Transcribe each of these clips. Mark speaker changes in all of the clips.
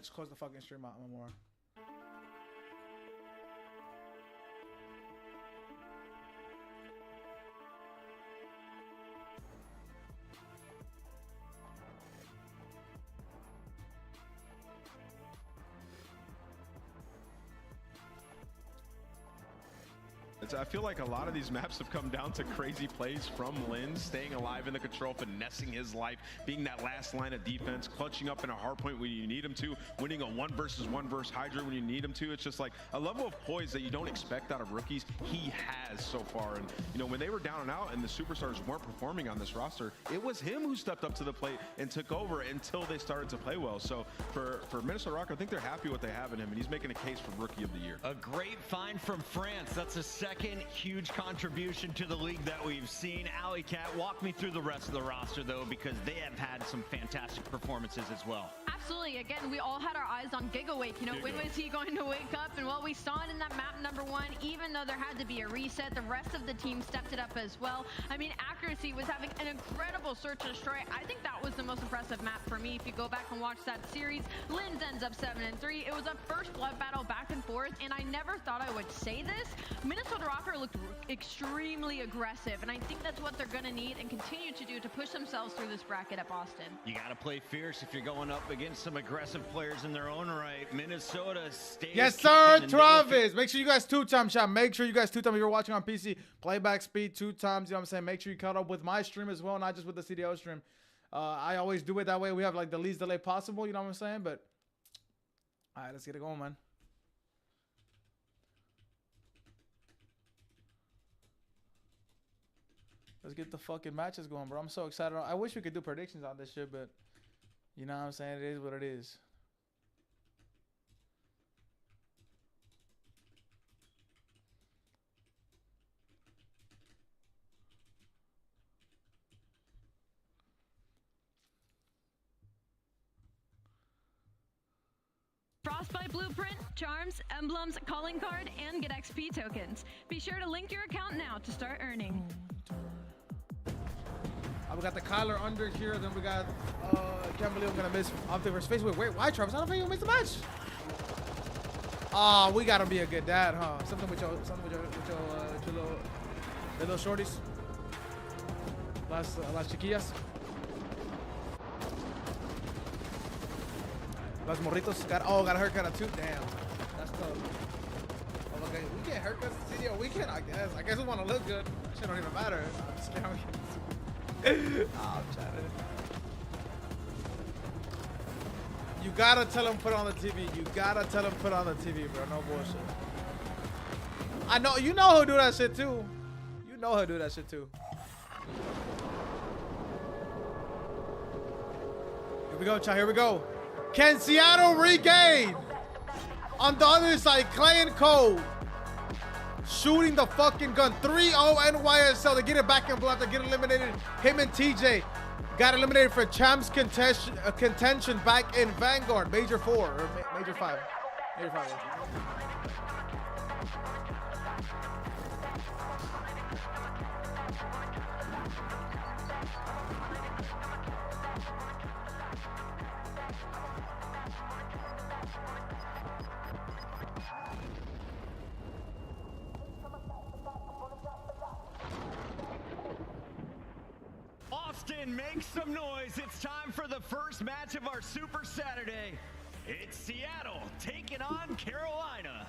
Speaker 1: just close the fucking stream out no more.
Speaker 2: I feel like a lot of these maps have come down to crazy plays from Lin, staying alive in the control, finessing his life, being that last line of defense, clutching up in a hard point when you need him to, winning a 1v1 versus Hydra when you need him to. It's just like a level of poise that you don't expect out of rookies. He has so far. And, you know, when they were down and out and the superstars weren't performing on this roster, it was him who stepped up to the plate and took over until they started to play well. So for Minnesota ROKKR, I think they're happy with what they have in him, and he's making a case for Rookie of the Year.
Speaker 3: A great find from France. That's a second huge contribution to the league that we've seen. Alley Cat, walk me through the rest of the roster though, because they have had some fantastic performances as well.
Speaker 4: Absolutely. Again, we all had our eyes on Gigawake. You know, when was he going to wake up? And what we saw in that map number 1, even though there had to be a reset, the rest of the team stepped it up as well. I mean, accuracy was having an incredible search and destroy. I think that was the most impressive map for me. If you go back and watch that series, Linz ends up 7-3. It was a first blood battle back and forth, and I never thought I would say this. Minnesota ROKKR looked extremely aggressive, and I think that's what they're going to need and continue to do to push themselves through this bracket at Boston.
Speaker 3: You got to play fierce if you're going up against some aggressive players in their own right. Minnesota stays.
Speaker 1: Yes, sir, Travis. Make sure you guys 2-time chat. Make sure you guys 2-time if you're watching on PC. Playback speed 2 times. You know what I'm saying? Make sure you caught up with my stream as well, not just with the CDL stream. I always do it that way. We have like the least delay possible. You know what I'm saying? But all right, let's get it going, man. Let's get the fucking matches going, bro. I'm so excited. I wish we could do predictions on this shit, but you know what I'm saying? It is what it is.
Speaker 4: Frostbite Blueprint, Charms, Emblems, Calling Card, and get XP tokens. Be sure to link your account now to start earning.
Speaker 1: We got the Kyler under here. Then we got, I can't believe I'm going to miss Optic versus Facebook. Wait, why, Travis? I don't think you'll miss the match. Oh, we got to be a good dad, huh? Something with your little shorties. Las chiquillas. Las morritos. Got a haircut too. Damn. That's tough. Oh, okay. We get haircuts video weekend, I guess. I guess we want to look good. That shit don't even matter. I'm just kidding. Oh, I'm chatting. You gotta tell him put on the TV. You gotta tell him put on the TV, bro. No bullshit. I know. You know he'll do that shit too. You know he'll do that shit too. Here we go, chat. Here we go. Can Seattle regain? On the other side, Clay and Cole. Shooting the fucking gun. 3-0 NYSL. They get it back in blue after getting eliminated. Him and TJ got eliminated for champs contention back in Vanguard. Major 4 or Major 5. Major 5.
Speaker 3: Boston, make some noise. It's time for the first match of our Super Saturday. It's Seattle taking on Carolina.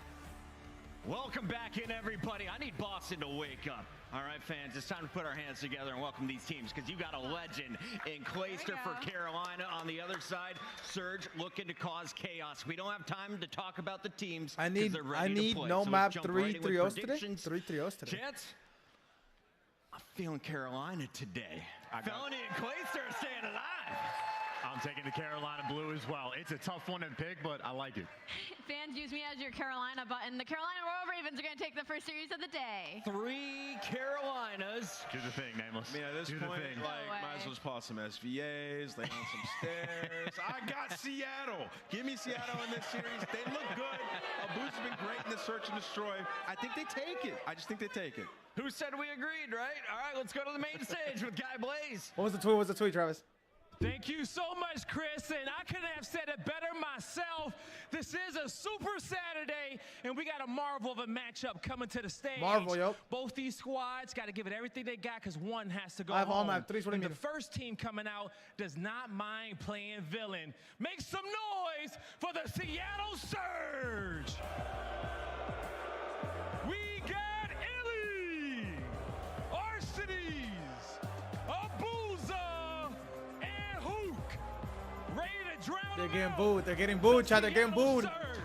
Speaker 3: Welcome back in, everybody. I need Boston to wake up. All right, fans, it's time to put our hands together and welcome these teams, because you got a legend in Clayster for Carolina. On the other side, Surge looking to cause chaos. We don't have time to talk about the teams.
Speaker 1: I need no map 3-3-0s today. 3-3-0s today.
Speaker 3: Chance, I'm feeling Carolina today. Felony and Clayster are staying alive.
Speaker 5: I'm taking the Carolina blue as well. It's a tough one to pick, but I like it.
Speaker 4: Fans, use me as your Carolina button. The Carolina Royal Ravens are going to take the first series of the day.
Speaker 3: 3 Carolinas.
Speaker 5: Do the thing, Nameless.
Speaker 2: I mean, at this point, like, might as well just pause some SVAs, lay on some stairs. I got Seattle. Give me Seattle in this series. They look good. Abu's been great in the search and destroy. I think they take it. I just think they take it.
Speaker 3: Who said we agreed, right? All right, let's go to the main stage with Guy Blaze.
Speaker 1: What was the tweet? Travis?
Speaker 6: Thank you so much, Chris, and I couldn't have said it better myself. This is a Super Saturday, and we got a marvel of a matchup coming to the stage.
Speaker 1: Marvel, yo.
Speaker 6: Both these squads got to give it everything they got because one has to go
Speaker 1: I have all
Speaker 6: home.
Speaker 1: my 320
Speaker 6: And the
Speaker 1: meters.
Speaker 6: first team coming out does not mind playing villain. Make some noise for the Seattle Surge. We got Illy, Arsenes, Abuza, and Hook. Ready to drown
Speaker 1: They're
Speaker 6: them
Speaker 1: getting
Speaker 6: out.
Speaker 1: booed. They're getting booed, Chad. They're getting
Speaker 6: Seattle
Speaker 1: booed.
Speaker 6: Surge.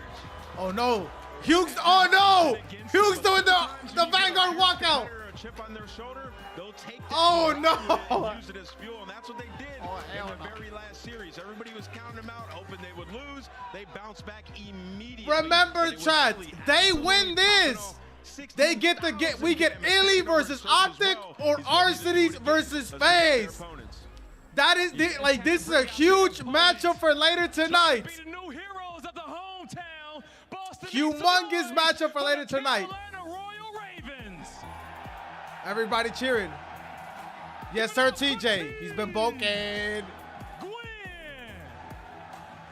Speaker 1: Oh no. Hughes. Oh no. Hughes doing the Vanguard walkout.
Speaker 2: A chip on their shoulder, they'll take that
Speaker 1: Oh,
Speaker 2: and
Speaker 1: no.
Speaker 2: use it as fuel, and that's what they did in the very last series. Everybody was counting them out, hoping they would lose. They bounced back immediately.
Speaker 1: Remember,
Speaker 2: And it was
Speaker 1: Chad,
Speaker 2: really
Speaker 1: they
Speaker 2: absolutely
Speaker 1: win this.
Speaker 2: phenomenal.
Speaker 1: They get we get Illy versus Optic or Arsenes versus FaZe. That is like this is a huge matchup for later tonight.
Speaker 6: Be the new heroes of the hometown. Boston
Speaker 1: Humongous
Speaker 6: makes
Speaker 1: matchup for
Speaker 6: the
Speaker 1: later tonight.
Speaker 6: Carolina Royal Ravens.
Speaker 1: Everybody cheering. Yes, sir, TJ. He's been broken.
Speaker 6: Gwen,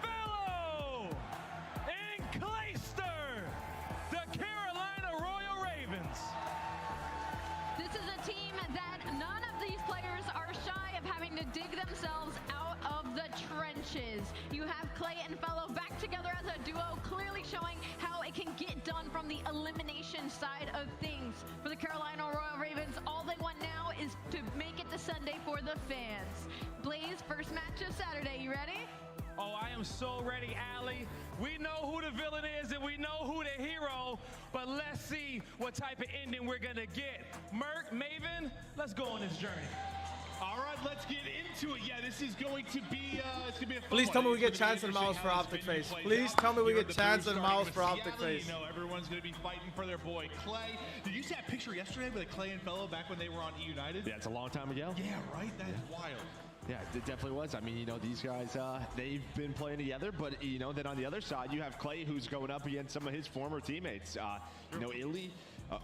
Speaker 6: Fellow, and Clayster, the Carolina Royal Ravens.
Speaker 4: This is a team that none of these players are shy of having to dig themselves out of the trenches. You have Clay and Fellow back together as a duo, clearly showing how it can get done from the elimination side of things. For the Carolina Royal Ravens, all they want now is to make it to Sunday for the fans. Blaze, first match of Saturday. You ready?
Speaker 6: Oh, I am so ready, Allie. We know who the villain is and we know who the hero, but let's see what type of ending we're gonna get. Merc, Maven, let's go on this journey.
Speaker 5: All right, let's get into it. Yeah, this is going to be it's gonna be a fun
Speaker 1: Please tell me
Speaker 5: one.
Speaker 1: we get
Speaker 5: It's gonna be
Speaker 1: chance and mouse
Speaker 5: interesting
Speaker 1: for
Speaker 5: how this
Speaker 1: Optic
Speaker 5: venue
Speaker 1: Face.
Speaker 5: plays
Speaker 1: Please
Speaker 5: out.
Speaker 1: tell me we
Speaker 5: Here
Speaker 1: get
Speaker 5: are the
Speaker 1: chance
Speaker 5: Blues
Speaker 1: and
Speaker 5: starting
Speaker 1: mouse
Speaker 5: with
Speaker 1: for Optic
Speaker 5: Seattle.
Speaker 1: Face.
Speaker 5: You know, everyone's going to be fighting for their boy Clay. Did you see that picture yesterday with Clay and Fellow back when they were on E United?
Speaker 7: Yeah, it's a long time ago.
Speaker 5: Yeah, right? That's wild.
Speaker 7: Yeah, it definitely was. I mean, you know, these guys, they've been playing together, but, you know, then on the other side, you have Clay, who's going up against some of his former teammates. You know, Illy,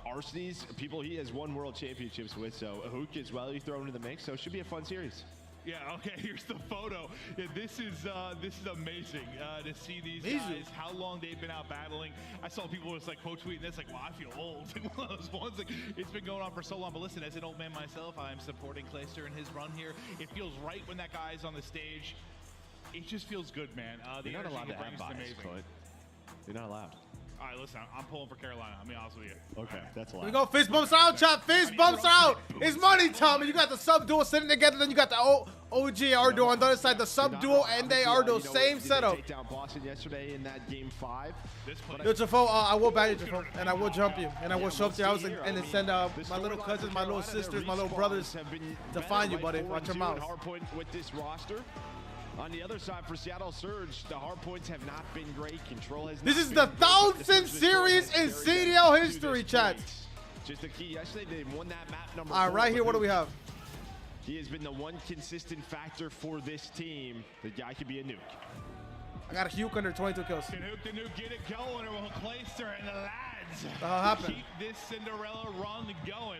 Speaker 7: Arsenes, people he has won world championships with, so Hook as well, you throw into the mix, so it should be a fun series.
Speaker 5: Yeah, okay, here's the photo. Yeah, this is amazing to see these guys, how long they've been out battling. I saw people was like quote tweeting this, like, wow, I feel old. One of those ones, like, it's been going on for so long. But listen, as an old man myself, I'm supporting Clayster in his run here. It feels right when that guy's on the stage. It just feels good, man. The
Speaker 7: You're not
Speaker 5: energy
Speaker 7: allowed
Speaker 5: he
Speaker 7: to have
Speaker 5: brings is
Speaker 7: bias,
Speaker 5: amazing.
Speaker 7: Clint. You're not allowed.
Speaker 5: All right, listen, I'm pulling for Carolina. I'll be honest with you.
Speaker 7: Okay, that's allowed.
Speaker 1: We go fist bumps out, chat. Fist bumps out. It's money time. And you got the sub duo sitting together. Then you got the OG R duo on the other side. The sub duo and they are duo. Same setup.
Speaker 7: Take down Boston yesterday in that game 5.
Speaker 1: Yo, Jafo, I will ban you, Jafo, and I will jump you, and I will show up to your house and then send my little cousins, my little sisters, my little brothers to find you, buddy. Watch your mouth.
Speaker 7: Hardpoint with this roster. On the other side for Seattle Surge, the hard points have not been great. Control has
Speaker 1: This
Speaker 7: not
Speaker 1: is
Speaker 7: been
Speaker 1: the
Speaker 7: great.
Speaker 1: 1000th series in CDL history, chat.
Speaker 7: Just a key. Yesterday they won that map number
Speaker 1: all
Speaker 7: 4.
Speaker 1: right, here, what do we have?
Speaker 7: He has been the one consistent factor for this team. The guy could be a nuke.
Speaker 1: I got a Huke under 22 kills.
Speaker 5: Can Hook the Nuke get it going, or will Clayster and the lads
Speaker 1: happened.
Speaker 5: keep this Cinderella run going?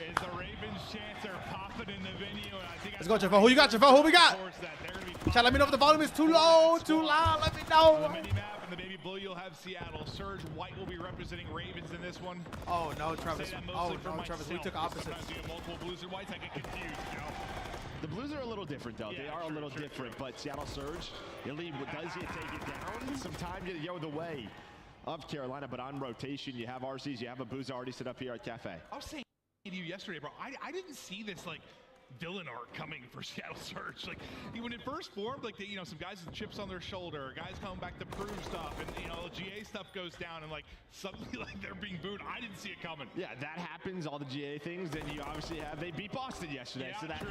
Speaker 5: Is the Ravens' chance are popping in the venue, and I think
Speaker 1: Let's go, Jafo. Who you got, Jafo? Who we got?
Speaker 5: They're gonna be
Speaker 1: Chat, let me know if the volume is too low, too loud. Let me
Speaker 5: on the
Speaker 1: know.
Speaker 5: mini map. In the baby blue, you'll have Seattle. Surge White will be representing Ravens in this one.
Speaker 1: Oh, no, Travis.
Speaker 5: Say that
Speaker 1: Oh,
Speaker 5: mostly for
Speaker 1: no, Travis. We
Speaker 5: myself,
Speaker 1: took
Speaker 5: because
Speaker 1: opposites.
Speaker 5: Sometimes you have multiple blues and whites. I get confused, you know.
Speaker 7: The Blues are a little different, though. They
Speaker 5: Yeah,
Speaker 7: are a
Speaker 5: true,
Speaker 7: little
Speaker 5: true,
Speaker 7: different, but Seattle Surge, Illy does he take it down? Some time to go the way of Carolina, but on rotation, you have RCs, you have a Booza already set up here at Cafe.
Speaker 5: I was saying to you yesterday, bro, I didn't see this, like, villain arc coming for Seattle Surge. Like, when it first formed, like, you know, some guys with chips on their shoulder, guys coming back to prove stuff, and, you know, GA stuff goes down, and, like, suddenly, like, they're being booed. I didn't see it coming.
Speaker 7: Yeah, that happens, all the GA things. Then you obviously have, they beat Boston yesterday,
Speaker 5: Yeah,
Speaker 7: so that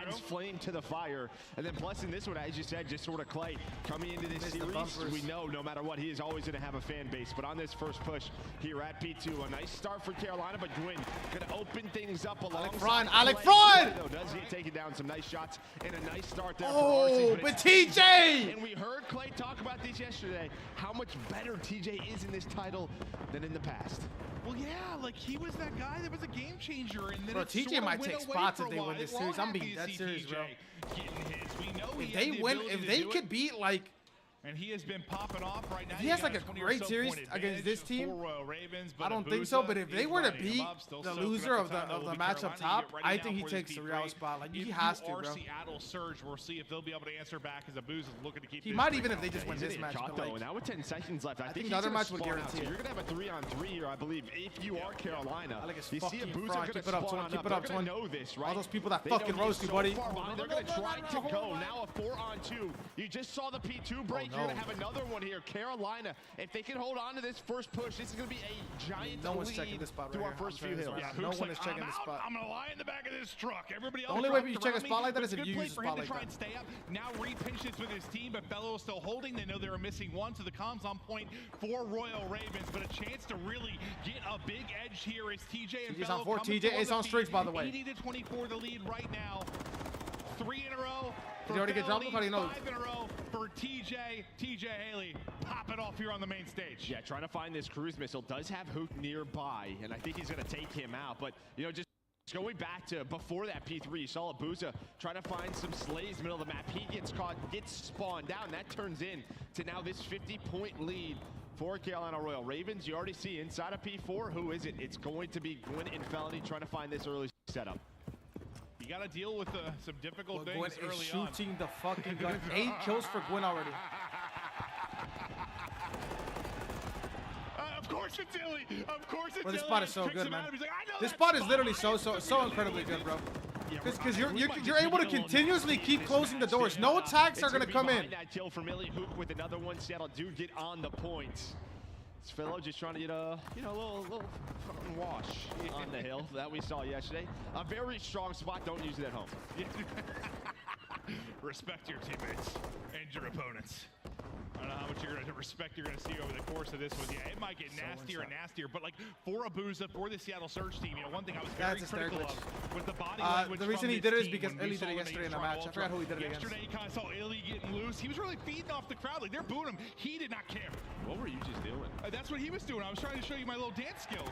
Speaker 7: adds flame to the fire. And then plus in this one, as you said, just sort of Clay coming into this
Speaker 1: Missed the
Speaker 7: series,
Speaker 1: bumpers.
Speaker 7: we know no matter what, he is always going to have a fan base. But on this first push here at P2, a nice start for Carolina, but Gwyn going to open things up alongside
Speaker 1: Fron, Alec
Speaker 7: Clay.
Speaker 1: Fron!
Speaker 7: Though, does he take it down? Some nice shots and a nice start there
Speaker 1: Oh,
Speaker 7: for RC.
Speaker 1: but TJ!
Speaker 7: And we heard Clay talk about these yesterday, how much better TJ TJ is in this title than in the past.
Speaker 5: Well, yeah, like he was that guy that was a game changer, and then
Speaker 1: Bro,
Speaker 5: it
Speaker 1: TJ
Speaker 5: sorta
Speaker 1: might
Speaker 5: went
Speaker 1: take
Speaker 5: away
Speaker 1: spots
Speaker 5: for
Speaker 1: if
Speaker 5: a
Speaker 1: they
Speaker 5: while.
Speaker 1: win this
Speaker 5: We're all
Speaker 1: series. I'm
Speaker 5: happy
Speaker 1: being
Speaker 5: to
Speaker 1: dead
Speaker 5: see
Speaker 1: serious,
Speaker 5: TJ
Speaker 1: bro.
Speaker 5: getting his. We know he
Speaker 1: If
Speaker 5: has
Speaker 1: they
Speaker 5: the
Speaker 1: win,
Speaker 5: ability
Speaker 1: if
Speaker 5: to
Speaker 1: they
Speaker 5: do
Speaker 1: could
Speaker 5: it,
Speaker 1: beat like.
Speaker 5: and he has been popping off right now.
Speaker 1: He has like a great series against this team.
Speaker 5: Ravens,
Speaker 1: I don't think so, but if they were to beat the loser of the match up top, I think he takes the Real spot. Like he has to, bro.
Speaker 5: Seattle surge. We'll see if they'll be able to answer back as Abuz is looking to keep.
Speaker 1: He might even if they just win this match.
Speaker 7: But now with 10 seconds left, I think
Speaker 1: the other
Speaker 7: he's
Speaker 1: match
Speaker 7: gonna
Speaker 1: would
Speaker 7: spawn out.
Speaker 1: guarantee
Speaker 7: So
Speaker 1: it.
Speaker 7: you're gonna have a 3-on-3 here, I believe. If you are Carolina,
Speaker 1: I like his
Speaker 7: you see
Speaker 1: fucking
Speaker 7: Abuz
Speaker 1: front.
Speaker 7: are
Speaker 1: Keep
Speaker 7: gonna
Speaker 1: it up,
Speaker 7: spawn
Speaker 1: Keep it
Speaker 7: They're
Speaker 1: up,
Speaker 7: gonna
Speaker 1: 20.
Speaker 7: know this, right?
Speaker 1: All those people that
Speaker 7: They know
Speaker 1: fucking
Speaker 7: he's
Speaker 1: roast you,
Speaker 7: so
Speaker 1: buddy.
Speaker 7: far behind. They're gonna try to go. Now a 4-on-2. You just saw the P2 break.
Speaker 1: no.
Speaker 7: You're gonna have another one here. Carolina, if they can hold on to this first push, this is gonna be a giant
Speaker 1: No one's
Speaker 7: lead
Speaker 1: checking this spot
Speaker 7: through
Speaker 1: right
Speaker 7: our
Speaker 1: here.
Speaker 7: first
Speaker 1: I'm
Speaker 7: few
Speaker 1: saying
Speaker 7: hills.
Speaker 1: this right now. No one is checking
Speaker 5: I'm
Speaker 1: this
Speaker 5: out.
Speaker 1: spot.
Speaker 5: I'm gonna lie in the back of this truck. Everybody else.
Speaker 1: The only way
Speaker 5: dropped
Speaker 1: you check a
Speaker 5: around
Speaker 1: spot
Speaker 5: me,
Speaker 1: like that
Speaker 5: but
Speaker 1: is if
Speaker 5: good
Speaker 1: you
Speaker 5: play
Speaker 1: use a
Speaker 5: for
Speaker 1: spot
Speaker 5: him to
Speaker 1: like
Speaker 5: try
Speaker 1: that.
Speaker 5: and stay up. Now Reed pinches with his team, but Bello is still holding. They know they were missing one, so the comms on point for Royal Ravens, but a chance to really get a big edge here is TJ and
Speaker 1: TJ's
Speaker 5: Bello
Speaker 1: on 4.
Speaker 5: coming
Speaker 1: TJ
Speaker 5: toward
Speaker 1: is
Speaker 5: the
Speaker 1: on streaks,
Speaker 5: feed.
Speaker 1: by the way.
Speaker 5: 80-24 the lead right now. 3 in a row.
Speaker 1: Did he already get dropped? How do you know?
Speaker 5: 5 in a row for TJ. TJ Haley popping off here on the main stage.
Speaker 7: Yeah, trying to find this cruise missile. Does have Hook nearby, and I think he's going to take him out. But, you know, just going back to before that P3, you saw Abuza trying to find some slays middle of the map. He gets caught, gets spawned down. That turns in to now this 50-point lead for Carolina Royal Ravens. You already see inside of P4, who is it? It's going to be Gwyn and Felony trying to find this early setup.
Speaker 5: You got to deal with some difficult
Speaker 1: Gwyn
Speaker 5: things
Speaker 1: is
Speaker 5: early
Speaker 1: shooting the fucking gun. 8 kills for Gwyn already.
Speaker 5: Of course it's Illy. Of course it's
Speaker 1: Bro, this
Speaker 5: Illy.
Speaker 1: spot is so
Speaker 5: Tricks
Speaker 1: good,
Speaker 5: him
Speaker 1: man.
Speaker 5: out. He's like, I know
Speaker 1: This
Speaker 5: that
Speaker 1: spot is literally so incredibly good, bro. Because you're able to continuously keep closing the doors. No attacks are gonna come in.
Speaker 7: That kill from Illy. Hook with another one. Seattle do get on the points. This fellow just trying to get a little fucking wash on the hill that we saw yesterday. A very strong spot. Don't use it at home.
Speaker 5: Respect your teammates and your opponents. I don't know how much you're going to respect you're going to see over the course of this one. Yeah, it might get nastier and nastier, but like for Abuza, for the Seattle Surge team, you know, one thing I was very critical of was the body language.
Speaker 1: The reason
Speaker 5: from
Speaker 1: he
Speaker 5: this
Speaker 1: did it is
Speaker 5: team
Speaker 1: because
Speaker 5: when we
Speaker 1: Illy did
Speaker 5: saw
Speaker 1: it
Speaker 5: them
Speaker 1: yesterday in the
Speaker 5: Ultra.
Speaker 1: match. I forgot who he did it against.
Speaker 5: Yesterday, you kind of saw Illy getting loose. He was really feeding off the crowd. Like, they're booing him. He did not care.
Speaker 7: What were you just doing?
Speaker 5: That's what he was doing. I was trying to show you my little dance skills.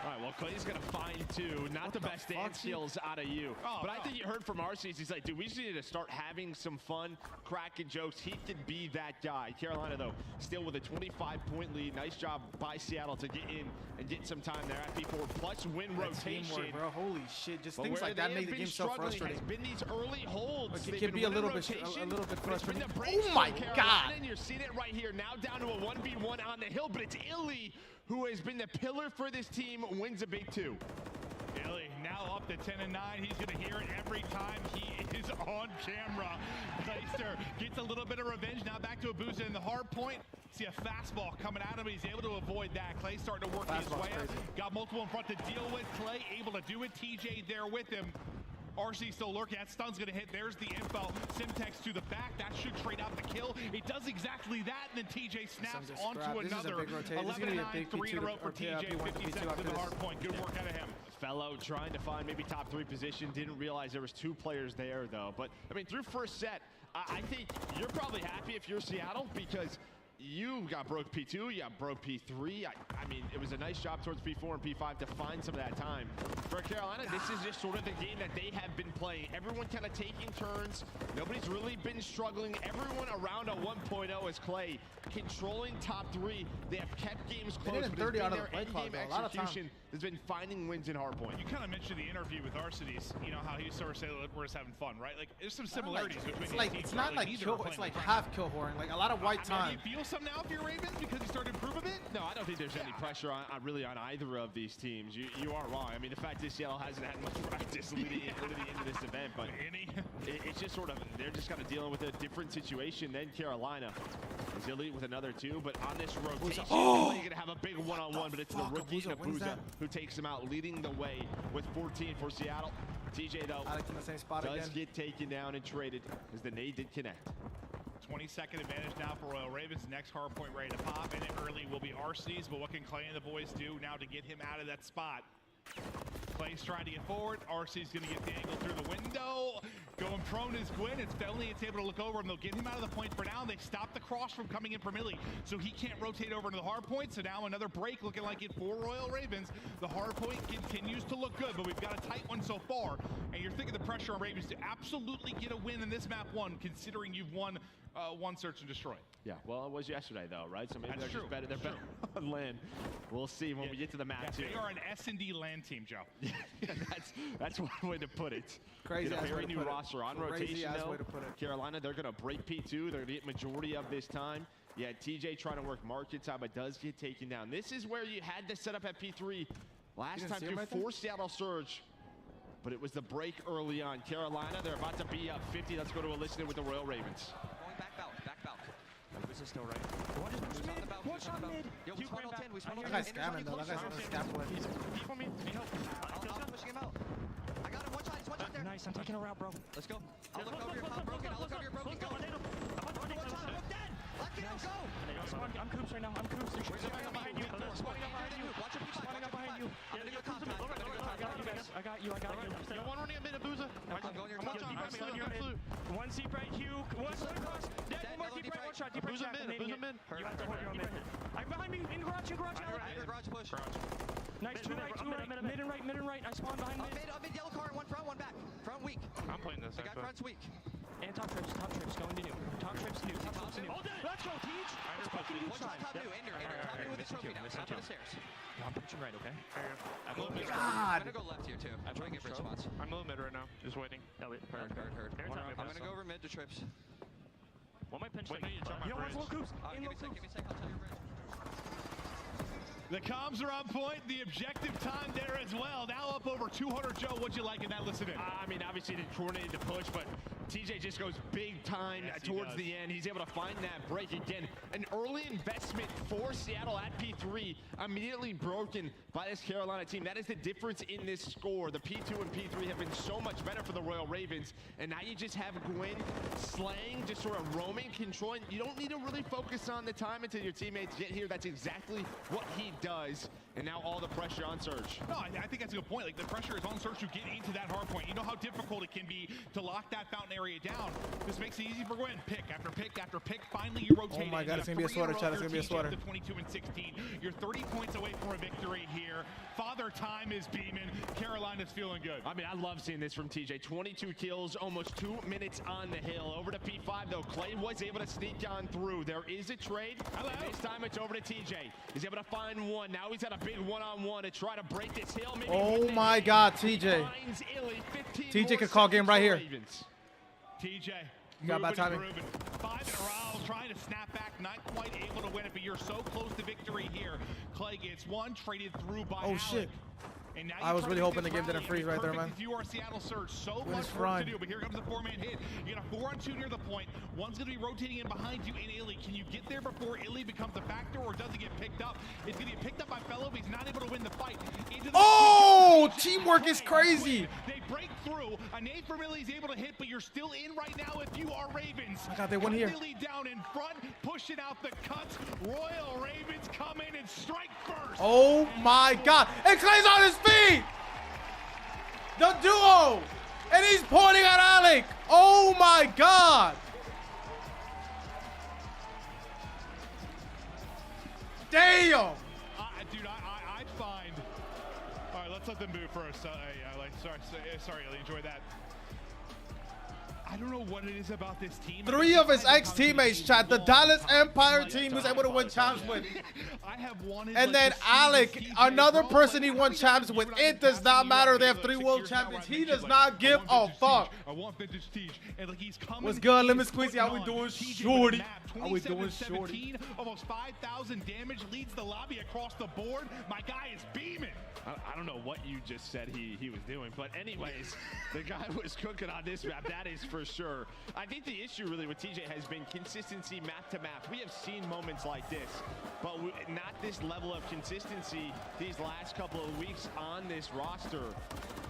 Speaker 7: All right, well, Clay's going to find 2. Not the best dance skills out of you. But I think you heard from RCs. He's like, dude, we just need to start having some fun, cracking jokes. He could be that guy. Carolina, though, still with a 25-point lead. Nice job by Seattle to get in and get some time there at P4. Plus win rotation.
Speaker 1: Teamwork, bro. Holy shit. Just
Speaker 7: But
Speaker 1: things
Speaker 7: where
Speaker 1: like that
Speaker 7: they
Speaker 1: make
Speaker 7: have
Speaker 1: the
Speaker 7: been
Speaker 1: game so
Speaker 7: struggling
Speaker 1: frustrating.
Speaker 7: has been these early holds.
Speaker 1: Like, it
Speaker 7: They've
Speaker 1: can
Speaker 7: been
Speaker 1: be a
Speaker 7: winning
Speaker 1: little bit
Speaker 7: rotation,
Speaker 1: frustrating.
Speaker 7: but it's been the breaks
Speaker 1: Oh my
Speaker 7: for Carolina,
Speaker 1: God.
Speaker 7: And you're seeing it right here. Now down to a 1v1 on the hill, but it's Illy who has been the pillar for this team, wins a big 2.
Speaker 5: Illy now up to 10-9. He's going to hear it every time he is on camera. Clayster gets a little bit of revenge. Now back to Abuza in the hard point. See a fastball coming at him. He's able to avoid that. Clay starting to work his way up. Got multiple in front to deal with. Clay able to do it. TJ there with him. RC still lurking. That stun's going to hit. There's the info. Simtex to the back. That should trade out the kill. It does exactly that, and then TJ snaps onto another. 11-9, 3 in a row for TJ. 50 seconds to the hard point. Good work out of him.
Speaker 7: Fellow trying to find maybe top 3 position. Didn't realize there was 2 players there, though. But, I mean, through first set, I think you're probably happy if you're Seattle because you got broke P2, you got broke P3. I mean, it was a nice job towards P4 and P5 to find some of that time. For Carolina, this is just sort of the game that they have been playing. Everyone kind of taking turns. Nobody's really been struggling. Everyone around a 1.0 is Clay controlling top 3. They have kept games close.
Speaker 1: They did 30 out of the play clock, though. A lot of time.
Speaker 7: Has been finding wins in hardpoint.
Speaker 5: You kind of mentioned the interview with Arcides, you know, how he sort of said, we're just having fun, right? Like, there's some similarities between these teams.
Speaker 1: It's not like kill, it's like half kill whoring, like a lot of white time.
Speaker 5: Do you feel something now if you're Ravens because you started to improve a bit?
Speaker 7: No, I don't think there's any pressure on really on either of these teams. You are wrong. I mean, the fact is Seattle hasn't had much practice leading into this event, but it's just sort of, they're just kind of dealing with a different situation than Carolina. Is elite with another 2, but on this rotation, you're going to have a big one-on-one, but it's the rookie Abuza who takes him out, leading the way with 14 for Seattle. TJ, though,
Speaker 1: Alex in the same spot
Speaker 7: does
Speaker 1: again.
Speaker 7: get taken down and traded as the nade did connect.
Speaker 5: 20-second advantage now for Royal Ravens. Next hard point ready to pop, and it early will be Arcides, but what can Clay and the boys do now to get him out of that spot? Clay's trying to get forward. Arcides going to get the angle through the window. Going prone is Gwyn. It's Felony. It's able to look over him. They'll get him out of the point for now. And they stop the cross from coming in from Illy, so he can't rotate over to the hard point. So now another break looking like it for Royal Ravens. The hard point continues to look good, but we've got a tight one so far. And you're thinking the pressure on Ravens to absolutely get a win in this map one, considering you've won one search and destroy.
Speaker 7: Yeah, well, it was yesterday though, right? So maybe
Speaker 5: That's
Speaker 7: they're
Speaker 5: true.
Speaker 7: just better. They're better on land. We'll see when we get to the map too.
Speaker 5: They are an S&D land team, Joe.
Speaker 7: That's one way to put it.
Speaker 1: Crazy
Speaker 7: Get a
Speaker 1: ass way
Speaker 7: very
Speaker 1: to
Speaker 7: new
Speaker 1: put it.
Speaker 7: roster on
Speaker 1: Crazy
Speaker 7: rotation
Speaker 1: ass
Speaker 7: though.
Speaker 1: way to put it.
Speaker 7: Carolina, they're gonna break P2. They're gonna get majority of this time. Yeah, TJ trying to work market side, but does get taken down. This is where you had to set up at P3 last
Speaker 1: didn't
Speaker 7: time
Speaker 1: see him
Speaker 7: to
Speaker 1: right there?
Speaker 7: force Seattle surge. But it was the break early on. Carolina, they're about to be up 50. Let's go to a listener with the Royal Ravens.
Speaker 8: Going back belt, back belt.
Speaker 6: This is still right.
Speaker 8: One shot mid. Yo, we spawned ult in, we spawned ult in.
Speaker 1: That guy's scamming though. That guy's gonna scam for it.
Speaker 6: For me. Need help.
Speaker 8: I'm pushing him out. I got him, one shot, he's one shot there.
Speaker 6: Nice, I'm taking a route, bro.
Speaker 8: Let's go. I'll look over your top broken, I'll look over your broken, go. One shot, I'm dead. Lock it, go.
Speaker 6: I'm coops right now. I'm coops. They're
Speaker 8: Where's
Speaker 6: spawning up behind you. They're spawning up behind you.
Speaker 8: Watch your P5,
Speaker 6: Spawning up behind you.
Speaker 8: I'm gonna go top time. I'm gonna go top
Speaker 6: I got you guys. I got you.
Speaker 9: Yo, one running a mid, Abuza.
Speaker 8: I'm going your
Speaker 9: I'm
Speaker 8: top
Speaker 9: on
Speaker 8: time.
Speaker 9: deep right, man. Absolute.
Speaker 6: One deep right, Hugh. One cross. Dead. One more deep right. One shot. Deep right.
Speaker 9: Abuza mid, Abuza mid.
Speaker 6: You have to hold your own mid. I'm behind me. In garage. In garage.
Speaker 8: Under garage push.
Speaker 6: Nice. Two right. Mid and right. Mid and right. I spawned behind mid.
Speaker 8: Up mid, yellow car, one front, one back. Front weak.
Speaker 9: I'm playing this.
Speaker 8: The guy front's weak.
Speaker 6: And top trips. Top trips going to new. Top trips new. Top trips new. Let's go, Teach. It's fucking you
Speaker 8: One shot
Speaker 6: time.
Speaker 8: top new, Ender, top new with the trophy now. Top of the stairs.
Speaker 6: I'm pushing right, okay?
Speaker 8: I'm
Speaker 1: God.
Speaker 8: gonna go left here too. I'm trying to get bridge spots.
Speaker 9: I'm low mid right now. Just waiting.
Speaker 8: Heard. I'm gonna go over mid to trips.
Speaker 6: One might pinch.
Speaker 9: Wait, no, you jump my
Speaker 6: Yo, one's low
Speaker 9: bridge.
Speaker 6: coops.
Speaker 8: Give me a sec, I'll tell you bridge.
Speaker 5: The comms are on point. The objective time there as well. Now up over 200. Joe, what'd you like in that? Listen in.
Speaker 7: I mean, obviously they coordinated the push, but TJ just goes big time towards the end. He's able to find that break again. An early investment for Seattle at P3, immediately broken by this Carolina team. That is the difference in this score. The P2 and P3 have been so much better for the Royal Ravens, and now you just have Gwyn slaying, just sort of roaming, controlling. You don't need to really focus on the time until your teammates get here. That's exactly what he does. And now all the pressure on Surge.
Speaker 5: No, I think that's a good point. Like, the pressure is on Surge to get into that hard point. You know how difficult it can be to lock that fountain area down. This makes it easy for Gwyn. Pick after pick after pick. Finally, you rotate.
Speaker 1: Oh my God, it's gonna be a sweater, Chad. It's gonna be a sweater.
Speaker 5: 22 and 16. You're 30 points away from a victory here. Father Time is beaming. Carolina's feeling good.
Speaker 7: I mean, I love seeing this from TJ. 22 kills, almost 2 minutes on the hill. Over to P5, though. Clay was able to sneak on through. There is a trade. And this time it's over to TJ. He's able to find one. Now he's at a big one-on-one to try to break this hill. Maybe
Speaker 1: Oh my God, TJ. TJ could call game right here.
Speaker 5: TJ.
Speaker 1: You got bad timing.
Speaker 5: 5 in a row, trying to snap back, not quite able to win it, but you're so close to victory here. Clay gets one, traded through by
Speaker 1: Oh shit.
Speaker 5: And now
Speaker 1: I was really hoping the game
Speaker 5: rally.
Speaker 1: didn't freeze right there, man.
Speaker 5: If you are Seattle Surge, so
Speaker 1: With
Speaker 5: much
Speaker 1: his
Speaker 5: work to
Speaker 1: front.
Speaker 5: do, but here comes the 4-man hit. You got a 4-on-2 near the point. One's going to be rotating in behind you in Illy. Can you get there before Illy becomes a factor, or does it get picked up? It's going to get picked up by Fellow, but he's not able to win the fight.
Speaker 1: Oh, teamwork is crazy.
Speaker 5: They break through. A nade from Illy is able to hit, but you're still in right now if you are Ravens.
Speaker 1: I got that one here.
Speaker 5: Illy down in front, pushing out the cuts. Royal Ravens come in and strike first.
Speaker 1: Oh my God. And Clay's on his feet. The duo. And he's pointing at Alec. Oh my God. Damn.
Speaker 5: Dude, I'd find. All right, let's let them move first. Sorry, Illy, enjoy that. I don't know what it is about this team.
Speaker 1: 3 of his ex-teammates, chat. The Dallas Empire team was able to win champs with.
Speaker 5: I have wanted,
Speaker 1: And then Alec, another person he won champs with. It does not matter. They have 3 world champions. He does not give a fuck.
Speaker 5: I want vintage Teach. And like he's coming.
Speaker 1: What's good, Lemon Squeezy? How we doing, shorty? How we doing,
Speaker 5: 27-17,
Speaker 1: shorty?
Speaker 5: almost 5,000 damage, leads the lobby across the board. My guy is beaming.
Speaker 7: I don't know what you just said he was doing, but anyways, the guy was cooking on this map, that is for sure. I think the issue really with TJ has been consistency map to map. We have seen moments like this, but not this level of consistency these last couple of weeks on this roster.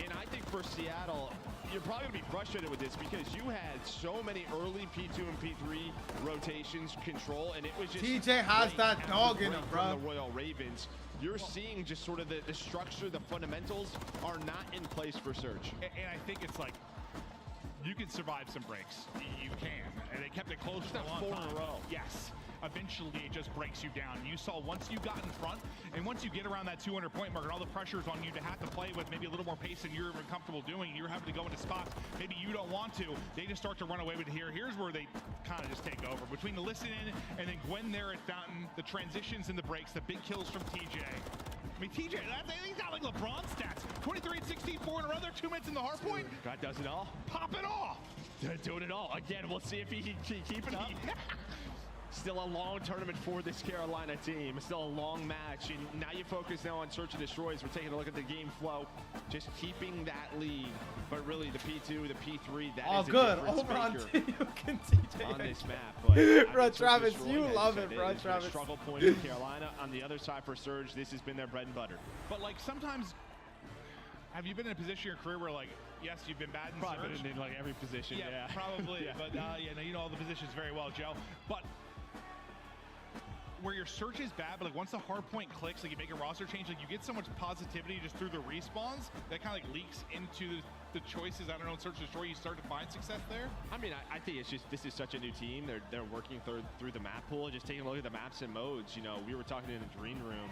Speaker 7: And I think for Seattle, you're probably going to be frustrated with this because you had so many early P2 and P3 rotations control, and it was just
Speaker 1: TJ has
Speaker 7: great
Speaker 1: that
Speaker 7: after
Speaker 1: dog in
Speaker 7: great
Speaker 1: him,
Speaker 7: from
Speaker 1: bro.
Speaker 7: the Royal Ravens. You're seeing just sort of the structure, the fundamentals are not in place for Surge.
Speaker 5: And I think it's like you can survive some breaks. You can. And they kept it close for a long
Speaker 7: 4
Speaker 5: time.
Speaker 7: in a row.
Speaker 5: Yes. Eventually, it just breaks you down. You saw once you got in front, and once you get around that 200-point mark, and all the pressure is on you to have to play with maybe a little more pace than you're even comfortable doing, and you're having to go into spots maybe you don't want to, they just start to run away with it here. Here's where they kind of just take over. Between the listen in and then Gwen there at Fountain, the transitions and the breaks, the big kills from TJ. I mean, TJ, he's got like LeBron stats. 23 and 16, 4 in a row there, 2 minutes in the hard point.
Speaker 7: God does it all.
Speaker 5: Pop it off.
Speaker 7: They're doing it all. Again, we'll see if he can keep it up. Still a long tournament for this Carolina team. Still a long match. And now you focus now on Search and Destroys. We're taking a look at the game flow. Just keeping that lead. But really, the P2, the P3, that is
Speaker 1: good.
Speaker 7: a difference
Speaker 1: Over on
Speaker 7: maker
Speaker 1: TJ.
Speaker 7: on this map. But,
Speaker 1: Bro, Travis, you love it, bro,
Speaker 7: It's been a
Speaker 1: Travis.
Speaker 7: struggle point for Carolina. On the other side for Surge, this has been their bread and butter.
Speaker 5: But like sometimes, have you been in a position in your career where like, yes, you've been bad in
Speaker 7: Probably
Speaker 5: Surge?
Speaker 7: been in like every position. Yeah,
Speaker 5: probably.
Speaker 7: Yeah.
Speaker 5: But yeah, no, you know all the positions very well, Joe. But where your search is bad, but like once the hard point clicks, like you make a roster change, like you get so much positivity just through the respawns that kind of like leaks into the choices. I don't know, in Search and Destroy, you start to find success there.
Speaker 7: I mean, I think it's just, this is such a new team. They're working through the map pool, just taking a look at the maps and modes. You know, we were talking in the green room.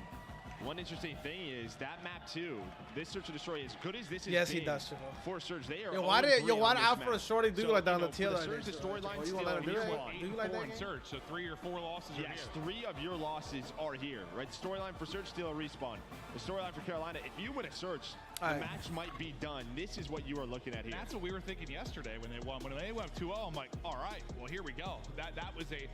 Speaker 7: One interesting thing is that map too. This Search and Destroy, as good as this is,
Speaker 1: Yes, he does, Chico.
Speaker 7: for Surge, they are.
Speaker 1: Yo, why
Speaker 7: 0-3
Speaker 1: did
Speaker 7: on this
Speaker 1: out for a
Speaker 7: map.
Speaker 1: shorty do
Speaker 7: So,
Speaker 1: like that on
Speaker 7: you
Speaker 1: the
Speaker 7: know,
Speaker 1: tail
Speaker 7: for
Speaker 1: end?
Speaker 7: the Surge, the storyline
Speaker 1: You want to let him do
Speaker 7: still
Speaker 1: that? Do you like
Speaker 5: 4
Speaker 1: that
Speaker 5: in
Speaker 1: game?
Speaker 5: Surge, so 3 or 4 losses are
Speaker 7: Yes,
Speaker 5: here.
Speaker 7: 3 of your losses are here, right? Storyline for Surge, still a respawn. The storyline for Carolina, if you win a Surge, the
Speaker 1: All right.
Speaker 7: match might be done. This is what you are looking at here.
Speaker 5: That's what we were thinking yesterday when they won. When they went 2-0, I'm like, all right, well, here we go. That was a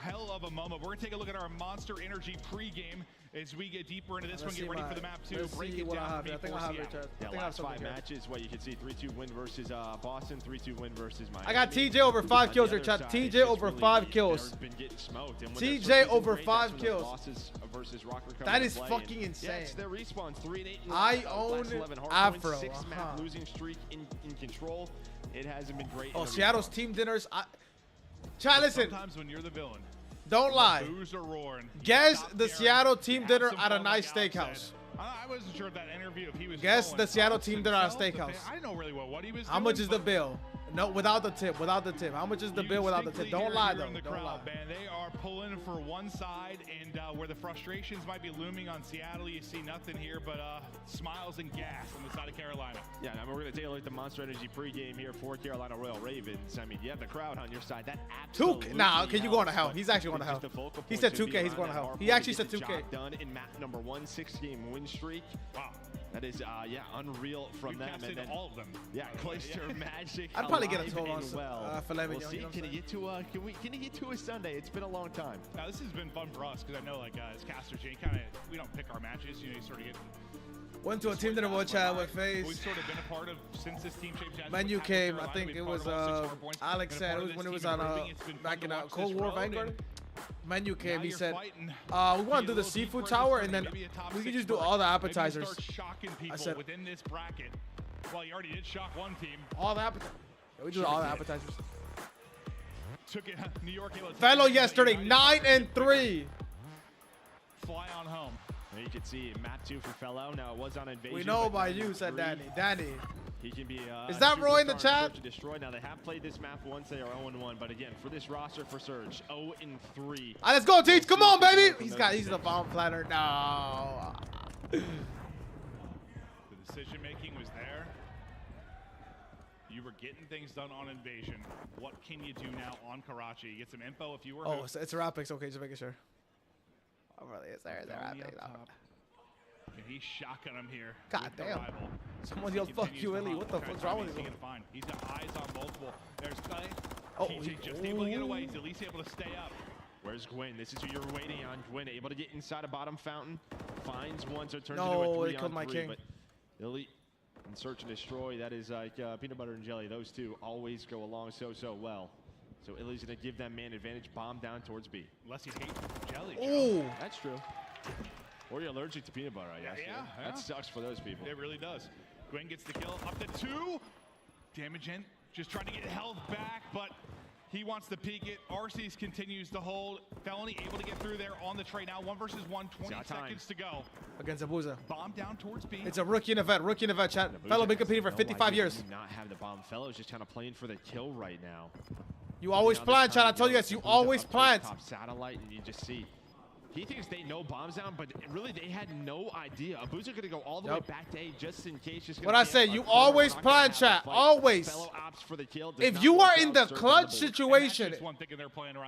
Speaker 5: hell of a moment. We're going to take a look at our Monster Energy pregame as we get deeper into this one, get ready for the map 2, break it down.
Speaker 1: I think I have it, Chad. I
Speaker 7: Yeah,
Speaker 1: think I have
Speaker 7: last
Speaker 1: something
Speaker 7: 5
Speaker 1: here.
Speaker 7: matches, what you can see, 3-2 win versus Boston, 3-2 win versus Miami.
Speaker 1: I got TJ over 5 kills here,
Speaker 7: On the
Speaker 1: Chad.
Speaker 7: other side, it's
Speaker 1: TJ
Speaker 7: just
Speaker 1: over
Speaker 7: really,
Speaker 1: 5 kills.
Speaker 7: they've been getting smoked. And when
Speaker 1: TJ
Speaker 7: their search
Speaker 1: over
Speaker 7: isn't great,
Speaker 1: 5
Speaker 7: that's when those
Speaker 1: kills.
Speaker 7: losses versus ROKKR come
Speaker 1: That
Speaker 7: into
Speaker 1: is
Speaker 7: play.
Speaker 1: fucking
Speaker 7: And
Speaker 1: insane.
Speaker 7: Yeah, it's their respawns, 3 and 8.
Speaker 1: I own
Speaker 7: last 11 hard
Speaker 1: Afro,
Speaker 7: points, 6 map losing streak in control. It hasn't been great.
Speaker 1: Oh,
Speaker 7: in the
Speaker 1: Seattle's
Speaker 7: respawn.
Speaker 1: team dinners. Chad, listen.
Speaker 5: Sometimes when you're the villain,
Speaker 1: Don't lie.
Speaker 5: boos are roaring. You
Speaker 1: Guess
Speaker 5: stop
Speaker 1: the
Speaker 5: caring.
Speaker 1: Seattle team
Speaker 5: You
Speaker 1: dinner
Speaker 5: have some
Speaker 1: at a
Speaker 5: fun,
Speaker 1: nice
Speaker 5: like Alex
Speaker 1: steakhouse.
Speaker 5: said. I wasn't sure of that interview if he was
Speaker 1: Guess
Speaker 5: going
Speaker 1: the Seattle
Speaker 5: Alex
Speaker 1: team dinner at a
Speaker 5: himself, the
Speaker 1: steakhouse.
Speaker 5: fan- I didn't know really what he was
Speaker 1: How
Speaker 5: doing,
Speaker 1: much is the
Speaker 5: but
Speaker 1: bill? No, without the tip. Without the tip. How much is the
Speaker 5: you
Speaker 1: bill without the
Speaker 5: distinctly
Speaker 1: tip? Don't
Speaker 5: hear
Speaker 1: lie
Speaker 5: here
Speaker 1: though.
Speaker 5: in the
Speaker 1: Don't lie.
Speaker 5: crowd, man. They are pulling for one side, and where the frustrations might be looming on Seattle, you see nothing here but smiles and gas on the side of Carolina.
Speaker 7: Yeah, and we're going to take a look at the Monster Energy pregame here for Carolina Royal Ravens. I mean, you have the crowd on your side. That absolutely
Speaker 1: Nah, okay, you going to
Speaker 7: helps,
Speaker 1: hell.
Speaker 7: but
Speaker 1: He's actually going to
Speaker 7: just
Speaker 1: hell.
Speaker 7: the focal
Speaker 1: He
Speaker 7: point
Speaker 1: said
Speaker 7: should be
Speaker 1: 2K, he's
Speaker 7: around
Speaker 1: going to
Speaker 7: that
Speaker 1: hell.
Speaker 7: hard
Speaker 1: He
Speaker 7: point
Speaker 1: actually
Speaker 7: to
Speaker 1: said
Speaker 7: get the
Speaker 1: 2K.
Speaker 7: job done in map number 1, 6-game win streak.
Speaker 5: Wow.
Speaker 7: That is, yeah, unreal from
Speaker 5: You
Speaker 7: them.
Speaker 5: casted
Speaker 7: And then,
Speaker 5: all of them.
Speaker 7: yeah, Clayster Magic.
Speaker 1: I'd probably get a
Speaker 7: alive
Speaker 1: 12
Speaker 7: and
Speaker 1: on
Speaker 7: well.
Speaker 1: filet
Speaker 7: We'll
Speaker 1: mignon,
Speaker 7: see.
Speaker 1: you know what
Speaker 7: Can
Speaker 1: I'm
Speaker 7: he get to can he get to a Sunday? It's been a long time.
Speaker 5: Now, this has been fun for us because I know, like, as casters, you kind of, we don't pick our matches. You know, you sort of get.
Speaker 1: Went to a team dinner with Chad with
Speaker 5: We've
Speaker 1: FaZe.
Speaker 5: sort of been a part of since this team change.
Speaker 1: Menu came, I think it was Alex said it was when it was on back in Cold War Vanguard. Menu came, he said, we want to do the seafood tower and then we can just do all the appetizers.
Speaker 5: Start shocking people
Speaker 1: said-
Speaker 5: within this bracket. Well, you already did shock one team.
Speaker 1: All the appetizers. We do all the appetizers.
Speaker 5: Took it. New York.
Speaker 1: Fellow yesterday, 9 and 3.
Speaker 5: Fly on home.
Speaker 7: There you can see map 2 for Fellow. Now, it was on Invasion.
Speaker 1: We know
Speaker 7: but
Speaker 1: about
Speaker 7: 9
Speaker 1: you,
Speaker 7: and
Speaker 1: said
Speaker 7: 3.
Speaker 1: Danny. Danny.
Speaker 7: He can be
Speaker 1: Is that Roy in the
Speaker 7: superstar
Speaker 1: chat?
Speaker 7: Search and Destroy. Now, they have played this map once. They are 0-1. But again, for this roster for Surge, 0-3.
Speaker 1: All right, let's go, Teach. Come on, baby. He's the bomb platter. No.
Speaker 5: The decision making was there. You were getting things done on Invasion. What can you do now on Karachi? Get some info if you were.
Speaker 1: Oh, it's a rap picks. Okay, just making sure. Oh, really? Is there a rap
Speaker 5: Tony
Speaker 1: picks?
Speaker 5: up top. And he's shotgun him here.
Speaker 1: God
Speaker 5: with the
Speaker 1: damn.
Speaker 5: rival.
Speaker 1: Someone
Speaker 5: He
Speaker 1: yelled, "Fuck
Speaker 5: continues
Speaker 1: you,
Speaker 5: to
Speaker 1: Ellie."
Speaker 5: hunt.
Speaker 1: What the
Speaker 5: Tries
Speaker 1: fuck's
Speaker 5: to
Speaker 1: wrong
Speaker 5: find
Speaker 1: with
Speaker 5: anything
Speaker 1: him?
Speaker 5: he can find. He's got eyes on multiple. There's Clay.
Speaker 1: Oh,
Speaker 5: TJ just able to get away. He's at least able to stay up.
Speaker 7: Where's Gwen? This is who you're waiting on. Gwen able to get inside a bottom fountain. Finds one, so it turns
Speaker 1: No,
Speaker 7: into a
Speaker 1: they killed my
Speaker 7: 3-on-3.
Speaker 1: king.
Speaker 7: But Elite and Search and Destroy, that is like peanut butter and jelly. Those two always go along so well. So Illy's going to give that man advantage. Bomb down towards B.
Speaker 5: Unless you hate jelly. Joe.
Speaker 1: Oh.
Speaker 7: That's true. Or you're allergic to peanut butter, I guess.
Speaker 5: Yeah.
Speaker 7: That sucks for those people.
Speaker 5: It really does. Gwen gets the kill. Up to 2. Damage in. Just trying to get health back, but He wants to peek it. Arceus continues to hold. Felony able to get through there on the trade now. 1 versus 1, 20 seconds to go.
Speaker 1: Against Abuza.
Speaker 5: Bomb down towards B.
Speaker 1: It's a rookie in a vet. Rookie in a vet, chat. Fellow been competing for 55 years.
Speaker 7: Do not have the bomb. Fellow's just kind of playing for the kill right now.
Speaker 1: You always plan, chat. I told you guys, you always plan.
Speaker 7: Top satellite, and you just see. He thinks they know bombs down, but really they had no idea. Abuza gonna go all the way back to A just in case. Just
Speaker 1: what I said, you always plan, chat. Always. If you are in the clutch situation,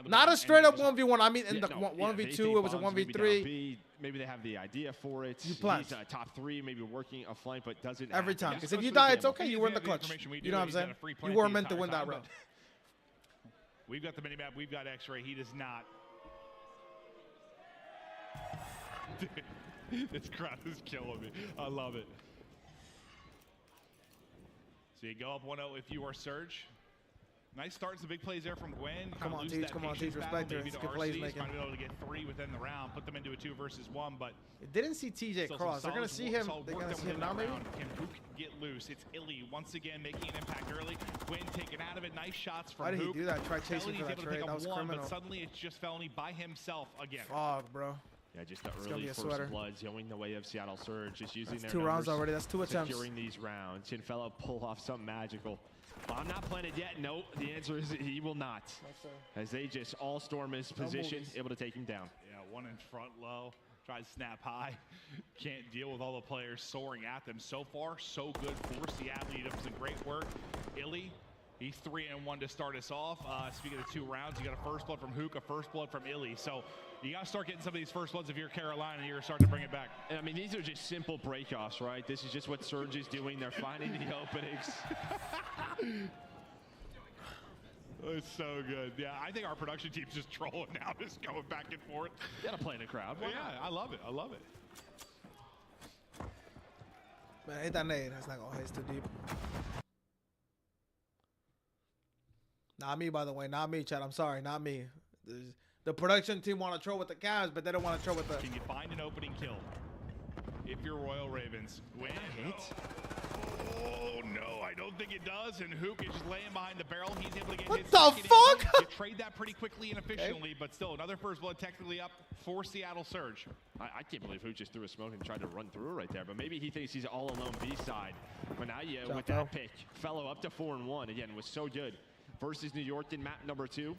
Speaker 1: not a straight up 1v1. I mean, in the 1v2, it was a 1v3.
Speaker 7: Maybe they have the idea for it.
Speaker 1: You plan.
Speaker 7: He's top 3, maybe working a flank, but doesn't
Speaker 1: every time. Because if you die, it's okay. You were in the clutch. You know what I'm saying? You were meant to win that round.
Speaker 5: We've got the minimap. We've got X-Ray. He does not. This crowd is killing me. I love it. So you go up 1-0 if you are Surge. Nice start, some big plays there from Gwen.
Speaker 1: Come on, Teach. Come on, Teach. Respect her. It's good plays making.
Speaker 5: Might be able to get 3 within the round, put them into a 2 versus 1, but
Speaker 1: it didn't see TJ cross. They're gonna see him. They're gonna see him now, maybe.
Speaker 5: Can Hook get loose? It's Illy once again making an impact early. Gwen taking out of it. Nice shots from Hook.
Speaker 1: Why did he do that? Try chasing for that trade. That was criminal.
Speaker 5: But suddenly it's just Felony by himself again.
Speaker 1: Fuck, bro.
Speaker 7: Yeah, just the early first bloods going the way of Seattle Surge, just using their
Speaker 1: 2 rounds already. That's 2 attempts.
Speaker 7: Securing these rounds. Can Fellow pull off something magical? I'm not playing it yet. No, the answer is he will not. As they just all storm his position, able to take him down.
Speaker 5: Yeah, 1 in front low. Tries to snap high. Can't deal with all the players soaring at them. So far, so good for Seattle. He does some great work. Illy. He's 3-1 to start us off. Speaking of 2 rounds, you got a first blood from Hook, a first blood from Illy. So you got to start getting some of these first bloods if you're Carolina and you're starting to bring it back.
Speaker 7: I mean, these are just simple breakoffs, right? This is just what Surge is doing. They're finding the openings.
Speaker 5: It's so good. Yeah, I think our production team's just trolling now, just going back and forth.
Speaker 7: You got to play in the crowd.
Speaker 5: Yeah, I love it. I love it.
Speaker 1: Man, hit that nade. That's not going to hit. It's too deep. Not me, by the way. Not me, Chad. I'm sorry. Not me. The production team want to troll with the Cavs, but they don't want to troll with the...
Speaker 5: Can you find an opening kill? If you're Royal Ravens. Win.
Speaker 7: Hit.
Speaker 5: Oh, no. I don't think it does. And Hook is just laying behind the barrel. He's able to get
Speaker 1: what
Speaker 5: his
Speaker 1: the fuck?
Speaker 5: You trade that pretty quickly and efficiently, but still, another first blood technically up for Seattle Surge.
Speaker 7: I can't believe Hook just threw a smoke and tried to run through right there, but maybe he thinks he's all alone B-side. But now, yeah, with that pick, Fellow up to 4-1. Again, was so good. Versus New York in map number 2,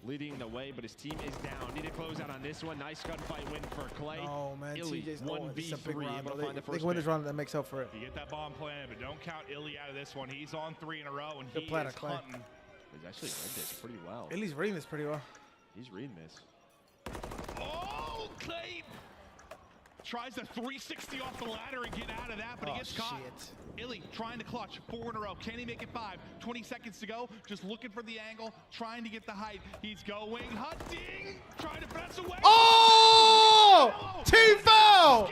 Speaker 7: leading the way, but his team is down. Need to close out on this one. Nice gunfight win for Clay.
Speaker 1: Oh man,
Speaker 7: Illy,
Speaker 1: TJ's
Speaker 7: 1v3.
Speaker 1: They can win this round. That makes up for it.
Speaker 5: You get that bomb plan, but don't count Illy out of this one. He's on 3 in a row, and he is hunting.
Speaker 7: He's actually read this pretty well.
Speaker 1: Illy's reading this pretty well.
Speaker 7: He's reading this.
Speaker 5: Oh, Clay tries a 360 off the ladder and get out of that, but he gets caught. Illy trying to clutch 4 in a row. Can he make it 5? 20 seconds to go. Just looking for the angle, trying to get the height. He's going hunting, trying to press away.
Speaker 1: Oh! Team foul!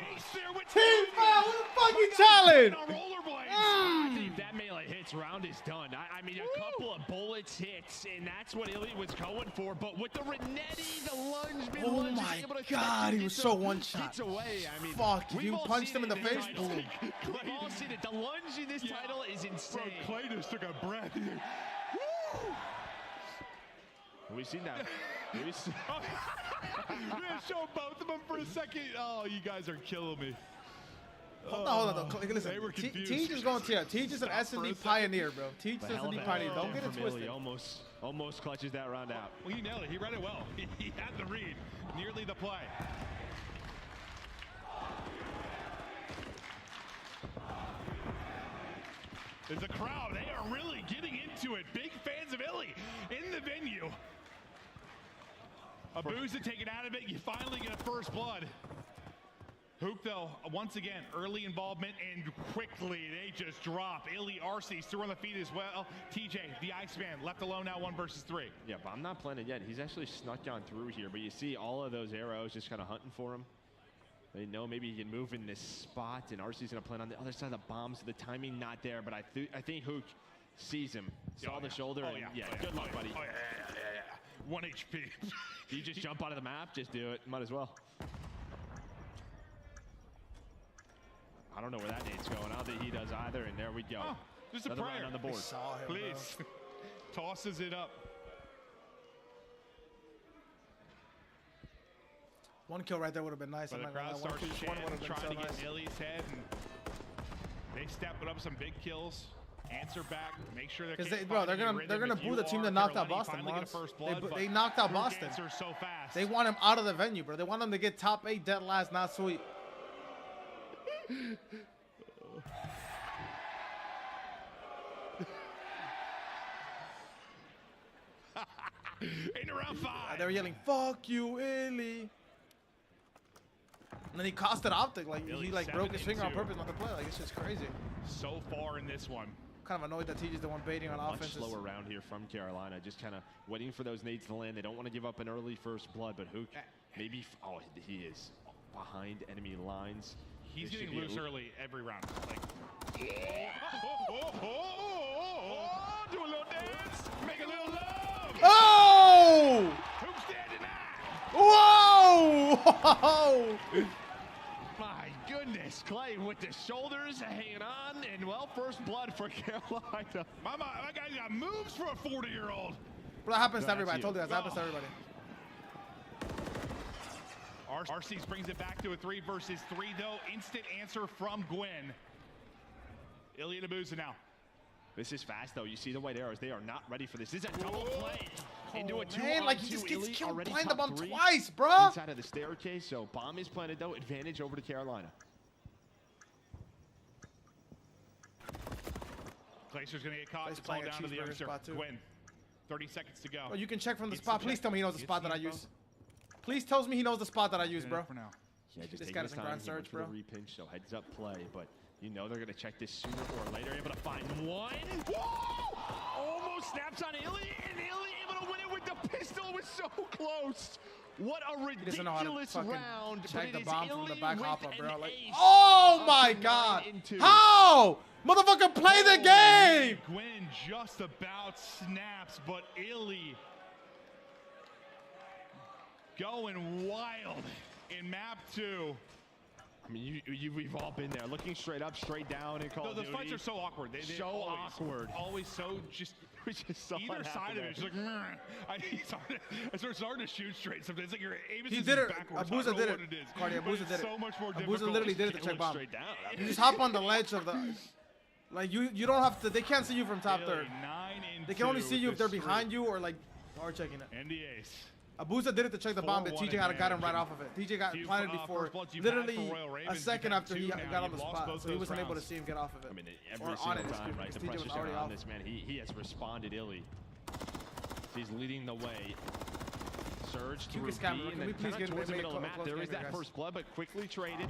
Speaker 1: Team foul! What a fucking challenge!
Speaker 7: I think that melee hits round is done. I mean, a couple of bullets hits, and that's what Illy was going for. But with the Renetti, the lunge,
Speaker 1: oh my God, he was so one-shot.
Speaker 7: Gets away. I mean,
Speaker 1: fuck, if you punched him in the face, boom.
Speaker 7: We've all seen it. The lunge in this title is insane.
Speaker 5: Bro, Clay just took a breath.
Speaker 7: We've seen that.
Speaker 5: We're gonna show both of them for a second. Oh, you guys are killing me.
Speaker 1: Hold on. Listen, Teach is going to Teach is an S&D pioneer, bro. Teach is an S&D pioneer. Don't get it twisted.
Speaker 7: Almost clutches that round out.
Speaker 5: Well, he nailed it. He read it well. He had the read. Nearly the play. There's a crowd. They are really getting into it. Big fans of Illy in the venue. Abuza taken out of it. You finally get a first blood. Hook, though, once again, early involvement, and quickly they just drop. Illy, Arceus through on the feet as well. TJ, the Iceman, left alone now 1 versus 3.
Speaker 7: Yeah, but I'm not playing it yet. He's actually snuck on through here, but you see all of those arrows just kind of hunting for him. They know maybe he can move in this spot, and Arceus going to plan on the other side of the bombs. The timing not there, but I think Hook sees him. Saw the shoulder, and good luck, buddy.
Speaker 5: 1 HP.
Speaker 7: Do you just jump out of the map? Just do it. Might as well. I don't know where that nade's going. I don't think he does either, and there we go.
Speaker 5: Oh, just a
Speaker 7: another
Speaker 5: prayer
Speaker 7: round on the board.
Speaker 5: Please. Tosses it up.
Speaker 1: One kill right there would have been nice.
Speaker 5: But
Speaker 1: I'm
Speaker 5: the
Speaker 1: not gonna
Speaker 5: crowd
Speaker 1: lie. One
Speaker 5: starts
Speaker 1: kill, one would have
Speaker 5: chanting,
Speaker 1: been
Speaker 5: trying
Speaker 1: so
Speaker 5: to
Speaker 1: nice.
Speaker 5: get Illy's head, and they step it up some big kills. Answer back, make sure
Speaker 1: Because they're gonna boo the team that knocked out Boston once. They knocked out Boston.
Speaker 5: So fast.
Speaker 1: They want him out of the venue, bro. They want him to get top 8 dead last, not sweet.
Speaker 5: In round 5.
Speaker 1: They were yelling, "Fuck you, Illy!" And then he costed Optic, like
Speaker 5: Illy
Speaker 1: he like broke his finger on
Speaker 5: 7-2.
Speaker 1: purpose not to play. Like it's just crazy.
Speaker 5: So far in this one.
Speaker 1: Kind of annoyed that TJ's the one baiting on
Speaker 7: Much
Speaker 1: offense.
Speaker 7: slower round here from Carolina, just kind of waiting for those nades to land. They don't want to give up an early first blood, but Hook maybe, oh, he is behind enemy lines.
Speaker 5: He's
Speaker 7: This should
Speaker 5: getting
Speaker 7: be
Speaker 5: loose early every round. Like, do a little dance, make a little love.
Speaker 1: Oh!
Speaker 5: Hook's dead tonight.
Speaker 1: Whoa!
Speaker 7: My goodness, Clay with the shoulders hanging on, and well, first blood for Carolina.
Speaker 5: My guy's got moves for a 40-year-old.
Speaker 1: But that happens to
Speaker 7: That's
Speaker 1: everybody. I
Speaker 7: you.
Speaker 1: told you that happens to everybody.
Speaker 5: RC's brings it back to a 3 versus 3, though. Instant answer from Gwen. Ilya Nabuza now.
Speaker 7: This is fast, though. You see the white arrows. They are not ready for this. This is a double play into a 2-on-2.
Speaker 1: Man, like he just gets
Speaker 7: Illy
Speaker 1: killed
Speaker 7: already
Speaker 1: behind the
Speaker 7: top
Speaker 1: bomb
Speaker 7: 3
Speaker 1: twice, bro.
Speaker 7: inside of the staircase. So bomb is planted, though. Advantage over to Carolina.
Speaker 5: Glaciers gonna get caught.
Speaker 1: He's
Speaker 5: It's all
Speaker 1: playing a
Speaker 5: down to the
Speaker 1: cheeseburger
Speaker 5: youngster.
Speaker 1: spot, too.
Speaker 5: Gwen, 30 seconds to go.
Speaker 1: Oh, you can check from the
Speaker 5: Gets
Speaker 1: spot.
Speaker 5: the
Speaker 1: Please
Speaker 5: check.
Speaker 1: tell me he knows the
Speaker 5: Gets
Speaker 1: spot that I
Speaker 5: info.
Speaker 1: use. Please tells me he knows the spot that I use, bro.
Speaker 5: For now.
Speaker 7: Yeah, just
Speaker 1: This
Speaker 7: taking
Speaker 1: guy
Speaker 7: his
Speaker 1: doesn't
Speaker 7: time.
Speaker 1: grind
Speaker 7: He went
Speaker 1: surge,
Speaker 7: for the
Speaker 1: bro.
Speaker 7: repinch, so heads up play. But you know they're gonna check this sooner or later. Able to find one. Whoa! Almost snaps on Illy, and Illy able to win it with the pistol. It was so close. What a
Speaker 1: doesn't know how to
Speaker 7: ridiculous
Speaker 1: fucking
Speaker 7: round!
Speaker 1: check
Speaker 7: But it
Speaker 1: the
Speaker 7: is
Speaker 1: bomb from the
Speaker 7: Illy
Speaker 1: back
Speaker 7: with
Speaker 1: hopper, bro.
Speaker 7: an
Speaker 1: Like,
Speaker 7: ace.
Speaker 1: oh
Speaker 7: Up
Speaker 1: my
Speaker 7: to
Speaker 1: god!
Speaker 7: 9-2.
Speaker 1: How? Motherfucker, play the game!
Speaker 5: Gwen just about snaps, but Illy going wild in map 2.
Speaker 7: I mean, we've all been there, looking straight up, straight down, and Call of
Speaker 5: The
Speaker 7: Duty.
Speaker 5: fights are so awkward. They
Speaker 7: So
Speaker 5: always,
Speaker 7: awkward.
Speaker 5: Always so just.
Speaker 7: We just saw
Speaker 5: Either
Speaker 7: it
Speaker 5: side
Speaker 7: happen
Speaker 5: of it, it's
Speaker 7: there.
Speaker 5: like, I started to shoot straight sometimes. It's like your aim is
Speaker 1: He
Speaker 5: just
Speaker 1: did it.
Speaker 5: backwards. I
Speaker 1: Abuza
Speaker 5: don't know
Speaker 1: did
Speaker 5: what
Speaker 1: it.
Speaker 5: it is.
Speaker 1: Cardi,
Speaker 5: But
Speaker 1: Abuza
Speaker 5: it's
Speaker 1: did it.
Speaker 5: so much more
Speaker 1: Abuza
Speaker 5: difficult.
Speaker 1: literally did it to
Speaker 7: Look
Speaker 1: check bomb.
Speaker 7: straight down.
Speaker 1: You just hop on the ledge of the. Like you don't have to. They can't see you from top
Speaker 5: Illy,
Speaker 1: third.
Speaker 5: 9-2
Speaker 1: They can only see you if
Speaker 5: with
Speaker 1: they're
Speaker 5: this
Speaker 1: behind you or like are checking it.
Speaker 5: NDAs.
Speaker 1: Abuza did it to check the bomb, but
Speaker 5: 4-1
Speaker 1: TJ got him
Speaker 5: advantage.
Speaker 1: right off of it. TJ got
Speaker 5: Few,
Speaker 1: planted
Speaker 5: first
Speaker 1: before,
Speaker 5: bloods you've had
Speaker 1: literally
Speaker 5: for Royal
Speaker 1: a
Speaker 5: Ravens.
Speaker 1: second
Speaker 5: You've had
Speaker 1: after
Speaker 5: two
Speaker 1: he
Speaker 5: now.
Speaker 1: got on
Speaker 5: You've
Speaker 1: the
Speaker 5: lost
Speaker 1: spot,
Speaker 5: both
Speaker 1: so he
Speaker 5: those
Speaker 1: wasn't able to
Speaker 5: rounds.
Speaker 1: see him get off of it.
Speaker 7: I mean,
Speaker 1: Or
Speaker 7: every
Speaker 1: on
Speaker 7: single
Speaker 1: it,
Speaker 7: time, right? The
Speaker 1: because TJ was
Speaker 7: pressure's
Speaker 1: already
Speaker 7: on
Speaker 1: off.
Speaker 7: this man. He has responded illy. He's leading the way. Surge through
Speaker 1: Lucas
Speaker 7: B,
Speaker 1: Cameron,
Speaker 7: and
Speaker 1: can
Speaker 7: then
Speaker 1: we please
Speaker 7: kinda
Speaker 1: get
Speaker 7: towards the
Speaker 1: make
Speaker 7: middle of the map.
Speaker 1: close
Speaker 7: There
Speaker 1: game
Speaker 7: is
Speaker 1: here,
Speaker 7: that
Speaker 1: guys.
Speaker 7: first blood, but quickly traded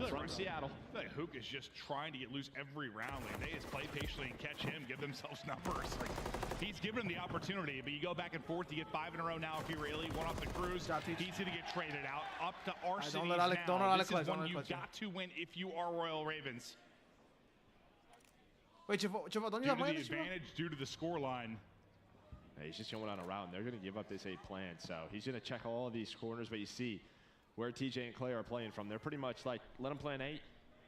Speaker 7: from Seattle.
Speaker 5: I feel like Hook is just trying to get loose every round. Like, they just play patiently and catch him, give themselves numbers. Like, he's given him the opportunity, but you go back and forth. You get 5 in a row now if you're really one off the cruise. He's going to get traded out up to Arsenal.
Speaker 1: Don't let Alec- don't let Alec
Speaker 5: This is
Speaker 1: clutch, don't
Speaker 5: one
Speaker 1: let
Speaker 5: you've
Speaker 1: Alec clutch,
Speaker 5: got to win if you are Royal Ravens.
Speaker 1: Wait, Chivo, don't you
Speaker 5: Due
Speaker 1: have
Speaker 5: to
Speaker 1: money?
Speaker 5: the advantage, due to the score line.
Speaker 7: Yeah, he's just going on a round. They're going to give up this 8 plan, so he's going to check all of these corners. But you see where TJ and Clay are playing from. They're pretty much like, let them plan 8.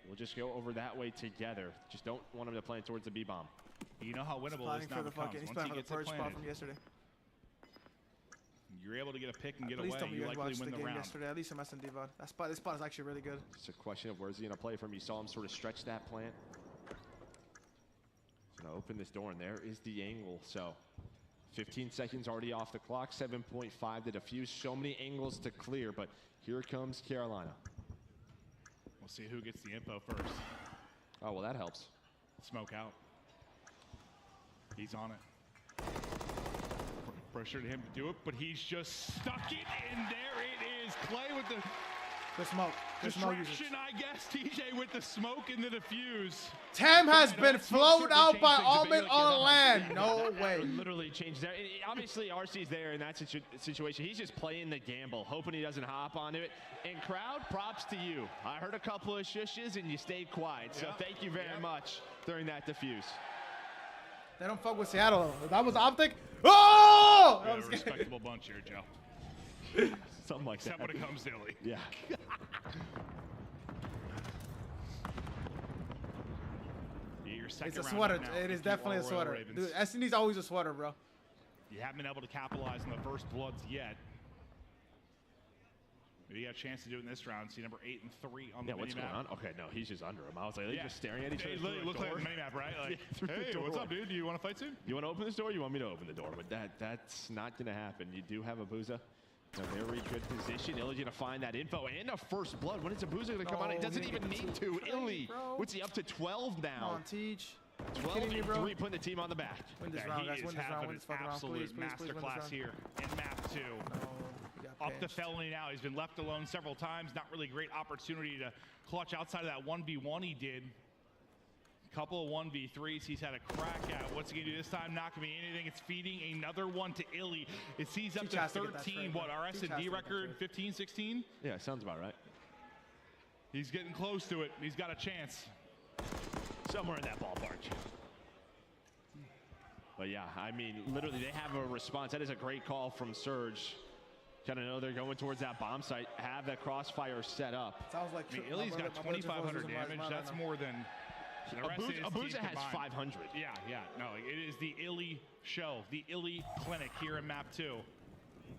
Speaker 7: We'll just go over that way together. Just don't want them to plan towards the B bomb.
Speaker 5: You know how winnable
Speaker 1: Planning
Speaker 5: this
Speaker 1: for
Speaker 5: now
Speaker 1: the
Speaker 5: becomes.
Speaker 1: fucking, he's
Speaker 5: Once
Speaker 1: planning
Speaker 5: he
Speaker 1: for the
Speaker 5: gets it
Speaker 1: purge spot
Speaker 5: planted,
Speaker 1: from yesterday.
Speaker 5: you're able to get a pick and get
Speaker 1: Please
Speaker 5: away.
Speaker 1: tell me
Speaker 5: You
Speaker 1: you guys
Speaker 5: likely
Speaker 1: watched
Speaker 5: win
Speaker 1: the
Speaker 5: the
Speaker 1: game
Speaker 5: round.
Speaker 1: yesterday. At least some S&D VOD. This spot is actually really good.
Speaker 7: It's a question of where's he going to play from. You saw him sort of stretch that plant. He's going to open this door, and there is the angle. So 15 seconds already off the clock, 7.5 to defuse. So many angles to clear, but here comes Carolina.
Speaker 5: We'll see who gets the info first.
Speaker 7: Oh, well, that helps.
Speaker 5: Smoke out. He's on it. Pressured him to do it, but he's just stuck it, and there it is. Clay with the
Speaker 1: Good smoke. Good smoke usage.
Speaker 5: distraction, I guess. TJ with the smoke and the diffuse.
Speaker 1: Tam has been flown out by
Speaker 7: Almond
Speaker 1: Almond on land. No way.
Speaker 7: Literally changed that. Obviously, RC's there in that situation. He's just playing the gamble, hoping he doesn't hop onto it. And crowd, props to you. I heard a couple of shushes, and you stayed quiet. So thank you very much during that diffuse.
Speaker 1: They don't fuck with Seattle. If that was Optic. Oh!
Speaker 5: They're
Speaker 1: I'm
Speaker 5: a
Speaker 1: just kidding.
Speaker 5: respectable bunch here, Joe.
Speaker 7: Something like
Speaker 5: Except
Speaker 7: that.
Speaker 5: when it comes to Illy.
Speaker 7: Yeah.
Speaker 5: Your second
Speaker 1: It's a
Speaker 5: round
Speaker 1: sweater.
Speaker 5: up now
Speaker 1: It
Speaker 5: if
Speaker 1: is
Speaker 5: you
Speaker 1: definitely
Speaker 5: are
Speaker 1: a
Speaker 5: Royal
Speaker 1: sweater.
Speaker 5: Ravens.
Speaker 1: Dude, S&D's always a sweater, bro.
Speaker 5: You haven't been able to capitalize on the first bloods yet. Maybe he got a chance to do it in this round. See number 8 and 3 on the
Speaker 7: what's
Speaker 5: mini
Speaker 7: going
Speaker 5: map.
Speaker 7: on? Okay, no, he's just under him. I was like, they're just staring at each other.
Speaker 5: It literally looked like a mini map, right? Like, hey, what's up, dude? Do you want to fight soon?
Speaker 7: You want to open this door? You want me to open the door? But that's not going to happen. You do have Abuza. A very good position. Illy's going to find that info and a first blood. When is Abuza going to come on? He doesn't even need to. Illy, what's he up to 12 now?
Speaker 1: Come on, Teach.
Speaker 7: 12 and 3, putting the team on the back.
Speaker 1: Win this round, guys.
Speaker 5: He is
Speaker 1: Win this round.
Speaker 5: having
Speaker 1: Win
Speaker 5: an
Speaker 1: this fucking round.
Speaker 5: absolute
Speaker 1: Please, please, win this
Speaker 5: masterclass
Speaker 1: round.
Speaker 5: here in map 2. Up the felony now. He's been left alone several times. Not really great opportunity to clutch outside of that 1v1 he did. Couple of 1v3s he's had a crack at. What's he gonna do this time? Not gonna be anything. It's feeding another one to Illy. It sees up to 13. What, our S&D record? 15, 16?
Speaker 7: Yeah, sounds about right.
Speaker 5: He's getting close to it. He's got a chance.
Speaker 7: Somewhere in that ballpark. But yeah, I mean, literally they have a response. That is a great call from Surge. Kind of know they're going towards that bomb site, have that crossfire set up.
Speaker 1: Sounds like
Speaker 5: Illy's got 2,500 damage. That's more than the rest of his
Speaker 7: Abuza
Speaker 5: team
Speaker 7: has
Speaker 5: combined.
Speaker 7: 500.
Speaker 5: Yeah. No, it is the Illy show, the Illy clinic here in map 2.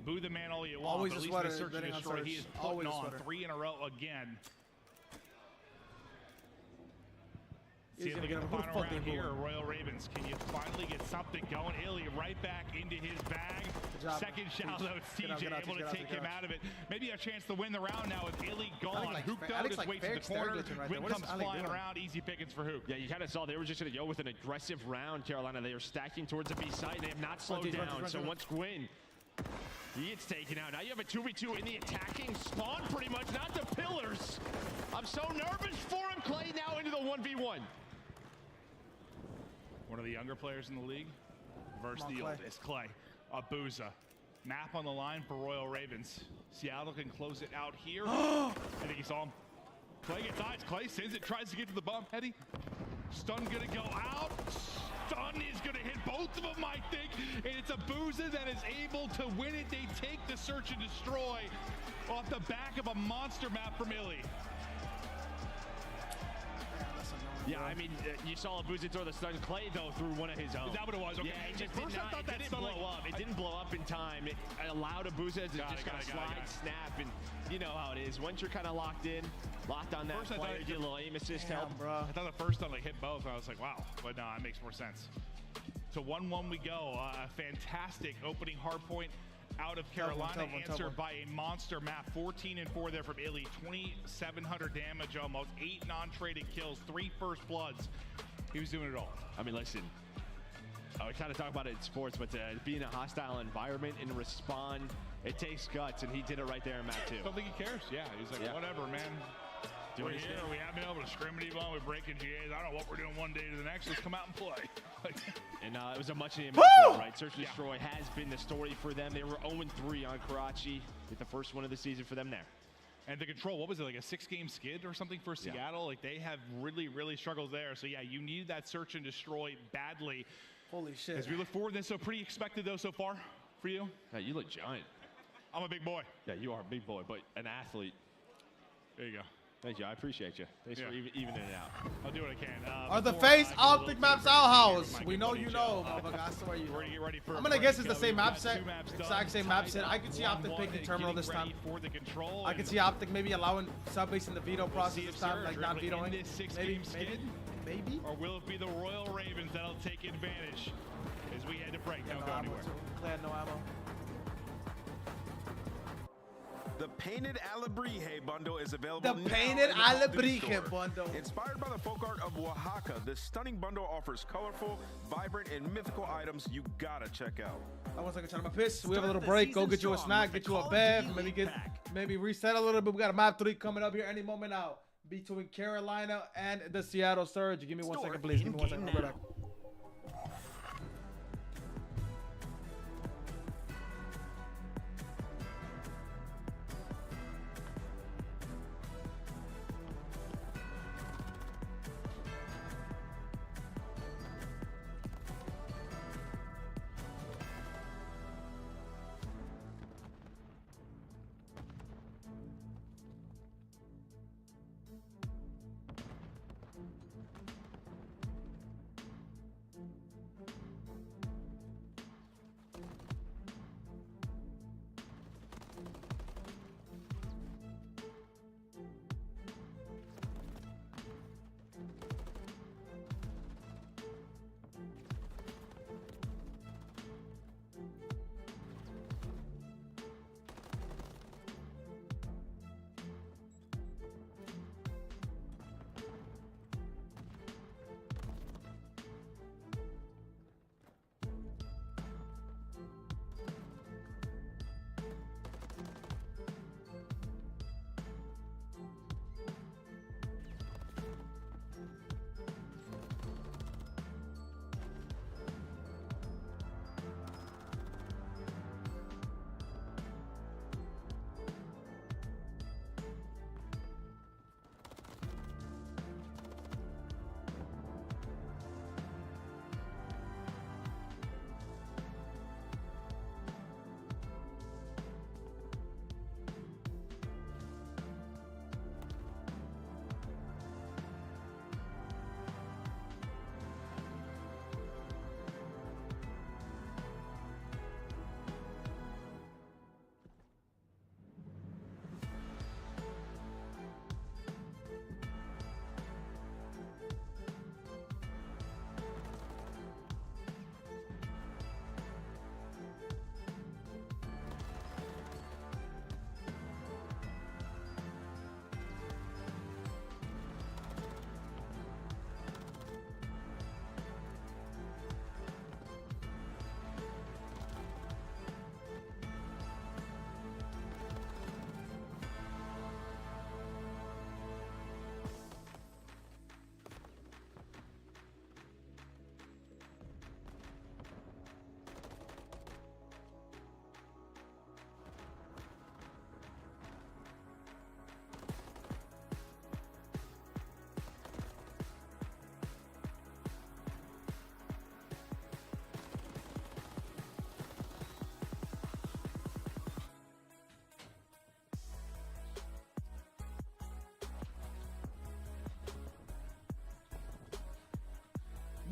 Speaker 5: Boo the man all you want,
Speaker 1: Always
Speaker 5: but at
Speaker 1: a
Speaker 5: least
Speaker 1: sweater,
Speaker 5: in the search and
Speaker 1: betting on
Speaker 5: destroy,
Speaker 1: Surge.
Speaker 5: he is
Speaker 1: Always
Speaker 5: putting
Speaker 1: a
Speaker 5: on
Speaker 1: sweater.
Speaker 5: 3 in a row again.
Speaker 1: He's
Speaker 5: See if
Speaker 1: gonna
Speaker 5: we
Speaker 1: get
Speaker 5: can
Speaker 1: him. Who the
Speaker 5: find
Speaker 1: fuck
Speaker 5: around
Speaker 1: they
Speaker 5: here,
Speaker 1: booing?
Speaker 5: Royal Ravens. Can you finally get something going? Illy right back into his bag.
Speaker 1: job.
Speaker 5: Second shout out,
Speaker 1: Get out,
Speaker 5: TJ
Speaker 1: get out,
Speaker 5: able
Speaker 1: get
Speaker 5: to
Speaker 1: out,
Speaker 5: take
Speaker 1: get
Speaker 5: him
Speaker 1: out.
Speaker 5: out of it. Maybe a chance to win the round now with Illy gone.
Speaker 1: like
Speaker 5: Hook
Speaker 1: Fa-
Speaker 5: out
Speaker 1: Alex
Speaker 5: his
Speaker 1: like
Speaker 5: way to
Speaker 1: fair
Speaker 5: the corner.
Speaker 1: glitching right
Speaker 5: Win
Speaker 1: there. What is
Speaker 5: comes
Speaker 1: Ali
Speaker 5: flying
Speaker 1: doing?
Speaker 5: around. Easy pickings for Hook.
Speaker 7: Yeah, you kind of saw they were just going to go with an aggressive round, Carolina. They are stacking towards the B side. They have not slowed down. So once Gwyn, he gets taken out. Now you have a 2v2 in the attacking spawn pretty much, not the pillars. I'm so nervous for him. Clay now into the 1v1.
Speaker 5: One of the younger players in the league versus
Speaker 1: Come on,
Speaker 5: the
Speaker 1: Clay.
Speaker 5: oldest, Clay. Abuza. Map on the line for Royal Ravens. Seattle can close it out here. I think he saw him. Clay gets eyes. Clay sends it, tries to get to the bump. Eddie. Stun gonna go out. Stun is gonna hit both of them, I think. And it's Abuza that is able to win it. They take the search and destroy off the back of a monster map from Illy.
Speaker 7: Yeah, I mean, you saw Abuza throw the stun. Clay, though, threw one of his own.
Speaker 5: Is that what it was? Okay.
Speaker 7: Yeah, it just
Speaker 5: At first
Speaker 7: did
Speaker 5: I
Speaker 7: not,
Speaker 5: thought
Speaker 7: it
Speaker 5: that
Speaker 7: didn't
Speaker 5: stun,
Speaker 7: blow
Speaker 5: like,
Speaker 7: up. It didn't blow up in time. It allowed Abuza to just kind of slide, snap, and you know how it is. Once you're kind of locked in, locked on that
Speaker 5: First I thought
Speaker 7: player,
Speaker 5: it-
Speaker 7: get a little aim assist help.
Speaker 1: bro.
Speaker 5: I thought the first stun like hit both, and I was like, wow. But no, that makes more sense. To 1-1 we go. A fantastic opening hard point out of Carolina, answered by a monster map. 14 and 4 there from Illy. 2,700 damage almost. 8 non-traded kills. 3 first bloods. He was doing it all.
Speaker 7: I mean, listen, we kind of talk about it in sports, but to be in a hostile environment and respond, it takes guts, and he did it right there in map 2.
Speaker 5: I don't think he cares. Yeah, he's like, whatever, man. We're here. We haven't been able to scrim anyone. We're breaking GAs. I don't know what we're doing one day to the next. Let's come out and play.
Speaker 7: And it was a much needed match, right? Search and Destroy has been the story for them. They were 0-3 on Karachi with the first one of the season for them there.
Speaker 5: And the control, what was it, like a 6-game skid or something for Seattle? Like they have really, really struggled there. So yeah, you need that search and destroy badly.
Speaker 1: Holy shit.
Speaker 5: As we look forward to this, so pretty expected though so far for you?
Speaker 7: Yeah, you look giant.
Speaker 5: I'm a big boy.
Speaker 7: Yeah, you are a big boy, but an athlete.
Speaker 5: There you go.
Speaker 7: Thank you, I appreciate you. Thanks for evening it out.
Speaker 5: I'll do what I can.
Speaker 1: Are the
Speaker 5: before
Speaker 1: face
Speaker 5: I go,
Speaker 1: optic
Speaker 5: we'll
Speaker 1: maps
Speaker 5: take a
Speaker 1: our
Speaker 5: break
Speaker 1: house?
Speaker 5: here with
Speaker 1: We
Speaker 5: my
Speaker 1: know
Speaker 5: good
Speaker 1: you
Speaker 5: buddy
Speaker 1: know,
Speaker 5: Joe.
Speaker 1: motherfucker. I swear you
Speaker 5: We're gonna get ready for
Speaker 1: I'm
Speaker 5: a
Speaker 1: gonna
Speaker 5: break.
Speaker 1: guess it's the same
Speaker 5: We've
Speaker 1: map
Speaker 5: got
Speaker 1: set.
Speaker 5: 2 maps done,
Speaker 1: Exact same map set. I
Speaker 5: tied
Speaker 1: could see
Speaker 5: up
Speaker 1: Optic
Speaker 5: 1-1
Speaker 1: picking
Speaker 5: and
Speaker 1: terminal this
Speaker 5: getting
Speaker 1: time.
Speaker 5: ready for the control.
Speaker 1: I could see Optic maybe allowing sub-base in the veto
Speaker 5: We'll
Speaker 1: process
Speaker 5: see
Speaker 1: this
Speaker 5: if
Speaker 1: time,
Speaker 5: Surge
Speaker 1: like not
Speaker 5: really
Speaker 1: vetoing.
Speaker 5: in this 6-game
Speaker 1: Maybe,
Speaker 5: skid.
Speaker 1: maybe.
Speaker 5: Or will it be the Royal Ravens that'll take advantage as we head to break? Don't
Speaker 1: No
Speaker 5: go
Speaker 1: ammo
Speaker 5: anywhere.
Speaker 1: too. Clay had no ammo.
Speaker 10: The Painted Alebrije bundle is available
Speaker 1: The
Speaker 10: now
Speaker 1: Painted
Speaker 10: in the Optic
Speaker 1: Alebrije
Speaker 10: store.
Speaker 1: bundle.
Speaker 10: Inspired by the folk art of Oaxaca, this stunning bundle offers colorful, vibrant, and mythical items you gotta check out.
Speaker 1: I was like, I'm my piss. We have a
Speaker 8: Start
Speaker 1: little
Speaker 8: the
Speaker 1: break. Go
Speaker 8: season
Speaker 1: get you a
Speaker 8: strong
Speaker 1: snack,
Speaker 8: with
Speaker 1: get
Speaker 8: the
Speaker 1: you a
Speaker 8: Call of
Speaker 1: bath,
Speaker 8: Duty
Speaker 1: maybe
Speaker 8: Elite
Speaker 1: get
Speaker 8: Pack.
Speaker 1: maybe reset a little bit. We got a map 3 coming up here any moment now between Carolina and the Seattle Surge. Give me 1 second, please. Give me 1 second. I'll be back.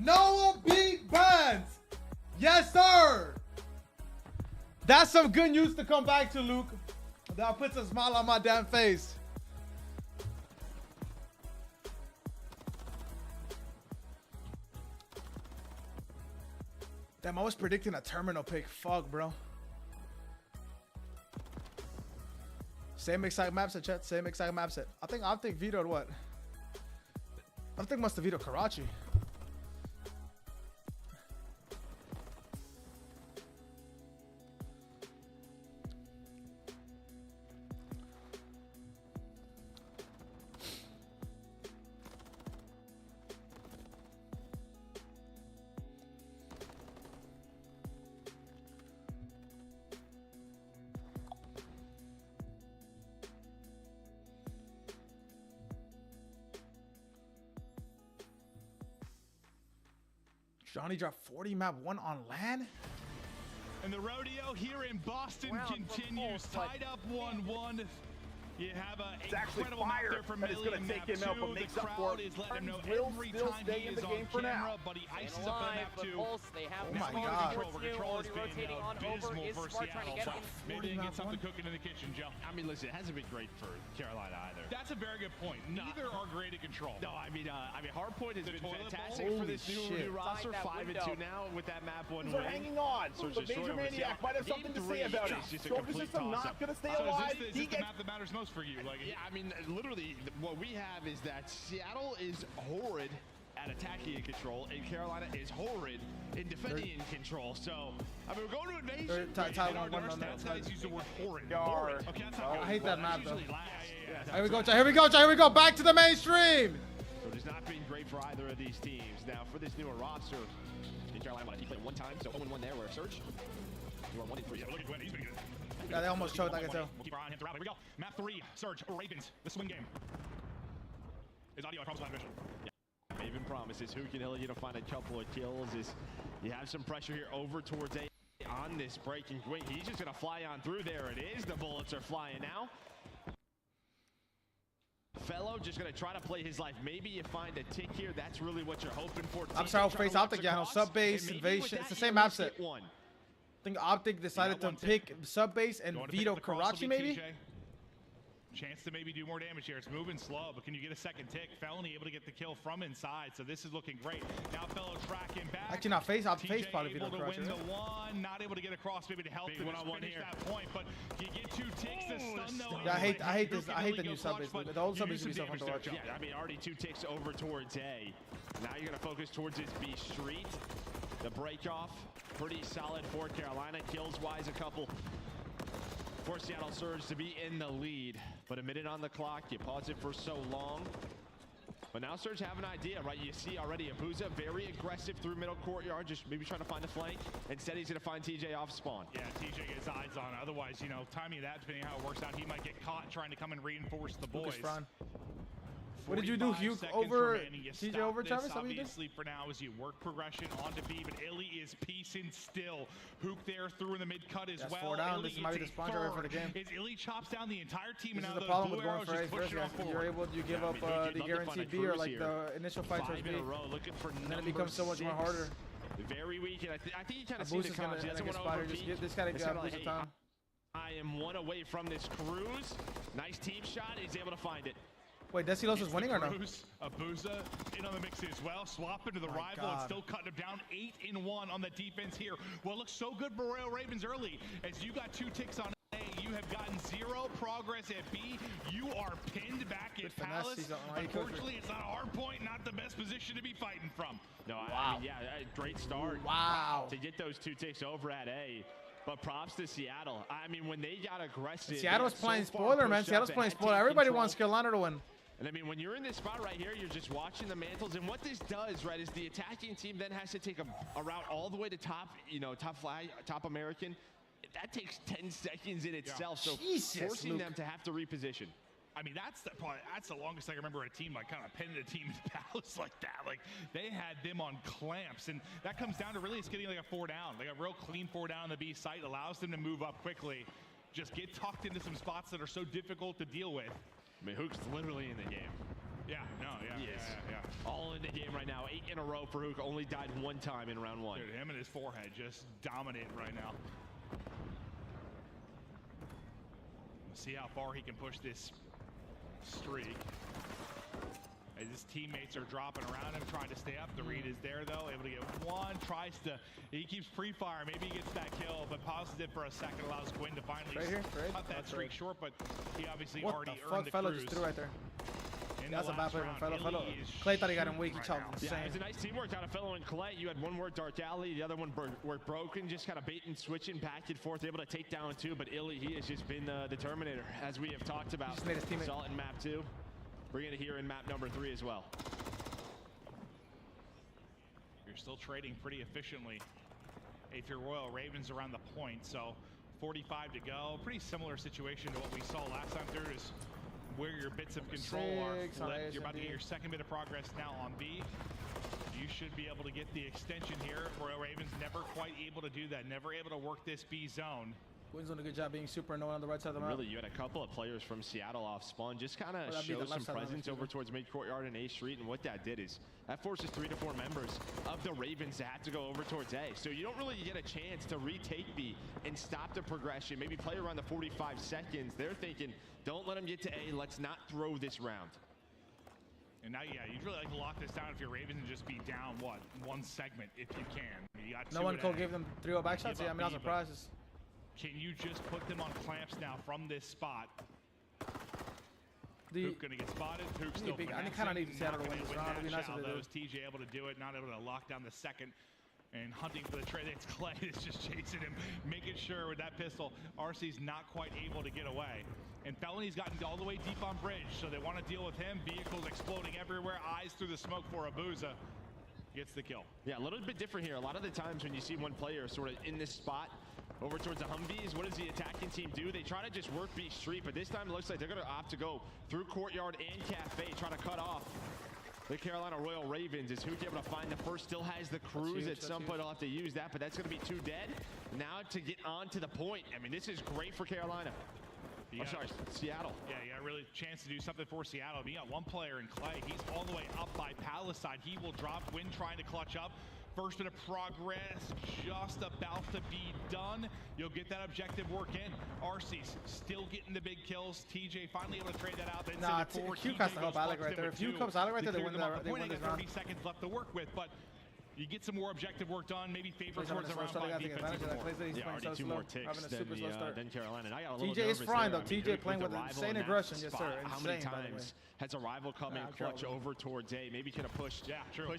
Speaker 1: Noah beat Bands. Yes, sir. That's some good news to come back to, Luke. That puts a smile on my damn face. Damn, I was predicting a terminal pick. Fuck, bro. Same exact map set, chat. Same exact map set. I think vetoed what? I think must have vetoed Karachi. Johnny dropped 40 map 1 on LAN.
Speaker 5: And the rodeo here in Boston continues, tied up 1-1. You have an incredible map there from Millie in map 2. The crowd is letting him know every time he is on camera, but he ices up on map 2.
Speaker 1: Oh my God.
Speaker 5: Control has been abysmal for Seattle. Maybe they can get something cooking in the kitchen, Joe.
Speaker 7: I mean, listen, it hasn't been great for Carolina either.
Speaker 5: That's a very good point. Neither are great at control.
Speaker 7: No, I mean, Hardpoint has been fantastic
Speaker 1: bowl?
Speaker 7: for this new roster. 5-2 now with that map 1 win.
Speaker 11: They're hanging on. The Major Maniac might have something to say about it. Sophie System not going to stay alive.
Speaker 5: Is this the map that matters most for you? Like,
Speaker 7: yeah, I mean, literally, what we have is that Seattle is horrid at attacking in control, and Carolina is horrid in defending in control. So, I mean, we're going to invasion.
Speaker 5: Stats use the word horrid.
Speaker 1: Okay, I hate that map, though. Here we go, Chai. Here we go, Chai. Here we go. Back to the mainstream.
Speaker 7: So it has not been great for either of these teams. Now, for this newer roster, in Carolina, he played 1 time, so 0-1 there. Where Surge, you are 1-3.
Speaker 5: Yeah, look at Gwen. He's been good.
Speaker 1: Yeah, they almost choked, I can tell.
Speaker 5: Keep our eye on him throughout. Here we go. Map 3, Surge, Ravens, the swing game. Is audio, I promise, vision.
Speaker 7: Yeah. Maven promises Hook and Hilly to find a couple of kills. You have some pressure here over towards A on this breaking wing. He's just gonna fly on through. There it is. The bullets are flying now. Fellow just gonna try to play his life. Maybe you find a tick here. That's really what you're hoping for.
Speaker 1: I'm sorry, face Optic, yeah, no, sub base, invasion. It's the same map set. I think Optic decided to pick sub base and veto Karachi, maybe?
Speaker 5: Chance to maybe do more damage here. It's moving slow, but can you get a second tick? Felony able to get the kill from inside, so this is looking great. Now Fellow tracking back.
Speaker 1: Actually, not face Optic, face probably veto
Speaker 5: able to
Speaker 1: Karachi.
Speaker 5: win the one, not able to get across maybe to help finish that point, but you get 2 ticks to stun though.
Speaker 1: Yeah, I hate this. I hate the new sub base. The old sub base should be so fun to watch.
Speaker 7: Yeah, I mean, already 2 ticks over towards A. Now you're gonna focus towards this B street. The break off, pretty solid for Carolina. Kills wise, a couple for Seattle Surge to be in the lead. But a minute on the clock, you pause it for so long. But now Surge have an idea, right? You see already Abuza very aggressive through middle courtyard, just maybe trying to find a flank. Instead, he's gonna find TJ off spawn.
Speaker 5: Yeah, TJ gets eyes on. Otherwise, you know, timing that, depending on how it works out, he might get caught trying to come and reinforce the boys.
Speaker 1: What did you do, Hugh? Over TJ over Travis?
Speaker 5: Obviously, for now, as you work progression onto B, but Illy is piecing still. Hook there through in the mid cut as well.
Speaker 1: 4 down. This might be the spawn driver for the game.
Speaker 5: As Illy chops down the entire team,
Speaker 1: this
Speaker 5: and
Speaker 1: is the problem with going for A first, guys. You're able to give up the guaranteed B or like the initial fight towards B, and then it becomes so much more harder.
Speaker 7: Very weak, and I think you kind of see the comms.
Speaker 1: This guy got a boost of time.
Speaker 7: I am 1 away from this cruise. Nice team shot. He's able to find it.
Speaker 1: Wait, Desilos is winning or no?
Speaker 5: Abuza in on the mix as well. Swap into the rival and still cutting him down. 8-1 on the defense here. Well, it looks so good for Royal Ravens early. As you got 2 ticks on A, you have gotten 0 progress at B. You are pinned back at Palace. Unfortunately, it's not a hard point, not the best position to be fighting from.
Speaker 7: No, I mean, yeah, great start.
Speaker 1: Wow.
Speaker 7: To get those 2 ticks over at A. But props to Seattle. I mean, when they got aggressive.
Speaker 1: Seattle's playing spoiler, man. Seattle's playing spoiler. Everybody wants Carolina to win.
Speaker 7: And I mean, when you're in this spot right here, you're just watching the mantles. And what this does, right, is the attacking team then has to take a route all the way to top, you know, top flag, top American. That takes 10 seconds in itself. So forcing them to have to reposition.
Speaker 5: I mean, that's the longest I can remember a team like kind of pinning a team in Palace like that. Like they had them on clamps, and that comes down to really it's getting like a 4 down, like a real clean 4 down on the B site allows them to move up quickly, just get tucked into some spots that are so difficult to deal with.
Speaker 7: I mean, Hook's literally in the game.
Speaker 5: Yeah, no,
Speaker 7: He is. All in the game right now. 8 in a row for Hook. Only died one time in round 1.
Speaker 5: Dude, him and his forehead just dominate right now. Let's see how far he can push this streak. As his teammates are dropping around him, trying to stay up. The read is there, though. Able to get one. He keeps pre-fire. Maybe he gets that kill, but pauses it for a second. Allows Gwyn to finally cut that streak short, but he obviously already earned the
Speaker 1: Fellow
Speaker 5: cruise.
Speaker 1: just threw right there.
Speaker 5: In
Speaker 1: That's
Speaker 5: the
Speaker 1: a bad
Speaker 5: last
Speaker 1: play from
Speaker 5: round,
Speaker 1: Fellow.
Speaker 5: Illy is
Speaker 1: Clay thought he got him weak. He
Speaker 5: shooting
Speaker 1: chopped
Speaker 5: right
Speaker 1: insane.
Speaker 7: Yeah, it was a nice teamwork out of Fellow and Clay. You had one work Dark Alley, the other one worked Broken, just kind of baiting, switching back and forth, able to take down 2. But Illy, he has just been the Terminator, as we have talked about.
Speaker 1: Just made his teammate.
Speaker 7: Saw it in map 2. Bringing it here in map number 3 as well.
Speaker 5: You're still trading pretty efficiently. If you're Royal Ravens around the point, so 45 to go. Pretty similar situation to what we saw last time through, is where your bits of control are flipped. You're about to get your second bit of progress now on B. You should be able to get the extension here. Royal Ravens never quite able to do that, never able to work this B zone.
Speaker 1: Gwyn's doing a good job being super known on the right side of the map.
Speaker 7: Really, you had a couple of players from Seattle off spawn just kind of show some presence over towards mid courtyard and A Street, and what that did is that forces 3 to 4 members of the Ravens to have to go over towards A. So you don't really get a chance to retake B and stop the progression, maybe play around the 45 seconds. They're thinking, don't let them get to A, let's not throw this round.
Speaker 5: And now, yeah, you'd really like to lock this down if you're Ravens and just be down, what, 1 segment if you can. You got
Speaker 1: no one gave them 3-0 back shots. Yeah, I mean, I'm surprised.
Speaker 5: Can you just put them on clamps now from this spot?
Speaker 1: Hook
Speaker 5: gonna get spotted. Hook still
Speaker 1: big, I kind of need Seattle to win this round. It'd be nice if they do.
Speaker 5: TJ able to do it, not able to lock down the second. And hunting for the trade. It's Clay that's just chasing him, making sure with that pistol, RC's not quite able to get away. And Felony's gotten all the way deep on bridge, so they want to deal with him. Vehicles exploding everywhere, eyes through the smoke for Abuza. Gets the kill.
Speaker 7: Yeah, a little bit different here. A lot of the times when you see one player sort of in this spot over towards the Humvees, what does the attacking team do? They try to just work B Street, but this time it looks like they're going to opt to go through Courtyard and Cafe, try to cut off the Carolina Royal Ravens. Is Hook able to find the first? Still has the cruise. At some point, I'll have to use that, but that's going to be 2 dead. Now to get on to the point. I mean, this is great for Carolina. Oh, sorry, Seattle.
Speaker 5: Yeah, you got a really chance to do something for Seattle. You got one player in Clay. He's all the way up by Palisade. He will drop. Gwyn trying to clutch up. First bit of progress just about to be done. You'll get that objective work in. RC's still getting the big kills. TJ finally able to trade that out.
Speaker 1: Nah, Q has to help Alec right there. If Q comes Alec right there, they win this round.
Speaker 5: 30 seconds left to work with, but you get some more objective work done, maybe favor towards the round 5 defense.
Speaker 7: Yeah, already 2 more ticks than Carolina. And I got a little
Speaker 1: TJ is frying though. TJ playing with
Speaker 7: rival
Speaker 1: insane aggression, yes sir.
Speaker 7: How many times has a rival come in clutch over towards A? Maybe could have pushed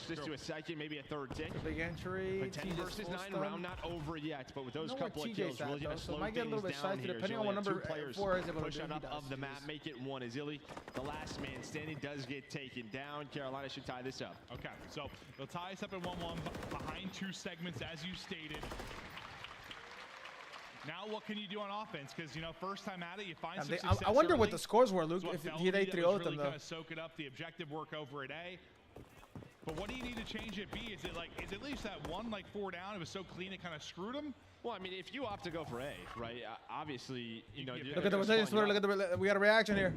Speaker 7: this to a second, maybe a 3rd tick.
Speaker 1: Big entry.
Speaker 7: But 10 versus 9 round not over yet, but with those couple of kills, really gonna slow things down here.
Speaker 1: Depending on what number 4 is able to
Speaker 7: push on up of the map, make it 1. Azili, the last man standing, does get taken down. Carolina should tie this up.
Speaker 5: Okay, so they'll tie us up at 1-1 behind 2 segments, as you stated. Now, what can you do on offense? Because, you know, first time at it, you find some success
Speaker 1: I wonder
Speaker 5: early.
Speaker 1: what the scores were, Luke, if they 3-0'd them, though.
Speaker 5: Kind of soak it up, the objective work over at A. But what do you need to change at B? Is it at least that 1, 4 down? It was so clean it kind of screwed them?
Speaker 7: Well, I mean, if you opt to go for A, right, obviously, you know.
Speaker 1: Look at the rotation, look at the, we got a reaction here.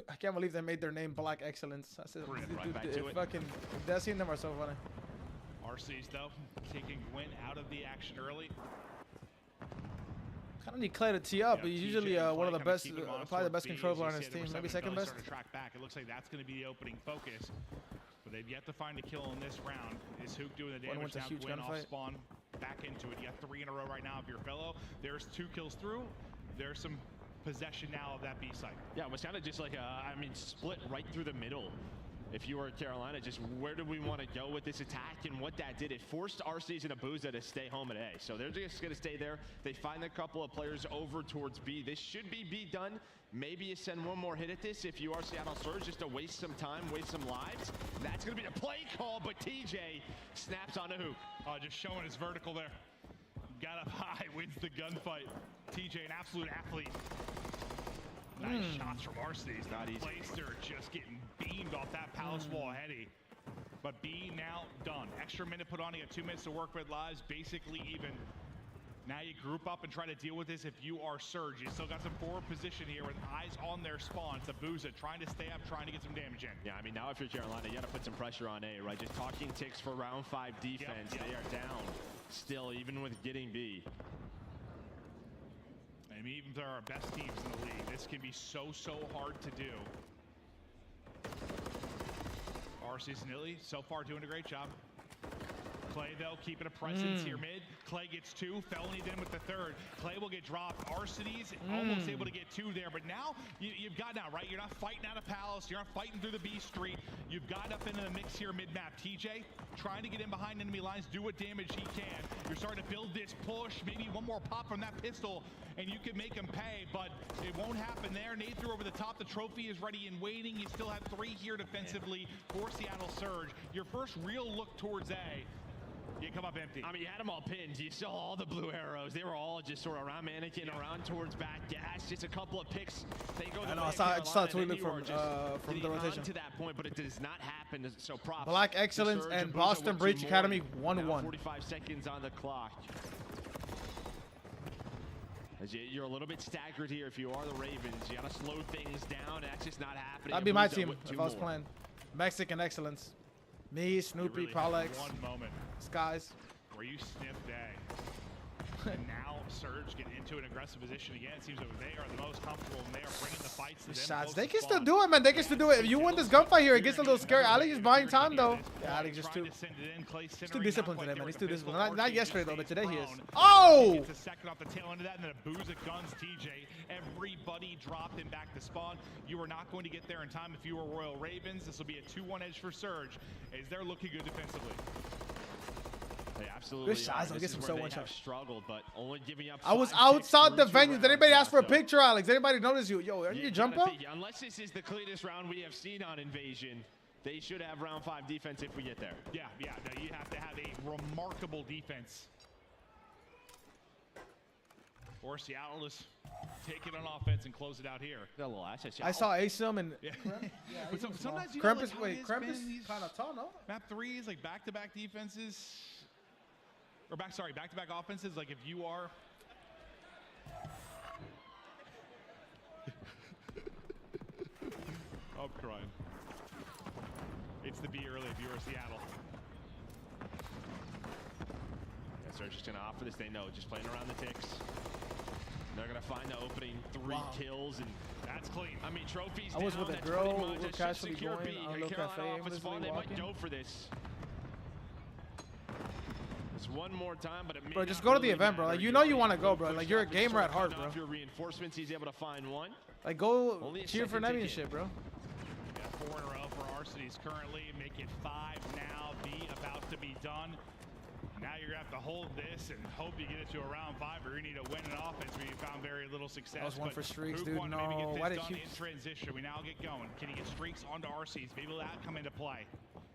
Speaker 1: I can't believe they made their name Black Excellence. I said, fucking Desi and them are so funny.
Speaker 5: RC's though taking Gwyn out of the action early.
Speaker 1: Kind of need Clay to tee up. He's usually one of the best, probably the best controller on his team, maybe second best.
Speaker 5: Track back. It looks like that's going to be the opening focus. But they've yet to find a kill in this round. Is Hook doing the damage now? Gwyn off spawn, back into it. You have 3 in a row right now of your fellow. There's 2 kills through. There's some possession now of that B site.
Speaker 7: Yeah, it was kind of just like split right through the middle. If you were Carolina, just where do we want to go with this attack? And what that did, it forced RC's and Abuza to stay home at A. So they're just going to stay there. They find a couple of players over towards B. This should be B done. Maybe you send 1 more hit at this if you are Seattle Surge, just to waste some time, waste some lives. That's going to be the play call, but TJ snaps on a hoop.
Speaker 5: Just showing his vertical there. Got up high, wins the gunfight. TJ, an absolute athlete. Nice shots from Arsenis.
Speaker 7: Not easy.
Speaker 5: Blaster just getting beamed off that palace wall heady. But B now done. Extra minute put on. You got 2 minutes to work with lives. Basically even. Now you group up and try to deal with this if you are Surge. You still got some forward position here with eyes on their spawn. It's Abuza trying to stay up, trying to get some damage in.
Speaker 7: Yeah, I mean, now if you're Carolina, you got to put some pressure on A, right? Just talking ticks for round 5 defense.
Speaker 5: Yep.
Speaker 7: They are down still, even with getting B.
Speaker 5: I mean, even if they're our best teams in the league, this can be so hard to do. RC's Nilly so far doing a great job. Clay, though, keeping a presence here mid. Clay gets 2. Felony then with the 3rd. Clay will get dropped. Arsenis almost able to get 2 there. But now you've gotten out, right? You're not fighting out of Palace. You're not fighting through the B Street. You've gotten up into the mix here mid-map. TJ trying to get in behind enemy lines, do what damage he can. You're starting to build this push. Maybe one more pop from that pistol, and you can make him pay. But it won't happen there. Nade threw over the top. The trophy is ready and waiting. You still have 3 here defensively for Seattle Surge. Your first real look towards A. You come up empty.
Speaker 7: I mean, you had them all pinned. You saw all the blue arrows. They were all just sort of around mannequin, around towards back gas. Just a couple of picks. They go.
Speaker 1: I know. I just saw a tweet from the rotation.
Speaker 7: To that point, but it does not happen. So props.
Speaker 1: Black Excellence and Boston Breach Academy 1-1.
Speaker 7: 45 seconds on the clock. As you're a little bit staggered here. If you are the Ravens, you gotta slow things down. That's just not happening.
Speaker 1: That'd be my team if I was playing. Mexican Excellence. Me, Snoopy,
Speaker 5: really
Speaker 1: Prolex.
Speaker 5: One moment
Speaker 1: Skies.
Speaker 5: where you sniffed A. And now Surge get into an aggressive position again. It seems like they are the most comfortable and they are bringing the fights to them.
Speaker 1: Shots. They can still do it, man. They can still do it. If you win this gunfight here, it gets a little scary. Ali is buying time, though. Yeah, Ali just too. He's too disciplined today, man. He's too disciplined. Not yesterday, though, but today he is. Oh!
Speaker 5: It's a second off the tail end of that, and then Abuza guns TJ. Everybody dropped him back to spawn. You are not going to get there in time if you are Royal Ravens. This will be a 2-1 edge for Surge, as they're looking good defensively.
Speaker 7: They absolutely.
Speaker 1: Good shots. I'll get some so one shot.
Speaker 7: Struggled, but only giving up.
Speaker 1: I was outside the venue. Did anybody ask for a picture, Alex? Anybody notice you? Yo, are you jump up?
Speaker 7: Unless this is the cleanest round we have seen on Invasion, they should have round 5 defense if we get there.
Speaker 5: Yeah. No, you have to have a remarkable defense. Or Seattle just take it on offense and close it out here.
Speaker 7: Got a little asset.
Speaker 1: I saw Asim and
Speaker 5: But sometimes you
Speaker 1: Krampus.
Speaker 5: know, like,
Speaker 1: Wait, Krampus kind of tall, no?
Speaker 5: Map 3 is like back-to-back defenses. Or back-to-back offenses. Like if you are. I'm crying. It's the B early if you are Seattle.
Speaker 7: Yeah, Surge just gonna offer this. They know, just playing around the ticks. They're gonna find the opening 3 kills, and
Speaker 5: that's clean.
Speaker 7: I mean, trophies.
Speaker 1: I was
Speaker 7: down,
Speaker 1: with a
Speaker 7: that's
Speaker 1: girl.
Speaker 7: pretty much-
Speaker 1: We're
Speaker 7: that should
Speaker 1: casually
Speaker 7: secure
Speaker 1: going
Speaker 7: B.
Speaker 1: on a little
Speaker 7: Carolina
Speaker 1: cafe,
Speaker 7: off the spawn,
Speaker 1: aimlessly
Speaker 7: they might
Speaker 1: walking.
Speaker 7: go for this. It's one more time, but it may
Speaker 1: Bro, just
Speaker 7: not
Speaker 1: go to the
Speaker 7: really
Speaker 1: event, bro.
Speaker 7: matter.
Speaker 1: Like, you know you want to go, bro. Like, you're a gamer at heart, bro.
Speaker 7: Off your reinforcements, he's able to find one.
Speaker 1: Like, go
Speaker 7: Only a
Speaker 1: cheer for
Speaker 7: second
Speaker 1: Nemi and
Speaker 7: ticket.
Speaker 1: shit, bro.
Speaker 5: Got 4 in a row for Arsenis currently. Make it 5 now. B about to be done. Now you're going to have to hold this and hope you get it to a round 5, or you need to win an offense where you found very little success.
Speaker 1: That was one
Speaker 5: But
Speaker 1: for streaks,
Speaker 5: Hook
Speaker 1: dude.
Speaker 5: wanted to maybe
Speaker 1: No,
Speaker 5: get
Speaker 1: why
Speaker 5: this
Speaker 1: did
Speaker 5: done
Speaker 1: you-
Speaker 5: in transition. We now get going. Can he get streaks onto Arsenis? Maybe that come into play.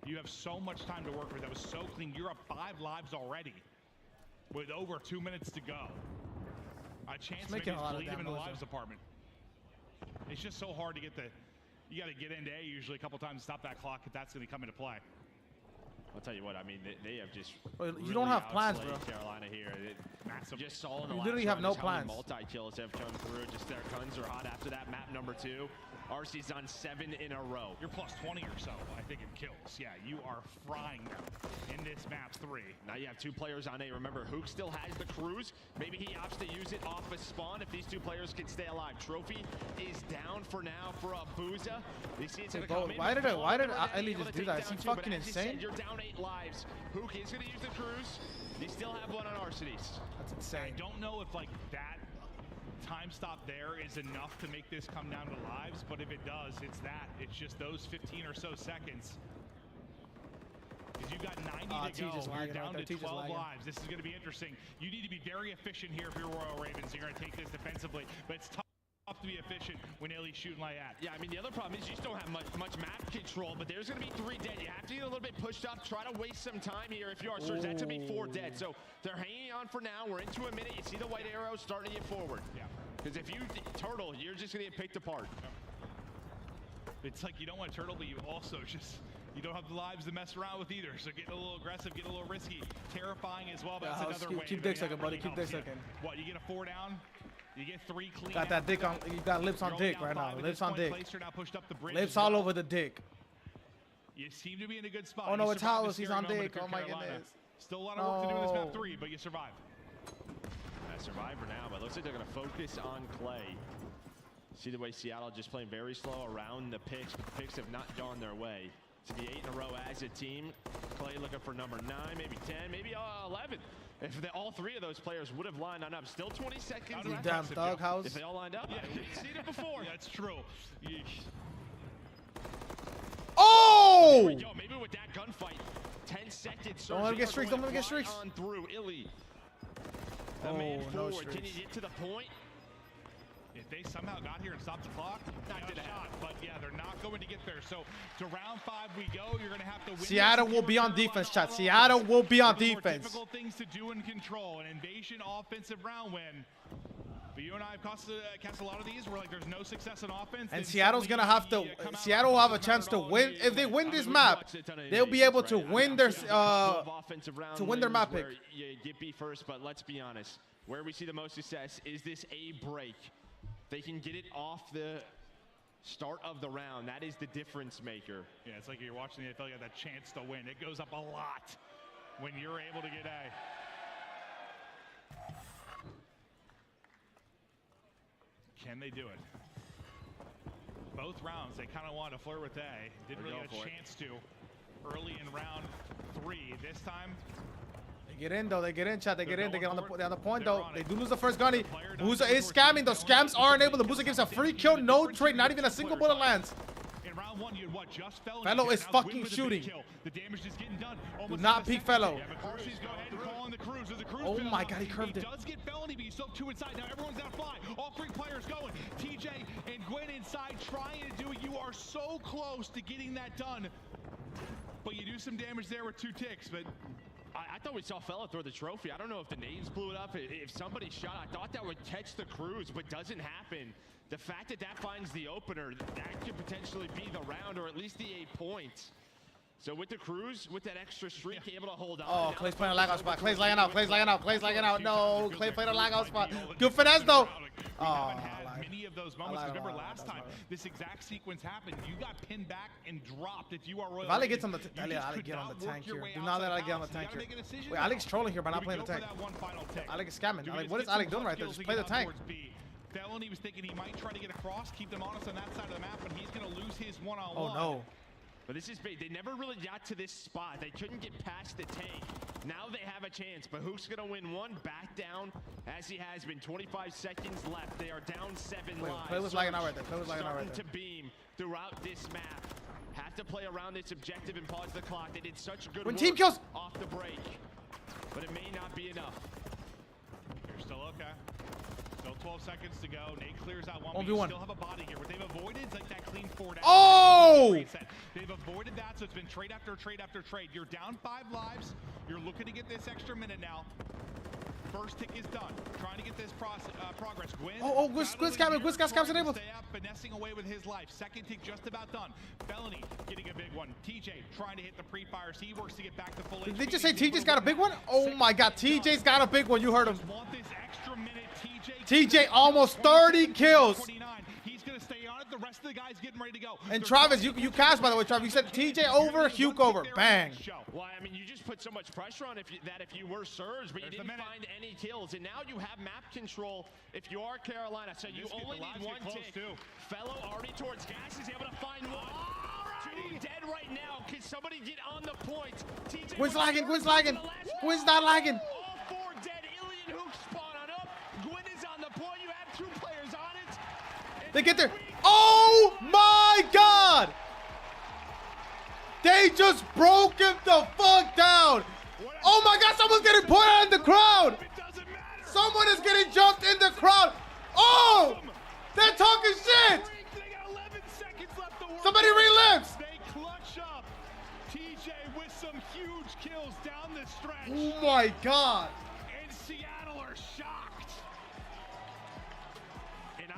Speaker 5: You have so much time to work with. That was so clean. You're up 5 lives already with over 2 minutes to go. A chance to maybe
Speaker 1: making a lot of
Speaker 5: lead him in the
Speaker 1: damage,
Speaker 5: lives department. It's just so hard to get the. You got to get into A usually a couple times to stop that clock if that's going to come into play.
Speaker 7: I'll tell you what, I mean, they have just.
Speaker 1: Bro, you
Speaker 7: really
Speaker 1: don't have plans,
Speaker 7: outslayed
Speaker 1: bro.
Speaker 7: Carolina here.
Speaker 5: Massive.
Speaker 7: Just saw in the
Speaker 1: You
Speaker 7: last
Speaker 1: literally have
Speaker 7: round
Speaker 1: no
Speaker 7: just how many
Speaker 1: plans.
Speaker 7: multi-kills have come through. Just their guns are hot after that map number 2. RC's on 7 in a row.
Speaker 5: You're plus 20 or so, I think, in kills. Yeah, you are frying them in this map 3.
Speaker 7: Now you have 2 players on A. Remember, Hook still has the cruise. Maybe he opts to use it off a spawn if these 2 players can stay alive. Trophy is down for now for Abuza. You see it's gonna come in.
Speaker 1: Why did Ali just do that? Is he fucking insane?
Speaker 7: You're down 8 lives. Hook is gonna use the cruise. You still have one on Arsenis.
Speaker 1: That's insane.
Speaker 5: I don't know if like that time stop there is enough to make this come down to lives, but if it does, it's that. It's just those 15 or so seconds. Because you got 90 to go. You're down to 12 lives. This is going to be interesting. You need to be very efficient here if you're Royal Ravens. You're going to take this defensively, but it's tough to be efficient when Illy's shooting like that.
Speaker 7: Yeah, I mean, the other problem is you just don't have much map control, but there's going to be 3 dead. You have to get a little bit pushed up, try to waste some time here if you are Surge. That's going to be 4 dead. So they're hanging on for now. We're into a minute. You see the white arrows starting to get forward.
Speaker 5: Yeah.
Speaker 7: Because if you turtle, you're just going to get picked apart.
Speaker 5: It's like you don't want to turtle, but you also just, you don't have the lives to mess around with either. So getting a little aggressive, getting a little risky, terrifying as well. But that's another way.
Speaker 1: Keep dick sucking, buddy. Keep dick sucking.
Speaker 5: What, you get a 4 down? You get 3 clean.
Speaker 1: Got that dick on. You got lips on dick right now. Lips on dick. Lips all over the dick.
Speaker 5: You seem to be in a good spot.
Speaker 1: Oh no, it's Hollis. He's on dick. Oh my goodness.
Speaker 5: Still a lot of work to do in this map 3, but you survive.
Speaker 7: Survivor now, but it looks like they're going to focus on Clay. See the way Seattle just playing very slow around the picks, but the picks have not gone their way. To the 8 in a row as a team. Clay looking for number 9, maybe 10, maybe 11. If all 3 of those players would have lined up, still 20 seconds left.
Speaker 1: Damn thug house.
Speaker 7: If they all lined up, we've seen it before.
Speaker 5: Yeah, that's true.
Speaker 1: Oh!
Speaker 7: Yo, maybe with that gunfight, 10 seconds.
Speaker 1: Don't let him get streaks. Don't let him get streaks.
Speaker 7: On through Illy.
Speaker 1: Oh, no
Speaker 7: Can
Speaker 1: streaks.
Speaker 7: he get to the point?
Speaker 5: If they somehow got here and stopped the clock, not gonna shot. But yeah, they're not going to get there. So to round 5 we go. You're going to have to win.
Speaker 1: Seattle will be on defense, chat. Seattle will be on defense.
Speaker 5: Difficult things to do and control. An invasion offensive round win. But you and I have cast a lot of these where like there's no success in offense.
Speaker 1: And Seattle's gonna have to. Seattle will have a chance to win if they win this map. They'll be able to win their win their map pick.
Speaker 7: You get B first, but let's be honest. Where we see the most success is this A break. They can get it off the start of the round. That is the difference maker.
Speaker 5: Yeah, it's like you're watching the NFL. You have that chance to win. It goes up a lot when you're able to get A. Can they do it? Both rounds, they kind of wanted to flirt with A. Didn't really get a chance to early in round 3. This time,
Speaker 1: They get in though. They get in, chat. They get in. They get on the point though. They do lose the first gunny. Booza is scamming. Those scams aren't able. The Booza gives a free kill, no trade, not even a single bullet lands.
Speaker 5: in round 1, you had what? Just
Speaker 1: Fellow is fucking shooting.
Speaker 5: The damage is getting done.
Speaker 1: Do not peek Fellow.
Speaker 5: Go ahead and call on the cruise. There's a cruise.
Speaker 1: Oh my God, he curved it.
Speaker 5: He does get felony, but you still have 2 inside. Now everyone's got to fly. All 3 players going. TJ and Gwen inside trying to do it. You are so close to getting that done. But you do some damage there with 2 ticks. But
Speaker 7: I thought we saw Fellow throw the trophy. I don't know if the nades blew it up. If somebody shot, I thought that would catch the cruise, but doesn't happen. The fact that that finds the opener, that could potentially be the round, or at least the 8 points. So with the cruise, with that extra streak, able to hold on.
Speaker 1: Oh, Clay's playing a lag out spot. Clay's lagging out. Clay's lagging out. Clay's lagging out. No, Clay played a lag out spot. Good finesse though.
Speaker 5: We haven't had many of those moments. Remember last time, this exact sequence happened. You got pinned back and dropped. If you are Royal,
Speaker 1: If Ali gets on the Ali get on the tank here. Do not let Ali get on the tank here. Wait, Alec's trolling here by not playing the tank. Alec is scamming. Alec, what is Alec doing right there? Just play the tank.
Speaker 5: Felony was thinking he might try to get across, keep them honest on that side of the map, but he's going to lose his one-on-one.
Speaker 1: Oh no.
Speaker 7: But this is big. They never really got to this spot. They couldn't get past the tank. Now they have a chance, but who's going to win one? Back down as he has been. 25 seconds left. They are down 7 lives.
Speaker 1: Play was lagging out right there. Play was lagging out right there.
Speaker 7: To beam throughout this map. Have to play around this objective and pause the clock. They did such good work
Speaker 1: team kills
Speaker 7: off the break, but it may not be enough.
Speaker 5: You're still okay. Still 12 seconds to go. Nate clears out 1.
Speaker 1: 1v1.
Speaker 5: You still have a body here. What they've avoided is like that clean 4 down.
Speaker 1: Oh!
Speaker 5: They've avoided that, so it's been trade after trade after trade. You're down 5 lives. You're looking to get this extra minute now. First tick is done. Trying to get this progress. Gwen.
Speaker 1: Oh, Gwen's scamming. Gwen's got scams enabled.
Speaker 5: Stay up, finessing away with his life. Second tick just about done. Felony getting a big one. TJ trying to hit the pre-fires. He works to get back to full.
Speaker 1: Did they just say TJ's got a big one? Oh my God, TJ's got a big one. You heard him.
Speaker 5: Want this extra minute,
Speaker 1: TJ almost 30 kills.
Speaker 5: He's going to stay on it. The rest of the guys getting ready to go.
Speaker 1: And Travis, you cast by the way, Travis. You said TJ over, Hugh over. Bang.
Speaker 7: Well, I mean, you just put so much pressure on if you were Surge, but you didn't find any kills. And now you have map control if you are Carolina. So you only need 1 tick. Fellow already towards gas is able to find 1. 2 dead right now. Can somebody get on the point? TJ
Speaker 1: Gwen's lagging. Gwen's lagging. Gwen's not lagging.
Speaker 7: All 4 dead. Alien Hook spawn on up. Gwen is on the point. You have 2 players on it.
Speaker 1: They get there. Oh my God! They just broke him the fuck down. Oh my God, someone's getting put out in the crowd. Someone is getting jumped in the crowd. Oh! They're talking shit. Somebody relives.
Speaker 5: They clutch up. TJ with some huge kills down the stretch.
Speaker 1: Oh my God.
Speaker 5: And Seattle are shocked.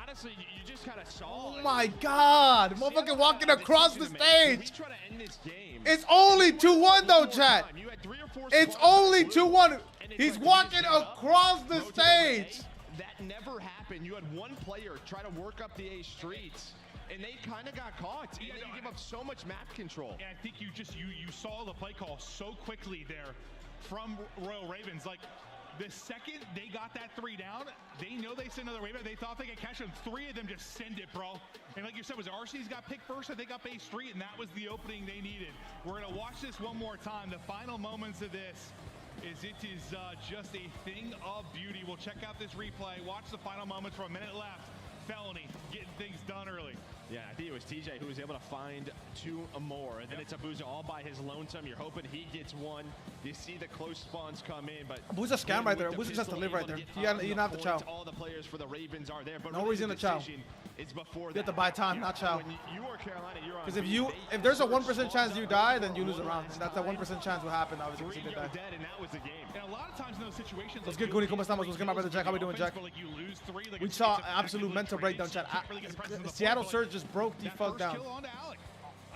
Speaker 7: honestly, you just kind of saw.
Speaker 1: Oh my God! Motherfucker walking across the stage.
Speaker 7: Try to end this game.
Speaker 1: It's only 2-1 though, chat. It's only 2-1. He's walking across the stage.
Speaker 7: That never happened. You had one player try to work up the A streets, and they kind of got caught. You give up so much map control.
Speaker 5: And I think you saw the play call so quickly there from Royal Ravens. Like, the second they got that 3 down, they know they sent another wave. They thought they could catch them. 3 of them just send it, bro. And like you said, was RC's got picked first? I think up A Street, and that was the opening they needed. We're gonna watch this one more time. The final moments of this is just a thing of beauty. We'll check out this replay. Watch the final moments for a minute left. Felony getting things done early.
Speaker 7: Yeah, I think it was TJ who was able to find 2 more, and then it's Abuza all by his lonesome. You're hoping he gets one. You see the close spawns come in, but
Speaker 1: Abuza's scam right there. Abuza just to live right there. You don't have to chow.
Speaker 7: All the players for the Ravens are there, but
Speaker 1: no reason to chow.
Speaker 7: It's before
Speaker 1: you have to buy time, not chow.
Speaker 7: When you are Carolina, you're on.
Speaker 1: Because if there's a 1% chance you die, then you lose a round. And that's a 1% chance will happen. Obviously, if you die.
Speaker 5: Dead, and that was the game. And a lot of times in those situations.
Speaker 1: What's good, Goonie? ¿Cómo estamos? What's good, my brother Jack? How we doing, Jack? We saw absolute mental breakdown, chat. Seattle Surge just broke the fuck down.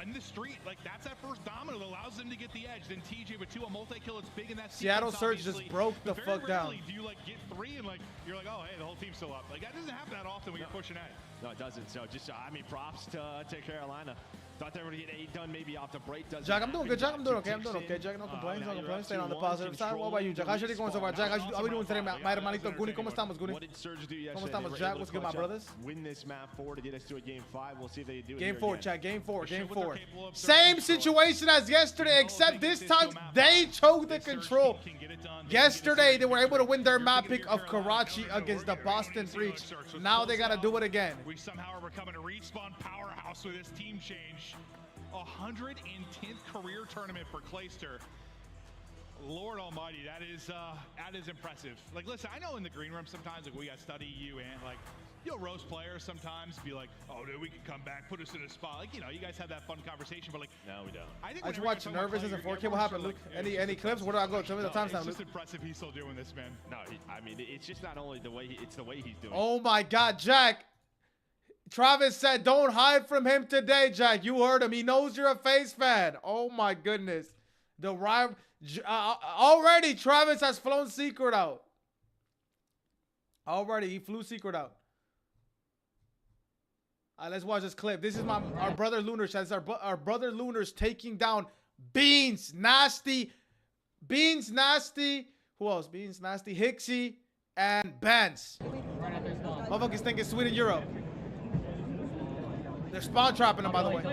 Speaker 5: In the street, like that's that first domino that allows them to get the edge. Then TJ with 2, a multi-kill. It's big in that
Speaker 1: Seattle Surge just broke the fuck down.
Speaker 5: Do you like get 3 and like you're like, oh hey, the whole team's still up? Like that doesn't happen that often when you're pushing ahead.
Speaker 7: No, it doesn't. So just I mean, props to Carolina. Thought they were gonna get 8 done maybe off the break.
Speaker 1: Jack, I'm doing good. Jack, I'm doing okay. I'm doing okay. Jack, no complaints. No complaints. Staying on the positive side. What about you, Jack? How's your day going so far? Jack, how we doing today, my hermanito Goonie? ¿Cómo estamos, Goonie?
Speaker 7: What did Surge do yesterday?
Speaker 1: ¿Cómo estamos, Jack? What's good, my brothers?
Speaker 7: Win this map 4 to get us to a game 5. We'll see if they do it.
Speaker 1: Game 4, chat. Game 4. Game 4. Same situation as yesterday, except this time they choked the control. Yesterday they were able to win their map pick of Karachi against the Boston Breach. Now they gotta do it again.
Speaker 5: We somehow are becoming a respawn powerhouse with this team change. 110th career tournament for Clayster. Lord Almighty, that is impressive. Like, listen, I know in the green room sometimes like we got study you and like you'll roast players sometimes, be like, oh dude, we can come back, put us in a spot. Like, you know, you guys have that fun conversation, but like,
Speaker 7: no, we don't.
Speaker 5: I
Speaker 1: just watch Nervous as a 4K. What happened, Luke? Any clips? Where do I go? Tell me the timestamp, Luke.
Speaker 5: It's just impressive he's still doing this, man.
Speaker 7: No, I mean, it's just not only the way it's the way he's doing.
Speaker 1: Oh my God, Jack. Travis said, don't hide from him today, Jack. You heard him. He knows you're a FaZe fan. Oh, my goodness. The rival. Already, Travis has flown Secret out. Already, he flew Secret out. All right, let's watch this clip. This is our brother Lunar. That's our brother Lunar's taking down Beans, Nasty. Beans, Nasty. Who else? Beans, Nasty, Hixie, and Benz. Motherfuckers think it's Sweden, Europe. They're spawn trapping them, by the way.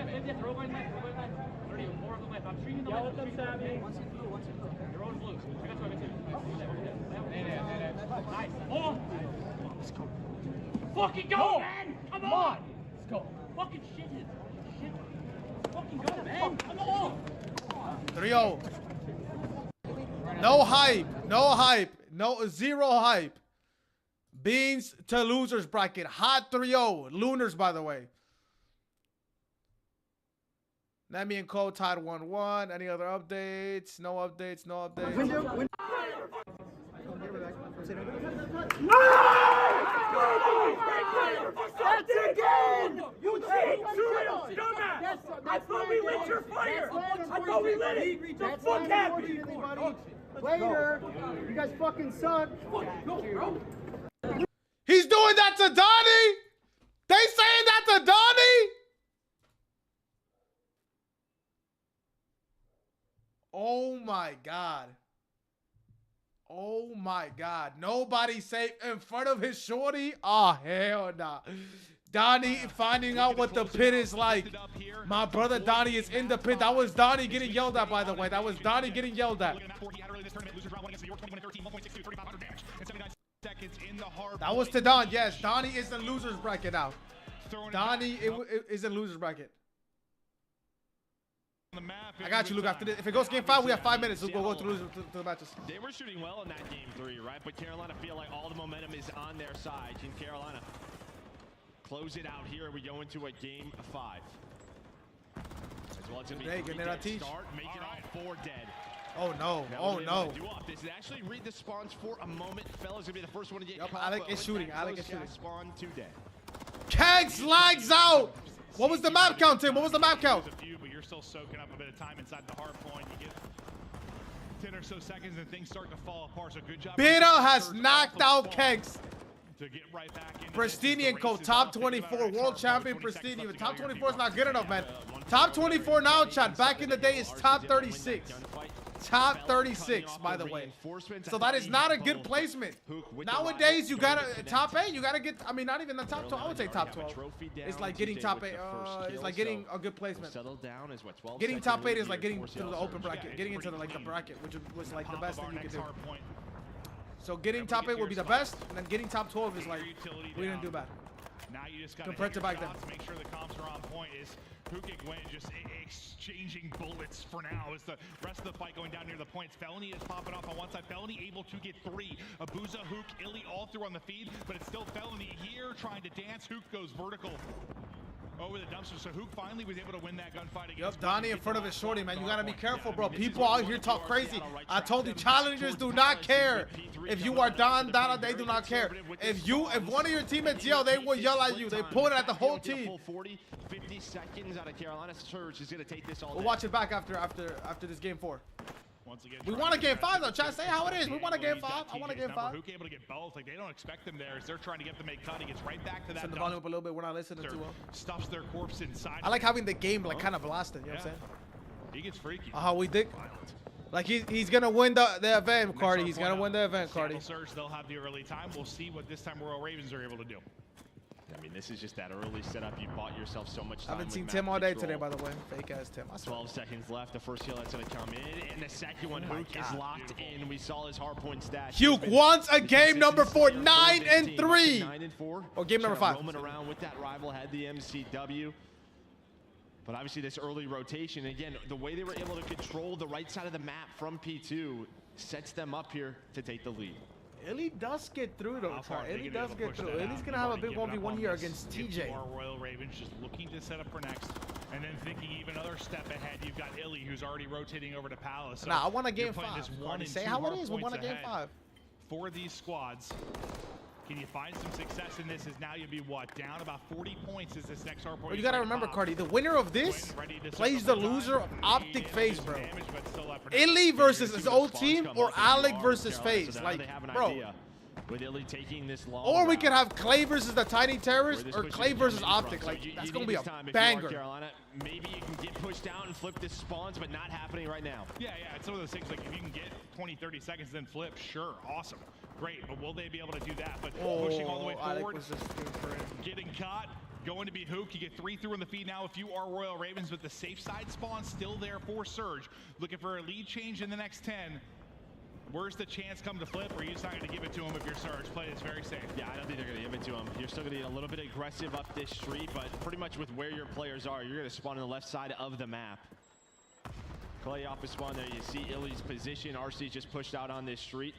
Speaker 12: Fucking go, man! Come on! Let's go. Fucking shit it. Shit. Fucking go, man! Come on!
Speaker 1: 3-0. No hype. No hype. No, zero hype. Beans to losers bracket. Hot 3-0. Lunars, by the way. Nemi and Cole tied 1-1. Any other updates? No updates. No updates.
Speaker 12: That's again! You cheat! Dumbass! I thought we lit your fire! I thought we lit it! The fuck happened?
Speaker 13: Later! You guys fucking suck!
Speaker 1: He's doing that to Donnie? They saying that to Donnie? Oh my God. Oh my God. Nobody safe in front of his shorty? Oh, hell nah. Donnie finding out what the pit is like. My brother Donnie is in the pit. That was Donnie getting yelled at, by the way. That was Donnie getting yelled at. That was to Don. Yes, Donnie is in loser's bracket now. Donnie is in loser's bracket. I got you, Luke. After this, if it goes game 5, we have 5 minutes. We'll go through to the matches.
Speaker 7: They were shooting well in that game 3, right? But Carolina feel like all the momentum is on their side. Team Carolina close it out here. We go into a game 5. As well, it's going to be a start. Make it all 4 dead.
Speaker 1: Oh no! Oh no!
Speaker 7: This is actually read the spawns for a moment. Fella's gonna be the first one to get.
Speaker 1: Yep, I like it shooting. I like it shooting.
Speaker 7: Spawn 2 dead.
Speaker 1: Kengs lags out. What was the map count, Tim? What was the map count?
Speaker 5: There's a few, but you're still soaking up a bit of time inside the hard point. You get 10 or so seconds and things start to fall apart. So good job.
Speaker 1: Beta has knocked out Kengs.
Speaker 5: To get right back into
Speaker 1: Pristinian code, top 24, world champion Pristinian. Top 24 is not good enough, man. Top 24 now, chat. Back in the day, is top 36. Top 36, by the way. So that is not a good placement. Nowadays, you gotta top 8. You gotta get. I mean, not even the top 12. I would say top 12. It's like getting top 8. It's like getting a good placement. Getting top 8 is like getting to the open bracket. Getting into the bracket, which was like the best thing you could do. So getting top 8 would be the best, and then getting top 12 is like we didn't do bad.
Speaker 5: Now you just got
Speaker 1: compared to back then.
Speaker 5: To make sure the comps are on point. Is Hook and Gwen just exchanging bullets for now? Is the rest of the fight going down near the points? Felony is popping off on one side. Felony able to get 3. Abuza, Hook, Illy all through on the feed, but it's still Felony here trying to dance. Hook goes vertical over the dumpster, so Hook finally was able to win that gunfight against.
Speaker 1: Yep, Donnie in front of his shorty, man. You gotta be careful, bro. People out here talk crazy. I told you, challengers do not care. If you are Donna, they do not care. If one of your teammates yell, they will yell at you. They point it at the whole team.
Speaker 7: 50 seconds out of Carolina. Surge is gonna take this all.
Speaker 1: We'll watch it back after this game 4.
Speaker 5: Once again,
Speaker 1: we want a game 5 though, chat. Say how it is. We want a game 5. I want a game 5.
Speaker 5: Hook able to get both. Like they don't expect them there. As they're trying to get the make cut. He gets right back to that.
Speaker 1: Send the volume up a little bit. We're not listening too well.
Speaker 5: Stuffs their corpse inside.
Speaker 1: I like having the game like kind of blasted. You know what I'm saying?
Speaker 5: He gets freaky.
Speaker 1: How we think? Like he's gonna win the event, Cardi. He's gonna win the event, Cardi.
Speaker 5: Surge, they'll have the early time. We'll see what this time Royal Ravens are able to do.
Speaker 7: I mean, this is just that early setup. You bought yourself so much time.
Speaker 1: I haven't seen Tim all day today, by the way. Fake ass Tim.
Speaker 7: 12 seconds left. The first heal that's going to come in. And the second one, Hook is locked in. We saw his hard point stat.
Speaker 1: Huke wants a game number 4, 9-3.
Speaker 7: 9-4.
Speaker 1: Or game number 5.
Speaker 7: Roaming around with that rival, had the MCW. But obviously this early rotation, again, the way they were able to control the right side of the map from P2 sets them up here to take the lead.
Speaker 1: Illy does get through though. Illy does get through. Illy's gonna have a big 1v1 here against TJ.
Speaker 5: Royal Ravens just looking to set up for next, and then thinking even another step ahead. You've got Illy who's already rotating over to Palace. So
Speaker 1: nah, I want a game 5. Say how it is. We want a game 5
Speaker 5: for these squads. Can you find some success in this? As now you'll be what, down about 40 points as this next hard point.
Speaker 1: Well, you gotta remember, Cardi, the winner of this plays the loser of Optic FaZe, bro. Illy versus his old team, or Alec versus FaZe. Like, bro.
Speaker 7: With Illy taking this long
Speaker 1: or we could have Clay versus the Tiny Terrorist, or Clay versus Optic. Like, that's gonna be a banger.
Speaker 7: Carolina, maybe you can get pushed out and flip this spawns, but not happening right now.
Speaker 5: Yeah, it's some of those things, like if you can get 20, 30 seconds, then flip, sure, awesome. Great, but will they be able to do that? But pushing all the way forward, getting caught, going to be Hook. You get 3 through in the feed now if you are Royal Ravens, but the safe side spawn still there for Surge. Looking for a lead change in the next 10. Where's the chance come to flip, or are you just not going to give it to him if you're Surge? Play this very safe.
Speaker 7: Yeah, I don't think they're going to give it to him. You're still going to get a little bit aggressive up this street, but pretty much with where your players are, you're going to spawn on the left side of the map. Clay off his spawn there. You see Illy's position. RC just pushed out on this street.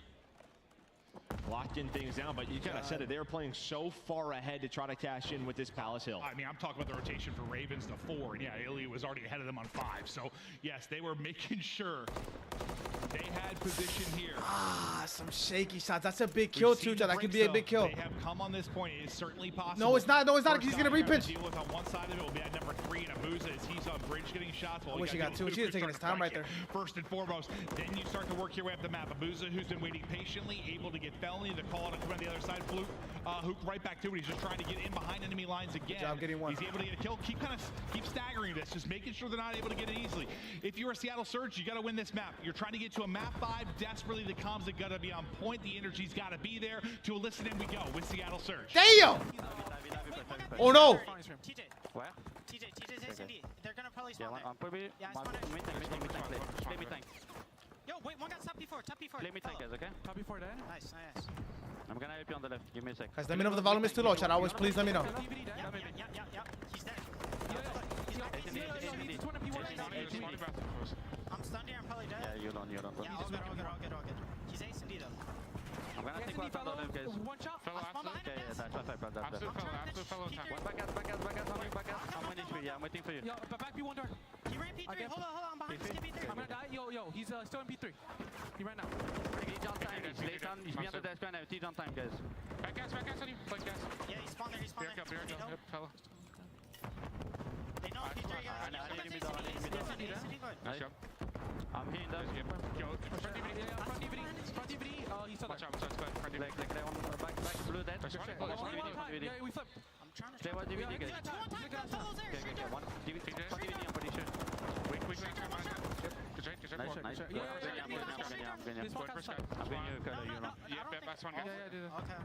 Speaker 7: Locking things down, but you kind of said it. They were playing so far ahead to try to cash in with this Palace Hill.
Speaker 5: I mean, I'm talking about the rotation for Ravens to 4, and yeah, Illy was already ahead of them on 5. So, yes, they were making sure they had position here.
Speaker 1: Some shaky shots. That's a big kill, too. That could be a big kill.
Speaker 5: They have come on this point. It is certainly possible.
Speaker 1: No, it's not. No, it's not. He's going to repitch.
Speaker 5: Deal with on one side of it will be at number 3, and Abuza as he's on bridge getting shots.
Speaker 1: I wish he got 2. He's taking his time right there.
Speaker 5: First and foremost. Then you start to work your way up the map. Abuza, who's been waiting patiently, able to get Felony. The call on the other side. Fluke, Hook right back to it. He's just trying to get in behind enemy lines again.
Speaker 1: Good job getting one.
Speaker 5: He's able to get a kill. Keep staggering this. Just making sure they're not able to get it easily. If you're a Seattle Surge, you got to win this map. You're trying to get to a map 5 desperately. The comms have got to be on point. The energy's got to be there. To listen in we go with Seattle Surge.
Speaker 1: Damn! Oh no!
Speaker 14: TJ. Where? TJ's SMD. They're gonna probably spawn there. Yeah, I spawned it. Play me tank. Yo, wait, one guy's top P4.
Speaker 15: Play me tank, guys, okay?
Speaker 14: Top P4 there. Nice.
Speaker 15: I'm gonna help you on the left. Give me a sec.
Speaker 1: Guys, let me know if the volume is too low, chat. Always please let me know.
Speaker 14: Yeah. He's dead. I'm stunned here. I'm probably dead.
Speaker 15: Yeah, you're on.
Speaker 14: Yeah, all good. He's SMD though.
Speaker 15: I'm gonna take one on the left, guys.
Speaker 14: One shot.
Speaker 15: Okay, yeah, that's
Speaker 14: Absolute fellow.
Speaker 15: Back us. I'm waiting for you.
Speaker 14: He ran P3. Hold on. I'm behind. Skip P3.
Speaker 6: I'm gonna die. Yo, yo, he's still in P3. He ran out.
Speaker 15: Teach on time. He's behind the desk right now. Teach on time, guys.
Speaker 9: Back gas on you. Flank gas.
Speaker 14: Yeah, he spawned there, he spawned there.
Speaker 9: Here we go. Yep, fella.
Speaker 14: They know P3,
Speaker 15: Nice job. I'm hitting them.
Speaker 9: Yo, front DVD.
Speaker 6: Front DVD. He's still
Speaker 9: Watch out, front DVD.
Speaker 15: Like back blue dead.
Speaker 6: Yeah, we flipped.
Speaker 14: I'm trying to
Speaker 15: Stay with DVD, guys. Okay. One DVD. Front DVD, I'm pretty sure.
Speaker 9: Quick. Yep. Good shot.
Speaker 15: Nice shot. I'm getting you, Curler, you know.
Speaker 9: Yep, that's one guy.
Speaker 14: Okay.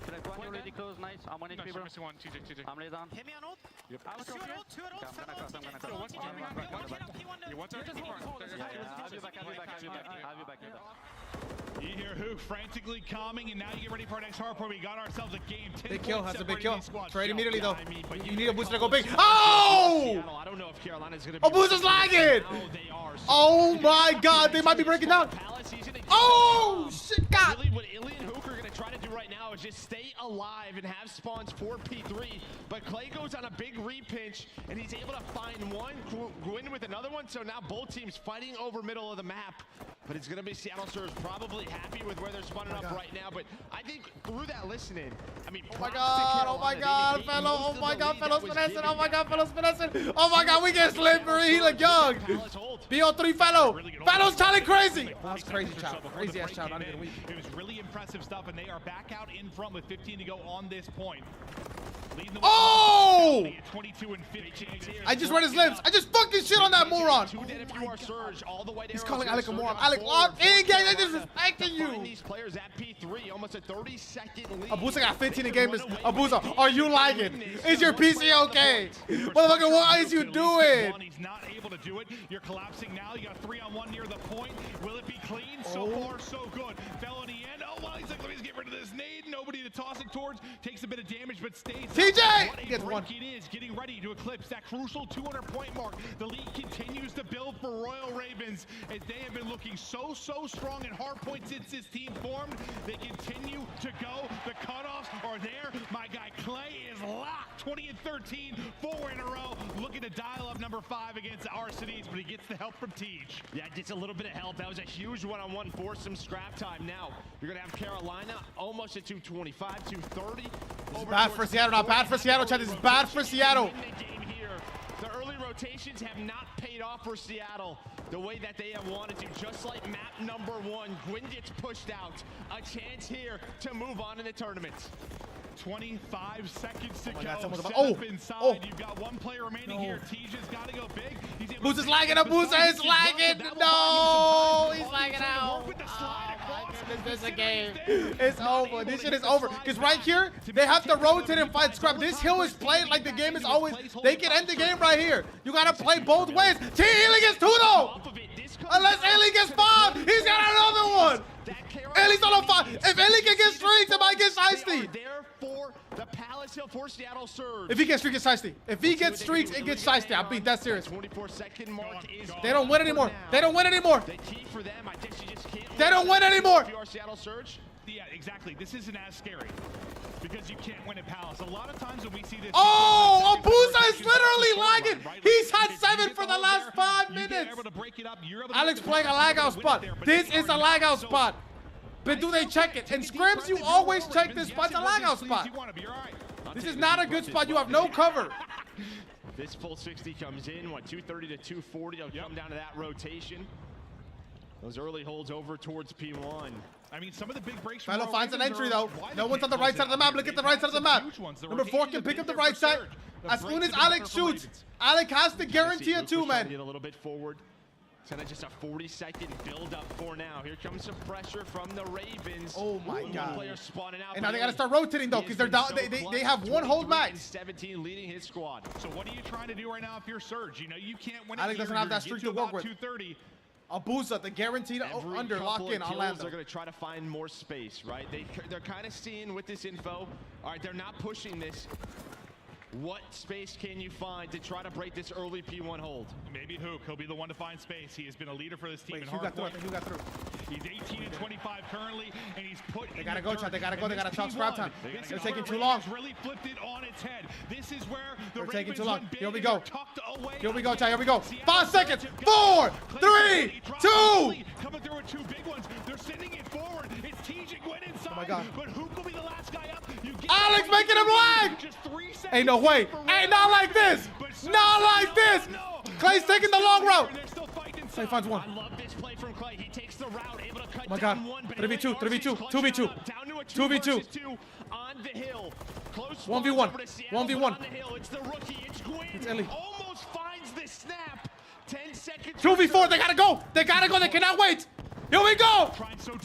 Speaker 15: Select one, you're really close. Nice. I'm on HP, bro.
Speaker 9: Missing one. TJ.
Speaker 15: I'm laid down.
Speaker 14: Hit me on ult.
Speaker 9: Yep.
Speaker 14: Two at ult.
Speaker 15: I'm gonna cross.
Speaker 9: What's
Speaker 14: P1
Speaker 9: You want to?
Speaker 15: I'll be back.
Speaker 5: You hear Hook frantically calming, and now you get ready for our next hard point. We got ourselves a game.
Speaker 1: Big kill, has a big kill. Trade immediately though.
Speaker 7: but
Speaker 1: You need a booster to go big. Oh!
Speaker 7: I don't know if Carolina's gonna be.
Speaker 1: A booster's lagging!
Speaker 7: Now they are.
Speaker 1: Oh my god, they might be breaking down. Oh shit, God!
Speaker 7: Really, what Illy and Hook are gonna try to do right now is just stay alive and have spawns for P3. But Clay goes on a big repinch, and he's able to find one, Gwyn with another one. So now both teams fighting over middle of the map. But it's gonna be Seattle Surge probably happy with where they're spawning up right now. But I think through that listening, I mean,
Speaker 1: Oh my god, fellow, oh my god, fellows finessing, oh my god, fellows finessing, oh my god, we get slippery, he look young. BO3 fellow, fellow's talent crazy. That's crazy child, crazy ass child, not even weak.
Speaker 5: It was really impressive stuff, and they are back out in front with 15 to go on this point.
Speaker 1: Oh!
Speaker 5: 22 and 15.
Speaker 1: I just read his lips. I just fucking shit on that moron. He's calling Alec a moron. Alec, lock in, gang. They're disrespecting you.
Speaker 7: These players at P3, almost a 30-second lead.
Speaker 1: Abusa got 15 in game. Abusa, are you lagging? Is your PC okay? Motherfucker, what is you doing?
Speaker 5: He's not able to do it. You're collapsing now. You got 3-on-1 near the point. Will it be clean? So far, so good. Fell in the end. Oh, well, he's like, let me just get rid of this nade. Nobody to toss it towards. Takes a bit of damage, but stays.
Speaker 1: TJ gets one.
Speaker 5: It is getting ready to eclipse that crucial 200-point mark. The lead continues to build for Royal Ravens as they have been looking so strong in hard points since this team formed. They continue to go. The cutoffs are there. My guy Clay is locked. 20 and 13, 4 in a row. Looking to dial up number 5 against the Arsenies, but he gets the help from Teej.
Speaker 7: Yeah, gets a little bit of help. That was a huge one-on-one for some scrap time. Now you're gonna have Carolina almost at 225, 230.
Speaker 1: Bad for Seattle, not bad for Seattle, Chad. This is bad for Seattle.
Speaker 7: The early rotations have not paid off for Seattle the way that they have wanted to. Just like map number 1, Gwyn gets pushed out. A chance here to move on in the tournament.
Speaker 5: 25 seconds to go.
Speaker 1: Set
Speaker 5: up inside. You've got one player remaining here. Teej has got to go big.
Speaker 1: Boost is lagging. Abusa is lagging. No, he's lagging out. This is a game. It's over. This shit is over. Because right here, they have to rotate and fight scrap. This hill is played like the game is always. They can end the game right here. You got to play both ways. T Ely gets 2 though. Unless Ely gets 5, he's got another one. Ely's on a 5. If Ely can get streaks, it might get shiesty.
Speaker 7: For the Palace Hill for Seattle Surge.
Speaker 1: If he gets streaks, it's shiesty. If he gets streaks, it gets shiesty. I beat that serious.
Speaker 7: 24-second mark is
Speaker 1: they don't win anymore. They don't win anymore.
Speaker 7: The key for them, I guess you just can't.
Speaker 1: They don't win anymore.
Speaker 7: If you are Seattle Surge.
Speaker 5: Yeah, exactly. This isn't as scary because you can't win at Palace. A lot of times when we see this.
Speaker 1: Oh, Abusa is literally lagging. He's had 7 for the last 5 minutes. Alex playing a lag out spot. This is a lag out spot. But do they check it? In scrims, you always check this spot. It's a lag out spot. This is not a good spot. You have no cover.
Speaker 7: This full 60 comes in, what, 230 to 240. It'll come down to that rotation. Those early holds over towards P1.
Speaker 5: I mean, some of the big breaks.
Speaker 1: Fellow finds an entry though. No one's on the right side of the map. Look at the right side of the map. Number 4 can pick up the right side. As soon as Alex shoots, Alex has to guarantee a 2-man.
Speaker 7: Get a little bit forward. Kind of just a 40-second build-up for now. Here comes some pressure from the Ravens.
Speaker 1: Oh my God!
Speaker 7: Player spawning out,
Speaker 1: and now they gotta start rotating though, because they're down. They have 1 hold max.
Speaker 7: 17 leading his squad.
Speaker 5: So what are you trying to do right now if you're Surge? You know you can't win.
Speaker 1: Alex doesn't have that streak to work with.
Speaker 5: 230.
Speaker 1: Abusa, the guaranteed under lock in on Lando.
Speaker 7: They're going to try to find more space, right? They're kind of seeing with this info. All right, they're not pushing this. What space can you find to try to break this early P1 hold?
Speaker 5: Maybe Hook. He'll be the one to find space. He has been a leader for this team.
Speaker 1: Wait, who got through? Who got through?
Speaker 5: He's 18 and 25 currently, and he's put.
Speaker 1: They gotta go, Chad. They gotta go. They gotta chalk scrap time. They're taking too
Speaker 5: Ravens
Speaker 1: long.
Speaker 5: Really flipped it on its head. This is where the
Speaker 1: They're taking
Speaker 5: Ravens
Speaker 1: too long.
Speaker 5: went big
Speaker 1: Here we
Speaker 5: and
Speaker 1: go.
Speaker 5: they're tucked away.
Speaker 1: Here we go, Chad. Here we go. 5 seconds. 4, 3, 2.
Speaker 5: Coming through with two big ones. They're sending it forward. It's TJ went inside.
Speaker 1: Oh my God.
Speaker 5: But Hook will be the last guy up. You get
Speaker 1: Alex making him lag.
Speaker 5: Just 3 seconds.
Speaker 1: Ain't no way. Ain't not like this. Not like this. Clay's taking the long route. Clay finds one.
Speaker 7: I love this play from Clay. He takes the route, able to cut
Speaker 1: Oh my God.
Speaker 7: down one.
Speaker 1: 3v2, 3v2, 2v2. 2v2.
Speaker 7: On the hill. Close
Speaker 1: 1v1. 1v1.
Speaker 7: On the hill. It's the rookie. It's Gwyn.
Speaker 1: It's Ellie.
Speaker 7: Almost finds the snap. 10 seconds.
Speaker 1: 2v4. They gotta go. They gotta go. They cannot wait. Here we go.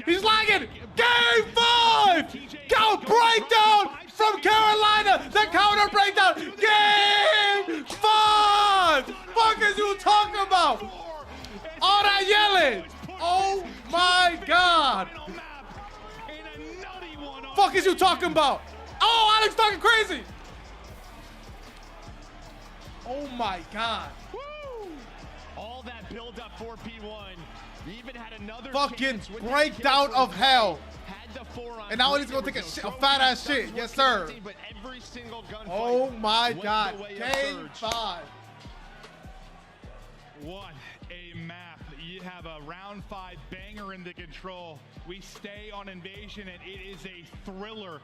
Speaker 1: He's lagging. Game 5. Go breakdown from Carolina. The counter breakdown. Game 5. Fuck is you talking about? All that yelling. Oh my God. Fuck is you talking about? Oh, Alex talking crazy. Oh my God.
Speaker 7: All that build up for P1. He even had another
Speaker 1: fucking breakdown of hell.
Speaker 7: Had the forearm.
Speaker 1: And now he's gonna take a fat ass shit. Yes, sir.
Speaker 7: But every single gunfight
Speaker 1: Oh my
Speaker 7: went
Speaker 1: God.
Speaker 7: the way of
Speaker 1: Game
Speaker 7: Surge.
Speaker 1: 5.
Speaker 5: What a map. You have a round 5 banger in the control. We stay on Invasion, and it is a thriller.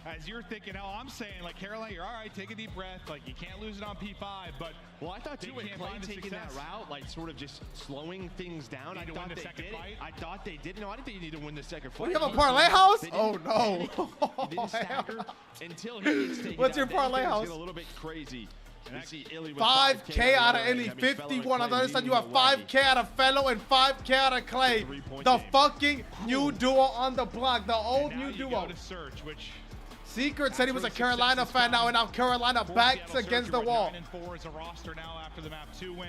Speaker 5: As you're thinking, oh, I'm saying, like, Carolina, you're all right, take a deep breath. Like, you can't lose it on P5, but
Speaker 7: well, I thought too, with Clay taking that route, like, sort of just slowing things down. I thought they did. I thought they did. No, I didn't think you need to win the second fight.
Speaker 1: You have a parlay house? Oh,
Speaker 7: no. He didn't stagger until he gets taken
Speaker 1: What's your
Speaker 7: down.
Speaker 1: parlay
Speaker 7: Then things
Speaker 1: house?
Speaker 7: get a little bit crazy.
Speaker 1: 5K out of Illy, 51. On the other side, you have 5K out of Fellow and 5K out of Clay. The fucking new duo on the block. The old new duo. Secret said he was a Carolina fan now, and now Carolina backs against the wall.
Speaker 5: 9-4 is a roster now after the map 2 win.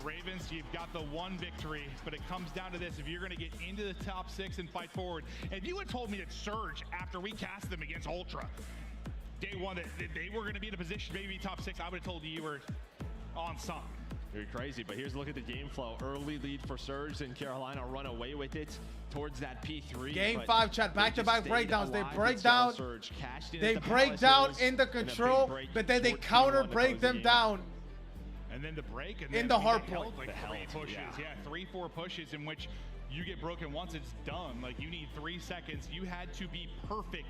Speaker 5: Ravens, you've got the 1 victory, but it comes down to this. If you're going to get into the top 6 and fight forward, if you had told me that Surge, after we cast them against Ultra, day 1, that they were going to be in a position maybe top 6, I would have told you were on something.
Speaker 7: You're crazy, but here's a look at the game flow. Early lead for Surge, and Carolina run away with it towards that P3.
Speaker 1: Game 5, chat, back-to-back breakdowns. They break down. They break down in the control, but then they counter break them down.
Speaker 5: And then the break, and
Speaker 1: in
Speaker 5: then
Speaker 1: the hard point.
Speaker 5: Like 3 pushes, yeah, 3-4 pushes in which you get broken once it's done. Like, you need 3 seconds. You had to be perfect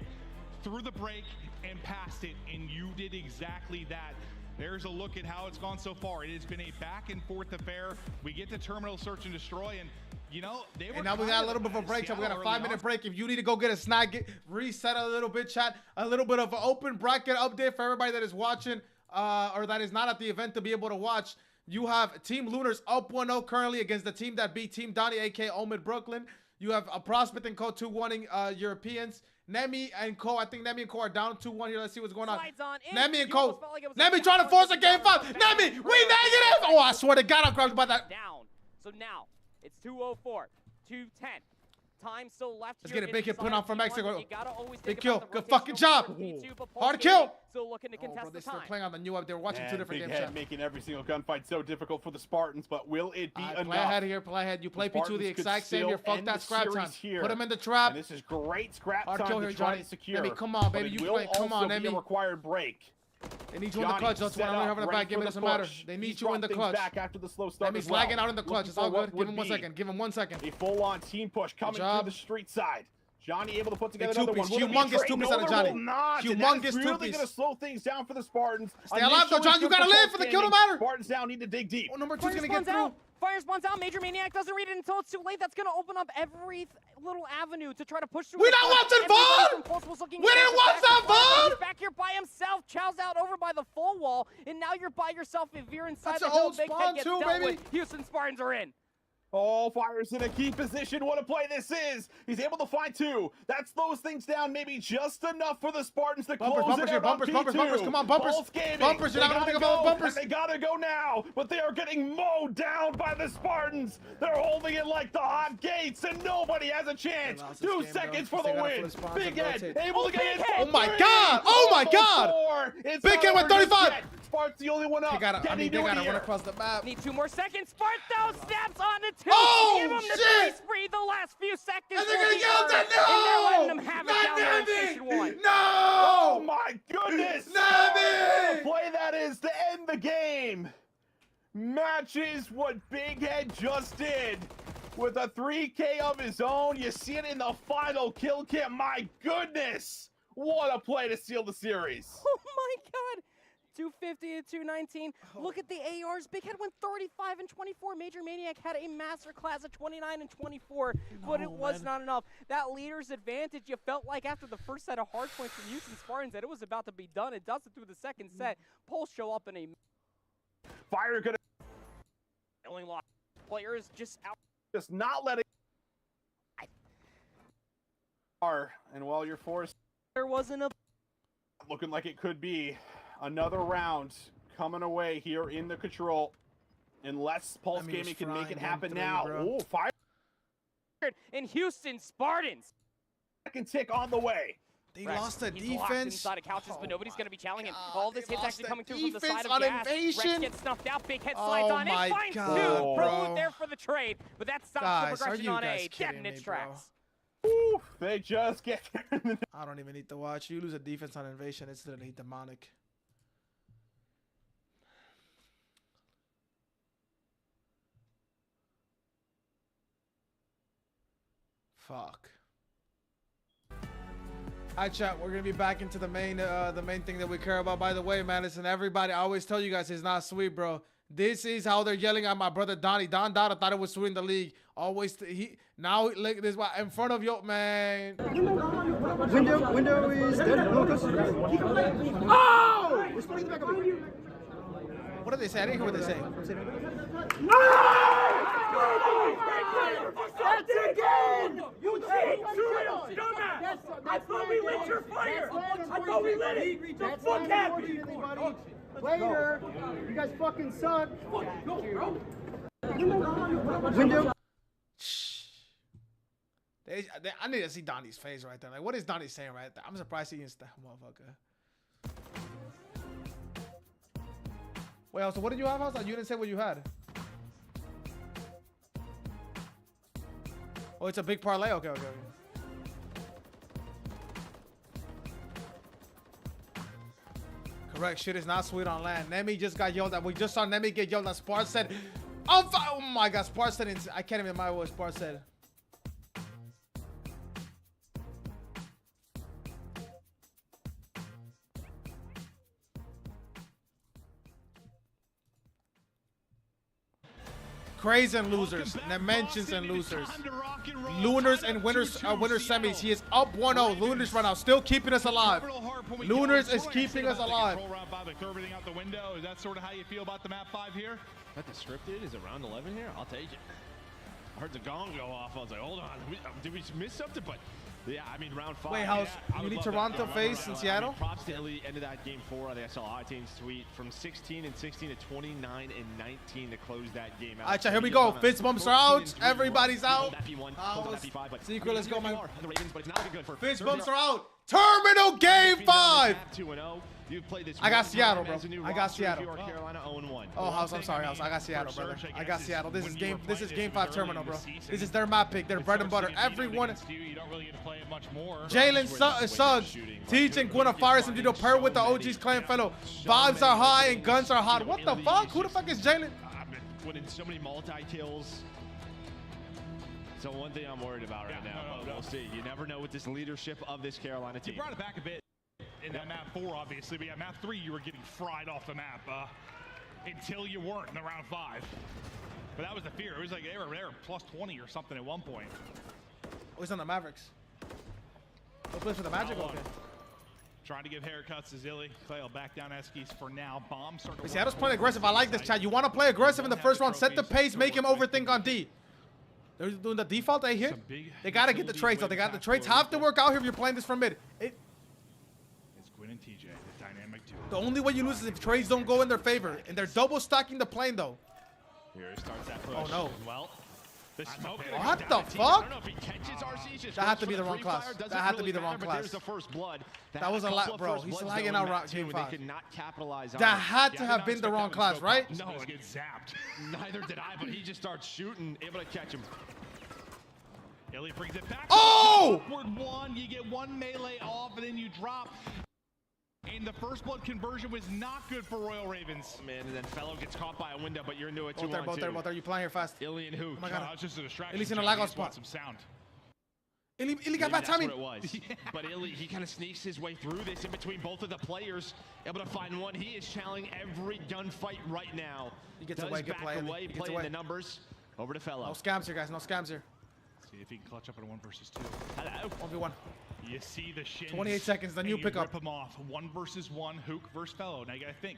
Speaker 5: through the break and past it, and you did exactly that. There's a look at how it's gone so far. It has been a back and forth affair. We get to terminal search and destroy, and you know, they were.
Speaker 1: And now we got a little bit of a break, so we got a 5-minute break. If you need to go get a snack, reset a little bit, chat. A little bit of an open bracket update for everybody that is watching or that is not at the event to be able to watch. You have Team Lunars up 1-0 currently against the team that beat Team Donnie, aka Omid Brooklyn. You have a Prospect and Co. 2-1ing Europeans. Nemi and Co. I think Nemi and Co. are down 2-1 here. Let's see what's going on. Nemi and Co. Nemi trying to force a game 5. Nemi, we negative. Oh, I swear to God, I'm grabbed by that.
Speaker 16: Down. So now it's 2:04, 2:10. Time still left.
Speaker 1: Let's get it. Big hit put on from Mexico.
Speaker 16: You gotta always
Speaker 1: big
Speaker 16: think
Speaker 1: kill.
Speaker 16: about the
Speaker 1: Good fucking job.
Speaker 16: P2,
Speaker 1: Hard kill.
Speaker 16: Still looking to
Speaker 1: Oh,
Speaker 16: contest
Speaker 1: bro,
Speaker 16: the
Speaker 1: they're
Speaker 16: time.
Speaker 1: playing on the new up. They're watching two different
Speaker 11: Big
Speaker 1: games.
Speaker 11: Head making every single gunfight so difficult for the Spartans, but will it be enough?
Speaker 1: Play ahead here. Play ahead. You play P2 the exact same here. Fuck that scrap time.
Speaker 11: Here.
Speaker 1: Put him in the trap.
Speaker 11: And this is great scrap
Speaker 1: Hard
Speaker 11: time
Speaker 1: kill
Speaker 11: to
Speaker 1: here,
Speaker 11: try
Speaker 1: Johnny.
Speaker 11: to secure.
Speaker 1: Nemi, come on, baby.
Speaker 11: But it
Speaker 1: You
Speaker 11: will
Speaker 1: play. Come on,
Speaker 11: also be
Speaker 1: Nemi.
Speaker 11: a required break.
Speaker 1: They need you in the clutch. That's why I don't have in the back. Give me doesn't matter. They need you in the clutch.
Speaker 11: Back after the slow start.
Speaker 1: Nemi's lagging out in the clutch. It's all good. Give him 1 second. Give him 1 second.
Speaker 11: A full-on team push coming through the street side. Johnny able to put together another one.
Speaker 1: Humongous two-piece out of Johnny. Humongous
Speaker 11: two-piece. Really going to slow things down for the Spartans.
Speaker 1: Stay alive though, John. You got to live for the kill no matter.
Speaker 11: Spartans down need to dig deep.
Speaker 1: Oh, number 2's going to get through.
Speaker 16: Fire spawns out. Major Maniac doesn't read it until it's too late. That's going to open up every little avenue to try to push through.
Speaker 1: We don't want some fun! We didn't want some fun!
Speaker 16: He's back here by himself. Chow's out over by the full wall. And now you're by yourself if you're inside
Speaker 1: That's
Speaker 16: the
Speaker 1: an
Speaker 16: hill.
Speaker 1: old
Speaker 16: Big
Speaker 1: spawn
Speaker 16: Head gets
Speaker 1: too,
Speaker 16: dealt
Speaker 1: baby.
Speaker 16: with. Houston Spartans are in.
Speaker 11: Oh, Fire's in a key position. What a play this is. He's able to find two. That slows things down maybe just enough for the Spartans to close
Speaker 1: Bumpers,
Speaker 11: it
Speaker 1: here,
Speaker 11: out
Speaker 1: bumpers,
Speaker 11: on
Speaker 1: bumpers,
Speaker 11: P2.
Speaker 1: bumpers. Come on, bumpers.
Speaker 11: Pulse Gaming.
Speaker 1: Bumpers, you're not gonna think about bumpers.
Speaker 11: They gotta go now, but they are getting mowed down by the Spartans. They're holding it like the hot gates, and nobody has a chance. 2 seconds for the win. Big Head able to get in.
Speaker 1: Oh my God! Oh my God! Big Head with 35.
Speaker 11: Spart's the only one up.
Speaker 1: They gotta run across the map.
Speaker 16: Need 2 more seconds. Spart though snaps on the 2.
Speaker 1: Oh,
Speaker 16: Give him the
Speaker 1: shit!
Speaker 16: free the last few seconds.
Speaker 1: And they're gonna yell that
Speaker 16: no! And they're letting them
Speaker 1: no!
Speaker 16: have it down there in Station 1.
Speaker 1: No!
Speaker 11: Oh my goodness!
Speaker 1: Nami!
Speaker 11: What a play that is to end the game. Matches what Big Head just did with a 3K of his own. You see it in the final kill cam. My goodness! What a play to seal the series.
Speaker 16: Oh my God. 250 to 219. Look at the ARs. Big Head went 35 and 24. Major Maniac had a master class at 29 and 24, but it was not enough. That leader's advantage, you felt like after the first set of hard points from Houston Spartans that it was about to be done. It does it through the second set. Pulse show up in a
Speaker 11: Fire gonna
Speaker 16: only lost. Players just out.
Speaker 11: Just not letting. And while you're forced,
Speaker 16: there wasn't a
Speaker 11: looking like it could be another round coming away here in the control. Unless Pulse Gaming can make it happen now. Oh, Fire.
Speaker 16: In Houston Spartans.
Speaker 11: Second tick on the way.
Speaker 1: They lost the
Speaker 16: He's locked
Speaker 1: defense.
Speaker 16: inside of couches, but nobody's going to be challenging him. All this hit's actually coming through from the side of
Speaker 1: on
Speaker 16: gas.
Speaker 1: Invasion.
Speaker 16: Rex gets snuffed out. Big Head slides on in. Finds 2. Pro there for the trade, but that stops the progression on A. Dead in its tracks.
Speaker 11: Ooh, they just get
Speaker 1: I don't even need to watch. You lose a defense on Invasion, it's literally demonic. Fuck. Alright, chat. We're gonna be back into the main thing that we care about. By the way, man, listen, everybody. I always tell you guys, it's not sweet, bro. This is how they're yelling at my brother Donnie. Don Dada thought it was sweet in the league. Always, now look this in front of you, man.
Speaker 13: Window is dead. Oh!
Speaker 1: What did they say? I didn't hear what they say.
Speaker 12: That's again! You cheat! Dumbass! I thought we lit your fire! I thought we lit it! The fuck happened?
Speaker 13: Later! You guys fucking suck!
Speaker 1: Window. I need to see Donnie's face right there. Like, what is Donnie saying right there? I'm surprised he didn't that motherfucker. Wait, so what did you have, House? You didn't say what you had. Oh, it's a big parlay? Okay. Correct. Shit is not sweet on land. Nemi just got yelled at. We just saw Nemi get yelled at. Spar said, oh my God. Spar said, I can't even remember what Spar said. Crazy and losers, Dimensions and losers, Lunars and winners semis. He is up 1-0. Lunars right now, still keeping us alive. Lunars is keeping us alive.
Speaker 5: Everything out the window. Is that sort of how you feel about the map 5 here?
Speaker 7: But the scripted is around 11 here. I'll take it. I heard the gong go off. I was like, hold on, did we miss something? But yeah, I mean, round 5.
Speaker 1: Wait, House, you need Toronto face in Seattle?
Speaker 7: I mean, props to Illy, end of that game 4. I think I saw Octane's tweet from 16 and 16 to 29 and 19 to close that game out.
Speaker 1: All right, here we go. Fist bumps are out. Everybody's out. Secret, let's go, man. Fist bumps are out. Terminal game 5. I got Seattle, bro. I got Seattle. Oh, House, I'm sorry, House. I got Seattle, brother. I got Seattle. This is game 5 Terminal, bro. This is their map pick. Their bread and butter. Everyone. Jalen Suggs teaching Gwynna Fires and to pair with the OG's clan fellow. Vibes are high and guns are hot. What the fuck? Who the fuck is Jalen?
Speaker 7: I've been winning so many multi-kills. So one thing I'm worried about right now, but we'll see. You never know with this leadership of this Carolina team.
Speaker 5: You brought it back a bit in that map 4, obviously, but yeah, map 3, you were getting fried off the map until you weren't in the round 5. But that was the fear. It was like they were plus 20 or something at one point.
Speaker 1: Oh, he's on the Mavericks. Go play for the Magic? Okay.
Speaker 5: Trying to give haircuts to Zilly. Clay will back down Eskies for now. Bomb circle.
Speaker 1: Seattle's playing aggressive. I like this, chat. You want to play aggressive in the first round. Set the pace. Make him overthink on D. They're doing the default A hit.
Speaker 5: Big
Speaker 1: They got to get the trades, though. They got the trades. Have to work out here if you're playing this from mid.
Speaker 5: It's Gwyn and TJ, the dynamic duo.
Speaker 1: The only way you lose is if trades don't go in their favor. And they're double stacking the plane, though.
Speaker 7: Here starts that push.
Speaker 1: Oh, no.
Speaker 7: Well, the smoke.
Speaker 1: What the fuck?
Speaker 7: I don't know if he catches RC. Just
Speaker 1: that had to be
Speaker 7: for
Speaker 1: the wrong class.
Speaker 7: Fire.
Speaker 1: That had to
Speaker 7: really
Speaker 1: be the wrong
Speaker 7: matter,
Speaker 1: class.
Speaker 7: There's the first blood.
Speaker 1: That was a lot, bro. He's lagging out rock game 5.
Speaker 7: They could not capitalize on
Speaker 1: that
Speaker 7: it.
Speaker 1: had to have been the wrong class, right?
Speaker 5: No, I get zapped.
Speaker 7: Neither did I, but he just starts shooting, able to catch him.
Speaker 5: Illy brings it back.
Speaker 1: Oh!
Speaker 5: Upward one. You get one melee off, and then you drop. And the first blood conversion was not good for Royal Ravens.
Speaker 7: Oh, man, and then Fellow gets caught by a window, but you're into it
Speaker 1: Both there, both there, both there. You playing here fast.
Speaker 7: Illy and Hook.
Speaker 1: Oh my God.
Speaker 5: It's just a distraction.
Speaker 1: Illy's in a lag out spot.
Speaker 5: Some sound.
Speaker 1: Illy got bad timing.
Speaker 7: That's what it was. But Illy, he kind of sneaks his way through this in between both of the players, able to find one. He is challenging every gunfight right now.
Speaker 1: He gets
Speaker 7: Does
Speaker 1: away, good
Speaker 7: back
Speaker 1: play.
Speaker 7: away,
Speaker 1: He gets
Speaker 7: playing
Speaker 1: away.
Speaker 7: the numbers. Over to Fellow.
Speaker 1: No scams here, guys. No scams here.
Speaker 5: See if he can clutch up in a 1 versus 2.
Speaker 7: Hello.
Speaker 1: 1v1.
Speaker 5: You see the shins.
Speaker 1: 28 seconds, then you pick up.
Speaker 5: Rip him off. 1 versus 1, Hook versus Fellow. Now you gotta think.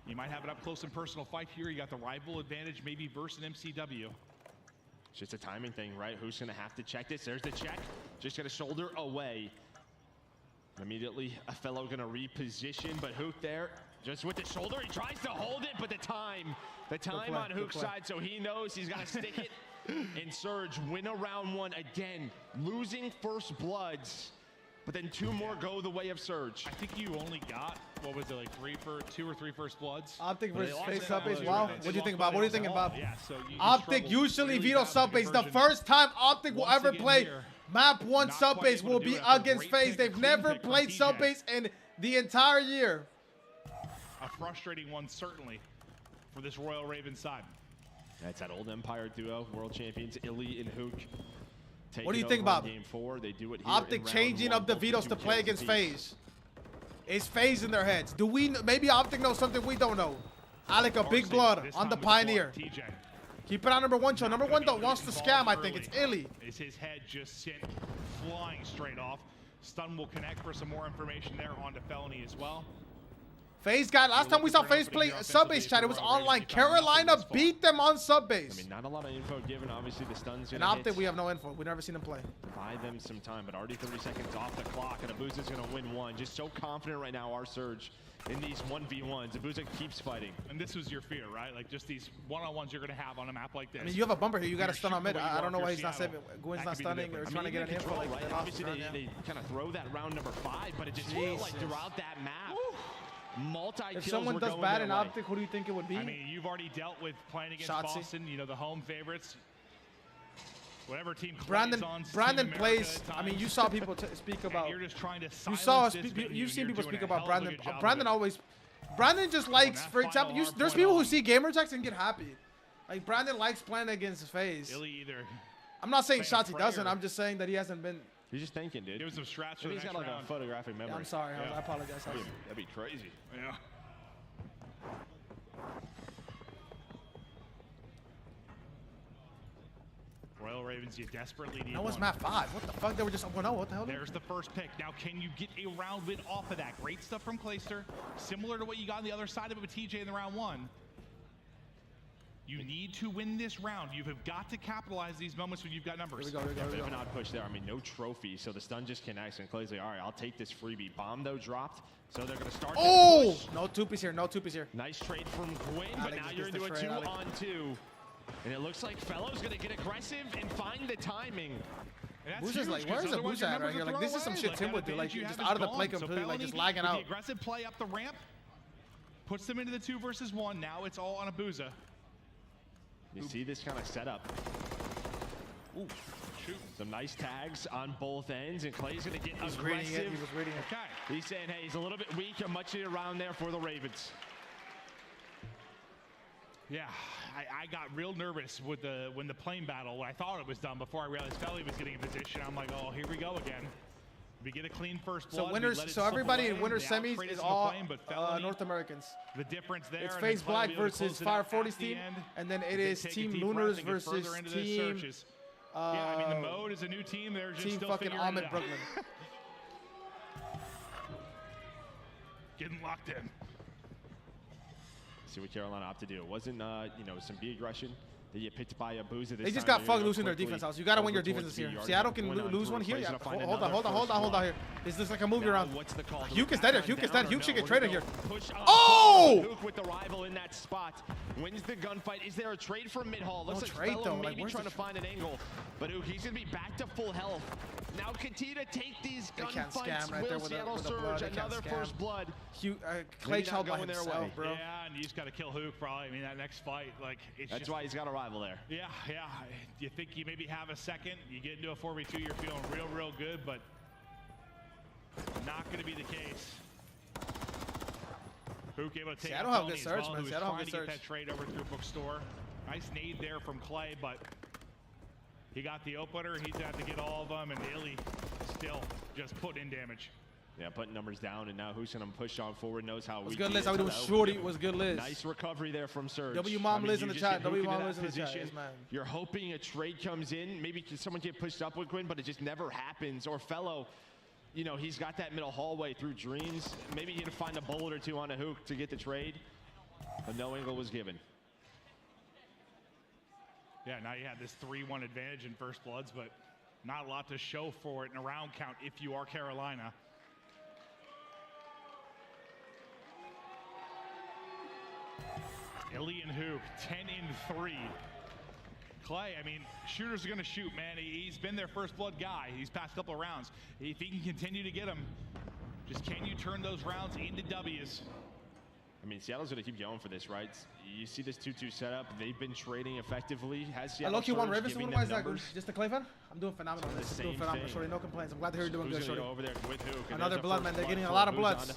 Speaker 5: You might have an up close and personal fight here. You got the rival advantage, maybe versus an MCW.
Speaker 7: It's just a timing thing, right? Who's gonna have to check this? There's the check. Just gonna shoulder away. Immediately, a Fellow gonna reposition, but Hook there, just with the shoulder, he tries to hold it, but the time on Hook's side, so he knows he's gotta stick it. And Surge win a round 1 again, losing first bloods, but then 2 more go the way of Surge.
Speaker 5: I think you only got, what was it, like 2 or 3 first bloods?
Speaker 1: Optic versus face sub base. Wow. What do you think, Bob? What do you think, Bob?
Speaker 5: Yeah, so
Speaker 1: Optic usually veto sub base. The first time Optic will ever play map 1 sub base will be against FaZe. They've never played sub base in the entire year.
Speaker 5: A frustrating one, certainly, for this Royal Raven side.
Speaker 7: That's that old Empire duo, world champions, Illy and Hook.
Speaker 1: What do you think, Bob?
Speaker 7: Game 4, they do it here
Speaker 1: Optic changing up the vetoes to play against FaZe. Is FaZe in their heads? Do we, maybe Optic knows something we don't know? Alec, a big blood on the Pioneer. Keep it on number 1, Joe. Number 1 though wants to scam, I think. It's Illy.
Speaker 5: Is his head just sent flying straight off. Stun will connect for some more information there onto Felony as well.
Speaker 1: FaZe got, last time we saw FaZe play sub base chat, it was online. Carolina beat them on sub base.
Speaker 7: I mean, not a lot of info given. Obviously, the stun's
Speaker 1: And
Speaker 7: gonna
Speaker 1: Optic, we have no info. We've never seen them play.
Speaker 7: Buy them some time, but already 30 seconds off the clock, and Abuza's gonna win 1. Just so confident right now, our Surge, in these 1v1s. Abuza keeps fighting.
Speaker 5: And this was your fear, right? Like, just these one-on-ones you're gonna have on a map like this.
Speaker 1: I mean, you have a bumper here. You got to stun on mid. I don't know why he's not saving. Gwyn's not stunning or trying to get an info. Like,
Speaker 7: right? Obviously, they kind of throw that round number 5, but it just feels like throughout that map. Multi-kills.
Speaker 1: If someone does bad in Optic, who do you think it would be?
Speaker 5: I mean, you've already dealt with playing against
Speaker 1: Shotzi.
Speaker 5: Boston, you know, the home favorites. Whatever team
Speaker 1: Brandon plays. I mean, you saw people speak about.
Speaker 5: You're just trying to
Speaker 1: You've seen people speak about Brandon. Brandon just likes, for example, there's people who see gamer tags and get happy. Like Brandon likes playing against FaZe. I'm not saying Shotzi doesn't. I'm just saying that he hasn't been.
Speaker 7: He's just thinking, dude.
Speaker 5: Give him some strats for the
Speaker 7: He's got like a photographic memory.
Speaker 1: Yeah, I'm sorry. I apologize.
Speaker 7: That'd be crazy.
Speaker 5: Yeah. Royal Ravens, you desperately need
Speaker 1: That was map 5. What the fuck? They were just 1-0. What the hell?
Speaker 5: There's the first pick. Now, can you get a round win off of that? Great stuff from Clayster. Similar to what you got on the other side of it with TJ in the round 1. You need to win this round. You have got to capitalize these moments when you've got numbers.
Speaker 1: Here we go.
Speaker 7: Bit of an odd push there. I mean, no trophy, so the stun just connects, and Clay's like, all right, I'll take this freebie. Bomb, though, dropped, so they're going to start.
Speaker 1: Oh! No two-piece here. No two-piece here.
Speaker 7: Nice trade from Gwyn, but now you're into a 2-on-2. And it looks like Fellow's going to get aggressive and find the timing.
Speaker 1: Booza's like, where's the Booza at right here? Like, this is some shit Tim would do. Like, just out of the play completely, like, just lagging out.
Speaker 5: The aggressive play up the ramp puts them into the 2 versus 1. Now it's all on Abuza.
Speaker 7: You see this kind of setup. Ooh, shoot. Some nice tags on both ends, and Clay's going to get aggressive.
Speaker 1: He was reading it.
Speaker 5: Okay.
Speaker 7: He's saying, hey, he's a little bit weak and much needed around there for the Ravens.
Speaker 5: Yeah, I got real nervous with when the plane battle, when I thought it was done before I realized Felly was getting in position. I'm like, oh, here we go again. We get a clean first blood.
Speaker 1: So everybody in winter semis is all North Americans.
Speaker 5: The difference there.
Speaker 1: It's FaZe Black versus Fire 40's team, and then it is Team Lunars versus Team.
Speaker 5: Yeah, I mean the mode is a new team. They're just
Speaker 1: Team
Speaker 5: still
Speaker 1: fucking
Speaker 5: figuring
Speaker 1: Ahmed
Speaker 5: it out.
Speaker 1: Brooklyn.
Speaker 5: Getting locked in.
Speaker 7: See what Carolina opted to do. It wasn't, you know, some B aggression. They get picked by Abuza.
Speaker 1: They just got fucked losing their defense house. You got to win your defenses here. Seattle can lose one here. Yeah. Hold on here. This looks like a movie around.
Speaker 7: What's the call?
Speaker 1: Huke is dead here. Huke is dead. Huke should get traded here.
Speaker 7: Oh! Huke with the rival in that spot. Wins the gunfight. Is there a trade for mid-hall? Looks like Fellow maybe trying to find an angle. But he's going to be back to full health. Now continue to take these gunfights. Will Seattle Surge another first blood?
Speaker 1: Clay Child by himself, bro.
Speaker 5: Yeah, and you just got to kill Huke probably. I mean, that next fight, like, it's
Speaker 7: that's why he's got a rival there.
Speaker 5: Yeah. You think you maybe have a second, you get into a 4v2, you're feeling real good, but not going to be the case. Huke able to take
Speaker 1: Seattle have good surge, man. Seattle have good surge.
Speaker 5: Get that trade over through bookstore. Nice nade there from Clay, but he got the opener. He's got to get all of them, and Illy still just put in damage.
Speaker 7: Yeah, putting numbers down, and now who's going to push on forward, knows how
Speaker 1: we good, Liz. How we doing? Shorty was good, Liz.
Speaker 7: Nice recovery there from Surge.
Speaker 1: W Mom Liz in the chat. W Mom Liz in the chat. Yes, man.
Speaker 7: You're hoping a trade comes in. Maybe someone get pushed up with Gwyn, but it just never happens. Or Fellow, you know, he's got that middle hallway through Dreams. Maybe he can find a bullet or two on a Huke to get the trade, but no angle was given.
Speaker 5: Yeah, now you have this 3-1 advantage in First Bloods, but not a lot to show for it in a round count if you are Carolina. Illy and Huke, 10-3. Clay, I mean, shooters are going to shoot, man. He's been their First Blood guy these past couple of rounds. If he can continue to get them, just can you turn those rounds into W's?
Speaker 7: I mean, Seattle's going to keep going for this, right? You see this 2-2 setup. They've been trading effectively. Has Seattle
Speaker 1: Surge won Rivers, why is that good? Just a Clay fan? I'm doing phenomenal.
Speaker 7: It's
Speaker 1: doing phenomenal, Shorty. No complaints. I'm glad to hear you're doing good, Shorty.
Speaker 7: Over there with Huke.
Speaker 1: Another blood, man. They're getting a lot of bloods.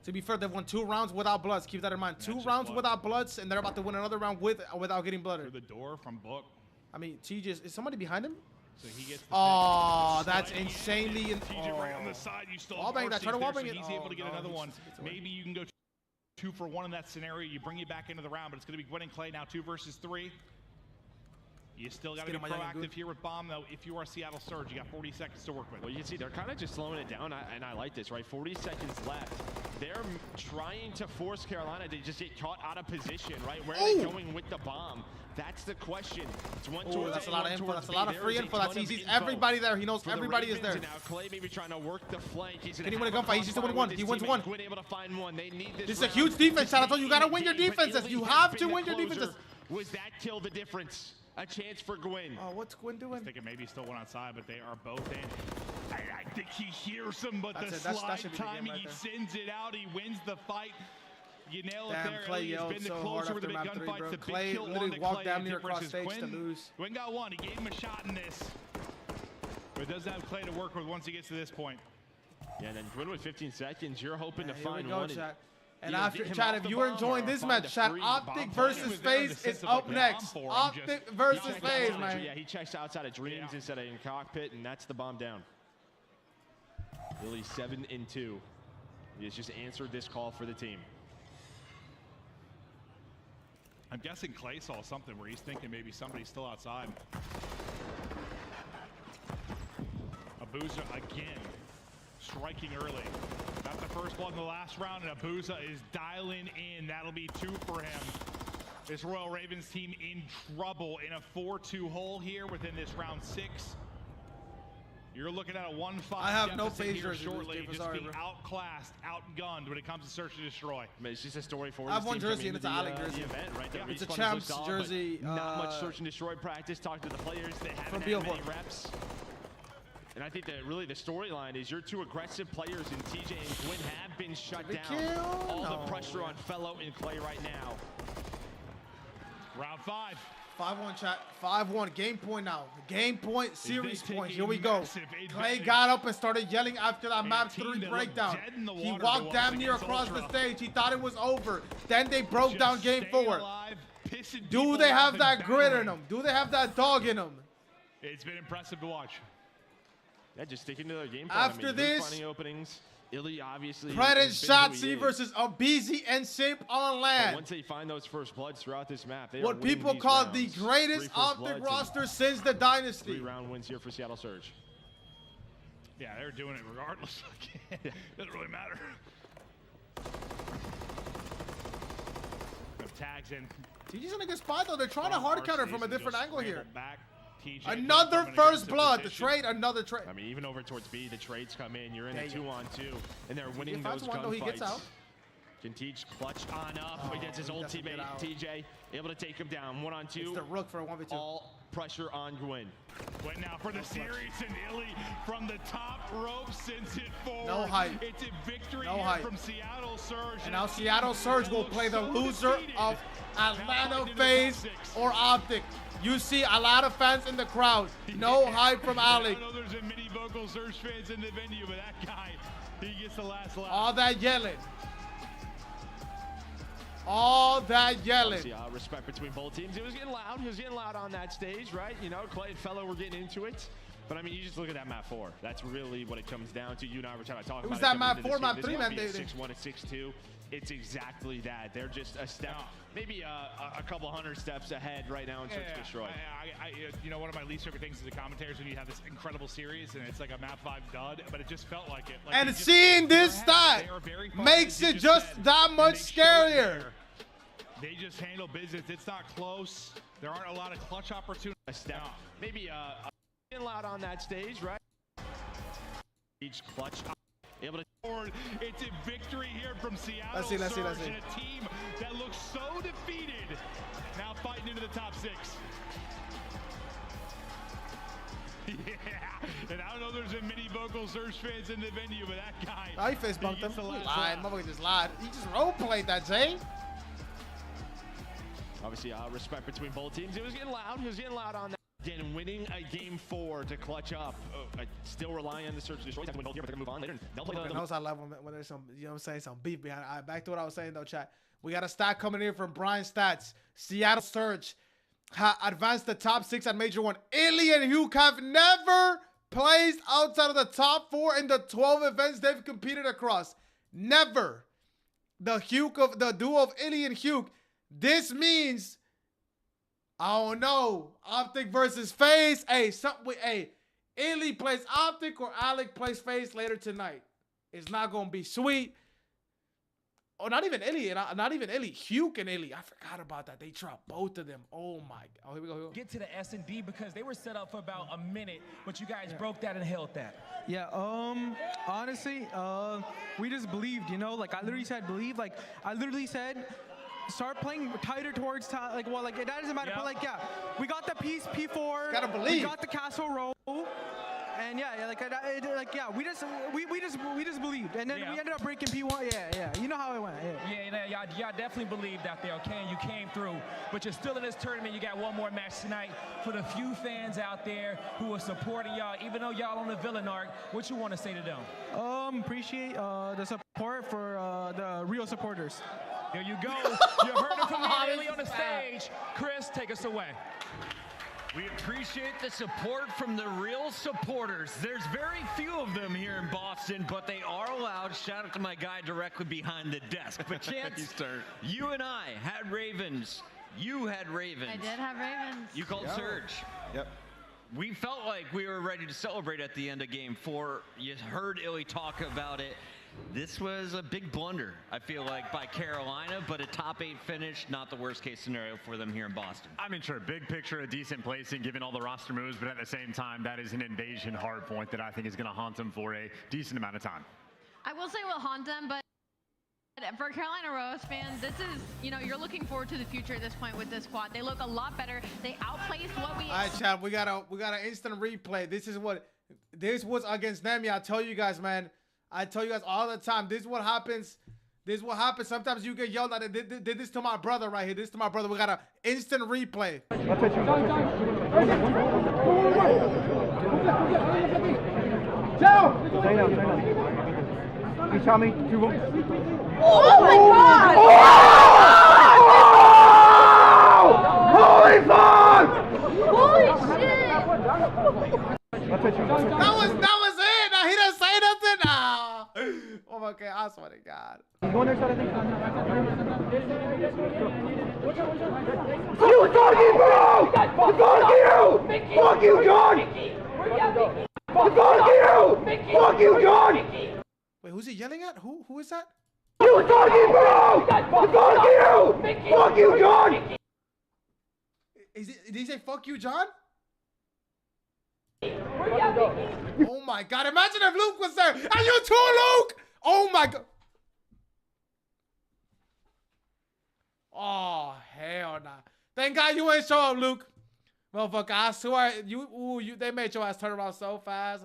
Speaker 1: To be fair, they've won 2 rounds without bloods. Keep that in mind. 2 rounds without bloods, and they're about to win another round without getting blooded.
Speaker 5: Through the door from Book.
Speaker 1: I mean, TJ, is somebody behind him?
Speaker 5: So he gets
Speaker 1: that's insanely.
Speaker 5: TJ right on the side. You still
Speaker 1: wall bang that. Try to wall bang it.
Speaker 5: He's able to get another one. Maybe you can go 2 for 1 in that scenario. You bring it back into the round, but it's going to be Gwyn and Clay now 2 versus 3. You still got to be proactive here with Bomb, though. If you are Seattle Surge, you got 40 seconds to work with.
Speaker 7: Well, you can see they're kind of just slowing it down, and I like this, right? 40 seconds left. They're trying to force Carolina to just get caught out of position, right? Where are they going with the bomb? That's the question. It's one towards
Speaker 1: that's a lot of info. That's a lot of free info. That's easy. Everybody there. He knows everybody is there.
Speaker 7: Now Clay maybe trying to work the flank. He's
Speaker 1: Can he win a gunfight? He's just winning 1. He wins 1.
Speaker 7: Gwyn able to find 1. They need this.
Speaker 1: This is a huge defense shot. I told you, you got to win your defenses. You have to win your defenses.
Speaker 7: Was that kill the difference? A chance for Gwyn.
Speaker 1: Oh, what's Gwyn doing?
Speaker 5: I think it maybe still one outside, but they are both in. I think he hears him, but the slide time, he sends it out. He wins the fight. You nail it there.
Speaker 1: Clay
Speaker 5: He's been the closer with the big gunfights. The
Speaker 1: Clay
Speaker 5: big kill
Speaker 1: literally walked down near across stage to lose.
Speaker 5: Gwyn got 1. He gave him a shot in this. But does have Clay to work with once he gets to this point.
Speaker 7: Yeah, and then Gwyn with 15 seconds. You're hoping to find one.
Speaker 1: And after, Chad, if you are enjoying this match, Chad, Optic versus FaZe is up next. Optic versus FaZe, man.
Speaker 7: Yeah, he checks outside of Dreams instead of in cockpit, and that's the bomb down. Illy 7-2. He has just answered this call for the team.
Speaker 5: I'm guessing Clay saw something where he's thinking maybe somebody's still outside. Abuza again, striking early. Got the first blood in the last round, and Abuza is dialing in. That'll be 2 for him. This Royal Ravens team in trouble in a 4-2 hole here within this round 6. You're looking at a 1-5
Speaker 1: I have no FaZe
Speaker 5: here shortly, just being outclassed, outgunned when it comes to search and destroy.
Speaker 7: I mean, it's just a story for
Speaker 1: I have 1 jersey, and it's an Alec jersey.
Speaker 7: Event, right?
Speaker 1: Yeah, it's a champs jersey.
Speaker 7: Not much search and destroy practice. Talk to the players. They haven't had many reps. And I think that really the storyline is your 2 aggressive players in TJ and Gwyn have been shut down. All the pressure on Fellow and Clay right now.
Speaker 5: Round 5.
Speaker 1: 5-1 chat. 5-1. Game point now. Game point, series point. Here we go. Clay got up and started yelling after that map 3 breakdown. He walked damn near across the stage. He thought it was over. Then they broke down game 4. Do they have that grit in them? Do they have that dog in them?
Speaker 5: It's been impressive to watch.
Speaker 7: Yeah, just sticking to their game plan.
Speaker 1: After this,
Speaker 7: finding openings. Illy obviously.
Speaker 1: Predator Shotzi versus Abizi and Simp on land.
Speaker 7: But once they find those first bloods throughout this map, they
Speaker 1: what people call the greatest Optic roster since the dynasty.
Speaker 7: 3-round wins here for Seattle Surge.
Speaker 5: Yeah, they're doing it regardless. Doesn't really matter. tags in.
Speaker 1: TJ's in a good spot though. They're trying to hard counter from a different angle here.
Speaker 5: Back. TJ
Speaker 1: Another first blood. The trade, another trade.
Speaker 7: I mean, even over towards B, the trades come in. You're in a 2-on-2, and they're
Speaker 1: He
Speaker 7: winning
Speaker 1: finds
Speaker 7: those
Speaker 1: one, though, he gets out.
Speaker 7: gunfights. Can teach clutch on up against his old teammate TJ, able to take him down 1-on-2.
Speaker 1: It's the rook for a 1v2.
Speaker 7: All pressure on Gwyn.
Speaker 5: Gwyn now for the series, and Illy from the top rope sends it forward.
Speaker 1: No hype.
Speaker 5: It's a victory
Speaker 1: No
Speaker 5: here
Speaker 1: hype.
Speaker 5: from Seattle Surge.
Speaker 1: And now Seattle Surge will play the loser of Atlanta FaZe or Optic. You see a lot of fans in the crowd. No hype from Alec.
Speaker 5: I know there's a mini vocal Surge fans in the venue, but that guy, he gets the last laugh.
Speaker 1: All that yelling. All that yelling.
Speaker 7: See, respect between both teams. It was getting loud. It was getting loud on that stage, right? You know, Clay and Fellow were getting into it. But I mean, you just look at that map 4. That's really what it comes down to. You and I were trying to talk about it.
Speaker 1: Who's that map 4, map 3, man?
Speaker 7: 6-1 and 6-2. It's exactly that. They're just a step, maybe a couple hundred steps ahead right now in Search and Destroy.
Speaker 5: You know, one of my least favorite things is the commentators when you have this incredible series and it's like a map 5 dud, but it just felt like it. Like
Speaker 1: and seeing this stat makes it just that much scarier.
Speaker 5: They just handle business. It's not close. There aren't a lot of clutch opportunities.
Speaker 7: A step, maybe getting loud on that stage, right? Each clutch, able to.
Speaker 5: It's a victory here from Seattle.
Speaker 1: Let's see.
Speaker 5: And a team that looks so defeated, now fighting into the top 6. Yeah, and I don't know if there's a mini vocal Surge fans in the venue, but that guy.
Speaker 1: I face bumped him. He lied. Motherfucker just lied. He just role played that, Jay.
Speaker 7: Obviously, respect between both teams. It was getting loud. It was getting loud on that. Again, winning a game 4 to clutch up. Still relying on the Search and Destroy. They have to win both here, but they're going to move on later. They'll play
Speaker 1: knows I love when there's some, you know what I'm saying, some beef behind. All right, back to what I was saying, though, chat. We got a stat coming in from Brian Stats. Seattle Surge advanced the top 6 at Major 1. Illy and Hugh have never placed outside of the top 4 in the 12 events they've competed across. Never. The duo of Illy and Hugh. This means, I don't know, Optic versus FaZe. Hey, Illy plays Optic or Alec plays FaZe later tonight. It's not gonna be sweet. Oh, not even Illy, not even Illy. Hugh and Illy. I forgot about that. They dropped both of them. Oh my. Oh, here we go.
Speaker 6: Get to the S&D because they were set up for about a minute, but you guys broke that and held that.
Speaker 17: Yeah, honestly, we just believed, you know, like I literally said believe, like I literally said start playing tighter towards top, like, well, like that doesn't matter, but like, yeah, we got the piece P4,
Speaker 1: gotta believe,
Speaker 17: we got the castle roll, and yeah, we just believed, and then we ended up breaking P1, yeah, you know how it went,
Speaker 6: y'all definitely believed out there, okay, and you came through, but you're still in this tournament. You got one more match tonight. For the few fans out there who are supporting y'all, even though y'all on the villain arc, what you want to say to them?
Speaker 17: Appreciate the support for the real supporters.
Speaker 6: There you go. You heard it from Illy on the stage. Chris, take us away.
Speaker 3: We appreciate the support from the real supporters. There's very few of them here in Boston, but they are allowed. Shout out to my guy directly behind the desk. But Chance, you and I had Ravens. You had Ravens.
Speaker 4: I did have Ravens.
Speaker 3: You called Surge.
Speaker 1: Yep.
Speaker 3: We felt like we were ready to celebrate at the end of game 4. You heard Illy talk about it. This was a big blunder, I feel like, by Carolina, but a top 8 finish, not the worst case scenario for them here in Boston.
Speaker 18: I mean, sure, big picture, a decent placing given all the roster moves, but at the same time, that is an invasion hard point that I think is going to haunt them for a decent amount of time.
Speaker 4: I will say will haunt them, but for Carolina Rose fans, this is, you know, you're looking forward to the future at this point with this squad. They look a lot better. They outplaced what we.
Speaker 1: All right, Chad, we got an instant replay. This was against them. Yeah, I tell you guys, man. I tell you guys all the time. This is what happens. This is what happens. Sometimes you get yelled at. Did this to my brother right here. This to my brother. We got an instant replay.
Speaker 13: He shot me.
Speaker 12: Oh my God!
Speaker 13: Holy fuck!
Speaker 12: Holy shit!
Speaker 1: That was it. Now he didn't say nothing. Nah. Oh my God! I swear to God.
Speaker 13: You going there, I think. You fucking bro! Fuck you, John! Fuck you! Fuck you, John!
Speaker 1: Wait, who's he yelling at? Who is that?
Speaker 12: You fucking bro! Fuck you! Fuck you, John!
Speaker 1: Did he say fuck you, John? Oh my god, imagine if Luke was there. And you too, Luke! Oh my god. Oh, hell nah. Thank God you ain't show up, Luke. Motherfucker, I swear, they made your ass turn around so fast.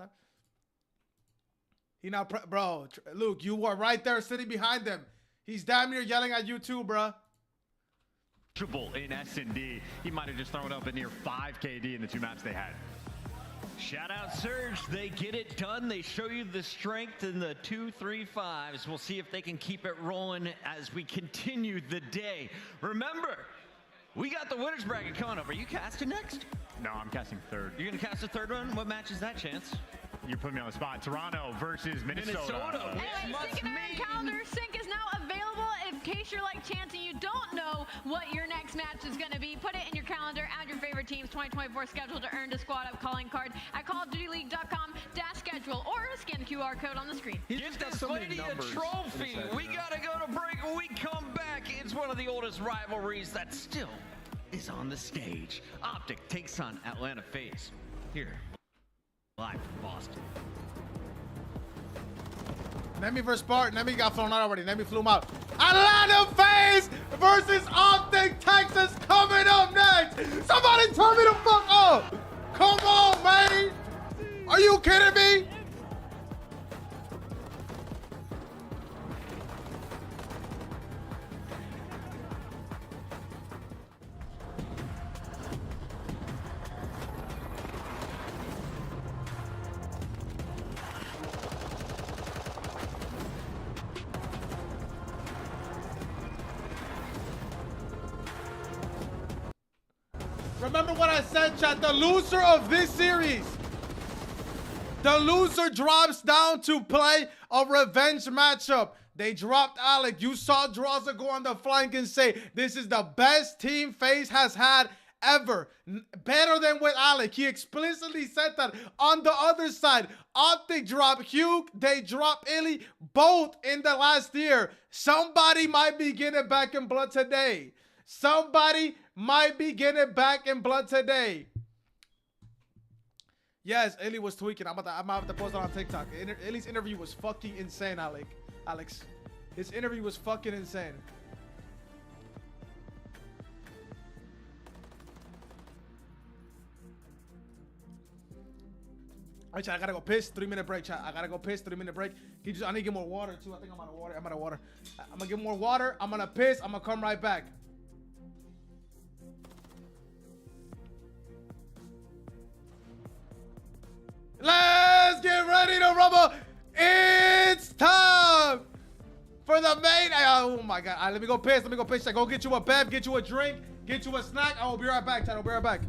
Speaker 1: He not, bro, Luke, you were right there sitting behind them. He's damn near yelling at you too, bro.
Speaker 18: In S&D, he might have just thrown up a near 5 KD in the 2 maps they had.
Speaker 3: Shout out Surge, they get it done. They show you the strength in the 2-3-5s. We'll see if they can keep it rolling as we continue the day. Remember, we got the winners bracket coming up. Are you casting next?
Speaker 18: No, I'm casting 3rd.
Speaker 3: You're gonna cast a 3rd one? What match is that, Chance?
Speaker 18: You put me on the spot. Toronto versus Minnesota.
Speaker 4: Anyway, sync in our calendar. Sync is now available. In case you're like Chance and you don't know what your next match is going to be, put it in your calendar. Add your favorite team's 2024 schedule to earn a squad up calling card at callofdutyleague.com/schedule or scan the QR code on the screen.
Speaker 3: Get this lady a trophy. We gotta go to break. When we come back, it's one of the oldest rivalries that still is on the stage. Optic takes on Atlanta FaZe. Here, live from Boston.
Speaker 1: Nemi versus Spartan. Nemi got flown out already. Nemi flew him out. Atlanta FaZe versus Optic Texas coming up next. Somebody turn me the fuck up. Come on, man. Are you kidding me? Remember what I said, chat. The loser of this series, the loser drops down to play a revenge matchup. They dropped Alec. You saw Droza go on the flank and say, this is the best team FaZe has had ever. Better than with Alec. He explicitly said that. On the other side, Optic dropped Hugh. They dropped Illy. Both in the last year. Somebody might be getting back in blood today. Somebody might be getting back in blood today. Yes, Illy was tweaking. I'm gonna have to post it on TikTok. Illy's interview was fucking insane, Alex. His interview was fucking insane. Alright, chat, I gotta go piss. 3-minute break, chat. I gotta go piss. 3-minute break. I need to get more water, too. I think I'm out of water. I'm gonna get more water. I'm gonna piss. I'm gonna come right back. Let's get ready to rumble. It's time for the main. Oh my god. All right, let me go piss. Chat. Go get you a bev, get you a drink, get you a snack. I will be right back, chat. I'll be right back.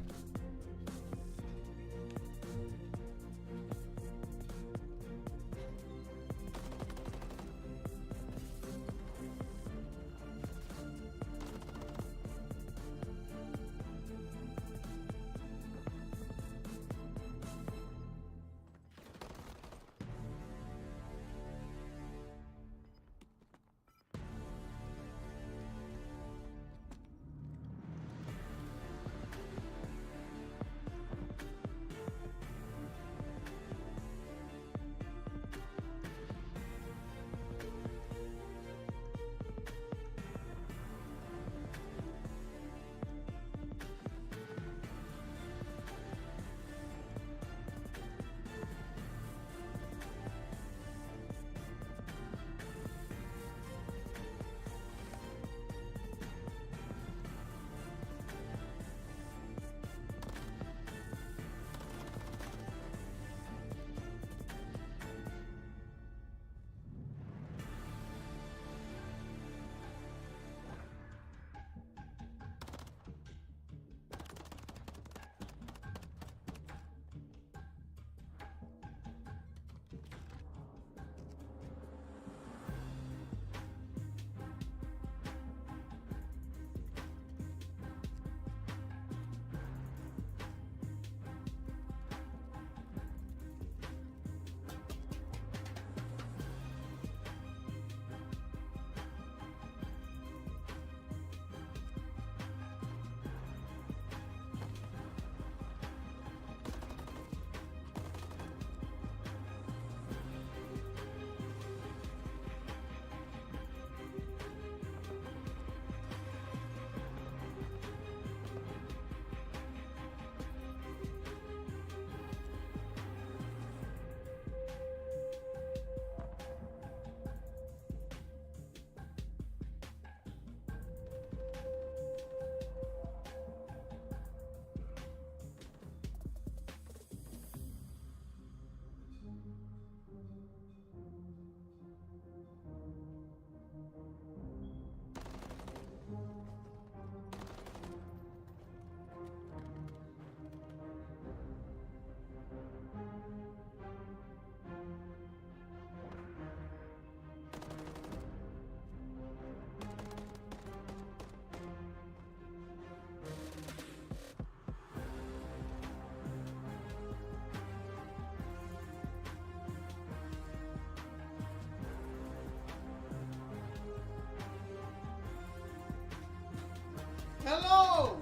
Speaker 1: Hello!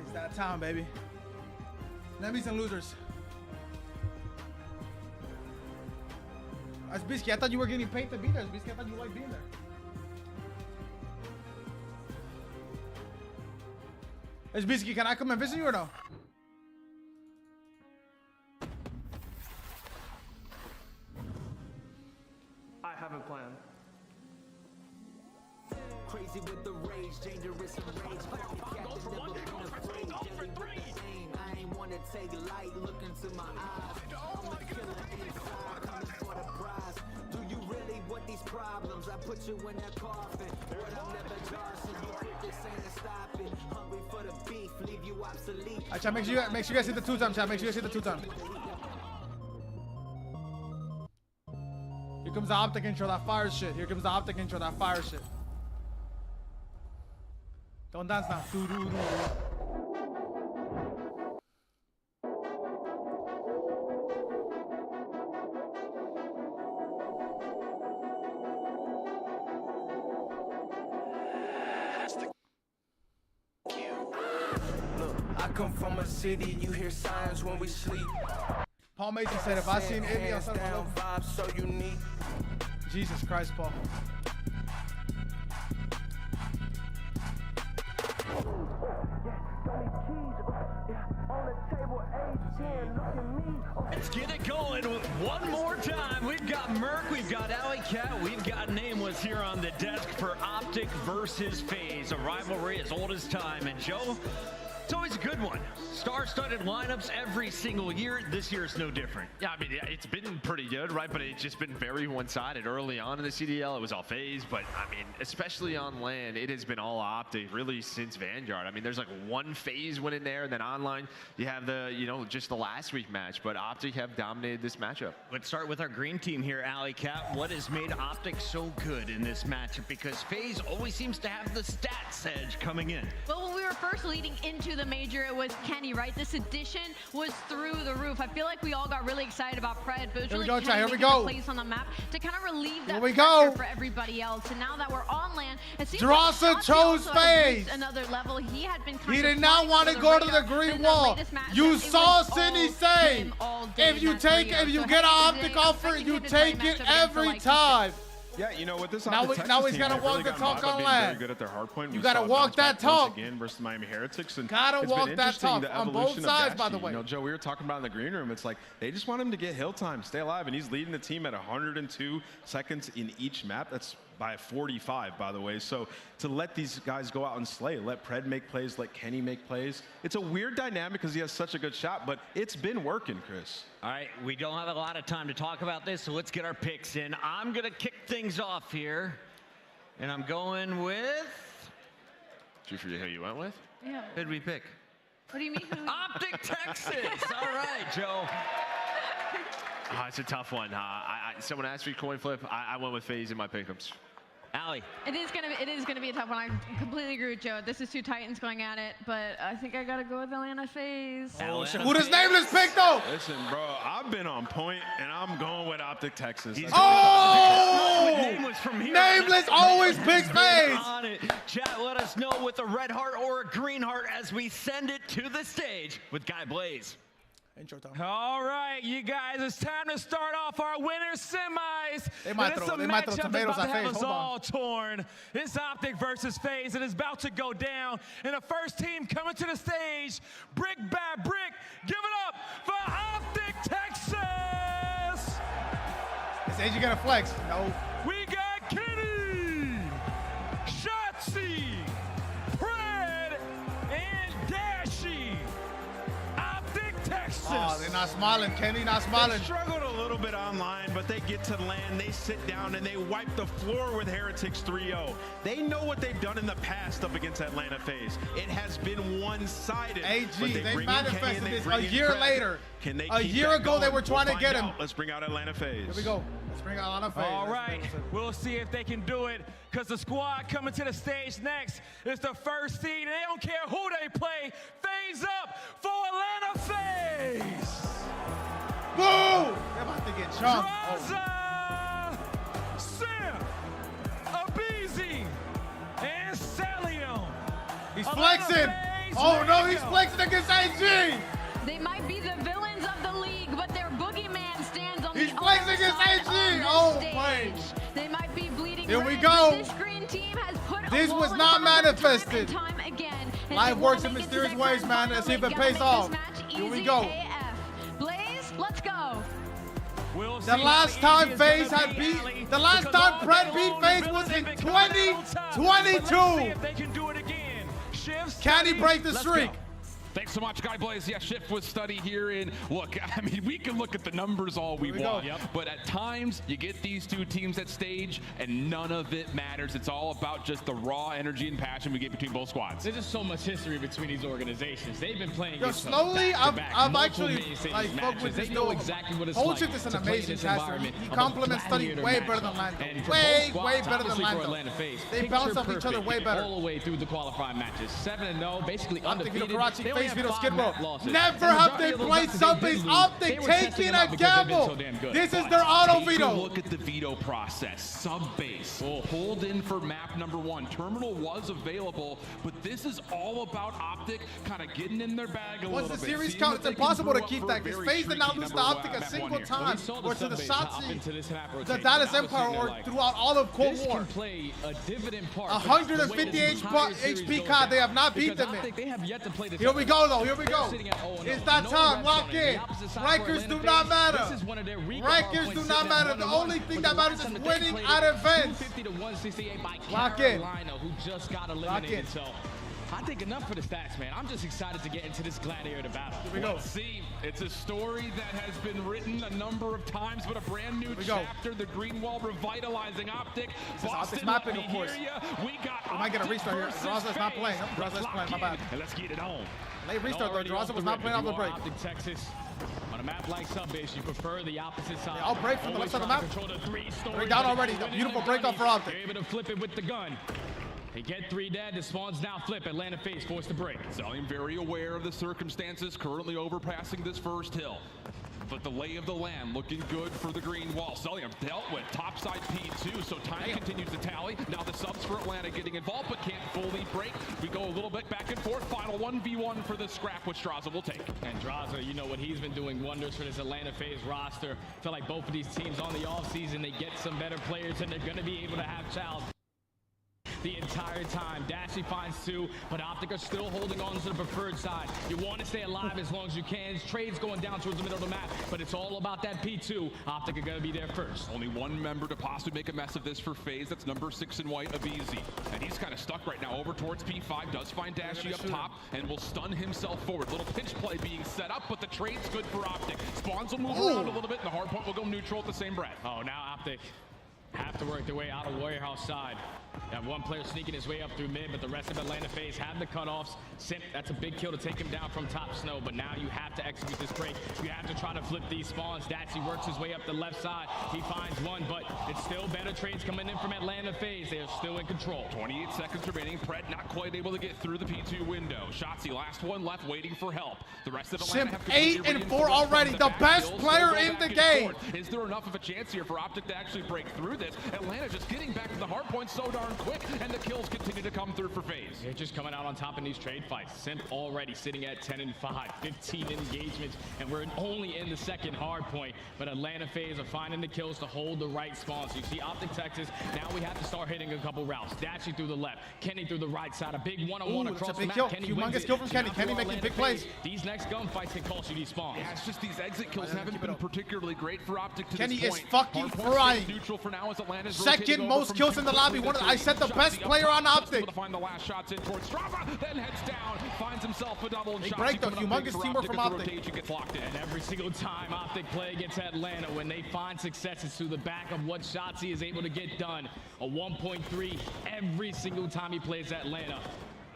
Speaker 1: It's that time, baby. Enemies and losers. Bisky, I thought you were getting paid to be there. Bisky, I thought you liked being there. Bisky, can I come and visit you or no?
Speaker 19: I have a plan.
Speaker 20: Crazy with the rage, dangerous and rage. Go for one, go for three, go for three. I ain't wanna take light, look into my eyes. I'm a killer inside, coming for the prize. Do you really want these problems? I put you in that coffin. But I'm never Johnson, you think this ain't a stopping. Hungry for the beef, leave you obsolete.
Speaker 1: Alright, chat, make sure you guys hit the 2-time, chat. Make sure you guys hit the 2-time. Here comes the optic intro, that fire shit. Here comes the optic intro, that fire shit. Don't dance now.
Speaker 20: Look, I come from a city, you hear sirens when we sleep.
Speaker 1: Paul Mason said, if I seen Indy, I'll start
Speaker 20: vibes so unique.
Speaker 1: Jesus Christ, Paul.
Speaker 3: Let's get it going one more time. We've got Merc, we've got Alley Cat, we've got Nameless here on the desk for Optic versus FaZe, a rivalry as old as time. And Joe, it's always a good one. Star-studded lineups every single year. This year is no different.
Speaker 7: Yeah, I mean, it's been pretty good, right? But it's just been very one-sided. Early on in the CDL, it was all FaZe. But, I mean, especially on LAN, it has been all Optic really since Vanguard. I mean, there's like one FaZe win in there. And then online, you have the, just the last week match. But Optic have dominated this matchup.
Speaker 3: Let's start with our green team here, Alley Cat. What has made Optic so good in this matchup? Because FaZe always seems to have the stats edge coming in.
Speaker 4: Well, when we were first leading into the major, it was Kenny, right? This addition was through the roof. I feel like we all got really excited about Pred, but it was really Kenny making the plays on the map to kind of relieve that pressure for everybody else. And now that we're on land, it seems
Speaker 1: Drossa
Speaker 4: like
Speaker 1: chose FaZe.
Speaker 4: Another level. He had been kind
Speaker 1: He
Speaker 4: of
Speaker 1: did not want to go to the green wall. You saw Cindy say, if you get an optic offer, you take it every time.
Speaker 2: Yeah, with this
Speaker 1: now he's got to walk the talk on land.
Speaker 2: Very good at their hard point.
Speaker 1: You got to walk that talk
Speaker 2: again versus Miami Heretics, and
Speaker 1: gotta walk that talk on both sides. By the way,
Speaker 2: Joe, we were talking about in the green room. It's like they just want him to get hill time, stay alive, and he's leading the team at 102 seconds in each map. That's by 45, by the way. So to let these guys go out and slay, let Pred make plays, let Kenny make plays. It's a weird dynamic because he has such a good shot, but it's been working, Chris.
Speaker 3: All right, we don't have a lot of time to talk about this, so let's get our picks in. I'm going to kick things off here, and I'm going with...
Speaker 7: Did you forget who you went with?
Speaker 4: Yeah.
Speaker 3: Who did we pick?
Speaker 4: What do you mean?
Speaker 3: Optic Texas. All right, Joe.
Speaker 7: It's a tough one. Someone asked me coin flip. I went with FaZe in my pickups.
Speaker 3: Allie.
Speaker 4: It is gonna be a tough one. I completely agree with Joe. This is two Titans going at it, but I think I gotta go with Atlanta FaZe.
Speaker 1: Who does Nameless pick though?
Speaker 2: Listen, bro, I've been on point, and I'm going with Optic Texas.
Speaker 1: Nameless always picks FaZe.
Speaker 3: Chat, let us know with a red heart or a green heart as we send it to the stage with Guy Blaze.
Speaker 1: Intro time.
Speaker 6: All right, you guys, it's time to start off our winner semis.
Speaker 1: They might throw tomatoes at FaZe.
Speaker 6: Hold on. All torn. It's Optic versus FaZe, and it's about to go down. And the first team coming to the stage, brick by brick. Give it up for Optic Texas.
Speaker 1: This age you gotta flex. No.
Speaker 6: We got Kenny, Shotzi, Pred, and Dashy. Texas.
Speaker 1: Oh, they're not smiling. Kenny not smiling.
Speaker 2: They struggled a little bit online, but they get to land, they sit down, and they wipe the floor with Heretics 3-0. They know what they've done in the past up against Atlanta FaZe. It has been one-sided.
Speaker 1: AG, they manifested this a year later. A year ago, they were trying to get him.
Speaker 2: Let's bring out Atlanta FaZe.
Speaker 1: Here we go. Let's bring out Atlanta FaZe.
Speaker 6: All right, we'll see if they can do it, because the squad coming to the stage next is the first seed, and they don't care who they play. FaZe up for Atlanta FaZe.
Speaker 1: Boo! They're about to get jumped.
Speaker 6: Drossa, Sim, Abizi, and Salium.
Speaker 1: flexing. Oh no, he's flexing against AG.
Speaker 4: They might be the villains of the league, but their boogeyman stands on
Speaker 1: He's
Speaker 4: the
Speaker 1: flexing
Speaker 4: other
Speaker 1: against
Speaker 4: side
Speaker 1: AG.
Speaker 4: of this
Speaker 1: Oh,
Speaker 4: stage.
Speaker 1: man.
Speaker 4: They might be bleeding
Speaker 1: Here we
Speaker 4: red,
Speaker 1: go.
Speaker 4: but this green team has put
Speaker 1: This
Speaker 4: a
Speaker 1: was
Speaker 4: wall in
Speaker 1: not
Speaker 4: front of them
Speaker 1: manifested.
Speaker 4: Time and time again. And
Speaker 1: Life
Speaker 4: they
Speaker 1: works
Speaker 4: wanna
Speaker 1: in
Speaker 4: make it to
Speaker 1: mysterious
Speaker 4: that
Speaker 1: ways,
Speaker 4: grand
Speaker 1: man.
Speaker 4: final.
Speaker 1: Let's see if
Speaker 4: They
Speaker 1: it
Speaker 4: gotta
Speaker 1: pays
Speaker 4: make
Speaker 1: off.
Speaker 4: this match
Speaker 1: Here we
Speaker 4: easy
Speaker 1: go.
Speaker 4: AF. Blaze, let's go.
Speaker 3: We'll
Speaker 1: The last time FaZe had beat, the last time Pred beat FaZe was in 2022.
Speaker 3: They can do it again. Shifts.
Speaker 1: Can he break the streak?
Speaker 21: Thanks so much, Guy Blaze. Yeah, Shift was study here in, look, I mean, we can look at the numbers all we want, but at times you get these two teams at stage and none of it matters. It's all about just the raw energy and passion we get between both squads.
Speaker 22: There's just so much history between these organizations. They've been playing
Speaker 1: Yo, slowly, I've actually like fucked with this
Speaker 22: know exactly what it's
Speaker 1: Whole
Speaker 22: like
Speaker 1: Chip is an
Speaker 22: to play
Speaker 1: amazing
Speaker 22: this
Speaker 1: caster.
Speaker 22: environment
Speaker 1: He
Speaker 22: of a
Speaker 1: complements Study
Speaker 22: gladiator
Speaker 1: way better than
Speaker 22: matchup.
Speaker 1: Lando.
Speaker 22: And for
Speaker 1: Way
Speaker 22: both
Speaker 1: better
Speaker 22: squads,
Speaker 1: than
Speaker 22: obviously for
Speaker 1: Lando.
Speaker 22: Atlanta FaZe,
Speaker 1: They bounce off each
Speaker 22: picture
Speaker 1: other way
Speaker 22: perfect
Speaker 1: better.
Speaker 22: all the way through the qualifying matches. 7-0, basically
Speaker 1: Optic
Speaker 22: undefeated.
Speaker 1: Karachi,
Speaker 22: They only
Speaker 1: FaZe
Speaker 22: have
Speaker 1: Vito
Speaker 22: 5
Speaker 1: Skid Row.
Speaker 22: map losses.
Speaker 1: Never
Speaker 22: And
Speaker 1: have
Speaker 22: majority
Speaker 1: they
Speaker 22: of those
Speaker 1: played
Speaker 22: matches
Speaker 1: something
Speaker 22: did lose.
Speaker 1: Optic
Speaker 22: They were testing
Speaker 1: taking
Speaker 22: them
Speaker 1: a
Speaker 22: out because they've been
Speaker 1: gamble.
Speaker 22: so damn good.
Speaker 1: This is their auto
Speaker 21: Take a
Speaker 1: veto.
Speaker 21: look at the veto process. Sub-base. Hold in for map number 1. Terminal was available, but this is all about Optic kind of getting in their bag a
Speaker 1: Once
Speaker 21: little
Speaker 1: the
Speaker 21: bit.
Speaker 1: series
Speaker 21: seeing
Speaker 1: comes,
Speaker 21: if
Speaker 1: it's
Speaker 21: they can
Speaker 1: impossible to
Speaker 21: brew up
Speaker 1: keep
Speaker 21: for
Speaker 1: that
Speaker 21: a
Speaker 1: because
Speaker 21: very
Speaker 1: FaZe did not
Speaker 21: streaky
Speaker 1: lose to
Speaker 21: number
Speaker 1: Optic a
Speaker 21: map
Speaker 1: single
Speaker 21: one here.
Speaker 1: time, or to the Shotzi, the Dallas Empire, or throughout all of Cold
Speaker 22: This
Speaker 1: War.
Speaker 22: can play a dividend part.
Speaker 1: 150 HP COD, they have not beat them in.
Speaker 22: They have yet to play this.
Speaker 1: Here we go though, here we go.
Speaker 22: Sitting at 0-0.
Speaker 1: It's that
Speaker 22: No
Speaker 1: time,
Speaker 22: reps
Speaker 1: lock
Speaker 22: on it.
Speaker 1: in.
Speaker 22: The opposite side for
Speaker 1: Rankings do
Speaker 22: Atlanta
Speaker 1: not
Speaker 22: FaZe,
Speaker 1: matter.
Speaker 22: This is one of their weaker
Speaker 1: Rankings
Speaker 22: hardpoints
Speaker 1: do not
Speaker 22: sitting
Speaker 1: matter.
Speaker 22: at
Speaker 1: The
Speaker 22: 1-1.
Speaker 1: only thing
Speaker 22: But
Speaker 1: that
Speaker 22: the
Speaker 1: matters
Speaker 22: last
Speaker 1: is
Speaker 22: time that they
Speaker 1: winning
Speaker 22: played
Speaker 1: at
Speaker 22: it,
Speaker 1: events.
Speaker 22: 250 to 168 by
Speaker 1: Lock in.
Speaker 22: Carolina, who just got
Speaker 1: Lock
Speaker 22: eliminated.
Speaker 1: in.
Speaker 22: So I think enough for the stats, man. I'm just excited to get into this gladiator battle.
Speaker 1: Here we go.
Speaker 21: Let's see. It's a story that has been written a number of times, but a brand new
Speaker 1: we go.
Speaker 21: chapter. The Green Wall revitalizing Optic.
Speaker 1: This is Optic's
Speaker 21: Boston,
Speaker 1: mapping,
Speaker 21: let
Speaker 1: of
Speaker 21: me
Speaker 1: course.
Speaker 21: hear ya. We got
Speaker 1: We might get a
Speaker 21: Optic
Speaker 1: restart here.
Speaker 21: versus
Speaker 1: Raza's not
Speaker 21: FaZe.
Speaker 1: playing. Raza's
Speaker 21: Let's
Speaker 1: playing, my
Speaker 21: lock
Speaker 1: bad.
Speaker 21: in, and let's get it on.
Speaker 1: Late restart though.
Speaker 22: Already off
Speaker 1: Raza
Speaker 22: the
Speaker 1: was not
Speaker 22: rip.
Speaker 1: playing
Speaker 22: If
Speaker 1: off the
Speaker 22: you are
Speaker 1: break.
Speaker 22: Optic Texas. On a map like Subbase, you prefer the opposite side.
Speaker 1: Yeah, I'll break from the left side of the map.
Speaker 22: Control the 3 stories.
Speaker 1: Break down already. A beautiful break off for Optic.
Speaker 22: You're able to flip it with the gun. They get 3 dead. The spawns now flip. Atlanta FaZe forced to break.
Speaker 21: Zelium very aware of the circumstances, currently overpassing this first hill. But the lay of the land looking good for the Green Wall. Zelium dealt with topside P2, so time continues to tally. Now the subs for Atlanta getting involved, but can't fully break. We go a little bit back and forth. Final 1v1 for the scrap, which Draza will take.
Speaker 22: And Draza, you know what he's been doing wonders for this Atlanta FaZe roster. I feel like both of these teams on the offseason, they get some better players and they're going to be able to have challenges the entire time. Dashy finds 2, but Optic are still holding on to the preferred side. You want to stay alive as long as you can. Trades going down towards the middle of the map, but it's all about that P2. Optic are going to be there first.
Speaker 21: Only one member to possibly make a mess of this for FaZe. That's number 6 in white, Abizi. And he's kind of stuck right now over towards P5. Does find Dashy up top and will stun himself forward. Little pinch play being set up, but the trade's good for Optic. Spawns will move around a little bit, and the hard point will go neutral at the same breath.
Speaker 22: Oh, now Optic have to work their way out of Warrior House side. They have one player sneaking his way up through mid, but the rest of Atlanta FaZe have the cutoffs. Simp, that's a big kill to take him down from top snow, but now you have to execute this break. You have to try to flip these spawns. Datsy works his way up the left side. He finds one, but it's still better trades coming in from Atlanta FaZe. They are still in control.
Speaker 21: 28 seconds remaining. Pred not quite able to get through the P2 window. Shotzi, last one left, waiting for help. The rest of Atlanta
Speaker 1: Simp
Speaker 21: have
Speaker 1: 8 and 4 already. The best player in the game.
Speaker 21: Is there enough of a chance here for Optic to actually break through this? Atlanta just getting back to the hard point so darn quick, and the kills continue to come through for FaZe.
Speaker 22: They're just coming out on top in these trade fights. Simp already sitting at 10 and 5, 15 engagements, and we're only in the second hard point. But Atlanta FaZe are finding the kills to hold the right spawn. So you see Optic Texas, now we have to start hitting a couple routes. Dashy through the left, Kenny through the right side, a big one-on-one across the map.
Speaker 1: Kill.
Speaker 22: Kenny
Speaker 1: Humongous kill from Kenny. Kenny making big plays.
Speaker 22: These next gunfights can cost you these spawns.
Speaker 21: Yeah, it's just these exit kills haven't been particularly great for Optic to
Speaker 1: Kenny
Speaker 21: this point.
Speaker 1: is fucking frying.
Speaker 21: Neutral for now as Atlanta's
Speaker 1: second most kills in the lobby. I said the best player on Optic.
Speaker 21: To find the last shots in towards Draza, then heads down, finds himself a double.
Speaker 1: Big break though, humongous teamwork from Optic.
Speaker 21: Gets locked in.
Speaker 22: And every single time Optic play against Atlanta, when they find success, it's through the back of what Shotzi is able to get done. A 1.3 every single time he plays Atlanta.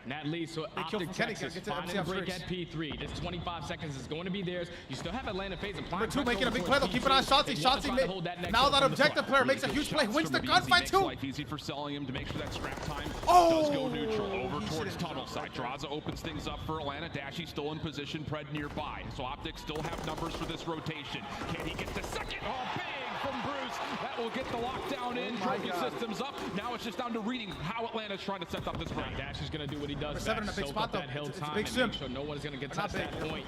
Speaker 22: And that leads to Optic Texas finding a break at P3. This 25 seconds is going to be theirs. You still have Atlanta FaZe applying.
Speaker 1: Number 2 making a big play though. Keep an eye on Shotzi. Shotzi now that objective player makes a huge play. Wins the gunfight too.
Speaker 21: Life easy for Zelium to make sure that scrap time
Speaker 1: does
Speaker 21: go neutral over towards tunnel side. Draza opens things up for Atlanta. Dashy still in position. Pred nearby. So Optic still have numbers for this rotation. Can he get the second? Oh, big from Bruce. That will get the lockdown in. Trophy systems up. Now it's just down to reading how Atlanta's trying to set up this break.
Speaker 22: Dash is going to do what he does
Speaker 1: Seven in a
Speaker 22: best,
Speaker 1: big
Speaker 22: soak
Speaker 1: spot,
Speaker 22: up
Speaker 1: though.
Speaker 22: that hill
Speaker 1: It's a
Speaker 22: time
Speaker 1: big
Speaker 22: and
Speaker 1: sim.
Speaker 22: make sure no one's going to get
Speaker 1: Not
Speaker 22: touched that
Speaker 1: big.
Speaker 22: point.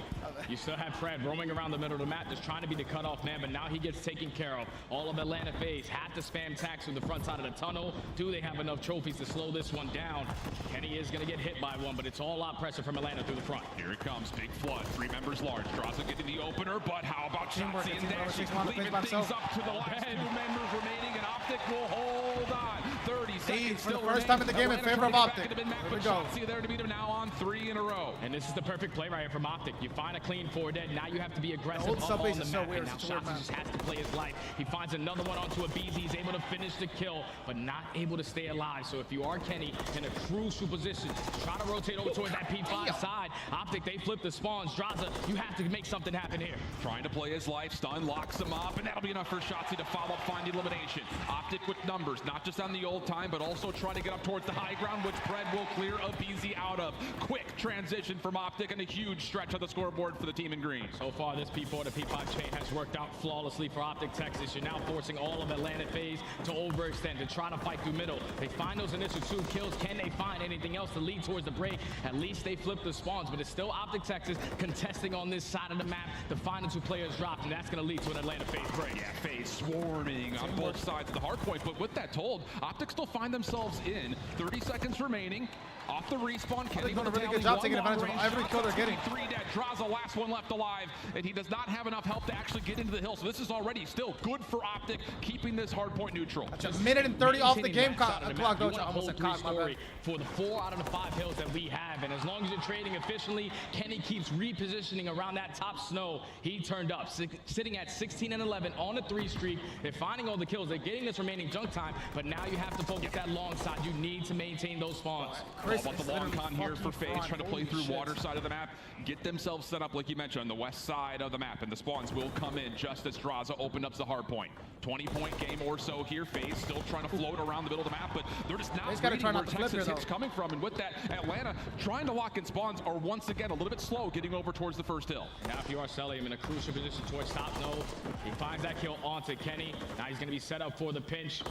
Speaker 22: You still have Pred roaming around the middle of the map, just trying to be the cutoff man, but now he gets taken care of. All of Atlanta FaZe have to spam tax through the front side of the tunnel. Do they have enough trophies to slow this one down? Kenny is going to get hit by one, but it's all out pressure from Atlanta through the front.
Speaker 21: Here it comes, big flood, 3 members large. Draza getting the opener, but how about
Speaker 1: Teamwork,
Speaker 21: Shotzi and
Speaker 1: teamwork,
Speaker 21: Dashi
Speaker 1: teamwork,
Speaker 21: leaving
Speaker 1: teamwork,
Speaker 21: things
Speaker 1: himself.
Speaker 21: up to the last 2 members remaining, and Optic will hold on. 30 seconds
Speaker 1: for the
Speaker 21: still
Speaker 1: first time in the game in
Speaker 21: Atlanta
Speaker 1: favor of
Speaker 21: trying to get
Speaker 1: Optic.
Speaker 21: back into mid-map,
Speaker 1: Here we
Speaker 21: but
Speaker 1: go.
Speaker 21: Shotzi there to beat him now on 3 in a row.
Speaker 22: And this is the perfect play right here from Optic. You find a clean 4 dead. Now you have to be aggressive
Speaker 1: old
Speaker 22: up
Speaker 1: sub
Speaker 22: on
Speaker 1: base
Speaker 22: the
Speaker 1: is so
Speaker 22: map.
Speaker 1: weird.
Speaker 22: And now
Speaker 1: It's a weird
Speaker 22: Shotzi
Speaker 1: map.
Speaker 22: just has to play his life. He finds another one onto a BZ. He's able to finish the kill, but not able to stay alive. So if you are Kenny in a crucial position, try to rotate over towards that P5 side. Optic, they flip the spawns. Draza, you have to make something happen here.
Speaker 21: Trying to play his life, stun locks him up, and that'll be enough for Shotzi to follow up, find the elimination. Optic with numbers, not just on the old time, but also trying to get up towards the high ground, which Pred will clear a BZ out of. Quick transition from Optic and a huge stretch on the scoreboard for the team in green.
Speaker 22: So far, this P4 to P5 chain has worked out flawlessly for Optic Texas. You're now forcing all of Atlanta FaZe to overextend, to try to fight through middle. They find those initial 2 kills. Can they find anything else to lead towards the break? At least they flip the spawns, but it's still Optic Texas contesting on this side of the map. The final 2 players dropped, and that's going to lead to an Atlanta FaZe break.
Speaker 21: Yeah, FaZe swarming on both sides of the hard point, but with that told, Optic still find themselves in. 30 seconds remaining. Off the respawn, Kenny
Speaker 1: doing a really good job taking advantage of every kill they're getting.
Speaker 21: 3 dead. Draza, last one left alive, and he does not have enough help to actually get into the hill. So this is already still good for Optic, keeping this hard point neutral.
Speaker 1: That's a minute and 30 off the game clock.
Speaker 22: You
Speaker 1: Don't
Speaker 22: want
Speaker 1: you?
Speaker 22: to
Speaker 1: Almost
Speaker 22: hold
Speaker 1: a cock, my
Speaker 22: story
Speaker 1: bad.
Speaker 22: for the 4 out of the 5 hills that we have, and as long as you're trading efficiently, Kenny keeps repositioning around that top snow. He turned up, sitting at 16 and 11 on a 3 streak. They're finding all the kills. They're getting this remaining junk time, but now you have to focus that long side. You need to maintain those spawns.
Speaker 21: All about the long con here for FaZe, trying to play through water side of the map, get themselves set up, like you mentioned, on the west side of the map, and the spawns will come in just as Draza opened up the hard point. 20-point game or so here. FaZe still trying to float around the middle of the map, but they're just not reading where Texas hits coming from, and with that, Atlanta trying to lock in spawns are once again a little bit slow getting over towards the first hill.
Speaker 22: Now if you are Celium in a crucial position towards top node, he finds that kill onto Kenny. Now he's going to be set up for the pinch.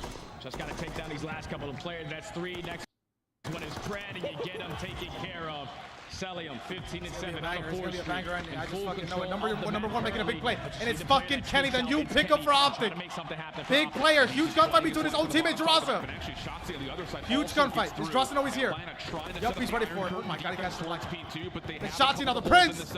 Speaker 22: Just got to take down these last couple of players. That's 3. Next one is Pred, and you get him taken care of. Celium, 15 and 7 on the 4th streak.
Speaker 1: I just fucking know it. Number one making a big play. And it's fucking Kenny. Then you pick up for Optic. Big player. Huge gunfight between his own teammate, Draza. Huge gunfight. Does Draza know he's here? Yup, he's ready for it. Oh my god, he got select. The shots now, the Prince.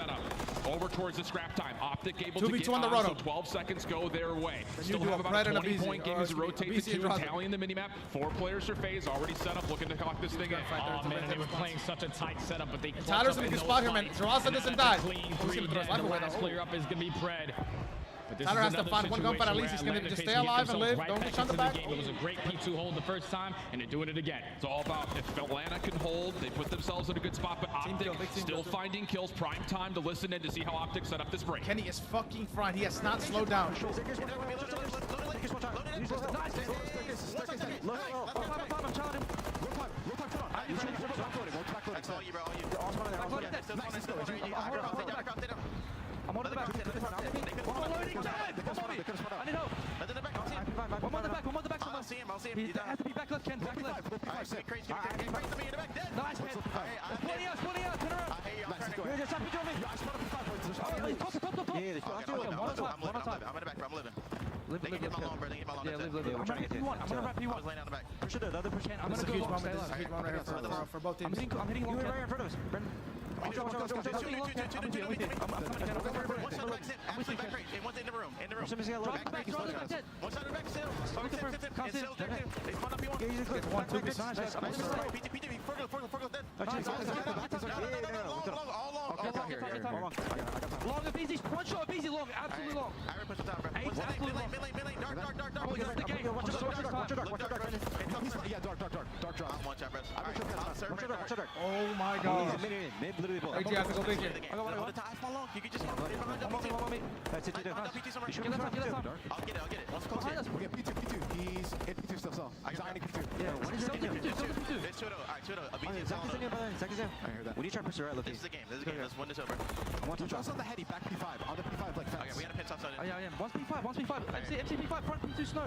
Speaker 21: Over towards the scrap time. Optic able to
Speaker 1: 2v2
Speaker 21: get
Speaker 1: on the
Speaker 21: on,
Speaker 1: roto.
Speaker 21: so 12 seconds go their way.
Speaker 1: Then
Speaker 21: Still
Speaker 1: you do
Speaker 21: have
Speaker 1: a
Speaker 21: about a
Speaker 1: Pred and a
Speaker 21: 20-point
Speaker 1: BZ,
Speaker 21: game as you rotate the
Speaker 1: BZ and
Speaker 21: 2,
Speaker 1: Draza.
Speaker 21: tallying the minimap. 4 players for FaZe already set up, looking to clock this thing in.
Speaker 22: Oh man, they were playing such a tight setup, but they clutch
Speaker 1: Tyler's
Speaker 22: up
Speaker 1: in a good
Speaker 22: those
Speaker 1: spot here, man.
Speaker 22: fights.
Speaker 1: Draza
Speaker 22: And
Speaker 1: doesn't
Speaker 22: that's
Speaker 1: die.
Speaker 22: a clean
Speaker 1: Oh, he's
Speaker 22: 3
Speaker 1: gonna throw his
Speaker 22: dead.
Speaker 1: life
Speaker 22: The
Speaker 1: away,
Speaker 22: last
Speaker 1: though.
Speaker 22: player up is going to be Pred. But this
Speaker 1: Tyler
Speaker 22: is
Speaker 1: has to
Speaker 22: another
Speaker 1: find one gunfight at
Speaker 22: situation
Speaker 1: least. He's
Speaker 22: where
Speaker 1: gonna just
Speaker 22: Atlanta
Speaker 1: stay
Speaker 22: FaZe
Speaker 1: alive
Speaker 22: get
Speaker 1: and live.
Speaker 22: themselves
Speaker 1: Don't
Speaker 22: right
Speaker 1: get
Speaker 22: back
Speaker 1: shot in the
Speaker 22: into
Speaker 1: back.
Speaker 22: game. It was a great P2 hold the first time, and they're doing it again.
Speaker 21: It's all about if Atlanta can hold, they put themselves in a good spot, but Optic still finding kills. Prime time to listen in to see how Optic set up this break.
Speaker 1: Kenny is fucking fried. He has not slowed down.
Speaker 12: I'm on the back. I need help. I'm on the back. I'll see him. He has to be back left, Ken. Back left. Nice, Ken. Pulling out. Turn around. You're just happy to me. Top. Yeah, I'm in the back, bro. I'm living. Live. Yeah, live. I'm trying to get P1. I'm gonna wrap P1. I was laying on the back. Push it, the other push hand. I'm gonna go long. Stay alive. Huge moment right here for both teams. I'm hitting long. Right in front of us. Brendan. I'm coming. One's in the room. One side of the back still. They spawned up P1.
Speaker 1: Get 1, 2, nice.
Speaker 12: PTV, Fergal dead. Long. Long of BZ. One shot of BZ long. Absolutely long. I push the top, bro. Absolutely long. Mid lane. Dark.
Speaker 22: Oh,
Speaker 12: This is the game. Watch dark.
Speaker 11: Yeah, dark drop.
Speaker 12: I'm one shot, bro. Watch dark.
Speaker 1: Oh my god.
Speaker 11: Mid, literally ball.
Speaker 1: AG has to go big here.
Speaker 12: I fall long. You can just on me.
Speaker 11: That's it, you
Speaker 12: I'll get it. Let's close it.
Speaker 11: Okay, P2. He's in P2 still, so. He's eyeing P2.
Speaker 12: Yeah, what is it? It's Tudo. Alright, Tudo. A BT is on.
Speaker 11: Zach is in.
Speaker 12: I heard that. We need to try to push the right. This is the game. Let's win this over.
Speaker 8: You just on the heady, back P5. On the P5, like fast.
Speaker 12: Okay, we gotta pitch outside.
Speaker 8: Oh, yeah. One's P5, one's P5. MC P5, front P2 snow.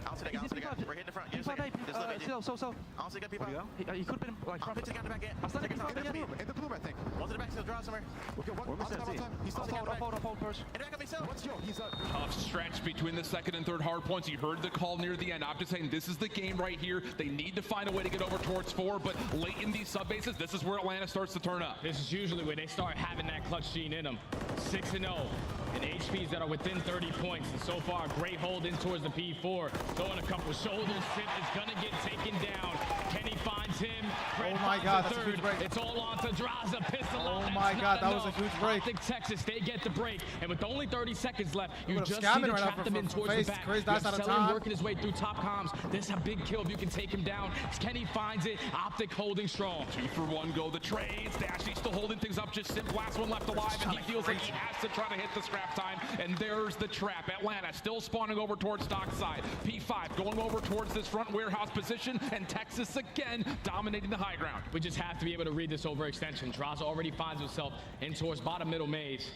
Speaker 12: Outside again, outside again. We're hitting the front. Give us a second. This is easy.
Speaker 8: So.
Speaker 12: Outside again, P5.
Speaker 8: He could have been like front.
Speaker 12: Pitch again, back in.
Speaker 8: I started in the bloom, I think.
Speaker 12: One to the back, still draw somewhere.
Speaker 8: Okay, one time. He's still hold push.
Speaker 12: In the back of me, still.
Speaker 8: What's yo? He's a
Speaker 21: tough stretch between the second and third hard points. You heard the call near the end. I'm just saying this is the game right here. They need to find a way to get over towards 4, but late in these sub bases, this is where Atlanta starts to turn up.
Speaker 22: This is usually where they start having that clutch gene in them. 6-0 and HPs that are within 30 points. And so far, great hold in towards the P4. Throwing a couple shoulders. Sip is gonna get taken down. Kenny finds him.
Speaker 1: Oh my God, that's a huge break.
Speaker 22: It's all on to Draza. Pistol
Speaker 1: Oh my God, that was a huge break.
Speaker 22: Optic Texas, they get the break. And with only 30 seconds left, you just need
Speaker 1: scamming
Speaker 22: to
Speaker 1: right
Speaker 22: trap them in towards the back.
Speaker 1: Crazy
Speaker 22: You have
Speaker 1: dice out of
Speaker 22: Selling
Speaker 1: time.
Speaker 22: working his way through top comms. This is a big kill if you can take him down. Kenny finds it. Optic holding strong.
Speaker 21: 2 for 1 go the trades. Dashy still holding things up. Just Simp, last one left alive, and he feels like he has to try to hit the scrap time. And there's the trap. Atlanta still spawning over towards dockside. P5 going over towards this front warehouse position, and Texas again dominating the high ground.
Speaker 22: We just have to be able to read this overextension. Draza already finds himself in towards bottom middle maze.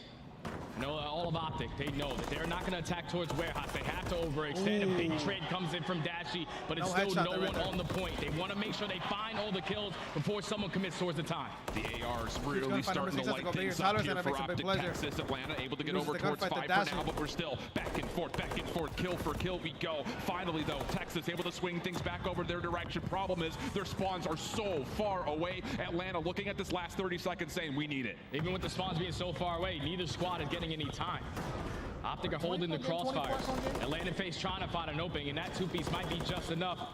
Speaker 22: No, all of Optic, they know that they're not going to attack towards warehouse. They have to overextend. A big trade comes in from Dashy, but it's still no one on the point. They want to make sure they find all the kills before someone commits towards the time.
Speaker 21: The AR's really starting to light things up here for Optic Texas. Atlanta able to get over towards 5 for now, but we're still back and forth, kill for kill we go. Finally, though, Texas able to swing things back over their direction. Problem is, their spawns are so far away. Atlanta looking at this last 30 seconds saying, we need it.
Speaker 22: Even with the spawns being so far away, neither squad is getting any time. Optic are holding the crossfires. Atlanta face trying to find an opening, and that 2-piece might be just enough.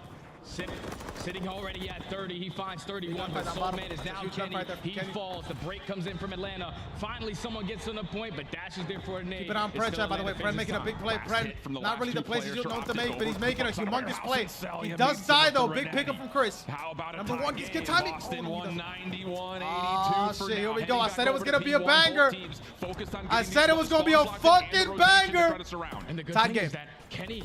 Speaker 22: Sitting already at 30, he finds 31, but Soulman is now Kenny. He falls. The break comes in from Atlanta. Finally, someone gets on the point, but Dash is there for a nade.
Speaker 1: Keep it on Pred, by the way. Pred making a big play. Pred, not really the plays he's known to make, but he's making a humongous play. He does die, though. Big pickup from Chris.
Speaker 21: How about
Speaker 1: number 1 gets good timing.
Speaker 21: Boston 191, 82
Speaker 1: oh,
Speaker 21: for
Speaker 1: shit, here
Speaker 21: now.
Speaker 1: we go. I said it was going to be a banger. I
Speaker 21: I
Speaker 1: said it was going to be a fucking banger.
Speaker 22: And the good
Speaker 1: Tied
Speaker 22: thing
Speaker 1: game.
Speaker 22: is that Kenny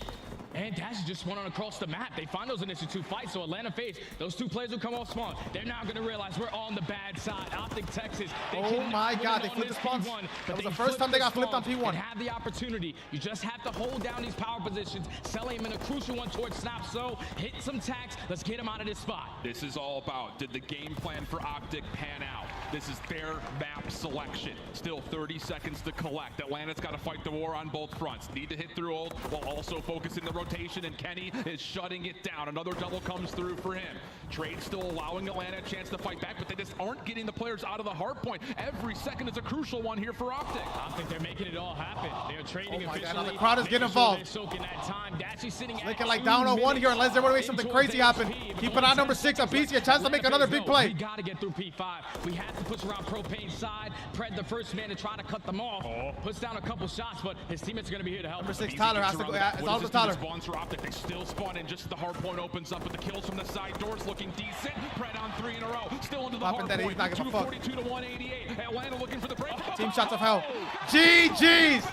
Speaker 22: and Dash just went on across the map. They find those initial 2 fights, so Atlanta face those 2 players will come off spawn. They're now going to realize we're on the bad side. Optic Texas.
Speaker 1: Oh my God, they flipped the spawns. That was the first time they got flipped on P1.
Speaker 22: They have the opportunity. You just have to hold down these power positions, sell him in a crucial one towards Snap. So hit some tax. Let's get him out of this spot.
Speaker 21: This is all about, did the game plan for Optic pan out? This is their map selection. Still 30 seconds to collect. Atlanta's got to fight the war on both fronts. Need to hit through ult while also focusing the rotation, and Kenny is shutting it down. Another double comes through for him. Trade still allowing Atlanta a chance to fight back, but they just aren't getting the players out of the hard point. Every second is a crucial one here for Optic.
Speaker 22: Optic, they're making it all happen. They're trading officially.
Speaker 1: God, the crowd is getting involved.
Speaker 22: They're soaking that time. Dashy sitting
Speaker 1: looking like down on 1 here unless they're going to make something crazy happen. Keep it on number 6. A BC, a chance to make another big play.
Speaker 22: We got to get through P5. We have to push around Propane's side. Pred, the first man to try to cut them off. Puts down a couple shots, but his teammates are going to be here to help.
Speaker 1: Number 6, Tyler has to go. It's all for Tyler.
Speaker 21: Spawns for Optic. They still spawn in just as the hard point opens up, but the kills from the side doors looking decent. Pred on 3 in a row. Still into the hard point. 242 to 188. Atlanta looking for the break.
Speaker 1: Team shots of hell. GG's.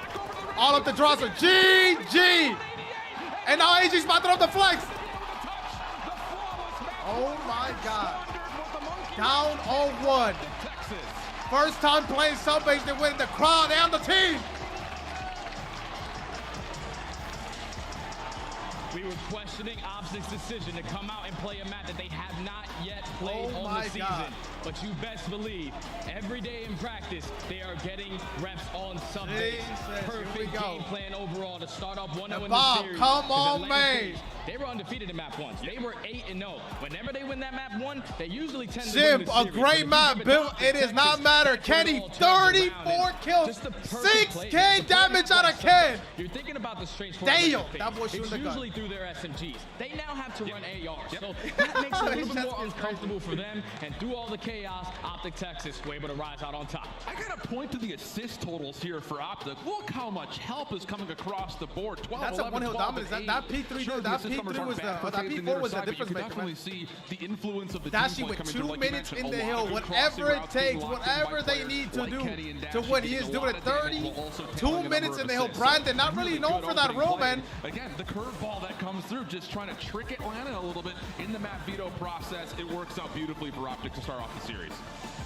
Speaker 1: All up the Draza. GG. And now AG's about to throw the flex. Oh my God. Down 0-1. First time playing sub-base, they win the crowd and the team.
Speaker 22: We were questioning Optic's decision to come out and play a map that they have not yet played on the season.
Speaker 1: God.
Speaker 22: But you best believe, every day in practice, they are getting reps on sub-base. Perfect game plan overall to start off 1-0 in the series.
Speaker 1: Come on, man.
Speaker 22: They were undefeated in map 1. They were 8-0. Whenever they win that map 1, they usually tend to win the series.
Speaker 1: A great map built. It does not matter. Kenny, 34 kills, 6K damage out of Ken.
Speaker 22: You're thinking about the strange.
Speaker 1: Damn, that boy shooting
Speaker 22: the gun. It's usually through their SMGs. They now have to run ARs, so
Speaker 1: Yep.
Speaker 22: that makes it a little bit more uncomfortable for them. And through all the chaos, Optic Texas were able to rise out on top.
Speaker 21: I gotta point to the assist totals here for Optic. Look how much help is coming across the board. 12,
Speaker 1: That's
Speaker 21: 11,
Speaker 1: a one-hill
Speaker 21: 12,
Speaker 1: dominance.
Speaker 21: 8.
Speaker 1: That P3,
Speaker 21: sure,
Speaker 1: that P3 was that P4 was the difference
Speaker 21: maker. You
Speaker 1: maker.
Speaker 21: definitely see the influence of the
Speaker 1: Dashy
Speaker 21: team
Speaker 1: with
Speaker 21: coming
Speaker 1: 2
Speaker 21: through, like
Speaker 1: minutes
Speaker 21: you
Speaker 1: in
Speaker 21: mentioned.
Speaker 1: the
Speaker 21: A
Speaker 1: hill,
Speaker 21: lot of good
Speaker 1: whatever
Speaker 21: crossing
Speaker 1: it
Speaker 21: routes
Speaker 1: takes,
Speaker 21: being locked in
Speaker 1: whatever
Speaker 21: by
Speaker 1: they
Speaker 21: players
Speaker 1: need to
Speaker 21: like
Speaker 1: do
Speaker 21: Kenny and
Speaker 1: to
Speaker 21: Dashy,
Speaker 1: win. He
Speaker 21: getting
Speaker 1: is
Speaker 21: a
Speaker 1: doing
Speaker 21: lot
Speaker 1: it
Speaker 21: of damage
Speaker 1: 30,
Speaker 21: while also
Speaker 1: 2
Speaker 21: tailing a
Speaker 1: minutes
Speaker 21: number
Speaker 1: in
Speaker 21: of
Speaker 1: the hill.
Speaker 21: assists.
Speaker 1: Brandon, not really
Speaker 21: Really
Speaker 1: known
Speaker 21: good
Speaker 1: for that
Speaker 21: opening
Speaker 1: role,
Speaker 21: play.
Speaker 1: man.
Speaker 21: Again, the curveball that that comes through, just trying to trick Atlanta a little bit in the map veto process. It works out beautifully for Optic to start off the series.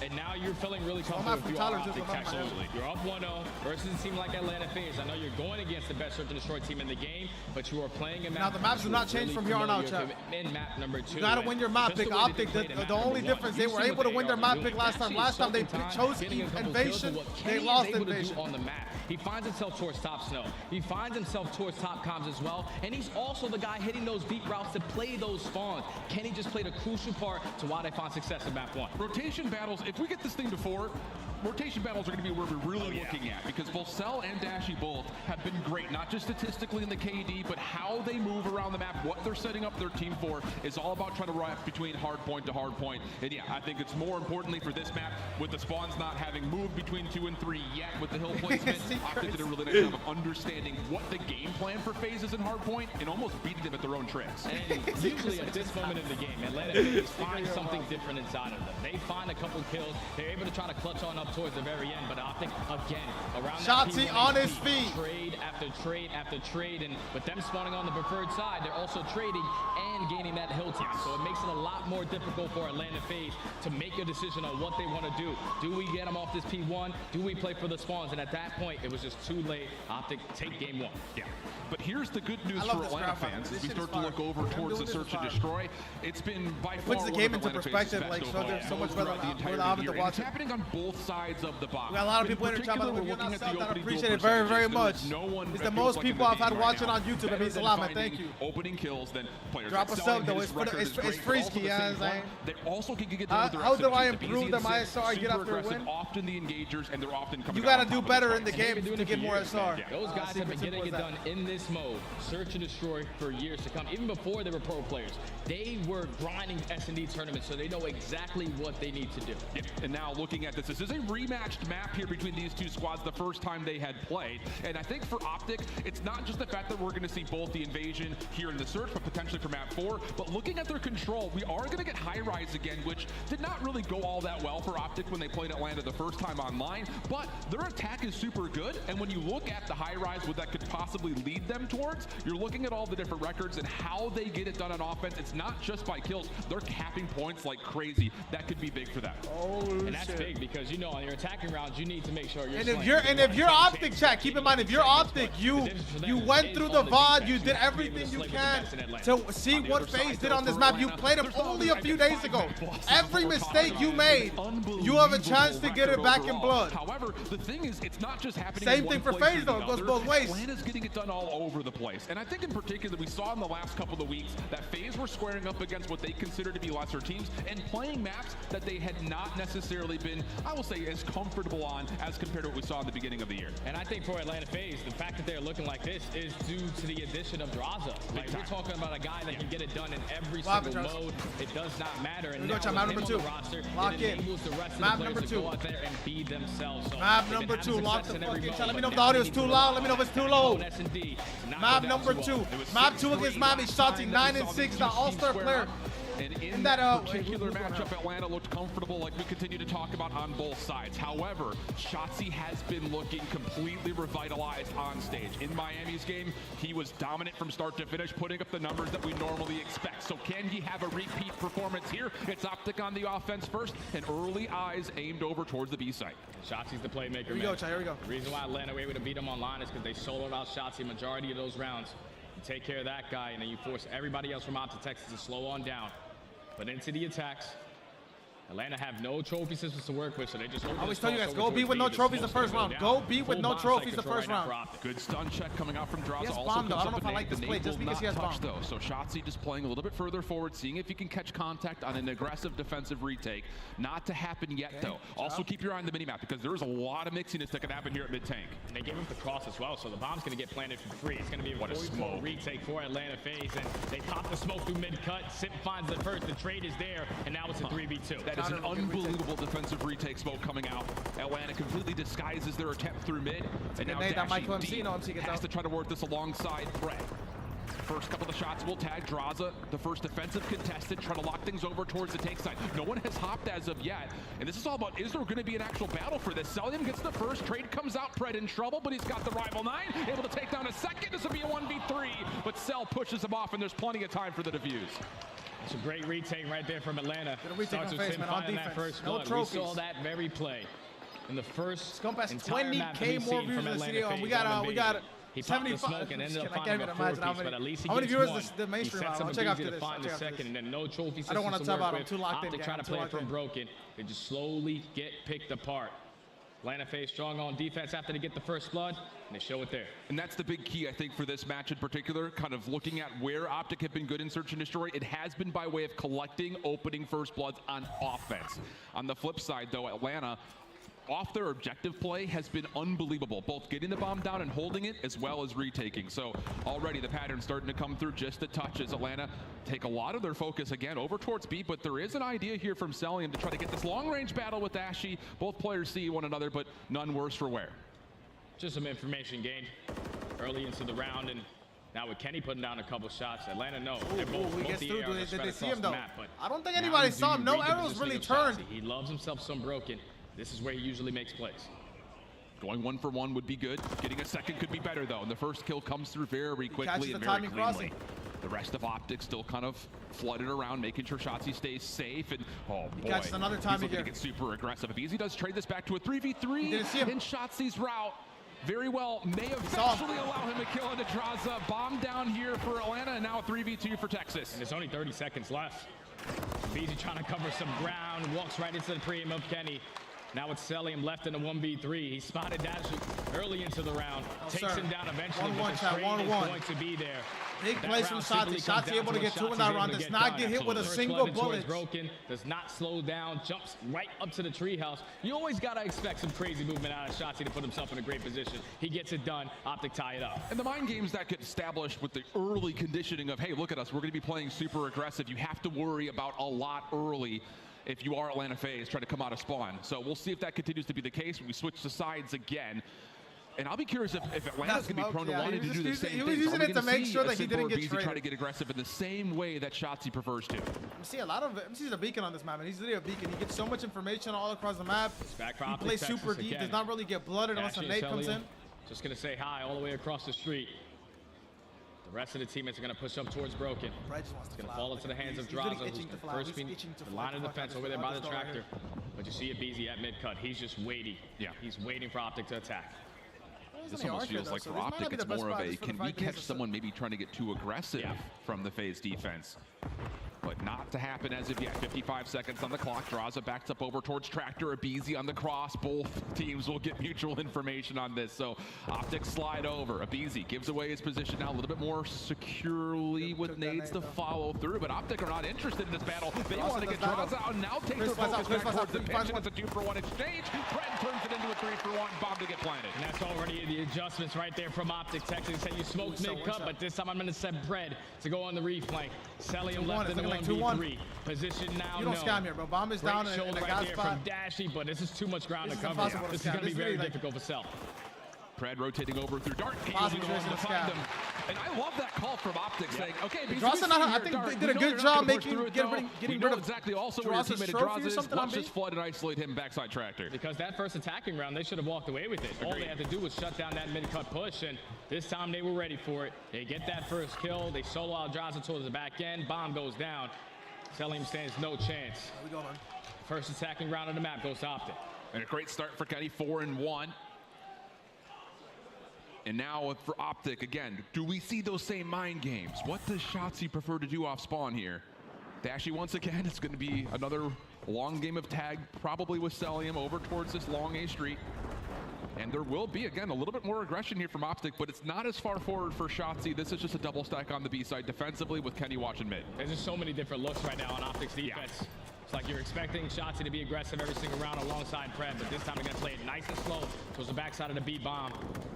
Speaker 22: And now you're feeling really comfortable with your Optic. Absolutely. You're up 1-0 versus a team like Atlanta FaZe. I know you're going against the best search and destroy team in the game, but you are playing a map.
Speaker 1: Now the maps do not change from here on out, chat.
Speaker 22: In map number 2.
Speaker 1: You gotta win your map pick. Optic, the only difference, they were able to win their map pick last time. Last time they chose Invasion, they lost Invasion.
Speaker 22: On the map. He finds himself towards top snow. He finds himself towards top comms as well, and he's also the guy hitting those deep routes to play those spawns. Kenny just played a crucial part to why they found success in map 1.
Speaker 21: Rotation battles, if we get this thing to 4, rotation battles are going to be where we're really looking at, because both Cell and Dashy both have been great, not just statistically in the KD, but how they move around the map, what they're setting up their team for is all about trying to ride between hard point to hard point. And yeah, I think it's more importantly for this map, with the spawns not having moved between 2 and 3 yet with the hill placement, Optic did a really nice job of understanding what the game plan for FaZe is in hard point and almost beating them at their own tricks.
Speaker 22: And usually at this moment in the game, Atlanta FaZe find something different inside of them. They find a couple kills, they're able to try to clutch on up towards the very end, but Optic again around
Speaker 1: Shotzi on his feet.
Speaker 22: Trade after trade after trade, and with them spawning on the preferred side, they're also trading and gaining that hill time. So it makes it a lot more difficult for Atlanta FaZe to make a decision on what they want to do. Do we get them off this P1? Do we play for the spawns? And at that point, it was just too late. Optic take game 1.
Speaker 21: Yeah. But here's the good news for Atlanta fans as we start to look over towards the search and destroy. It's been by far
Speaker 1: puts the game into perspective, like so there's so much better to watch.
Speaker 21: It's happening on both sides of the box.
Speaker 1: We got a lot of people in the chat, we're looking at that. I appreciate it very, very much. It's the most people I've had watching on YouTube. It means a lot, man. Thank you.
Speaker 21: Opening kills, then players.
Speaker 1: Drop a sub though. It's freaky, yeah.
Speaker 21: They also can get
Speaker 1: how do I improve them ISR? I get after a win.
Speaker 21: Often the engagers, and they're often coming.
Speaker 1: You gotta do better in the game to get more SR.
Speaker 22: Those guys have been getting it done in this mode, search and destroy, for years to come. Even before they were pro players, they were grinding S&D tournaments, so they know exactly what they need to do.
Speaker 21: Yeah. And now looking at this is a rematched map here between these two squads the first time they had played. And I think for Optic, it's not just the fact that we're going to see both the Invasion here in the search, but potentially for map 4. But looking at their control, we are going to get High Rise again, which did not really go all that well for Optic when they played Atlanta the first time online. But their attack is super good. And when you look at the High Rise, what that could possibly lead them towards, you're looking at all the different records and how they get it done on offense. It's not just by kills. They're capping points like crazy. That could be big for them.
Speaker 1: Oh,
Speaker 22: and that's big because, you know, on your attacking rounds, you need to make sure you're
Speaker 1: if you're Optic, chat, keep in mind, if you're Optic, you went through the VOD, you did everything you can to see what FaZe did on this map. You played him only a few days ago. Every mistake you made, you have a chance to get it back in blood.
Speaker 21: However, the thing is, it's not just happening
Speaker 1: Same thing for FaZe though, it goes both ways.
Speaker 21: Atlanta's getting it done all over the place. And I think in particular, we saw in the last couple of weeks that FaZe were squaring up against what they consider to be lesser teams and playing maps that they had not necessarily been, I will say, as comfortable on as compared to what we saw in the beginning of the year.
Speaker 22: And I think for Atlanta FaZe, the fact that they're looking like this is due to the addition of Draza. Like, we're talking about a guy that can get it done in every single mode. It does not matter. And now with him on the roster, it enables the rest of the players to go out there and be themselves. So
Speaker 1: map number 2, lock the fucking chat. Let me know if the audio is too loud. Let me know if it's too low. Map number 2. Map 2 against Miami. Shotzi 9-6, the all-star player.
Speaker 21: And in that particular matchup, Atlanta looked comfortable, like we continue to talk about on both sides. However, Shotzi has been looking completely revitalized on stage. In Miami's game, he was dominant from start to finish, putting up the numbers that we normally expect. So can he have a repeat performance here? It's Optic on the offense first, and early eyes aimed over towards the B site.
Speaker 22: Shotzi's the playmaker,
Speaker 1: Here we go, Chai, here we go.
Speaker 22: The reason why Atlanta were able to beat him online is because they soloed out Shotzi majority of those rounds. You take care of that guy, and then you force everybody else from out to Texas to slow on down. But into the attacks, Atlanta have no trophy systems to work with, so they just
Speaker 1: I always tell you guys, go beat with no trophies the first round. Go beat with no trophies the first round.
Speaker 21: Good stun check coming out from Draza.
Speaker 1: He has bomb though. I don't know if I like this play just because he has bomb.
Speaker 21: Though. So Shotzi just playing a little bit further forward, seeing if he can catch contact on an aggressive defensive retake. Not to happen yet though. Also keep your eye on the minimap because there is a lot of mixiness that can happen here at mid-tank.
Speaker 22: And they gave him the cross as well, so the bomb's going to get planted for free. It's going to be a smoke retake for Atlanta FaZe, and they pop the smoke through mid-cut. Sip finds the first, the trade is there, and now it's a 3v2.
Speaker 21: That is an unbelievable defensive retake smoke coming out. Atlanta completely disguises their attempt through mid, and now Dashy has to try to work this alongside Threat. First couple of shots will tag Draza, the first defensive contestant, trying to lock things over towards the tank side. No one has hopped as of yet, and this is all about, is there going to be an actual battle for this? Celium gets the first, trade comes out, Pred in trouble, but he's got the rival 9, able to take down a second. This will be a 1v3, but Cell pushes him off, and there's plenty of time for the defuse.
Speaker 22: It's a great retake right there from Atlanta.
Speaker 1: Starts with him finding that first blood.
Speaker 22: We saw that very play in the first
Speaker 1: Scump has
Speaker 22: entire map that
Speaker 1: 20K
Speaker 22: we've
Speaker 1: more
Speaker 22: seen
Speaker 1: views
Speaker 22: from
Speaker 1: in the
Speaker 22: Atlanta
Speaker 1: studio, and we
Speaker 22: FaZe
Speaker 1: got
Speaker 22: he popped the
Speaker 1: 75.
Speaker 22: smoke and ended up
Speaker 1: I can't
Speaker 22: finding
Speaker 1: even
Speaker 22: a
Speaker 1: imagine how
Speaker 22: 4-piece,
Speaker 1: many.
Speaker 22: but at least he
Speaker 1: How many
Speaker 22: gets
Speaker 1: viewers
Speaker 22: one.
Speaker 1: the mainstream
Speaker 22: He sets
Speaker 1: have?
Speaker 22: up
Speaker 1: I'll
Speaker 22: a
Speaker 1: check
Speaker 22: Beezy
Speaker 1: after
Speaker 22: to
Speaker 1: this.
Speaker 22: find the second, and then no trophy
Speaker 1: I don't want to
Speaker 22: systems
Speaker 1: tap out.
Speaker 22: work
Speaker 1: I'm too
Speaker 22: with.
Speaker 1: locked in.
Speaker 22: Optic trying to play it from broken. They just slowly get picked apart. Atlanta FaZe strong on defense after they get the first blood, and they show it there.
Speaker 21: And that's the big key, I think, for this match in particular, kind of looking at where Optic have been good in search and destroy. It has been by way of collecting opening first bloods on offense. On the flip side, though, Atlanta, off their objective play has been unbelievable, both getting the bomb down and holding it, as well as retaking. So already the pattern's starting to come through just a touch as Atlanta take a lot of their focus again over towards B, but there is an idea here from Celium to try to get this long-range battle with Ashy. Both players see one another, but none worse for wear.
Speaker 22: Just some information gained early into the round, and now with Kenny putting down a couple shots, Atlanta knows. They're both
Speaker 1: he gets
Speaker 22: the
Speaker 1: through.
Speaker 22: ARs
Speaker 1: Did
Speaker 22: are
Speaker 1: they
Speaker 22: spread
Speaker 1: see him
Speaker 22: across the
Speaker 1: though?
Speaker 22: map, but
Speaker 1: I don't think
Speaker 22: now
Speaker 1: anybody
Speaker 22: do
Speaker 1: saw him.
Speaker 22: you
Speaker 1: No
Speaker 22: read the
Speaker 1: arrows
Speaker 22: positioning
Speaker 1: really
Speaker 22: of
Speaker 1: turned.
Speaker 22: Shotzi? He loves himself some broken. This is where he usually makes plays.
Speaker 21: Going 1 for 1 would be good. Getting a second could be better, though. And the first kill comes through very quickly and very cleanly. Crossing. The rest of Optic still kind of flooded around, making sure Shotzi stays safe. And oh boy,
Speaker 1: catches another time
Speaker 21: he's looking to get super aggressive. If Easy does trade this back to a 3v3 in Shotzi's route, very well may eventually allow him to kill into Draza. Bomb down here for Atlanta, and now a 3v2 for Texas.
Speaker 22: And there's only 30 seconds left. Beezy trying to cover some ground, walks right into the pre-aim of Kenny. Now it's Celium left in a 1v3. He spotted Dash early into the round, takes him down eventually, but the trade is going to be there.
Speaker 1: Big plays from Shotzi. Shotzi able to get 2 in that round. Does not get hit with a single bullet.
Speaker 22: Broken, does not slow down, jumps right up to the treehouse. You always got to expect some crazy movement out of Shotzi to put himself in a great position. He gets it done. Optic tie it up.
Speaker 21: And the mind games that get established with the early conditioning of, hey, look at us, we're going to be playing super aggressive. You have to worry about a lot early if you are Atlanta FaZe trying to come out of spawn. So we'll see if that continues to be the case when we switch the sides again. And I'll be curious if Atlanta's going to be prone to wanting to do the same thing.
Speaker 1: He was using it to make sure that he didn't get traded.
Speaker 21: Try to get aggressive in the same way that Shotzi prefers to.
Speaker 1: You see a lot of MC's a beacon on this map, and he's literally a beacon. He gets so much information all across the map. He plays super deep, does not really get blooded unless a nade comes in.
Speaker 22: Just going to say hi all the way across the street. The rest of the teammates are going to push up towards Broken. It's going to fall into the hands of Draza, who's first being the line of defense over there by the tractor. But you see a Beezy at mid-cut. He's just waiting. Yeah. He's waiting for Optic to attack.
Speaker 21: This almost feels like for Optic, it's more of a, can we catch someone maybe trying to get too aggressive from the FaZe defense? But not to happen as of yet. 55 seconds on the clock. Draza backs up over towards Tractor. Abizi on the cross. Both teams will get mutual information on this. So Optic slide over. Abizi gives away his position now a little bit more securely with nades to follow through. But Optic are not interested in this battle. They want to get Draza out and now take their focus back towards the pitch. And it's a 2-for-1 exchange. Fred turns it into a 3-for-1. Bomb to get planted.
Speaker 22: And that's already the adjustments right there from Optic. Texas said you smoked mid-cut, but this time I'm going to send Pred to go on the reflank. Celium left in the 1v3. Position now.
Speaker 1: You don't scam here, bro. Bomb is down in the
Speaker 22: right there from Dashy, but this is too much ground to cover. This is going to be very difficult for Cell.
Speaker 21: Pred rotating over through Dart. He was the one to find them. And I love that call from Optic saying, okay,
Speaker 1: I think they did a good job getting rid of
Speaker 21: exactly also where your teammate Draza is. Let's just flood and isolate him backside Tractor.
Speaker 22: Because that first attacking round, they should have walked away with it. All they had to do was shut down that mid-cut push, and this time they were ready for it. They get that first kill. They solo out Draza towards the back end. Bomb goes down. Celium stands no chance.
Speaker 1: We go, man.
Speaker 22: First attacking round of the map goes to Optic.
Speaker 21: And a great start for Kenny, 4-1. And now for Optic, again, do we see those same mind games? What does Shotzi prefer to do off spawn here? Dashy, once again, it's going to be another long game of tag, probably with Celium over towards this long A street. And there will be, again, a little bit more aggression here from Optic, but it's not as far forward for Shotzi. This is just a double stack on the B side defensively with Kenny watching mid.
Speaker 22: There's just so many different looks right now on Optic's defense. Yeah. It's like you're expecting Shotzi to be aggressive every single round alongside Pred, but this time they're going to play it nice and slow towards the backside of the B bomb.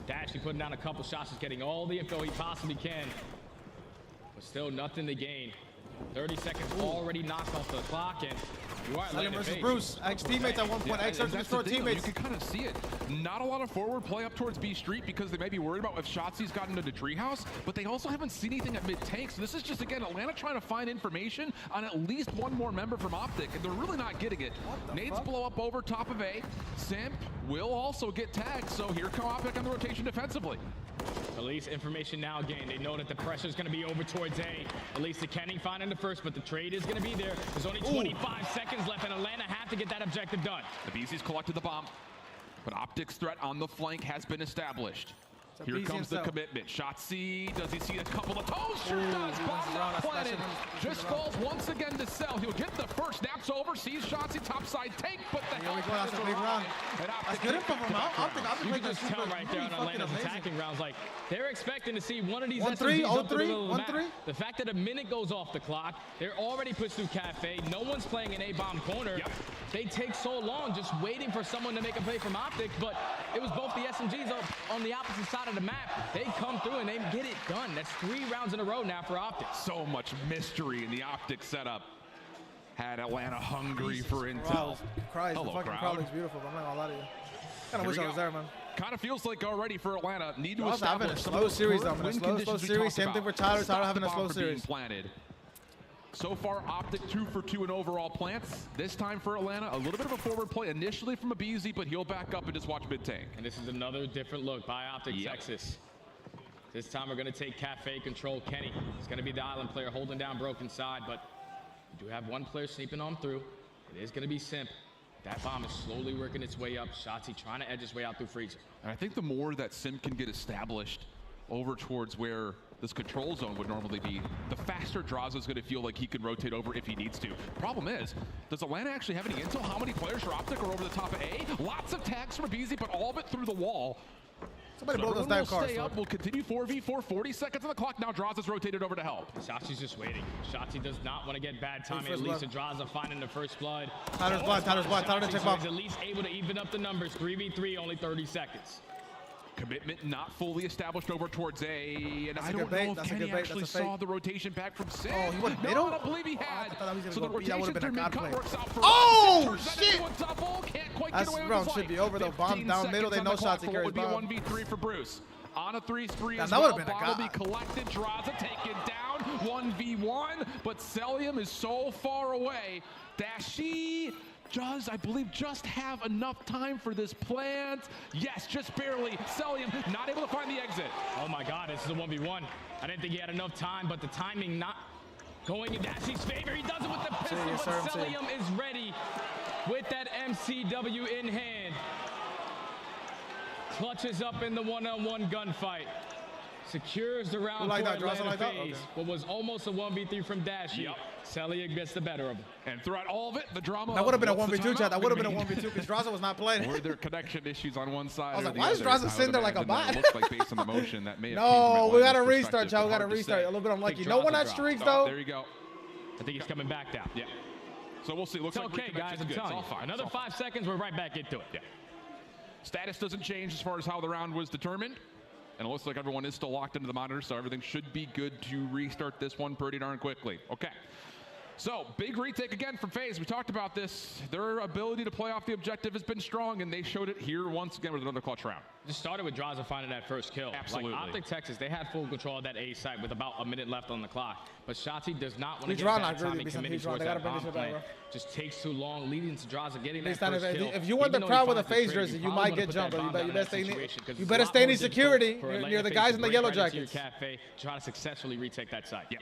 Speaker 22: Dashy putting down a couple shots, just getting all the info he possibly can. But still nothing to gain. 30 seconds already knocked off the clock, and you are
Speaker 1: Saliam versus Bruce. Ex-teammates at one point. Ex-search destroyed teammates.
Speaker 21: You can kind of see it. Not a lot of forward play up towards B Street because they may be worried about if Shotzi's gotten into Treehouse, but they also haven't seen anything at mid-tank. So this is just, again, Atlanta trying to find information on at least one more member from Optic, and they're really not getting it. Nades blow up over top of A. Simp will also get tagged, so here come Optic on the rotation defensively.
Speaker 22: At least information now gained. They know that the pressure is going to be over towards A. At least the Kenny finding the first, but the trade is going to be there. There's only 25 seconds left, and Atlanta have to get that objective done.
Speaker 21: The BZ's collected the bomb, but Optic's threat on the flank has been established. Here comes the commitment. Shotzi, does he see a couple of toes? Sure does. Bomb not planted. Just falls once again to Cell. He'll get the first. Snaps over, sees Shotzi topside take, but the hell
Speaker 1: That's a big round. That's good info from Optic.
Speaker 22: You can just tell right there on Atlanta's attacking rounds, like they're expecting to see one of these
Speaker 1: 1-3,
Speaker 22: SMGs up to the middle of the
Speaker 1: 1-3.
Speaker 22: map. The fact that a minute goes off the clock, they're already pushed through Cafe. No one's playing an A-bomb corner. They take so long just waiting for someone to make a play from Optic, but it was both the SMGs up on the opposite side of the map. They come through and they get it done. That's 3 rounds in a row now for Optic.
Speaker 21: So much mystery in the Optic setup. Had Atlanta hungry for intel.
Speaker 1: The fucking crowd looks beautiful. I'm not gonna lie to you. Kind of wish I was there, man.
Speaker 21: Kind of feels like already for Atlanta. Need to
Speaker 1: also having a slow series, though. Slow series. Same thing for Tyler. Tyler having a slow series.
Speaker 21: Planted. So far, Optic 2 for 2 in overall plants. This time for Atlanta, a little bit of a forward play initially from a BZ, but he'll back up and just watch mid-tank.
Speaker 22: And this is another different look by Optic Texas. This time we're going to take Cafe control Kenny. It's going to be the island player holding down broken side, but we do have one player sneaking on through. It is going to be Simp. That bomb is slowly working its way up. Shotzi trying to edge his way out through Freezer.
Speaker 21: And I think the more that Simp can get established over towards where this control zone would normally be, the faster Draza's going to feel like he can rotate over if he needs to. Problem is, does Atlanta actually have any intel? How many players for Optic are over the top of A? Lots of tags from BZ, but all of it through the wall.
Speaker 1: Somebody
Speaker 21: so
Speaker 1: blow those dive cars.
Speaker 21: Stay up. We'll continue 4v4, 40 seconds on the clock. Now Draza's rotated over to help.
Speaker 22: Shotzi's just waiting. Shotzi does not want to get bad timing. At least Draza finding the first blood.
Speaker 1: Tyler's blood. Tyler to check bomb.
Speaker 22: He's at least able to even up the numbers. 3v3, only 30 seconds.
Speaker 21: Commitment not fully established over towards A, and I don't know if Kenny actually saw the rotation back from Sid.
Speaker 1: Oh, he went
Speaker 21: no,
Speaker 1: middle?
Speaker 21: I don't believe he had.
Speaker 1: So the
Speaker 21: rotation through mid-cut works out for
Speaker 1: oh,
Speaker 21: shit! That
Speaker 1: round should be over though. Bomb down middle, they know shots. He carries bomb.
Speaker 21: Would be a 1v3 for Bruce. On a 3-3 as
Speaker 1: that
Speaker 21: well.
Speaker 1: Been
Speaker 21: Bomb will be collected. Draza taken down. 1v1, but Celium is so far away. Dashi does, I believe, just have enough time for this plant. Yes, just barely. Celium not able to find the exit.
Speaker 22: Oh my God, this is a 1v1. I didn't think he had enough time, but the timing not going in Dashi's favor. He does it with the pistol, but Celium is ready with that MCW in hand. Clutches up in the one-on-one gunfight. Secures the round for Atlanta phase. What was almost a 1v3 from Dashi. Celia gets the better of him.
Speaker 21: And throughout all of it, the drama.
Speaker 1: That would have been a 1v2 chat. That would have been a 1v2 because Draza was not playing.
Speaker 21: Were there connection issues on one side?
Speaker 1: I was like, why is Draza sitting there like a bot?
Speaker 21: Looks like based on the motion that may have
Speaker 1: no, we got to restart, chat. We got to restart. A little bit unlucky. No one had streaks, though.
Speaker 21: There you go.
Speaker 22: I think he's coming back down.
Speaker 21: Yeah. So we'll see. Looks
Speaker 22: it's
Speaker 21: like
Speaker 22: okay, guys. I'm telling you. Another 5 seconds, we're right back into it.
Speaker 21: Yeah. Status doesn't change as far as how the round was determined. And it looks like everyone is still locked into the monitor, so everything should be good to restart this one pretty darn quickly. Okay. So, big retake again from FaZe. We talked about this. Their ability to play off the objective has been strong, and they showed it here once again with another clutch round.
Speaker 22: Just started with Draza finding that first kill.
Speaker 21: Absolutely.
Speaker 22: Like Optic Texas, they had full control of that A site with about a minute left on the clock. But Shotzi does not want to get bad timing committing towards that bomb plan. Just takes too long, leading to Draza getting that first kill.
Speaker 1: If you want the crowd with a FaZe jersey, you might get jumped. You better stay in security near the guys in the yellow jackets.
Speaker 22: Cafe, try to successfully retake that site.
Speaker 21: Yeah.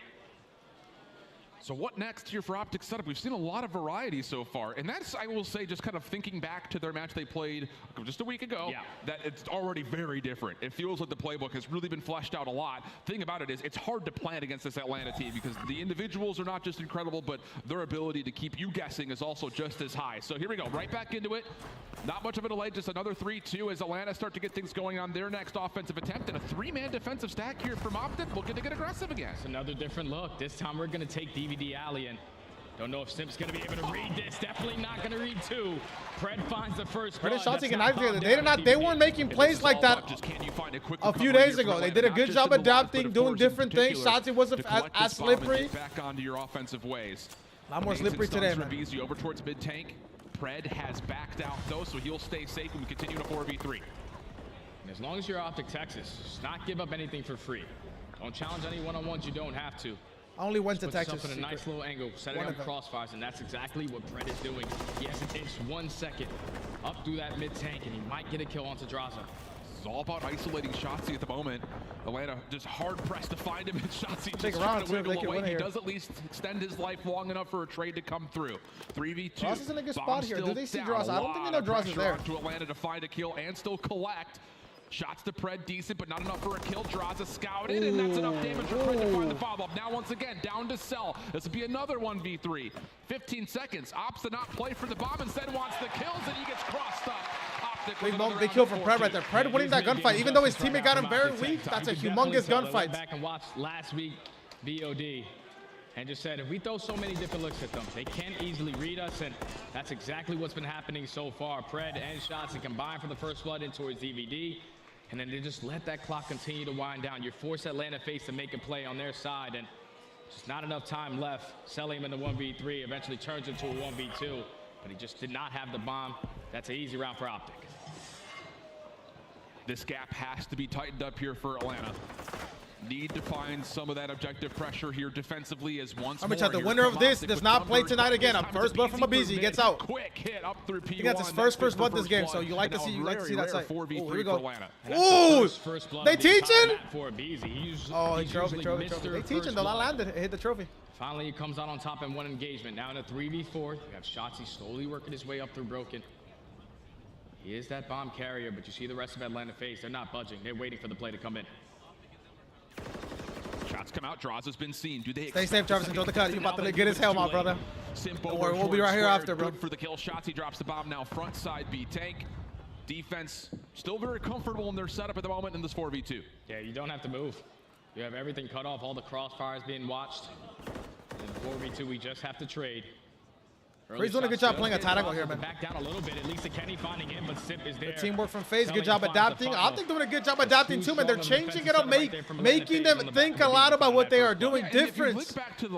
Speaker 21: So what next here for Optic setup? We've seen a lot of variety so far, and that's, I will say, just kind of thinking back to their match they played just a week ago, that it's already very different. It feels like the playbook has really been fleshed out a lot. Thing about it is, it's hard to plan against this Atlanta team because the individuals are not just incredible, but their ability to keep you guessing is also just as high. So here we go, right back into it. Not much of a delay, just another 3-2 as Atlanta start to get things going on their next offensive attempt, and a 3-man defensive stack here from Optic, looking to get aggressive again.
Speaker 22: It's another different look. This time we're going to take DVD Alley, and don't know if Simp's going to be able to read this. Definitely not going to read two. Pred finds the first blood.
Speaker 1: They weren't making plays like that
Speaker 21: find it quick
Speaker 1: a few days ago. They did a good job adapting, doing different things. Shotzi wasn't as slippery.
Speaker 21: Back onto your offensive ways.
Speaker 1: A lot more slippery today, man.
Speaker 21: Over towards mid tank. Pred has backed out though, so he'll stay safe and we continue to 4v3.
Speaker 22: And as long as you're Optic Texas, just not give up anything for free. Don't challenge any one-on-ones you don't have to.
Speaker 1: I only went to
Speaker 22: Put
Speaker 1: Texas.
Speaker 22: yourself in a nice little angle, setting up crossfires, and that's exactly what Pred is doing. He hesitates 1 second up through that mid tank, and he might get a kill onto Draza.
Speaker 21: It's all about isolating Shotzi at the moment. Atlanta just hard pressed to find him, and Shotzi
Speaker 1: Take
Speaker 21: just
Speaker 1: around
Speaker 21: trying to wiggle
Speaker 1: too,
Speaker 21: away. He does at least extend his life long enough for a trade to come through. 3v2.
Speaker 1: Ross is in a good spot here. Do they see Dross? I don't think they know Dross is there.
Speaker 21: To Atlanta to find a kill and still collect. Shots to Pred, decent, but not enough for a kill. Draza scouted, and that's enough damage for Pred to find the follow-up. Now, once again, down to Cell. This will be another 1v3. 15 seconds. Ops did not play for the bomb, instead wants the kills, and he gets crossed up.
Speaker 1: Big kill from Pred right there. Pred winning that gunfight, even though his teammate got him very weak. That's a humongous gunfight.
Speaker 22: Back and watch last week VOD, and just said if we throw so many different looks at them, they can't easily read us, and that's exactly what's been happening so far. Pred and Shotzi combine for the first blood in towards DVD. And then they just let that clock continue to wind down. You force Atlanta face to make a play on their side, and just not enough time left. Selling him in the 1v3 eventually turns into a 1v2, but he just did not have the bomb. That's an easy round for Optic.
Speaker 21: This gap has to be tightened up here for Atlanta. Need to find some of that objective pressure here defensively as once
Speaker 1: I'm gonna tell the winner of this does not play tonight again. First blood from Abizi, he gets out.
Speaker 21: Quick hit up through P1.
Speaker 1: He gets his first blood this game, so you like to see that side.
Speaker 21: Oh,
Speaker 1: here we go.
Speaker 21: Ooh,
Speaker 1: they teaching?
Speaker 22: Oh,
Speaker 1: he trophy. They teaching though. I landed, hit the trophy.
Speaker 22: Finally, he comes out on top in one engagement. Now in a 3v4, you have Shotzi slowly working his way up through Broken. He is that bomb carrier, but you see the rest of Atlanta face. They're not budging. They're waiting for the play to come in.
Speaker 21: Shots come out. Draws has been seen. Do they
Speaker 1: stay safe, Travis? Enjoy the cut. You about to look good as hell, my brother. Don't worry, we'll be right here after, bro.
Speaker 21: Good for the kill. Shotzi drops the bomb now. Front side B tank. Defense still very comfortable in their setup at the moment in this 4v2.
Speaker 22: Yeah, you don't have to move. You have everything cut off. All the crossfires being watched. In 4v2, we just have to trade.
Speaker 1: He's doing a good job playing a tight angle here, man.
Speaker 22: Back down a little bit. At least the Kenny finding him, but Sip is there.
Speaker 1: The teamwork from FaZe, good job adapting. I think doing a good job adapting too, man. They're changing it up, making them think a lot about what they are doing. Different,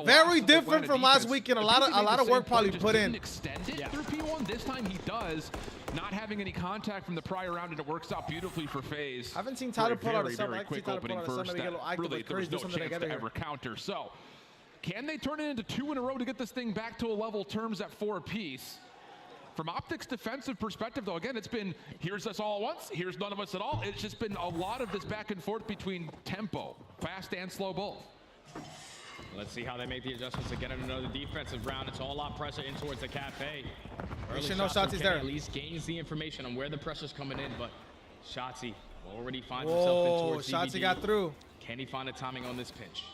Speaker 1: very different from last weekend. A lot of work probably put in.
Speaker 21: Extended through P1. This time he does. Not having any contact from the prior round, and it works out beautifully for FaZe.
Speaker 1: I haven't seen Tyler pull out a sub.
Speaker 21: Very quick opening first. Really, there was no chance to ever counter. So. Can they turn it into 2 in a row to get this thing back to a level terms at 4 apiece? From Optic's defensive perspective, though, again, it's been here's us all at once, here's none of us at all. It's just been a lot of this back and forth between tempo, fast and slow both.
Speaker 22: Let's see how they make the adjustments to get in another defensive round. It's all out pressure in towards the cafe.
Speaker 1: Early no Shotzi's there.
Speaker 22: At least gains the information on where the pressure's coming in, but Shotzi already finds himself in towards
Speaker 1: Shotzi got through.
Speaker 22: Can he find the timing on this pinch?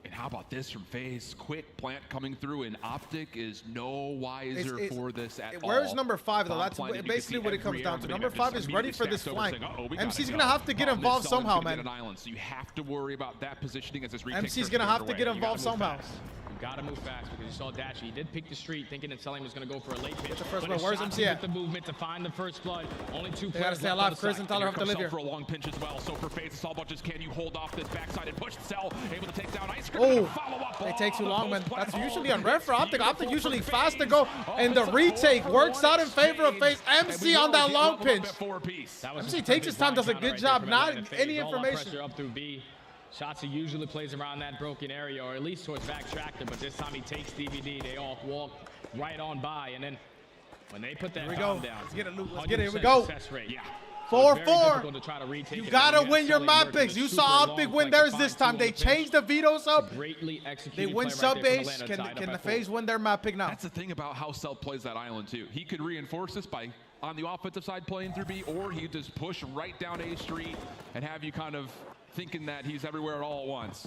Speaker 21: And how about this from FaZe? Quick plant coming through, and Optic is no wiser for this at all.
Speaker 1: Where's number 5, though? That's basically what it comes down to. Number 5 is ready for this flank. MC's going to have to get involved somehow, man.
Speaker 21: So you have to worry about that positioning as this retake.
Speaker 1: MC's going to have to get involved somehow.
Speaker 22: You got to move fast because you saw Dashy. He did pick the street thinking that Selling was going to go for a late pitch.
Speaker 1: Get the first blood. Where's MC at?
Speaker 22: The movement to find the first blood. Only 2 players.
Speaker 1: They got to stay alive. Chris and Tyler have to live here.
Speaker 21: For a long pinch as well. So for FaZe, it's all about just can you hold off this backside and push Cell. Able to take down Ice Cream.
Speaker 1: Oh, they take too long, man. That's usually on red for Optic. Optic usually fast to go. And the retake works out in favor of FaZe. MC on that long pinch. MC takes his time, does a good job. Not any information.
Speaker 22: Up through B. Shotzi usually plays around that broken area, or at least towards back tractor, but this time he takes DVD. They all walk right on by, and then when they put that bomb down,
Speaker 1: let's get it, Luke. Let's get it. Here we go.
Speaker 22: Yeah.
Speaker 1: 4-4. You gotta win your map picks. You saw Optic win theirs this time. They changed the vetoes up. They win sub base. Can the FaZe win their map pick now?
Speaker 21: That's the thing about how Cell plays that island too. He could reinforce this by on the offensive side playing through B, or he just push right down A Street and have you kind of thinking that he's everywhere all at once.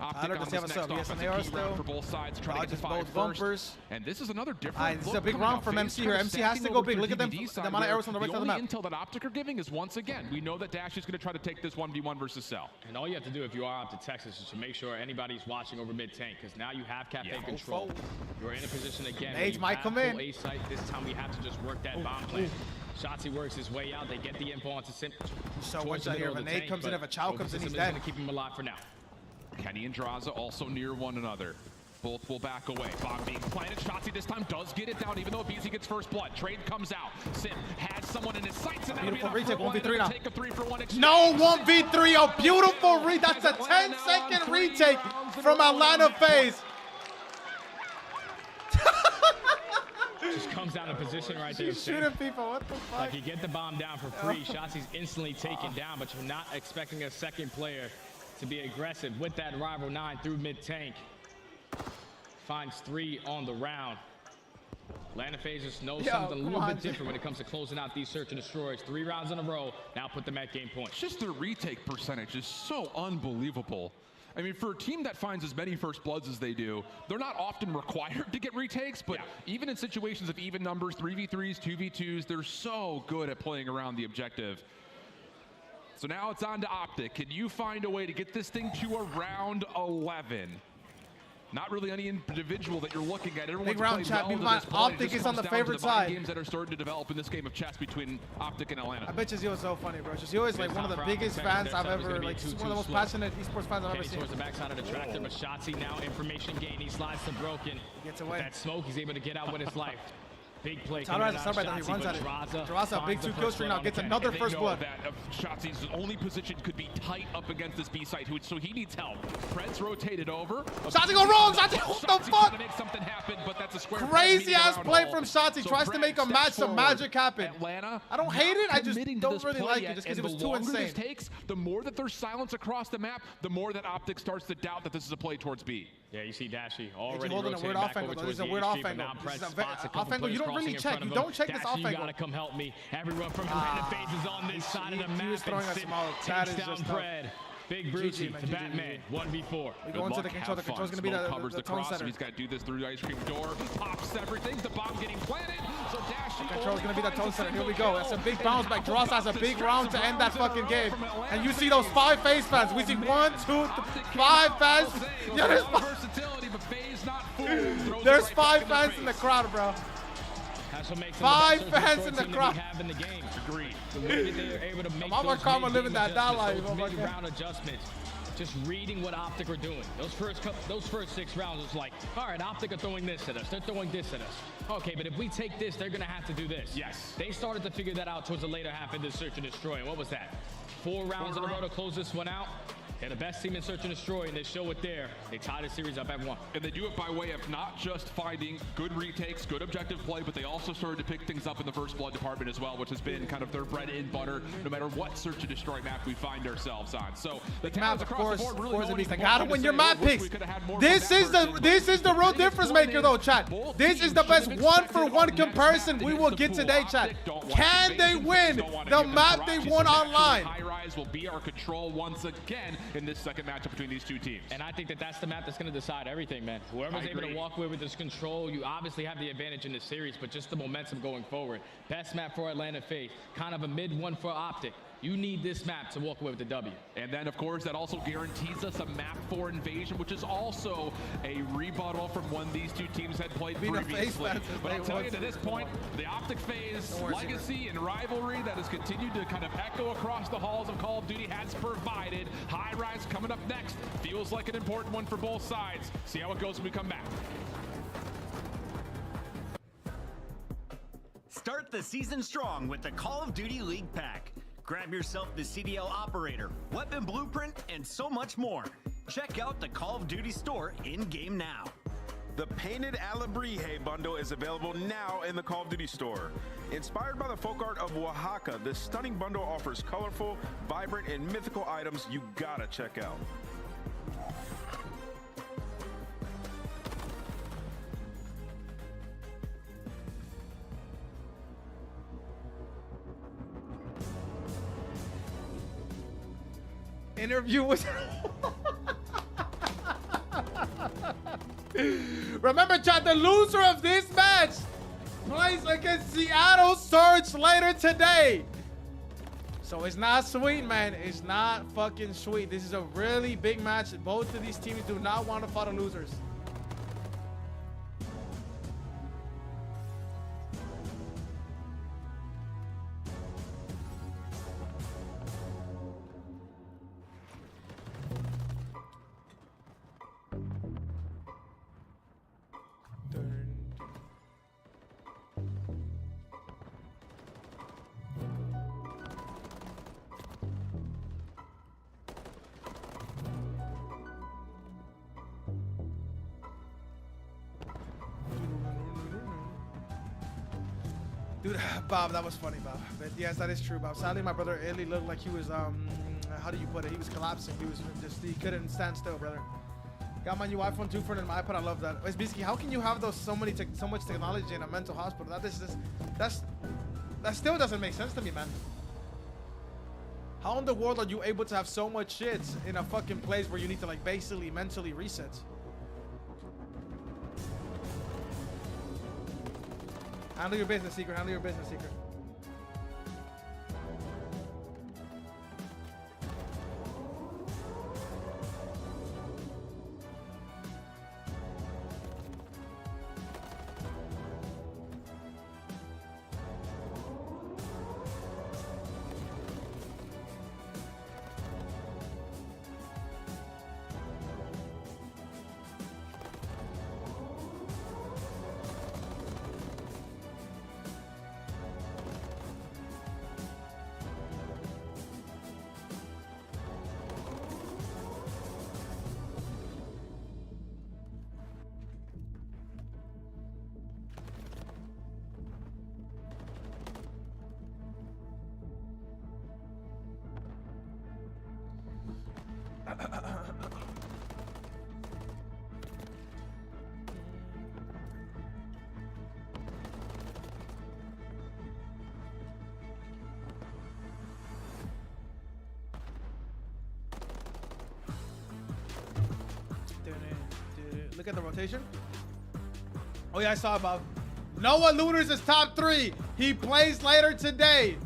Speaker 21: Optic on this next offensive round for both sides, trying to get to 5 first. And this is another different
Speaker 1: This is a big round from MC here. MC has to go big. Look at them, the amount of arrows on the right side of the map.
Speaker 21: The only intel that Optic are giving is, once again, we know that Dash is going to try to take this 1v1 versus Cell.
Speaker 22: And all you have to do if you are Optic Texas is to make sure anybody's watching over mid-tank, because now you have Cafe control. You're in a position again.
Speaker 1: Nades might come in.
Speaker 22: A site. This time we have to just work that bomb plan. Shotzi works his way out. They get the info onto Sim.
Speaker 1: So watch out here. If a nade comes in, if a chow comes in, he's dead.
Speaker 22: Going to keep him alive for now.
Speaker 21: Kenny and Draza also near one another. Both will back away. Bomb being planted. Shotzi this time does get it down, even though BZ gets first blood. Trade comes out. Sim has someone in his sights, and that'll be enough
Speaker 1: retake,
Speaker 21: for one.
Speaker 1: 1v3 now.
Speaker 21: Take a 3-for-1 exchange.
Speaker 1: No, 1v3. A beautiful read. That's a 10-second retake from Atlanta FaZe.
Speaker 22: Just comes down in position right there.
Speaker 1: She's shooting people. What the fuck?
Speaker 22: Like you get the bomb down for free. Shotzi's instantly taken down, but you're not expecting a second player to be aggressive with that rival 9 through mid-tank. Finds 3 on the round. Atlanta FaZe just knows something a little bit different when it comes to closing out these search and destroys. 3 rounds in a row. Now put them at game point.
Speaker 21: Just their retake percentage is so unbelievable. I mean, for a team that finds as many first bloods as they do, they're not often required to get retakes, but even in situations of even numbers, 3v3s, 2v2s, they're so good at playing around the objective. So now it's on to Optic. Can you find a way to get this thing to around 11? Not really any individual that you're looking at. Everyone's
Speaker 1: Big round
Speaker 21: played
Speaker 1: chat.
Speaker 21: well
Speaker 1: People
Speaker 21: into this play.
Speaker 1: Optic
Speaker 21: It just
Speaker 1: is on
Speaker 21: comes
Speaker 1: the
Speaker 21: down to
Speaker 1: favorite
Speaker 21: mind
Speaker 1: side.
Speaker 21: games that are starting to develop in this game of chess between Optic and Atlanta.
Speaker 1: I bet Jazio is so funny, bro. Jazio is like one of the biggest fans I've ever, like, one of the most passionate esports fans I've ever seen.
Speaker 22: Towards the backside of the tractor, but Shotzi now information gain. He slides to Broken.
Speaker 1: Gets away.
Speaker 22: With that smoke, he's able to get out with his life. Big play.
Speaker 1: Tyler has a sub right there. He runs at it. Draza, big 2 kill streak now, gets another first blood.
Speaker 21: That Shotzi's only position could be tight up against this B site, so he needs help. Pred's rotated over.
Speaker 1: Shotzi go wrong. Shotzi, what the fuck?
Speaker 21: To make something happen, but that's a square.
Speaker 1: Crazy ass play from Shotzi. Tries to make a match, some magic happen.
Speaker 21: Atlanta,
Speaker 1: I don't hate it. I just don't really like it just because it was too insane.
Speaker 21: The more that there's silence across the map, the more that Optic starts to doubt that this is a play towards B.
Speaker 22: Yeah, you see Dashi already
Speaker 1: holding a weird off angle. This is a weird off angle. This is a off angle you don't really check. You don't check this off angle.
Speaker 22: You gotta come help me. Everyone from Atlanta FaZe is on this side of the map.
Speaker 1: He was throwing a small. That is just tough.
Speaker 22: Big Brucey, the Batman, 1v4.
Speaker 1: We go into the control. The control's gonna be the tone center.
Speaker 21: He's got to do this through the ice cream door. Pops everything. The bomb getting planted. So Dashi.
Speaker 1: The control's gonna be the tone center. Here we go. That's a big bounce back. Dross has a big round to end that fucking game. And you see those 5 FaZe fans. We see 1, 2, 5 fans. Yeah, there's 5 fans in the crowd, bro.
Speaker 22: That's what makes
Speaker 1: 5 fans in the crowd.
Speaker 22: In the game. Agreed. The way that they are able to make
Speaker 1: Mama Karma living that life.
Speaker 22: Mid-round adjustments. Just reading what Optic are doing. Those first 6 rounds was like, all right, Optic are throwing this at us. They're throwing this at us. Okay, but if we take this, they're gonna have to do this.
Speaker 21: Yes.
Speaker 22: They started to figure that out towards the later half of this search and destroy. And what was that? 4 rounds in a row to close this one out. They're the best team in search and destroy, and they show it there. They tie the series up at 1.
Speaker 21: And they do it by way of not just finding good retakes, good objective play, but they also started to pick things up in the first blood department as well, which has been kind of their bread and butter, no matter what search and destroy map we find ourselves on. So the towns across the board really
Speaker 1: gotta win your map picks. This is the real difference maker, though, chat. This is the best 1-for-1 comparison we will get today, chat. Can they win the map they won online?
Speaker 21: Will be our control once again in this second matchup between these 2 teams.
Speaker 22: And I think that that's the map that's going to decide everything, man. Whoever's able to walk away with this control, you obviously have the advantage in this series, but just the momentum going forward. Best map for Atlanta FaZe, kind of a mid-1 for Optic. You need this map to walk away with the W.
Speaker 21: And then, of course, that also guarantees us a map for invasion, which is also a rebuttal from when these 2 teams had played previously. But I'll tell you, to this point, the Optic FaZe legacy and rivalry that has continued to kind of echo across the halls of Call of Duty has provided. High Rise coming up next. Feels like an important one for both sides. See how it goes when we come back.
Speaker 3: Start the season strong with the Call of Duty League Pack. Grab yourself the CDL Operator, Weapon Blueprint, and so much more. Check out the Call of Duty store in-game now.
Speaker 2: The Painted Alebrije bundle is available now in the Call of Duty store. Inspired by the folk art of Oaxaca, this stunning bundle offers colorful, vibrant, and mythical items you gotta check out.
Speaker 1: Interview was remember, chat, the loser of this match plays against Seattle Surge later today. So it's not sweet, man. It's not fucking sweet. This is a really big match. Both of these teams do not want to fight the losers. Dude, Bob, that was funny, Bob. But yes, that is true, Bob. Sadly, my brother Illy looked like he was, how do you put it? He was collapsing. He couldn't stand still, brother. Got my new iPhone 2 for my iPad. I love that. It's basically, how can you have so much technology in a mental hospital? That still doesn't make sense to me, man. How in the world are you able to have so much shit in a fucking place where you need to like basically mentally reset? Handle your business, Secret. Handle your business, Secret. Look at the rotation. Oh yeah, I saw it, Bob. Noah Lunars is top 3. He plays later today.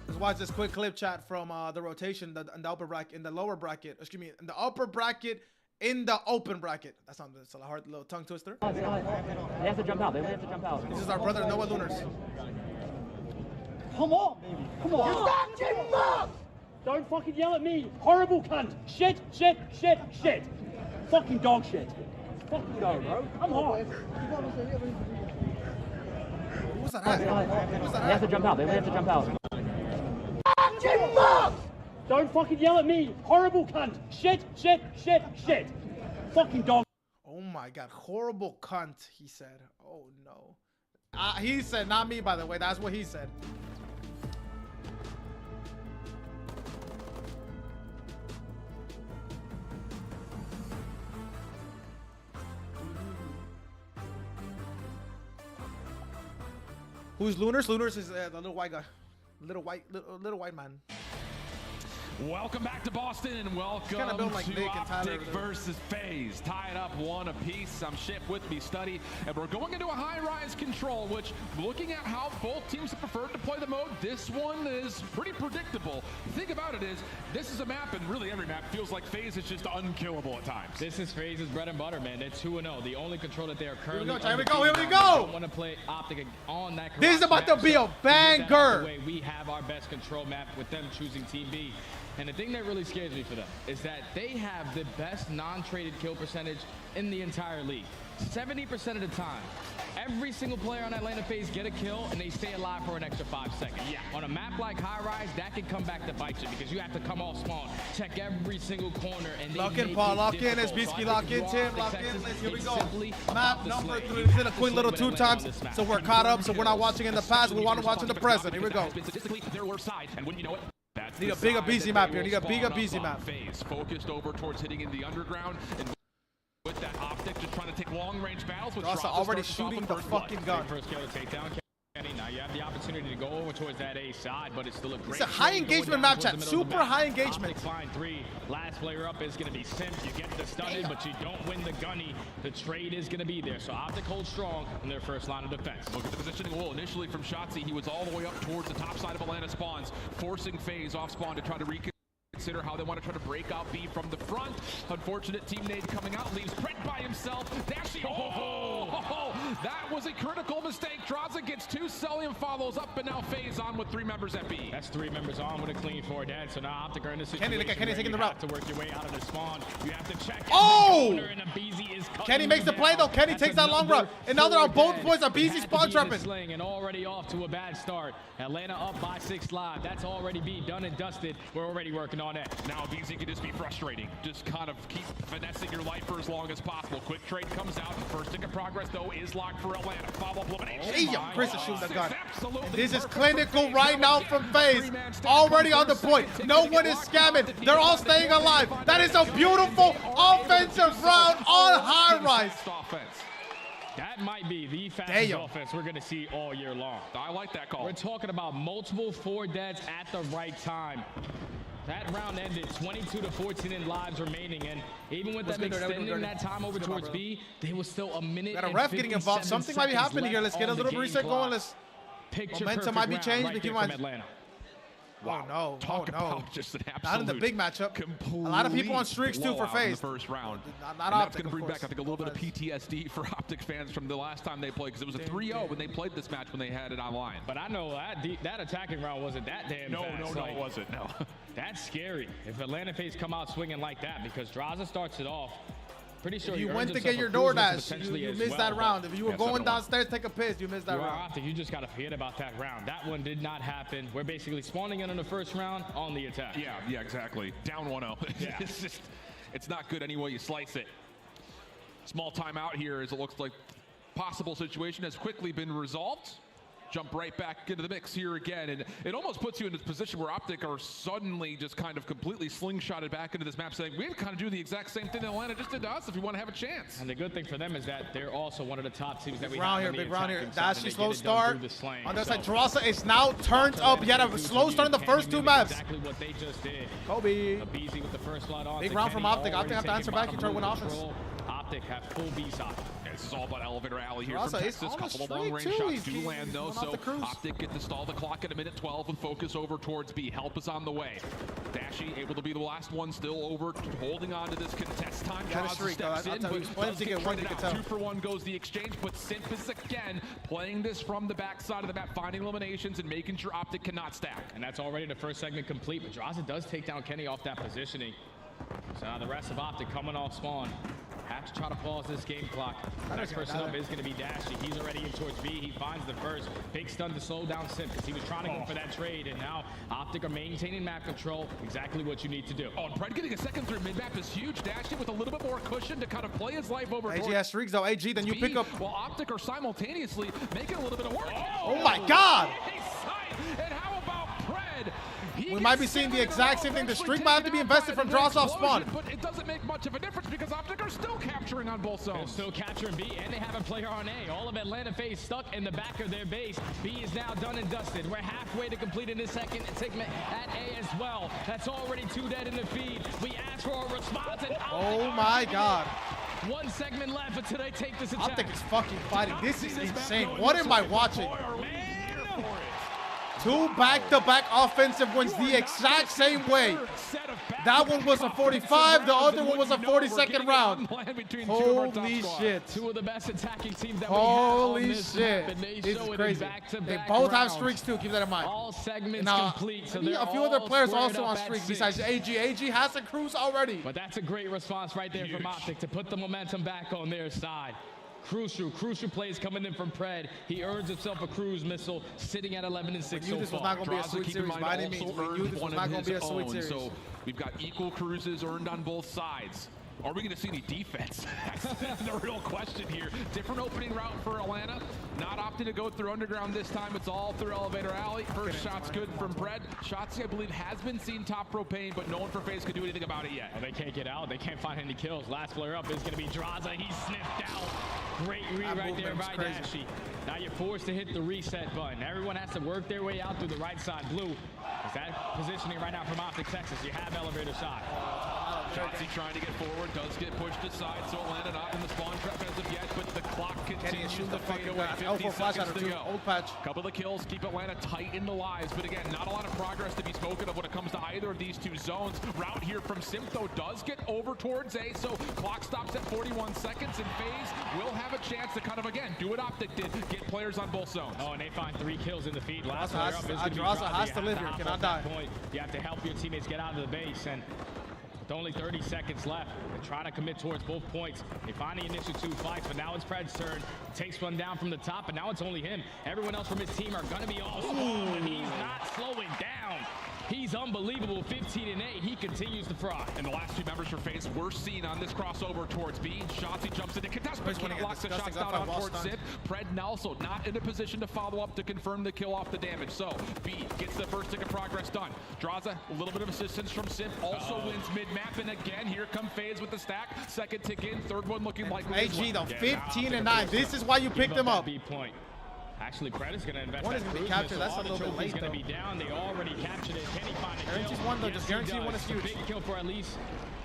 Speaker 1: Let's watch this quick clip chat from the rotation in the upper bracket, in the lower bracket. Excuse me, in the upper bracket, in the open bracket. That's a hard little tongue twister.
Speaker 10: They have to jump out. They have to jump out.
Speaker 1: This is our brother Noah Lunars.
Speaker 10: Come on, baby. Come on. Stop, Jim! Don't fucking yell at me. Horrible cunt. Shit, shit, shit, shit. Fucking dog shit. Fucking go, bro. Come on.
Speaker 1: What's that?
Speaker 10: They have to jump out. They have to jump out. Don't fucking yell at me. Horrible cunt. Shit, shit, shit, shit. Fucking dog.
Speaker 1: Oh my god, horrible cunt, he said. Oh no. He said, not me, by the way. That's what he said. Who's Lunars? Lunars is the little white guy. Little white man.
Speaker 21: Welcome back to Boston and welcome
Speaker 1: like
Speaker 21: to Optic versus FaZe. Tied up 1 apiece. I'm Ship with me, Study, and we're going into a high-rise control, which, looking at how both teams have preferred to play the mode, this one is pretty predictable. The thing about it is, this is a map, and really every map feels like FaZe is just unkillable at times.
Speaker 22: This is FaZe's bread and butter, man. They're 2-0. The only control that they are currently
Speaker 1: Here we go. Here we go.
Speaker 22: Don't want to play Optic on that.
Speaker 1: This is about to be a banger.
Speaker 22: We have our best control map with them choosing Team B. And the thing that really scares me for them is that they have the best non-traded kill percentage in the entire league. 70% of the time, every single player on Atlanta FaZe get a kill and they stay alive for an extra 5 seconds. Yeah. On a map like High Rise, that can come back to bite you because you have to come off spawn, check every single corner, and they
Speaker 1: lock in, Paul. Lock in. It's Bisky. Lock in, Tim. Lock in. Here we go. Map number 3. We did a quick little 2 times, so we're caught up. So we're not watching in the past. We want to watch in the present. Here we go. Need a bigger BZ map here. Need a bigger BZ map.
Speaker 21: FaZe focused over towards hitting in the underground, and with that Optic just trying to take long-range battles. With
Speaker 1: also already shooting the fucking gun.
Speaker 22: First kill to take down Kenny. Now you have the opportunity to go over towards that A side, but it's still a great.
Speaker 1: It's a high engagement map, chat. Super high engagement.
Speaker 22: Fine 3. Last player up is going to be Simp. You get the stunted, but you don't win the gunny. The trade is going to be there. So Optic holds strong in their first line of defense.
Speaker 21: Look at the positioning. Well, initially from Shotzi, he was all the way up towards the top side of Atlanta spawns, forcing FaZe off spawn to try to reconsider how they want to try to break out B from the front. Unfortunate team nade coming out, leaves Brett by himself. Dashie, that was a critical mistake. Draza gets 2, Cellium follows up, and now FaZe on with 3 members at B.
Speaker 22: That's 3 members on with a clean 4 dead. So now Optic are in a situation
Speaker 1: Kenny taking the route
Speaker 22: to work your way out of the spawn. You have to check.
Speaker 1: Oh! Kenny makes the play though. Kenny takes that long route, and now they're on both points. A BZ spawn trapping.
Speaker 22: And already off to a bad start. Atlanta up by 6 live. That's already be done and dusted. We're already working on it.
Speaker 21: Now BZ can just be frustrating. Just kind of keep finessing your life for as long as possible. Quick trade comes out. First tick of progress progress, though, is locked for Atlanta. Follow-up elimination.
Speaker 1: Damn, Chris is shooting the gun. And this is clinical right now from FaZe. Already on the point. No one is scamming. They're all staying alive. That is a beautiful offensive round on high rise.
Speaker 22: That might be the fastest offense we're going to see all year long.
Speaker 21: I like that call.
Speaker 22: We're talking about multiple 4 deads at the right time. That round ended 22-14 in lives remaining, and even with them extending that time over towards B, there was still a minute.
Speaker 1: Got a ref getting involved. Something might be happening here. Let's get a little reset going. Let's. Momentum might be changed. Right from
Speaker 22: Atlanta.
Speaker 1: Wow. Oh no!
Speaker 21: Talk about just an absolute.
Speaker 1: Not in the big matchup. A lot of people on streaks too for FaZe.
Speaker 21: The first round.
Speaker 1: Not
Speaker 21: that's going to bring back, I think, a little bit of PTSD for Optic fans from the last time they played, because it was a 3-0 when they played this match when they had it online.
Speaker 22: But I know that attacking round wasn't that damn fast.
Speaker 21: No, it wasn't. No.
Speaker 22: That's scary. If Atlanta FaZe come out swinging like that, because Draza starts it off. Pretty sure
Speaker 1: you went to get your DoorDash. You missed that round. If you were going downstairs, take a piss. You missed that round.
Speaker 22: Optic, you just got to forget about that round. That one did not happen. We're basically spawning in the first round on the attack.
Speaker 21: Yeah, exactly. Down 1-0.
Speaker 22: Yeah.
Speaker 21: It's not good any way you slice it. Small timeout here, as it looks like possible situation has quickly been resolved. Jump right back into the mix here again, and it almost puts you in a position where Optic are suddenly just kind of completely slingshotted back into this map, saying we kind of do the exact same thing that Atlanta just did to us if we want to have a chance.
Speaker 22: And the good thing for them is that they're also one of the top teams that we
Speaker 1: have. Big round here. Dashy slow start. On the other side,
Speaker 22: so,
Speaker 1: Drossa is now turned up. He had a slow start in the first 2 maps.
Speaker 22: Exactly what they just did.
Speaker 1: Kobe.
Speaker 22: Abizi with the first blood on.
Speaker 1: Big round from Optic. Optic have to answer back and try to win offense.
Speaker 22: Optic have full B side.
Speaker 21: This is all about elevator alley here from Texas. Couple of long-range shots do land, though, so Optic get to stall the clock at a minute 12 and focus over towards B. Help is on the way. Dashy able to be the last one, still over, holding on to this contest time. Draza steps in, but does get traded out. 2 for 1 goes the exchange, but Simp is again playing this from the backside of the map, finding eliminations and making sure Optic cannot stack.
Speaker 22: And that's already the first segment complete, but Draza does take down Kenny off that positioning. So now the rest of Optic coming off spawn. Have to try to pause this game clock. Next person up is going to be Dashy. He's already in towards B. He finds the first. Big stun to slow down Simp because he was trying to go for that trade. And now Optic are maintaining map control. Exactly what you need to do.
Speaker 21: Oh, and Pred getting a second through mid-map is huge. Dashy with a little bit more cushion to kind of play his life over.
Speaker 1: AG has streaks though. AG, then you pick up.
Speaker 21: While Optic are simultaneously making a little bit of work.
Speaker 1: Oh my God!
Speaker 21: And how about Pred?
Speaker 1: We might be seeing the exact same thing. The streak might have to be invested from Dross off spawn.
Speaker 21: But it doesn't make much of a difference because Optic are still capturing on both zones.
Speaker 22: They're still capturing B, and they have a player on A. All of Atlanta FaZe stuck in the back of their base. B is now done and dusted. We're halfway to completing this second segment at A as well. That's already 2 dead in the feed. We asked for a response, and
Speaker 1: oh my God.
Speaker 22: 1 segment left until they take this attack.
Speaker 1: Optic is fucking fighting. This is insane. What am I watching? 2 back-to-back offensive wins the exact same way. That one was a 45, the other one was a 42nd round. Holy shit.
Speaker 22: 2 of the best attacking teams that we have on this map, and they
Speaker 1: this
Speaker 22: show
Speaker 1: is crazy. They both have streaks too, keep that in mind.
Speaker 22: All segments complete, so
Speaker 1: a few other players also on streaks besides AG. AG has a cruise already.
Speaker 22: But that's a great response right there from Optic to put the momentum back on their side. Crucial plays coming in from Pred. He earns himself a cruise missile, sitting at 11-6 so far.
Speaker 1: This was not going to be a sweet series by any means. We knew this was not going to be a sweet series.
Speaker 21: So we've got equal cruises earned on both sides. Are we going to see any defense? That's the real question here. Different opening route for Atlanta. Not opting to go through underground this time. It's all through elevator alley. First shot's good from Pred. Shotsy, I believe, has been seen top propane, but no one for FaZe could do anything about it yet.
Speaker 22: Well, they can't get out. They can't find any kills. Last player up is going to be Draza. He's sniffed out. Great read right there by Dashy. Now you're forced to hit the reset button. Everyone has to work their way out through the right side. Blue is that positioning right now from Optic Texas. You have elevator side.
Speaker 21: Shotsy trying to get forward, does get pushed aside, so Atlanta not in the spawn trap as of yet, but the clock continues to fade away. 50 seconds to go.
Speaker 1: Old patch.
Speaker 21: Couple of kills keep Atlanta tight in the lives, but again, not a lot of progress to be spoken of when it comes to either of these 2 zones. Route here from Simp, though, does get over towards A, so clock stops at 41 seconds, and FaZe will have a chance to kind of, again, do what Optic did, get players on both zones.
Speaker 22: Oh, and they find 3 kills in the feed. Last
Speaker 1: player up is going to be Draza has to live here, cannot die.
Speaker 22: You have to help your teammates get out of the base, and with only 30 seconds left, they're trying to commit towards both points. They find the initial 2 fights, but now it's Pred's turn. Takes one down from the top, and now it's only him. Everyone else from his team are going to be all slow, and he's not slowing down. He's He's unbelievable, 15-8. He continues to fry.
Speaker 21: And the last two members for FaZe were seen on this crossover towards B. Shotzi jumps into contest, but can't lock the shots down on towards Sip. Pred Nelson not in a position to follow up to confirm the kill off the damage. So B gets the first tick of progress done. Draza, a little bit of assistance from Sip. Also wins mid-map, and again, here come FaZe with the stack. Second tick in, third one looking like
Speaker 1: AG though, 15-9. This is why you picked them up.
Speaker 22: Point. Actually, Pred is going to invest.
Speaker 1: One is going to be captured. That's a little bit late,
Speaker 22: though. Going to be down. They already captured it. Can he find a kill?
Speaker 1: Guarantees one, though. Just guarantee one is huge.
Speaker 22: Big kill for at least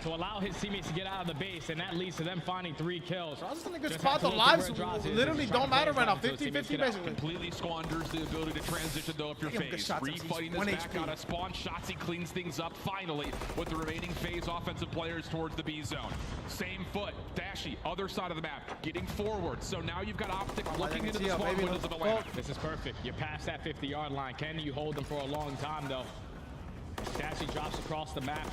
Speaker 22: to allow his teammates to get out of the base, and that leads to them finding 3 kills.
Speaker 1: Draza's in a good spot. The lives literally don't matter right now. 50-50 basically.
Speaker 21: Completely squanders the ability to transition though if you're FaZe. Refighting this back out of spawn. Shotzi cleans things up finally with the remaining FaZe offensive players towards the B zone. Same foot. Dashy, other side of the map, getting forward. So now you've got Optic looking into the spawn windows of Atlanta.
Speaker 22: This is perfect. You're past that 50-yard line. Can you hold them for a long time though? Dashy drops across the map.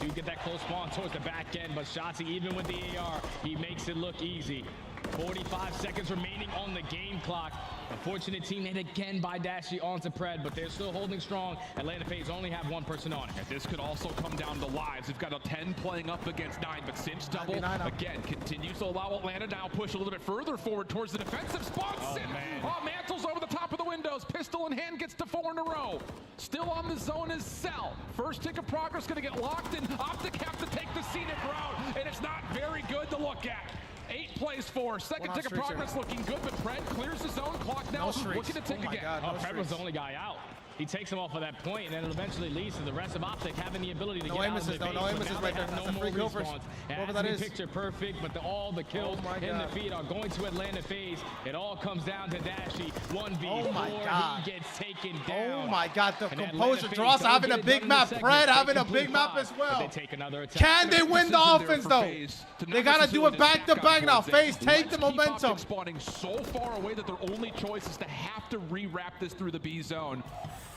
Speaker 22: Do get that close spawn towards the back end, but Shotzi, even with the AR, he makes it look easy. 45 seconds remaining on the game clock. Unfortunate teammate again by Dashy onto Pred, but they're still holding strong. Atlanta FaZe only have 1 person on it.
Speaker 21: And this could also come down to lives. We've got a 10 playing up against 9, but Sims double again continues to allow Atlanta now push a little bit further forward towards the defensive spot. Mantles over the top of the windows. Pistol in hand, gets to 4 in a row. Still on the zone is Cell. First tick of progress going to get locked in. Optic have to take the scenic route, and it's not very good to look at. 8 plays 4. Second tick of progress looking good, but Pred clears his own clock now. Looking to tick again.
Speaker 22: Pred was the only guy out. He takes him off of that point, and then it eventually leads to the rest of Optic having the ability to get out of the base.
Speaker 1: No aim right there. That's a free kill for
Speaker 22: whoever that is. Picture perfect, but all the kills in the feed are going to Atlanta FaZe. It all comes down to Dashy. 1v4. He gets taken down.
Speaker 1: Oh my God, the composure. Draws having a big map. Pred having a big map as well. Can they win the offense though? They gotta do it back to back now. FaZe take the momentum.
Speaker 21: Spawning so far away that their only choice is to have to re-wrap this through the B zone.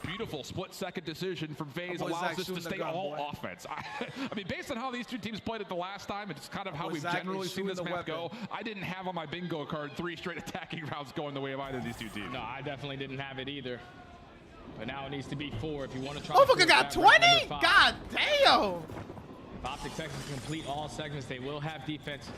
Speaker 21: Beautiful split-second decision from FaZe allows us to stay all offense. I mean, based on how these two teams played it the last time, it's kind of how we've generally seen this map go. I didn't have on my bingo card 3 straight attacking rounds going the way of either of these two teams.
Speaker 22: No, I definitely didn't have it either. But now it needs to be 4 if you want to try.
Speaker 1: Oh, fucking got 20? God damn!
Speaker 22: If Optic Texas complete all segments, they will have defense.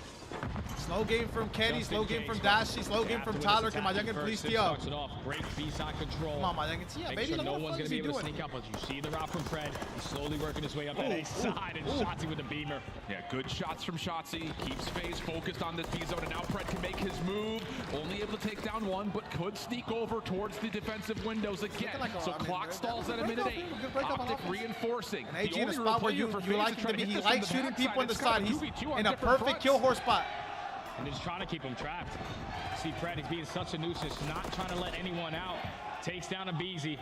Speaker 1: Slow game from Kenny, slow game from Dashy, slow game from Tyler. Can my youngin please tee up?
Speaker 22: Break B-side control.
Speaker 1: Come on, my youngin, tee up, baby.
Speaker 22: Sure no one's going to be able to sneak up, but you see the route from Pred. He's slowly working his way up that A side, and Shotzi with the beamer.
Speaker 21: Yeah, good shots from Shotzi. Keeps FaZe focused on this B zone, and now Pred can make his move. Only able to take down 1, but could sneak over towards the defensive windows again. So clock stalls at a minute 8. Optic reinforcing.
Speaker 1: And AG in a spot where you like him to be. He likes shooting people in the side. He's in a perfect kill horse spot.
Speaker 22: And just trying to keep him trapped. See Pred, he's being such a nuisance, not trying to let anyone out. Takes down a Beezy.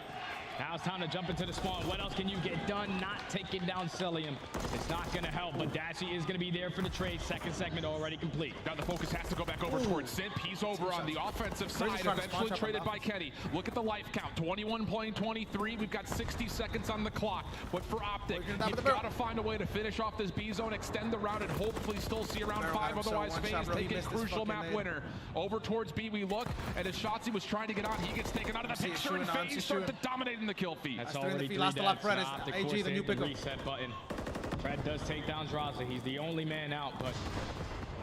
Speaker 22: Now it's time to jump into the spawn. What else can you get done? Not taking down Celium. It's not going to help, but Dashy is going to be there for the trade. Second segment already complete.
Speaker 21: Now the focus has to go back over towards Simp. He's over on the offensive side, eventually traded by Kenny. Look at the life count. 21 playing 23. We've got 60 seconds on the clock. But for Optic, you've got to find a way to finish off this B zone, extend the route, and hopefully still see around 5. Otherwise, FaZe taking crucial map winner. Over towards B we look, and as Shotzi was trying to get on, he gets taken out of the picture, and FaZe start to dominate in the kill feed.
Speaker 22: That's already 3 deaths. AG, the new pickup. Reset button. Pred does take down Draza. He's the only man out, but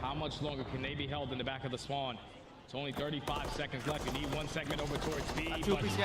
Speaker 22: how much longer can they be held in the back of the spawn? It's only 35 seconds left. You need 1 segment over towards B.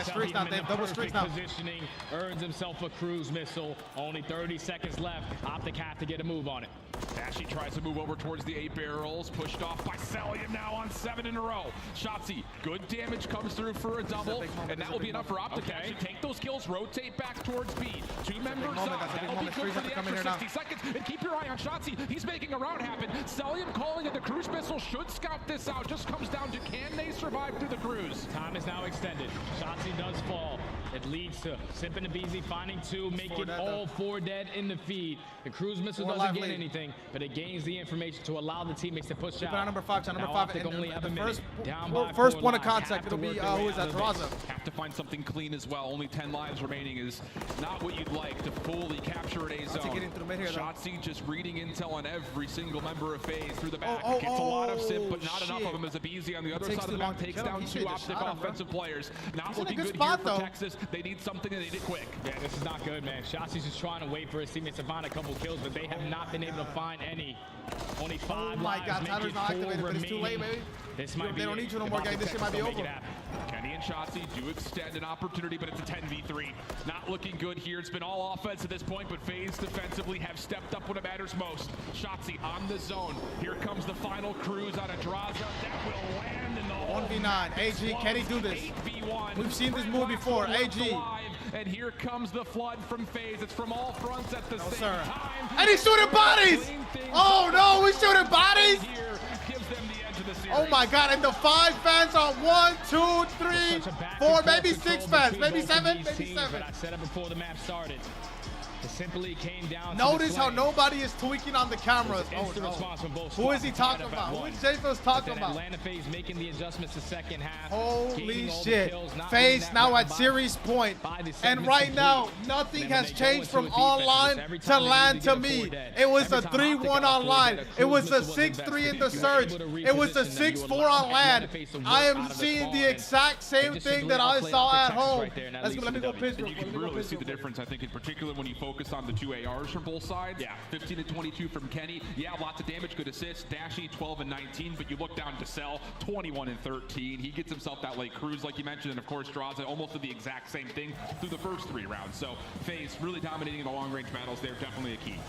Speaker 1: Streaks now, Dave. Double streaks now.
Speaker 22: Positioning, earns himself a cruise missile. Only 30 seconds left. Optic have to get a move on it.
Speaker 21: Dashy tries to move over towards the 8 barrels, pushed off by Celium now on 7 in a row. Shotzi, good damage comes through for a double, and that will be enough for Optic to actually take those kills, rotate back towards B. 2 members up, that'll be good for the extra 60 seconds, and keep your eye on Shotzi. He's making a round happen. Celium calling it the cruise missile, should scout this out, just comes down to can they survive through the cruise.
Speaker 22: Time is now extended. Shotzi does fall. It leads to Sip and Beezy finding 2, making all 4 dead in the feed. The cruise missile doesn't get anything, but it gains the information to allow the teammates to push out.
Speaker 1: Number 5, number 5.
Speaker 22: Only have a minute. Down
Speaker 1: first point of contact, it'll be, who is that, Draza.
Speaker 21: to find something clean as well. Only 10 lives remaining is not what you'd like to fully capture an A zone. Shotzzy just reading intel on every single member of FaZe through the back. Gets a lot of simp, but not enough of them. As Abizi on the other side of the map takes down 2 Optic offensive players. Not looking good here for Texas. They need something and they need it quick.
Speaker 22: Yeah, this is not good, man. Shotzzy's just trying to wait for his teammates to find a couple kills, but they have not been able to find any. Only 5 lives.
Speaker 1: Oh my God, Tyler's not activated, but it's too late, baby.
Speaker 22: This might be
Speaker 1: they don't need you no more, gang. This shit might be over.
Speaker 21: Kenny and Shotzzy do extend an opportunity, but it's a 10v3. Not looking good here. It's been all offense at this point, but FaZe defensively have stepped up when it matters most. Shotzzy on the zone. Here comes the final cruise out of Draza. That will land in the
Speaker 1: 1v9. AG, can he do this? We've seen this move before. AG.
Speaker 21: And here comes the flood from FaZe. It's from all fronts at the same time.
Speaker 1: And he's shooting bodies! Oh no, he's shooting bodies! Oh my God, and the 5 fans are 1, 2, 3, 4, maybe 6 fans, maybe 7, maybe 7.
Speaker 22: I said it before the map started. It simply came down
Speaker 1: Notice
Speaker 22: to
Speaker 1: how nobody is tweaking on the cameras. Oh, no. Who is he talking about? Who is JFaZe talking about?
Speaker 22: Atlanta FaZe making the adjustments the second half.
Speaker 1: Holy shit. FaZe now at series point. And right now, nothing has changed from online to LAN to me. It was a 3-1 online. It was a 6-3 in the surge. It was a 6-4 on LAN. I am seeing the exact same thing that I saw at home. Let me go pitch.
Speaker 21: And you can really see the difference, I think, in particular when you focus on the 2 ARs from both sides. Yeah, 15 and 22 from Kenny. Yeah, lots of damage, good assists. Dashy 12 and 19, but you look down to Cell 21 and 13. He gets himself that late cruise, like you mentioned, and of course Draza almost did the exact same thing through the first 3 rounds. So FaZe really dominating in the long range battles. They're definitely a key.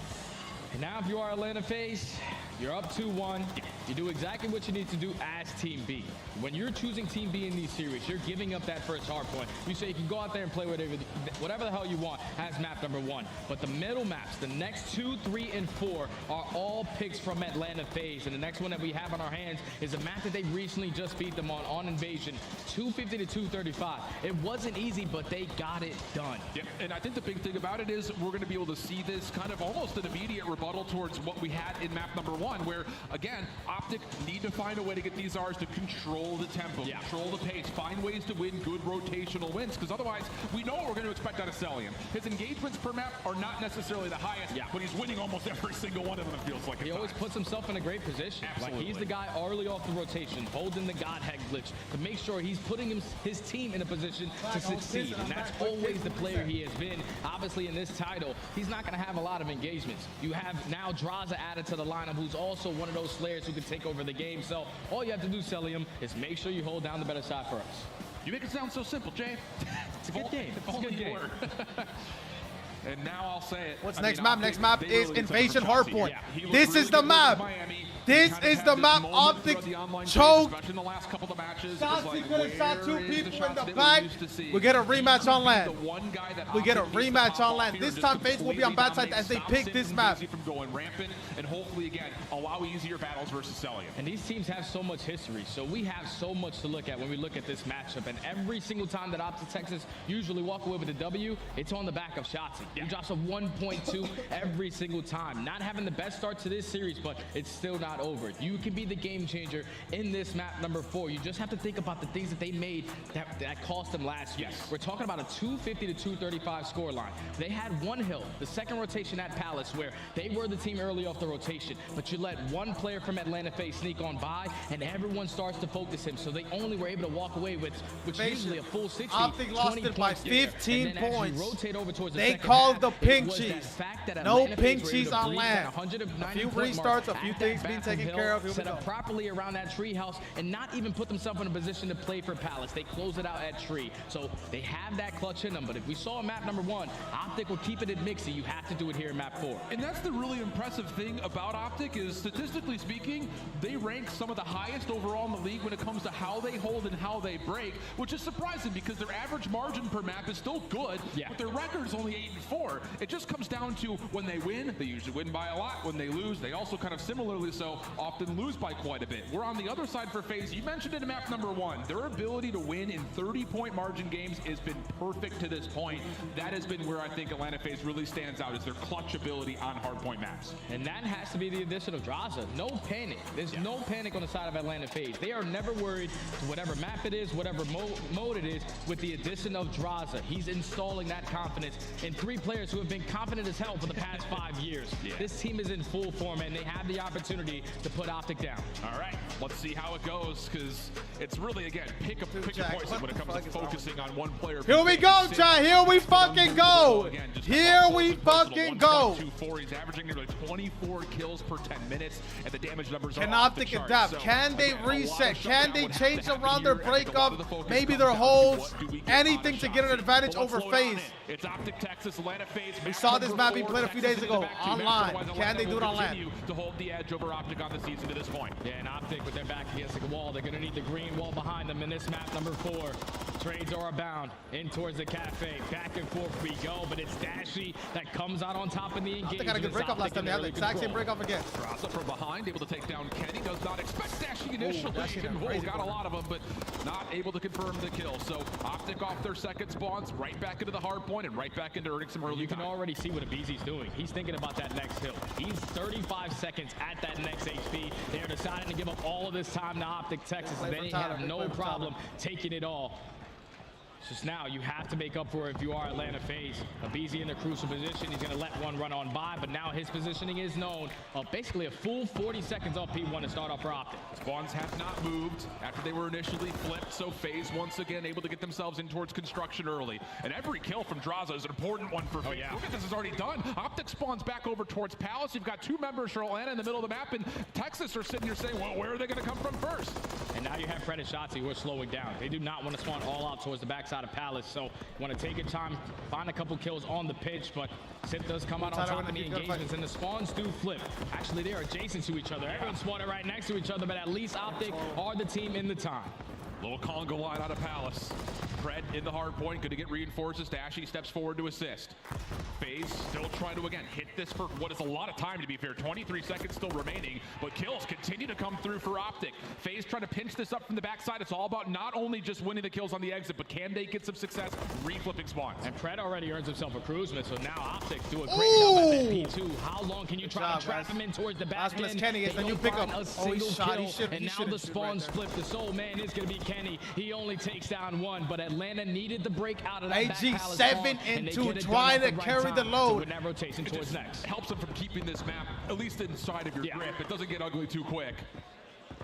Speaker 22: And now if you are Atlanta FaZe, you're up 2-1. You do exactly what you need to do as Team B. When you're choosing Team B in these series, you're giving up that first hard point. You say you can go out there and play whatever the hell you want as map number 1. But the middle maps, the next 2, 3, and 4 are all picks from Atlanta FaZe. And the next one that we have on our hands is a map that they recently just beat them on Invasion, 250 to 235. It wasn't easy, but they got it done.
Speaker 21: Yeah, and I think the big thing about it is we're going to be able to see this kind of almost an immediate rebuttal towards what we had in map number 1, where, again, Optic need to find a way to get these Rs to control the tempo, control the pace, find ways to win good rotational wins, because otherwise we know what we're going to expect out of Cellium. His engagements per map are not necessarily the highest, but he's winning almost every single one of them, it feels like.
Speaker 22: He always puts himself in a great position.
Speaker 21: Absolutely.
Speaker 22: Like, he's the guy early off the rotation, holding the Godhead glitch to make sure he's putting his team in a position to succeed. And that's always the player he has been. Obviously, in this title, he's not going to have a lot of engagements. You have now Draza added to the lineup, who's also one of those slayers who can take over the game. So all you have to do, Cellium, is make sure you hold down the better side for us.
Speaker 21: You make it sound so simple, Jay.
Speaker 22: It's a good game. It's a good game.
Speaker 21: And now I'll say it.
Speaker 1: What's next map? Next map is Invasion Hardpoint. This is the map. This is the map Optic choked. Shotzzy could have shot 2 people in the back. We get a rematch on LAN. We get a rematch on LAN. This time FaZe will be on bad side as they pick this map.
Speaker 21: From going rampant, and hopefully again allow easier battles versus Cellium.
Speaker 22: And these teams have so much history, so we have so much to look at when we look at this matchup. And every single time that Optic Texas usually walk away with a W, it's on the back of Shotzzy. He drops a 1.2 every single time. Not having the best start to this series, but it's still not over. You can be the game changer in this map number 4. You just have to think about the things that they made that cost them last year. We're talking about a 250 to 235 scoreline. They had 1 hill, the second rotation at Palace, where they were the team early off the rotation, but you let 1 player from Atlanta FaZe sneak on by, and everyone starts to focus him. So they only were able to walk away with, which usually a full 60,
Speaker 1: Optic lost it by 15 points.
Speaker 22: Rotate over towards
Speaker 1: they called the pink cheese. No pink cheese on LAN. A few restarts, a few things being taken care of.
Speaker 22: Set up properly around that treehouse and not even put themselves in a position to play for Palace. They close it out at tree. So they have that clutch in them. But if we saw in map number 1, Optic will keep it at Mixie. You have to do it here in map 4.
Speaker 21: And that's the really impressive thing about Optic is, statistically speaking, they rank some of the highest overall in the league when it comes to how they hold and how they break, which is surprising because their average margin per map is still good, but their record is only before, it just comes down to when they win, they usually win by a lot. When they lose, they also kind of similarly so often lose by quite a bit. We're on the other side for FaZe. You mentioned it in map number 1. Their ability to win in 30-point margin games has been perfect to this point. That has been where I think Atlanta FaZe really stands out, is their clutch ability on hardpoint maps.
Speaker 22: And that has to be the addition of Draza. No panic. There's no panic on the side of Atlanta FaZe. They are never worried to whatever map it is, whatever mode it is, with the addition of Draza. He's installing that confidence in 3 players who have been confident as hell for the past 5 years. This team is in full form, and they have the opportunity to put Optic down.
Speaker 21: All right, let's see how it goes, because it's really, again, pick a poison when it comes to focusing on one player.
Speaker 1: Here we go, chat. Here we fucking go. Here we fucking go.
Speaker 21: 1.24. He's averaging nearly 24 kills per 10 minutes, and the damage numbers are
Speaker 1: Can
Speaker 21: off the
Speaker 1: Optic
Speaker 21: charts.
Speaker 1: adapt?
Speaker 21: So,
Speaker 1: Can they
Speaker 21: again,
Speaker 1: reset? Can they change around their breakup? Maybe their holds? Anything to get an advantage over FaZe?
Speaker 21: It's Optic Texas, Atlanta FaZe.
Speaker 1: We saw this map being played a few days ago online. Can they do it on land?
Speaker 21: To hold the edge over Optic on the season to this point.
Speaker 22: Yeah, and Optic with their back against the wall. They're going to need the green wall behind them in this map number 4. Trades are abound in towards the cafe. Back and forth we go, but it's Dashy that comes out on top of the engagement.
Speaker 1: They got a good breakup last time. They had the exact same breakup again.
Speaker 21: Draza from behind, able to take down Kenny. Does not expect Dashy initially. Got a lot of them, but not able to confirm the kill. So Optic off their second spawns, right back into the hard point and right back into earning some early
Speaker 22: You can already see what Abizi's doing. He's thinking about that next hill. He's 35 seconds at that next HP. They're deciding to give up all of this time to Optic Texas. They have no problem taking it all. Just now, you have to make up for it if you are Atlanta FaZe. Abizi in the crucial position. He's going to let one run on by, but now his positioning is known. Basically a full 40 seconds off P1 to start off for Optic.
Speaker 21: Spawns have not moved after they were initially flipped, so FaZe once again able to get themselves in towards construction early. And every kill from Draza is an important one for FaZe. Look at this, is already done. Optic spawns back over towards Palace. You've got 2 members for Atlanta in the middle of the map, and Texas are sitting here saying, well, where are they going to come from first?
Speaker 22: And now you have Fred and Shotzi who are slowing down. They do not want to spawn all out towards the backside of Palace. So you want to take your time, find a couple kills on the pitch, but Sith does come out on top of the engagements, and the spawns do flip. Actually, they are adjacent to each other. Everyone's spawning right next to each other, but at least Optic are the team in the time.
Speaker 21: Little Congo line out of Palace. Fred in the hard point, going to get reinforces. Dashy steps forward to assist. FaZe still trying to, again, hit this for what is a lot of time, to be fair. 23 seconds still remaining, but kills continue to come through for Optic. FaZe trying to pinch this up from the backside. It's all about not only just winning the kills on the exit, but can they get some success reflipping spawns?
Speaker 22: And Fred already earns himself a cruiseman, so now Optic do a great job at that P2. How long can you try to trap him in towards the back end?
Speaker 1: Kenny gets the new pickup.
Speaker 22: He shot. And now the spawns flip. The sole man is going to be Kenny. He only takes down 1, but Atlanta needed the break out of that
Speaker 1: AG 7 and 2 trying to carry the load.
Speaker 22: That rotation towards next.
Speaker 21: Helps them from keeping this map at least inside of your grip. It doesn't get ugly too quick.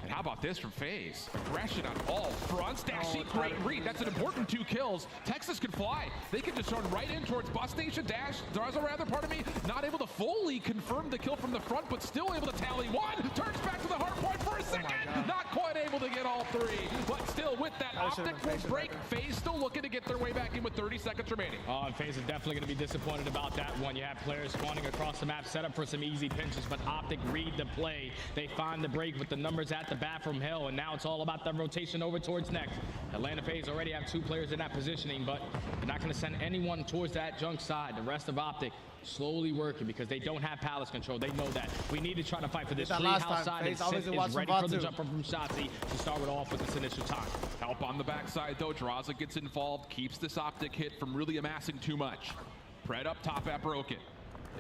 Speaker 21: And how about this from FaZe? Aggression on all fronts. Dashy, great read. That's an important 2 kills. Texas could fly. They could just run right in towards bus station. Draza, rather, pardon me, not able to fully confirm the kill from the front, but still able to tally 1. Turns back to the hard point for a second. Not quite able to get all 3, but still with that Optic will break. FaZe still looking to get their way back in with 30 seconds remaining.
Speaker 22: Oh, and FaZe is definitely going to be disappointed about that one. You have players spawning across the map, set up for some easy pinches, but Optic read the play. They find the break with the numbers at the bat from hell, and now it's all about the rotation over towards next. Atlanta FaZe already have 2 players in that positioning, but they're not going to send anyone towards that junk side. The rest of Optic slowly working because they don't have Palace control. They know that. We need to try to fight for this treehouse side, and Sith is ready for the jumper from Shotzi to start it off with this initial time.
Speaker 21: Help on the backside, though. Draza gets involved, keeps this Optic hit from really amassing too much. Pred up top at Broken.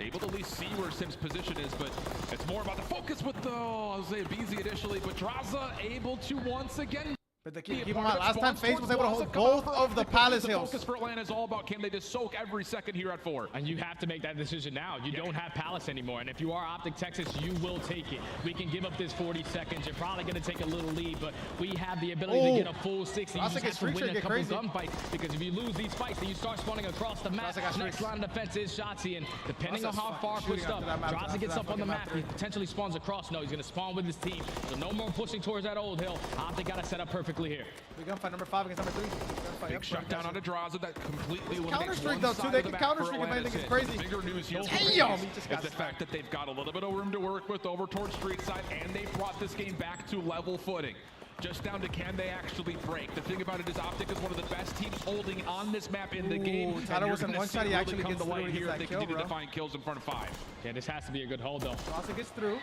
Speaker 21: Able to at least see where Sim's position is, but it's more about the focus with the, I'll say Abizi initially, but Draza able to once again.
Speaker 1: But keep in mind, last time FaZe was able to hold both of the Palace hills.
Speaker 21: The focus for Atlanta is all about can they just soak every second here at 4.
Speaker 22: And you have to make that decision now. You don't have Palace anymore, and if you are Optic Texas, you will take it. We can give up this 40 seconds. You're probably going to take a little lead, but we have the ability to get a full 60. You just have to win a couple gunfights, because if you lose these fights, then you start spawning across the map. Next line of defense is Shotzi, and depending on how far pushed up, Draza gets up on the map. He potentially spawns across. No, he's going to spawn with his team. So no more pushing towards that old hill. Optic got to set up perfectly here.
Speaker 1: Gunfight number 5 against number 3.
Speaker 21: Big shutdown on Draza that completely eliminates
Speaker 1: counter streak though too. They can counter streak if anything is crazy.
Speaker 21: The bigger news here is the fact that they've got a little bit of room to work with over towards street side, and they brought this game back to level footing. Just down to can they actually break. The thing about it is Optic is one of the best teams holding on this map in the game.
Speaker 1: Tyler was on one side, he actually gets through.
Speaker 21: Here if they
Speaker 1: kill,
Speaker 21: continue to find kills in front of 5.
Speaker 22: Yeah, this has to be a good hold though.
Speaker 1: Draza gets through.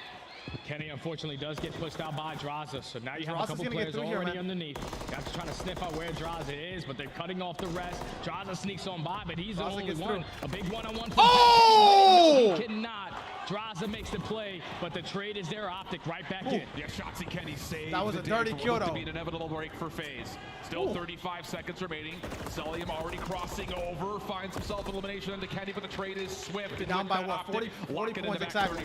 Speaker 22: Kenny unfortunately does get pushed out by Draza, so now you have a couple players already underneath. Guys are trying to sniff out where Draza is, but they're cutting off the rest. Draza sneaks on by, but he's the only one. A big one-on-one.
Speaker 1: Oh!
Speaker 22: He cannot. Draza makes the play, but the trade is there. Optic right back in.
Speaker 21: Yeah, Shotzi Kenny saved.
Speaker 1: That was a dirty kill, though.
Speaker 21: To be an inevitable break for FaZe. Still 35 seconds remaining. Cellium already crossing over, finds himself elimination into Kenny, but the trade is swift.
Speaker 1: Down by what? 40 points exactly.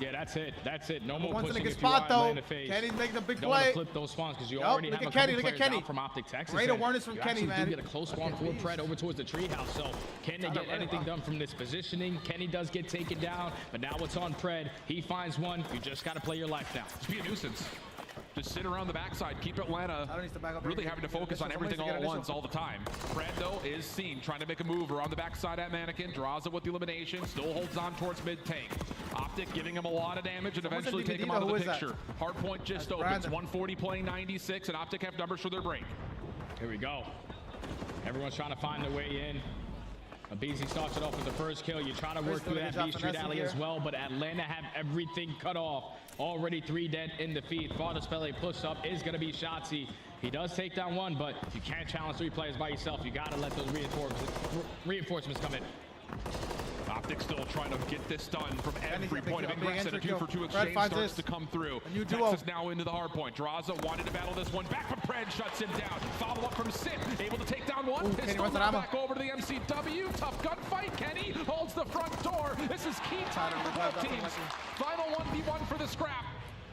Speaker 22: Yeah, that's it. That's it. No more
Speaker 1: One's in
Speaker 22: pushing
Speaker 1: a good
Speaker 22: if you are
Speaker 1: spot, though.
Speaker 22: in FaZe.
Speaker 1: Kenny's making a big
Speaker 22: Don't want
Speaker 1: play.
Speaker 22: to flip those spawns because you already have a couple players out from Optic Texas.
Speaker 1: Great awareness from
Speaker 22: you
Speaker 1: Kenny,
Speaker 22: actually
Speaker 1: man.
Speaker 22: do get a close spawn for Pred over towards the treehouse. So can they get anything done from this positioning? Kenny does get taken down, but now it's on Pred. He finds one. You just got to play your life down.
Speaker 21: Just be a nuisance. Just sit around the backside. Keep Atlanta really having to focus on everything all at once all the time. Fred, though, is seen trying to make a move around the backside at Mannequin. Draws it with the elimination. Still holds on towards mid-tank. Optic giving him a lot of damage and eventually take him out of the picture. Hardpoint just opens. 140 playing 96, and Optic have numbers for their break.
Speaker 22: Here we go. Everyone's trying to find their way in. Abizi starts it off with the first kill. You try to work through that B Street alley as well, but Atlanta have everything cut off. Already 3 dead in the feed. Farthest Pele push up is going to be Shotzi. He does take down one, but you can't challenge 3 players by yourself. You got to let those reinforcements come in.
Speaker 21: Optic still trying to get this done from every point of ingress, and a 2-for-2 exchange starts to come through. Texas now into the hard point. Draza wanted to battle this one back, but Pred shuts him down. Follow up from Sip, able to take down one. Pistol back over to the MCW. Tough gunfight. Kenny holds the front door. This is key time for both teams. Final 1v1 for the scrap.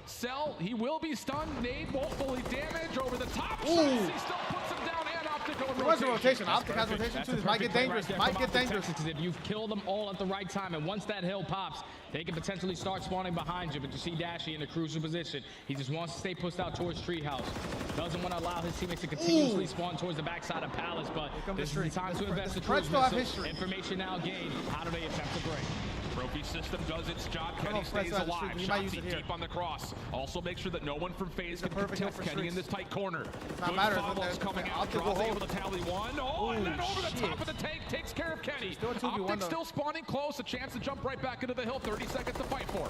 Speaker 21: Cell, he will be stunned. Nade won't fully damage over the top. He still puts him down, and Optic on rotation.
Speaker 1: There was a rotation. Optic has rotation too. This might get dangerous. Might get dangerous.
Speaker 22: Because if you've killed them all at the right time, and once that hill pops, they can potentially start spawning behind you. But you see Dashy in a crucial position. He just wants to stay pushed out towards Treehouse. Doesn't want to allow his teammates to continuously spawn towards the backside of Palace. But this is the time to invest the troops. Information now gained. How do they attempt to break?
Speaker 21: Trophy system does its job. Kenny stays alive. Shotzi deep on the cross. Also make sure that no one from FaZe can contest Kenny in this tight corner. Good follow-ups coming out. Draws able to tally one. Oh, and then over the top of the tank takes care of Kenny. Optic still spawning close. A chance to jump right back into the hill. 30 seconds to fight for.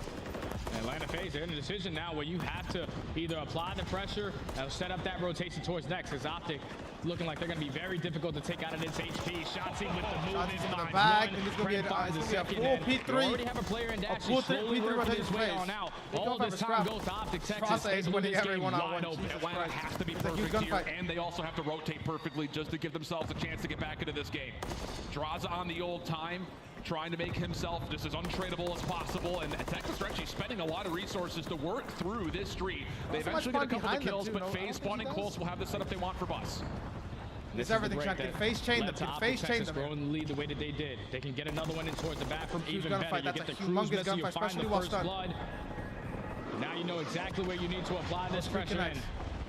Speaker 22: Atlanta FaZe, they're in a decision now where you have to either apply the pressure or set up that rotation towards next. Because Optic looking like they're going to be very difficult to take out of this HP. Shotzi with the move in
Speaker 1: the back, and it's going to be a full P3.
Speaker 22: You already have a player in Dash slowly working his way on out. All this time goes to Optic Texas. Is winning this game wide open.
Speaker 21: Atlanta has to be perfect here, and they also have to rotate perfectly just to give themselves a chance to get back into this game. Draza on the old time, trying to make himself just as untradeable as possible, and Texas are actually spending a lot of resources to work through this street. They eventually get a couple of kills, but FaZe spawning close will have the setup they want for Bus.
Speaker 1: This is everything, Chuck. FaZe chain them. FaZe chain them.
Speaker 22: Growing the lead the way that they did. They can get another one in towards the bathroom. Even better. You get the cruise missile, you find the first blood. Now you know exactly where you need to apply this pressure in.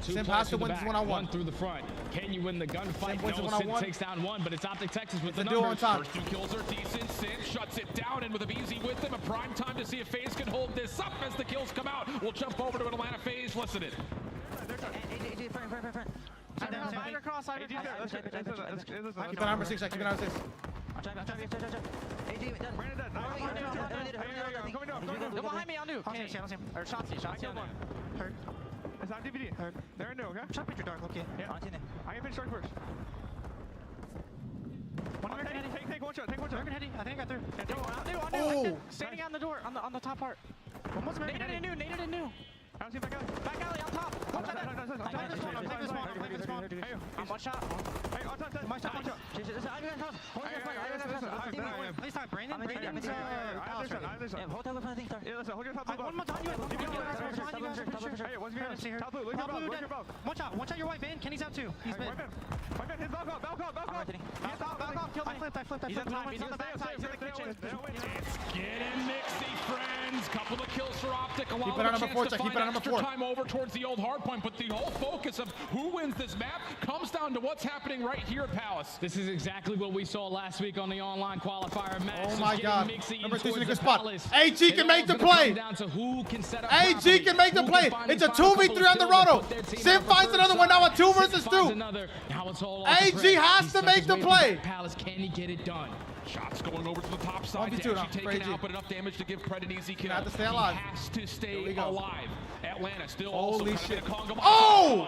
Speaker 22: Two players to the back, one through the front. Can you win the gunfight? No, Sin takes down one, but it's Optic Texas with the numbers.
Speaker 21: First 2 kills are decent. Sin shuts it down, and with Abizi with him, a prime time to see if FaZe can hold this up as the kills come out. We'll jump over to Atlanta FaZe. Listen it.
Speaker 1: Keep an armor 6, keep an armor 6.
Speaker 8: Behind me, I'll do. Okay. Or Shotzi on there. It's on DVD. They're in there, okay? Shot picture dark, okay. Yeah. I can finish dark first. Take one shot, take one shot. I think I got through. Oh! Standing on the door, on the top part. Nated and new. I don't see back alley. Back alley on top. I'm taking the spawn. I'm one shot. Hey, on top. My shot. Please stop. Brandon. I understand. Hold that thing, sir. Yeah, listen, hold your top. One more time. Hey, what's your hand? Top blue, look your belt. One shot, your white van. Kenny's out too. He's mid. White van, his balcony. I flipped. He's on top. He's on the backside. He's in the kitchen.
Speaker 21: It's getting mixy, friends. wins. Couple of kills for Optic. A lot
Speaker 1: Keep it on
Speaker 21: of
Speaker 1: number 4,
Speaker 21: chance to
Speaker 1: Keep
Speaker 21: find
Speaker 1: it on number
Speaker 21: extra
Speaker 1: 4.
Speaker 21: time over towards the old hard point. But the whole focus of who wins this map comes down to what's happening right here at Palace.
Speaker 22: This is exactly what we saw last week on the online qualifier match.
Speaker 1: Oh my God. Number 2's in a good spot.
Speaker 22: Palace.
Speaker 1: AG can make the play.
Speaker 22: Down to who can set up
Speaker 1: AG can make the play. It's a 2v3 on the roto. Sim finds another one now, a 2 versus 2.
Speaker 22: Now it's all
Speaker 1: AG has to make the play.
Speaker 22: Palace, can he get it done?
Speaker 21: Shots going over to the top side.
Speaker 1: 1v2
Speaker 21: Actually taken out, but enough damage to give Pred an easy kill.
Speaker 1: Have to stay alive.
Speaker 21: He has to stay alive. Atlanta still
Speaker 1: Holy
Speaker 21: also
Speaker 1: shit.
Speaker 21: Congo.
Speaker 1: Oh!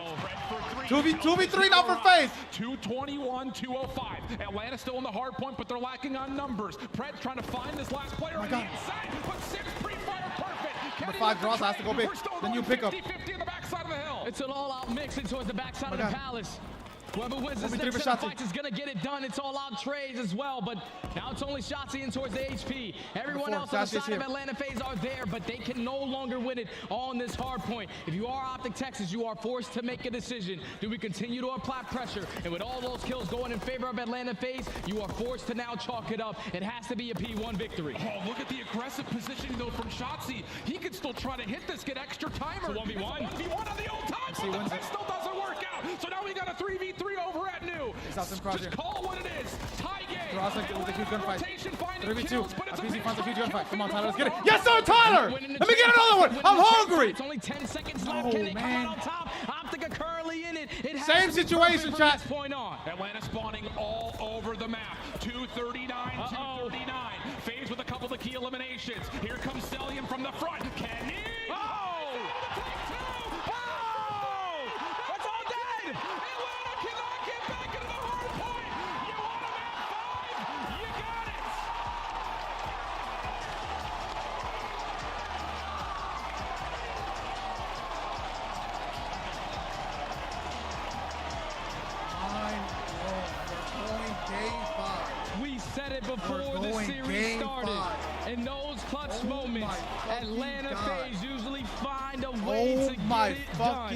Speaker 1: 2v3 now for FaZe.
Speaker 21: 221, 205. Atlanta still on the hard point, but they're lacking on numbers. Pred's trying to find this last player on the inside, but Sim's pre-fire perfect.
Speaker 1: Number 5 draws, has to go big. Then you pick up.
Speaker 21: 50-50 on the backside of the hill.
Speaker 22: It's an all-out mix towards the backside of the Palace. Whoever wins this
Speaker 1: 1v3
Speaker 22: next
Speaker 1: for
Speaker 22: set of
Speaker 1: Shotzi.
Speaker 22: fights is going to get it done. It's all out trades as well, but now it's only Shotzi in towards the HP. Everyone else on the side of Atlanta FaZe are there, but they can no longer win it on this hard point. If you are Optic Texas, you are forced to make a decision. Do we continue to apply pressure? And with all those kills going in favor of Atlanta FaZe, you are forced to now chalk it up. It has to be a P1 victory.
Speaker 21: Oh, look at the aggressive positioning, though, from Shotzi. He could still try to hit this, get extra timer.
Speaker 22: It's a 1v1.
Speaker 21: It's a 1v1 on the old time, but it still doesn't work out. So now we got a 3v3 over at New. Just call what it is. Tie game.
Speaker 1: Draws like with a huge gunfight. 3v2.
Speaker 21: FaZe
Speaker 1: finds a huge gunfight. Come on, Tyler, let's get it. Yes, sir, Tyler! Let me get another one. I'm hungry.
Speaker 22: It's only 10 seconds left. Can they come out on top? Optic are currently in it. It has
Speaker 1: Same
Speaker 22: to be
Speaker 1: situation,
Speaker 22: from
Speaker 1: chat.
Speaker 22: this point on.
Speaker 21: Atlanta spawning all over the map. 239, 239. FaZe with a couple of key eliminations. Here comes Cellium from the front. Can he? Oh!
Speaker 22: It's all dead.
Speaker 21: Atlanta cannot get back into the hard point. You want him at 5? You got it.
Speaker 22: We said it before the series started. In those clutch moments, Atlanta FaZe usually find a way to get it done.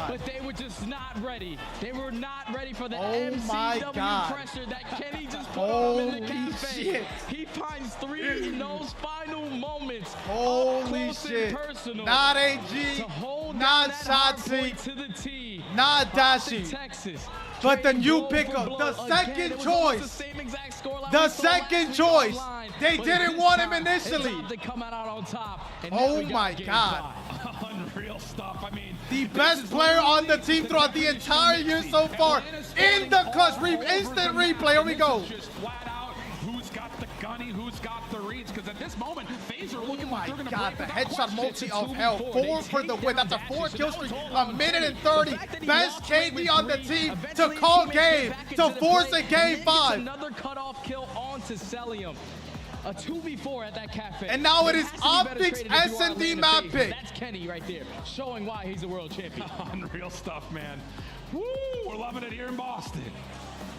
Speaker 22: But they were just not ready. They were not ready for the MCW pressure that Kenny just put on in the cafe. He finds 3 in those final moments.
Speaker 1: Holy shit. Not AG, not Shotzi,
Speaker 22: to the T.
Speaker 1: not Dashi.
Speaker 22: Texas.
Speaker 1: But then you pick up the second choice. The second choice. They didn't want him initially. Oh my God.
Speaker 21: Unreal stuff. I mean,
Speaker 1: the best player on the team throughout the entire year so far. In the clutch, instant replay. Here we go.
Speaker 21: Just flat out, who's got the gunny, who's got the reads? Because at this moment, FaZe are looking like they're going to
Speaker 1: God, the headshot multi of hell. 4 for the win. That's a 4 kill streak. A minute and 30. Best KD on the team to call game, to force a game 5.
Speaker 22: Another cutoff kill onto Cellium. A 2v4 at that cafe.
Speaker 1: And now it is Optics S&D map pick.
Speaker 22: That's Kenny right there, showing why he's a world champion.
Speaker 21: Unreal stuff, man. Woo, we're loving it here in Boston.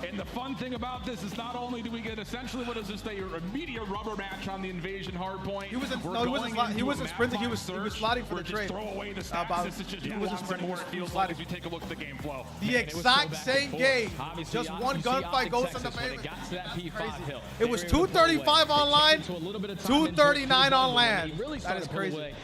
Speaker 21: And the fun thing about this is not only do we get essentially what is this, a immediate rubber match on the invasion hard point.
Speaker 1: He wasn't sprinting, he was sliding for the trade.
Speaker 21: Throw away the stats. This is just
Speaker 1: he wasn't sprinting,
Speaker 21: more it feels like as we take a look at the game flow.
Speaker 1: The exact same game. Just one gunfight goes in the favor. It was 235 online, 239 on land. That is crazy.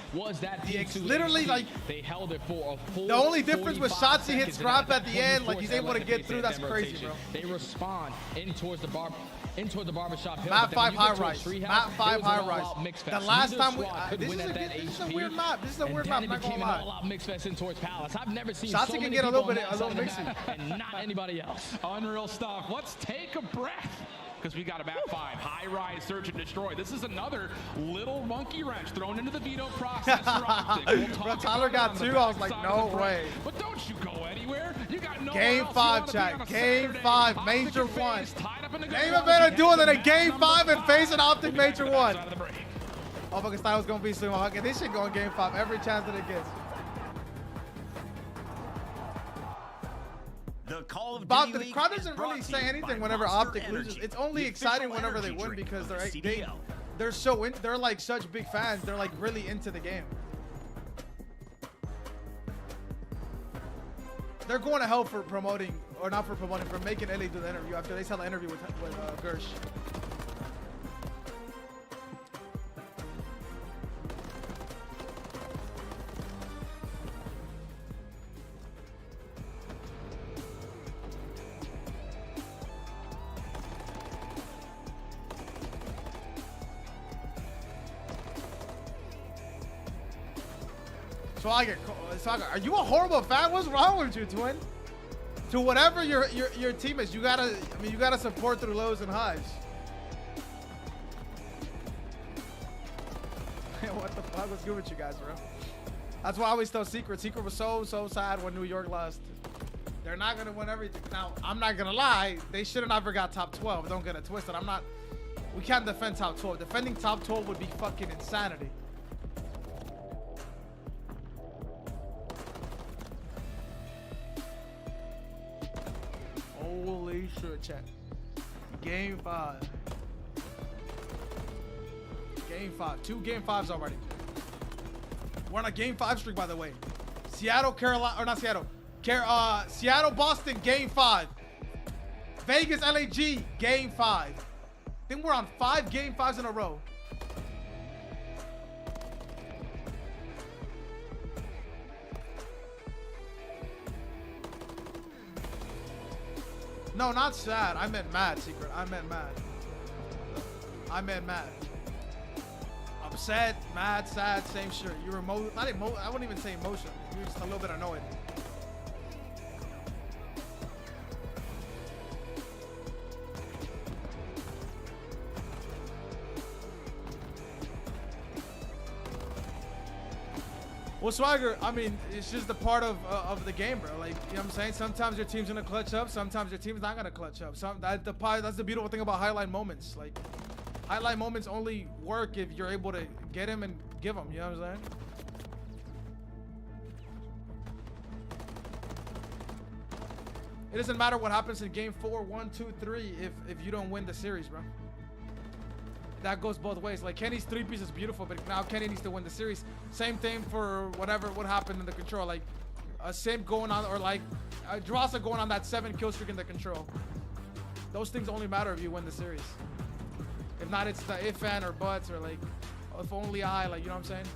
Speaker 1: Literally, like,
Speaker 22: they held it for a full
Speaker 1: the only difference was Shotzi hit scrap at the end. Like, he's able to get through. That's crazy, bro.
Speaker 22: They respond in towards the barbershop hill.
Speaker 1: Map 5 high rise. Map 5 high rise. The last time we this is a weird map. This is a weird map. I'm not gonna lie.
Speaker 22: All-out mix fest in towards Palace. I've never seen
Speaker 1: Shotzi
Speaker 22: so
Speaker 1: can
Speaker 22: many
Speaker 1: get a little
Speaker 22: people
Speaker 1: mixy.
Speaker 22: and not anybody else.
Speaker 21: Unreal stuff. Let's take a breath. Because we got a map 5, high rise, search and destroy. This is another little monkey wrench thrown into the veto process for Optic.
Speaker 1: Bro, Tyler got 2. I was like, no way.
Speaker 21: But don't you go anywhere. You got no
Speaker 1: Game 5, chat. Game 5, Major 1. Ain't even better doing than a Game 5 and facing Optic Major 1. Oh, fucking style was gonna be soon. Okay, this shit going Game 5 every chance that it gets.
Speaker 3: The Call of
Speaker 1: Bob,
Speaker 3: Duty
Speaker 1: the crowd doesn't really say anything whenever Optic loses. It's only exciting whenever they win because they're like such big fans. They're like really into the game. They're going to hell for promoting, or not for promoting, for making Ellie do the interview after they saw the interview with Gersh. Swagger, are you a horrible fan? What's wrong with you, twin? To whatever your team is, you gotta support through lows and highs. What the fuck? What's good with you guys, bro? That's why I always tell Secret. Secret was so sad when New York lost. They're not gonna win everything. Now, I'm not gonna lie. They should have never got top 12. Don't get it twisted. We can't defend top 12. Defending top 12 would be fucking insanity. Holy shit, chat. Game 5. Game 5. 2 game 5s already. We're on a game 5 streak, by the way. Seattle, Carolina, or not Seattle. Seattle, Boston, game 5. Vegas, LAG, game 5. I think we're on 5 game 5s in a row. No, not sad. I meant mad, Secret. I meant mad. Upset, mad, sad, same shit. You're I wouldn't even say emotional. You're just a little bit annoyed. Well, Swagger, I mean, it's just a part of the game, bro. Like, you know what I'm saying? Sometimes your team's gonna clutch up. Sometimes your team's not gonna clutch up. That's the beautiful thing about highlight moments. Like, highlight moments only work if you're able to get him and give him. You know what I'm saying? It doesn't matter what happens in game 4, 1, 2, 3 if you don't win the series, bro. That goes both ways. Like, Kenny's 3-piece is beautiful, but now Kenny needs to win the series. Same thing for what happened in the control. Like, a Simp going on, or like Drossa going on that 7 kill streak in the control. Those things only matter if you win the series. If not, it's the if and or buts, or like, if only I, like, you know what I'm saying?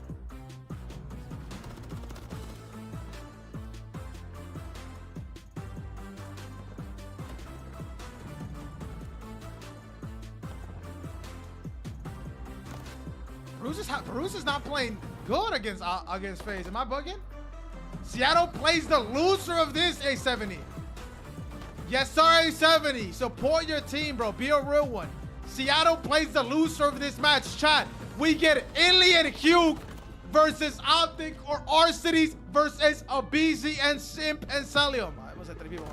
Speaker 1: Bruce is not playing good against FaZe. Am I bugging? Seattle plays the loser of this A70. Yes, sir, A70. Support your team, bro. Be a real one. Seattle plays the loser of this match. Chat, we get Illy and Hugh versus Optic, or R-Cities versus Abizi and Simp and Salium. I was at 3 people.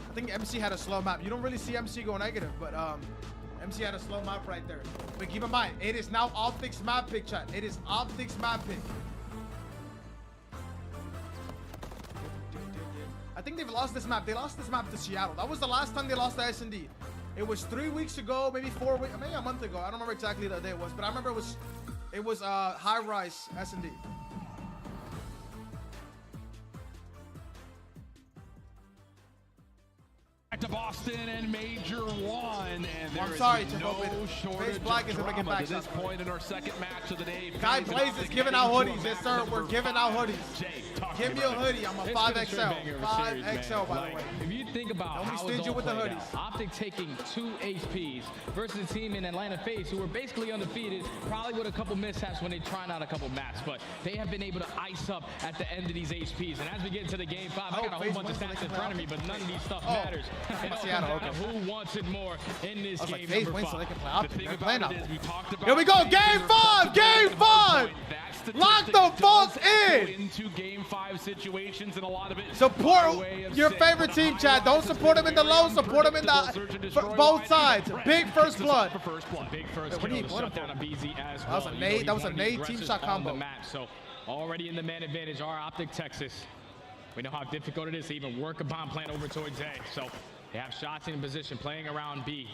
Speaker 1: I think MC had a slow map. You don't really see MC go negative, but MC had a slow map right there. But keep in mind, it is now Optics map pick, chat. It is Optics map pick. I think they've lost this map. They lost this map to Seattle. That was the last time they lost the S&D. It was 3 weeks ago, maybe 4 weeks, maybe a month ago. I don't remember exactly the day it was, but I remember it was high rise S&D.
Speaker 21: Back to Boston and Major 1, and there is no shortage of drama to this point in our second match of the day.
Speaker 1: Guy Blaze is giving out hoodies. Yes, sir. We're giving out hoodies. Give me a hoodie. I'm a 5XL. 5XL, by the way.
Speaker 22: If you think about how it's all played out, Optic taking 2 HPs versus a team in Atlanta FaZe who were basically undefeated, probably with a couple mishaps when they tried out a couple maps, but they have been able to ice up at the end of these HPs. And as we get into the game 5, I got a whole bunch of stats in front of me, but none of these stuff matters.
Speaker 1: Seattle, okay.
Speaker 22: Who wants it more in this game?
Speaker 1: FaZe wins so they can play Optic. They're playing Optic.
Speaker 21: Here
Speaker 1: we go, game 5! Game 5! Lock the fuck in!
Speaker 21: Into game 5 situations, and a lot of it.
Speaker 1: Support your favorite team, Chad. Don't support them in the low, support them in the both sides. Big first blood.
Speaker 22: Big first kill to shut down Abizi as well.
Speaker 1: That was a nade team shot combo.
Speaker 22: So already in the man advantage are Optic Texas. We know how difficult it is to even work a bomb plant over towards A. So they have shots in position, playing around B.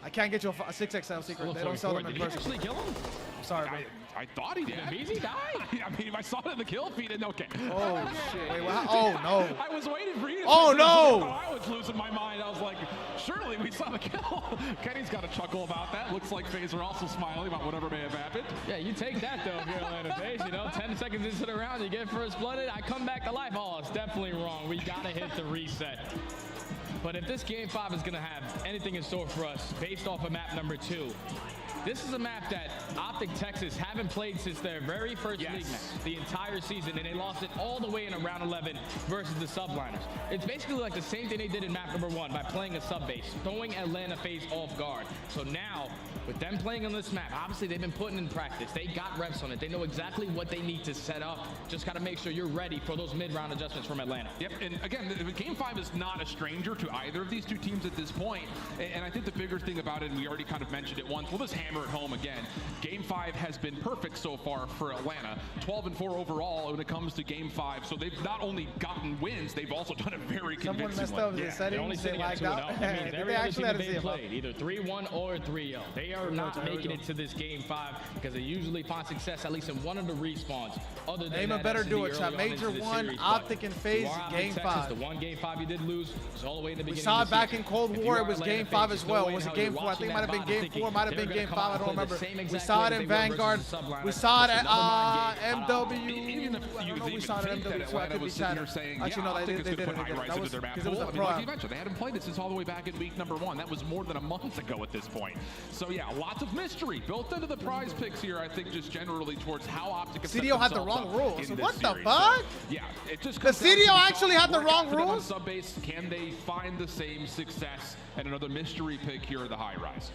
Speaker 1: I can't get you a 6XL secret. They don't sell them in person.
Speaker 22: Did he actually kill him?
Speaker 1: I'm sorry, bro.
Speaker 21: I thought he did.
Speaker 22: Did Abizi die?
Speaker 21: I mean, if I saw it in the kill feed, then okay.
Speaker 1: Oh, shit. Wait, what? Oh, no.
Speaker 21: I was waiting for you to
Speaker 1: Oh, no.
Speaker 21: I was losing my mind. I was like, surely we saw the kill. Kenny's got a chuckle about that. Looks like FaZe are also smiling about whatever may have happened.
Speaker 22: Yeah, you take that, though, if you're Atlanta FaZe. You know, 10 seconds into the round, you get first blooded. I come back to life. Oh, it's definitely wrong. We got to hit the reset. But if this Game 5 is going to have anything in store for us based off of map number 2, this is a map that Optic Texas haven't played since their very first league match, the entire season, and they lost it all the way in a round 11 versus the subliners. It's basically like the same thing they did in map number 1 by playing a sub base, throwing Atlanta FaZe off guard. So now, with them playing on this map, obviously they've been putting in practice. They got reps on it. They know exactly what they need to set up. Just got to make sure you're ready for those mid-round adjustments from Atlanta.
Speaker 21: Yep, and again, the Game 5 is not a stranger to either of these two teams at this point. And I think the bigger thing about it, and we already kind of mentioned it once, we'll just hammer it home again. Game 5 has been perfect so far for Atlanta. 12-4 overall when it comes to Game 5. So they've not only gotten wins, they've also done it very convincingly.
Speaker 1: Someone messed up the settings. They lagged out.
Speaker 22: That means every other team that they played, either 3-1 or 3-0. They are not making it to this Game 5 because they usually find success at least in one of the respawns. Other than
Speaker 1: Neyman better do it, chat. Major 1, Optic and FaZe, Game 5.
Speaker 22: The one Game 5 you did lose was all the way in the beginning.
Speaker 1: We saw it back in Cold War. It was Game 5 as well. Was it Game 4? I think it might have been Game 4. Might have been Game 5. I don't remember. We saw it in Vanguard. We saw it at MW.
Speaker 21: Even if you
Speaker 1: we saw it at MW, so I could be chatting. Actually, no, they did it. That was because it was a pro.
Speaker 21: Like you mentioned, they hadn't played this since all the way back in week number 1. That was more than a month ago at this point. So yeah, lots of mystery built into the prize picks here. I think just generally towards how Optic.
Speaker 1: CDL had the wrong rules. So what the fuck?
Speaker 21: Yeah, it just.
Speaker 1: The CDL actually had the wrong rules.
Speaker 21: Sub base, can they find the same success? And another mystery pick here at the high rise.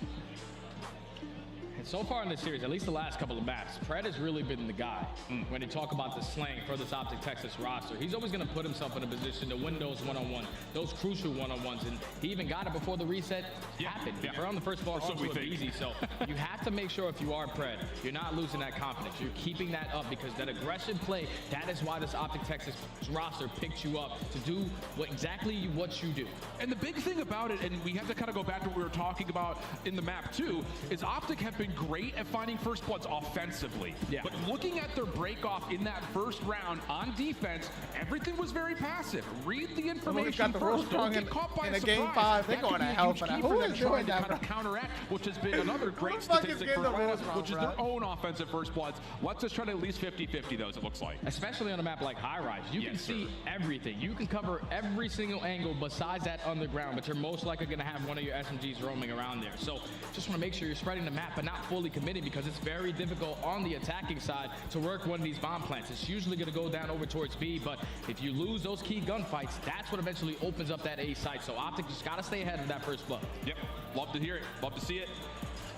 Speaker 22: And so far in this series, at least the last couple of maps, Pred has really been the guy when they talk about the slang for this Optic Texas roster. He's always going to put himself in a position to win those one-on-one, those crucial one-on-ones, and he even got it before the reset happened. Yeah. On the first ball, it was easy. So you have to make sure if you are Pred, you're not losing that confidence. You're keeping that up because that aggression play, that is why this Optic Texas roster picked you up to do exactly what you do.
Speaker 21: And the big thing about it, and we have to kind of go back to what we were talking about in the map too, is Optic have been great at finding first bloods offensively.
Speaker 22: Yeah.
Speaker 21: But looking at their break off in that first round on defense, everything was very passive. Read the information
Speaker 1: got the
Speaker 21: first. Don't get
Speaker 1: in
Speaker 21: caught by
Speaker 1: a
Speaker 21: surprise.
Speaker 1: Game 5. They're
Speaker 21: That
Speaker 1: going
Speaker 21: could
Speaker 1: to
Speaker 21: be a
Speaker 1: hell
Speaker 21: huge
Speaker 1: for that.
Speaker 21: key
Speaker 1: Who
Speaker 21: for them
Speaker 1: is
Speaker 21: trying
Speaker 1: doing
Speaker 21: to
Speaker 1: that,
Speaker 21: kind of counteract, which has been another great
Speaker 1: the fuck is
Speaker 21: statistic
Speaker 1: getting
Speaker 21: for
Speaker 1: the
Speaker 21: Atlanta,
Speaker 1: rules wrong,
Speaker 21: which is their own offensive first bloods. Let's just try to at least 50-50 those, it looks like.
Speaker 22: Especially on a map like High Rise. You can see everything. You can cover every single angle besides that underground, but you're most likely going to have one of your SMGs roaming around there. So just want to make sure you're spreading the map, but not fully committing because it's very difficult on the attacking side to work one of these bomb plants. It's usually going to go down over towards B, but if you lose those key gunfights, that's what eventually opens up that A site. So Optic just got to stay ahead of that first blood.
Speaker 21: Yep, love to hear it, love to see it.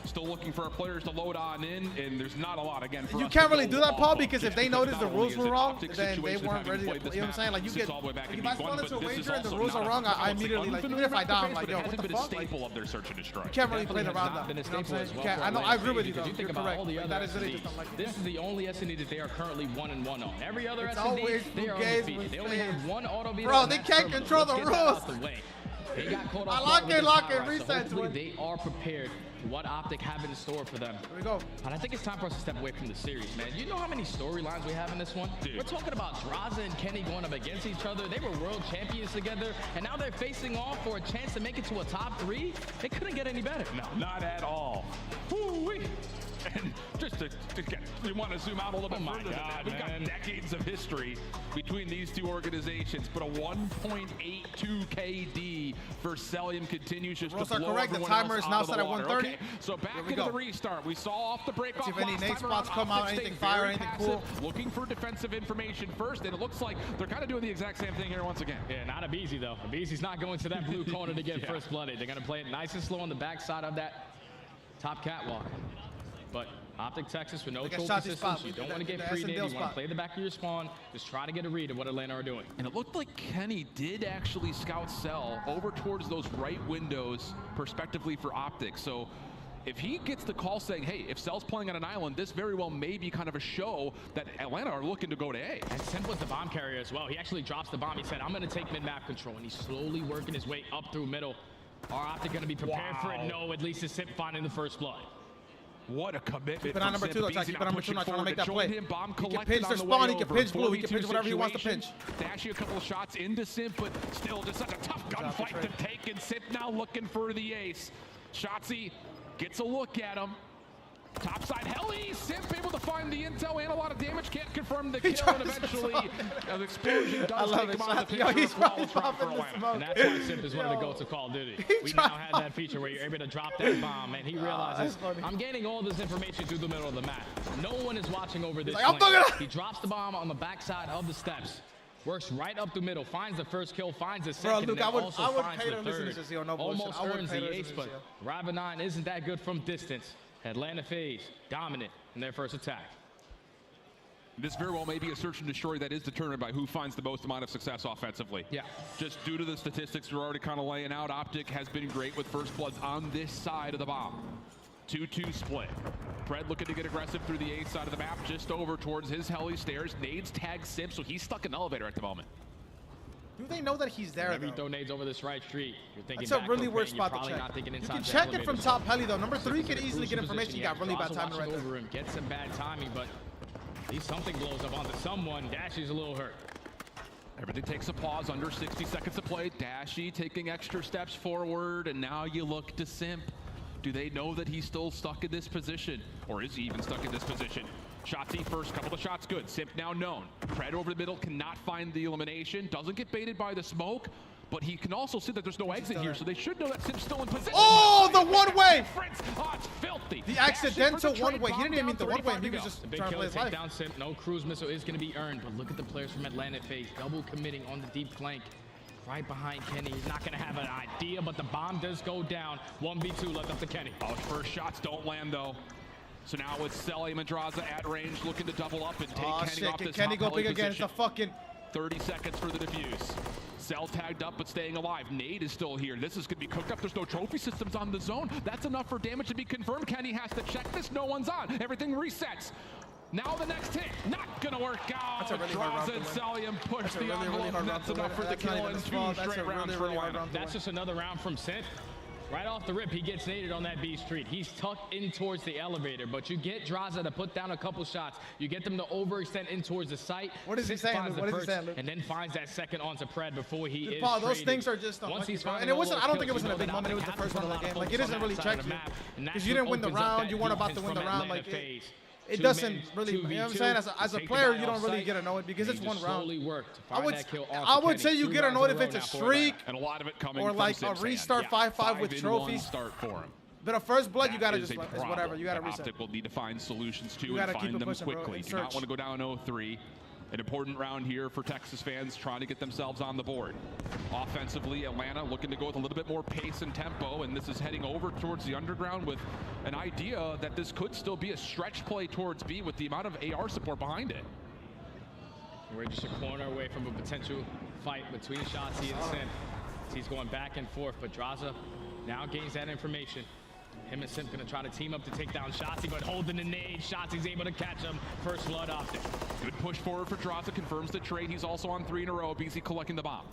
Speaker 21: Still looking for our players to load on in, and there's not a lot again for
Speaker 1: you
Speaker 21: us
Speaker 1: can't
Speaker 21: to
Speaker 1: really
Speaker 21: go
Speaker 1: do that,
Speaker 21: off
Speaker 1: Paul,
Speaker 21: of.
Speaker 1: because if they
Speaker 21: Because
Speaker 1: notice the
Speaker 21: not only
Speaker 1: rules
Speaker 21: is
Speaker 1: were
Speaker 21: it
Speaker 1: wrong,
Speaker 21: Optic
Speaker 1: then they
Speaker 21: situation
Speaker 1: weren't
Speaker 21: having
Speaker 1: ready to
Speaker 21: played
Speaker 1: play.
Speaker 21: this
Speaker 1: You know what I'm saying? Like, you
Speaker 21: since
Speaker 1: get,
Speaker 21: all the way back in
Speaker 1: if I
Speaker 21: week one,
Speaker 1: spawn into a
Speaker 21: but this is
Speaker 1: wager and the
Speaker 21: also
Speaker 1: rules
Speaker 21: not
Speaker 1: are
Speaker 21: a-
Speaker 1: wrong, I immediately, like,
Speaker 21: unfamiliar
Speaker 1: even if I
Speaker 21: map to
Speaker 1: die, I'm
Speaker 21: face,
Speaker 1: like,
Speaker 21: but
Speaker 1: yo,
Speaker 21: it
Speaker 1: what
Speaker 21: hasn't
Speaker 1: the
Speaker 21: been a
Speaker 1: fuck? Like,
Speaker 21: staple of their search and destroy.
Speaker 1: you can't really play
Speaker 22: Definitely
Speaker 1: around
Speaker 22: has not
Speaker 1: that.
Speaker 22: been a
Speaker 1: You know what I'm
Speaker 22: staple as
Speaker 1: saying?
Speaker 22: well
Speaker 1: You can't.
Speaker 22: for
Speaker 1: I know. I
Speaker 22: Atlanta
Speaker 1: agree with you,
Speaker 22: because
Speaker 1: though.
Speaker 22: you think
Speaker 1: You're
Speaker 22: about
Speaker 1: correct.
Speaker 22: all the
Speaker 1: Like,
Speaker 22: other
Speaker 1: that is it. They just
Speaker 22: SNDs.
Speaker 1: don't like it.
Speaker 22: This is the only SND that they are currently 1-1 on. Every other
Speaker 1: It's
Speaker 22: SND,
Speaker 1: always
Speaker 22: they are
Speaker 1: Gaze
Speaker 22: undefeated.
Speaker 1: with
Speaker 22: They only have one auto beat.
Speaker 1: Bro, they can't control the rules.
Speaker 22: They got caught
Speaker 1: I
Speaker 22: off
Speaker 1: lock
Speaker 22: guard with
Speaker 1: it,
Speaker 22: this
Speaker 1: lock
Speaker 22: high
Speaker 1: it,
Speaker 22: rise, so
Speaker 1: reset to
Speaker 22: hopefully
Speaker 1: it.
Speaker 22: they are prepared for what Optic have in store for them.
Speaker 1: Here we go.
Speaker 22: And I think it's time for us to step away from the series, man. You know how many storylines we have in this one?
Speaker 21: Dude.
Speaker 22: We're talking about Draza and Kenny going up against each other. They were world champions together, and now they're facing off for a chance to make it to a top 3. It couldn't get any better.
Speaker 21: No, not at all. Woo-wee. And just to get, we want to zoom out a little bit further than that. We've got decades of history between these two organizations, but a 1.82 KD for Celium continues just
Speaker 1: Rules
Speaker 21: to
Speaker 1: are
Speaker 21: blow
Speaker 1: correct. The
Speaker 21: everyone
Speaker 1: timer
Speaker 21: else
Speaker 1: is now
Speaker 21: out of
Speaker 1: set
Speaker 21: the
Speaker 1: at
Speaker 21: water.
Speaker 1: 130.
Speaker 21: Okay, so back
Speaker 1: Here we
Speaker 21: into
Speaker 1: go.
Speaker 21: the restart. We saw off the break off
Speaker 1: See if any
Speaker 21: last
Speaker 1: nade
Speaker 21: time
Speaker 1: spots
Speaker 21: around.
Speaker 1: come out,
Speaker 21: Optic
Speaker 1: anything
Speaker 21: stayed
Speaker 1: fire,
Speaker 21: very
Speaker 1: anything
Speaker 21: passive,
Speaker 1: cool.
Speaker 21: looking for defensive information first, and it looks like they're kind of doing the exact same thing here once again.
Speaker 22: Yeah, not Abizi though. Abizi's not going to that blue corner to get first blooded. They're going to play it nice and slow on the backside of that top catwalk. But Optic Texas with no tool persistence. You don't want to get pre-nade. You want to play the back of your spawn. Just try to get a read of what Atlanta are doing.
Speaker 21: And it looked like Kenny did actually scout Cell over towards those right windows, prospectively for Optic. So if he gets the call saying, hey, if Cell's playing on an island, this very well may be kind of a show that Atlanta are looking to go to A.
Speaker 22: And Simp was the bomb carrier as well. He actually drops the bomb. He said, I'm going to take mid-map control. And he's slowly working his way up through middle. Are Optic going to be prepared for it? No, at least it's Simp finding the first blood.
Speaker 21: What a commitment.
Speaker 1: Keep it on number 2 though, Chuck. Keep it on number 2 now, trying to make that play.
Speaker 21: Bomb
Speaker 1: He can pinch the spawn, he can pinch blue, he can pinch whatever he wants to pinch.
Speaker 21: Dashing a couple of shots into Simp, but still just such a tough gunfight to take, and Simp now looking for the ace. Shotzzy gets a look at him. Topside heli, Simp able to find the intel and a lot of damage, can't confirm the kill, and eventually an explosion does take him out of the picture. Flawless round for Atlanta.
Speaker 22: And that's why Simp is one of the goats of Call of Duty. We now have that feature where you're able to drop that bomb, and he realizes, I'm gaining all this information through the middle of the map. No one is watching over this lane. He drops the bomb on the backside of the steps. Works right up the middle, finds the first kill, finds the second,
Speaker 1: Luke,
Speaker 22: and then
Speaker 1: I would
Speaker 22: finds
Speaker 1: pay
Speaker 22: the
Speaker 1: to listen
Speaker 22: third.
Speaker 1: to this, yo, no
Speaker 22: Almost
Speaker 1: bullshit.
Speaker 22: earns the ace, but Ravenine isn't that good from distance. Atlanta FaZe dominant in their first attack.
Speaker 21: This very well may be a search and destroy that is determined by who finds the most amount of success offensively.
Speaker 22: Yeah.
Speaker 21: Just due to the statistics we're already kind of laying out, Optic has been great with first bloods on this side of the bomb. 2-2 split. Pred looking to get aggressive through the A side of the map, just over towards his heli stairs. Nades tag Simp, so he's stuck in elevator at the moment.
Speaker 1: Do they know that he's there?
Speaker 22: Whenever you throw nades over this right street, you're thinking
Speaker 1: that's a really weird spot to check. You can check it from top heli though. Number 3 can easily get information. You got really bad timing right there.
Speaker 22: Get some bad timing, but at least something blows up onto someone. Dashy's a little hurt.
Speaker 21: Everything takes a pause, under 60 seconds to play. Dashy taking extra steps forward, and now you look to Simp. Do they know that he's still stuck in this position? Or is he even stuck in this position? Shotzzy first, couple of shots good. Simp now known. Pred over the middle, cannot find the elimination. Doesn't get baited by the smoke, but he can also see that there's no exit here, so they should know that Simp's still in position.
Speaker 1: Oh, the one-way!
Speaker 21: Oh, it's filthy.
Speaker 1: The accidental one-way. He didn't even mean the one-way. He was just
Speaker 22: the big
Speaker 1: trying to play his life.
Speaker 22: Down Simp. No cruise missile is going to be earned, but look at the players from Atlanta FaZe. Double committing on the deep flank. Right behind Kenny. He's not going to have an idea, but the bomb does go down. 1v2 left up to Kenny.
Speaker 21: Oh, first shots don't land, though. So now with Selim and Draza at range, looking to double up and take Kenny off
Speaker 1: Can
Speaker 21: this
Speaker 1: Kenny go big
Speaker 21: position.
Speaker 1: again? It's a fucking...
Speaker 21: 30 seconds for the defuse. Cell tagged up but staying alive. Nade is still here. This is going to be cooked up. There's no trophy systems on the zone. That's enough for damage to be confirmed. Kenny has to check this. No one's on. Everything resets. Now the next hit, not gonna work out.
Speaker 1: That's a really hard round
Speaker 21: and Selim push the envelope. That's enough for the kill and 2 straight rounds for Atlanta.
Speaker 22: That's just another round from Simp. Right off the rip, he gets naded on that B street. He's tucked in towards the elevator, but you get Draza to put down a couple shots. You get them to overextend in towards the site.
Speaker 1: What is he saying? What is he saying, Luke?
Speaker 22: And then finds that second onto Pred before he is
Speaker 1: Paul, those
Speaker 22: traded.
Speaker 1: things are just unlucky, bro. And it wasn't. I don't think it was in a big moment. It was the first one of the game. Like it doesn't really check you because you didn't win the round. You weren't about to win the round. Like it doesn't really. You know what I'm saying? As a player, you don't really get annoyed because it's one round. I would say you get annoyed if it's a streak
Speaker 21: and a lot of it coming
Speaker 1: or like a restart 5-5 with trophies.
Speaker 21: Start for him.
Speaker 1: But a first blood, you gotta just it's whatever. You gotta reset.
Speaker 21: Optic will need to find solutions to and find them quickly. Do not want to go down 0-3. An important round here for Texas fans trying to get themselves on the board. Offensively, Atlanta looking to go with a little bit more pace and tempo, and this is heading over towards the underground with an idea that this could still be a stretch play towards B with the amount of AR support behind it.
Speaker 22: We're just a corner away from a potential fight between Shotzzy and Simp. He's going back and forth, but Draza now gains that information. Him and Simp gonna try to team up to take down Shotzzy, but holding the nade, Shotzi's able to catch him. First blood Optic.
Speaker 21: Good push forward for Draza, confirms the trade. He's also on 3 in a row. BZ collecting the bomb.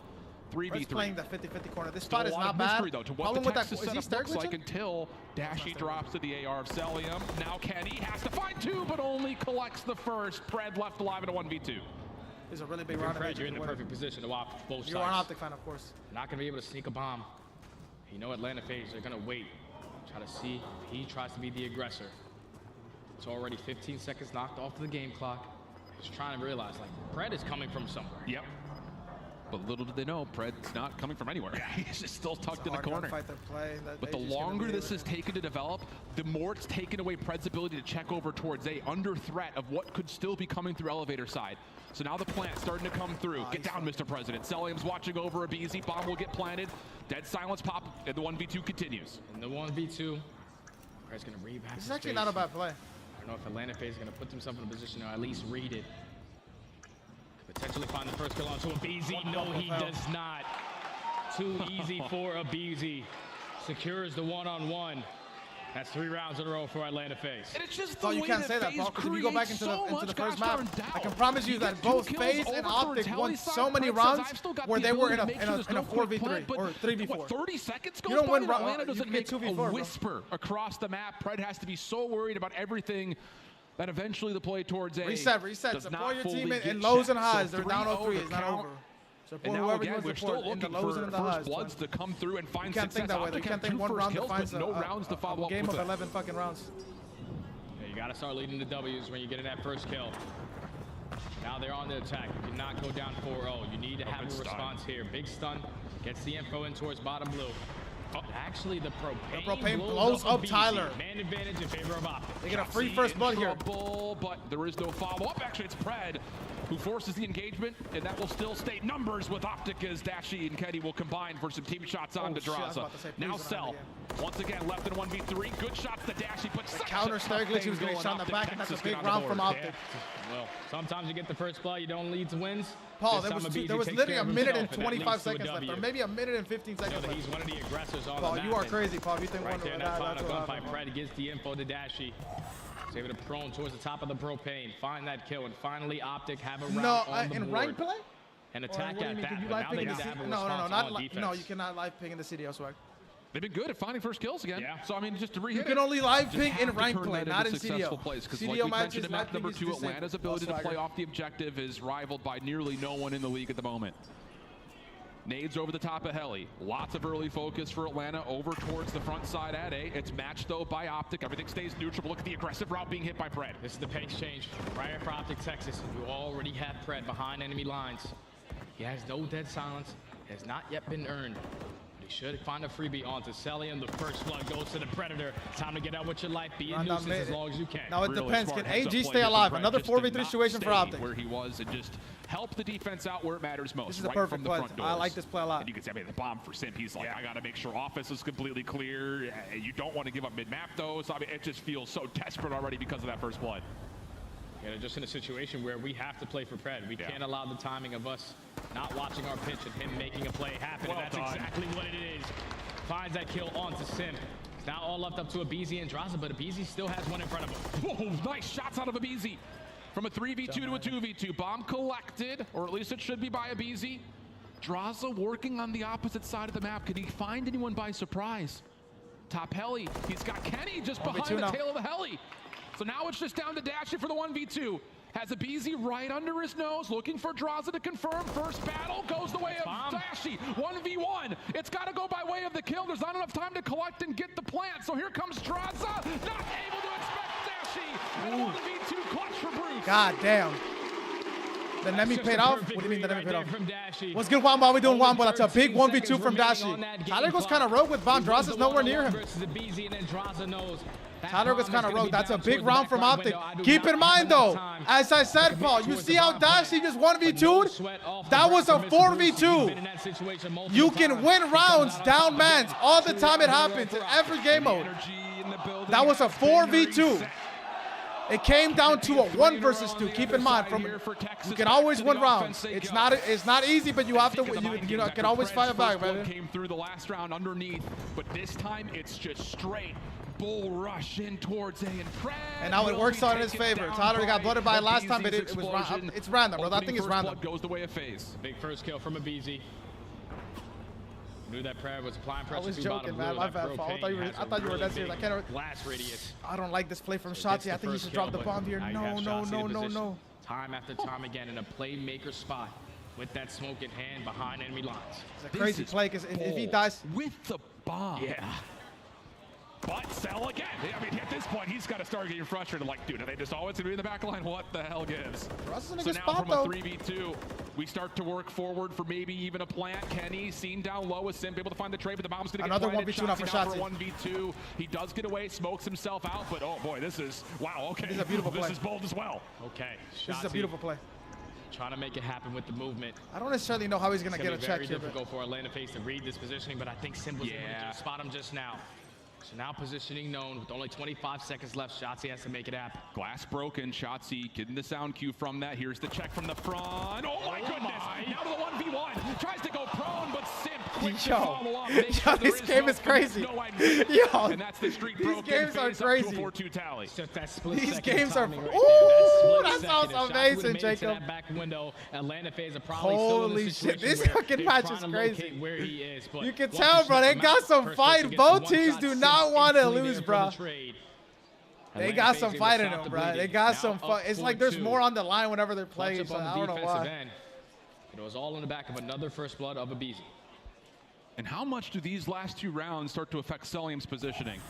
Speaker 21: 3v3.
Speaker 1: Playing the 50-50 corner. This spot is not bad.
Speaker 21: Though, to what the Texas setup looks like until Dashy drops to the AR of Selim. Now Kenny has to find 2, but only collects the first. Pred left alive in a 1v2.
Speaker 1: It's a really big round.
Speaker 22: Pred, you're in the perfect position to watch both sides.
Speaker 1: You're an Optic fan, of course.
Speaker 22: Not gonna be able to sneak a bomb. You know Atlanta FaZe are gonna wait. Try to see if he tries to be the aggressor. It's already 15 seconds knocked off the game clock. He's trying to realize, like, Pred is coming from somewhere.
Speaker 21: Yep. But little did they know, Pred's not coming from anywhere. He's just still tucked in the corner. But the longer this is taken to develop, the more it's taken away Pred's ability to check over towards A, under threat of what could still be coming through elevator side. So now the plant starting to come through. Get down, Mr. President. Selim's watching over a BZ. Bomb will get planted. Dead silence pop, and the 1v2 continues.
Speaker 22: And the 1v2, Pred's gonna read back.
Speaker 1: This is actually not a bad play.
Speaker 22: I don't know if Atlanta FaZe is gonna put themselves in a position to at least read it. Potentially find the first kill onto a BZ. No, he does not. Too easy for a BZ. Secures the one-on-one. That's 3 rounds in a row for Atlanta FaZe.
Speaker 21: And it's just
Speaker 1: the way you can't say that, Paul, because if you go back into the first map, I can promise you that both FaZe and Optic won so many rounds where they were in a 4v3 or 3v4.
Speaker 21: 30 seconds goes
Speaker 1: you don't win
Speaker 21: by and Atlanta doesn't make
Speaker 1: 2v4,
Speaker 21: a whisper across the map. Pred has to be so worried about everything that eventually the play towards A
Speaker 1: reset. Support your team in lows and highs. They're down 0-3. It's not over.
Speaker 21: And now again, we're still looking for first bloods to come through and find success.
Speaker 1: You can't think one round defines
Speaker 21: no rounds to follow up
Speaker 1: game of 11 fucking rounds.
Speaker 22: got to start leading the W's when you're getting that first kill. Now they're on the attack. You cannot go down 4-0. You need to have a response here. Big stun gets the info in towards bottom blue. Actually, the propane
Speaker 1: blows up Tyler.
Speaker 22: Man advantage in favor of Optic.
Speaker 1: They get a free first blood here.
Speaker 21: But there is no follow-up. Actually, it's Pred who forces the engagement, and that will still stay numbers with Optic as Dashy and Kenny will combine for some team shots on Pedraza. Now Cell, once again, left in 1v3. Good shots to Dashy, but
Speaker 1: counter stare glitch. He was getting shot in the back, and that's a big round from Optic.
Speaker 22: Well, sometimes you get the first blood, you don't lead to wins.
Speaker 1: Paul, there was literally a minute and 25 seconds left, or maybe a minute and 15 seconds left.
Speaker 22: He's one of the aggressors on
Speaker 1: Paul,
Speaker 22: the map.
Speaker 1: you are crazy, Paul. You think
Speaker 22: right
Speaker 1: one
Speaker 22: there,
Speaker 1: of
Speaker 22: that
Speaker 1: that?
Speaker 22: final gunfight. Pred gives the info to Dashy. He's able to prone towards the top of the propane, find that kill, and finally Optic have a round on the board.
Speaker 1: In rank play?
Speaker 22: And attack at that.
Speaker 1: Now they need to have a response. No, you cannot live ping in the CDL swag.
Speaker 21: They've been good at finding first kills again.
Speaker 1: Yeah.
Speaker 21: So, I mean, just to re-hit
Speaker 1: You can only live ping in rank play, not in CDL.
Speaker 21: Because like we mentioned in map number 2, Atlanta's ability to play off the objective is rivaled by nearly no one in the league at the moment. Nades over the top of Heli. Lots of early focus for Atlanta over towards the front side at A. It's matched, though, by Optic. Everything stays neutral. But look at the aggressive route being hit by Pred.
Speaker 22: This is the pace change. Right after Optic Texas, you already have Pred behind enemy lines. He has no dead silence. Has not yet been earned. But he should find a freebie onto Celium. The first blood goes to the Predator. Time to get out with your life. Be a nuisance as long as you can.
Speaker 1: Now it depends. Can AG stay alive? Another 4v3 situation for Optic.
Speaker 21: Where he was and just help the defense out where it matters most.
Speaker 1: This is a perfect play. I like this play a lot.
Speaker 21: And you can see, I mean, the bomb for Simp, he's like, I got to make sure offense is completely clear. You don't want to give up mid-map, though. So, I mean, it just feels so desperate already because of that first blood.
Speaker 22: Yeah, just in a situation where we have to play for Pred. We can't allow the timing of us not watching our pitch and him making a play happen.
Speaker 21: Well
Speaker 22: and that's exactly what it is. Finds that kill onto Simp. It's now all left up to Abizi and Draza, but Abizi still has one in front of him.
Speaker 21: Whoa, nice shots out of Abizi. From a 3v2 to a 2v2. Bomb collected, or at least it should be by Abizi. Draza working on the opposite side of the map. Can he find anyone by surprise? Top Heli. He's got Kenny just behind the tail of the Heli. So now it's just down to Dashy for the 1v2. Has Abizi right under his nose, looking for Draza to confirm. First battle goes the way of Dashy. 1v1. It's got to go by way of the kill. There's not enough time to collect and get the plant. So here comes Draza. Not able to expect Dashy. And a 1v2 clutch for Bruce.
Speaker 1: God damn. The Nemi paid off? What do you mean the Nemi paid off? What's good, Wamba? How we doing, Wamba? That's a big 1v2 from Dashy. Tyler goes kind of rogue with bomb. Draza's nowhere near him. Tyler goes kind of rogue. That's a big round from Optic. Keep in mind, though, as I said, Paul, you see how Dashy just 1v2'd? That was a 4v2. You can win rounds down mans all the time. It happens in every game mode. That was a 4v2. It came down to a 1 versus 2. Keep in mind, you can always win rounds. It's not easy, but you have to. You can always fight it back, man.
Speaker 21: Came through the last round underneath, but this time it's just straight bull rush in towards A and Pred.
Speaker 1: And now it works out in his favor. Tyler got blooded by last time, but it's random, bro. That thing is random.
Speaker 21: Goes the way of FaZe.
Speaker 22: Big first kill from Abizi. Knew that Pred was applying pressure.
Speaker 1: I was joking, man. My bad, Paul. I thought you were that serious. I can't.
Speaker 22: Blast radius.
Speaker 1: I don't like this play from Shotzi. I think he should drop the bomb here. No.
Speaker 22: Time after time again in a playmaker spot with that smoke in hand behind enemy lines.
Speaker 1: It's a crazy play because if he dies
Speaker 21: with the bomb.
Speaker 22: Yeah.
Speaker 21: But Cell again. I mean, at this point, he's got to start getting frustrated. Like, dude, are they just always going to be in the back line? What the hell gives?
Speaker 1: So
Speaker 21: now
Speaker 1: spot,
Speaker 21: from a 3v2, we start to work forward for maybe even a plant. Kenny seen down low with Simp, able to find the trade, but the bomb's going to get
Speaker 1: another 1v2 now for Shotzi.
Speaker 21: 1v2. He does get away, smokes himself out, but oh boy, this is, wow, okay.
Speaker 1: This is a beautiful play.
Speaker 21: This is bold as well.
Speaker 22: Okay.
Speaker 1: This is a beautiful play.
Speaker 22: Trying to make it happen with the movement.
Speaker 1: I don't necessarily know how he's going to get a check here.
Speaker 22: It's very difficult for Atlanta FaZe to read this positioning, but I think Simp was able to spot him just now. So now positioning known with only 25 seconds left. Shotzi has to make it happen.
Speaker 21: Glass broken. Shotzi getting the sound cue from that. Here's the check from the front. Oh my goodness. Now to the 1v1. Tries to go prone, but Simp quick to follow up.
Speaker 1: Yo, this game is crazy.
Speaker 21: Yo, and that's the streak
Speaker 1: these games are crazy.
Speaker 21: 4-2 tally.
Speaker 1: These games are. Ooh, that sounds amazing, Jacob.
Speaker 22: That back window. Atlanta FaZe are probably
Speaker 1: holy shit, this fucking match is crazy.
Speaker 22: Where he is, but
Speaker 1: you can tell, bro. They got some fight. Both teams do not want to lose, bro. They got some fight in them, bro. They got some fight. It's like there's more on the line whenever they're playing. So I don't know why.
Speaker 22: It was all in the back of another first blood of Abizi.
Speaker 21: And how much do these last 2 rounds start to affect Celium's positioning?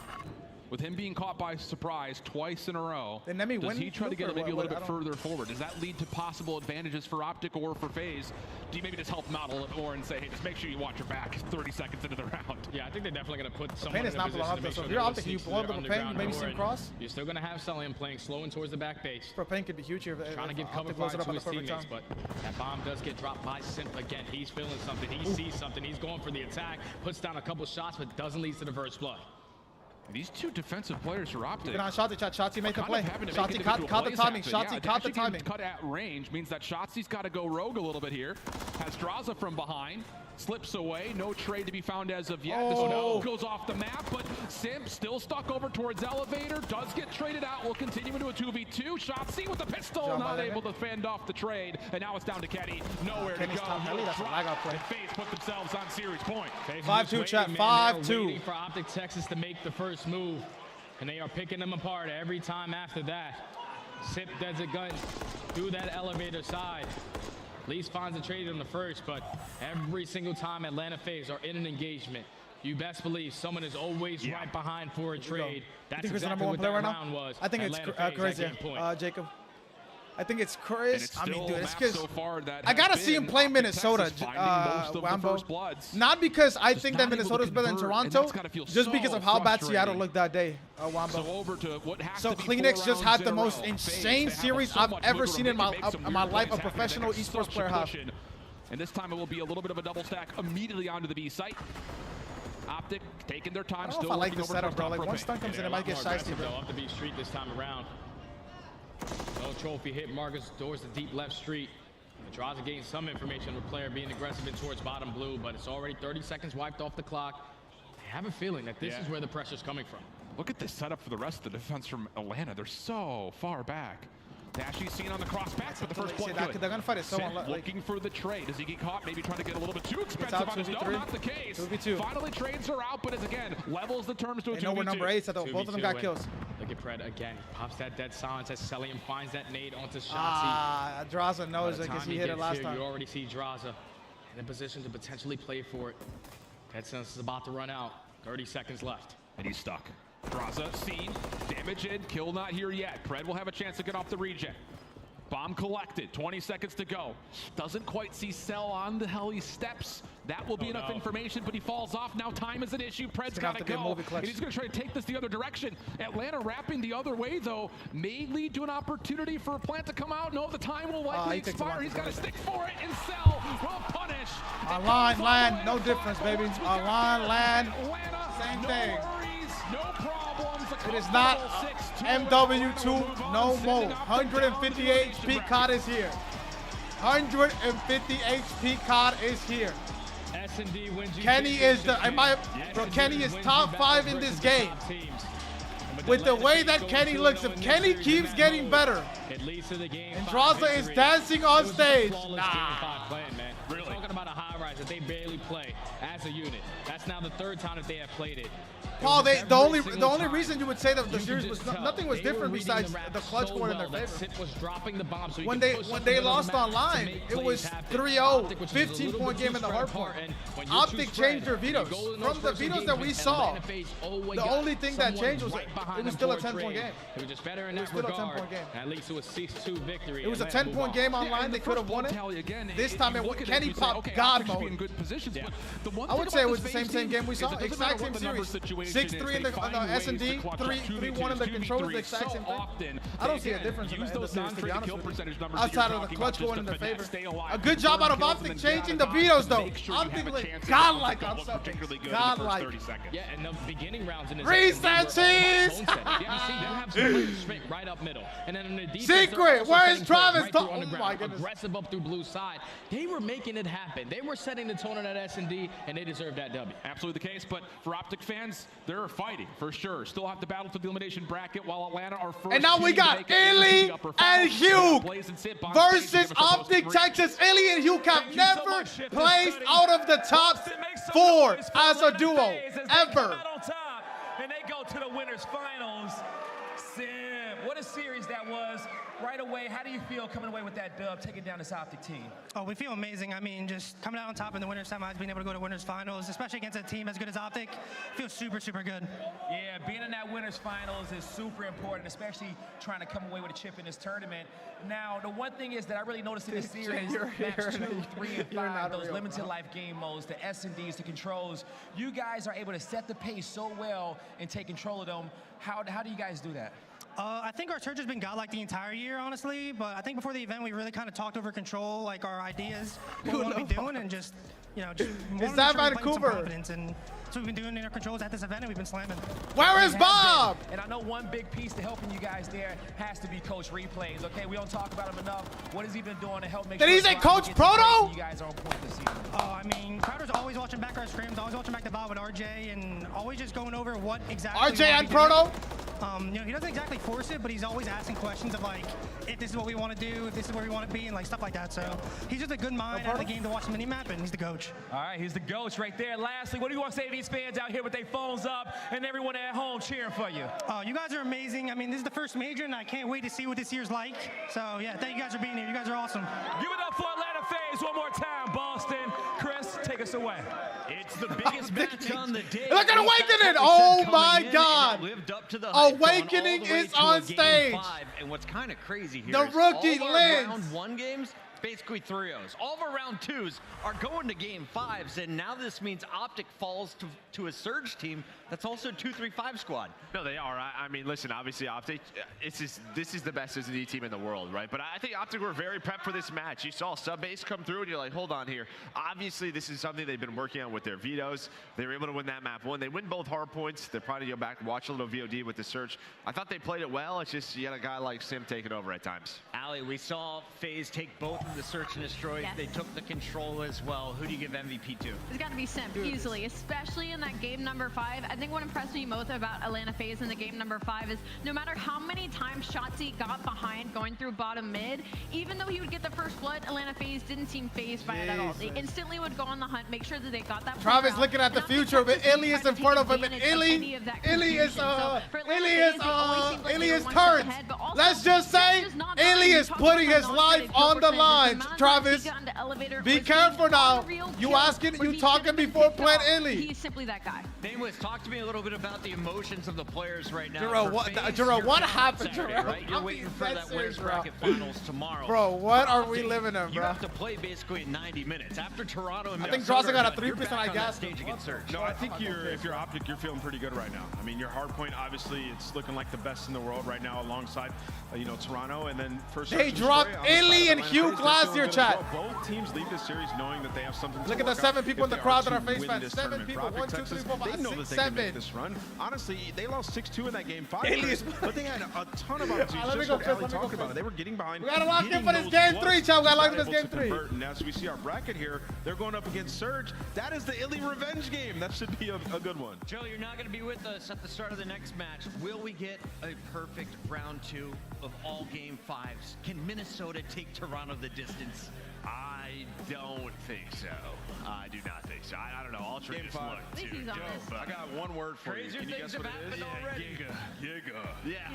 Speaker 21: with him being caught by surprise twice in a row,
Speaker 1: then let me
Speaker 21: does
Speaker 1: win
Speaker 21: he try to get it maybe a little bit
Speaker 1: I
Speaker 21: further forward? Does that lead to possible advantages for Optic or for FaZe? Do you maybe just help them out a little bit more and say, hey, just make sure you watch your back 30 seconds into the round?
Speaker 22: Yeah, I think they're definitely going to put someone
Speaker 1: Pain
Speaker 22: in
Speaker 1: is
Speaker 22: a
Speaker 1: not
Speaker 22: position
Speaker 1: blowing
Speaker 22: to make
Speaker 1: up, so
Speaker 22: sure
Speaker 1: if you're
Speaker 22: they're
Speaker 1: Optic, you
Speaker 22: listening to
Speaker 1: blow up
Speaker 22: their
Speaker 1: the Pain,
Speaker 22: underground
Speaker 1: maybe see
Speaker 22: door,
Speaker 1: him cross.
Speaker 22: You're still going to have Cellium playing slow and towards the back base.
Speaker 1: Bro, Pain could be huge here.
Speaker 22: Trying to give cover
Speaker 1: Optic blows
Speaker 22: fire
Speaker 1: it up
Speaker 22: to
Speaker 1: at the
Speaker 22: his
Speaker 1: perfect
Speaker 22: teammates,
Speaker 1: time.
Speaker 22: but that bomb does get dropped by Simp again. He's feeling something. He sees something. He's going for the attack, puts down a couple shots, but doesn't lead to the first blood.
Speaker 21: These two defensive players are Optic.
Speaker 1: Keep it on Shotzi. Shotzi made the play. Shotzi
Speaker 21: Shotzi
Speaker 1: caught the timing. Shotzi caught the timing.
Speaker 21: Cut at range means that Shotzi's got to go rogue a little bit here. Has Draza from behind. Slips away. No trade to be found as of yet. This one goes off the map, but Simp still stuck over towards Elevator. Does get traded out. Will continue into a 2v2. Shotzi with the pistol. Not able to fend off the trade. And now it's down to Kenny. Nowhere to go.
Speaker 1: That's a lag out play.
Speaker 21: FaZe put themselves on series point.
Speaker 1: 5-2 chat. 5-2.
Speaker 22: Waiting for Optic Texas to make the first move. And they are picking them apart every time after that. Simp does a gun through that elevator side. Least finds a trade on the first, but every single time Atlanta FaZe are in an engagement, you best believe someone is always right behind for a trade. That's exactly what that round was.
Speaker 1: I think it's crazy, Jacob. I think it's crazy. I mean, dude, it's because I gotta see him play Minnesota, Wambo. Not because I think that Minnesota's better than Toronto, just because of how bad Seattle looked that day, Wambo. So Kleenex just had the most insane series I've ever seen in my life a professional esports player have.
Speaker 21: And this time it will be a little bit of a double stack immediately onto the B site. Optic taking their time.
Speaker 1: I don't know if I like this setup, bro. Like, once stun comes in, it might get shiesty, bro.
Speaker 22: Up the B street this time around. No trophy hit. Marcus doors the deep left street. Draza getting some information of the player being aggressive in towards bottom blue, but it's already 30 seconds wiped off the clock. I have a feeling that this is where the pressure's coming from.
Speaker 21: Look at this setup for the rest of the defense from Atlanta. They're so far back. Dashy's seen on the cross back for the first blood.
Speaker 1: They're gonna fight it so
Speaker 21: looking for the trade. Does he get caught? Maybe trying to get a little bit too expensive on his. No, not the case.
Speaker 1: 2v2.
Speaker 21: Finally trades are out, but it's again levels the terms to a 2v2.
Speaker 1: They know we're number 8, so both of them got kills.
Speaker 22: Look at Pred again. Pops that dead silence as Cellium finds that nade onto Shotzi.
Speaker 1: Draza knows it because he hit it last time.
Speaker 22: You already see Draza in a position to potentially play for it. Dead silence is about to run out. 30 seconds left.
Speaker 21: And he's stuck. Draza seen. Damage in. Kill not here yet. Pred will have a chance to get off the reject. Bomb collected, 20 seconds to go. Doesn't quite see Cell on the heli steps. That will be enough information, but he falls off. Now time is an issue. Pred's got to go. And he's going to try to take this the other direction. Atlanta wrapping the other way, though, may lead to an opportunity for a plant to come out. No, the time will likely expire. He's got to stick for it, and Cell will punish.
Speaker 1: Line, land, no difference, baby. Line, land, same thing.
Speaker 21: No problems.
Speaker 1: It is not MW2 no more. 150 HP COD is here. 150 HP COD is here.
Speaker 22: S&D wins.
Speaker 1: Kenny is Kenny is top 5 in this game. With the way that Kenny looks, if Kenny keeps getting better, and Draza is dancing on stage,
Speaker 22: We're talking about a high rise that they barely play as a unit. That's now the 3rd time that they have played it.
Speaker 1: Paul, the only reason you would say that the series was nothing was different besides the clutch scored in their favor. When they lost online, it was 3-0, 15-point game in the hard point. Optic changed their vetoes. From the vetoes that we saw, the only thing that changed was it was still a 10-point game.
Speaker 22: It was just better in that regard. At least it was 6-2 victory.
Speaker 1: It was a 10-point game online. They could have won it. This time Kenny popped God mode. I would say it was the same game we saw. Exact same series. 6-3 on the S&D, 3-1 in the controllers, the exact same thing. I don't see a difference in the series, to be honest with you. Outside of the clutch going in their favor. A good job out of Optic changing the vetoes, though. Optic like godlike on something. Godlike.
Speaker 22: Yeah, and the beginning rounds in this
Speaker 1: reset cheese!
Speaker 22: Yeah, you see, you have some players straight right up middle. And then in the defense,
Speaker 1: Secret, where is Travis?
Speaker 22: Oh my goodness. Aggressive up through blue side. They were making it happen. They were setting the tone on that S&D, and they deserved that W.
Speaker 21: Absolutely the case, but for Optic fans, they're fighting for sure. Still have to battle for the elimination bracket while Atlanta are first.
Speaker 1: And now we got Illy and Hugh versus Optic Texas. Illy and Hugh have never placed out of the top 4 as a duo ever.
Speaker 6: And they go to the winners finals. Sim, what a series that was. right away, how do you feel coming away with that dub, taking down this Optic team?
Speaker 9: Oh, we feel amazing. I mean, just coming out on top in the winners semis, being able to go to winners finals, especially against a team as good as Optic, feels super, super good.
Speaker 6: Yeah, being in that winners finals is super important, especially trying to come away with a chip in this tournament. Now, the one thing is that I really noticed in this series, match 2, 3, and 5, those limited life game modes, the S&Ds, the controls, you guys are able to set the pace so well and take control of them. How do you guys do that?
Speaker 9: I think our search has been godlike the entire year, honestly, but I think before the event, we really kind of talked over control, like our ideas, what we want to be doing, and just, you know, just
Speaker 1: Is that Vancouver?
Speaker 9: Confidence, and that's what we've been doing in our controls at this event, and we've been slamming.
Speaker 1: Where is Bob?
Speaker 6: And I know one big piece to helping you guys there has to be Coach Replays, okay? We don't talk about him enough. What has he been doing to help make
Speaker 1: Did
Speaker 6: sure
Speaker 1: he say Coach Proto?
Speaker 6: You guys are on point this season.
Speaker 9: Oh, I mean, Crowder's always watching back our scrims, always watching back the ball with RJ, and always just going over what exactly
Speaker 1: RJ and Proto?
Speaker 9: You know, he doesn't exactly force it, but he's always asking questions of like, if this is what we want to do, if this is where we want to be, and like stuff like that. So he's just a good mind out of the game to watch the mini map, and he's the coach.
Speaker 6: All right, he's the coach right there. Lastly, what do you want to say to these fans out here with their phones up and everyone at home cheering for you?
Speaker 9: You guys are amazing. I mean, this is the first major, and I can't wait to see what this year's like. So yeah, thank you guys for being here. You guys are awesome.
Speaker 6: Give it up for Atlanta FaZe one more time, Boston. Chris, take us away.
Speaker 3: It's the biggest match on the day.
Speaker 1: Look at Awakening! Oh my God!
Speaker 3: Lived up to the hype,
Speaker 1: Awakening is on stage.
Speaker 3: And what's kind of crazy here
Speaker 1: the
Speaker 3: is
Speaker 1: rookie
Speaker 3: all
Speaker 1: Lens.
Speaker 3: round 1 games, basically 3-0s. All of our round 2s are going to game 5s, and now this means Optic falls to a Surge team that's also 2-3-5 squad.
Speaker 7: No, they are. I mean, listen, obviously Optic, this is the best S&D team in the world, right? But I think Optic were very prepped for this match. You saw Subbase come through, and you're like, hold on here. Obviously, this is something they've been working on with their vetoes. They were able to win that map 1. They win both hard points. They're probably going to go back and watch a little VOD with the search. I thought they played it well. It's just you had a guy like Sim taking over at times.
Speaker 3: Ali, we saw FaZe take both of the search and destroy.
Speaker 4: Yes.
Speaker 3: They took the control as well. Who do you give MVP to?
Speaker 4: It's got to be Sim, easily, especially in that game number 5. I think what impressed me most about Atlanta FaZe in the game number 5 is no matter how many times Shotzi got behind going through bottom mid, even though he would get the first blood, Atlanta FaZe didn't seem phased by it at all. They instantly would go on the hunt, make sure that they got that.
Speaker 1: Travis looking at the future, but Illy is in front of him, and Illy is turned. Let's just say Illy is putting his life on the line. Travis, be careful now. You talking before playing Illy.
Speaker 4: He's simply that guy.
Speaker 3: Nameless, talk to me a little bit about the emotions of the players right now.
Speaker 1: Jero, what happened, Jero?
Speaker 3: Right? You're waiting for that winners bracket finals tomorrow.
Speaker 1: Bro, what are we living in, bro?
Speaker 3: You have to play basically in 90 minutes. After Toronto and
Speaker 1: I think Drawson got a 3%, I guess.
Speaker 2: No, I think if you're Optic, you're feeling pretty good right now. I mean, your hardpoint, obviously, it's looking like the best in the world right now alongside, Toronto. And then first.
Speaker 1: They dropped Illy and Hugh Glass here, chat.
Speaker 2: Both teams leave this series knowing that they have something to
Speaker 1: Look at the 7 people in the crowd that are FaZe fans. 7 people. 1, 2, 3, 4, 5, 6, 7.
Speaker 2: This run. Honestly, they lost 6-2 in that game 5,
Speaker 1: but
Speaker 2: they had a ton of opportunities. Just like Ali talked about it. They were getting behind.
Speaker 1: We gotta lock in for this game 3, chat. We gotta lock in this game 3.
Speaker 2: And as we see our bracket here, they're going up against Surge. That is the Illy revenge game. That should be a good one.
Speaker 3: Joe, you're not going to be with us at the start of the next match. Will we get a perfect round 2 of all game 5s? Can Minnesota take Toronto the distance?
Speaker 7: I don't think so. I do not think so. I don't know. Ultra just looked too.
Speaker 2: I got one word for you. Can you guess what it is?
Speaker 7: Giga. Yeah.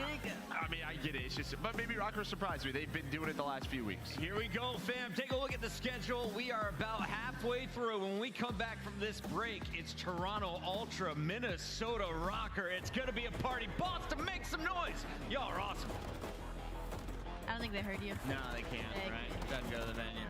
Speaker 7: I mean, I get it. It's just, but maybe ROKKR surprised me. They've been doing it the last few weeks.
Speaker 3: Here we go, fam. Take a look at the schedule. We are about halfway through. When we come back from this break, it's Toronto Ultra, Minnesota ROKKR. It's going to be a party. Boston, make some noise. Y'all are awesome.
Speaker 4: I don't think they heard you.
Speaker 3: No, they can't, right? Doesn't go to the venue.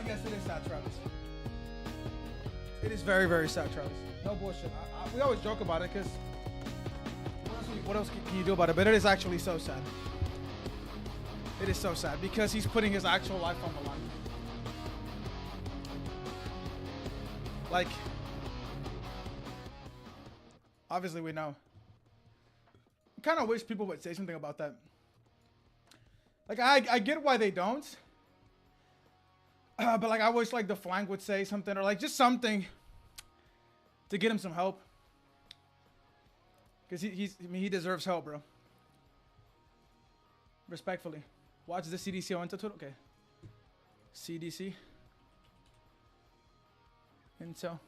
Speaker 1: Yes, it is sad, Travis. It is very, very sad, Travis. No bullshit. We always joke about it because what else can you do about it? But it is actually so sad. It is so sad because he's putting his actual life on the line. Like, obviously we know. I kind of wish people would say something about that. Like, I get why they don't. But like, I wish like the flank would say something or like just something to get him some help. Because he deserves help, bro. Respectfully. Watch the CDC on Twitter. Okay. CDC. Intel.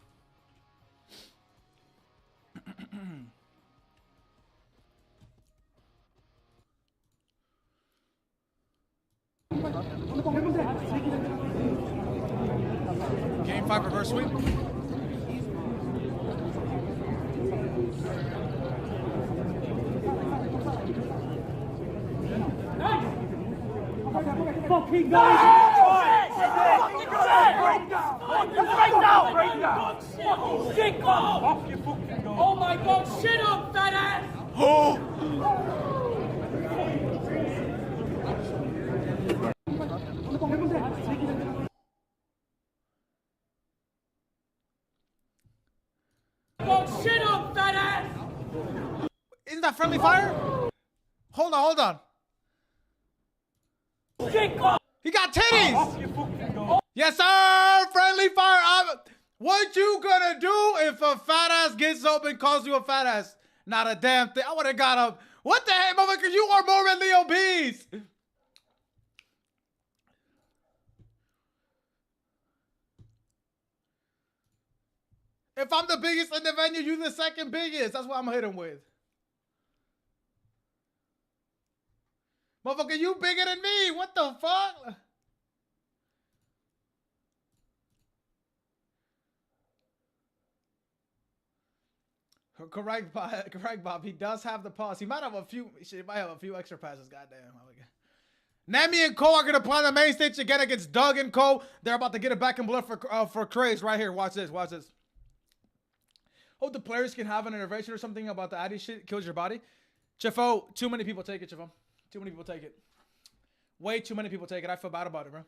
Speaker 1: Game 5 reverse sweep.
Speaker 10: Fucking go! Oh my god, shit up, fat ass!
Speaker 1: Oh!
Speaker 10: God, shit up, fat ass!
Speaker 1: Isn't that friendly fire? Hold on. He got titties! Yes, sir! Friendly fire! What you gonna do if a fat ass gets up and calls you a fat ass? Not a damn thing. I would have got up. What the heck, motherfucker? You are morbidly obese! If I'm the biggest in the venue, you the second biggest. That's what I'm gonna hit him with. Motherfucker, you bigger than me. What the fuck? Correct, Bob. He does have the pass. He might have a few. He might have a few extra passes. Goddamn. Nemi and Cole are gonna play on the main stage again against Doug and Cole. They're about to get it back in blood for Craze right here. Watch this. Watch this. Hope the players can have an intervention or something about the Addy shit. Kills your body. Chifo, too many people take it, Chifo. Too many people take it. Way too many people take it. I feel bad about it, bro.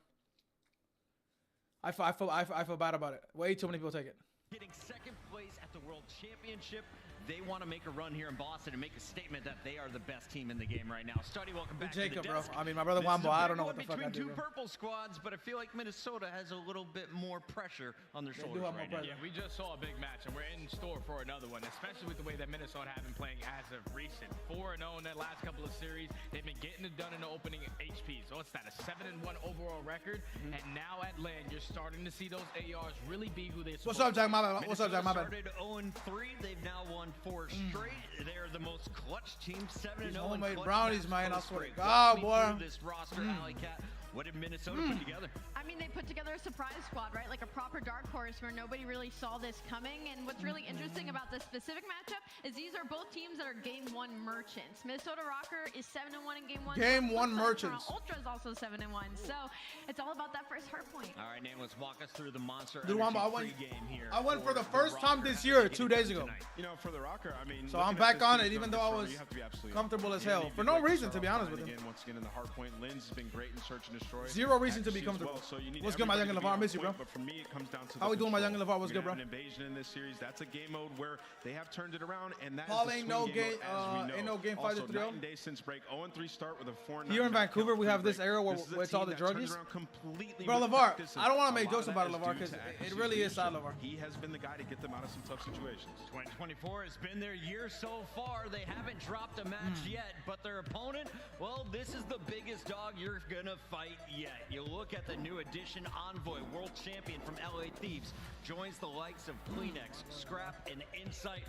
Speaker 1: I feel bad about it. Way too many people take it.
Speaker 3: Getting second place at the World Championship. They want to make a run here in Boston and make a statement that they are the best team in the game right now. Study, welcome back
Speaker 1: Jacob,
Speaker 3: to the desk.
Speaker 1: bro. I mean, my brother Wambo, I don't know what the fuck I do,
Speaker 3: between two purple squads, but I feel like Minnesota has a little bit more pressure on their shoulders right now.
Speaker 22: Yeah, we just saw a big match, and we're in store for another one, especially with the way that Minnesota have been playing as of recent. 4-0 in their last couple of series. They've been getting it done in the opening HP. So what's that, a 7-1 overall record? And now at LAN, you're starting to see those ARs really be who they're supposed to be.
Speaker 1: What's up, Jack? My bad. What's up, Jack? My bad.
Speaker 3: Started 0-3. They've now won 4 straight. They're the most clutch team, 7-0.
Speaker 1: Homemade brownies, man. I swear to God, boy.
Speaker 3: This roster, Alley Cat. What did Minnesota put together?
Speaker 4: I mean, they put together a surprise squad, right? Like a proper dark horse where nobody really saw this coming. And what's really interesting about this specific matchup is these are both teams that are Game 1 merchants. Minnesota ROKKR is 7-1 in Game 1.
Speaker 1: Game 1 merchants.
Speaker 4: Ultra is also 7-1. So it's all about that first hard point.
Speaker 3: All right, Nate, let's walk us through the Monster
Speaker 1: Dude,
Speaker 3: Energy
Speaker 1: I
Speaker 3: game here.
Speaker 1: I went for the first time this year, 2 days ago.
Speaker 2: You know, for the ROKKR, I mean,
Speaker 1: so I'm back on it, even though I was comfortable as hell. For no reason, to be honest with you.
Speaker 2: Once again, in the hard point, Linz has been great in search and destroy.
Speaker 1: Zero reason to be comfortable.
Speaker 2: Well, so
Speaker 1: what's good, my young and LeVar? I miss you, bro.
Speaker 2: But for me, it comes down to
Speaker 1: how we doing, my young and LeVar? What's good, bro?
Speaker 2: An invasion in this series. That's a game mode where they have turned it around, and that
Speaker 1: Paul
Speaker 2: is
Speaker 1: ain't no game. Ain't no game 5 to 3.
Speaker 2: Also, 9 days since break, 0-3 start with a 4-9.
Speaker 1: Here in Vancouver, we have this era where it's all the druggies. Bro, LeVar, I don't want to make jokes about it, LeVar, because it really is sad, LeVar.
Speaker 2: He has been the guy to get them out of some tough situations.
Speaker 3: 2024 has been their year so far. They haven't dropped a match yet, but their opponent, well, this is the biggest dog you're gonna fight yet. You look at the new addition, Envoy, world champion from LA Thieves, joins the likes of Kleenex, Scrap, and Insight.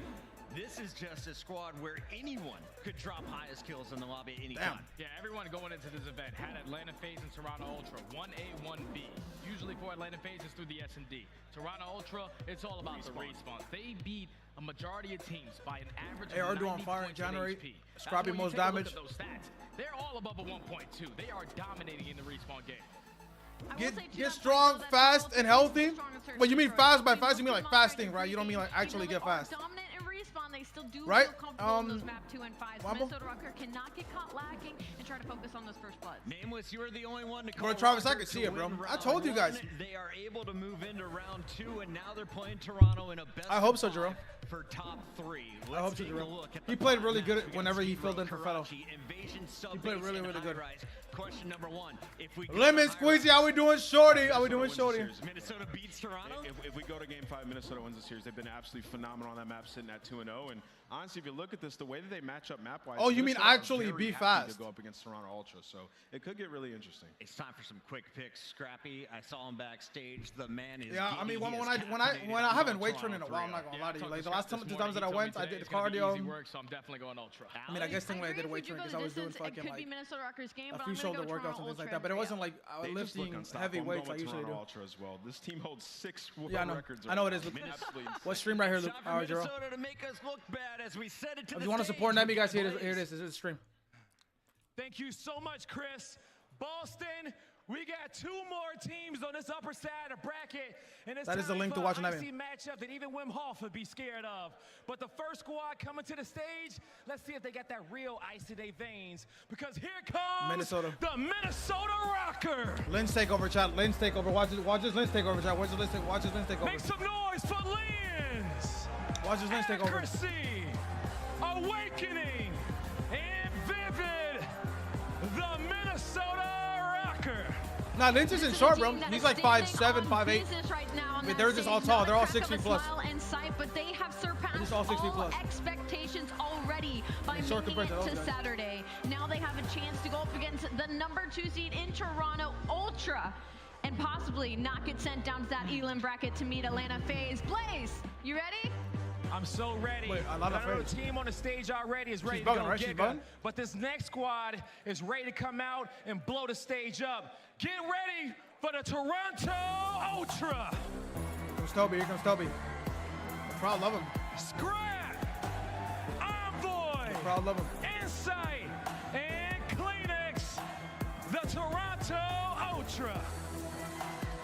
Speaker 3: This is just a squad where anyone could drop highest kills in the lobby at any time.
Speaker 22: Yeah, everyone going into this event had Atlanta FaZe and Toronto Ultra, 1A, 1B. Usually for Atlanta FaZe, it's through the S&D. Toronto Ultra, it's all about the respawn. They beat a majority of teams by an average of 90
Speaker 1: on fire in January.
Speaker 22: HP.
Speaker 1: Scrappy most damage.
Speaker 22: Those stats. They're all above a 1.2. They are dominating in the respawn game.
Speaker 1: Get strong, fast, and healthy. Well, you mean fast? By fast, you mean like fasting, right? You don't mean like actually get fast.
Speaker 4: Dominant in respawn, they still do
Speaker 1: right?
Speaker 4: feel comfortable in those map 2 and 5. Minnesota ROKKR cannot get caught lacking and try to focus on those first bloods.
Speaker 3: Nameless, you're the only one to call.
Speaker 1: Bro, Travis, I can see it, bro. I told you guys.
Speaker 3: They are able to move into round 2, and now they're playing Toronto in a best.
Speaker 1: I hope so, Jerome.
Speaker 3: For top 3.
Speaker 1: I hope so, Jerome. He played really good whenever he filled in for Fellow. He played really, really good.
Speaker 3: Question number 1. If we
Speaker 1: Lemon Squeezy, how we doing, Shorty? How we doing, Shorty?
Speaker 3: Minnesota beats Toronto.
Speaker 2: If we go to Game 5, Minnesota wins the series. They've been absolutely phenomenal on that map, sitting at 2-0. And honestly, if you look at this, the way that they match up map-wise.
Speaker 1: Oh, you mean
Speaker 2: Minnesota
Speaker 1: actually
Speaker 2: very
Speaker 1: be
Speaker 2: happy
Speaker 1: fast?
Speaker 2: To go up against Toronto Ultra, so it could get really interesting.
Speaker 3: It's time for some quick picks. Scrappy, I saw him backstage. The man is.
Speaker 1: Yeah, I mean, when I haven't weight trained in a while, I'm not gonna lie to you. Like the last two times that I went, I did cardio.
Speaker 22: So I'm definitely going ultra.
Speaker 1: I mean, I guess thing when I did weight training because I was doing fucking like a few shoulder workouts and things like that. But it wasn't like lifting heavy weights I usually do.
Speaker 2: Ultra as well. This team holds 6 world records.
Speaker 1: I know it is. What stream right here, Luke? Jero? If you want to support Nemi, guys, here it is. This is the stream.
Speaker 6: Thank you so much, Chris. Boston, we got 2 more teams on this upper side of bracket. And it's
Speaker 1: that is the link to watch Nemi.
Speaker 6: Matchup that even Wim Hof would be scared of. But the first squad coming to the stage, let's see if they got that real ice in their veins. Because here comes
Speaker 1: Minnesota.
Speaker 6: The Minnesota ROKKR.
Speaker 1: Lynn's takeover, chat. Lynn's takeover. Watch this Lynn's takeover, chat. Watch this Lynn's takeover.
Speaker 6: Make some noise for Lynn's.
Speaker 1: Watch this Lynn's takeover.
Speaker 6: Accuracy, awakening, and vivid. The Minnesota ROKKR.
Speaker 1: Nah, Lynch isn't short, bro. He's like 5'7", 5'8". I mean, they're just all tall. They're all 6 feet plus.
Speaker 4: But they have surpassed
Speaker 1: all 6 feet plus.
Speaker 4: Expectations already by making it to Saturday. Now they have a chance to go up against the number 2 seed in Toronto, Ultra, and possibly not get sent down to that Elam bracket to meet Atlanta FaZe. Blaze, you ready?
Speaker 6: I'm so ready.
Speaker 1: Wait,
Speaker 6: the team on the stage already is ready to go Giga, but this next squad is ready to come out and blow the stage up. Get ready for the Toronto Ultra.
Speaker 1: Here comes Toby. Here comes Toby. The crowd love him.
Speaker 6: Scrap, Envoy,
Speaker 1: the crowd love him.
Speaker 6: Insight, and Kleenex. The Toronto Ultra.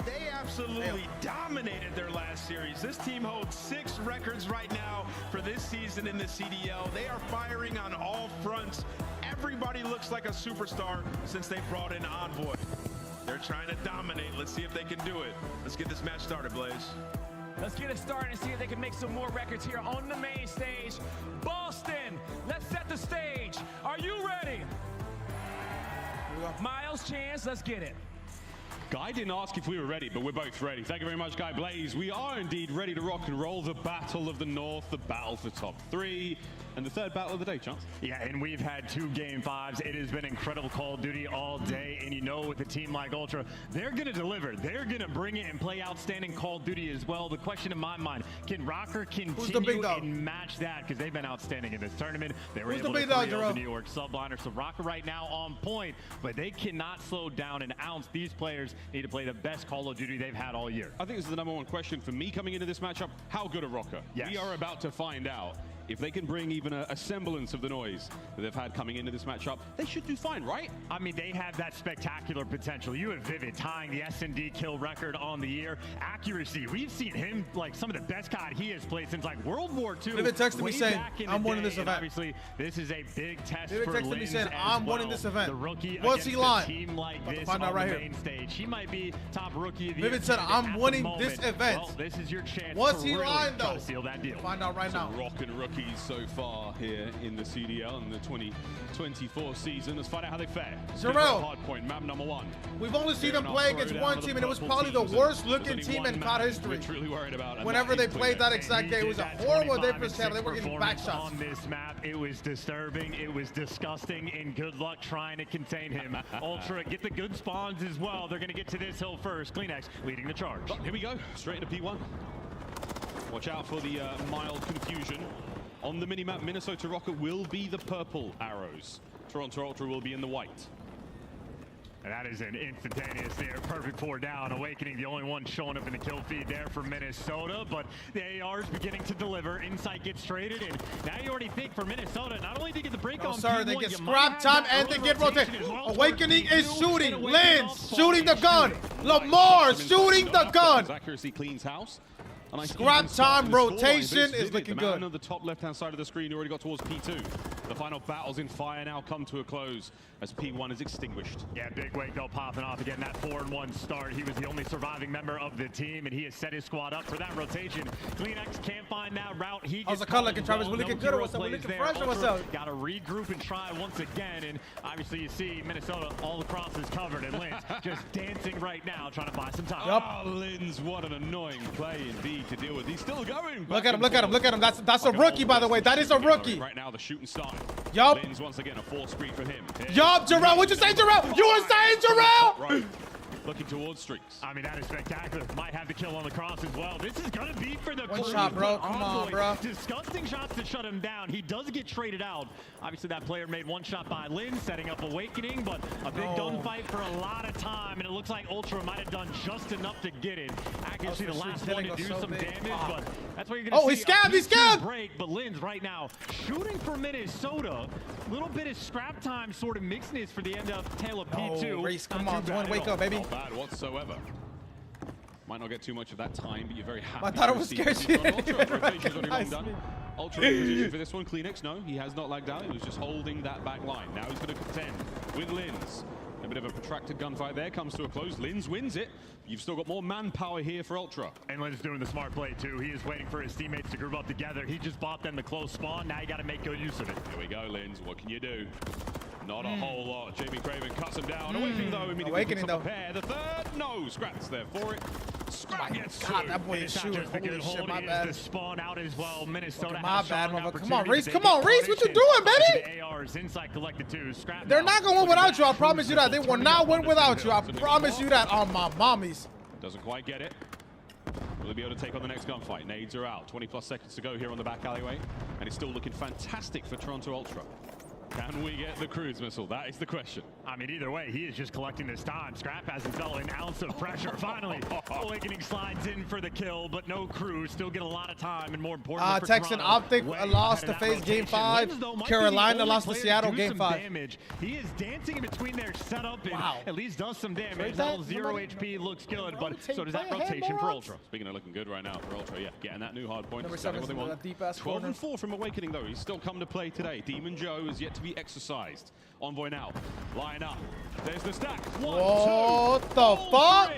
Speaker 2: They absolutely dominated their last series. This team holds 6 records right now for this season in the CDL. They are firing on all fronts. Everybody looks like a superstar since they brought in Envoy. They're trying to dominate. Let's see if they can do it. Let's get this match started, Blaze.
Speaker 6: Let's get it started and see if they can make some more records here on the main stage. Boston, let's set the stage. Are you ready? Miles, Chance, let's get it.
Speaker 14: Guy didn't ask if we were ready, but we're both ready. Thank you very much, Guy Blaze. We are indeed ready to rock and roll. The Battle of the North, the battle for top 3, and the 3rd battle of the day, Chance.
Speaker 18: Yeah, and we've had 2 Game 5s. It has been incredible Call of Duty all day, and you know with a team like Ultra, they're going to deliver. They're going to bring it and play outstanding Call of Duty as well. The question in my mind, can ROKKR continue and match that? Because they've been outstanding in this tournament. They were able to create the New York subliner. So ROKKR right now on point, but they cannot slow down an ounce. These players need to play the best Call of Duty they've had all year.
Speaker 14: I think this is the #1 question for me coming into this matchup. How good are ROKKR?
Speaker 18: Yes.
Speaker 14: We are about to find out. If they can bring even a semblance of the noise that they've had coming into this matchup, they should do fine, right?
Speaker 18: I mean, they have that spectacular potential. You have Vivid tying the S&D kill record on the year. Accuracy, we've seen him like some of the best COD he has played since like World War II.
Speaker 1: Vivid texted me saying, I'm winning this event.
Speaker 18: Obviously, this is a big test
Speaker 1: Vivid
Speaker 18: for
Speaker 1: texted me saying,
Speaker 18: Linz
Speaker 1: I'm winning this event.
Speaker 18: The rookie
Speaker 1: What's he
Speaker 18: against
Speaker 1: lying?
Speaker 18: a team like this
Speaker 1: find
Speaker 18: on
Speaker 1: out right
Speaker 18: the
Speaker 1: here.
Speaker 18: main stage. He might be top rookie of the year.
Speaker 1: Vivid said, I'm winning this event.
Speaker 18: Well, this is your chance
Speaker 1: What's
Speaker 18: to
Speaker 1: he
Speaker 18: really
Speaker 1: lying,
Speaker 18: try
Speaker 1: though?
Speaker 18: to seal that deal.
Speaker 1: Find out right now.
Speaker 14: Rockin' rookies so far here in the CDL in the 2024 season. Let's find out how they fare.
Speaker 1: Jarrell.
Speaker 14: Hard point, map #1.
Speaker 1: We've only seen them play against one team, and it was probably the worst looking team in COD history.
Speaker 14: Truly worried about.
Speaker 1: Whenever they played that exact day, it was a horrible day for Seattle. They were getting back shots.
Speaker 18: On this map, it was disturbing, it was disgusting, and good luck trying to contain him. Ultra get the good spawns as well. They're going to get to this hill first. Kleenex leading the charge.
Speaker 14: Here we go, straight into P1. Watch out for the mild confusion. On the minimap, Minnesota ROKKR will be the purple arrows. Toronto Ultra will be in the white.
Speaker 18: And that is an instantaneous there. Perfect 4 down. Awakening, the only one showing up in the kill feed there for Minnesota. But the AR is beginning to deliver. Insight gets traded. And now you already think for Minnesota, not only to get the break on
Speaker 1: sorry,
Speaker 18: P1,
Speaker 1: they get
Speaker 18: you
Speaker 1: scrap time and they get rotated.
Speaker 18: well.
Speaker 1: Awakening is shooting. Lens shooting the gun. Lamar shooting the gun.
Speaker 14: Accuracy cleans house. And I
Speaker 1: Scrap time rotation is looking good.
Speaker 14: The man on the top left-hand side of the screen already got towards P2. The final battles in fire now come to a close as P1 is extinguished.
Speaker 18: Yeah, big wake up popping off again. That 4-1 start. He was the only surviving member of the team, and he has set his squad up for that rotation. CleanX can't find that route. He
Speaker 1: How's the cut looking, Travis? We looking good or what's up? We looking fresh or what's up?
Speaker 18: Got to regroup and try once again. And obviously, you see Minnesota all across is covered, and Linz just dancing right now, trying to buy some time.
Speaker 14: Oh, Linz, what an annoying play indeed to deal with. He's still going.
Speaker 1: Look at him, look at him, look at him. That's a rookie, by the way. That is a rookie.
Speaker 14: Right now, the shooting started.
Speaker 1: Yup.
Speaker 14: Linz once again, a full screen for him.
Speaker 1: Yup, Jarrell. What'd you say, Jarrell? You were saying, Jarrell?
Speaker 14: Right. Looking towards streaks.
Speaker 18: I mean, that is spectacular. Might have the kill on the cross as well. This is going to be for the
Speaker 1: one shot, bro. Come on, bro.
Speaker 18: Disgusting shots to shut him down. He does get traded out. Obviously, that player made one shot by Lynn, setting up Awakening, but a big gunfight for a lot of time, and it looks like Ultra might have done just enough to get it. Accuracy, the last one to do some damage, but that's what you're going to see.
Speaker 1: Oh, he scabbed!
Speaker 18: Break, but Lynn's right now shooting for Minnesota. Little bit of scrap time sort of mixing this for the end of tail of P2.
Speaker 1: Race, come on, one wake up, baby.
Speaker 14: Not bad whatsoever. Might not get too much of that time, but you're very happy.
Speaker 1: I thought it was scared she didn't even
Speaker 14: recognize me. Ultra in position for this one. CleanX, no, he has not lagged out. He was just holding that back line. Now he's going to contend with Linz. A bit of a protracted gunfight there comes to a close. Linz wins it. You've still got more manpower here for Ultra.
Speaker 18: And Linz doing the smart play too. He is waiting for his teammates to group up together. He just bought them the close spawn. Now you got to make good use of it.
Speaker 14: Here we go, Linz. What can you do? Not a whole lot. Jamie Craven cuts him down. Awakening though.
Speaker 1: Awakening though.
Speaker 14: The third, no. Scraps there for it. Scrap gets
Speaker 1: God, that boy is shooting. Holy shit, my bad.
Speaker 18: The spawn out as well. Minnesota.
Speaker 1: My bad, mother. Come on, Reese. Come on, Reese. What you doing, baby?
Speaker 18: The ARs inside collected two. Scrap.
Speaker 1: They're not gonna win without you. I promise you that. They will not win without you. I promise you that on my mommies.
Speaker 14: Doesn't quite get it. Will he be able to take on the next gunfight? Nades are out. 20+ seconds to go here on the back alleyway. And it's still looking fantastic for Toronto Ultra. Can we get the cruise missile? That is the question.
Speaker 18: I mean, either way, he is just collecting this time. Scrap hasn't felt an ounce of pressure. Finally, Awakening slides in for the kill, but no cruise. Still get a lot of time, and more importantly,
Speaker 1: Texan Optic lost to FaZe Game 5. Carolina lost to Seattle Game 5.
Speaker 18: Damage. He is dancing in between their setup and at least does some damage.
Speaker 1: That
Speaker 18: 0 HP looks good, but so does that rotation for Ultra.
Speaker 14: Speaking of looking good right now for Ultra, yeah, getting that new hard point.
Speaker 1: Number 7 is a deep ass
Speaker 14: 12 and 4 from Awakening though. He's still come to play today. Demon Joe is yet to be exercised. Envoy now. Line up. There's the stack.
Speaker 1: What the fuck?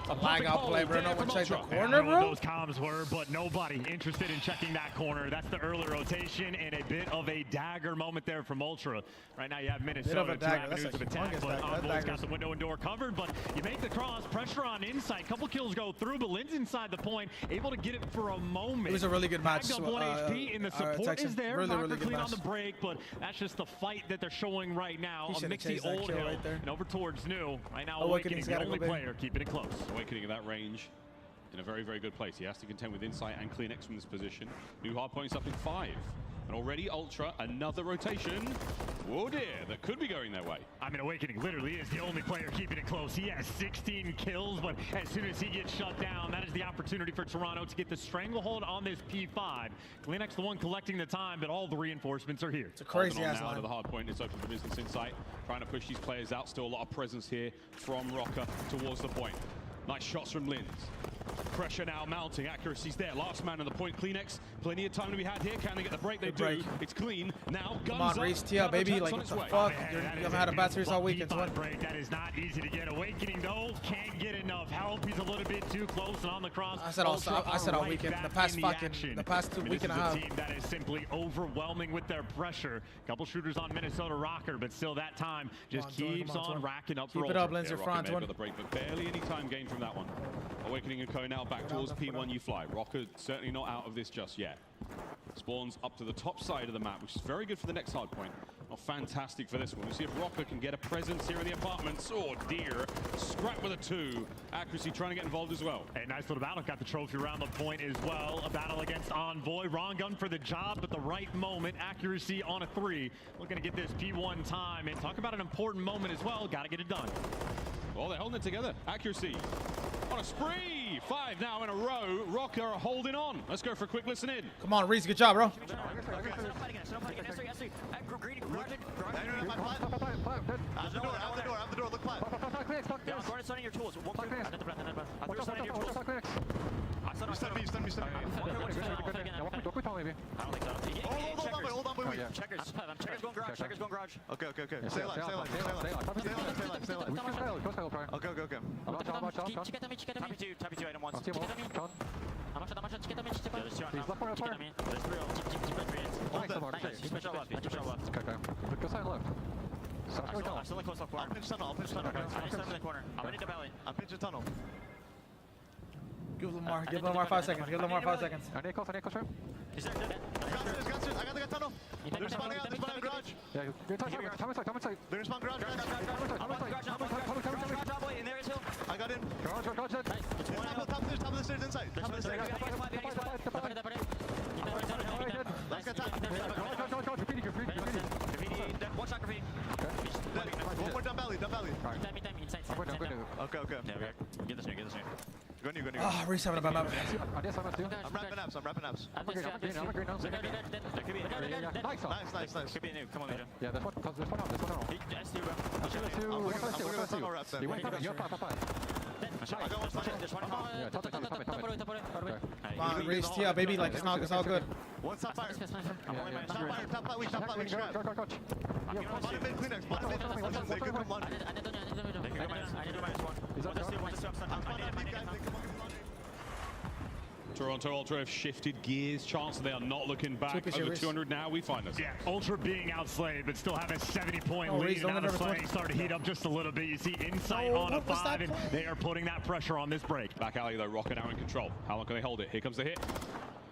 Speaker 14: A
Speaker 1: lag out play, bro. No one checked the corner,
Speaker 18: I don't know
Speaker 1: bro.
Speaker 18: what those comms were, but nobody interested in checking that corner. That's the early rotation and a bit of a dagger moment there from Ultra. Right now you have Minnesota, two avenues of attack, but Envoy's got the window and door covered, but you make the cross, pressure on inside, couple kills go through, but Lynn's inside the point, able to get it for a moment.
Speaker 1: It was a really good match.
Speaker 18: Up 1 HP, and the support is there.
Speaker 1: Really
Speaker 18: clean
Speaker 1: match.
Speaker 18: on the break, but that's just the fight that they're showing right now. A mixy old hill
Speaker 1: right there.
Speaker 18: and over towards new. Right now,
Speaker 1: Awakening's
Speaker 18: Awakening, the only player keeping it close.
Speaker 14: Awakening in that range. In a very, very good place. He has to contend with Insight and CleanX from this position. New hard points up in 5. And already Ultra, another rotation. Oh dear, that could be going their way.
Speaker 18: I mean, Awakening literally is the only player keeping it close. He has 16 kills, but as soon as he gets shut down, that is the opportunity for Toronto to get the stranglehold on this P5. CleanX the one collecting the time, but all the reinforcements are here.
Speaker 1: It's a crazy ass
Speaker 14: now
Speaker 1: line.
Speaker 14: to the hard point. It's open for business Insight. Trying to push these players out. Still a lot of presence here from ROKKR towards the point. Nice shots from Linz. Pressure now mounting. Accuracy's there. Last man on the point. CleanX. Plenty of time to be had here. Can they get the break? They do. It's clean. Now guns
Speaker 1: Come on, Reese. Tia, baby. Like, what the fuck? You haven't had a bad series all weekend.
Speaker 18: Break. That is not easy to get. Awakening, though, can't get enough help. He's a little bit too close and on the cross.
Speaker 1: I said all weekend. The past 2 week and a half.
Speaker 18: This is a team that is simply overwhelming with their pressure. Couple shooters on Minnesota ROKKR, but still that time just keeps on racking up.
Speaker 1: Keep it up, Linz. You're front.
Speaker 14: The break, but barely any time gained from that one. Awakening and Co now back towards P1 you fly. ROKKR certainly not out of this just yet. Spawns up to the top side of the map, which is very good for the next hard point. Not fantastic for this one. We'll see if ROKKR can get a presence here in the apartments. Oh dear. Scrap with a 2. Accuracy trying to get involved as well.
Speaker 18: A nice little battle. Got the trophy around the point as well. A battle against Envoy. Wrong gun for the job, but the right moment. Accuracy on a 3. Looking to get this P1 time. And talk about an important moment as well. Got to get it done.
Speaker 14: Well, they're holding it together. Accuracy on a spree. 5 now in a row. ROKKR are holding on. Let's go for a quick listen in.
Speaker 1: Come on, Reese. Good job, bro.
Speaker 12: Out the door, look flat. Guard is your tools. Walk through. Under the breath. After starting your tools. I stun me.
Speaker 15: Yeah, walk me tall, maybe.
Speaker 12: I don't think so.
Speaker 15: Hold on, wait.
Speaker 12: Checkers. Checkers going garage. Checkers going garage.
Speaker 15: Okay. Stay alive. Okay.
Speaker 12: Tappy 2, item 1. There's 2 on There's 3 Nice. Push out left.
Speaker 15: Go side left.
Speaker 12: I'm still in close up corner. I'll pinch tunnel. I stun in the corner. I'm gonna need the belly.
Speaker 15: I'm pinching tunnel.
Speaker 1: Give Lamar 5 seconds. Give Lamar 5 seconds.
Speaker 15: I need close.
Speaker 12: He's there.
Speaker 15: I got the tunnel. They're spawning out garage. Yeah, you're touching. Come inside. They're spawning garage.
Speaker 12: In there is hill.
Speaker 15: I got in. Garage. Nice. Top of the stairs inside. Top of the stairs. Let's get top. Graffiti.
Speaker 12: One shot graffiti.
Speaker 15: One more down valley.
Speaker 12: Time. Inside.
Speaker 15: Okay.
Speaker 12: Yeah, get this new.
Speaker 15: Go new.
Speaker 1: Ah, Reese having a bad map.
Speaker 15: I'm wrapping apps.
Speaker 12: I'm green now.
Speaker 15: Nice.
Speaker 12: Could be new. Come on, Major.
Speaker 15: Yeah, there's one down.
Speaker 1: Come on, Reese, yeah, baby, like it's all good.
Speaker 15: One top fire. Top fire, we grab. Bottom mid, Kleenex. They could come London.
Speaker 12: I need to do -1.
Speaker 14: Toronto Ultra have shifted gears. Chance they are not looking back. Over 200 now, we find us.
Speaker 18: Yeah, Ultra being outslayed, but still have a 70-point lead. Now the flank starting to heat up just a little bit. You see Insight on a 5, and they are putting that pressure on this break.
Speaker 14: Back alley though, ROKKR now in control. How long can they hold it? Here comes the hit.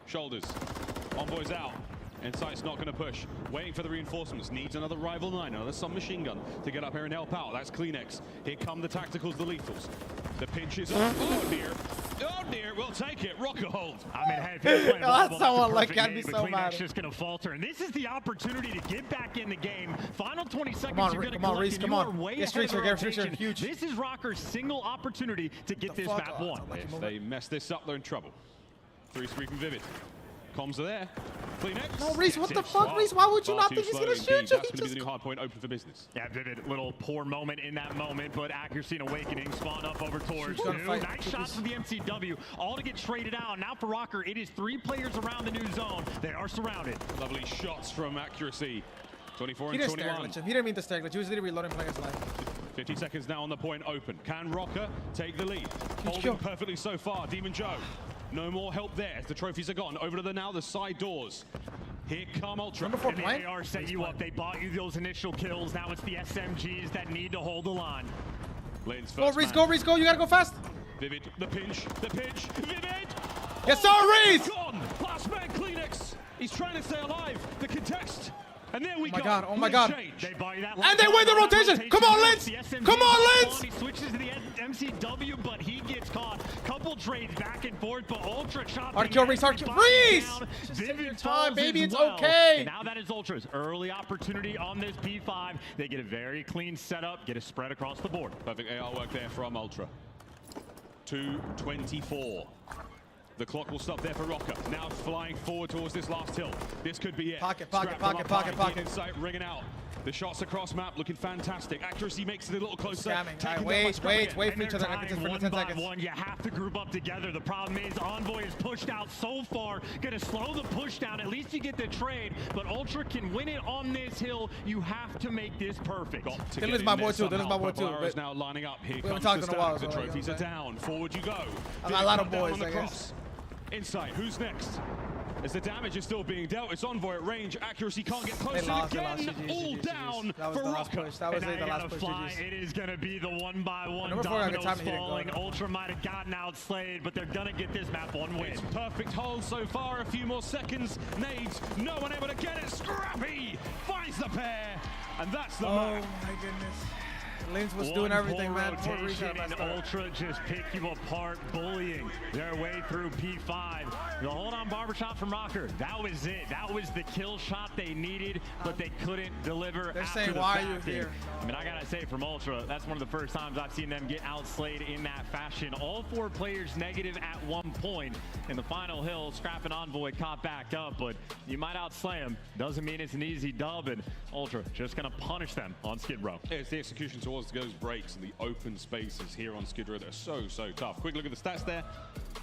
Speaker 14: Shoulders. Envoy's out. Insight's not going to push. Waiting for the reinforcements. Needs another rival 9, another submachine gun to get up here and help out. That's Kleenex. Here come the tacticals, the lethals. The pinch is up. Oh dear, we'll take it. ROKKR hold.
Speaker 18: I mean, hey, if you're playing
Speaker 1: that's
Speaker 18: so
Speaker 1: like, I'd be so mad.
Speaker 18: just going to falter, and this is the opportunity to get back in the game. Final 20 seconds.
Speaker 1: Come on, Reese, come on. Get Streaker, huge.
Speaker 18: This is ROKKR's single opportunity to get this map won.
Speaker 14: If they mess this up, they're in trouble. 3-3 from Vivid. Comms are there. Kleenex.
Speaker 1: No, Reese, what the fuck, Reese? Why would you not think he's gonna shoot you?
Speaker 14: That's going to be the new hard point open for business.
Speaker 18: Yeah, Vivid, little poor moment in that moment, but accuracy and awakening spawn up over towards 2. Nice shots from the MCW, all to get traded out. Now for ROKKR, it is 3 players around the new zone. They are surrounded.
Speaker 14: Lovely shots from accuracy. 24
Speaker 1: and
Speaker 14: 21.
Speaker 1: He didn't mean to stare glitch. He was literally reloading players' life.
Speaker 14: 50 seconds now on the point open. Can ROKKR take the lead? Holding perfectly so far. Demon Joe. No more help there as the trophies are gone. Over to the side doors. Here come Ultra.
Speaker 18: And the AR set you up. They bought you those initial kills. Now it's the SMGs that need to hold the line.
Speaker 14: Lane's first
Speaker 1: Go, Reese, go. You gotta go fast.
Speaker 14: Vivid, the pinch. Vivid!
Speaker 1: Yes, sir, Reese!
Speaker 14: Gone! Last man, Kleenex. He's trying to stay alive. The contest. And there we go.
Speaker 1: Oh my god.
Speaker 18: They buy that
Speaker 1: and they win the rotation. Come on, Lens.
Speaker 18: Come
Speaker 1: on, Lens.
Speaker 18: He switches to the MCW, but he gets caught. Couple trades back and forth, but Ultra chopping.
Speaker 1: Hard kill, Reese. Reese!
Speaker 18: Vivid
Speaker 1: time, baby. It's
Speaker 18: well.
Speaker 1: okay.
Speaker 18: And now that is Ultra's early opportunity on this P5. They get a very clean setup, get a spread across the board.
Speaker 14: Perfect AR work there from Ultra. 2:24. The clock will stop there for ROKKR. Now flying forward towards this last hill. This could be it.
Speaker 1: Pocket.
Speaker 14: Insight ringing out. The shots across map looking fantastic. Accuracy makes it a little closer.
Speaker 1: Scamming. Wait for each other.
Speaker 18: One by one, you have to group up together. The problem is Envoy is pushed out so far. Gonna slow the push down. At least you get the trade, but Ultra can win it on this hill. You have to make this perfect.
Speaker 1: Dylan's my boy too.
Speaker 14: Is now lining up. Here comes
Speaker 1: the
Speaker 14: stack. The trophies are down. Forward you go.
Speaker 1: I got a lot of boys, I guess.
Speaker 14: Insight, who's next? As the damage is still being dealt, it's Envoy at range. Accuracy can't get closer again. All down for ROKKR.
Speaker 1: That was the last push.
Speaker 18: It is going to be the 1-by-1 dominoes falling. Ultra might have gotten outslayed, but they're going to get this map one win.
Speaker 14: It's perfect hold so far. A few more seconds. Nades, no one able to get it. Scrappy finds the pair, and that's the map.
Speaker 1: Oh my goodness. Lens was doing everything, man.
Speaker 18: And Ultra just pick you apart, bullying their way through P5. The hold-on barbershop from ROKKR. That was it. That was the kill shot they needed, but they couldn't deliver.
Speaker 1: They're saying, why are you here?
Speaker 18: I mean, I gotta say, from Ultra, that's one of the first times I've seen them get outslayed in that fashion. All 4 players negative at one point. In the final hill, Scrap and Envoy caught back up, but you might outslay them. Doesn't mean it's an easy dub, and Ultra just gonna punish them on Skid Row.
Speaker 14: It's the execution to towards those breaks and the open spaces here on Skid Row. They're so tough. Quick look at the stats there.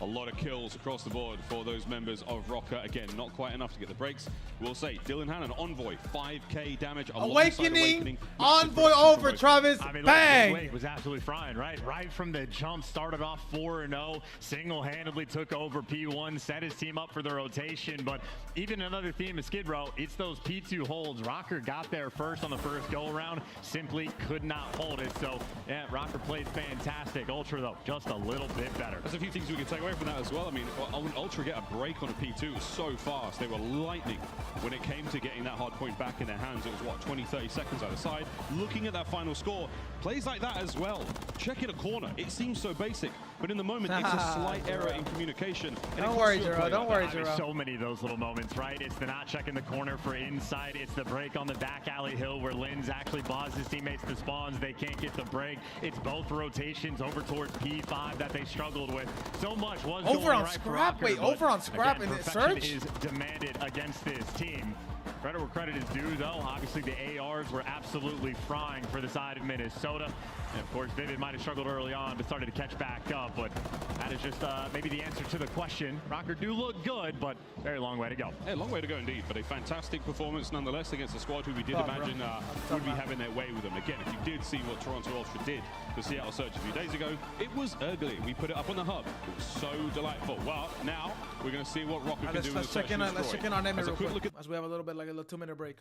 Speaker 14: A lot of kills across the board for those members of ROKKR. Again, not quite enough to get the breaks. We'll say Dylan Hannon, Envoy, 5k damage.
Speaker 1: Awakening, Envoy over, Travis.
Speaker 18: I mean,
Speaker 1: Bang!
Speaker 18: Look, was absolutely frying, right? Right from the jump, started off 4-0, single-handedly took over P1, set his team up for the rotation. But even another theme of Skid Row, it's those P2 holds. ROKKR got there first on the first go-around, simply could not hold it. So, yeah, ROKKR played fantastic. Ultra, though, just a little bit better.
Speaker 14: There's a few things we can take away from that as well. I mean, Ultra get a break on a P2 so fast. They were lightning when it came to getting that hard point back in their hands. It was, what, 20, 30 seconds either side. Looking at that final score, plays like that as well. Checking a corner. It seems so basic, but in the moment, it's a slight error in communication.
Speaker 1: Don't worry, Jero. Don't worry,
Speaker 18: There's
Speaker 1: Jero.
Speaker 18: so many of those little moments, right? It's the not checking the corner for inside. It's the break on the back alley hill where Linz actually buys his teammates to spawns. They can't get the break. It's both rotations over towards P5 that they struggled with. So much was
Speaker 1: Over
Speaker 18: going
Speaker 1: on
Speaker 18: right for
Speaker 1: scrap?
Speaker 18: ROKKR,
Speaker 1: Wait,
Speaker 18: but
Speaker 1: over on scrap
Speaker 18: again,
Speaker 1: in the
Speaker 18: perfection
Speaker 1: search?
Speaker 18: is demanded against this team. Credit where credit is due, though. Obviously, the ARs were absolutely frying for the side of Minnesota. And, of course, Vivid might have struggled early on, but started to catch back up. But that is just maybe the answer to the question. ROKKR do look good, but very long way to go.
Speaker 14: Yeah, long way to go indeed, but a fantastic performance nonetheless against a squad who we did imagine would be having their way with them. Again, if you did see what Toronto Ultra did to Seattle Surge a few days ago, it was ugly. We put it up on the hub. It was so delightful. Well, now we're going to see what ROKKR can do.
Speaker 1: Let's check in on them real quick.
Speaker 14: Look at
Speaker 1: As we have a little bit, like a little 2-minute break.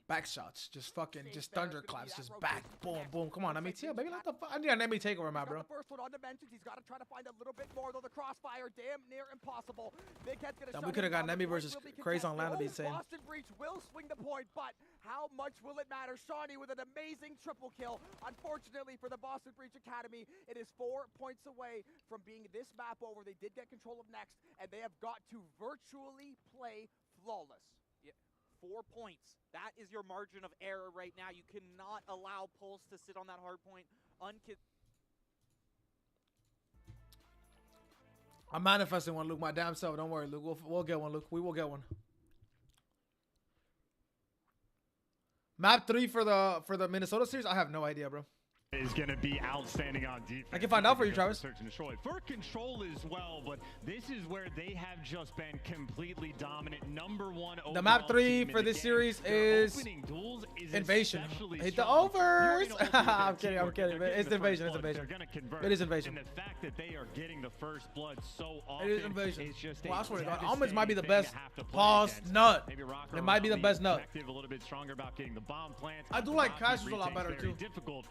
Speaker 1: Back shots, just fucking, just thunderclaps, just back, boom, boom. Come on, MT, baby, let the fuck. I need an MT takeover, man, bro.
Speaker 5: The first one on dimensions. He's got to try to find a little bit more, though. The crossfire, damn near impossible. Big Head's gonna.
Speaker 1: We could have got Nemi versus Craze on land to be insane.
Speaker 5: Boston Breach will swing the point, but how much will it matter? Shawnee with an amazing triple kill. Unfortunately for the Boston Breach Academy, it is 4 points away from being this map over. They did get control of next, and they have got to virtually play flawless.
Speaker 16: 4 points. That is your margin of error right now. You cannot allow Pulse to sit on that hard point.
Speaker 1: I'm manifesting one, Luke, my damn self. Don't worry, Luke. We'll get one, Luke. We will get one. Map 3 for the Minnesota series? I have no idea, bro.
Speaker 18: Is going to be outstanding on defense.
Speaker 1: I can find out for you, Travis.
Speaker 18: Search and destroy. For control as well, but this is where they have just been completely dominant. Number one overall.
Speaker 1: The map 3 for this series is Invasion. Hate the overs. I'm kidding. It's Invasion. It's Invasion. It is Invasion.
Speaker 18: And the fact that they are getting the first blood so often.
Speaker 1: It is Invasion.
Speaker 18: Just
Speaker 1: well, I swear to God, Almonds might be the best pause nut. It might be the best nut.
Speaker 18: A little bit stronger about getting the bomb plants.
Speaker 1: I do like Casuals a lot better too.
Speaker 18: Difficult.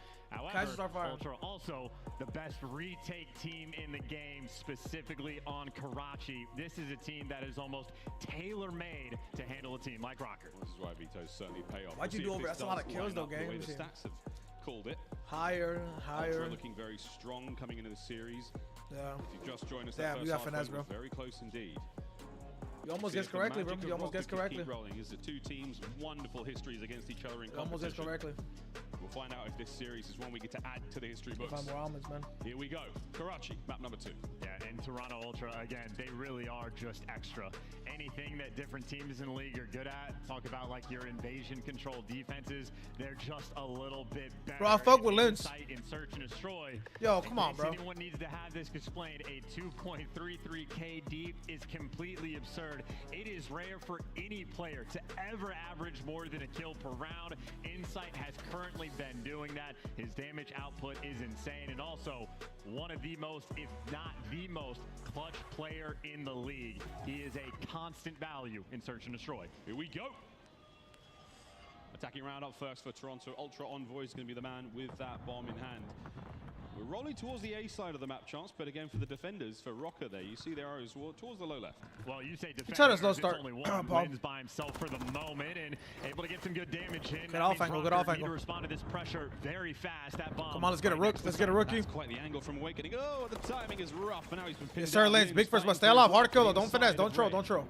Speaker 1: Casuals are
Speaker 18: However,
Speaker 1: fire.
Speaker 18: Ultra also the best retake team in the game, specifically on Karachi. This is a team that is almost tailor-made to handle a team like ROKKR.
Speaker 14: This is why Vito's certainly pay off.
Speaker 1: Why'd you do over? That's a lot of kills though, game.
Speaker 14: The way the stats have called it.
Speaker 1: Higher.
Speaker 14: Ultra looking very strong coming into the series.
Speaker 1: Yeah.
Speaker 14: If you just joined us,
Speaker 1: Yeah,
Speaker 14: that
Speaker 1: we
Speaker 14: first
Speaker 1: got finesse, bro.
Speaker 14: was very close indeed.
Speaker 1: You almost guessed correctly, bro. You almost guessed correctly.
Speaker 14: Keep rolling is the two teams, wonderful histories against each other in competition.
Speaker 1: Almost guessed correctly.
Speaker 14: We'll find out if this series is one we get to add to the history books.
Speaker 1: Find more almonds, man.
Speaker 14: Here we go. Karachi, map number 2.
Speaker 18: Yeah, and Toronto Ultra, again, they really are just extra. Anything that different teams in the league are good at, talk about like your invasion control defenses, they're just a little bit better.
Speaker 1: Bro, I fuck with Linz.
Speaker 18: In search and destroy.
Speaker 1: Yo, come on, bro.
Speaker 18: Anyone needs to have this explained. A 2.33k deep is completely absurd. It is rare for any player to ever average more than a kill per round. Insight has currently been doing that. His damage output is insane, and also one of the most, if not the most, clutch player in the league. He is a constant value in search and destroy.
Speaker 14: Here we go. Attacking round up first for Toronto Ultra. Envoy is going to be the man with that bomb in hand. We're rolling towards the A side of the map, Chance, but again for the defenders, for ROKKR there, you see the arrows towards the low left.
Speaker 18: Well, you say defenders,
Speaker 1: try to slow start.
Speaker 18: only one wins by himself for the moment and able to get some good damage in.
Speaker 1: Good off angle, good off angle.
Speaker 18: Need to respond to this pressure very fast. That bomb.
Speaker 1: Come on, let's get a rook. Let's get a rookie.
Speaker 14: That's quite the angle from Awakening. Oh, the timing is rough, but now he's been pinned
Speaker 1: Yes, sir,
Speaker 14: down.
Speaker 1: Lance. Big first, but stay alive. Hard kill though. Don't finesse. Don't troll. Don't troll.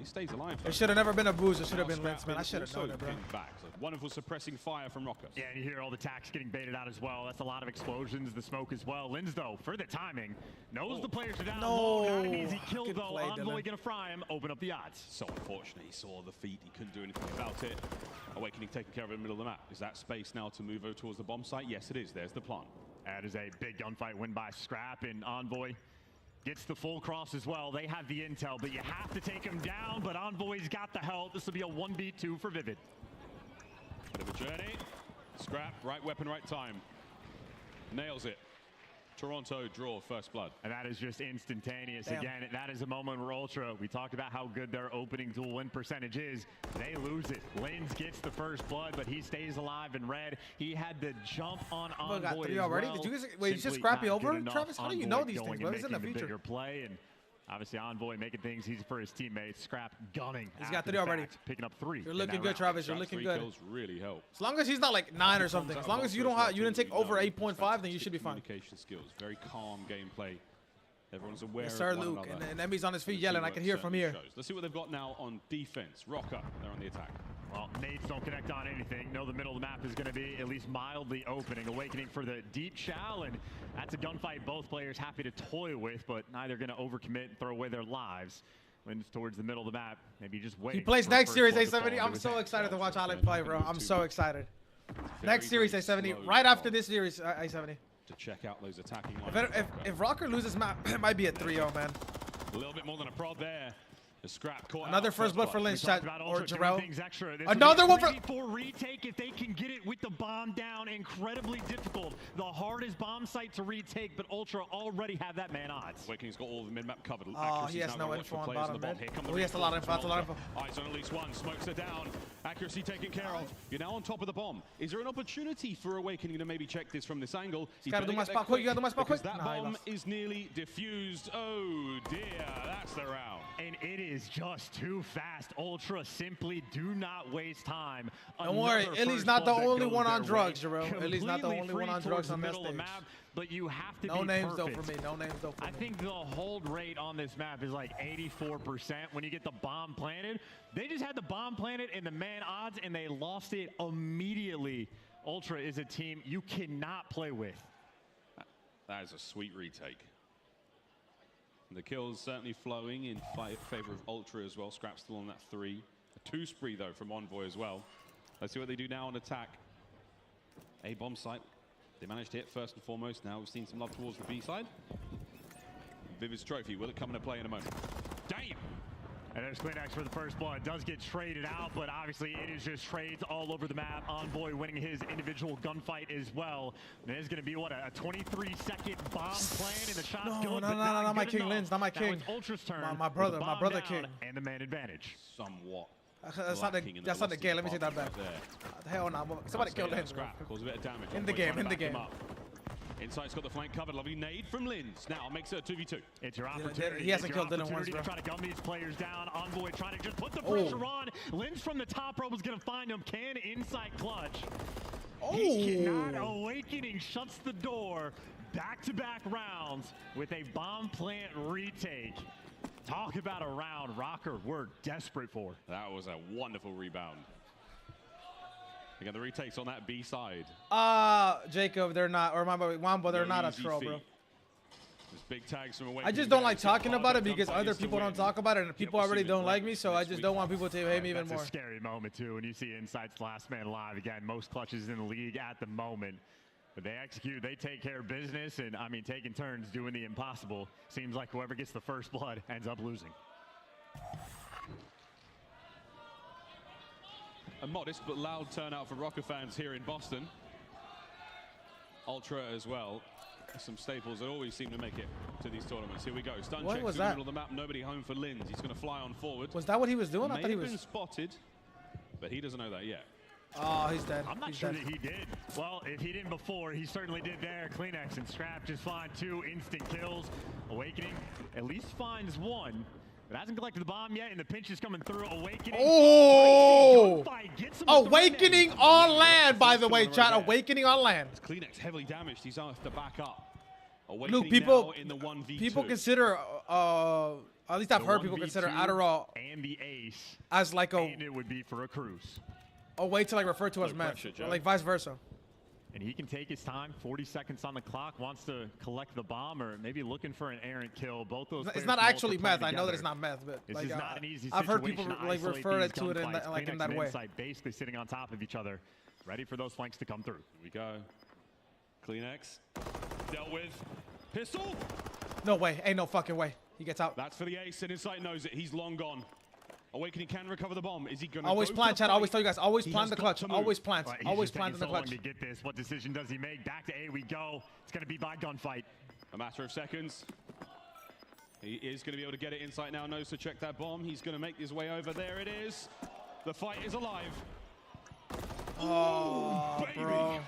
Speaker 14: He stays alive.
Speaker 1: It should have never been a boost. It should have been Lens, man. I should have known it, bro.
Speaker 14: Back. So wonderful suppressing fire from ROKKR.
Speaker 18: Yeah, and you hear all the tacks getting baited out as well. That's a lot of explosions, the smoke as well. Lens, though, for the timing, knows the players are down low. Not an easy kill, though. Envoy gonna fry him, open up the odds.
Speaker 14: So unfortunate, he saw the feet. He couldn't do anything about it. Awakening taking care of it in the middle of the map. Is that space now to move over towards the bomb site? Yes, it is. There's the plant.
Speaker 18: That is a big gunfight win by Scrap, and Envoy gets the full cross as well. They have the intel, but you have to take him down, but Envoy's got the help. This will be a 1v2 for Vivid.
Speaker 14: Bit of a journey. Scrap, right weapon, right time. Nails it. Toronto draw first blood.
Speaker 18: And that is just instantaneous.
Speaker 14: Damn.
Speaker 18: Again, that is a moment where Ultra, we talked about how good their opening duel win percentage is. They lose it. Lens gets the first blood, but he stays alive in red. He had to jump on Envoy
Speaker 1: got 3
Speaker 18: as
Speaker 1: already?
Speaker 18: well.
Speaker 1: Did you guys, wait, you just
Speaker 18: Simply
Speaker 1: scrappy
Speaker 18: not
Speaker 1: over,
Speaker 18: good enough.
Speaker 1: Travis? How do you
Speaker 18: Envoy
Speaker 1: know these
Speaker 18: going
Speaker 1: things,
Speaker 18: and
Speaker 1: bro? It's in the
Speaker 18: making
Speaker 1: future.
Speaker 18: bigger play, and obviously Envoy making things easy for his teammates. Scrap gunning.
Speaker 1: He's got
Speaker 18: after
Speaker 1: 3
Speaker 18: the
Speaker 1: already.
Speaker 18: fact, picking up 3.
Speaker 1: You're looking good, Travis. You're looking good.
Speaker 14: Kills really help.
Speaker 1: As long as he's not like 9 or something. As long as you don't have, you didn't take over 8.5, then you should be fine.
Speaker 14: Communication skills, very calm gameplay. Everyone's aware
Speaker 1: Yes, sir,
Speaker 14: of one
Speaker 1: Luke.
Speaker 14: another.
Speaker 1: And Emmy's on his feet yelling. I can hear from here.
Speaker 14: Let's see what they've got now on defense. ROKKR, they're on the attack.
Speaker 18: Well, nades don't connect on anything. No, the middle of the map is going to be at least mildly opening. Awakening for the deep shell, and that's a gunfight both players happy to toy with, but neither going to overcommit and throw away their lives. Wins towards the middle of the map. Maybe just wait.
Speaker 1: He plays next series A70. I'm so excited to watch Alec play, bro. I'm so excited. Next series A70, right after this series A70.
Speaker 14: To check out those attacking lines.
Speaker 1: If ROKKR loses map, it might be a 3-0, man.
Speaker 14: A little bit more than a prod there. The Scrap caught
Speaker 1: Another first blood for Lynch, chat, or Jarrell.
Speaker 18: Another
Speaker 1: Another one
Speaker 18: for retake if they can get it with the bomb down. Incredibly difficult. The hardest bomb site to retake, but Ultra already have that man odds.
Speaker 14: Awakening's got all the mid-map covered.
Speaker 1: Oh, he has no info on bottom mid. Oh, he has a lot of info. That's a lot of info.
Speaker 14: Eyes on at least one. Smokes it down. Accuracy taken care of. You're now on top of the bomb. Is there an opportunity for Awakening to maybe check this from this angle?
Speaker 1: He's got to do my spot quick. You got to do my spot quick.
Speaker 14: That bomb is nearly diffused. Oh, dear. That's the round.
Speaker 18: And it is just too fast. Ultra simply do not waste time.
Speaker 1: Don't worry, Illy's not the only one on drugs, Jarrell. Illy's not the only one on drugs on that stage.
Speaker 18: But you have to
Speaker 1: no
Speaker 18: be
Speaker 1: names
Speaker 18: perfect.
Speaker 1: though for me. No names though for me.
Speaker 18: I think the hold rate on this map is like 84% when you get the bomb planted. They just had the bomb planted and the man odds, and they lost it immediately. Ultra is a team you cannot play with.
Speaker 14: That is a sweet retake. The kills certainly flowing in favor of Ultra as well. Scrap still on that 3. A 2 spree though from Envoy as well. Let's see what they do now on attack. A bomb site. They managed to hit first and foremost. Now we've seen some love towards the B side. Vivid's trophy. Will it come into play in a moment? Damn!
Speaker 18: And there's Kleenex for the first blood. Does get traded out, but obviously it is just trades all over the map. Envoy winning his individual gunfight as well. And it is going to be, what, a 23-second bomb plan, and the shot's good, but
Speaker 1: not my king, Lens. Not my king.
Speaker 18: Now it's Ultra's turn.
Speaker 1: My brother king.
Speaker 18: And the man advantage.
Speaker 14: Somewhat.
Speaker 1: That's not the game. Let me take that back. Hell no. Somebody killed Lens.
Speaker 14: Cause a bit of damage.
Speaker 1: In the game.
Speaker 14: Insight's got the flank covered. Lovely nade from Lins. Now makes it a 2v2.
Speaker 18: It's your opportunity.
Speaker 1: He hasn't killed Dylan once, bro.
Speaker 18: To try to gun these players down. Envoy trying to just put the pressure on. Lins from the top rope is going to find him. Can Insight clutch? He cannot. Awakening shuts the door. Back-to-back rounds with a bomb plant retake. Talk about a round ROKKR we're desperate for.
Speaker 14: That was a wonderful rebound. Again, the retakes on that B side.
Speaker 1: Jacob, they're not, or my boy Wamba, they're not a troll, bro.
Speaker 14: There's big tags from Awakening.
Speaker 1: I just don't like talking about it because other people don't talk about it, and people already don't like me, so I just don't want people to hate me even more.
Speaker 18: That's a scary moment, too, when you see Insight's last man alive. Again, most clutches in the league at the moment. But they execute, they take care of business, and, I mean, taking turns doing the impossible. Seems like whoever gets the first blood ends up losing.
Speaker 14: A modest but loud turnout for ROKKR fans here in Boston. Ultra as well. Some staples that always seem to make it to these tournaments. Here we go. Stun checks in the middle of the map. Nobody home for Lins. He's going to fly on forward.
Speaker 1: Was that what he was doing? I thought he was.
Speaker 14: May have been spotted, but he doesn't know that yet.
Speaker 1: Oh, he's dead.
Speaker 18: I'm not sure that he did. Well, if he didn't before, he certainly did there. Kleenex and Scrap just find 2 instant kills. Awakening at least finds 1. It hasn't collected the bomb yet, and the pinch is coming through. Awakening.
Speaker 1: Oh! Awakening on land, by the way, chat. Awakening on land.
Speaker 14: Kleenex heavily damaged. He's off to back up.
Speaker 1: Luke, people,
Speaker 14: now in the 1v2.
Speaker 1: people consider At least I've heard people consider Adderall
Speaker 18: and the ace
Speaker 1: as like
Speaker 18: and it would be for a cruise.
Speaker 1: a way to like refer to as meth, or like vice versa.
Speaker 18: And he can take his time. 40 seconds on the clock. Wants to collect the bomb, or maybe looking for an errant kill. Both those.
Speaker 1: It's not actually meth. I know that it's not meth, but
Speaker 18: this
Speaker 1: like,
Speaker 18: is not an easy
Speaker 1: I've heard
Speaker 18: situation
Speaker 1: people
Speaker 18: to
Speaker 1: like
Speaker 18: isolate
Speaker 1: refer
Speaker 18: these
Speaker 1: to it in
Speaker 18: gunfights.
Speaker 1: like in
Speaker 18: Kleenex
Speaker 1: that
Speaker 18: and
Speaker 1: way.
Speaker 18: Insight basically sitting on top of each other, ready for those flanks to come through.
Speaker 14: Here we go. Kleenex dealt with. Pistol.
Speaker 1: No way. Ain't no fucking way. He gets out.
Speaker 14: That's for the ace, and Insight knows it. He's long gone. Awakening can recover the bomb. Is he going to
Speaker 1: Always plan, Chad. Always tell you guys. Always
Speaker 14: He
Speaker 1: plan
Speaker 14: has
Speaker 1: the
Speaker 14: got
Speaker 1: clutch.
Speaker 14: to move.
Speaker 1: Always plan.
Speaker 18: Right, he's
Speaker 1: Always
Speaker 18: just
Speaker 1: plan in
Speaker 18: taking
Speaker 1: the
Speaker 18: so long
Speaker 1: clutch.
Speaker 18: to get this. What decision does he make? Back to A we go. It's going to be by gunfight.
Speaker 14: A matter of seconds. He is going to be able to get it. Insight now knows to check that bomb. He's going to make his way over. There it is. The fight is alive.
Speaker 1: Oh,
Speaker 14: baby.
Speaker 1: bro.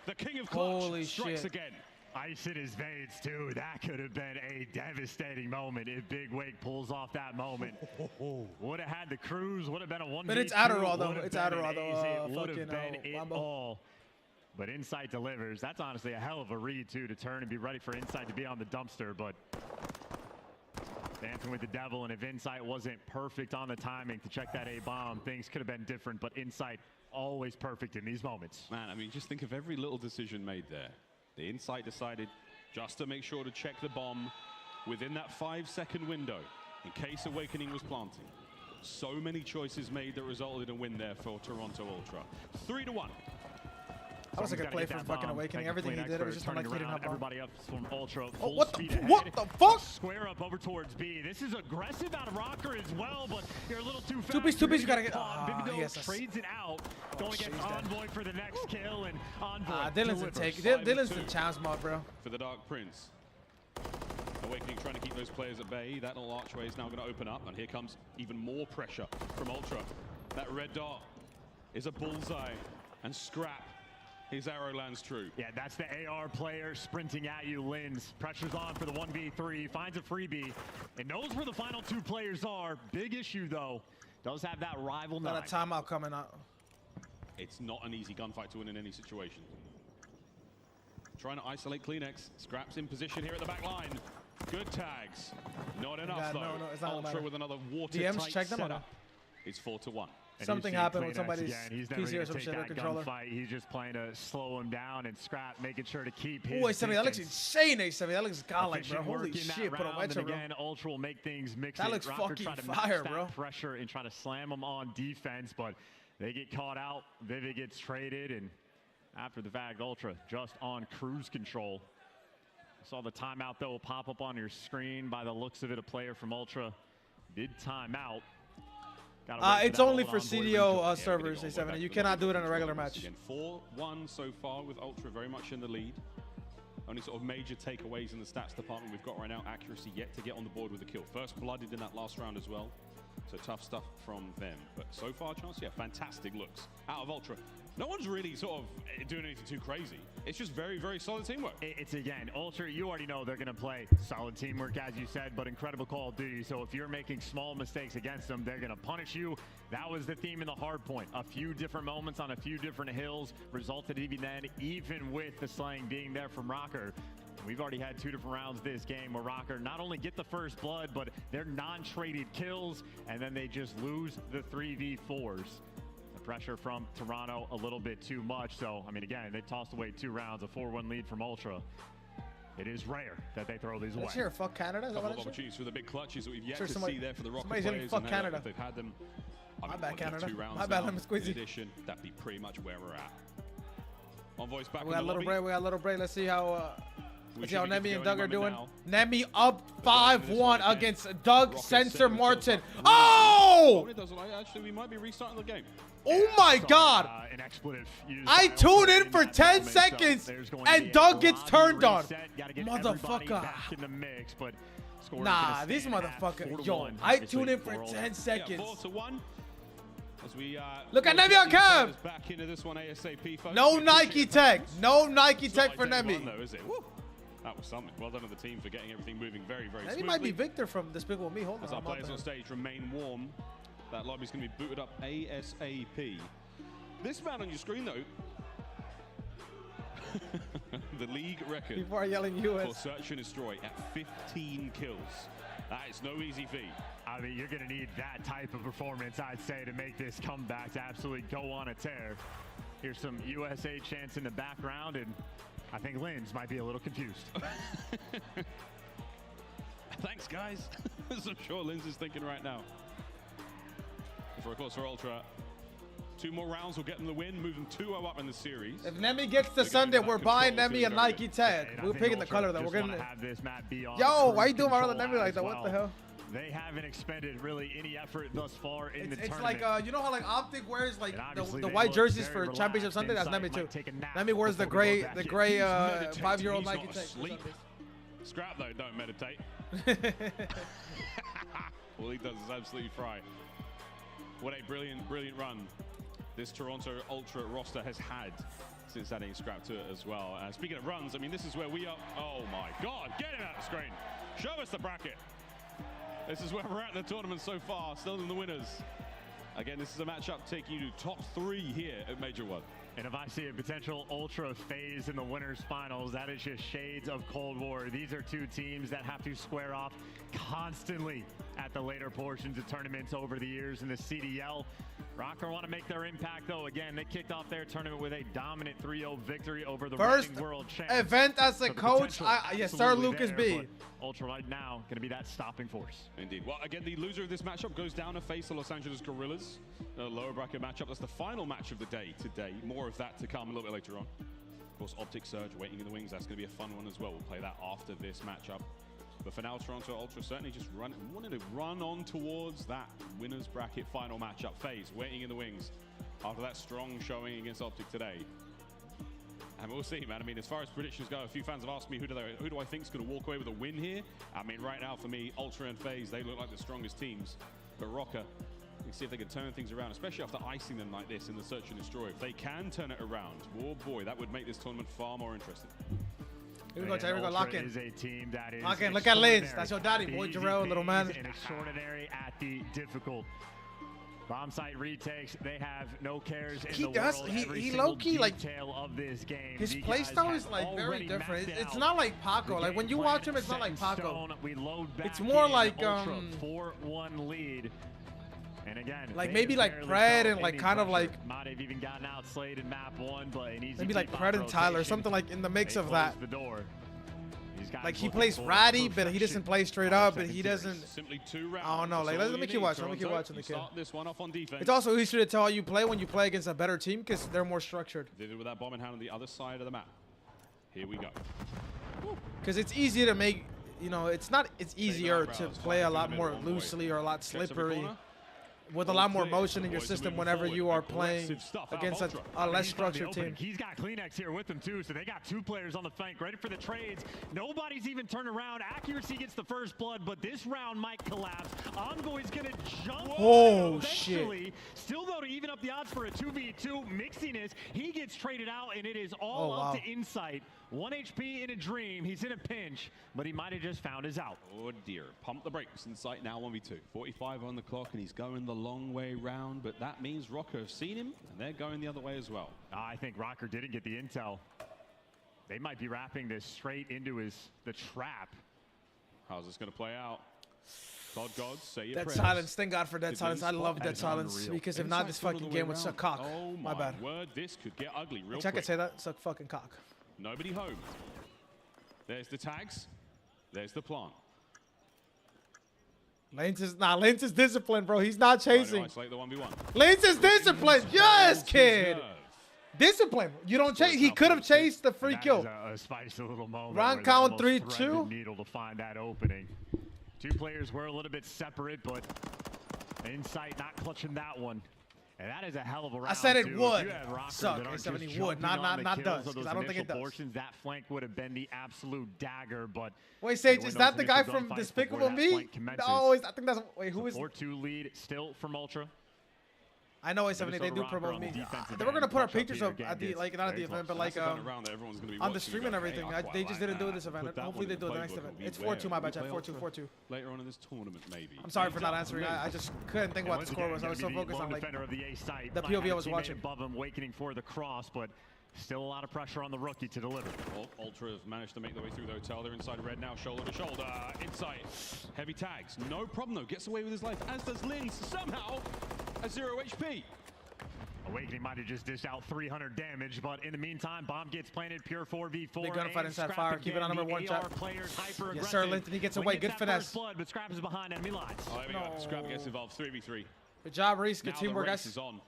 Speaker 14: The king of clutch
Speaker 1: Holy
Speaker 14: strikes
Speaker 1: shit.
Speaker 14: again.
Speaker 18: Ice in his veins, too. That could have been a devastating moment if Big Wake pulls off that moment. Would have had the cruise, would have been a 1v2.
Speaker 1: But it's Adderall, though.
Speaker 18: would have
Speaker 1: It's
Speaker 18: been
Speaker 1: Adderall,
Speaker 18: an
Speaker 1: though,
Speaker 18: ace. It would
Speaker 1: fucking,
Speaker 18: have been it
Speaker 1: Wambo.
Speaker 18: all. But Insight delivers. That's honestly a hell of a read, too, to turn and be ready for Insight to be on the dumpster. But dancing with the devil, and if Insight wasn't perfect on the timing to check that A-bomb, things could have been different. But Insight always perfect in these moments.
Speaker 14: Man, I mean, just think of every little decision made there. The Insight decided just to make sure to check the bomb within that 5-second window in case Awakening was planting. So many choices made that resulted in a win there for Toronto Ultra. 3-1.
Speaker 1: That was a good play from fucking Awakening. Everything he did, it was just like he didn't have
Speaker 18: everybody up from Ultra.
Speaker 1: Oh,
Speaker 18: Full
Speaker 1: what
Speaker 18: speed
Speaker 1: the
Speaker 18: ahead.
Speaker 1: fuck?
Speaker 18: Square up over towards B. This is aggressive out of ROKKR as well, but you're a little too fast.
Speaker 1: Two piece, you gotta get.
Speaker 18: Bibido
Speaker 1: Yes,
Speaker 18: trades it out, going against Envoy for the next kill, and Envoy
Speaker 1: Dylan's in
Speaker 14: delivers.
Speaker 1: Dylan's in chance mode, bro.
Speaker 14: For the Dark Prince. Awakening trying to keep those players at bay. That little archway is now going to open up, and here comes even more pressure from Ultra. That red dot is a bullseye, and Scrap, his arrow lands true.
Speaker 18: Yeah, that's the AR player sprinting at you, Lins. Pressure's on for the 1v3, finds a freebie, and knows where the final two players are. Big issue, though. Does have that rival
Speaker 1: Got
Speaker 18: knife.
Speaker 1: a timeout coming out.
Speaker 14: It's not an easy gunfight to win in any situation. Trying to isolate Kleenex. Scraps in position here at the back line. Good tags. Not enough, though.
Speaker 1: No, it's not
Speaker 14: Ultra with another
Speaker 1: DMs
Speaker 14: watertight
Speaker 1: check them or
Speaker 14: setup. It's 4-1.
Speaker 18: And
Speaker 1: Something
Speaker 18: you see
Speaker 1: happened with
Speaker 18: Kleenex
Speaker 1: somebody's
Speaker 18: again. He's never
Speaker 1: PC
Speaker 18: gonna
Speaker 1: or some
Speaker 18: take
Speaker 1: shit, or
Speaker 18: that
Speaker 1: controller.
Speaker 18: gunfight. He's just playing to slow him down, and Scrap making sure to keep his
Speaker 1: Oh, A7, that looks
Speaker 18: distance.
Speaker 1: insane, A7. That looks godlike, bro.
Speaker 18: Efficient work
Speaker 1: Holy
Speaker 18: in that
Speaker 1: shit, put a
Speaker 18: round,
Speaker 1: wedge
Speaker 18: and
Speaker 1: bro.
Speaker 18: again, Ultra will make things mix.
Speaker 1: That
Speaker 18: it.
Speaker 1: looks
Speaker 18: ROKKR
Speaker 1: fucking
Speaker 18: try to
Speaker 1: fire,
Speaker 18: match that
Speaker 1: bro.
Speaker 18: pressure and try to slam him on defense, but they get caught out. Vivid gets traded, and after the fact, Ultra just on cruise control. Saw the timeout, though, pop up on your screen. By the looks of it, a player from Ultra did timeout.
Speaker 1: It's only for CDO servers, A7. You cannot do it in a regular match.
Speaker 14: Again, 4-1 so far with Ultra very much in the lead. Only sort of major takeaways in the stats department we've got right now. Accuracy yet to get on the board with a kill. First blooded in that last round as well. So tough stuff from them. But so far, Chance, yeah, fantastic looks out of Ultra. No one's really sort of doing anything too crazy. It's just very, very solid teamwork.
Speaker 18: It's, again, Ultra, you already know they're going to play solid teamwork, as you said, but incredible Call of Duty. So if you're making small mistakes against them, they're going to punish you. That was the theme in the hard point. A few different moments on a few different hills resulted even with the slaying being there from ROKKR. We've already had 2 different rounds this game where ROKKR not only get the first blood, but they're non-traded kills, and then they just lose the 3v4s. The pressure from Toronto a little bit too much. So, I mean, again, they tossed away 2 rounds, a 4-1 lead from Ultra. It is rare that they throw these away.
Speaker 1: Let's hear fuck Canada. Is that
Speaker 14: Couple
Speaker 1: what
Speaker 14: of
Speaker 1: it is?
Speaker 14: opportunities for the big clutches that we've yet
Speaker 1: Sure,
Speaker 14: to
Speaker 1: somebody-
Speaker 14: see there for the ROKKR
Speaker 1: somebody's yelling,
Speaker 14: players.
Speaker 1: "Fuck
Speaker 14: And
Speaker 1: Canada."
Speaker 14: if they've had them,
Speaker 1: My bad,
Speaker 14: what,
Speaker 1: Canada.
Speaker 14: 2 rounds
Speaker 1: My bad,
Speaker 14: now,
Speaker 1: Lemon Squeezy.
Speaker 14: in addition, that'd be pretty much where we're at. Envoy's back
Speaker 1: We
Speaker 14: in
Speaker 1: got
Speaker 14: the
Speaker 1: a little
Speaker 14: lobby.
Speaker 1: break. We got a little break. Let's see how Nemi and Doug are doing.
Speaker 14: now.
Speaker 1: Nemi up 5-1 against Doug Sensor Martin. Oh!
Speaker 14: Actually, we might be restarting the game.
Speaker 1: Oh my God!
Speaker 18: An expletive used
Speaker 1: I
Speaker 18: by
Speaker 1: tune
Speaker 18: Ultra
Speaker 1: in for
Speaker 18: that
Speaker 1: 10
Speaker 18: moment, so
Speaker 1: seconds,
Speaker 18: there's going to
Speaker 1: and
Speaker 18: be a
Speaker 1: Doug gets
Speaker 18: lobby
Speaker 1: turned on.
Speaker 18: reset. Gotta get everybody
Speaker 1: Motherfucker.
Speaker 18: back in the mix, but score's
Speaker 1: Nah,
Speaker 18: gonna
Speaker 1: this
Speaker 18: stand at
Speaker 1: motherfucker.
Speaker 18: 4-1,
Speaker 1: Yo, I
Speaker 18: obviously,
Speaker 1: tune in for
Speaker 18: for
Speaker 1: 10 seconds.
Speaker 14: Yeah, 4-1. As we,
Speaker 1: Look at Nemi on cam.
Speaker 14: Back into this one ASAP, folks.
Speaker 1: No
Speaker 14: We
Speaker 1: Nike
Speaker 14: appreciate
Speaker 1: tech.
Speaker 14: it.
Speaker 1: No Nike
Speaker 14: It's not
Speaker 1: tech for
Speaker 14: like day
Speaker 1: Nemi.
Speaker 14: one, though, is it? Woo. That was something. Well done to the team for getting everything moving very, very
Speaker 1: Nemi
Speaker 14: smoothly.
Speaker 1: might be Victor from Despicable Me. Hold on.
Speaker 14: As our
Speaker 1: I'm out
Speaker 14: players
Speaker 1: there.
Speaker 14: on stage remain warm, that lobby's going to be booted up ASAP. This man on your screen, though, the league record
Speaker 1: People are yelling US.
Speaker 14: for search and destroy at 15 kills. That is no easy feat.
Speaker 18: I mean, you're going to need that type of performance, I'd say, to make this comeback to absolutely go on a tear. Here's some USA chants in the background, and I think Linz might be a little confused.
Speaker 14: Thanks, guys. As I'm sure Linz is thinking right now. For, of course, for Ultra, 2 more rounds will get them the win, moving 2-0 up in the series.
Speaker 1: If Nemi gets the Sunday, we're buying Nemi a Nike tag. We're picking the color that we're going to
Speaker 18: have this map be on.
Speaker 1: Yo, why you doing my brother Nemi like that? What the hell?
Speaker 18: They haven't expended really any effort thus far in the tournament.
Speaker 1: It's like, you know how like Optic wears like the white jerseys for Championship Sunday? That's Nemi too. Nemi wears the gray 5-year-old Nike tag.
Speaker 14: Scrap though, don't meditate. All he does is absolutely fry. What a brilliant run this Toronto Ultra roster has had since adding Scrap to it as well. Speaking of runs, I mean, this is where we are. Oh my God, get him out of the screen. Show us the bracket. This is where we're at in the tournament so far, still in the winners. Again, this is a matchup taking you to top 3 here at Major 1.
Speaker 18: And if I see a potential Ultra phase in the winners finals, that is just shades of Cold War. These are 2 teams that have to square off constantly at the later portions of tournaments over the years in the CDL. ROKKR want to make their impact, though. Again, they kicked off their tournament with a dominant 3-0 victory over the
Speaker 1: first
Speaker 18: world champs.
Speaker 1: Event as a coach. Yes, sir, Lucas B.
Speaker 18: Ultra right now going to be that stopping force.
Speaker 14: Indeed. Well, again, the loser of this matchup goes down to face the Los Angeles Guerrillas. A lower bracket matchup. That's the final match of the day today. More of that to come a little bit later on. Of course, Optic Surge waiting in the wings. That's going to be a fun one as well. We'll play that after this matchup. But for now, Toronto Ultra certainly just wanted to run on towards that winners bracket final matchup phase, waiting in the wings after that strong showing against Optic today. And we'll see, man. I mean, as far as predictions go, a few fans have asked me who do I think is going to walk away with a win here. I mean, right now for me, Ultra and FaZe, they look like the strongest teams. But ROKKR, we see if they can turn things around, especially after icing them like this in the Search and Destroy. If they can turn it around, oh boy, that would make this tournament far more interesting.
Speaker 1: Here we go, Terry. We go. Lock in.
Speaker 18: Is a team that is
Speaker 1: lock in. Look at Linz. That's your daddy, boy, Jarrell, little man.
Speaker 18: And extraordinary at the difficult. Bomb site retakes. They have no cares in the world.
Speaker 1: He low-key, like,
Speaker 18: of this game.
Speaker 1: His playstyle is, like, very different. It's not like Paco. Like, when you watch him, it's not like Paco. It's more like,
Speaker 18: 4-1 lead. And again,
Speaker 1: like maybe like Pred and like kind of like
Speaker 18: might have even gotten outslayed in map 1, but an easy
Speaker 1: maybe like Pred and Tyler, something like in the mix of that.
Speaker 18: The door.
Speaker 1: Like he plays ratty, but he doesn't play straight up, but he doesn't.
Speaker 14: Simply 2 rounds.
Speaker 1: I don't know. Like let me keep watching. Let me keep watching the kid.
Speaker 14: Start this one off on defense.
Speaker 1: It's also easier to tell how you play when you play against a better team because they're more structured.
Speaker 14: Did it with that bomb in hand on the other side of the map. Here we go.
Speaker 1: Because it's easy to make, you know, it's easier to play a lot more loosely or a lot slippery. With a lot more motion in your system whenever you are playing against a less structured team.
Speaker 18: He's got Kleenex here with him too, so they got 2 players on the flank ready for the trades. Nobody's even turned around. Accuracy gets the first blood, but this round might collapse. Envoy's gonna jump.
Speaker 1: Oh shit!
Speaker 18: Still though, to even up the odds for a 2v2 mixiness, he gets traded out, and it is all up to Insight. 1 HP in a dream. He's in a pinch, but he might have just found his out.
Speaker 14: Oh dear. Pump the brakes. Insight now 1v2. 45 on the clock, and he's going the long way round, but that means ROKKR have seen him, and they're going the other way as well.
Speaker 18: I think ROKKR didn't get the intel. They might be wrapping this straight into the trap.
Speaker 14: How's this going to play out? God, say your
Speaker 1: Dead
Speaker 14: prayers.
Speaker 1: Silence. Thank God for Dead Silence. I love Dead Silence because if not, this fucking game would suck cock.
Speaker 14: Oh
Speaker 1: my bad.
Speaker 14: Word, this could get ugly real quick.
Speaker 1: I could say that. Suck fucking cock.
Speaker 14: Nobody home. There's the tags. There's the plant.
Speaker 1: Linz is disciplined, bro. He's not chasing.
Speaker 14: Isolate the 1v1.
Speaker 1: Linz is disciplined. Yes, kid. Discipline. You don't chase. He could have chased the free kill.
Speaker 18: A spicy little moment.
Speaker 1: Round count 3-2.
Speaker 18: Needle to find that opening. 2 players were a little bit separate, but Insight not clutching that one. And that is a hell of a round.
Speaker 1: I said it would suck. I said it would, not does. Because I don't think it does.
Speaker 18: Portions, that flank would have been the absolute dagger, but
Speaker 1: wait, Sage, is that the guy from Despicable Me? No, I think that's. Wait, who is?
Speaker 18: 4-2 lead still from Ultra.
Speaker 1: I know A70, they do promote me. They were gonna put our pictures up at the not at the event, but like on the stream and everything. They just didn't do it this event. Hopefully they do it the next event. It's 4-2, my bad, 4-2.
Speaker 14: Later on in this tournament, maybe.
Speaker 1: I'm sorry for not answering. I just couldn't think what the score was. I was so focused on like the POV I was watching.
Speaker 18: Above him, awakening for the cross, but Still a lot of pressure on the rookie to deliver.
Speaker 14: Ultra have managed to make their way through the hotel. They're inside red now, shoulder to shoulder. Insight, heavy tags. No problem though, gets away with his life, as does Linz, somehow at 0 HP.
Speaker 18: Awakening might have just dished out 300 damage, but in the meantime, bomb gets planted, pure 4v4.
Speaker 1: Big gunfight inside fire. Keep it on number 1, chat. Yes, sir, Linton. He gets away. Good finesse.
Speaker 18: Blood, but Scrap is behind enemy lines.
Speaker 14: Oh, there we go. Scrap gets involved. 3v3.
Speaker 1: Good job, Reese. Good
Speaker 14: Now
Speaker 1: teamwork,
Speaker 14: the race
Speaker 1: guys.
Speaker 14: is on.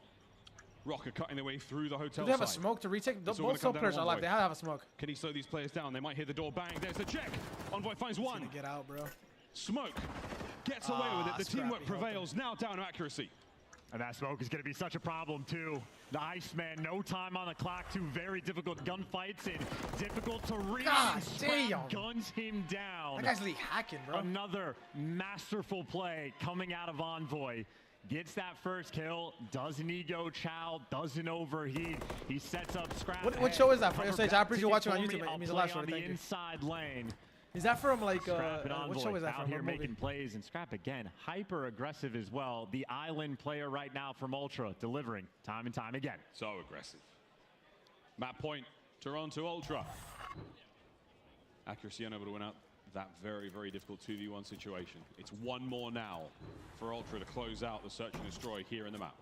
Speaker 14: ROKKR cutting their way through the hotel.
Speaker 1: Do they have a
Speaker 14: side.
Speaker 1: smoke to retake?
Speaker 14: It's all
Speaker 1: Both
Speaker 14: gonna come
Speaker 1: solo players
Speaker 14: down
Speaker 1: are
Speaker 14: to
Speaker 1: alive. They
Speaker 14: Envoy.
Speaker 1: have a smoke.
Speaker 14: Can he slow these players down? They might hear the door bang. There's the check. Envoy finds one.
Speaker 1: Get out, bro.
Speaker 14: Smoke gets away with it. The teamwork prevails. Now down to accuracy.
Speaker 18: And that smoke is going to be such a problem, too. The Iceman, no time on the clock. 2 very difficult gunfights and difficult to read.
Speaker 1: God
Speaker 18: Scrap
Speaker 1: damn.
Speaker 18: guns him down.
Speaker 1: That guy's really hacking, bro.
Speaker 18: Another masterful play coming out of Envoy. Gets that first kill, doesn't ego chow, doesn't overheat. He sets up Scrap.
Speaker 1: What show is that for? I appreciate you watching on YouTube. It means a lot.
Speaker 18: On the
Speaker 1: Thank you.
Speaker 18: inside lane.
Speaker 1: Is that from like
Speaker 18: what
Speaker 1: show is that
Speaker 18: out
Speaker 1: from?
Speaker 18: here
Speaker 1: What movie?
Speaker 18: making plays, and Scrap again hyper aggressive as well. The island player right now from Ultra, delivering time and time again.
Speaker 14: So aggressive. Map point, Toronto Ultra. Accuracy unable to win out that very, very difficult 2v1 situation. It's one more now for Ultra to close out the search and destroy here in the map.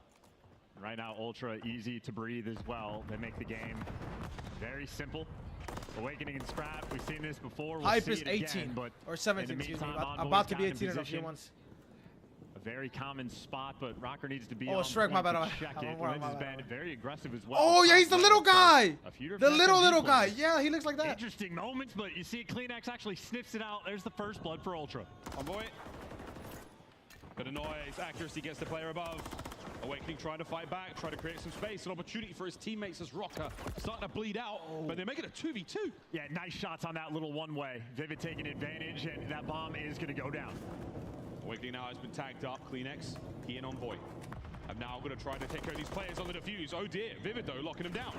Speaker 18: Right now, Ultra easy to breathe as well. They make the game very simple. Awakening and Scrap, we've seen this before. We'll
Speaker 1: Hype
Speaker 18: see
Speaker 1: is
Speaker 18: it
Speaker 1: 18
Speaker 18: again, but
Speaker 1: or 17, excuse me.
Speaker 18: Envoy's
Speaker 1: About to be
Speaker 18: gotten
Speaker 1: 18 in a few
Speaker 18: position.
Speaker 1: months.
Speaker 18: A very common spot, but ROKKR needs to be
Speaker 1: Oh,
Speaker 18: on
Speaker 1: Shrek, my
Speaker 18: point
Speaker 1: bad.
Speaker 18: to check it.
Speaker 1: My
Speaker 18: Linz has
Speaker 1: bad.
Speaker 18: been very aggressive as well.
Speaker 1: Oh, yeah, he's the little guy.
Speaker 18: A few
Speaker 1: The
Speaker 18: different
Speaker 1: little
Speaker 18: SMG
Speaker 1: guy.
Speaker 18: players.
Speaker 1: Yeah, he looks like that.
Speaker 18: Interesting moments, but you see Kleenex actually sniffs it out. There's the first blood for Ultra.
Speaker 14: Envoy. Bit of noise. Accuracy gets the player above. Awakening trying to fight back, trying to create some space. An opportunity for his teammates as ROKKR starting to bleed out, but they make it a 2v2.
Speaker 18: Yeah, nice shots on that little one-way. Vivid taking advantage, and that bomb is going to go down.
Speaker 14: Awakening now has been tagged up. Kleenex, he and Envoy. I'm now going to try to take care of these players on the defuse. Oh dear, Vivid though locking him down.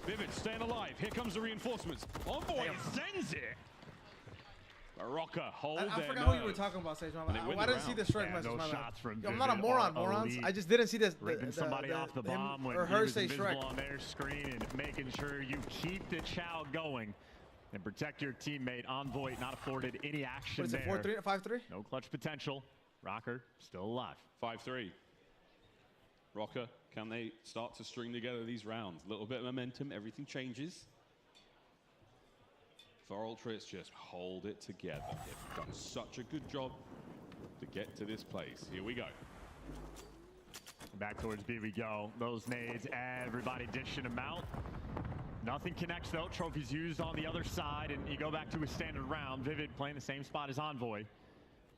Speaker 14: Vivid staying alive. Here comes the reinforcements. Envoy sends it. ROKKR hold
Speaker 1: I
Speaker 14: their
Speaker 1: forgot who you were
Speaker 14: nerve.
Speaker 1: talking about, Sage.
Speaker 14: And they win
Speaker 1: I
Speaker 14: the
Speaker 1: didn't see
Speaker 14: round.
Speaker 1: the strike
Speaker 18: Yeah,
Speaker 1: message.
Speaker 18: those
Speaker 1: My bad.
Speaker 18: shots from
Speaker 1: Yo, I'm not a
Speaker 18: Vivid
Speaker 1: moron,
Speaker 18: are
Speaker 1: morons.
Speaker 18: elite.
Speaker 1: I just didn't see this.
Speaker 18: Ripping somebody off the bomb when
Speaker 1: or
Speaker 18: he
Speaker 1: her
Speaker 18: was
Speaker 1: say
Speaker 18: invisible
Speaker 1: Shrek.
Speaker 18: on their screen, and making sure you keep the chow going and protect your teammate. Envoy not afforded any action
Speaker 1: What is it,
Speaker 18: there.
Speaker 1: 4-3, 5-3?
Speaker 18: No clutch potential. ROKKR still alive.
Speaker 14: 5-3. ROKKR, can they start to string together these rounds? A little bit of momentum, everything changes. For Ultra, it's just hold it together. They've done such a good job to get to this place. Here we go.
Speaker 18: Back towards B we go. Those nades, everybody dishing them out. Nothing connects though. Trophies used on the other side, and you go back to a standard round. Vivid playing the same spot as Envoy.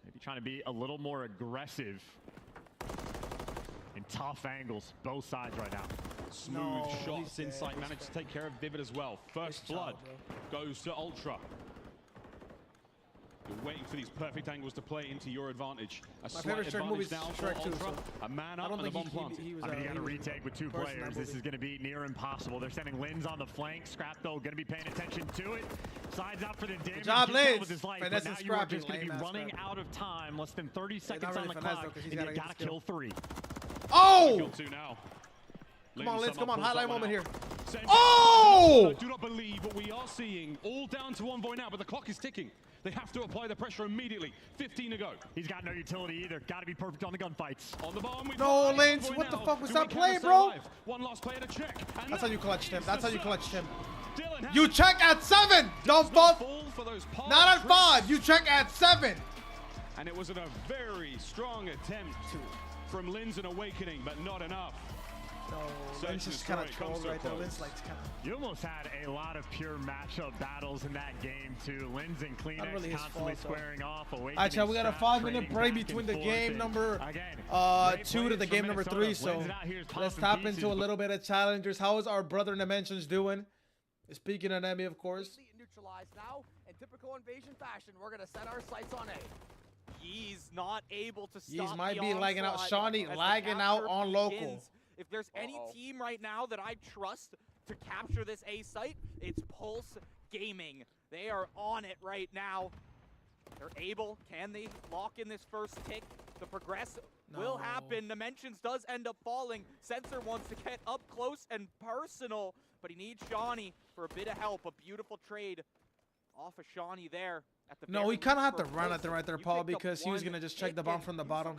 Speaker 18: Maybe trying to be a little more aggressive in tough angles, both sides right now.
Speaker 14: Smooth shots. Insight managed to take care of Vivid as well. First blood goes to Ultra. You're waiting for these perfect angles to play into your advantage. A slight
Speaker 1: favorite Shrek movie
Speaker 14: advantage
Speaker 1: is
Speaker 14: now
Speaker 1: Shrek
Speaker 14: for
Speaker 1: 2,
Speaker 14: Ultra.
Speaker 1: so
Speaker 14: A man
Speaker 1: I
Speaker 14: up
Speaker 1: don't
Speaker 14: and the
Speaker 1: think
Speaker 14: bomb planted.
Speaker 1: he was.
Speaker 18: I mean, you got to
Speaker 1: he was
Speaker 18: retake with 2
Speaker 1: person in
Speaker 18: players.
Speaker 1: that
Speaker 18: This
Speaker 1: movie.
Speaker 18: is going to be near impossible. They're sending Linz on the flank. Scrap, though, going to be paying attention to it. Sides out for the damage.
Speaker 1: job,
Speaker 18: He dealt
Speaker 1: Linz.
Speaker 18: with his life,
Speaker 1: Finesse
Speaker 18: but now
Speaker 1: and
Speaker 18: you are
Speaker 1: Scrappy,
Speaker 18: just going to be
Speaker 1: lame-ass
Speaker 18: running
Speaker 1: Scrappy.
Speaker 18: out of time. Less than 30 seconds
Speaker 1: not
Speaker 18: on
Speaker 1: really
Speaker 18: the
Speaker 1: finesse,
Speaker 18: clock,
Speaker 1: though, 'cause he's
Speaker 18: and
Speaker 1: gotta
Speaker 18: you
Speaker 1: get
Speaker 18: got to
Speaker 1: this
Speaker 18: kill 3.
Speaker 1: Oh!
Speaker 14: Kill 2 now.
Speaker 1: Come on, Linz. Come on.
Speaker 14: Pulls
Speaker 1: Highlight
Speaker 14: that one
Speaker 1: moment
Speaker 14: out.
Speaker 1: here.
Speaker 14: Send-
Speaker 1: Oh!
Speaker 14: I do not believe what we are seeing. All down to Envoy now, but the clock is ticking. They have to apply the pressure immediately. 15 to go.
Speaker 18: He's got no utility either. Got to be perfect on the gunfights.
Speaker 14: On the bomb.
Speaker 1: No, Linz. What the fuck was that play, bro?
Speaker 14: One last player to check. And
Speaker 1: That's how you clutched him. That's how you clutched him.
Speaker 14: Dylan
Speaker 1: You check at 7. Don't fall.
Speaker 14: for those
Speaker 1: Not at 5. You check at 7.
Speaker 14: And it was a very strong attempt from Linz and Awakening, but not enough.
Speaker 1: No,
Speaker 14: Search
Speaker 1: Linz
Speaker 14: and
Speaker 1: just kind of
Speaker 14: destroy comes
Speaker 1: trolled
Speaker 14: to a
Speaker 1: right there.
Speaker 14: close.
Speaker 1: Linz like kind of.
Speaker 18: You almost had a lot of pure matchup battles in that game, too. Linz and Kleenex
Speaker 1: really his
Speaker 18: constantly
Speaker 1: fault, though.
Speaker 18: squaring off.
Speaker 1: Alright, chat, we got a 5-minute break between the game number 2 to the game number 3. So let's tap into a little bit of challengers. How is our brother Dimensions doing? Speaking of enemy, of course.
Speaker 5: Neutralized now. In typical invasion fashion, we're gonna set our sights on A.
Speaker 16: He's not able to stop
Speaker 1: Yeez might
Speaker 16: the
Speaker 1: be lagging out.
Speaker 16: onslaught
Speaker 1: Shawnee
Speaker 16: as the
Speaker 1: lagging out
Speaker 16: capture
Speaker 1: on local.
Speaker 16: begins. If there's any team right now that I trust to capture this A site, it's Pulse Gaming. They are on it right now. They're able. Can they lock in this first tick to progress? will happen. Dimensions does end up falling. Sensor wants to get up close and personal, but he needs Shawnee for a bit of help. A beautiful trade off of Shawnee there.
Speaker 1: No, we kind of have to run at the right there, Paul, because he was going to just check the bomb from the bottom.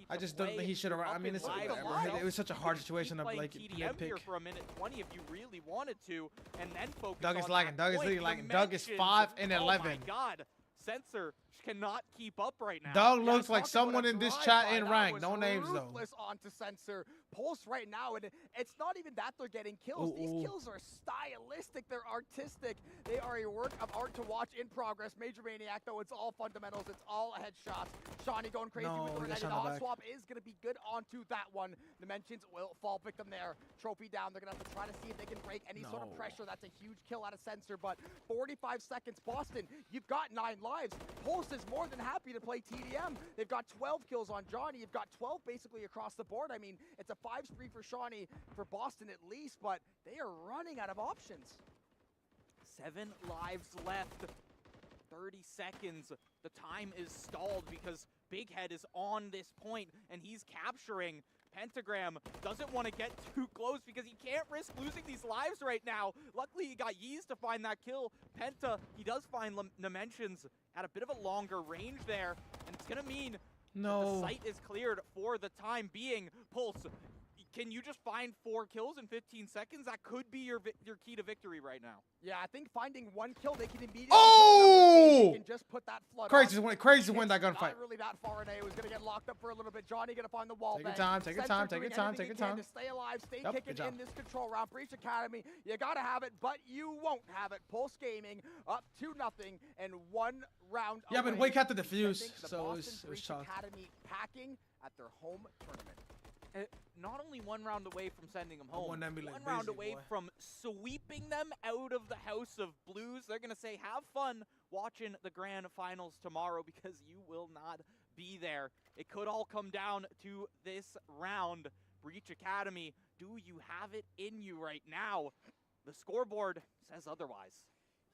Speaker 1: I just don't think he should have run. I mean, it's whatever. It was such a hard situation of like
Speaker 16: TDM for a minute 20 if you really wanted to, and then focus
Speaker 1: Doug is
Speaker 16: on
Speaker 1: lagging.
Speaker 16: that
Speaker 1: Doug is
Speaker 16: point.
Speaker 1: literally lagging. Doug is 5 and 11.
Speaker 16: Oh my God, Sensor cannot keep up right now.
Speaker 1: Doug looks like someone in this chat in rank. No names though.
Speaker 5: Ruthless onto Sensor. Pulse right now, and it's not even that they're getting kills. These kills are stylistic. They're artistic. They are a work of art to watch in progress. Major Maniac, though, it's all fundamentals. It's all headshots. Shawnee going crazy with the Renegade. The hot swap is going to be good onto that one. Dimensions will fall victim there. Trophy down. They're going to have to try to see if they can break any sort of pressure. That's a huge kill out of Sensor, but 45 seconds. Boston, you've got 9 lives. Pulse is more than happy to play TDM. They've got 12 kills on Johnny. You've got 12 basically across the board. I mean, it's a 5 spree for Shawnee, for Boston at least, but they are running out of options. 7 lives left. 30 seconds. The time is stalled because Big Head is on this point and he's capturing. Pentagram doesn't want to get too close because he can't risk losing these lives right now. Luckily, he got Yeez to find that kill. Penta, he does find Dimensions at a bit of a longer range there, and it's going to mean the site is cleared for the time being. Pulse, can you just find 4 kills in 15 seconds? That could be your key to victory right now. Yeah, I think finding 1 kill, they can immediately
Speaker 1: Oh!
Speaker 5: can just put that flood
Speaker 1: Crazy
Speaker 5: on.
Speaker 1: to win that gunfight.
Speaker 5: Not really that far away. It was going to get locked up for a little bit. Johnny going to find the wall.
Speaker 1: Take your time, take your time, take your time, take your time.
Speaker 5: To stay alive, stay kicking in this control round. Breach Academy, you got to have it, but you won't have it. Pulse Gaming up 2-0 and 1 round
Speaker 1: Yeah, but Wake had to defuse, so it was
Speaker 5: Breach
Speaker 1: chalk.
Speaker 5: Academy packing at their home tournament.
Speaker 16: Not only 1 round away from sending them home,
Speaker 1: one
Speaker 16: round away from sweeping them out of the House of Blues. They're going to say, have fun watching the grand finals tomorrow because you will not be there. It could all come down to this round. Breach Academy, do you have it in you right now? The scoreboard says otherwise.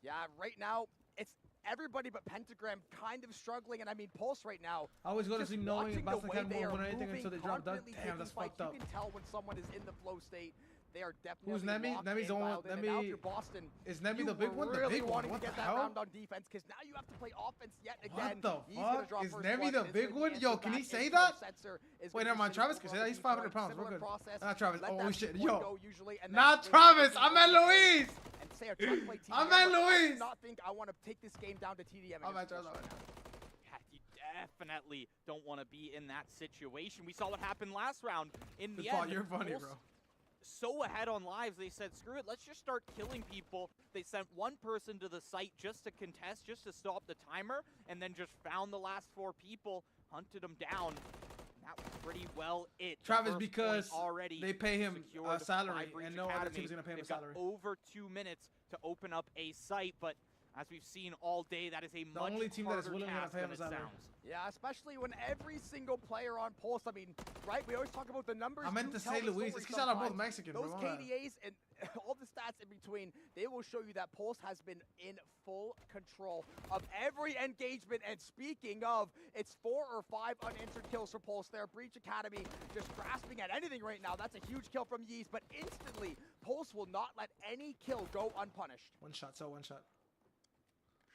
Speaker 5: Yeah, right now, it's everybody but Pentagram kind of struggling, and I mean Pulse right now.
Speaker 1: I was going to see knowing
Speaker 5: about
Speaker 1: the won't win anything until they drop Doug. Damn, that's fucked up.
Speaker 5: You can tell when someone is in the flow state. They are definitely.
Speaker 1: Who's Nemi? Nemi's the one. Nemi.
Speaker 5: Boston.
Speaker 1: Is Nemi the big one?
Speaker 5: Really
Speaker 1: The big one.
Speaker 5: wanting
Speaker 1: What
Speaker 5: to
Speaker 1: the
Speaker 5: get that
Speaker 1: hell?
Speaker 5: round on defense because now you have to play offense yet again.
Speaker 1: What the
Speaker 5: He's gonna
Speaker 1: fuck?
Speaker 5: drop
Speaker 1: Is
Speaker 5: first
Speaker 1: Nemi
Speaker 5: blood,
Speaker 1: the
Speaker 5: and it's
Speaker 1: big
Speaker 5: gonna
Speaker 1: one?
Speaker 5: be
Speaker 1: Yo,
Speaker 5: answered
Speaker 1: can he
Speaker 5: back.
Speaker 1: say
Speaker 5: His
Speaker 1: that?
Speaker 5: sensor is
Speaker 1: Wait,
Speaker 5: gonna
Speaker 1: never
Speaker 5: be
Speaker 1: mind.
Speaker 5: sitting
Speaker 1: Travis
Speaker 5: over
Speaker 1: can say
Speaker 5: on
Speaker 1: that.
Speaker 5: the
Speaker 1: He's
Speaker 5: deep right.
Speaker 1: 500 pounds. We're
Speaker 5: Similar
Speaker 1: good.
Speaker 5: process.
Speaker 1: Not Travis.
Speaker 5: Let
Speaker 1: Oh
Speaker 5: that
Speaker 1: shit.
Speaker 5: big
Speaker 1: Yo.
Speaker 5: one go usually, and then
Speaker 1: Not
Speaker 5: wait
Speaker 1: Travis.
Speaker 5: for
Speaker 1: I
Speaker 5: the
Speaker 1: meant
Speaker 5: ball
Speaker 1: Luis.
Speaker 5: and say, I'm trying to play TDM,
Speaker 1: I meant
Speaker 5: but I
Speaker 1: Luis.
Speaker 5: do not think I want to take this game down to TDM.
Speaker 1: I meant Travis.
Speaker 16: You definitely don't want to be in that situation. We saw what happened last round. In the
Speaker 1: Good Paul,
Speaker 16: end,
Speaker 1: you're funny,
Speaker 16: Pulse
Speaker 1: bro.
Speaker 16: so ahead on lives, they said, screw it, let's just start killing people. They sent 1 person to the site just to contest, just to stop the timer, and then just found the last 4 people, hunted them down. That was pretty well it.
Speaker 1: Travis,
Speaker 16: First
Speaker 1: because
Speaker 16: point already
Speaker 1: they pay him
Speaker 16: secured
Speaker 1: a salary,
Speaker 16: by Breach
Speaker 1: and no other
Speaker 16: Academy.
Speaker 1: team's going to pay him a
Speaker 16: They've got
Speaker 1: salary.
Speaker 16: over 2 minutes to open up a site, but as we've seen all day, that is a much
Speaker 1: only team that is
Speaker 16: harder
Speaker 1: willing to
Speaker 16: task
Speaker 1: pay him
Speaker 16: than
Speaker 1: a
Speaker 16: it
Speaker 1: salary.
Speaker 16: sounds.
Speaker 5: Yeah, especially when every single player on Pulse, I mean, right, we always talk about the numbers.
Speaker 1: I meant
Speaker 5: do
Speaker 1: to
Speaker 5: tell
Speaker 1: say
Speaker 5: the
Speaker 1: Luis.
Speaker 5: story
Speaker 1: It's because I'm both
Speaker 5: sometimes.
Speaker 1: Mexican, bro.
Speaker 5: Those
Speaker 1: My bad.
Speaker 5: KDAs and all the stats in between, they will show you that Pulse has been in full control of every engagement. And speaking of, it's 4 or 5 unanswered kills for Pulse there. Breach Academy just grasping at anything right now. That's a huge kill from Yeez, but instantly, Pulse will not let any kill go unpunished.
Speaker 1: One shot, so 1 shot.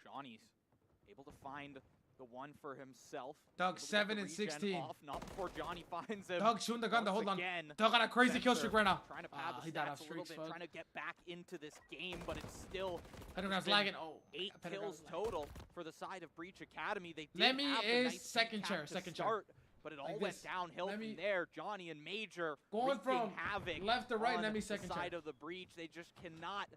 Speaker 16: Shawnee's able to find the one for himself.
Speaker 1: Doug,
Speaker 16: Able to
Speaker 1: 7
Speaker 16: get
Speaker 1: and
Speaker 16: the regen
Speaker 1: 16.
Speaker 16: Off, not before Johnny finds him.
Speaker 1: Doug, shooting the gun.
Speaker 16: Once
Speaker 1: Hold on.
Speaker 16: again,
Speaker 1: Doug on a crazy kill
Speaker 16: Sensor
Speaker 1: streak right now.
Speaker 16: Trying to pad the
Speaker 1: he died
Speaker 16: stats
Speaker 1: off
Speaker 16: a little
Speaker 1: streaks,
Speaker 16: bit,
Speaker 1: fuck.
Speaker 16: trying to get back into this game, but it's still.
Speaker 1: Pentagram's
Speaker 16: been
Speaker 1: lagging. Oh,
Speaker 16: 8
Speaker 1: Pentagram's
Speaker 16: kills total for the side of Breach Academy. They did
Speaker 1: Lemmy
Speaker 16: have a
Speaker 1: is
Speaker 16: nice
Speaker 1: second
Speaker 16: recap
Speaker 1: chair,
Speaker 16: to
Speaker 1: second chair.
Speaker 16: start, but it all
Speaker 1: Like
Speaker 16: went
Speaker 1: this.
Speaker 16: downhill
Speaker 1: Lemmy-
Speaker 16: from there. Johnny and Major
Speaker 1: Going
Speaker 16: wreaking
Speaker 1: from
Speaker 16: havoc
Speaker 1: left to right,
Speaker 16: on
Speaker 1: Lemmy
Speaker 16: the
Speaker 1: second chair.
Speaker 16: side of the Breach. They just cannot.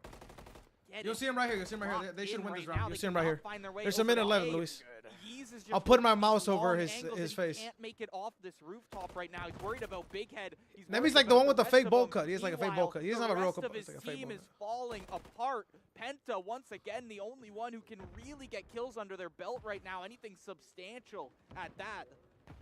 Speaker 1: You'll see him right here. You'll see him right here. They should win this round.
Speaker 16: Now.
Speaker 1: You'll
Speaker 16: They
Speaker 1: see him right
Speaker 16: cannot
Speaker 1: here.
Speaker 16: find their way
Speaker 1: There's a
Speaker 16: over
Speaker 1: minute
Speaker 16: to
Speaker 1: 11,
Speaker 16: A.
Speaker 1: Luis.
Speaker 16: Yeez is just
Speaker 1: I'll put my
Speaker 16: working
Speaker 1: mouse
Speaker 16: long
Speaker 1: over his
Speaker 16: angles,
Speaker 1: his
Speaker 16: and
Speaker 1: face.
Speaker 16: He can't make it off this rooftop right now. He's worried about Big Head. He's
Speaker 1: Nemi's
Speaker 16: worried
Speaker 1: like the
Speaker 16: about
Speaker 1: one with the
Speaker 16: rest
Speaker 1: fake
Speaker 16: of
Speaker 1: bowl
Speaker 16: them.
Speaker 1: cut. He has like a fake bowl
Speaker 16: Meanwhile,
Speaker 1: cut. He doesn't
Speaker 16: the
Speaker 1: have a real
Speaker 16: rest
Speaker 1: cut.
Speaker 16: of
Speaker 1: It's
Speaker 16: his
Speaker 1: like a fake
Speaker 16: team
Speaker 1: bowl
Speaker 16: is
Speaker 1: cut.
Speaker 16: falling apart. Penta, once again, the only one who can really get kills under their belt right now. Anything substantial at that.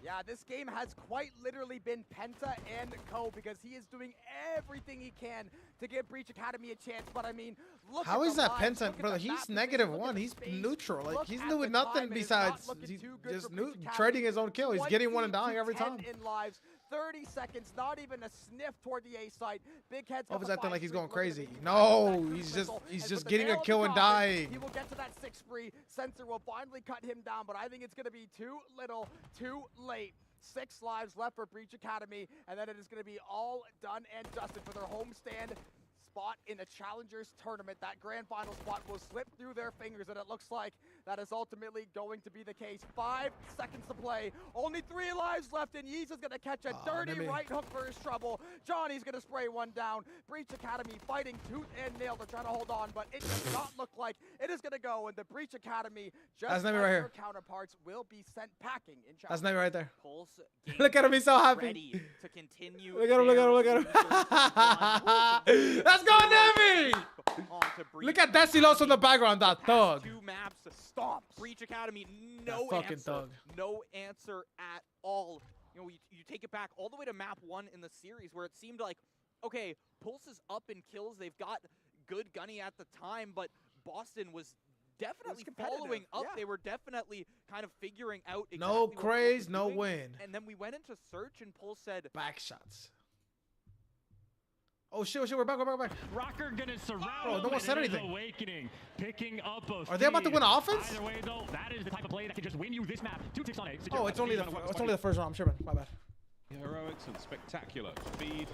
Speaker 5: Yeah, this game has quite literally been Penta and Co because he is doing everything he can to give Breach Academy a chance. But I mean, look
Speaker 1: How
Speaker 5: at
Speaker 1: is
Speaker 5: the
Speaker 1: that
Speaker 5: lives,
Speaker 1: Penta,
Speaker 5: look at
Speaker 1: brother?
Speaker 5: the
Speaker 1: He's
Speaker 5: map
Speaker 1: -1.
Speaker 5: position,
Speaker 1: He's
Speaker 5: look at the
Speaker 1: neutral. Like
Speaker 5: look
Speaker 1: he's
Speaker 5: at
Speaker 1: doing
Speaker 5: the
Speaker 1: nothing
Speaker 5: time. It is not
Speaker 1: besides
Speaker 5: looking too good
Speaker 1: just
Speaker 5: for Breach Academy.
Speaker 1: trading his own kill. He's getting one and dying every
Speaker 5: 20 to
Speaker 1: time.
Speaker 5: 10 in lives, 30 seconds, not even a sniff toward the A site. Big Head's got
Speaker 1: Always
Speaker 5: the
Speaker 1: acting
Speaker 5: 5
Speaker 1: like he's
Speaker 5: streak,
Speaker 1: going
Speaker 5: looking to
Speaker 1: crazy.
Speaker 5: maintain
Speaker 1: No,
Speaker 5: that cruise
Speaker 1: he's
Speaker 5: missile,
Speaker 1: just
Speaker 5: and with the
Speaker 1: getting
Speaker 5: nail
Speaker 1: a
Speaker 5: in
Speaker 1: kill
Speaker 5: the
Speaker 1: and
Speaker 5: coffin,
Speaker 1: dying.
Speaker 5: He will get to that 6 free. Sensor will finally cut him down, but I think it's going to be too little, too late. 6 lives left for Breach Academy, and then it is going to be all done and dusted for their homestand spot in the Challengers tournament. That grand final spot will slip through their fingers, and it looks like that is ultimately going to be the case. 5 seconds to play. Only 3 lives left, and Yeez is going to catch a dirty right hook for his trouble. Johnny's going to spray one down. Breach Academy fighting tooth and nail to try to hold on, but it does not look like it is going to go, and the Breach Academy, just
Speaker 1: That's
Speaker 5: like
Speaker 1: Nemi right
Speaker 5: their
Speaker 1: here.
Speaker 5: counterparts, will be sent packing in
Speaker 1: That's
Speaker 5: Challenge.
Speaker 1: Nemi right there.
Speaker 16: Pulse
Speaker 1: Look at him, he's so happy.
Speaker 16: ready to continue.
Speaker 1: Look at him, look at him, look at him. Let's go, Nemi! Look at Desilos in the background, that thug.
Speaker 16: 2 maps stomp. Breach Academy, no
Speaker 1: That fucking
Speaker 16: answer.
Speaker 1: thug.
Speaker 16: No answer at all. You know, you take it back all the way to map 1 in the series where it seemed like, okay, Pulse is up in kills. They've got good gunny at the time, but Boston was definitely following up.
Speaker 5: Yeah.
Speaker 16: They were definitely kind of figuring out exactly
Speaker 1: No
Speaker 16: what Pulse
Speaker 1: craze,
Speaker 16: was
Speaker 1: no
Speaker 16: doing.
Speaker 1: win.
Speaker 16: And then we went into search, and Pulse said,
Speaker 1: Back shots. Oh shit, we're back.
Speaker 18: ROKKR gonna surround
Speaker 1: Bro, no
Speaker 18: him,
Speaker 1: one said
Speaker 18: and it is
Speaker 1: anything.
Speaker 18: Awakening, picking up a
Speaker 1: Are they about to
Speaker 18: feed.
Speaker 1: win offense?
Speaker 18: Either way, though, that is the type of play that can just win you this map. 2 ticks on A.
Speaker 1: Oh, it's only the first round. I'm tripping. My bad.
Speaker 14: Heroics and spectacular feed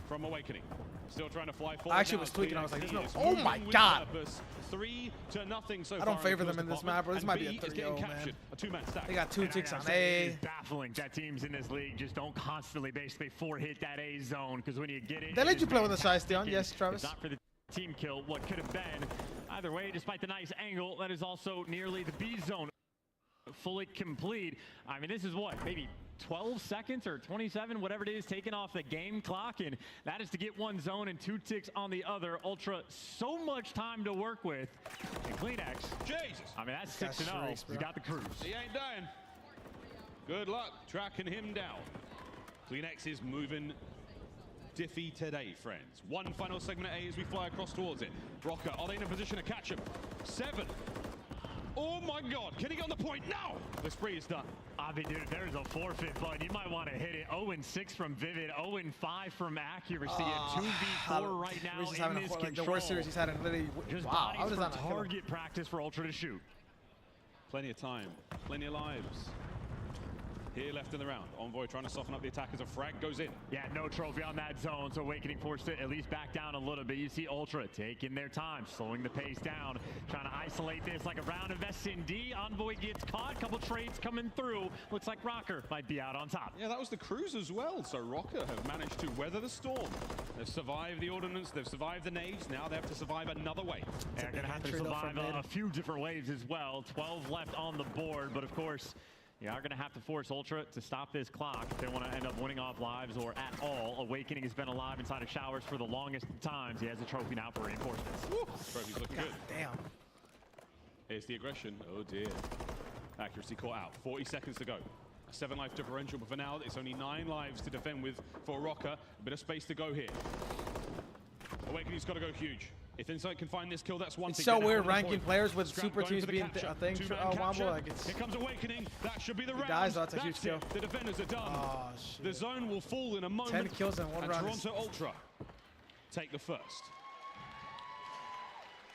Speaker 14: from Awakening. Still trying to fly forward.
Speaker 1: I actually
Speaker 14: now
Speaker 1: was
Speaker 14: as
Speaker 1: tweaking. I was like,
Speaker 14: PXD
Speaker 1: there's
Speaker 14: is
Speaker 1: no. Oh
Speaker 14: moving
Speaker 1: my
Speaker 14: with
Speaker 1: god.
Speaker 14: purpose. 3-0 so
Speaker 1: I
Speaker 14: far
Speaker 1: don't favor
Speaker 14: in the
Speaker 1: them in this
Speaker 14: first
Speaker 1: map, bro. This
Speaker 14: department,
Speaker 1: might be a
Speaker 14: and B is
Speaker 1: 3-0,
Speaker 14: getting
Speaker 1: man.
Speaker 14: captured. A 2-man stack.
Speaker 1: They got 2
Speaker 18: And I
Speaker 1: ticks
Speaker 18: gotta
Speaker 1: on
Speaker 18: say,
Speaker 1: A.
Speaker 18: It is baffling that teams in this league just don't constantly basically 4-hit that A zone, because when you get it,
Speaker 1: They let
Speaker 18: it
Speaker 1: you
Speaker 18: is
Speaker 1: play with the side,
Speaker 18: fantastic.
Speaker 1: Steon. Yes, Travis.
Speaker 18: It's not for the team kill, what could have been. Either way, despite the nice angle, that is also nearly the B zone fully complete. I mean, this is what, maybe 12 seconds or 27, whatever it is, taken off the game clock, and that is to get 1 zone and 2 ticks on the other. Ultra, so much time to work with. And CleanX,
Speaker 14: Jesus.
Speaker 18: I mean, that's
Speaker 1: Got
Speaker 18: 6-0.
Speaker 1: streaks, bro.
Speaker 18: He's got the cruise.
Speaker 14: He ain't dying. Good luck tracking him down. CleanX is moving Diffie today, friends. 1 final segment at A as we fly across towards it. ROKKR, are they in a position to catch him? 7. Oh my god, can he get on the point? No! The spree is done.
Speaker 18: I mean, dude, there's a forfeit button. You might want to hit it. 0-6 from Vivid, 0-5 from Accuracy. A 2v4 right now
Speaker 1: Reese is
Speaker 18: in
Speaker 1: having
Speaker 18: this
Speaker 1: like the
Speaker 18: control.
Speaker 1: worst series he's had in literally.
Speaker 18: Just
Speaker 1: Wow, I
Speaker 18: bodies
Speaker 1: was
Speaker 18: for
Speaker 1: on a kill.
Speaker 18: target practice for Ultra to shoot.
Speaker 14: Plenty of time, plenty of lives. Here left in the round. Envoy trying to soften up the attack as a frag goes in.
Speaker 18: Yeah, no trophy on that zone, so Awakening forced it at least back down a little bit. You see Ultra taking their time, slowing the pace down, trying to isolate this like a round of S&D. Envoy gets caught, couple trades coming through. Looks like ROKKR might be out on top.
Speaker 14: Yeah, that was the cruise as well. So ROKKR have managed to weather the storm. They've survived the ordnance, they've survived the naves. Now they have to survive another wave.
Speaker 18: They're going to have to survive a few different waves as well. 12 left on the board, but of course, you are going to have to force Ultra to stop this clock if they want to end up winning off lives or at all. Awakening has been alive inside of showers for the longest times. He has a trophy now for reinforcements.
Speaker 14: Woo. Trophy's looking good.
Speaker 1: Damn.
Speaker 14: Here's the aggression. Oh dear. Accuracy caught out. 40 seconds to go. A 7 life differential, but for now, it's only 9 lives to defend with for ROKKR. A bit of space to go here. Awakening's got to go huge. If Insight can find this kill, that's one
Speaker 1: It's
Speaker 14: thing.
Speaker 1: so
Speaker 14: They're
Speaker 1: weird
Speaker 14: now on the
Speaker 1: ranking
Speaker 14: point.
Speaker 1: players with
Speaker 14: Scrap
Speaker 1: super
Speaker 14: going
Speaker 1: teams
Speaker 14: for the
Speaker 1: being
Speaker 14: capture.
Speaker 1: a thing.
Speaker 14: Two-man
Speaker 1: Wombo,
Speaker 14: capture.
Speaker 1: like it's.
Speaker 14: Here comes Awakening. That should be the round.
Speaker 1: dies, that's a huge kill.
Speaker 14: The defenders are done.
Speaker 1: Oh, shit.
Speaker 14: The zone will fall in a moment.
Speaker 1: 10 kills in 1
Speaker 14: and
Speaker 1: round.
Speaker 14: Toronto Ultra take the first.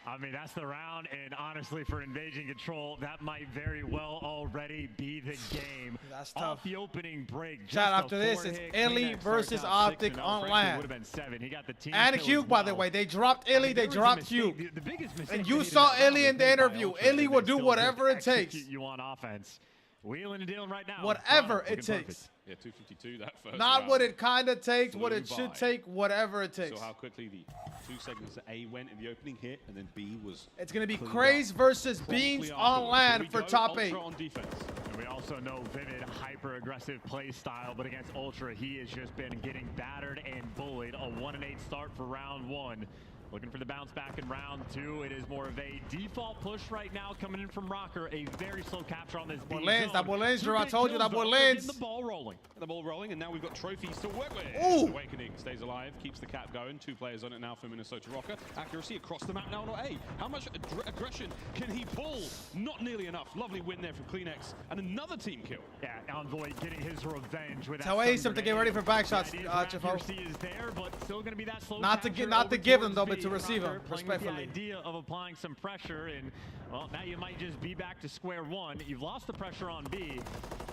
Speaker 18: I mean, that's the round, and honestly, for Invasion Control, that might very well already be the game.
Speaker 1: That's
Speaker 18: Off
Speaker 1: tough.
Speaker 18: the opening break.
Speaker 1: Shout out to this, it's Illy versus Optic on land.
Speaker 18: Would have been 7. He got the team
Speaker 1: And
Speaker 18: kill
Speaker 1: Cube,
Speaker 18: as
Speaker 1: by the
Speaker 18: well.
Speaker 1: way. They dropped Illy, they
Speaker 18: There was a
Speaker 1: dropped
Speaker 18: mistake.
Speaker 1: Cube.
Speaker 18: The biggest mistake
Speaker 1: And
Speaker 18: they
Speaker 1: you
Speaker 18: made
Speaker 1: saw
Speaker 18: in that
Speaker 1: Illy
Speaker 18: round
Speaker 1: in the
Speaker 18: was made by
Speaker 1: interview.
Speaker 18: Ultra,
Speaker 1: Illy
Speaker 18: and
Speaker 1: will
Speaker 18: they
Speaker 1: do
Speaker 18: still
Speaker 1: whatever it
Speaker 18: just
Speaker 1: takes.
Speaker 18: execute you on offense. Wheeling and dealing right now.
Speaker 1: Whatever
Speaker 18: Wow,
Speaker 1: it
Speaker 18: looking
Speaker 1: takes.
Speaker 18: perfect.
Speaker 14: Yeah, 252 that first
Speaker 1: Not
Speaker 14: round.
Speaker 1: what it kind of takes, what
Speaker 14: Flew
Speaker 1: it should
Speaker 14: by.
Speaker 1: take, whatever it takes.
Speaker 14: So how quickly the 2 segments that A went in the opening hit, and then B was.
Speaker 1: It's going to be
Speaker 14: cleaned
Speaker 1: Craze
Speaker 14: up
Speaker 1: versus
Speaker 14: promptly
Speaker 1: Beans
Speaker 14: afterwards.
Speaker 1: on
Speaker 14: Here
Speaker 1: land
Speaker 14: we
Speaker 1: for
Speaker 14: go,
Speaker 1: top
Speaker 14: Ultra
Speaker 1: 8.
Speaker 14: on defense.
Speaker 18: And we also know Vivid, hyper-aggressive play style, but against Ultra, he has just been getting battered and bullied. A 1-8 start for round 1. Looking for the bounce back in round 2. It is more of a default push right now coming in from ROKKR. A very slow capture on this B zone.
Speaker 1: That boy Lens, Drew. I told you that boy Lens.
Speaker 14: The ball rolling. The ball rolling, and now we've got trophies to work with.
Speaker 1: Ooh.
Speaker 14: Awakening stays alive, keeps the cap going. 2 players on it now for Minnesota ROKKR. Accuracy across the map now on A. How much aggression can he pull? Not nearly enough. Lovely win there from Kleenex, and another team kill.
Speaker 18: Yeah, Envoy getting his revenge with that.
Speaker 1: Tell Ace to get ready for back shots,
Speaker 18: Accuracy is there, but still going to be that slow.
Speaker 1: Not to give them though, but to receive them. Respectfully.
Speaker 18: The idea of applying some pressure, and well, now you might just be back to square one. You've lost the pressure on B.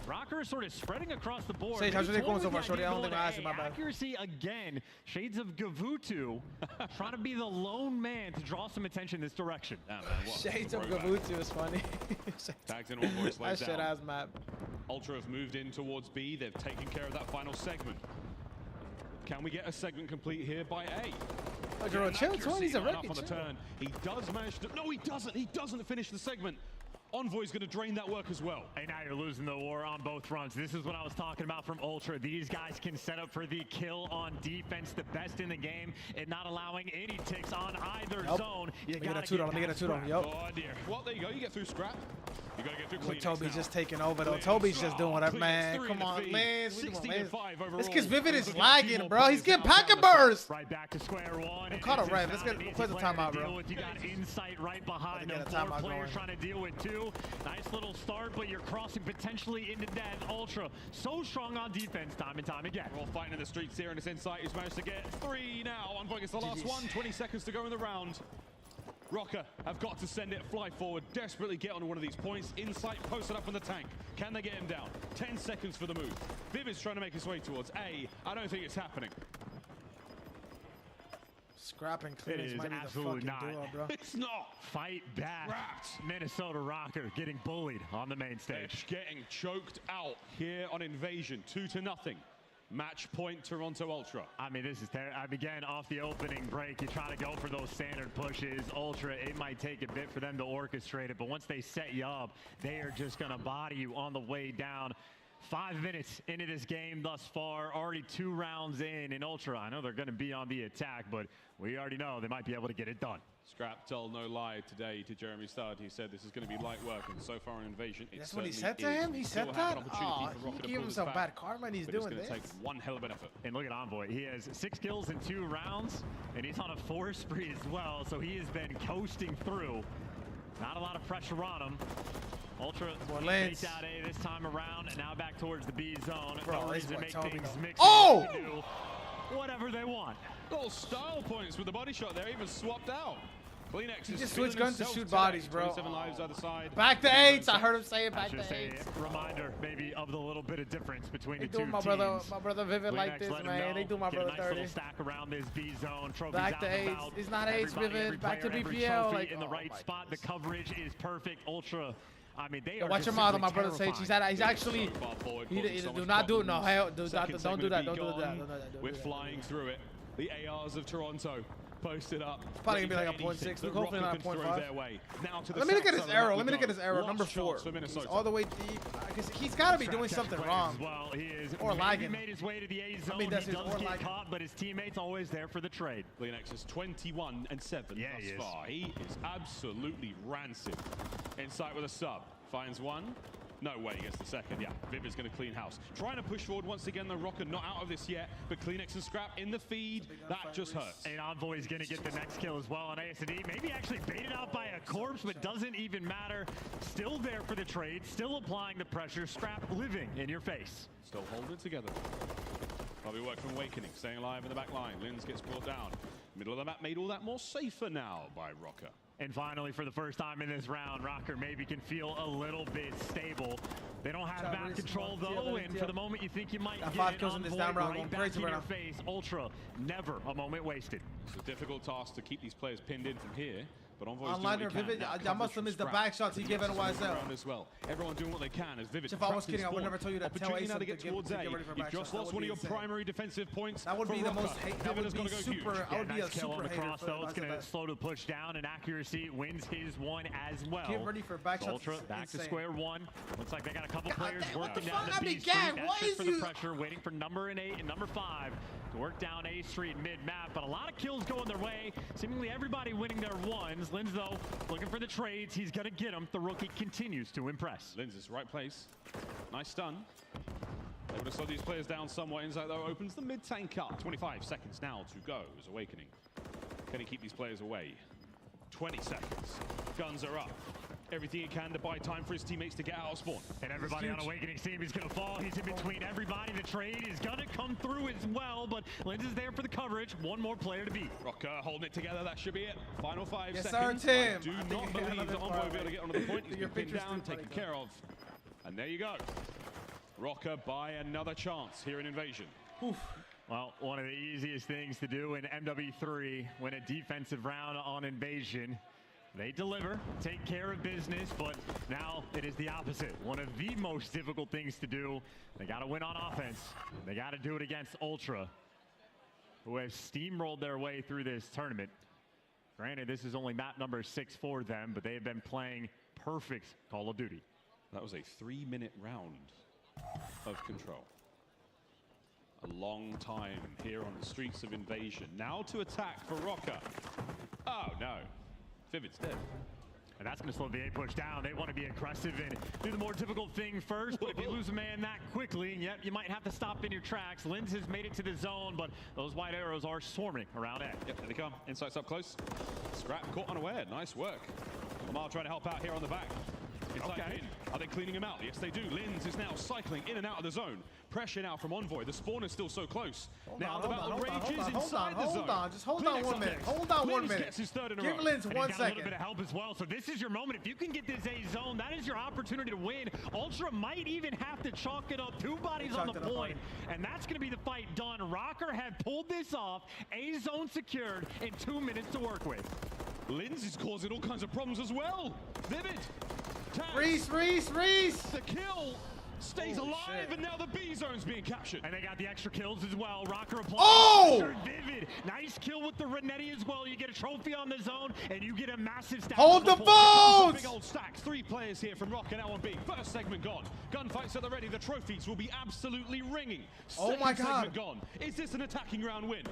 Speaker 18: ROKKR is sort of spreading across the board.
Speaker 1: Sage, how's your day going so far, Shorty? I don't think I asked you, my bad.
Speaker 18: Accuracy again. Shades of Gavutu trying to be the lone man to draw some attention this direction.
Speaker 1: Shades of Gavutu is funny.
Speaker 14: Tags in all voice lays
Speaker 1: that shit
Speaker 14: down.
Speaker 1: ass map.
Speaker 14: Ultra have moved in towards B. They've taken care of that final segment. Can we get a segment complete here by A?
Speaker 1: Oh, chill, 20's a rookie.
Speaker 14: On the turn. He does manage to. No, he doesn't. He doesn't finish the segment. Envoy's going to drain that work as well.
Speaker 18: Hey, now you're losing the war on both fronts. This is what I was talking about from Ultra. These guys can set up for the kill on defense, the best in the game, and not allowing any ticks on either zone. You got to
Speaker 1: get a 2-on. Yep.
Speaker 14: Oh dear. Well, there you go. You get through scrap. You got to get through clean.
Speaker 1: Toby's just taking over though. Toby's just doing whatever, man. Come on, man. It's because Vivid is lagging, bro. He's getting packet burst.
Speaker 18: Right back to square one.
Speaker 1: I'm caught a ref. Let's play the timeout, bro.
Speaker 18: You got insight right behind them. 4 players trying to deal with 2. Nice little start, but you're crossing potentially into death. Ultra so strong on defense time and time again.
Speaker 14: We're all fighting in the streets here, and it's Insight who's managed to get 3 now. Envoy gets the last one. 20 seconds to go in the round. ROKKR have got to send it, fly forward, desperately get on one of these points. Insight posted up on the tank. Can they get him down? 10 seconds for the move. Viv is trying to make his way towards A. I don't think it's happening.
Speaker 1: Scrapping Kleenex might be the fucking duo, bro.
Speaker 14: It's not.
Speaker 18: Fight back. Minnesota ROKKR getting bullied on the main stage.
Speaker 14: Getting choked out here on Invasion, 2-0. Match point Toronto Ultra.
Speaker 18: I mean, this is terrible. I began off the opening break. You try to go for those standard pushes. Ultra, it might take a bit for them to orchestrate it, but once they set you up, they are just going to body you on the way down. 5 minutes into this game thus far, already 2 rounds in Ultra. I know they're going to be on the attack, but we already know they might be able to get it done.
Speaker 14: Scrap told no lie today to Jeremy Studd. He said this is going to be light work, and so far in Invasion,
Speaker 1: that's what he said to him? He said that? Oh, he gave himself bad karma and he's doing this?
Speaker 14: It's going to take one hell of an effort.
Speaker 18: And look at Envoy. He has 6 kills in 2 rounds, and he's on a 4 spree as well, so he has been coasting through. Not a lot of pressure on him. Ultra takes out A this time around, and now back towards the B zone.
Speaker 1: Bro,
Speaker 18: to make things mix.
Speaker 1: Oh!
Speaker 18: Do whatever they want.
Speaker 14: Little style points with the body shot there, even swapped out. Kleenex
Speaker 1: he just switched guns to shoot bodies, bro.
Speaker 14: 27 lives either side.
Speaker 1: Back to 8s. I heard him say it. Back to 8s.
Speaker 18: Reminder, maybe of the little bit of difference between the 2 teams.
Speaker 1: My brother Vivid like this, man. They do my brother
Speaker 18: nice
Speaker 1: 30.
Speaker 18: Little stack around this B zone.
Speaker 1: Back to 8s. It's not 8s, Vivid. Back to BPL. Like
Speaker 18: in the right spot. The coverage is perfect. Ultra. I mean, they are.
Speaker 1: Watch your mouth on my brother Sage. He's actually. Do not do it. No, hell, don't do that. Don't do that.
Speaker 14: We're flying through it. The ARs of Toronto posted up.
Speaker 1: It's probably gonna be like a 0.6. Look, hopefully not a 0.5.
Speaker 14: Let
Speaker 1: me look at his arrow. Let me look at his arrow. Number 4. He's all the way deep. Because he's got to be doing something wrong.
Speaker 18: Well, he is.
Speaker 1: Or lagging.
Speaker 18: He made his way to the A zone. He does get caught, but his teammates always there for the trade.
Speaker 14: Kleenex is 21 and 7 thus far. He is absolutely rancid. Insight with a sub. Finds one. No way, he gets the second. Yeah, Viv is going to clean house. Trying to push forward once again. The ROKKR not out of this yet, but Kleenex and Scrap in the feed. That just hurts.
Speaker 18: And Envoy is going to get the next kill as well on AS&D. Maybe actually baited out by a corpse, but doesn't even matter. Still there for the trade, still applying the pressure. Scrap living in your face.
Speaker 14: Still holding it together. Probably work from Awakening, staying alive in the back line. Lins gets brought down. Middle of the map made all that more safer now by ROKKR.
Speaker 18: And finally, for the first time in this round, ROKKR maybe can feel a little bit stable. They don't have map control though, and for the moment you think you might get
Speaker 1: 5 kills in this down round
Speaker 18: right back in your face. Ultra, never a moment wasted.
Speaker 14: It's a difficult task to keep these players pinned in from here. But Envoy's
Speaker 1: Online or
Speaker 14: doing what he
Speaker 1: Vivid,
Speaker 14: can.
Speaker 1: I must have missed the back shots he gave at YSL.
Speaker 14: As well. Everyone doing what they can as Vivid.
Speaker 1: If I was kidding, I would never tell you that. Tell
Speaker 14: Opportunity
Speaker 1: Ace
Speaker 14: now to
Speaker 1: to
Speaker 14: get
Speaker 1: get
Speaker 14: towards A.
Speaker 1: ready for
Speaker 14: You've
Speaker 1: back
Speaker 14: just
Speaker 1: shots.
Speaker 14: lost one of your primary defensive points.
Speaker 1: That would be the most hate. That would be super. I would be a
Speaker 18: kill on
Speaker 1: super
Speaker 18: the
Speaker 1: hater.
Speaker 18: cross, though. It's going to slow the push down, and accuracy wins his one as well.
Speaker 1: Get ready for back shots.
Speaker 18: Ultra back to square one. Looks like they got a couple
Speaker 1: God,
Speaker 18: players working down
Speaker 1: fuck?
Speaker 18: the
Speaker 1: I
Speaker 18: B
Speaker 1: mean,
Speaker 18: street.
Speaker 1: gang,
Speaker 18: That's
Speaker 1: what
Speaker 18: just
Speaker 1: is
Speaker 18: for the
Speaker 1: you-
Speaker 18: pressure, waiting for number 8 and number 5 to work down A Street mid-map. But a lot of kills going their way. Seemingly everybody winning their ones. Linz, though, looking for the trades. He's going to get them. The rookie continues to impress.
Speaker 14: Linz is right place. Nice stun. Able to slow these players down somewhat. Inside, though, opens the mid-tank up. 25 seconds now to go as Awakening. Can he keep these players away? 20 seconds. Guns are up. Everything he can to buy time for his teammates to get out of spawn.
Speaker 18: And everybody on Awakening's team is going to fall. He's in between everybody. The trade is going to come through as well, but Linz is there for the coverage. One more player to beat.
Speaker 14: ROKKR holding it together. That should be it. Final 5
Speaker 1: Yes,
Speaker 14: seconds.
Speaker 1: sir, Tim.
Speaker 14: I do
Speaker 1: I think
Speaker 14: not
Speaker 1: you hit
Speaker 14: believe
Speaker 1: another
Speaker 14: that Envoy will be able to get onto the point. He's
Speaker 1: Your
Speaker 14: been pinned
Speaker 1: picture's
Speaker 14: down,
Speaker 1: too
Speaker 14: taken care of. And there you go. ROKKR by another chance here in Invasion.
Speaker 1: Oof.
Speaker 18: Well, one of the easiest things to do in MW3, win a defensive round on Invasion. They deliver, take care of business, but now it is the opposite. One of the most difficult things to do. They got to win on offense. They got to do it against Ultra, who have steamrolled their way through this tournament. Granted, this is only map number 6 for them, but they have been playing perfect Call of Duty.
Speaker 14: That was a 3-minute round of control. A long time here on the streets of Invasion. Now to attack for ROKKR. Oh, no. Vivid's dead.
Speaker 18: And that's going to slow the A push down. They want to be aggressive and do the more difficult thing first. But if you lose a man that quickly, yep, you might have to stop in your tracks. Linz has made it to the zone, but those white arrows are swarming around A.
Speaker 14: Yep, there they come. Insights up close. Scrap caught unaware. Nice work. Lamar trying to help out here on the back. Inside
Speaker 18: Okay.
Speaker 14: in. Are they cleaning him out? Yes, they do. Linz is now cycling in and out of the zone. Pressure now from Envoy. The spawn is still so close. Now the battle rages inside the zone.
Speaker 1: Hold on. Just hold on
Speaker 14: Kleenex
Speaker 1: 1
Speaker 14: up
Speaker 1: minute.
Speaker 14: next.
Speaker 1: Hold on 1
Speaker 14: Linz
Speaker 1: minute.
Speaker 14: gets his third in a
Speaker 1: Give
Speaker 14: row.
Speaker 1: Linz
Speaker 18: And
Speaker 1: 1
Speaker 18: he's got a little
Speaker 1: second.
Speaker 18: bit of help as well. So this is your moment. If you can get this A zone, that is your opportunity to win. Ultra might even have to chalk it up. 2 bodies on the
Speaker 1: Chalked it up,
Speaker 18: point. And that's going to be the fight done. ROKKR have pulled this off. A zone secured in 2 minutes to work with.
Speaker 14: Linz is causing all kinds of problems as well. Vivid. Taz.
Speaker 1: Reese.
Speaker 14: The kill stays
Speaker 1: Holy
Speaker 14: alive,
Speaker 1: shit.
Speaker 14: and now the B zone's being captured.
Speaker 18: And they got the extra kills as well. ROKKR applies.
Speaker 1: Oh!
Speaker 18: pressure. Vivid. Nice kill with the Renetti as well. You get a trophy on the zone, and you get a massive stack.
Speaker 1: Hold the phones!
Speaker 14: Big old stacks. 3 players here from ROKKR now on B. First segment gone. Gunfights at the ready. The trophies will be absolutely ringing.
Speaker 1: Oh
Speaker 14: Second
Speaker 1: my God.
Speaker 14: segment gone. Is this an attacking round win?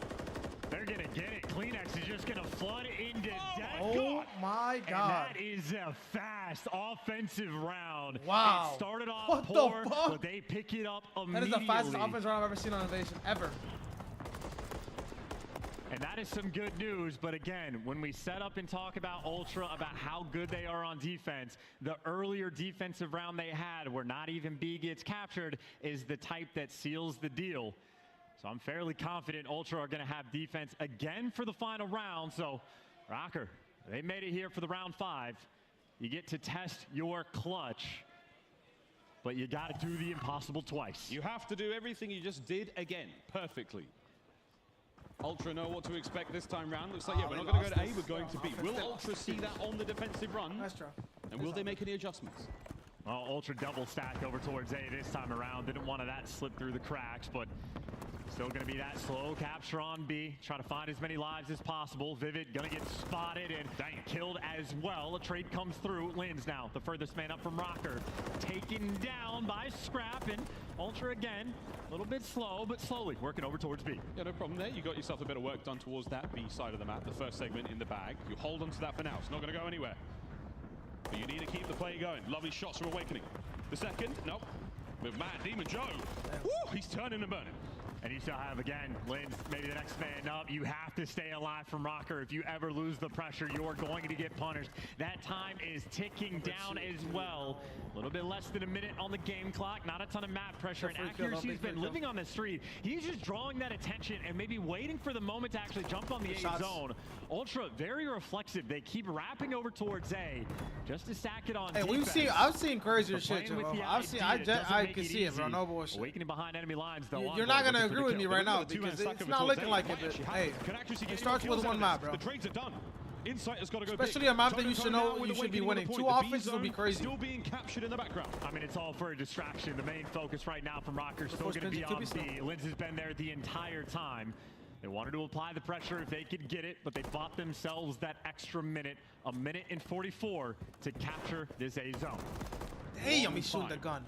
Speaker 18: They're going to get it. Kleenex is just going to flood into death.
Speaker 1: Oh my God.
Speaker 18: And that is a fast offensive round.
Speaker 1: Wow.
Speaker 18: It started off
Speaker 1: What the
Speaker 18: poor,
Speaker 1: fuck?
Speaker 18: but they pick it up
Speaker 1: That
Speaker 18: immediately.
Speaker 1: is the fastest offense round I've ever seen on Invasion, ever.
Speaker 18: And that is some good news, but again, when we set up and talk about Ultra, about how good they are on defense, the earlier defensive round they had, where not even B gets captured, is the type that seals the deal. So I'm fairly confident Ultra are going to have defense again for the final round. So ROKKR, they made it here for the round 5. You get to test your clutch, but you got to do the impossible twice.
Speaker 14: You have to do everything you just did again, perfectly. Ultra know what to expect this time round. Looks like, yeah, we're not going to go to A, we're going to B. Will Ultra see that on the defensive run?
Speaker 1: Nice try.
Speaker 14: And will they make any adjustments?
Speaker 18: Well, Ultra double stack over towards A this time around. Didn't want that slip through the cracks, but still going to be that slow capture on B. Try to find as many lives as possible. Vivid going to get spotted and killed as well. A trade comes through. Linz now, the furthest man up from ROKKR. Taken down by Scrap, and Ultra again, a little bit slow, but slowly working over towards B.
Speaker 14: Yeah, no problem there. You got yourself a bit of work done towards that B side of the map. The first segment in the bag. You hold on to that for now. It's not going to go anywhere. But you need to keep the play going. Lovely shots from Awakening. The second, nope. With Mad Demon Joe. Woo, he's turning and burning.
Speaker 18: And you still have, again, Linz, maybe the next man up. You have to stay alive from ROKKR. If you ever lose the pressure, you are going to get punished. That time is ticking down as well. A little bit less than a minute on the game clock. Not a ton of map pressure. And accuracy's been living on the street. He's just drawing that attention and maybe waiting for the moment to actually jump on the A zone. Ultra, very reflexive. They keep wrapping over towards A just to stack it on defense.
Speaker 1: I've seen crazier shit,
Speaker 18: Playing with
Speaker 1: bro.
Speaker 18: the
Speaker 1: I can
Speaker 18: make
Speaker 1: see it, bro. No bullshit.
Speaker 18: Awakening behind enemy lines, though.
Speaker 1: You're not gonna agree with me right now because it's not looking like it. But hey, it starts with one map, bro.
Speaker 14: The trades are done. Insight has got to go
Speaker 1: Especially
Speaker 14: big.
Speaker 1: a map that you should know
Speaker 14: With
Speaker 1: you should be
Speaker 14: Awakening on
Speaker 1: winning.
Speaker 14: the
Speaker 1: 2
Speaker 14: point. The B
Speaker 1: offenses would be
Speaker 14: zone
Speaker 1: crazy.
Speaker 14: Still being captured in the background.
Speaker 18: I mean, it's all for a distraction. The main focus right now from ROKKR still going to be on B. Linz has been there the entire time. They wanted to apply the pressure if they could get it, but they bought themselves that extra minute, 1:44, to capture this A zone.
Speaker 1: Damn, he's shooting the gun.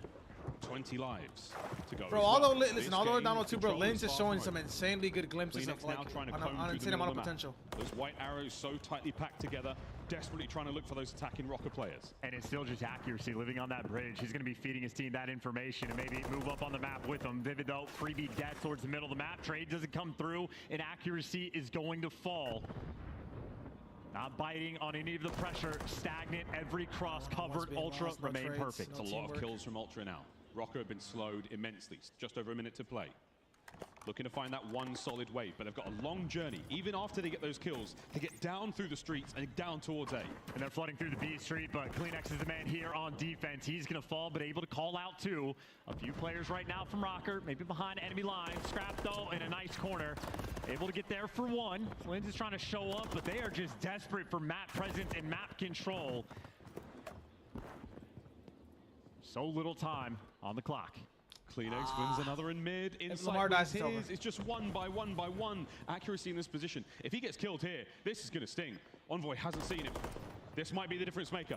Speaker 14: 20 lives to go.
Speaker 1: Bro, although listen, although down 2, bro, Linz is showing some insanely good glimpses of like an insane amount of potential.
Speaker 14: Those white arrows so tightly packed together, desperately trying to look for those attacking ROKKR players.
Speaker 18: And it's still just accuracy living on that bridge. He's going to be feeding his team that information and maybe move up on the map with them. Vivid though, freebie death towards the middle of the map. Trade doesn't come through, and accuracy is going to fall. Not biting on any of the pressure, stagnant, every cross covered. Ultra remain perfect.
Speaker 14: It's a lot of kills from Ultra now. ROKKR have been slowed immensely. Just over a minute to play. Looking to find that one solid wave, but they've got a long journey, even after they get those kills, to get down through the streets and down towards A.
Speaker 18: And they're flooding through the B street, but Kleenex is the man here on defense. He's going to fall, but able to call out too. A few players right now from ROKKR, maybe behind enemy lines. Scrap though in a nice corner. Able to get there for one. Linz is trying to show up, but they are just desperate for map presence and map control. So little time on the clock.
Speaker 14: Kleenex wins another in mid.
Speaker 1: Lamar dies,
Speaker 14: It's just one by one accuracy in this position. If he gets killed here, this is going to sting. Envoy hasn't seen him. This might be the difference maker.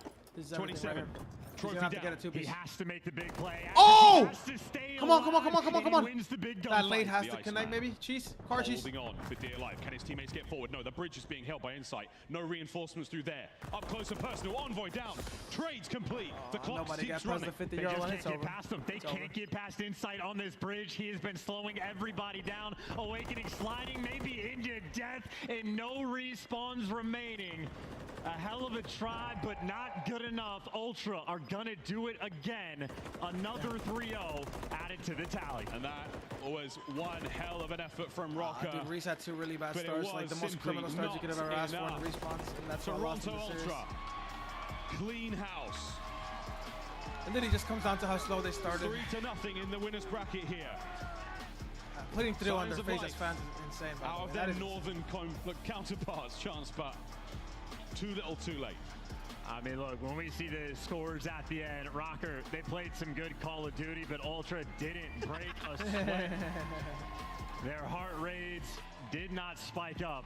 Speaker 14: 27. Trophy down.
Speaker 18: He has to make the big play.
Speaker 1: Oh!
Speaker 18: Come on.
Speaker 1: Wins the big that late has to connect, maybe. Cheese. Car cheese.
Speaker 14: Holding on for dear life. Can his teammates get forward? No, the bridge is being held by Insight. No reinforcements through there. Up close and personal. Envoy down. Trades complete. The clock keeps running.
Speaker 18: They just can't get past him. They can't get past Insight on this bridge. He has been slowing everybody down. Awakening, sliding, maybe into death, and no respawns remaining. A hell of a try, but not good enough. Ultra are gonna do it again. Another 3-0 added to the tally.
Speaker 14: And that was one hell of an effort from ROKKR.
Speaker 1: Dude, Reese had 2 really bad starts, like the most criminal starts you could have ever asked for in respawns, and that's what lost in the series.
Speaker 14: Ultra, clean house.
Speaker 1: And then it just comes down to how slow they started.
Speaker 14: 3-0 in the winners bracket here.
Speaker 1: Putting 3 on their face as fans is insane.
Speaker 14: Out of their northern counterparts, chance, but too little, too late.
Speaker 18: I mean, look, when we see the scores at the end, ROKKR, they played some good Call of Duty, but Ultra didn't break a sweat. Their heart rates did not spike up.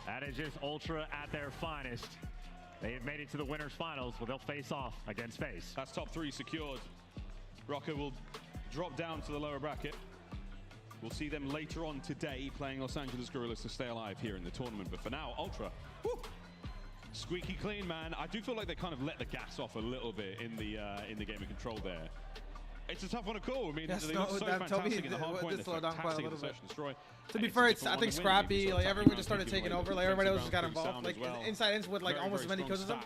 Speaker 18: That is just Ultra at their finest. They have made it to the winners finals, where they'll face off against FaZe.
Speaker 14: That's top 3 secured. ROKKR will drop down to the lower bracket. We'll see them later on today playing Los Angeles Guerrillas to stay alive here in the tournament. But for now, Ultra, whoo, squeaky clean, man. I do feel like they kind of let the gas off a little bit in the game of control there. It's a tough one to call. I mean, they look so fantastic in the hard point. They're fantastic in the search and destroy.
Speaker 1: To be fair, it's I think scrappy. Like everyone just started taking over. Like everybody else just got involved. Like Insight ends with like almost as many kills as them.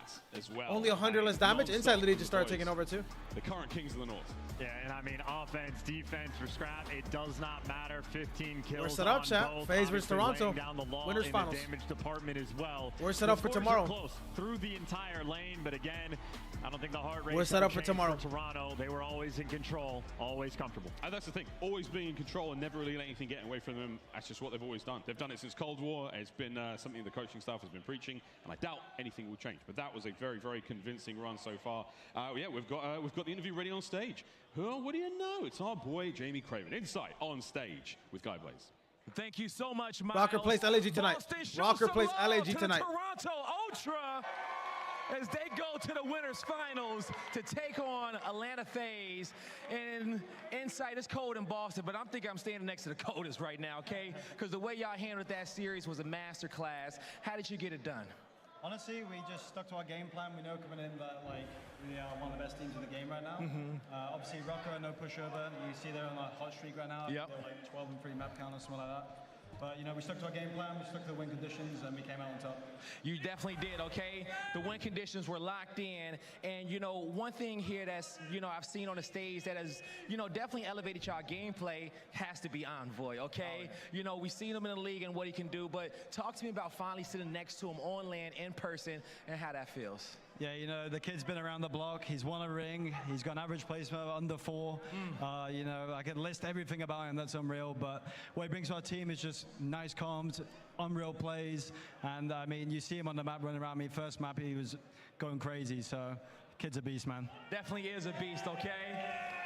Speaker 1: Only 100 less damage. Insight literally just started taking over too.
Speaker 14: The current kings of the north.
Speaker 18: Yeah, and I mean, offense, defense for Scrap, it does not matter. 15 kills.
Speaker 1: We're set up, chat. FaZe versus Toronto. Winners finals.
Speaker 18: The damage department as well.
Speaker 1: We're set up for tomorrow.
Speaker 18: Close through the entire lane, but again, I don't think the heart rate.
Speaker 1: We're set up for tomorrow.
Speaker 18: Toronto, they were always in control, always comfortable.
Speaker 14: And that's the thing, always being in control and never really letting anything get away from them. That's just what they've always done. They've done it since Cold War. It's been something the coaching staff has been preaching, and I doubt anything will change. But that was a very, very convincing run so far. Yeah, we've got the interview ready on stage. What do you know? It's our boy Jamie Craven, Insight on stage with Guy Blaze.
Speaker 6: Thank you so much, Miles.
Speaker 1: ROKKR plays LAG tonight. ROKKR plays LAG tonight.
Speaker 6: Toronto Ultra, as they go to the winners finals to take on Atlanta FaZe. And Insight is cold in Boston, but I'm thinking I'm standing next to the coldest right now, okay? Because the way y'all handled that series was a master class. How did you get it done?
Speaker 13: Honestly, we just stuck to our game plan. We know coming in that like we are one of the best teams in the game right now. Obviously, ROKKR, no pushover. You see they're on a hot streak right now.
Speaker 6: Yep.
Speaker 13: They're like 12 and 3 map count or something like that. But, you know, we stuck to our game plan, we stuck to the win conditions, and we came out on top.
Speaker 6: You definitely did, okay? The win conditions were locked in. And, you know, one thing here that's, you know, I've seen on the stage that has, you know, definitely elevated y'all gameplay has to be Envoy, okay? You know, we've seen him in the league and what he can do, but talk to me about finally sitting next to him on land in person and how that feels.
Speaker 13: Yeah, you know, the kid's been around the block. He's won a ring. He's got an average placement of under 4. You know, I could list everything about him that's unreal, but what he brings to our team is just nice comms, unreal plays, and I mean, you see him on the map running around me. First map, he was going crazy, so kid's a beast, man.
Speaker 6: Definitely is a beast, okay?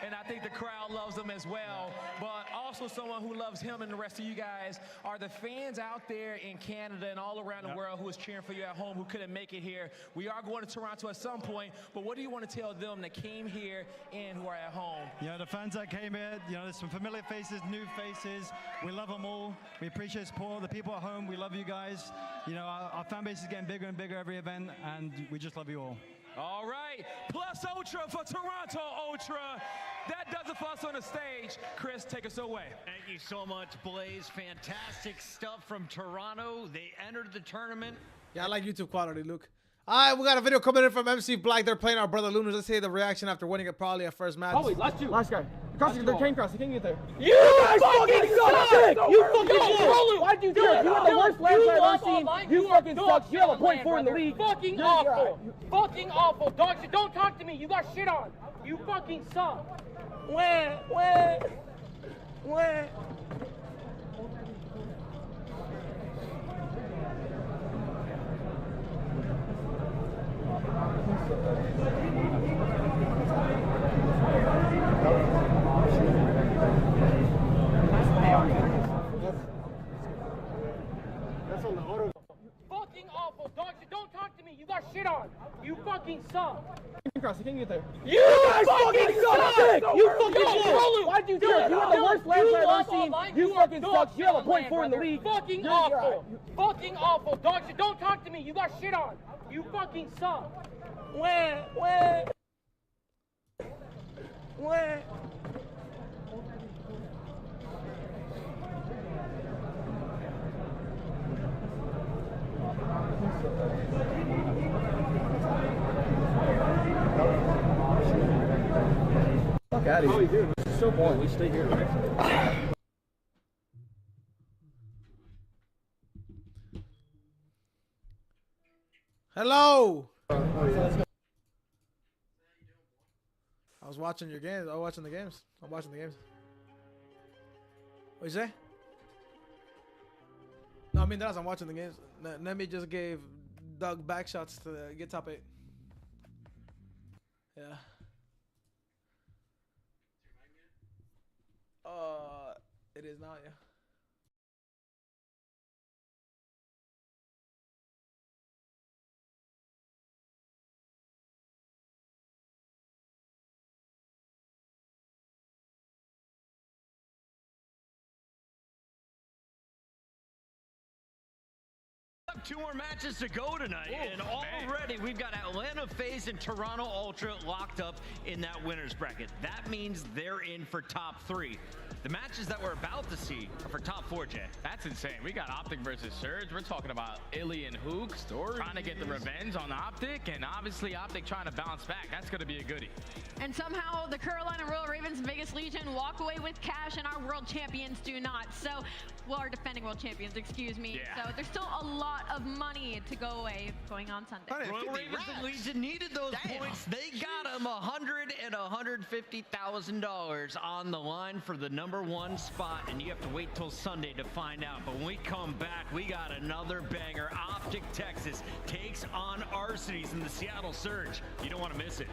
Speaker 6: And I think the crowd loves him as well. But also someone who loves him and the rest of you guys are the fans out there in Canada and all around the world who is cheering for you at home, who couldn't make it here. We are going to Toronto at some point, but what do you want to tell them that came here and who are at home?
Speaker 13: Yeah, the fans that came here, you know, there's some familiar faces, new faces. We love them all. We appreciate support. The people at home, we love you guys. You know, our fan base is getting bigger and bigger every event, and we just love you all.
Speaker 6: All right, plus Ultra for Toronto Ultra. That does it for us on the stage. Chris, take us away.
Speaker 3: Thank you so much, Blaze. Fantastic stuff from Toronto. They entered the tournament.
Speaker 1: Yeah, I like YouTube quality, Luke. All right, we got a video coming in from MC Black. They're playing our brother Lunars. Let's see the reaction after winning it probably at first match.
Speaker 10: Oh, wait, last guy. Cross, they came cross. He can't get there.
Speaker 1: You
Speaker 10: guys fucking suck! You fucking suck! Why'd you do it? You have the worst land I've ever seen. You fucking suck. You have a .4 in the league. Fucking awful. Fucking awful. Dog shit, don't talk to me. You got shit on. You fucking suck. Where? That's on the auto. Fucking awful. Dog shit, don't talk to me. You got shit on. You fucking suck. Cross, he can't get there. You guys fucking suck! You fucking suck! Why'd you do it? You have the worst land I've ever seen. You fucking suck. You have a .4 in the league. Fucking awful. Fucking awful. Dog shit, don't talk to me. You got shit on. You fucking suck. Where?
Speaker 5: Fuck out of here. Dude, this is so boring. We stay here.
Speaker 1: Hello. I was watching your games. I'm watching the games. What you say? No, I mean that's I'm watching the games. Nemi just gave Doug back shots to get top 8. Yeah. It is now, yeah.
Speaker 3: Two more matches to go tonight, and already we've got Atlanta FaZe and Toronto Ultra locked up in that winner's bracket. That means they're in for top 3. The matches that we're about to see are for top 4, Jay.
Speaker 22: That's insane. We got Optic versus Surge. We're talking about Illy and Hook trying to get the revenge on Optic, and obviously Optic trying to bounce back. That's going to be a goodie.
Speaker 4: And somehow the Carolina Royal Ravens Vegas Legion walk away with cash, and our world champions do not. So, well, our defending world champions, excuse me. Yeah. So there's still a lot of money to go away going on Sunday.
Speaker 3: Royal Ravens and Legion needed those points. They got them $100,000 and $150,000 on the line for the #1 spot, and you have to wait till Sunday to find out. But when we come back, we got another banger. Optic Texas takes on Arcinies in the Seattle Surge. You don't want to miss it.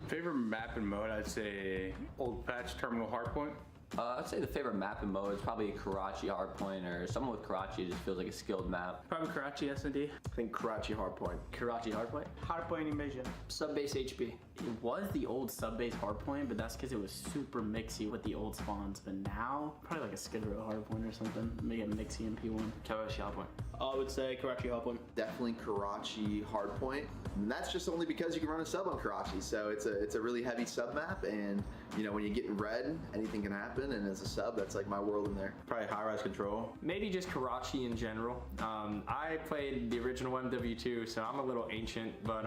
Speaker 17: Favorite map and mode, I'd say Old Patch Terminal Hardpoint.
Speaker 19: I'd say the favorite map and mode is probably Karachi Hardpoint, or someone with Karachi just feels like a skilled map.
Speaker 8: Probably Karachi S&D.
Speaker 23: I think Karachi Hardpoint.
Speaker 19: Karachi Hardpoint?
Speaker 8: Hardpoint Invasion.
Speaker 24: Subbase HB. It was the old Subbase Hardpoint, but that's because it was super mixy with the old spawns. But now, probably like a Skid Row Hardpoint or something. Make it mixy in P1.
Speaker 19: Karachi Hardpoint.
Speaker 8: I would say Karachi Hardpoint.
Speaker 23: Definitely Karachi Hardpoint. And that's just only because you can run a sub on Karachi. So it's a really heavy sub map, and you know when you get in red, anything can happen. And as a sub, that's like my world in there. Probably High Rise Control.
Speaker 25: Maybe just Karachi in general. I played the original MW2, so I'm a little ancient, but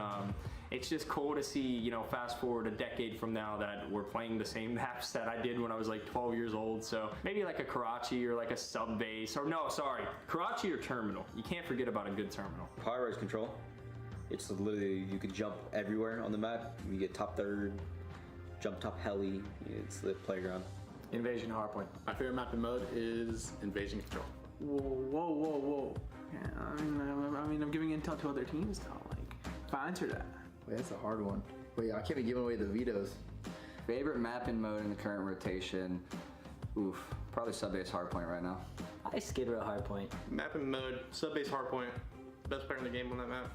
Speaker 25: it's just cool to see, you know, fast forward a decade from now that we're playing the same maps that I did when I was like 12 years old. So maybe like a Karachi or like a sub base, or no, sorry, Karachi or terminal. You can't forget about a good terminal.
Speaker 26: High Rise Control. It's literally, you can jump everywhere on the map. You get top third, jump top heli. It's the playground.
Speaker 24: Invasion Hardpoint.
Speaker 17: My favorite map and mode is Invasion Control.
Speaker 8: Whoa. Yeah, I mean, I'm giving intel to other teams now. Like, if I answer that.
Speaker 23: Wait, that's a hard one. Wait, I can't be giving away the vetoes.
Speaker 19: Favorite map and mode in the current rotation? Oof, probably Subbase Hardpoint right now.
Speaker 24: I Skid Row Hardpoint.
Speaker 17: Map and mode, Subbase Hardpoint. Best player in the game on that map.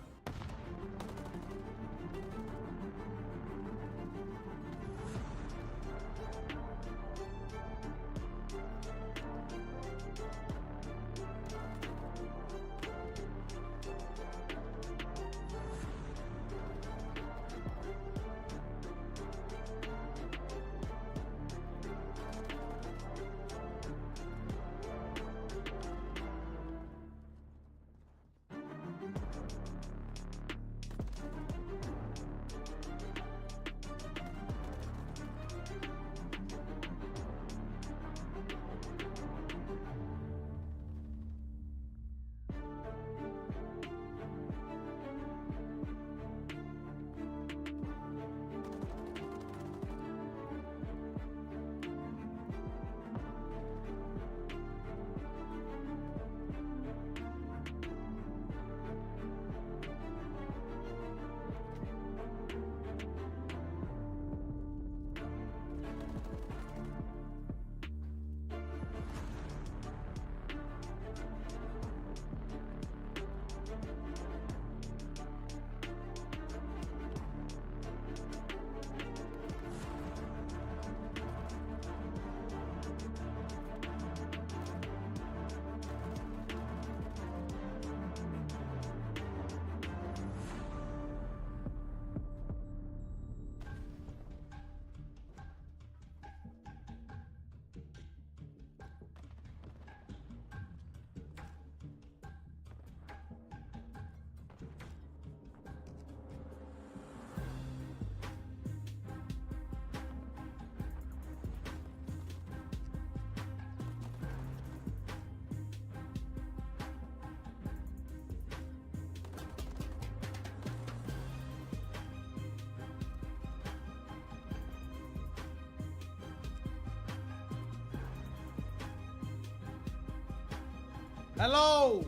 Speaker 1: Hello!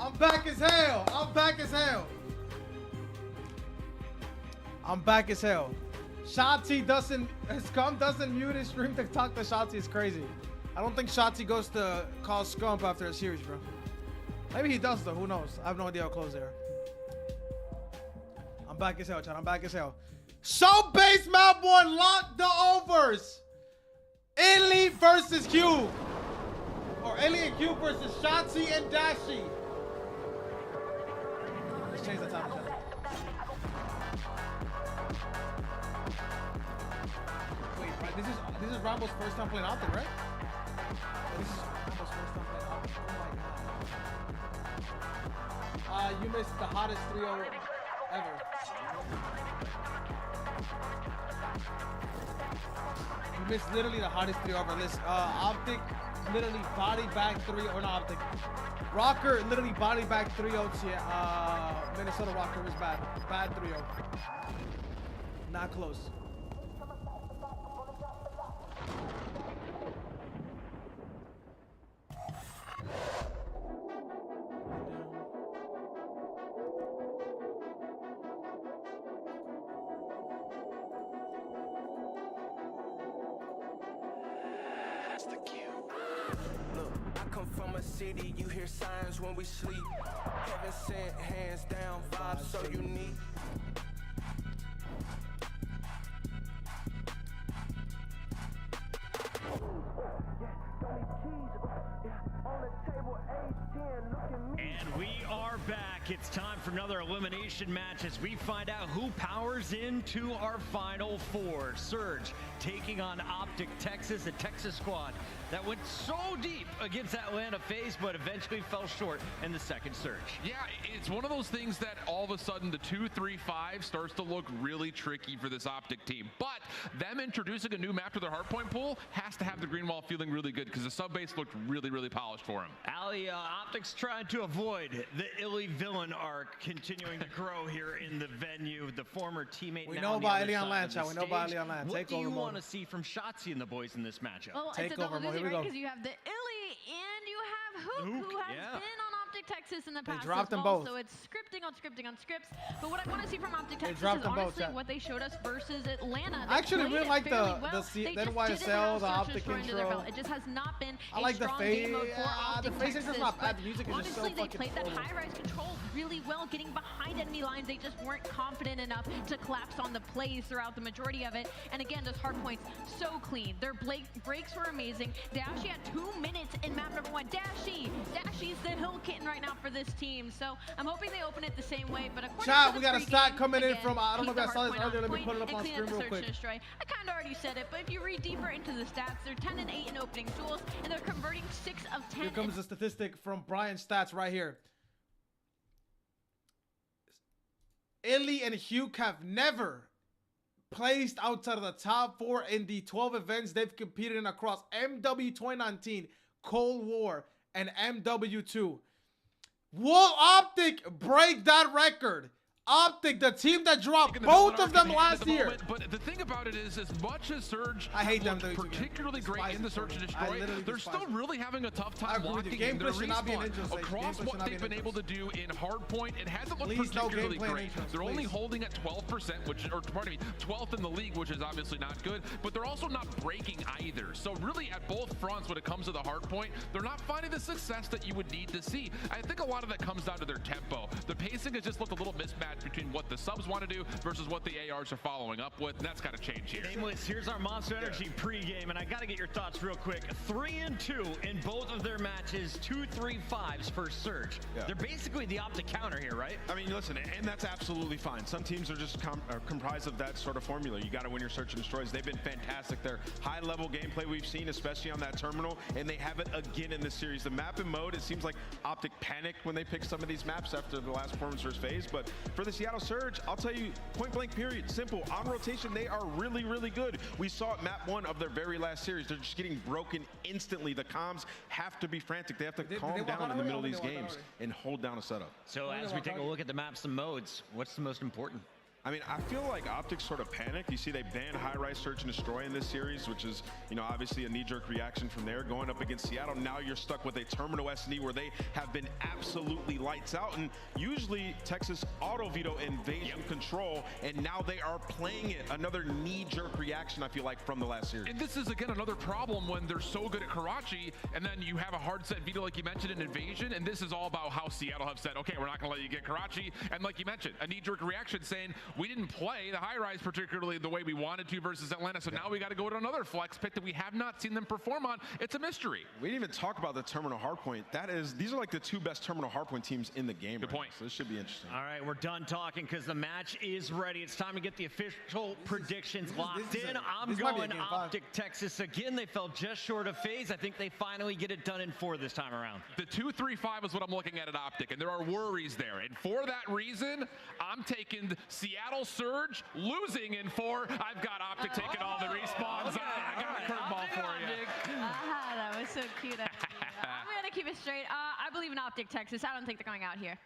Speaker 1: I'm back as hell! Shotzi doesn't mute his stream to talk to Shotzi. It's crazy. I don't think Shotzi goes to call Scump after a series, bro. Maybe he does though, who knows? I have no idea how close they are. I'm back as hell, chat. So base map 1, lock the overs! Elite versus Q. Or Ellie and Q versus Shotzi and Dashi. Let's change the time. Wait, right? This is Rambo's first time playing Optic, right? This is Rambo's first time playing Optic. Oh my god. You missed the hottest 3-0 ever. You missed literally the hottest 3-0 ever. Listen, Optic literally body bag 3, or not Optic. ROKKR literally body bag 3-0 to Minnesota ROKKR was bad. Bad 3-0. Not close.
Speaker 2: city, you hear signs when we sleep. Heaven sent, hands down, vibes so unique.
Speaker 3: And we are back. It's time for another elimination match as we find out who powers into our Final Four. Surge taking on Optic Texas, a Texas squad that went so deep against Atlanta FaZe, but eventually fell short in the second Surge.
Speaker 7: Yeah, it's one of those things that all of a sudden the 2-3-5 starts to look really tricky for this Optic team. But them introducing a new map to their hardpoint pool has to have the green wall feeling really good because the sub base looked really, really polished for him.
Speaker 3: Ali, Optic's trying to avoid the Illy villain arc continuing to grow here in the venue. The former teammate.
Speaker 1: We know about Illy on land, chat. We know about Illy on land.
Speaker 3: What do you want to see from Shotzi and the boys in this matchup?
Speaker 4: Well, it's a double duty, right? Because you have the Illy and you have Hook, who has been on Optic Texas in the past.
Speaker 1: They dropped them
Speaker 4: well,
Speaker 1: both.
Speaker 4: So it's scripting on scripting on scripts. But what I want to see from Optic Texas
Speaker 1: dropped
Speaker 4: is
Speaker 1: them
Speaker 4: honestly
Speaker 1: both,
Speaker 4: what they showed us versus Atlanta.
Speaker 1: I actually really like the
Speaker 4: NYSL,
Speaker 1: the Optic intro.
Speaker 4: It just has not been
Speaker 1: I like the
Speaker 4: game mode for
Speaker 1: the
Speaker 4: Optic
Speaker 1: FaZe
Speaker 4: Texas.
Speaker 1: intro's not bad. The music is just so
Speaker 4: Honestly, they
Speaker 1: fucking
Speaker 4: played that
Speaker 1: cool.
Speaker 4: high-rise control really well, getting behind enemy lines. They just weren't confident enough to collapse on the plays throughout the majority of it. And again, those hard points, so clean. Their breaks were amazing. Dashy had 2 minutes in map number 1. Dashy's the hill kitten right now for this team. So I'm hoping they open it the same way. But according
Speaker 1: Chat,
Speaker 4: to the
Speaker 1: we got a
Speaker 4: pregame,
Speaker 1: stat coming in
Speaker 4: again,
Speaker 1: from, I don't know if
Speaker 4: keep
Speaker 1: I saw
Speaker 4: the
Speaker 1: this
Speaker 4: hard
Speaker 1: earlier.
Speaker 4: point
Speaker 1: Let me put it up
Speaker 4: and
Speaker 1: on
Speaker 4: clean
Speaker 1: screen
Speaker 4: the
Speaker 1: real
Speaker 4: search
Speaker 1: quick.
Speaker 4: and destroy. I kind of already said it, but if you read deeper into the stats, they're 10 and 8 in opening duels, and they're converting 6 of 10.
Speaker 1: Here comes the statistic from Brian Stats right here. Illy and Hugh have never placed outside of the top 4 in the 12 events they've competed in across MW 2019, Cold War, and MW2. Will Optic break that record? Optic, the team that dropped both of them last year.
Speaker 7: But the thing about it is, as much as Surge
Speaker 1: I hate them
Speaker 7: particularly great in the Search and Destroy, they're still really having a tough time locking in their respawn. Across what they've been able to do in hardpoint, it hasn't looked particularly great. They're only holding at 12%, which, or pardon me, 12th in the league, which is obviously not good, but they're also not breaking either. So really at both fronts when it comes to the hardpoint, they're not finding the success that you would need to see. I think a lot of that comes down to their tempo. The pacing has just looked a little mismatched between what the subs want to do versus what the ARs are following up with, and that's got to change here.
Speaker 3: Nameless, here's our Monster Energy pregame, and I got to get your thoughts real quick. 3-2 in both of their matches, 2-3-5s for Surge.
Speaker 9: Yeah.
Speaker 3: They're basically the Optic counter here, right?
Speaker 9: I mean, listen, and that's absolutely fine. Some teams are just comprised of that sort of formula. You got to win your search and destroys. They've been fantastic. Their high-level gameplay we've seen, especially on that terminal, and they have it again in this series. The map and mode, it seems like Optic panicked when they picked some of these maps after the last performance versus FaZe, but for the Seattle Surge, I'll tell you, point blank period, simple. On rotation, they are really, really good. We saw it map 1 of their very last series. They're just getting broken instantly. The comms have to be frantic. They have to calm down in the middle of these games and hold down a setup.
Speaker 3: So as we take a look at the maps and modes, what's the most important?
Speaker 9: I mean, I feel like Optic sort of panicked. You see they banned high-rise search and destroy in this series, which is, you know, obviously a knee-jerk reaction from there. Going up against Seattle, now you're stuck with a terminal S&E where they have been absolutely lights out. And usually Texas auto-veto invasion control, and now they are playing it. Another knee-jerk reaction, I feel like, from the last series.
Speaker 7: And this is, again, another problem when they're so good at Karachi, and then you have a hard-set veto, like you mentioned, in invasion, and this is all about how Seattle have said, okay, we're not going to let you get Karachi. And like you mentioned, a knee-jerk reaction saying, we didn't play the high-rise particularly the way we wanted to versus Atlanta, so now we got to go to another flex pick that we have not seen them perform on. It's a mystery.
Speaker 9: We didn't even talk about the terminal hardpoint. These are like the 2 best terminal hardpoint teams in the game. Good
Speaker 7: point.
Speaker 9: So this should be interesting.
Speaker 3: All right, we're done talking because the match is ready. It's time to get the official predictions locked in. I'm going Optic Texas again. They fell just short of FaZe. I think they finally get it done in 4 this time around.
Speaker 7: The 2-3-5 is what I'm looking at Optic, and there are worries there. And for that reason, I'm taking Seattle Surge losing in 4. I've got Optic taking all the respawns. I got a curveball for you.
Speaker 4: That was so cute. I'm going to keep it straight. I believe in Optic Texas. I don't think they're going out here.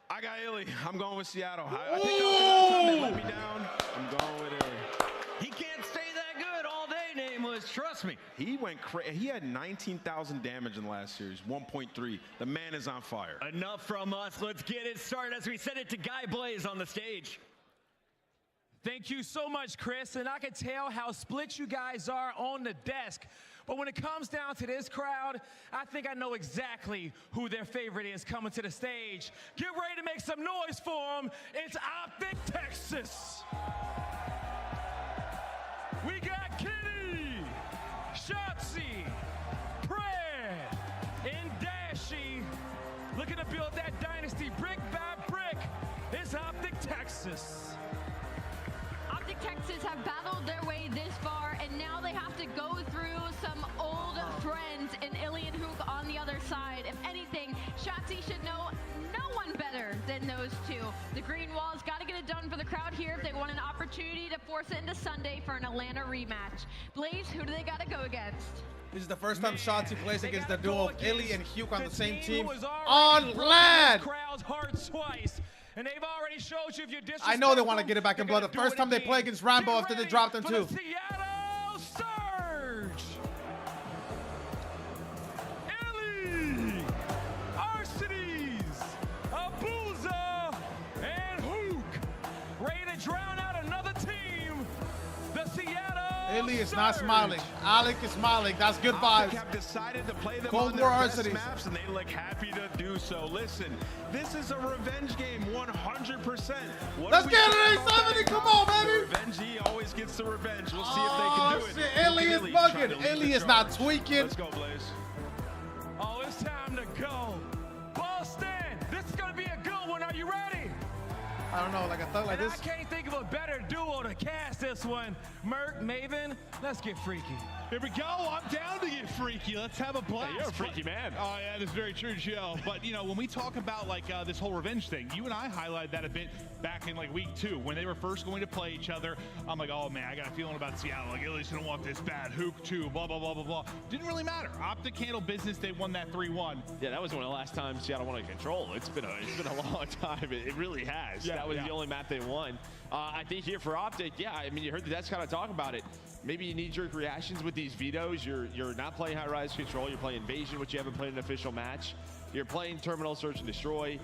Speaker 9: I got Illy. I'm going with Seattle. I think they let me down. I'm going with Illy.
Speaker 3: He can't stay that good all day, Nameless. Trust me.
Speaker 9: He went crazy. He had 19,000 damage in the last series, 1.3. The man is on fire.
Speaker 3: Enough from us. Let's get it started as we send it to Guy Blaze on the stage.
Speaker 6: Thank you so much, Chris, and I can tell how split you guys are on the desk. But when it comes down to this crowd, I think I know exactly who their favorite is coming to the stage. Get ready to make some noise for them. It's Optic Texas. We got Kitty, Shotzi, Pred, and Dashy looking to build that dynasty brick by brick. It's Optic Texas.
Speaker 4: Optic Texas have battled their way this far, and now they have to go through some old friends in Illy and Hook on the other side. If anything, Shotzi should know no one better than those two. The Green Wall's got to get it done for the crowd here if they want an opportunity to force it into Sunday for an Atlanta rematch. Blaze, who do they got to go against?
Speaker 1: This is the first time Shotzi plays against the duo of Illy and Hugh on the same team on land.
Speaker 6: Crowd's heart twice. And they've already showed you if you're disrespectful.
Speaker 1: I know they want to get it back in blood. The first time they play against Rambo after they dropped them too.
Speaker 6: Seattle Surge. Illy, Arcides, Abuza, and Hook. Ready to drown out another team. The Seattle
Speaker 1: Illy is not smiling. Alec is smiling. That's good vibes.
Speaker 9: Have decided to play them
Speaker 1: Cold
Speaker 9: on
Speaker 1: War
Speaker 9: their best
Speaker 1: Arcides.
Speaker 9: maps, and they look happy to do so. Listen, this is a revenge game, 100%.
Speaker 1: Let's get it, 870. Come on, baby.
Speaker 9: Revenge always gets the revenge. We'll see if they can do it.
Speaker 1: Shit. Illy is bugging. Illy is not tweaking.
Speaker 9: Let's go, Blaze.
Speaker 6: Oh, it's time to go. Boston, this is going to be a good one. Are you ready?
Speaker 1: I don't know, like a thug like
Speaker 6: And
Speaker 1: this.
Speaker 6: I can't think of a better duo to cast this one. Merc, Maven, let's get freaky.
Speaker 11: Here we go. I'm down to get freaky. Let's have a blast.
Speaker 14: Hey, you're a freaky man.
Speaker 11: Oh, yeah, that's very true, Joe. But, you know, when we talk about, like, this whole revenge thing, you and I highlighted that a bit back in, like, week 2. When they were first going to play each other, I'm like, oh, man, I got a feeling about Seattle. Like, Illy's going to want this bad. Hook, too, blah, blah, blah, blah, blah. Didn't really matter. Optic handled business. They won that 3-1.
Speaker 14: Yeah, that was one of the last times Seattle won control. It's been a long time. It really has.
Speaker 11: Yeah,
Speaker 14: that was the only map they won. I think here for Optic, yeah, I mean, you heard the Dets kind of talk about it. Maybe you knee-jerk reactions with these vetoes. You're not playing high-rise control. You're playing invasion, which you haven't played an official match. You're playing terminal search and destroy.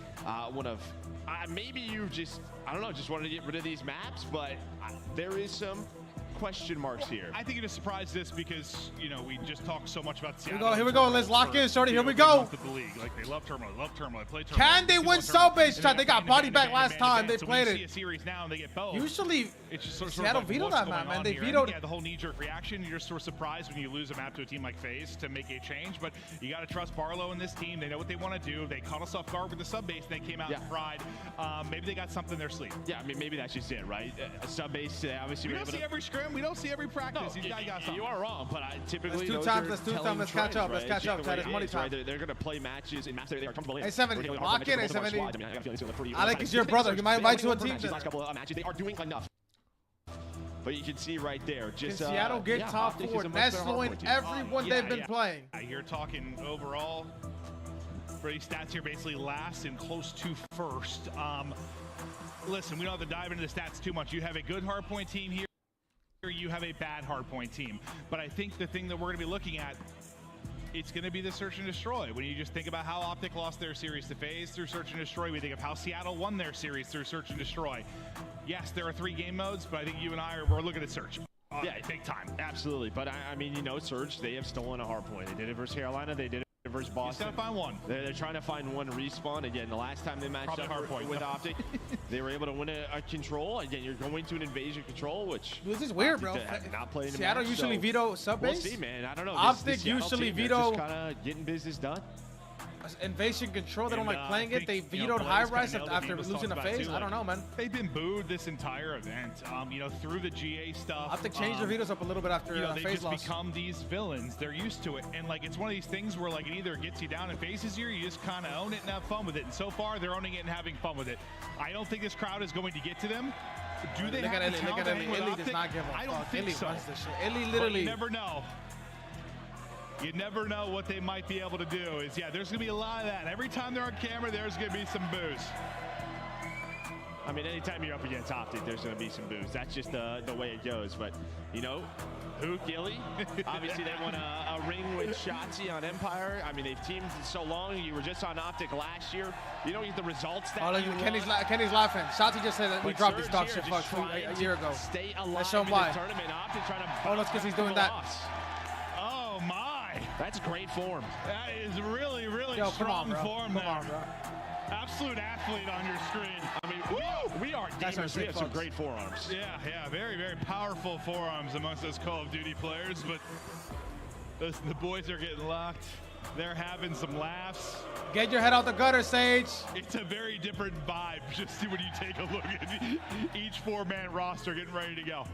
Speaker 14: Maybe you just, I don't know, just wanted to get rid of these maps, but there is some question marks here.
Speaker 11: I think it is surprised this because, you know, we just talked so much about Seattle.
Speaker 1: Here we go. Let's lock in, shorty. Here we go.
Speaker 11: The league. Like, they love terminal. They love terminal. They play terminal.
Speaker 1: Can they win sub-base shot? They got body back last time. They played
Speaker 11: it. See a
Speaker 1: it.
Speaker 11: series now and they get both.
Speaker 1: Usually,
Speaker 11: it's just sort of
Speaker 1: Seattle
Speaker 11: like,
Speaker 1: vetoed that map, man. They
Speaker 11: here.
Speaker 1: vetoed.
Speaker 11: Yeah, the whole knee-jerk reaction. You're just sort of surprised when you lose a map to a team like FaZe to make a change. But you got to trust Barlow and this team. They know what they want to do. They caught us off guard with the sub-base. They came out in pride. Maybe they got something in their sleeve.
Speaker 14: Yeah, I mean, maybe that's just it, right? Sub-base, obviously.
Speaker 11: We don't see every scrim. We don't see every practice.
Speaker 14: No,
Speaker 11: These guys got something.
Speaker 14: You are wrong, but typically
Speaker 1: Let's two times. Let's catch up. Let's catch up. It's money time.
Speaker 14: They're going to play matches in maps that they are comfortable in.
Speaker 1: 870. Lock in, 870.
Speaker 14: I mean, I got a feeling it's gonna look pretty
Speaker 1: Alec is your brother. He might invite you to a team.
Speaker 14: Last couple of matches, they are doing enough. But you can see right there, just
Speaker 1: can Seattle get top 4, Nesloing everyone they've been playing.
Speaker 11: You're talking overall. Brady stats here basically last and close to first. Listen, we don't have to dive into the stats too much. You have a good hardpoint team here. You have a bad hardpoint team. But I think the thing that we're going to be looking at, it's going to be the search and destroy. When you just think about how Optic lost their series to FaZe through search and destroy, we think of how Seattle won their series through search and destroy. Yes, there are 3 game modes, but I think you and I we're looking at search.
Speaker 14: Yeah,
Speaker 11: big time.
Speaker 14: Absolutely. But I mean, you know, Surge, they have stolen a hardpoint. They did it versus Carolina. They did it versus Boston.
Speaker 11: Just gotta find one.
Speaker 14: They're trying to find one respawn. Again, the last time they matched up with Optic, they were able to win a control. Again, you're going to an invasion control, which
Speaker 1: this is weird, bro.
Speaker 14: Not playing
Speaker 1: Seattle usually veto sub base.
Speaker 14: We'll see, man. I don't know.
Speaker 1: Optic usually veto.
Speaker 14: Just kind of getting business done.
Speaker 1: Invasion control, they don't like playing it. They vetoed high rise after losing the FaZe. I don't know, man.
Speaker 11: They've been booed this entire event. You know, through the GA stuff.
Speaker 1: Optic changed their vetoes up a little bit after
Speaker 11: they
Speaker 1: FaZe
Speaker 11: just
Speaker 1: loss.
Speaker 11: become these villains. They're used to it, and like it's one of these things where like it either gets you down and faces you, or you just kind of own it and have fun with it. And so far, they're owning it and having fun with it. I don't think this crowd is going to get to them. Do they have the talent to hang with
Speaker 1: Illy does not give a
Speaker 11: I don't
Speaker 1: fuck.
Speaker 11: think
Speaker 1: Illy
Speaker 11: so.
Speaker 1: runs this shit. Illy literally.
Speaker 11: You never know. You never know what they might be able to do. There's going to be a lot of that. Every time they're on camera, there's going to be some boos.
Speaker 14: I mean, anytime you're up against Optic, there's going to be some boos. That's just the way it goes. But, you know, Hook, Illy, obviously they won a ring with Shotzi on Empire. I mean, they've teamed so long. You were just on Optic last year. You don't get the results that you
Speaker 1: Kenny's laughing. Shotzi just said that we dropped this dog shit fuck a year ago.
Speaker 14: Stay alive
Speaker 1: Let's show him
Speaker 14: in
Speaker 1: why.
Speaker 14: the tournament. Optic trying to
Speaker 1: oh, that's because he's doing that.
Speaker 11: Oh, my
Speaker 3: my.
Speaker 14: That's great form.
Speaker 3: That is really, really
Speaker 1: Yo,
Speaker 3: strong form there.
Speaker 1: Come on, bro.
Speaker 3: Absolute athlete on your screen.
Speaker 14: I mean, we are gamers. We have some great forearms.
Speaker 3: Yeah, very, very powerful forearms amongst those Call of Duty players, but listen, the boys are getting locked. They're having some laughs.
Speaker 1: Get your head out the gutter, Sage.
Speaker 3: It's a very different vibe just when you take a look at each four-man roster getting ready to go.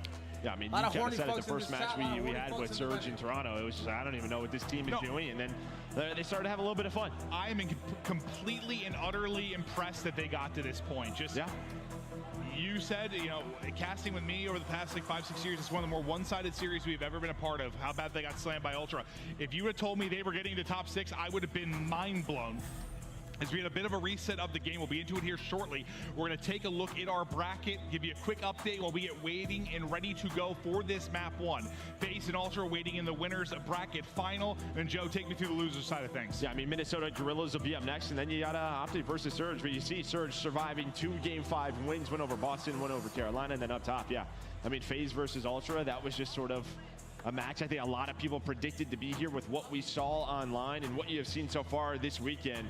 Speaker 14: Yeah, I mean, you kind of said it the first match we had with Surge in Toronto. It was just, I don't even know what this team is doing. And then they started to have a little bit of fun.
Speaker 3: I am completely and utterly impressed that they got to this point. Just, you said, you know, casting with me over the past like 5-6 years, it's one of the more one-sided series we've ever been a part of. How bad they got slammed by Ultra. If you had told me they were getting to top 6, I would have been mind blown. As we had a bit of a reset of the game, we'll be into it here shortly. We're going to take a look at our bracket, give you a quick update while we get waiting and ready to go for this map 1. FaZe and Ultra waiting in the winners bracket final. And Joe, take me through the loser side of things.
Speaker 14: Yeah, I mean, Minnesota Guerrillas will be up next, and then you got Optic versus Surge, but you see Surge surviving 2 Game 5 wins, one over Boston, one over Carolina, and then up top, I mean, FaZe versus Ultra, that was just sort of a match I think a lot of people predicted to be here with what we saw online and what you have seen so far this weekend.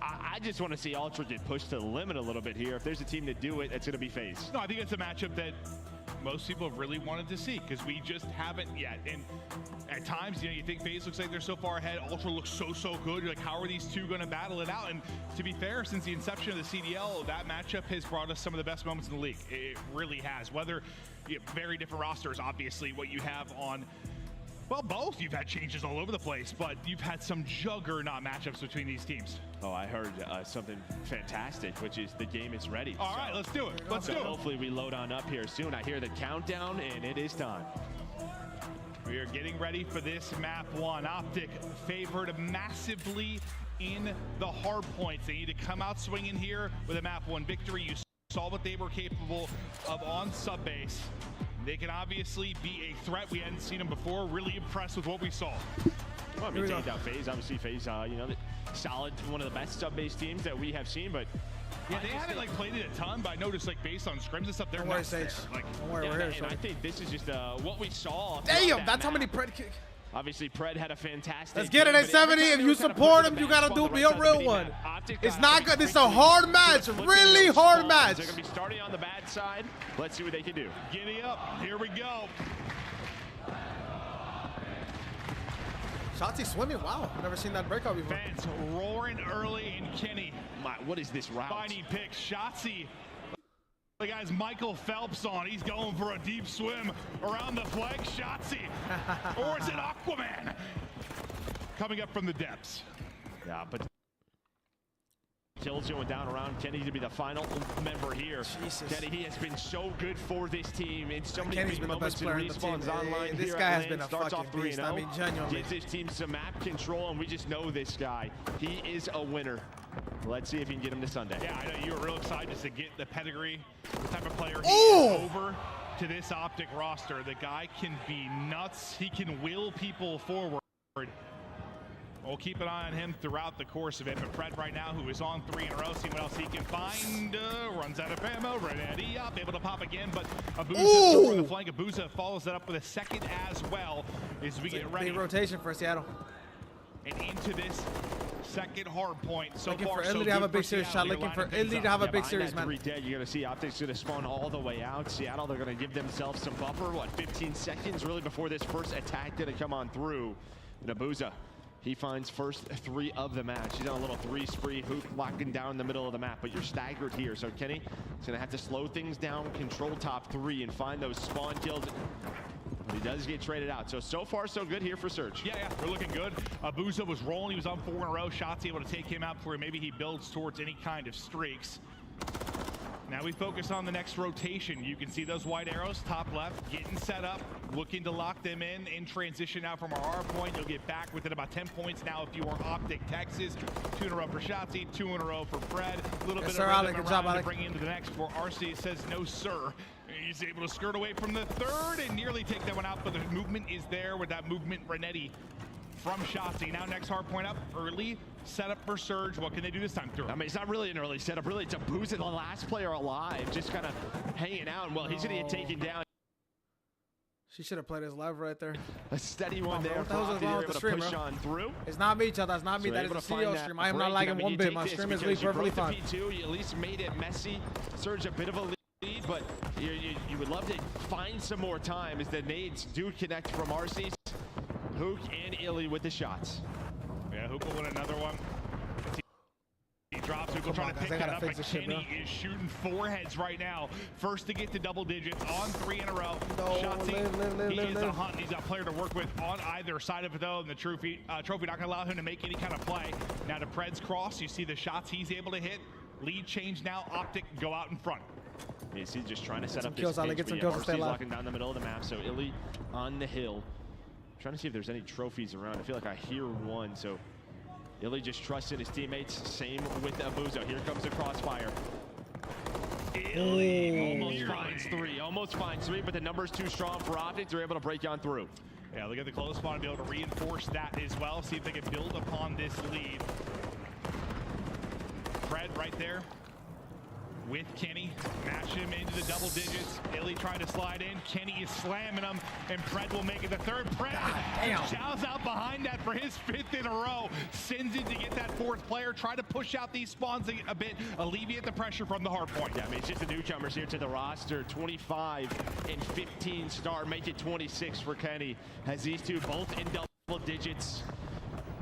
Speaker 14: I just want to see Ultra get pushed to the limit a little bit here. If there's a team to do it, it's going to be FaZe.
Speaker 3: No, I think it's a matchup that most people have really wanted to see because we just haven't yet. And at times, you know, you think FaZe looks like they're so far ahead. Ultra looks so good. You're like, how are these two going to battle it out? And to be fair, since the inception of the CDL, that matchup has brought us some of the best moments in the league. It really has. Whether very different rosters, obviously, what you have on. Well, both. You've had changes all over the place, but you've had some juggernaut matchups between these teams.
Speaker 14: Oh, I heard something fantastic, which is the game is ready.
Speaker 3: All right, let's do it. Let's do it.
Speaker 14: Hopefully we load on up here soon. I hear the countdown, and it is time.
Speaker 3: We are getting ready for this map 1. Optic favored massively in the hard points. They need to come out swinging here with a map 1 victory. You saw what they were capable of on subbase. They can obviously be a threat. We hadn't seen them before. Really impressed with what we saw.
Speaker 14: Well, I mean, taking down FaZe, obviously FaZe, you know, solid, one of the best sub-base teams that we have seen, but
Speaker 3: yeah, they haven't like played it a ton, but I noticed like based on scrims and stuff, they're not there. Like,
Speaker 1: don't worry, we're here.
Speaker 14: And I think this is just what we saw.
Speaker 1: Damn, that's how many Pred kick.
Speaker 14: Obviously, Pred had a fantastic.
Speaker 1: Let's get it at 70. If you support him, you gotta do be a real one. It's not good. This is a hard match, really hard match.
Speaker 14: They're gonna be starting on the bad side. Let's see what they can do.
Speaker 3: Giddy up. Here we go.
Speaker 1: Shotzi swimming. Wow, I've never seen that breakout before.
Speaker 3: Fans roaring early, and Kenny.
Speaker 14: What is this route?
Speaker 3: Finding picks. Shotzi. The guy's Michael Phelps on. He's going for a deep swim around the flank. Shotzi. Or is it Aquaman? Coming up from the depths.
Speaker 14: Yeah, but kills going down around Kenny to be the final member here.
Speaker 1: Jesus.
Speaker 14: Kenny, he has been so good for this team in so many
Speaker 1: Kenny's been the best player in the team.
Speaker 14: Online
Speaker 1: this guy has been a fucking beast. I mean, genuinely.
Speaker 14: Gives his team some map control, and we just know this guy. He is a winner. Let's see if he can get him to Sunday.
Speaker 3: Yeah, I know you were real excited just to get the pedigree, the type of player he is over to this Optic roster. The guy can be nuts. He can will people forward. We'll keep an eye on him throughout the course of it. But Fred right now, who is on 3 in a row, seeing what else he can find. Runs out of ammo. Ready up, able to pop again. But Abuza from the flank. Abuza follows that up with a second as well as we get ready.
Speaker 1: Big rotation for Seattle.
Speaker 3: And into this second hard point. So
Speaker 1: looking
Speaker 3: far,
Speaker 1: for Illy to have a big series shot. Looking for Illy to have a big series, man.
Speaker 14: You're going to see Optics going to spawn all the way out. Seattle, they're going to give themselves some buffer. What, 15 seconds really before this first attack going to come on through. And Abuza, he finds first 3 of the match. He's on a little 3-spree hoop, locking down the middle of the map, but you're staggered here. So Kenny is going to have to slow things down, control top 3, and find those spawn kills. But he does get traded out. So far, so good here for Surge.
Speaker 3: Yeah, we're looking good. Abuza was rolling. He was on 4 in a row. Shots able to take him out before maybe he builds towards any kind of streaks. Now we focus on the next rotation. You can see those white arrows, top left, getting set up, looking to lock them in transition now from our R point. You'll get back within about 10 points now if you are Optic Texas. 2 in a row for Shotzi, 2 in a row for Fred. A little bit of rhythm around to bring into the next before RC says no, sir. He's able to skirt away from the third and nearly take that one out, but the movement is there with that movement. Renetti from Shotzi. Now next hard point up, early setup for Surge. What can they do this time through?
Speaker 14: I mean, it's not really an early setup. Really, it's Abuza, the last player alive, just kind of hanging out. And well, he's going to get taken down.
Speaker 1: She should have played his live right there.
Speaker 12: A steady one there.
Speaker 1: What the hell's
Speaker 12: Optic
Speaker 1: wrong
Speaker 12: able
Speaker 1: with the
Speaker 12: to
Speaker 1: stream,
Speaker 12: push
Speaker 1: bro?
Speaker 12: on through.
Speaker 1: It's not me, Chad. That's not me.
Speaker 12: So
Speaker 1: That is
Speaker 12: able
Speaker 1: the
Speaker 12: to find
Speaker 1: CEO
Speaker 12: that
Speaker 1: stream. I am not
Speaker 12: break.
Speaker 1: lagging
Speaker 12: I mean,
Speaker 1: one
Speaker 12: you
Speaker 1: bit.
Speaker 12: take
Speaker 1: My
Speaker 12: this
Speaker 1: stream is
Speaker 12: because you
Speaker 1: perfectly
Speaker 12: broke
Speaker 1: fine.
Speaker 12: the P2. You at least made it messy. Surge a bit of a lead, but you would love to find some more time as the nades do connect from RC's. Hook and Illy with the shots.
Speaker 11: Yeah, Hook will win another one. He drops. Hook will try to pick it up, but Kenny is shooting foreheads right now. First to get to double digits on 3 in a row. Shotzzy, he is a hunt. He's got a player to work with on either side of it, though, and the trophy not going to allow him to make any kind of play. Now to Pred's cross, you see the shots he's able to hit. Lead change now. Optic go out in front.
Speaker 12: You see, just trying to set up
Speaker 1: kills
Speaker 12: this pitch,
Speaker 1: get some
Speaker 12: but
Speaker 1: kills to stay
Speaker 12: RC's
Speaker 1: alive.
Speaker 12: locking down the middle of the map, so Illy on the hill. Trying to see if there's any trophies around. I feel like I hear one, so Illy just trusting his teammates. Same with Abuzo. Here comes the crossfire. Illy almost finds three, but the number's too strong for Optic. They're able to break on through.
Speaker 11: Yeah, look at the close spot and be able to reinforce that as well. See if they can build upon this lead. Fred right there with Kenny, match him into the double digits. Illy trying to slide in. Kenny is slamming him, and Fred will make it the third. Fred shouts out behind that for his 5th in a row. Sends it to get that 4th player. Try to push out these spawns a bit, alleviate the pressure from the hard point.
Speaker 12: Yeah, I mean, it's just the newcomers here to the roster. 25 and 15 star, make it 26 for Kenny. Has these two both in double digits.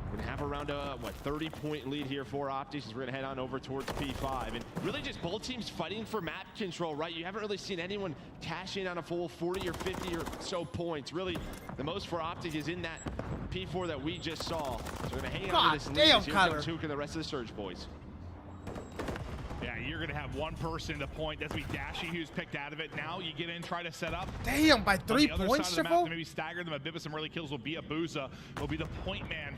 Speaker 12: We're gonna have around a 30-point lead here for Optics as we're gonna head on over towards P5, and really just both teams fighting for map control, right? You haven't really seen anyone cash in on a full 40 or 50 or so points. Really, the most for Optic is in that P4 that we just saw. So we're gonna hang on to this lead. Here comes Hook and the rest of the Surge boys.
Speaker 11: Yeah, you're going to have one person to point. That's be Dashy, who's picked out of it. Now you get in, try to set up.
Speaker 1: Damn, by 3 points,
Speaker 11: Triple? Maybe stagger them a bit with some early kills will be Abuza. Will be the point man.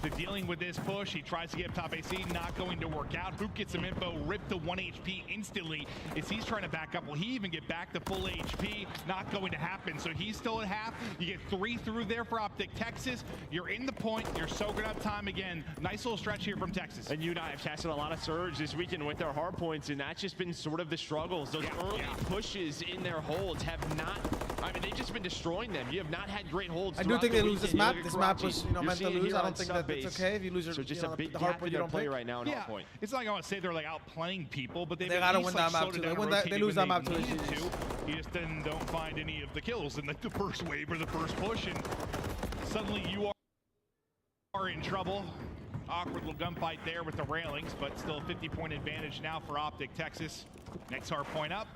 Speaker 11: They're dealing with this push. He tries to get up top AC, not going to work out. Hook gets some info, rip to 1 HP instantly as he's trying to back up. Will he even get back to full HP? Not going to happen. So he's still at half. You get 3 through there for Optic Texas. You're in the point. You're soaking up time again. Nice little stretch here from Texas.
Speaker 12: And you and I have casted a lot of Surge this weekend with their hard points, and that's just been sort of the struggles. Those early pushes in their holds have not, I mean, they've just been destroying them. You have not had great holds.
Speaker 1: I do think they lose this map. This map was, meant to lose. I don't think that it's okay if you lose your,
Speaker 12: so just a big
Speaker 1: the hard point you don't
Speaker 12: play
Speaker 1: pick.
Speaker 12: right now in hard point.
Speaker 11: It's not like I want to say they're like outplaying people, but they
Speaker 1: gotta win that map too. They lose that map too.
Speaker 11: You just then don't find any of the kills in like the first wave or the first push, and suddenly you are in trouble. Awkward little gunfight there with the railings, but still a 50-point advantage now for Optic Texas. Next hard point up.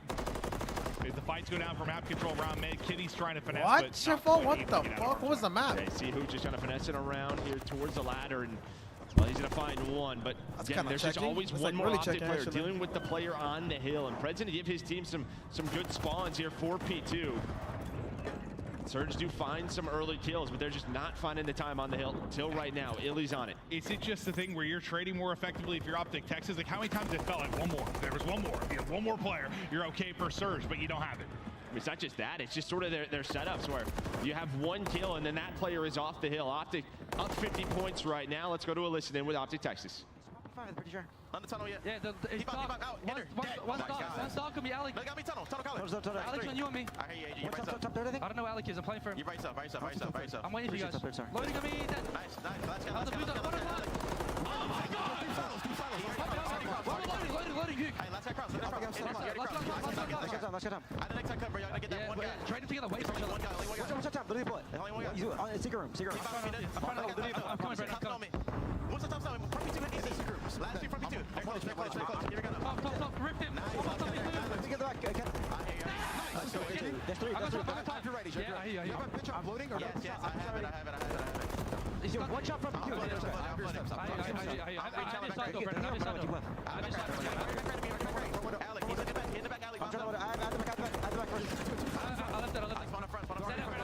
Speaker 11: As the fights go down for map control around mid, Kitty's trying to finesse.
Speaker 1: What? Sheffo? What the fuck? What was the map?
Speaker 12: Okay, see who just trying to finesse it around here towards the ladder, and well, he's gonna find one, but again, there's just always one more Optic player dealing with the player on the hill, and Pred's gonna give his team some good spawns here for P2. Surge do find some early kills, but they're just not finding the time on the hill until right now. Illy's on it.
Speaker 11: Is it just the thing where you're trading more effectively if you're Optic Texas? Like, how many times it felt like one more? There was one more. If you have one more player, you're okay for Surge, but you don't have it.
Speaker 12: It's not just that, it's just sort of their setups where you have one kill and then that player is off the hill. Optic up 50 points right now. Let's go to a listen in with Optic Texas.
Speaker 10: Pretty sure.
Speaker 15: On the tunnel yet?
Speaker 10: Yeah, it's dark. One dark on me, Alec.
Speaker 15: Got me tunnel college.
Speaker 10: Alec on you and me.
Speaker 15: I hear you.
Speaker 10: What's top third, I think? I don't know Alec is. I'm playing for him.
Speaker 15: You're by yourself.
Speaker 10: I'm waiting for you guys. Loading on me.
Speaker 15: Nice. Let's go.
Speaker 10: Oh my god! Loading.
Speaker 15: Hey, let's get cross.
Speaker 10: Let's get him.
Speaker 15: I the next time cover, y'all gotta get that one guy.
Speaker 10: Trading together, wait for each other. What's your time? Literally bullet.
Speaker 15: Only one guy.
Speaker 10: Secret room.
Speaker 15: I'm coming. What's the top side? Front me 2 hit easy. Last few front me 2. Very close. Here we go.
Speaker 10: Top. Rip him. Get the back.
Speaker 15: I hear you.
Speaker 10: Let's go. There's 3. You're ready. Yeah, I hear you. I'm loading or
Speaker 15: yes, I have it.
Speaker 10: He's got one shot from you. I
Speaker 15: Alec, he's in the back. Alec,
Speaker 10: I'm trying to load it. I have the back first. I left it.
Speaker 15: Spawn up front.
Speaker 10: I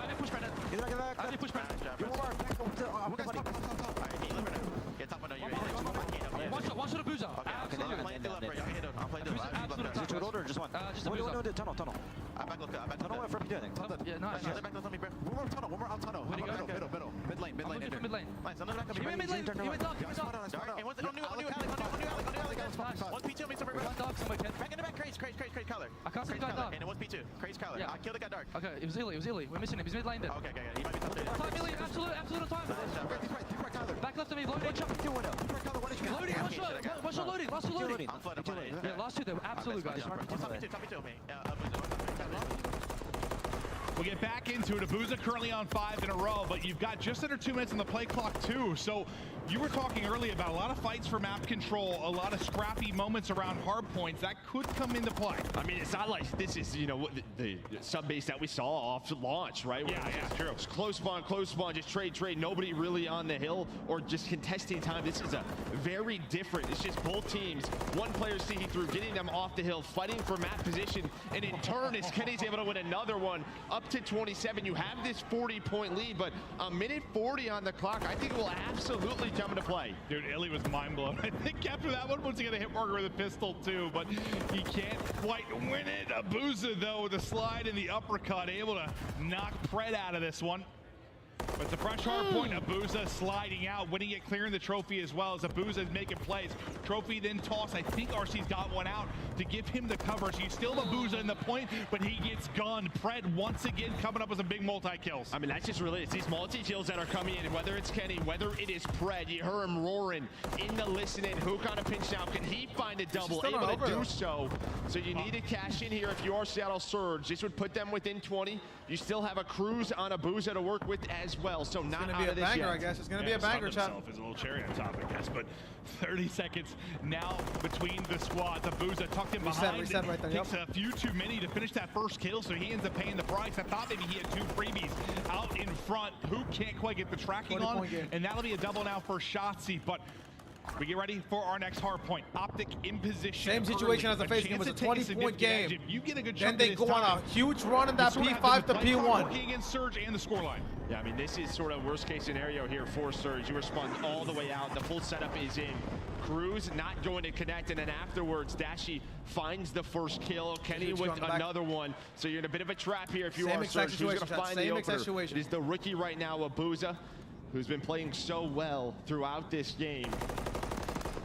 Speaker 10: didn't push Brandon. Get the back. I didn't push Brandon. You're more back over to buddy.
Speaker 15: Alright, he's living it. Get top of you.
Speaker 10: One shot of Boozer.
Speaker 15: Absolutely. I'm playing the left, bro. Y'all hit him. I'm playing the left.
Speaker 10: Is it two order or just one? Just a Boozer. No, tunnel.
Speaker 15: I'm back look.
Speaker 10: Tunnel went from you, I think. Yeah, nice.
Speaker 15: Back left on me, bro.
Speaker 10: One more out tunnel. Middle. Mid lane.
Speaker 15: Nice. Another back up.
Speaker 10: He went mid lane. Dark.
Speaker 15: And what's it on new Alec. One P2 me somewhere.
Speaker 10: One dark somewhere, Ken.
Speaker 15: Back in the back, crazy color.
Speaker 10: I can't see that dark.
Speaker 8: down.
Speaker 15: And it was P2. Crazy Kyler.
Speaker 8: Yeah.
Speaker 15: I killed the guy dark.
Speaker 8: Okay, it was Illy. We're missing him. He's mid lane there.
Speaker 15: Okay. He might be top 30.
Speaker 8: Time, Illy. Absolute time. Back left of me. Loading. Loading. One shot loading. Last two loading.
Speaker 15: I'm flooded.
Speaker 8: Yeah, last two, they're absolute guys.
Speaker 15: Top P2, mate.
Speaker 11: We'll get back into it. Abuza currently on 5 in a row, but you've got just under 2 minutes on the play clock too. So you were talking earlier about a lot of fights for map control, a lot of scrappy moments around hard points that could come into play.
Speaker 12: I mean, it's not like this is, you know, the sub base that we saw off launch, right?
Speaker 11: Yeah, true.
Speaker 12: It's close spawn, just trade. Nobody really on the hill or just contesting time. This is a very different. It's just both teams, one player seeing through, getting them off the hill, fighting for map position, and in turn, as Kenny's able to win another one up to 27. You have this 40-point lead, but a minute 40 on the clock, I think it will absolutely come into play.
Speaker 11: Dude, Illy was mind blown. I think after that one, once he got a hit marker with a pistol too, but he can't quite win it. Abuza though with a slide and the uppercut, able to knock Pred out of this one. But it's a fresh hard point. Abuza sliding out, winning it, clearing the trophy as well as Abuza is making plays. Trophy then toss. I think RC's got one out to give him the cover. So you still have Abuza in the point, but he gets gunned. Pred once again coming up with some big multi-kills.
Speaker 12: I mean, that's just really, it's these multi-kills that are coming in, whether it's Kenny, whether it is Pred. You heard him roaring in the listening. Hook on a pinch down. Can he find a double? Able to do so. So you need to cash in here if you are Seattle Surge. This would put them within 20. You still have a cruise on Abuza to work with as well. So
Speaker 1: it's
Speaker 12: not
Speaker 1: gonna
Speaker 12: out
Speaker 1: be a
Speaker 12: of this
Speaker 1: banger,
Speaker 12: yet.
Speaker 1: I guess. It's gonna be a banger, chat.
Speaker 11: Is a little cherry on top, I guess. But 30 seconds now between the squads. Abuza tucked in behind.
Speaker 1: Reset right there.
Speaker 11: Takes a few too many to finish that first kill, so he ends up paying the price. I thought maybe he had 2 freebies out in front. Who can't quite get the tracking on, and that'll be a double now for Shotzi. But we get ready for our next hard point. Optic in position.
Speaker 1: Same situation
Speaker 11: early.
Speaker 1: as the face game. It was a 20-point game.
Speaker 11: If you get a good
Speaker 1: then
Speaker 11: chunk
Speaker 1: they
Speaker 11: of
Speaker 1: go
Speaker 11: this
Speaker 1: on
Speaker 11: time,
Speaker 1: a huge run in that
Speaker 11: you sort of
Speaker 1: P5
Speaker 11: have
Speaker 1: to
Speaker 11: the play clock
Speaker 1: P1.
Speaker 11: working against Surge and the scoreline.
Speaker 12: Yeah, I mean, this is sort of worst case scenario here for Surge. You respond all the way out. The full setup is in. Cruz not going to connect, and then afterwards, Dashi finds the first kill. Kenny with another one. So you're in a bit of a trap here if you are Surge. Who's going to find the opener? It is the rookie right now, Abuza, who's been playing so well throughout this game.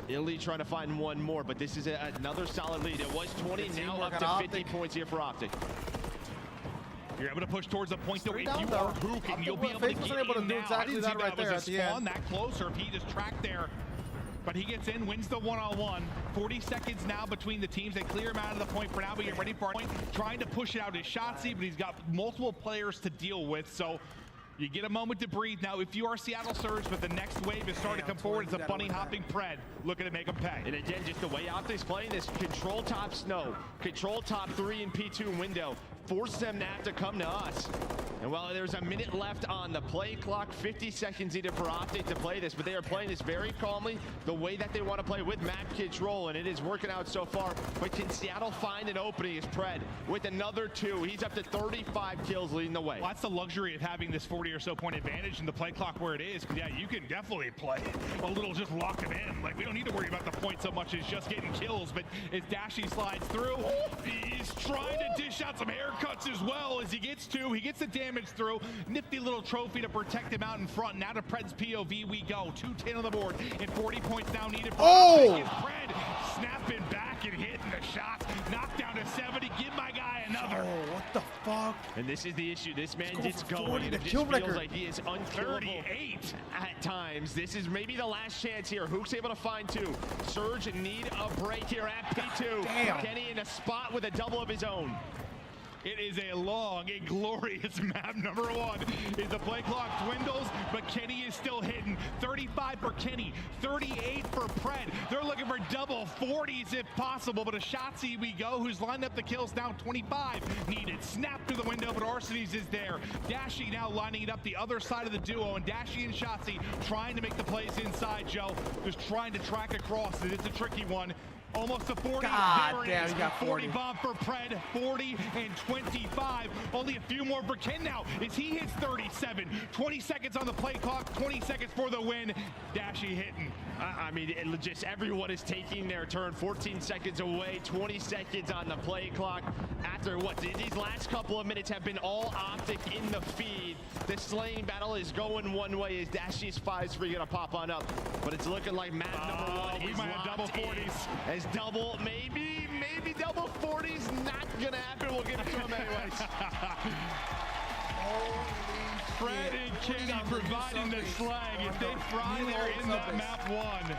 Speaker 12: Illy trying to find one more, but this is another solid lead. It was 20, now up to 50 points here for Optic.
Speaker 11: You're able to push towards the point, though. If you are Hook, and you'll be able to get in now. I didn't see that was a spawn that close, or if he just tracked there. But he gets in, wins the one-on-one. 40 seconds now between the teams. They clear him out of the point for now, but get ready for a point. Trying to push it out is Shotzi, but he's got multiple players to deal with, so you get a moment to breathe. Now, if you are Seattle Surge, but the next wave is starting to come forward, it's a bunny hopping Pred looking to make them pay.
Speaker 12: And again, just the way Optic's playing this, control top snow, control top 3 in P2 window, force them to have to come to us. And while there's a minute left on the play clock, 50 seconds needed for Optic to play this, but they are playing this very calmly, the way that they want to play with map control, and it is working out so far. But can Seattle find an opening? Is Pred with another 2. He's up to 35 kills leading the way.
Speaker 11: Well, that's the luxury of having this 40 or so point advantage and the play clock where it is, because yeah, you can definitely play a little, just lock him in. Like, we don't need to worry about the point so much as just getting kills, but as Dashi slides through, he's trying to dish out some haircuts as well as he gets 2. He gets the damage through. Nifty little trophy to protect him out in front. Now to Pred's POV we go. 210 on the board and 40 points now needed for Pred snapping back and hitting the shot. Knocked down to 70. Give my guy another.
Speaker 1: Oh, what the fuck?
Speaker 12: And this is the issue. This man gets going.
Speaker 1: The
Speaker 12: It just
Speaker 1: kill
Speaker 12: feels
Speaker 1: record.
Speaker 12: like he is unkillable
Speaker 11: 38
Speaker 12: at times. This is maybe the last chance here. Hook's able to find 2. Surge need a break here at P2.
Speaker 1: Damn.
Speaker 12: Kenny in a spot with a double of his own.
Speaker 11: It is a long and glorious map. Number 1 is the play clock dwindles, but Kenny is still hitting. 35 for Kenny, 38 for Pred. They're looking for double 40s if possible, but a Shotzi we go, who's lined up the kills now. 25 needed. Snap through the window, but Arsenes is there. Dashi now lining it up the other side of the duo, and Dashi and Shotzi trying to make the plays inside, Joe. Just trying to track across it. It's a tricky one. Almost to 40.
Speaker 1: God damn, he got
Speaker 11: 40 bomb for Pred, 40 and 25. Only a few more for Ken now as he hits 37. 20 seconds on the play clock, 20 seconds for the win. Dashi hitting.
Speaker 12: I mean, just everyone is taking their turn. 14 seconds away, 20 seconds on the play clock. After what, these last couple of minutes have been all Optic in the feed. The slaying battle is going one way as Dashi's 5-3 gonna pop on up. But it's looking like map number 1
Speaker 11: we
Speaker 12: is
Speaker 11: might have double 40s.
Speaker 12: As double, maybe double 40s not gonna happen. We'll get
Speaker 11: Fred and Kenny providing the slag. If they fry there in that map 1,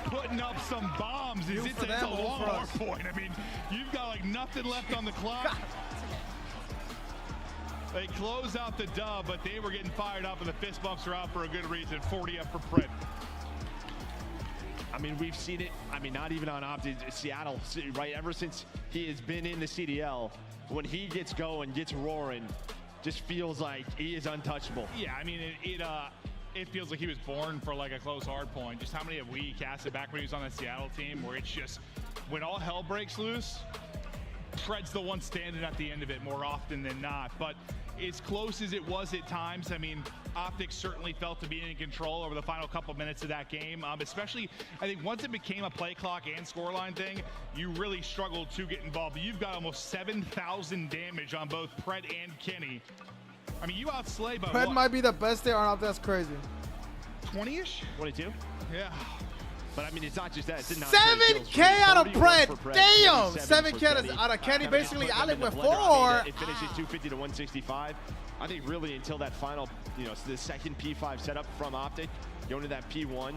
Speaker 11: putting up some bombs. It's a long hard point. I mean, you've got like nothing left on the clock. They close out the dub, but they were getting fired up, and the fist bumps are out for a good reason. 40 up for Fred.
Speaker 12: I mean, we've seen it. I mean, not even on Optic, Seattle, right? Ever since he has been in the CDL, when he gets going, gets roaring, just feels like he is untouchable.
Speaker 11: Yeah, I mean, it feels like he was born for like a close hard point. Just how many have we casted back when he was on the Seattle team, where it's just when all hell breaks loose, Fred's the one standing at the end of it more often than not. But as close as it was at times, I mean, Optics certainly felt to be in control over the final couple minutes of that game. Especially, I think once it became a play clock and scoreline thing, you really struggled to get involved. You've got almost 7,000 damage on both Pred and Kenny. I mean, you outslay by
Speaker 1: Pred
Speaker 11: what?
Speaker 1: might be the best there on Optic. That's crazy.
Speaker 11: 20-ish?
Speaker 12: 22?
Speaker 11: Yeah.
Speaker 12: But I mean, it's not just that. It's
Speaker 1: 7K out of Pred. Damn. 7K out of Kenny. Basically, Alec with 4.
Speaker 12: It finishes 250 to 165. I think really until that final, the second P5 setup from Optic, going to that P1.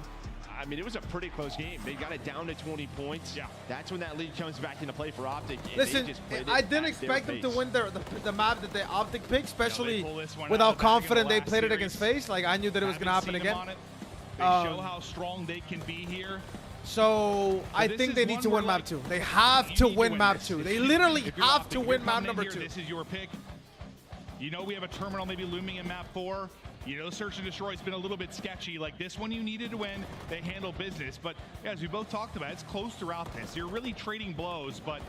Speaker 12: I mean, it was a pretty close game. They got it down to 20 points. Yeah. That's when that lead comes back into play for Optic.
Speaker 1: Listen, I didn't expect them to win the map that the Optic picked, especially with how confident they played it against FaZe. Like, I knew that it was going to happen again.
Speaker 11: They show how strong they can be here.
Speaker 1: So I think they need to win map 2. They have to win map 2. They literally have to win map number 2.
Speaker 11: This is your pick. You know we have a terminal maybe looming in map 4. You know Search and Destroy has been a little bit sketchy. Like this one you needed to win. They handle business. But yeah, as we both talked about, it's close throughout this. You're really trading blows, but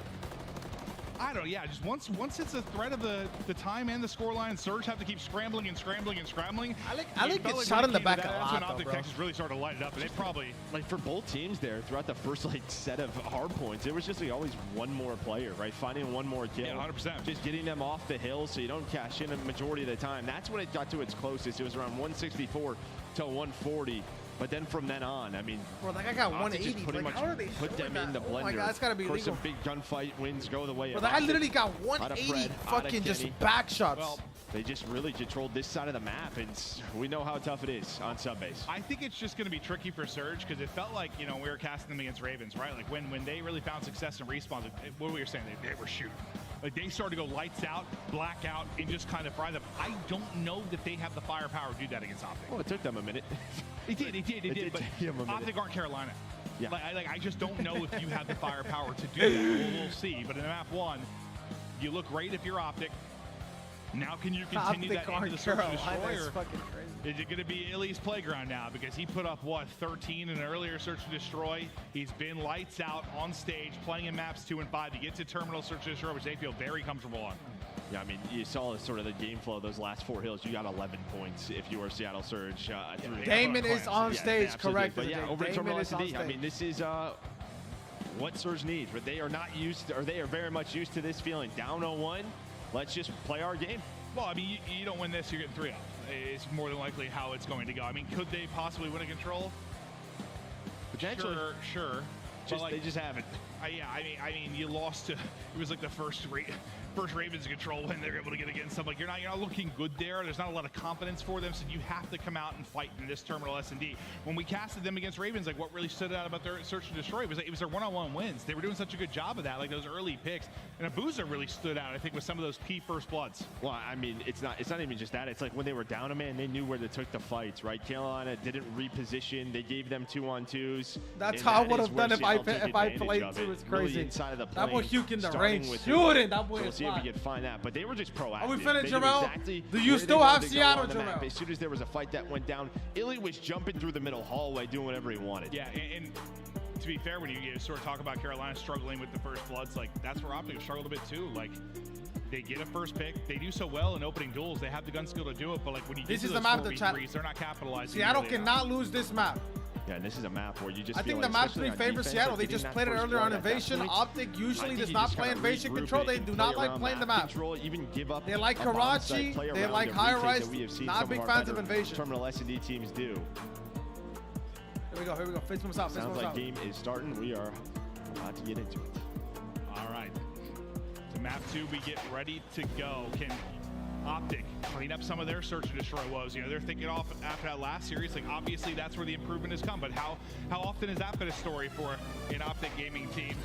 Speaker 11: I don't know, yeah, just once it's a threat of the time and the scoreline, Surge have to keep scrambling and scrambling and scrambling.
Speaker 1: Alec gets shot in the back a lot,
Speaker 11: that's when Optic Texas really started to light it up, and they probably...
Speaker 12: Like, for both teams there, throughout the first, set of hard points, it was just, always one more player, right? Finding one more kill.
Speaker 11: Yeah, 100%.
Speaker 12: Just getting them off the hill so you don't cash in a majority of the time. That's when it got to its closest. It was around 164 to 140. But then from then on, I mean,
Speaker 1: bro, that guy got 180.
Speaker 12: Pretty much
Speaker 1: how are they
Speaker 12: put them in the blender.
Speaker 1: Oh my God, that's gotta be
Speaker 12: illegal.
Speaker 1: illegal.
Speaker 12: Some big gunfight wins go the way
Speaker 1: Bro,
Speaker 12: of
Speaker 1: that guy
Speaker 12: Optic.
Speaker 1: literally got 180 fucking just back shots.
Speaker 12: Well, they just really controlled this side of the map, and we know how tough it is on sub base.
Speaker 11: I think it's just going to be tricky for Surge because it felt like, we were casting them against Ravens, right? Like when they really found success in respawns, what we were saying, they were shooting. Like they started to go lights out, blackout, and just kind of fry them. I don't know that they have the firepower to do that against Optic.
Speaker 12: Well, it took them a minute.
Speaker 11: It did. But Optic aren't Carolina.
Speaker 12: Yeah.
Speaker 11: I just don't know if you have the firepower to do that. We'll see. But in map 1, you look great if you're Optic. Now can you continue that into the Search and Destroy? Is it going to be Illy's playground now? Because he put up, 13 in an earlier Search and Destroy. He's been lights out on stage, playing in maps 2 and 5 to get to Terminal Search and Destroy, which they feel very comfortable on.
Speaker 12: Yeah, I mean, you saw sort of the game flow of those last 4 hills. You got 11 points if you were Seattle Surge.
Speaker 1: Damon is on stage, correct?
Speaker 12: But yeah, over to Terminal S&D. I mean, this is what Surge needs, but they are not used to, or they are very much used to this feeling. Down 0-1, let's just play our game.
Speaker 11: Well, I mean, you don't win this, you're getting 3 up. It's more than likely how it's going to go. I mean, could they possibly win a control?
Speaker 12: Potentially.
Speaker 11: Sure.
Speaker 12: They just haven't.
Speaker 11: Yeah, I mean, you lost to. It was like the first Ravens control win they're able to get against them. Like you're not looking good there. There's not a lot of confidence for them, so you have to come out and fight in this Terminal S&D. When we casted them against Ravens, like what really stood out about their Search and Destroy was it was their one-on-one wins. They were doing such a good job of that, like those early picks. And Abuza really stood out, I think, with some of those P first bloods.
Speaker 12: Well, I mean, it's not even just that. It's like when they were down a man, they knew where they took the fights, right? Carolina didn't reposition. They gave them 2-on-2s.
Speaker 1: That's how I would have done if I played 2. It's crazy.
Speaker 12: Really inside of the
Speaker 1: that boy Hugh in the range shooting. That boy
Speaker 12: we'll
Speaker 1: is
Speaker 12: see if we can find that. But they were just proactive.
Speaker 1: Are we finished, Jarrell?
Speaker 12: Exactly
Speaker 1: do you still have Seattle, Jarrell?
Speaker 12: As soon as there was a fight that went down, Illy was jumping through the middle hallway doing whatever he wanted.
Speaker 11: Yeah, and to be fair, when you sort of talk about Carolina struggling with the first bloods, like that's where Optic struggled a bit too. Like they get a first pick, they do so well in opening duels, they have the gun skill to do it. But like when you get to those 4v3s, they're not capitalizing.
Speaker 1: Seattle cannot lose this map.
Speaker 12: Yeah, and this is a map where you just
Speaker 1: I think the map 3 favors Seattle. They just played it earlier on Invasion. Optic usually does not play Invasion Control. They do not like playing the map. They like Karachi. They like high rise. Not big fans of Invasion.
Speaker 12: Terminal S&D teams do.
Speaker 1: Here we go. Face moves out.
Speaker 12: Sounds like game is starting. We are about to get into it.
Speaker 11: All right. Map 2, we get ready to go. Can Optic clean up some of their search and destroy woes? You know, they're thinking off after that last series. Like, obviously, that's where the improvement has come. But how often has that been a story for an Optic gaming team?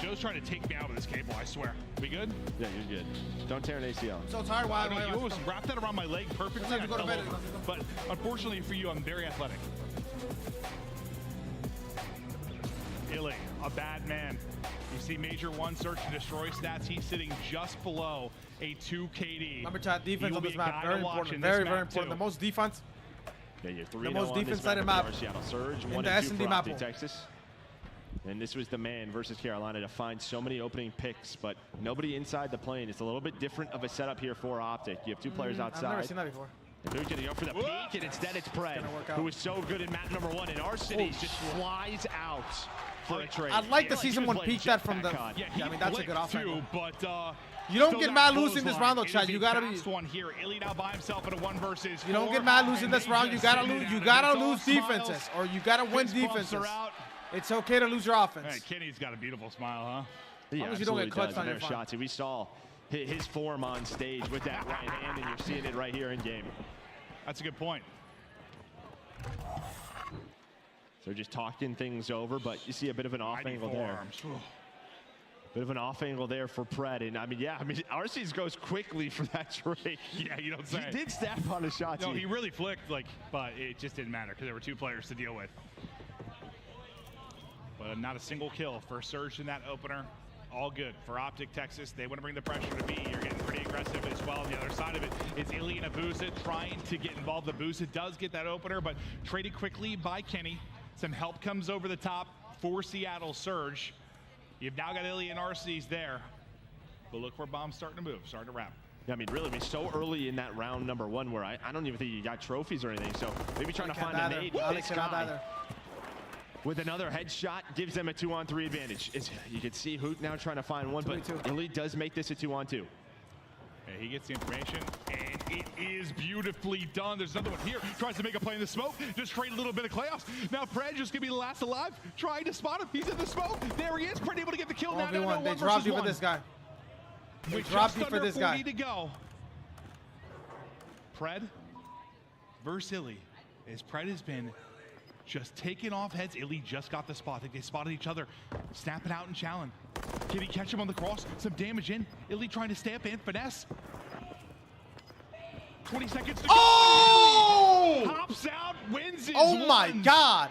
Speaker 11: Joe's trying to take me out of this cable, I swear. We good?
Speaker 12: Yeah, you're good. Don't tear an ACL.
Speaker 1: So tired. Why?
Speaker 11: You always wrap that around my leg perfectly.
Speaker 1: Go to bed.
Speaker 11: But unfortunately for you, I'm very athletic. Illy, a bad man. You see Major 1 search and destroy stats. He's sitting just below a 2 KD.
Speaker 1: Remember, chat, defense on this map, very important. Very important. The most defense.
Speaker 12: Yeah, you're 3-0
Speaker 1: the most defense-sided map
Speaker 12: Seattle Surge,
Speaker 1: in the S&D map.
Speaker 12: Texas. And this was the man versus Carolina to find so many opening picks, but nobody inside the plane. It's a little bit different of a setup here for Optic. You have 2 players outside.
Speaker 1: I've never seen that before.
Speaker 12: And they're going to go for the peek, and instead it's Pred, who was so good in map number 1. And our city just flies out for a trade.
Speaker 1: I'd like to see someone peek that from the.
Speaker 11: Yeah,
Speaker 1: I mean, that's a good offense.
Speaker 11: But
Speaker 1: you don't get mad losing this round, though, Chad. You gotta be.
Speaker 11: One here. Illy now by himself in a 1 versus 4.
Speaker 1: You don't get mad losing this round. You gotta lose. You gotta lose defenses, or you gotta win defenses. It's okay to lose your offense.
Speaker 11: Hey, Kenny's got a beautiful smile, huh?
Speaker 1: As long as you don't get clutched on your
Speaker 12: shots. We saw his form on stage with that right hand, and you're seeing it right here in game.
Speaker 11: That's a good point.
Speaker 12: So just talking things over, but you see a bit of an off angle there. Bit of an off angle there for Pred. And I mean, yeah, RC's goes quickly for that trade.
Speaker 11: Yeah, you don't say.
Speaker 12: He did snap on his shot.
Speaker 11: No, he really flicked, but it just didn't matter because there were 2 players to deal with. But not a single kill for Surge in that opener. All good for Optic Texas. They want to bring the pressure to B. You're getting pretty aggressive as well. On the other side of it is Illy and Abuza trying to get involved. Abuza does get that opener, but traded quickly by Kenny. Some help comes over the top for Seattle Surge. You've now got Illy and RC's there. But look where Bomb's starting to move, starting to wrap.
Speaker 12: Yeah, I mean, really, so early in that round number 1 where I don't even think you got trophies or anything. So maybe trying to find a nade. This guy, with another headshot, gives them a 2-on-3 advantage. You can see Hoot now trying to find one, but Illy does make this a 2-on-2.
Speaker 11: Yeah, he gets the information, and it is beautifully done. There's another one here. Tries to make a play in the smoke. Just trade a little bit of chaos. Now Pred just gonna be the last alive. Trying to spot him. He's in the smoke. There he is. Pretty able to get the kill. Now
Speaker 1: they dropped you for this guy. They dropped you for this guy.
Speaker 11: 40 to go. Pred versus Illy. As Pred has been just taking off heads. Illy just got the spot. I think they spotted each other. Snapping out and challenge. Can he catch him on the cross? Some damage in. Illy trying to stay up and finesse. 20 seconds to go.
Speaker 1: Oh!
Speaker 11: Hops out, wins his
Speaker 1: Oh my God.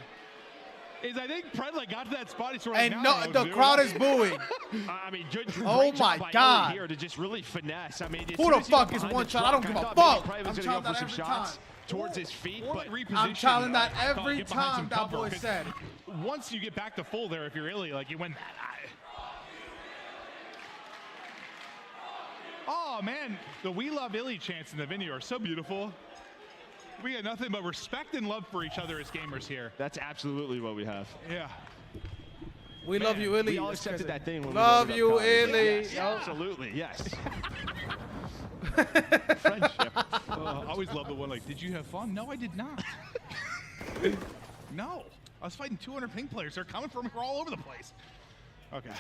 Speaker 11: I think Pred got to that spot. He's sort
Speaker 1: of the crowd is booing.
Speaker 12: I mean, good.
Speaker 1: Oh my God.
Speaker 12: Here to just really finesse. I mean,
Speaker 1: who the fuck is one shot? I don't give a fuck.
Speaker 12: I'm trying that every time. Towards his feet, but
Speaker 1: I'm challenging that every time that boy said.
Speaker 11: Once you get back to full there, if you're Illy, you win that. Oh man, the We Love Illy chants in the venue are so beautiful. We got nothing but respect and love for each other as gamers here.
Speaker 12: That's absolutely what we have.
Speaker 11: Yeah.
Speaker 1: We love you, Illy.
Speaker 12: We all accepted that thing. When
Speaker 1: love you, Illy.
Speaker 12: Yes, absolutely, yes.
Speaker 11: Friendship. I always love the one did you have fun? No, I did not. No. I was fighting 200 ping players. They're coming from all over the place. Okay.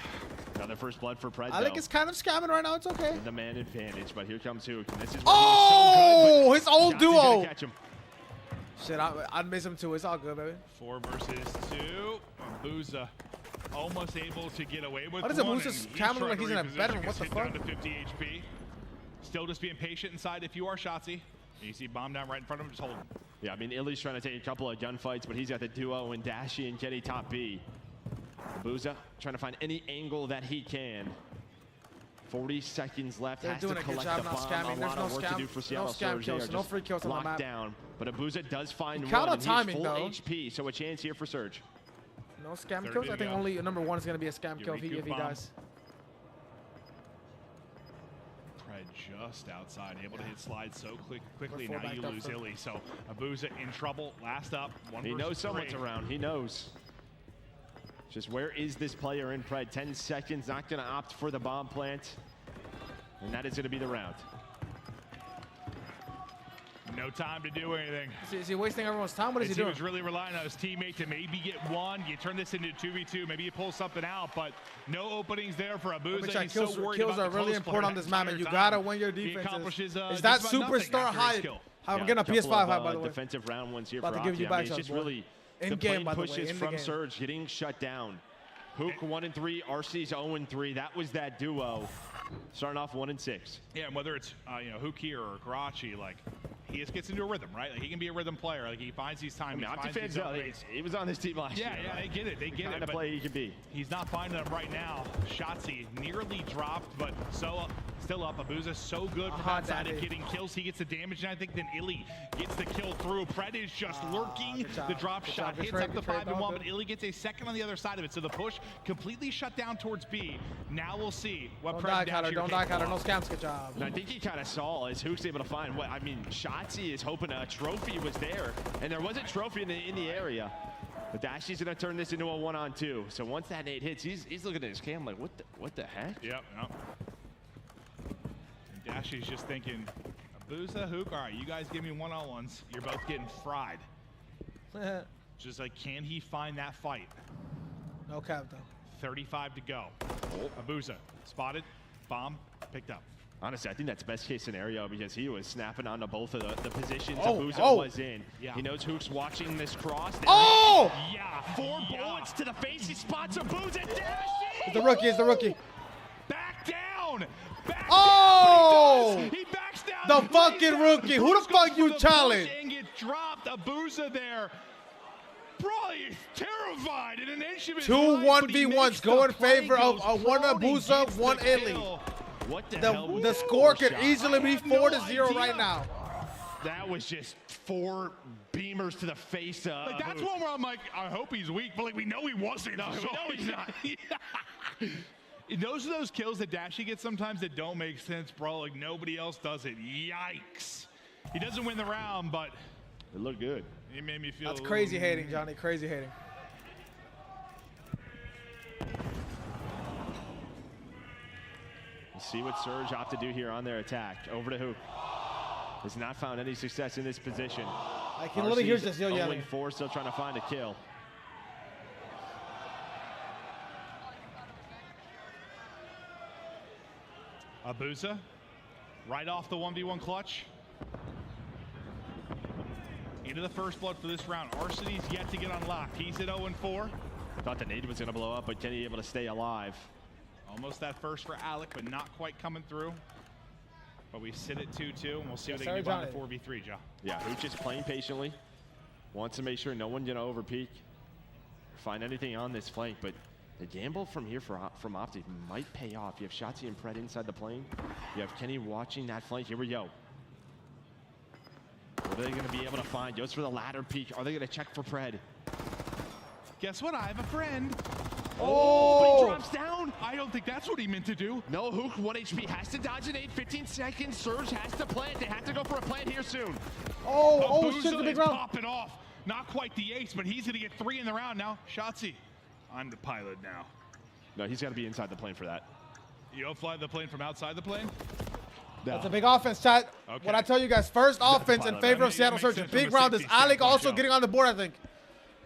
Speaker 12: Another first blood for Pred.
Speaker 1: I think it's kind of scamming right now. It's okay.
Speaker 12: The man advantage, but here comes Hook. This is
Speaker 1: so good, his old duo.
Speaker 12: Catch him.
Speaker 1: Shit, I'd miss him too. It's all good, baby.
Speaker 11: 4 versus 2. Abuza almost able to get away with
Speaker 1: What is Abuza's camera like he's in a bedroom? What the fuck?
Speaker 11: Down to 50 HP. Still just being patient inside if you are Shotzzy. You see Bomb down right in front of him, just hold him.
Speaker 12: Yeah, I mean, Illy's trying to take a couple of gunfights, but he's got the duo and Dashy and Kenny top B. Abuza trying to find any angle that he can. 40 seconds left.
Speaker 1: They're
Speaker 12: has
Speaker 1: doing
Speaker 12: to
Speaker 1: a good
Speaker 12: collect
Speaker 1: job
Speaker 12: the
Speaker 1: not
Speaker 12: bomb.
Speaker 1: scamming.
Speaker 12: A
Speaker 1: There's
Speaker 12: lot
Speaker 1: no
Speaker 12: of work
Speaker 1: scam,
Speaker 12: to do for Seattle
Speaker 1: no scam
Speaker 12: Surge.
Speaker 1: kills, no free kills on the map.
Speaker 12: Down, but Abuza does find
Speaker 1: count
Speaker 12: one.
Speaker 1: on timing,
Speaker 12: full
Speaker 1: though.
Speaker 12: HP, so a chance here for Surge.
Speaker 1: No scam kills. I think only number 1 is going to be a scam kill if he dies.
Speaker 11: Pred just outside, able to hit slides so quickly. Now you lose Illy. So Abuza in trouble. Last up.
Speaker 12: He knows someone's around. He knows. Just where is this player in Pred? 10 seconds. Not going to opt for the bomb plant. And that is going to be the round.
Speaker 11: No time to do anything.
Speaker 1: Is he wasting everyone's time? What is he doing?
Speaker 11: He was really relying on his teammate to maybe get one. You turn this into 2v2. Maybe you pull something out, but no openings there for Abuza. He's so worried
Speaker 1: kills
Speaker 11: about
Speaker 1: are really important on this map, and you gotta win your defenses. Is that superstar high? I'm getting a PS5 high, by the way.
Speaker 12: Defensive round ones here
Speaker 1: about
Speaker 12: for
Speaker 1: to give you
Speaker 12: Opti. It's just really
Speaker 1: in
Speaker 12: the
Speaker 1: game, by the
Speaker 12: pushes
Speaker 1: way,
Speaker 12: from Surge getting shut down. Hook 1-3, RC's 0-3. That was that duo. Starting off 1-6.
Speaker 11: Yeah, and whether it's Hook here or Karachi, like he just gets into a rhythm, right? Like he can be a rhythm player. Like he finds these times.
Speaker 12: Opti fans know he was on this team last year.
Speaker 11: Yeah, they get it. They get it.
Speaker 12: Kind of play he can be.
Speaker 11: He's not finding them right now. Shotzzy nearly dropped, but still up. Abuza so good from outside at getting kills. He gets the damage, and I think then Illy gets the kill through. Pred is just lurking. The drop shot hits up the 5-1, but Illy gets a second on the other side of it. So the push completely shut down towards B. Now we'll see what Pred down here.
Speaker 1: Don't die, Cutter. No scams. Good job.
Speaker 12: And I think he kind of saw as Hook's able to find what I mean. Shotzzy is hoping a trophy was there, and there was a trophy in the area. But Dashy's gonna turn this into a 1-on-2. So once that nade hits, he's looking at his cam like, what the heck?
Speaker 11: Yep. Dashy's just thinking, Abuza, Hook, all right, you guys give me one-on-ones. You're both getting fried. Just like, can he find that fight?
Speaker 1: No cap, though.
Speaker 11: 35 to go. Abuza, spotted, bomb, picked up.
Speaker 12: Honestly, I think that's best case scenario because he was snapping onto both of the positions Abuza was in. Yeah. He knows Hook's watching this cross.
Speaker 1: Oh!
Speaker 12: Yeah, 4 bullets to the face. He spots Abuza. Devastating!
Speaker 1: It's the rookie. It's the rookie.
Speaker 11: Back down!
Speaker 1: Oh!
Speaker 11: He backs down.
Speaker 1: The fucking rookie. Who the fuck you challenge?
Speaker 11: And get dropped. Abuza there. Probably terrified in an inch of his
Speaker 1: 2
Speaker 11: life,
Speaker 1: 1v1s go in favor of one Abuza, one Illy.
Speaker 12: What the hell?
Speaker 1: The score could easily be 4-0 right now.
Speaker 12: That was just 4 beamers to the face.
Speaker 11: Like, that's one where I'm like, I hope he's weak, but like we know he wasn't.
Speaker 12: No, we know he's not.
Speaker 11: Those are those kills that Dashy gets sometimes that don't make sense, bro. Like nobody else does it. Yikes. He doesn't win the round, but
Speaker 12: it looked good.
Speaker 11: He made me feel.
Speaker 1: That's crazy hating, Johnny. Crazy hating.
Speaker 12: See what Surge opt to do here on their attack. Over to Hook. Has not found any success in this position.
Speaker 1: I can literally hear this yelling.
Speaker 12: 0-4, still trying to find a kill.
Speaker 11: Abuza, right off the 1v1 clutch. Into the first blood for this round. Arseny's yet to get unlocked. He's at 0-4.
Speaker 12: Thought the nade was going to blow up, but Kenny able to stay alive.
Speaker 11: Almost that first for Alec, but not quite coming through. But we sit at 2-2, and we'll see what they can do on the 4v3, Joe.
Speaker 12: Yeah, who's just playing patiently. Wants to make sure no one overpeak. Find anything on this flank, but the gamble from here from Opti might pay off. You have Shotzzy and Pred inside the plane. You have Kenny watching that flank. Here we go. What are they going to be able to find? Goes for the ladder peek. Are they going to check for Pred?
Speaker 11: Guess what? I have a friend.
Speaker 12: Oh, but he drops down.
Speaker 11: I don't think that's what he meant to do.
Speaker 12: No, Hook, 1 HP, has to dodge an 15 seconds. Surge has to plant. They have to go for a plant here soon.
Speaker 1: Oh, shit, the big round.
Speaker 11: Popping off. Not quite the ace, but he's going to get 3 in the round now. Shotzzy, I'm the pilot now.
Speaker 12: No, he's got to be inside the plane for that.
Speaker 11: You don't fly the plane from outside the plane?
Speaker 12: No.
Speaker 1: That's a big offense, chat.
Speaker 11: Okay.
Speaker 1: What I tell you guys, first offense in favor of Seattle Surge. Big round is Alec also getting on the board, I think.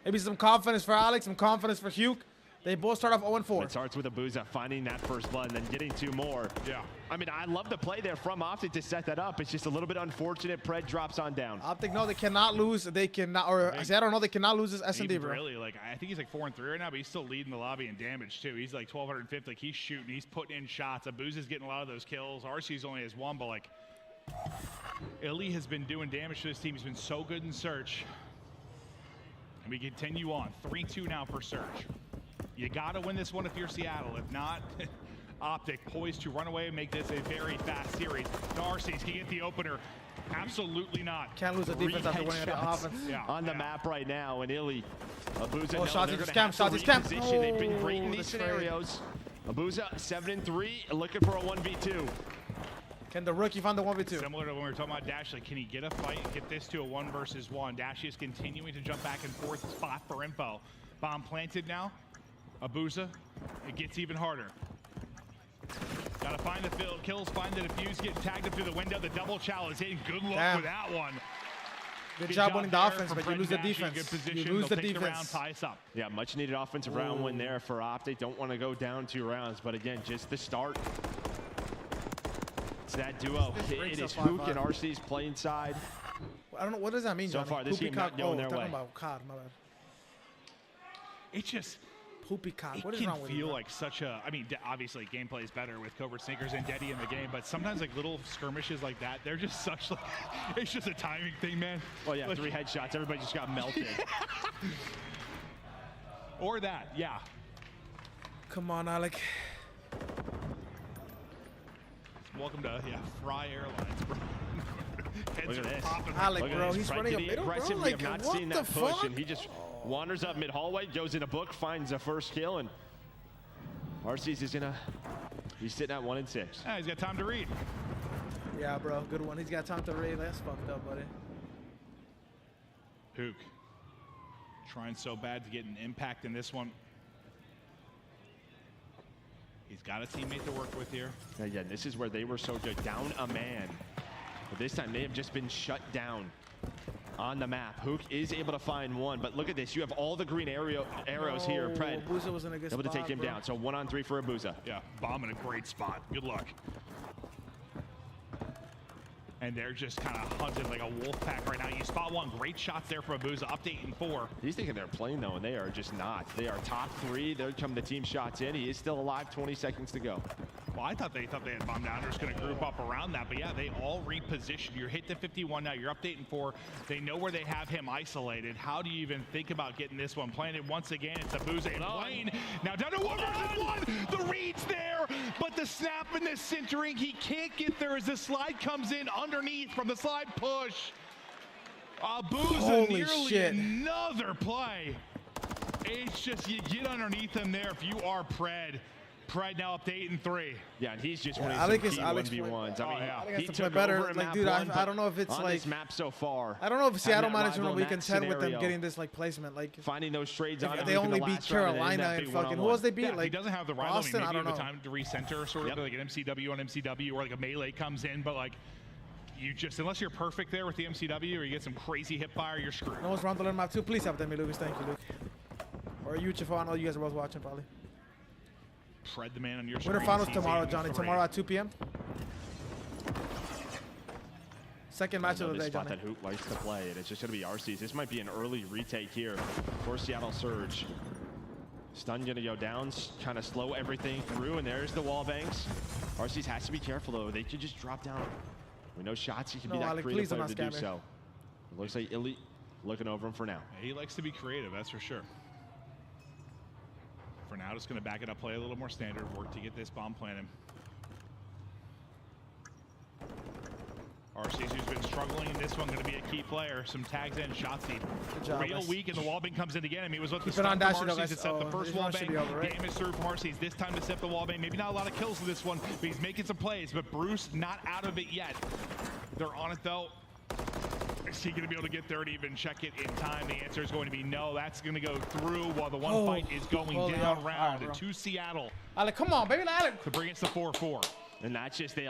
Speaker 1: Maybe some confidence for Alex, some confidence for Hugh. They both start off 0-4.
Speaker 12: It starts with Abuza finding that first blood and then getting 2 more.
Speaker 11: Yeah.
Speaker 12: I mean, I love the play there from Optic to set that up. It's just a little bit unfortunate. Pred drops on down.
Speaker 1: Optic, no, they cannot lose. They cannot, or I don't know, they cannot lose this S&D, bro.
Speaker 11: Really, like, I think he's like 4-3 right now, but he's still leading the lobby in damage, too. He's like 1,250. Like, he's shooting. He's putting in shots. Abuza's getting a lot of those kills. RC's only has 1, but, like, Illy has been doing damage to this team. He's been so good in Search. And we continue on. 3-2 now for Search. You got to win this one if you're Seattle. If not, Optic poised to run away and make this a very fast series. The RCs can get the opener. Absolutely not.
Speaker 1: Can't lose the defense after winning the offense.
Speaker 12: On the map right now, and Illy. Abuza,
Speaker 1: Shotsy's scam.
Speaker 12: Oh, they've been great in these scenarios. Abuza, 7-3, looking for a 1v2.
Speaker 1: Can the rookie find the 1v2?
Speaker 11: Similar to when we were talking about Dashley, can he get a fight and get this to a 1 versus 1? Dashley is continuing to jump back and forth, spot for info. Bomb planted now. Abuza, it gets even harder. Gotta find the kills, find the defuse, getting tagged up through the window. The double chow is in. Good luck with that one.
Speaker 1: Good job winning the offense, but you lose the defense. You lose the defense.
Speaker 11: Tie us up.
Speaker 12: Yeah, much needed offensive round win there for Optic. Don't want to go down 2 rounds, but again, just the start. It's that duo. It is Hook and RC's playing side.
Speaker 1: I don't know, what does that mean, Johnny?
Speaker 12: So far, this game not going their way.
Speaker 1: About COD, my bad.
Speaker 11: It's just
Speaker 1: poopy cock. What
Speaker 11: it
Speaker 1: is
Speaker 11: can
Speaker 1: wrong with
Speaker 11: feel
Speaker 1: you,
Speaker 11: like such a. I mean, obviously, gameplay is better with Covert Sneakers and Deddy in the game, but sometimes like little skirmishes like that, they're just such like. It's just a timing thing, man.
Speaker 12: Well, yeah,
Speaker 11: like,
Speaker 12: 3 headshots. Everybody just got melted.
Speaker 11: Or that, yeah.
Speaker 1: Come on, Alec.
Speaker 11: Welcome to Fry Airlines, bro.
Speaker 12: Look at this.
Speaker 1: Alec, bro, he's running a middle, bro.
Speaker 12: We
Speaker 1: Like,
Speaker 12: have not
Speaker 1: what
Speaker 12: seen
Speaker 1: the
Speaker 12: that push,
Speaker 1: fuck?
Speaker 12: and he just wanders up mid-hallway, goes in a book, finds a first kill, and RC's is gonna. He's sitting at 1 and 6.
Speaker 11: Yeah, he's got time to read.
Speaker 1: Yeah, bro, good one. He's got time to read. That's fucked up, buddy.
Speaker 11: Hook trying so bad to get an impact in this one. He's got a teammate to work with here.
Speaker 12: Again, this is where they were so good. Down a man. But this time they have just been shut down on the map. Hook is able to find one, but look at this. You have all the green arrows here. Pred
Speaker 1: Abuza was in a good
Speaker 12: able to
Speaker 1: spot,
Speaker 12: take him
Speaker 1: bro.
Speaker 12: down. So 1-on-3 for Abuza.
Speaker 11: Yeah, bomb in a great spot. Good luck. And they're just kind of hunted like a wolf pack right now. You spot one. Great shots there from Abuza. Up to 8 and 4.
Speaker 12: He's thinking they're playing, though, and they are just not. They are top 3. They're coming the team shots in. He is still alive. 20 seconds to go.
Speaker 11: Well, I thought they had bomb down. They're just going to group up around that. But, yeah, they all reposition. You're hit to 51 now. You're up to 8 and 4. They know where they have him isolated. How do you even think about getting this one planted? Once again, it's Abuza and Blaine. Now down to 1 versus 1. The read's there, but the snap and the centering, he can't get there as the slide comes in underneath from the slide push. Abuza nearly another play. It's just you get underneath him there if you are Pred. Pred now up to 8 and 3.
Speaker 12: Yeah, and he's just winning
Speaker 1: Alex
Speaker 12: some key 1v1s. I mean, he took
Speaker 1: better.
Speaker 12: over
Speaker 1: Like,
Speaker 12: map
Speaker 1: dude,
Speaker 12: 1,
Speaker 1: I don't know if it's
Speaker 12: on
Speaker 1: like
Speaker 12: this map so far.
Speaker 1: I don't know if Seattle
Speaker 12: having that
Speaker 1: management
Speaker 12: rival
Speaker 1: we
Speaker 12: in
Speaker 1: can
Speaker 12: that
Speaker 1: tell with them
Speaker 12: scenario.
Speaker 1: getting this like placement. Like
Speaker 12: finding those trades on him.
Speaker 1: they only beat Carolina and fucking who else they beat?
Speaker 11: Yeah,
Speaker 1: like
Speaker 11: he doesn't have the rival.
Speaker 1: Boston,
Speaker 11: Maybe
Speaker 1: I don't
Speaker 11: you have
Speaker 1: know.
Speaker 11: the time to recenter, sort of like an MCW on MCW, or like a melee comes in, but like you just unless you're perfect there with the MCW or you get some crazy hip fire, you're screwed.
Speaker 1: No one's round the map too. Please have them, Lucas. Thank you, Luke. Or you, Chifo. I know you guys are both watching probably.
Speaker 11: Pred the man on your
Speaker 1: Winter
Speaker 11: screen.
Speaker 1: finals
Speaker 11: He's
Speaker 1: tomorrow,
Speaker 11: 8 and
Speaker 1: Johnny.
Speaker 11: 3.
Speaker 1: Tomorrow at 2 p.m. Second match of the day,
Speaker 12: spot
Speaker 1: Johnny.
Speaker 12: that Hoot likes to play, and it's just going to be RC's. This might be an early retake here for Seattle Surge. Stun going to go down, kind of slow everything through, and there's the wall banks. RC's has to be careful, though. They could just drop down. We know Shotzzy can be that creative player to do so. It looks like Illy looking over him for now.
Speaker 11: Yeah, he likes to be creative, that's for sure. For now, just going to back it up, play a little more standard, work to get this bomb planted. RC's who's been struggling in this one, going to be a key player. Some tags in, Shotzzy. Real weak, and the wall bang comes in again. I mean, it was what the start from RC's to set the first wall bang. Game is through from RC's. This time to set the wall bang. Maybe not a lot of kills in this one, but he's making some plays. But Bruce not out of it yet. They're on it, though. Is he going to be able to get there and even check it in time? The answer is going to be no. That's going to go through while the one fight is going down round to Seattle.
Speaker 1: Alec, come on, baby, Alec.
Speaker 11: To bring us to 4-4.
Speaker 12: And that's just they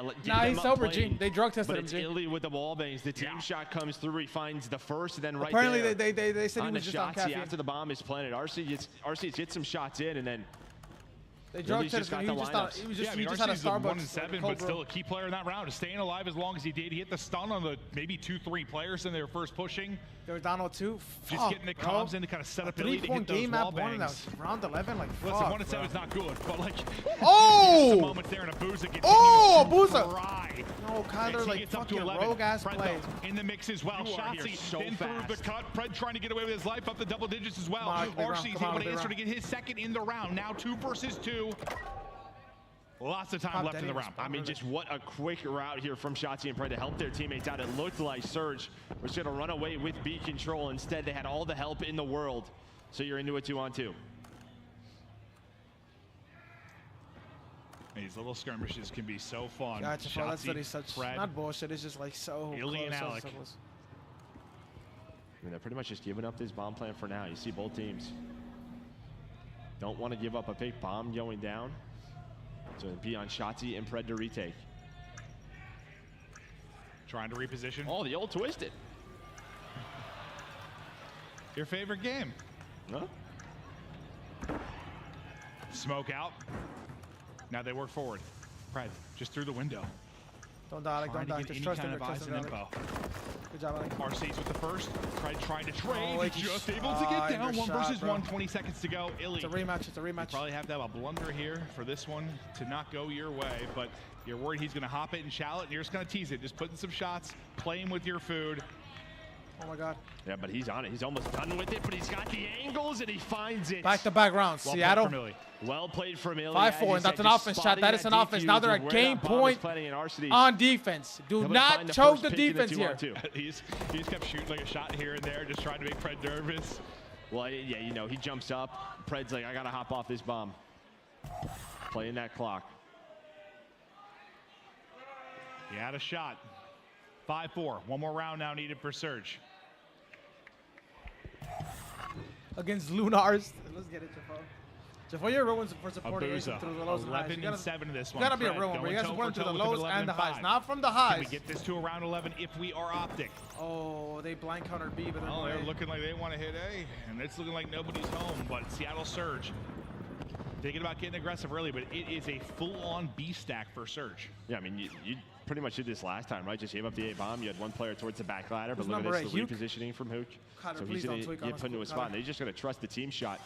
Speaker 1: he's sober, G. They drug tested him,
Speaker 12: But it's Illy with the wall bangs. The team shot comes through. He finds the first, and then right
Speaker 1: apparently
Speaker 12: there.
Speaker 1: they said he was just on caffeine.
Speaker 12: After the bomb is planted, RC gets some shots in, and then
Speaker 1: they drug tested him. He just had a Starbucks.
Speaker 11: 1 and 7, but still a key player in that round. Staying alive as long as he did. He hit the stun on the maybe 2-3 players in their first pushing.
Speaker 1: They were down 0-2.
Speaker 11: Just getting the comms in to kind of set up Illy to hit those
Speaker 1: game
Speaker 11: wall
Speaker 1: map one in
Speaker 11: bangs.
Speaker 1: round 11, like
Speaker 11: Listen,
Speaker 1: fuck,
Speaker 11: 1 and 7 is not good, but like
Speaker 1: some
Speaker 11: moments there, and Abuza gets
Speaker 1: Abuza! No, Kyler, like fucking rogue ass plays.
Speaker 11: In the mix as well. Shotzzy
Speaker 12: so
Speaker 11: then through the cut. Pred trying to get away with his life up the double digits as well. RC's able to answer to get his second in the round. Now 2 versus 2. Lots of time left in the round.
Speaker 12: I mean, just what a quick route here from Shotzzy and Pred to help their teammates out. It looked like Surge was going to run away with B control. Instead, they had all the help in the world. So you're into a 2-on-2.
Speaker 11: These little skirmishes can be so fun.
Speaker 1: Gotcha. That's what he's such.
Speaker 11: Pred,
Speaker 1: not bullshit. It's just like so
Speaker 11: Illy and Alec.
Speaker 12: I mean, they're pretty much just giving up this bomb plan for now. You see both teams don't want to give up a big bomb going down. So it'd be on Shotzzy and Pred to retake.
Speaker 11: Trying to reposition.
Speaker 12: Oh, the old twisted.
Speaker 11: Your favorite game?
Speaker 12: No.
Speaker 11: Smoke out. Now they work forward. Pred, just through the window.
Speaker 1: Don't die, Alec. Don't die. Just trust him. Good job, Alec.
Speaker 11: RC's with the first. Pred trying to trade. Just able to get down. 1 versus 1. 20 seconds to go. Illy.
Speaker 1: It's a rematch. It's a rematch.
Speaker 11: You probably have to have a blunder here for this one to not go your way, but you're worried he's going to hop it and chow it, and you're just going to tease it. Just putting some shots, playing with your food.
Speaker 1: Oh my God.
Speaker 12: Yeah, but he's on it. He's almost done with it, but he's got the angles and he finds it.
Speaker 1: Back-to-back rounds.
Speaker 11: Well
Speaker 1: Seattle.
Speaker 12: Well played from Illy.
Speaker 1: 5-4, and that's an offense, chat. That is an offense. Now they're at game point on defense. Do not choke the defense here.
Speaker 11: He's kept shooting like a shot here and there, just trying to make Pred nervous.
Speaker 12: Well, yeah, you know, he jumps up. Pred's like, I got to hop off this bomb. Playing that clock.
Speaker 11: He had a shot. 5-4. One more round now needed for Surge.
Speaker 1: Against Lunars. Let's get it, Jafo. Jafo, you're a real one for supporting
Speaker 11: Abusa.
Speaker 1: through the lows and highs.
Speaker 11: 11 and 7 in this one.
Speaker 1: You gotta be a
Speaker 11: Pred
Speaker 1: real one, bro. You
Speaker 11: going
Speaker 1: gotta support him through the
Speaker 11: toe-for-toe with
Speaker 1: lows
Speaker 11: an
Speaker 1: and the
Speaker 11: 11-5.
Speaker 1: highs. Not from the highs.
Speaker 11: Can we get this to a round 11 if we are optic?
Speaker 1: Oh, they blind countered B, but
Speaker 11: they're looking like they want to hit A, and it's looking like nobody's home, but Seattle Surge. Thinking about getting aggressive early, but it is a full-on B stack for Surge.
Speaker 12: Yeah, I mean, you pretty much did this last time, right? Just gave up the A bomb. You had one player towards the back ladder, but look at this, the repositioning from Hooch.
Speaker 1: Carter,
Speaker 12: so he's going to get put into a spot, and they're just going to trust the team shot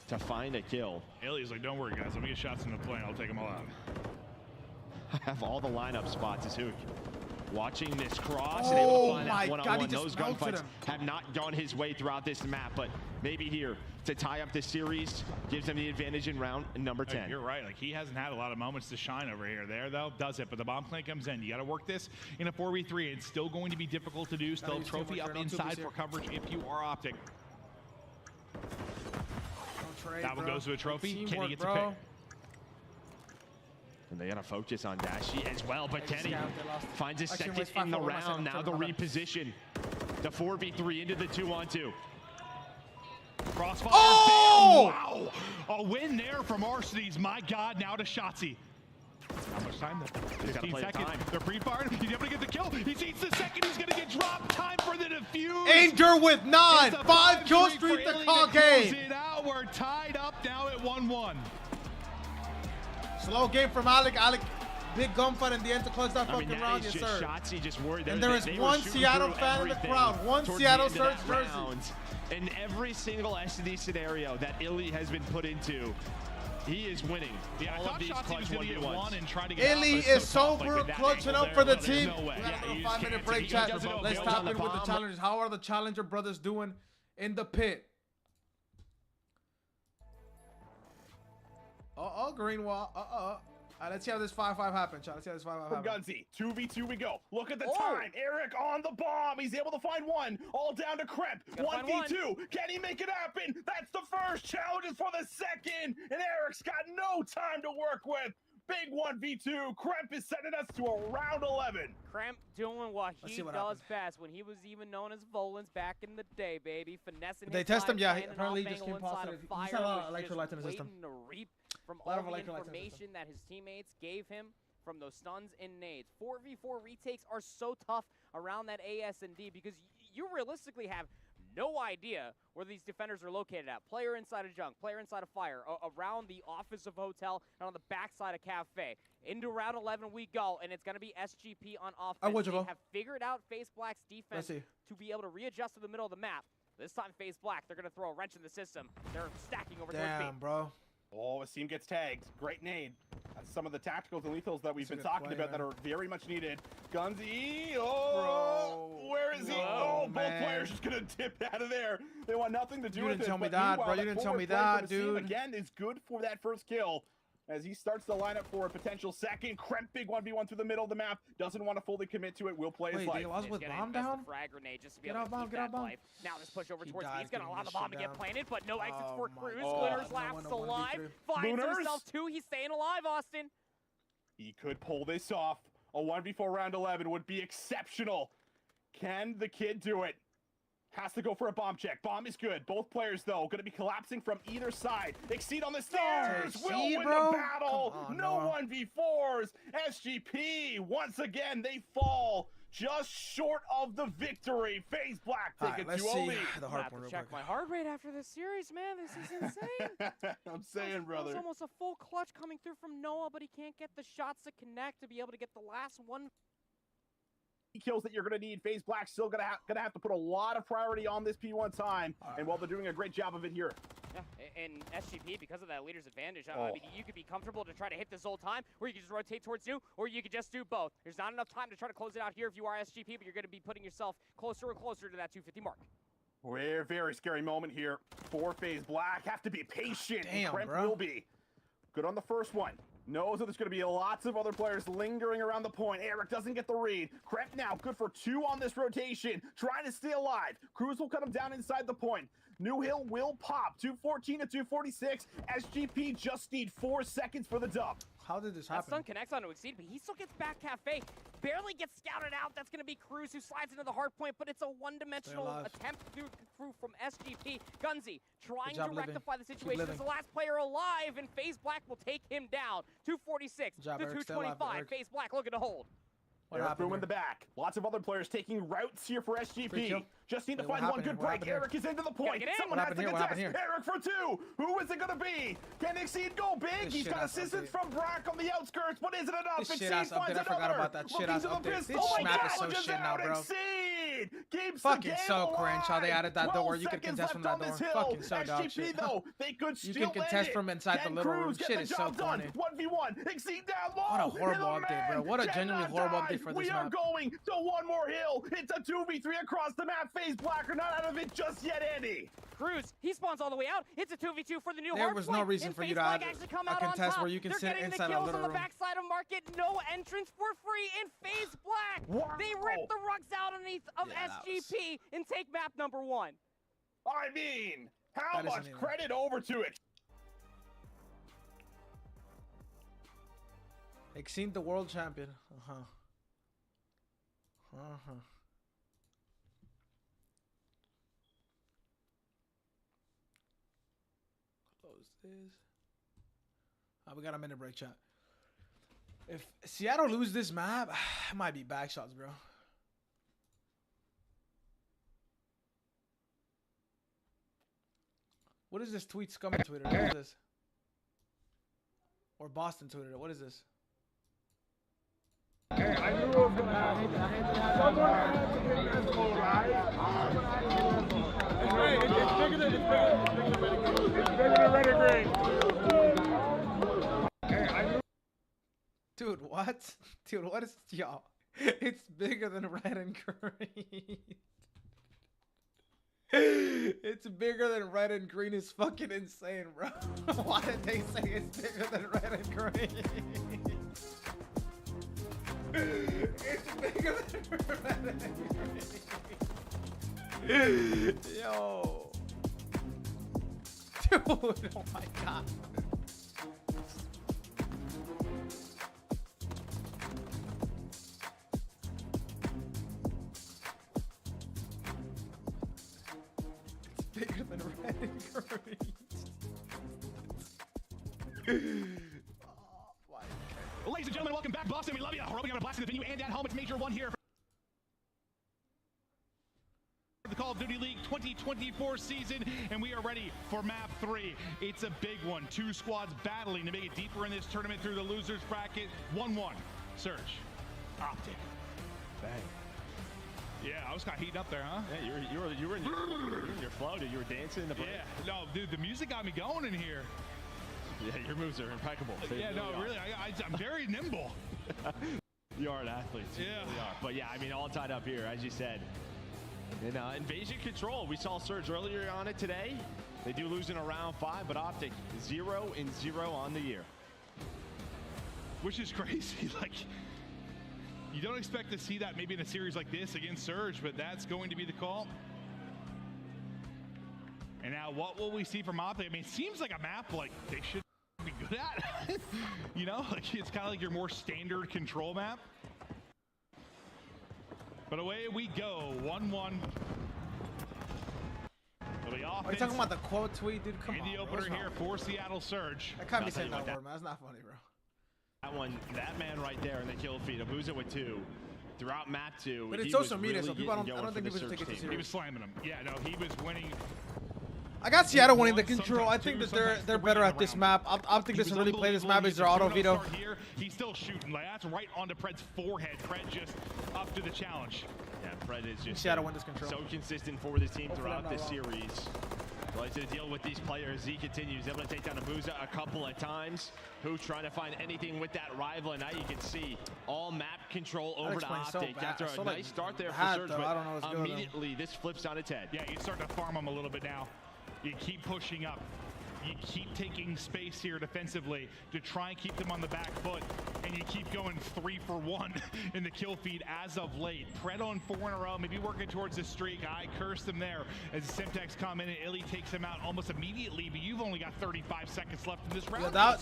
Speaker 12: to find a kill.
Speaker 11: Illy's like, don't worry, guys. Let me get shots in the plane. I'll take them all out.
Speaker 12: Have all the lineup spots is Hooch. Watching this cross and able to find that one-on-one. Those gunfights have not gone his way throughout this map, but maybe here to tie up this series gives him the advantage in round number 10.
Speaker 11: You're right. Like, he hasn't had a lot of moments to shine over here. There, though, does it. But the bomb plant comes in. You got to work this in a 4v3. It's still going to be difficult to do. Still trophy up inside for coverage if you are optic. That one goes to a trophy. Kenny gets a pick.
Speaker 12: And they got to focus on Dashy as well, but Kenny finds a second in the round. Now the reposition. The 4v3 into the 2-on-2.
Speaker 11: Crossfire.
Speaker 1: Oh!
Speaker 11: Wow. A win there from Arcitys. My God, now to Shotzzy. How much time? 15 seconds. They're pre-fired. He's able to get the kill. He sees the second. He's going to get dropped. Time for the defuse.
Speaker 1: Anger with 9. 5 kill streak to call game.
Speaker 11: We're tied up now at 1-1.
Speaker 1: Slow game from Alec. Alec, big gunfight in the end to close that fucking round. Yes, sir.
Speaker 12: Shotzzy just worried.
Speaker 1: And there is one Seattle fan in the crowd. One Seattle Surge jersey.
Speaker 12: In every single SD scenario that Illy has been put into, he is winning.
Speaker 11: Yeah,
Speaker 12: all of these clutch 1v1s.
Speaker 11: And try to get
Speaker 1: Illy is sober, clutching up for the team.
Speaker 11: No way.
Speaker 1: We got a little 5-minute break, chat. Let's tap in with the challengers. How are the Challenger brothers doing in the pit? Green wall. All right, let's see how this 5-5 happens, Let's see how this 5-5 happens.
Speaker 5: Gunzy, 2v2 we go. Look at the time. Eric on the bomb. He's able to find one. All down to Crep. 1v2. Can he make it happen? That's the first. Challenges for the second. And Eric's got no time to work with. Big 1v2. Kremp is sending us to a round 11.
Speaker 13: Kremp doing what he does best when he was even known as Volans back in the day, baby. Finessing.
Speaker 1: They test him, yeah. Apparently, he just came positive. He's had a lot of electrolytes in his system.
Speaker 13: To reap from all the information that his teammates gave him from those stuns and nades. 4v4 retakes are so tough around that AS and D because you realistically have no idea where these defenders are located at. Player inside of Junk, player inside of Fire, around the office of Hotel, and on the backside of Cafe. Into round 11 we go, and it's going to be SGP on offense. They have figured out FaZe Black's defense to be able to readjust to the middle of the map. This time FaZe Black, they're going to throw a wrench in the system. They're stacking over towards B.
Speaker 1: Damn, bro.
Speaker 5: Oh, Asim gets tagged. Great nade. That's some of the tacticals and lethals that we've been talking about that are very much needed. Gunzy, where is he? Oh, both players just gonna dip out of there. They want nothing to do with it.
Speaker 1: You didn't tell me that, bro. You didn't tell me that, dude.
Speaker 5: Again, is good for that first kill. As he starts the lineup for a potential second. Kremp big 1v1 through the middle of the map. Doesn't want to fully commit to it. Will play his life.
Speaker 1: Wait, was with bomb down?
Speaker 13: Frag grenade just to be able to keep that life. Now this push over towards B. He's going to allow the bomb to get planted, but no exits for Cruz. Lunars laps alive. Finds himself too. He's staying alive, Austin.
Speaker 5: He could pull this off. A 1v4 round 11 would be exceptional. Can the kid do it? Has to go for a bomb check. Bomb is good. Both players, though, going to be collapsing from either side. Exceed on the stairs. Will win the battle. No 1v4s. SGP, once again, they fall. just short of the victory. FaZe Black take a 2-0 lead.
Speaker 1: The hard point real
Speaker 13: Check
Speaker 1: quick.
Speaker 13: my heart rate after this series, man. This is insane.
Speaker 5: I'm saying,
Speaker 13: That
Speaker 5: brother.
Speaker 13: was almost a full clutch coming through from Noah, but he can't get the shots to connect to be able to get the last one.
Speaker 5: Kills that you're going to need. FaZe Black still gonna have to put a lot of priority on this P1 time, and while they're doing a great job of it here.
Speaker 13: Yeah, and SGP, because of that leader's advantage, I mean, you could be comfortable to try to hit this whole time, or you could just rotate towards you, or you could just do both. There's not enough time to try to close it out here if you are SGP, but you're going to be putting yourself closer and closer to that 250 mark.
Speaker 5: Very scary moment here for FaZe Black. Have to be patient.
Speaker 1: Damn,
Speaker 5: Kremp
Speaker 1: bro.
Speaker 5: will be good on the first one. Knows that there's going to be lots of other players lingering around the point. Eric doesn't get the read. Kremp now good for 2 on this rotation, trying to stay alive. Cruz will cut him down inside the point. New Hill will pop. 214 to 246. SGP just need 4 seconds for the dub.
Speaker 1: How did this
Speaker 13: That
Speaker 1: happen?
Speaker 13: stun connects onto Exceed, but he still gets back cafe. Barely gets scouted out. That's going to be Cruz who slides into the hard point, but it's a one-dimensional attempt through from SGP. Gunzy trying to rectify the situation as the last player alive, and FaZe Black will take him down. 246 to 225. FaZe Black looking to hold.
Speaker 5: Eric Boom in the back. Lots of other players taking routes here for SGP. Just need to find one good break. Eric is into the point. Someone has to contest. Eric for 2. Who is it going to be? Can Exceed go big? He's got assistance from Brack on the outskirts, but is it enough?
Speaker 1: This shit-ass update. I forgot about that shit-ass update. This map is so shit now, bro.
Speaker 5: Exceed keeps
Speaker 1: fucking
Speaker 5: the game
Speaker 1: so
Speaker 5: alive.
Speaker 1: cringe how they added that door where you can
Speaker 5: 12
Speaker 1: contest from that door.
Speaker 5: seconds left on
Speaker 1: Fucking
Speaker 5: this
Speaker 1: so
Speaker 5: hill.
Speaker 1: dog
Speaker 5: SGP,
Speaker 1: shit.
Speaker 5: though, they could
Speaker 1: You
Speaker 5: still
Speaker 1: can contest
Speaker 5: end
Speaker 1: from inside the little room. Shit is so funny.
Speaker 5: 1v1. Exceed down low.
Speaker 1: What a horrible update, bro. What a genuinely horrible update for this
Speaker 5: We are
Speaker 1: map.
Speaker 5: going to one more hill. It's a 2v3 across the map. FaZe Black are not out of it just yet, Andy.
Speaker 13: Cruz, he spawns all the way out. It's a 2v2 for the new
Speaker 1: There was no reason for you to add a contest where you can sit inside a little
Speaker 13: on the
Speaker 1: room.
Speaker 13: backside of Market. No entrance for free in FaZe Black.
Speaker 5: Wow.
Speaker 13: They rip the rugs out underneath of SGP and take map number 1.
Speaker 5: I mean, how
Speaker 1: That isn't
Speaker 5: much
Speaker 1: even-
Speaker 5: credit over to it?
Speaker 1: Exceed the world champion. Close this. We got a minute break, chat. If Seattle lose this map, it might be back shots, bro. What is this tweet scum Twitter? What is this? Or Boston Twitter? What is this?
Speaker 10: Hey, I knew it was gonna happen. Someone had to get this goal, right? It's bigger than red and green. Hey, I knew.
Speaker 1: Dude, what? Dude, what is y'all? It's bigger than red and green. It's bigger than red and green is fucking insane, bro. Why did they say it's bigger than red and green? It's bigger than red and green. Yo. Dude, oh my god. Bigger than red and green.
Speaker 11: Well, ladies and gentlemen, welcome back, Boston. We love you. We're hoping on a blast in the venue and at home. It's Major 1 here for the Call of Duty League 2024 season, and we are ready for map 3. It's a big one. 2 squads battling to make it deeper in this tournament through the losers bracket. 1-1. Surge. Optic.
Speaker 12: Bang.
Speaker 11: Yeah, I was kind of heating up there, huh?
Speaker 12: Yeah, you were in your flow, dude. You were dancing in the break.
Speaker 11: Yeah, no, dude, the music got me going in here.
Speaker 12: Yeah, your moves are impeccable.
Speaker 11: Yeah, no, really, I'm very nimble.
Speaker 12: You are an athlete.
Speaker 11: Yeah.
Speaker 12: You really are. But yeah, I mean, all tied up here, as you said. And Invasion Control, we saw Surge earlier on it today. They do lose in a round 5, but Optic 0-0 on the year.
Speaker 11: Which is crazy. Like, you don't expect to see that maybe in a series like this against Surge, but that's going to be the call. And now what will we see from Optic? I mean, it seems like a map like they should be good at. You know, like it's kind of like your more standard control map. But away we go, 1-1.
Speaker 1: Are you talking about the quote tweet, dude? Come on.
Speaker 11: In the opener here for Seattle Surge.
Speaker 1: I can't be saying that word, man. That's not funny, bro.
Speaker 12: That man right there in the kill feed. Abuza with 2. throughout map 2.
Speaker 1: But it's social media, so people I don't think people should take it too
Speaker 11: He
Speaker 1: serious.
Speaker 11: was slamming him. Yeah, no, he was winning.
Speaker 1: I got Seattle winning the control. I think that they're better at this map. Optic doesn't really play this map. It's their auto veto.
Speaker 11: Here, he's still shooting. Like, that's right onto Pred's forehead. Pred just up to the challenge.
Speaker 12: Yeah, Pred is just
Speaker 1: Seattle win this control.
Speaker 12: so consistent for this team
Speaker 1: Hopefully
Speaker 12: throughout this
Speaker 1: I'm not
Speaker 12: series. Likes to deal with these players. He continues, able to take down Abuza a couple of times. Who trying to find anything with that rival, and now you can see all map control over to Optic. After a nice start there for Surge, but immediately this flips on its head.
Speaker 11: Yeah, you start to farm him a little bit now. You keep pushing up. You keep taking space here defensively to try and keep them on the back foot, and you keep going 3 for 1 in the kill feed as of late. Pred on 4 in a row, maybe working towards the streak. I cursed him there as the Semtex come in and Illy takes him out almost immediately, but you've only got 35 seconds left in this round.
Speaker 1: Yeah,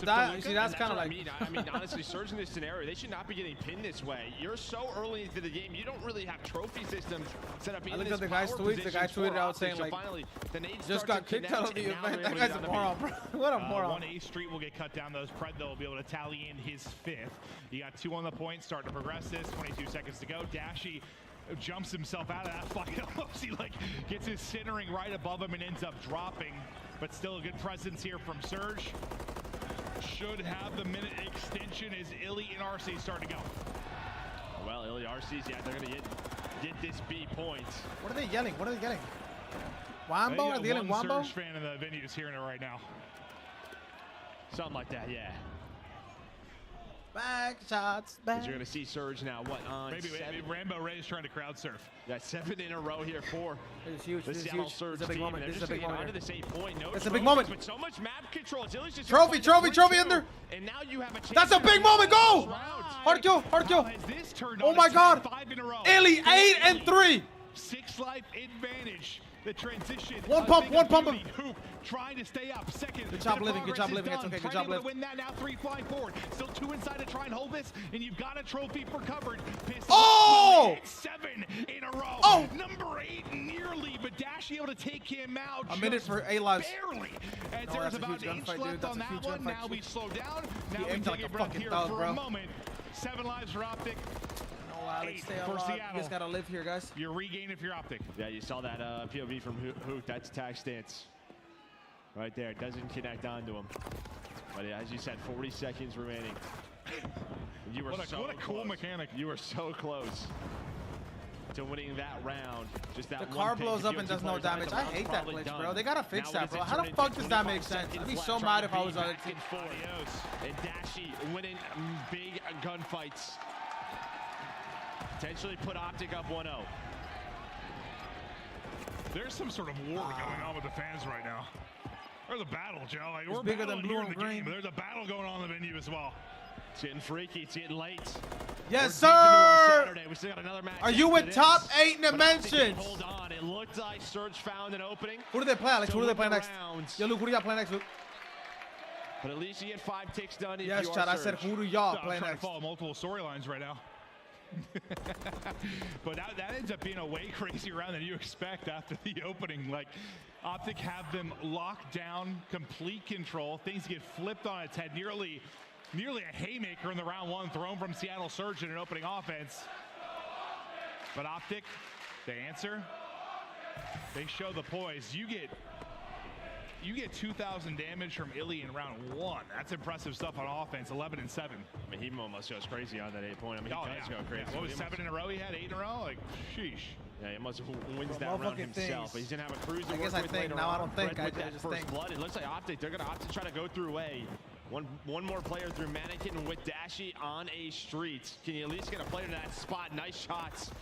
Speaker 1: that's kind of like...
Speaker 12: I mean, honestly, Surge in this scenario, they should not be getting pinned this way. You're so early into the game, you don't really have trophy systems set up in this
Speaker 1: looked at the guy's tweet. The guy tweeted out saying, like, just got kicked out of the event. That guy's a moron, bro. What a moron.
Speaker 11: 1A Street will get cut down. Those Pred, though, will be able to tally in his 5th. You got 2 on the point, starting to progress this. 22 seconds to go. Dashy jumps himself out of that fucking almost. He like gets his centering right above him and ends up dropping. But still a good presence here from Surge. Should have the minute extension as Illy and RC start to go.
Speaker 12: Well, Illy, RC's, yeah, they're going to get this B point.
Speaker 1: What are they yelling? What are they yelling? Wombo? Are they yelling Wombo?
Speaker 11: Surge fan in the venue is hearing it right now.
Speaker 12: Something like that, yeah.
Speaker 1: Back shots, back.
Speaker 12: You're going to see Surge now, what, on
Speaker 11: maybe Rambo Ray's trying to crowd surf.
Speaker 12: Yeah, 7 in a row here for
Speaker 1: it's huge.
Speaker 12: the Seattle Surge
Speaker 1: It's a big
Speaker 12: team.
Speaker 1: moment.
Speaker 12: They're
Speaker 1: This
Speaker 12: just
Speaker 1: is a big
Speaker 12: getting
Speaker 1: moment.
Speaker 12: onto the same point. No
Speaker 1: It's a big moment.
Speaker 12: But so much map control. Illy's just
Speaker 1: Trophy under.
Speaker 12: And now you have a chance.
Speaker 1: That's a big moment. Go! Hard kill. Hard kill. Oh my God.
Speaker 11: 5 in a row.
Speaker 1: Illy 8 and 3.
Speaker 11: 6 life advantage. The transition.
Speaker 1: One pump him.
Speaker 11: Hoop trying to stay up. Second.
Speaker 1: Good job living. Good job living. It's okay. Good job living.
Speaker 11: Win that now. 3 flying forward. Still 2 inside to try and hold this, and you've got a trophy for covered.
Speaker 1: Oh!
Speaker 11: 7 in a row.
Speaker 1: Oh!
Speaker 11: Number 8 nearly, but Dashy able to take him out.
Speaker 1: A minute for A lives.
Speaker 11: Barely. As there's about an inch left on that one. Now we slow down. Now we take a breath here for a moment. 7 lives for Optic.
Speaker 1: Alex, stay alive. You just gotta live here, guys.
Speaker 11: You're regaining for your Optic.
Speaker 12: Yeah, you saw that POV from Hoot. That's attack stance. Right there. Doesn't connect onto him. But as you said, 40 seconds remaining. You were
Speaker 11: what a cool mechanic.
Speaker 12: You were so close to winning that round. Just that
Speaker 1: the car blows up and does no damage. I hate that glitch, bro. They gotta fix that, bro. How the fuck does that make sense? I'd be so mad if I was on a team.
Speaker 12: And Dashy winning big gunfights. Potentially put Optic up 1-0.
Speaker 11: There's some sort of war going on with the fans right now. There's a battle, Joe. Like, we're
Speaker 1: bigger than blue
Speaker 11: here in
Speaker 1: and
Speaker 11: the
Speaker 1: green.
Speaker 11: game, but there's a battle going on in the venue as well.
Speaker 12: It's getting freaky. It's getting late.
Speaker 1: Yes,
Speaker 12: We're
Speaker 1: sir.
Speaker 12: We still got another match.
Speaker 1: Are you with top 8 dimensions?
Speaker 12: Hold on. It looked like Surge found an opening.
Speaker 1: Who do they play, Alex? Who do they play next? Yo, Luke, who do y'all play next, Luke?
Speaker 12: But at least you get 5 ticks done.
Speaker 1: Yes, Chad. I said, who do y'all play
Speaker 11: I'm trying
Speaker 1: next?
Speaker 11: to follow multiple storylines right now. But that ends up being a way crazier round than you expect after the opening. Like, Optic have them locked down, complete control. Things get flipped on its head. Nearly a haymaker in the round 1 thrown from Seattle Surge in an opening offense. But Optic, they answer. They show the poise. You get 2,000 damage from Illy in round 1. That's impressive stuff on offense. 11 and 7.
Speaker 12: I mean, he almost goes crazy on that 8 point. I mean, he does go crazy.
Speaker 11: What was 7 in a row? He had 8 in a row. Like, sheesh.
Speaker 12: Yeah, he must wins that round himself. But he's gonna have a cruise to work with later
Speaker 1: now.
Speaker 12: on.
Speaker 1: I don't think. I
Speaker 12: that
Speaker 1: just
Speaker 12: first
Speaker 1: think.
Speaker 12: blood. It looks like Optic. They're gonna opt to try to go through A. One more player through Mannequin with Dashy on A street. Can you at least get a player to that spot? Nice shots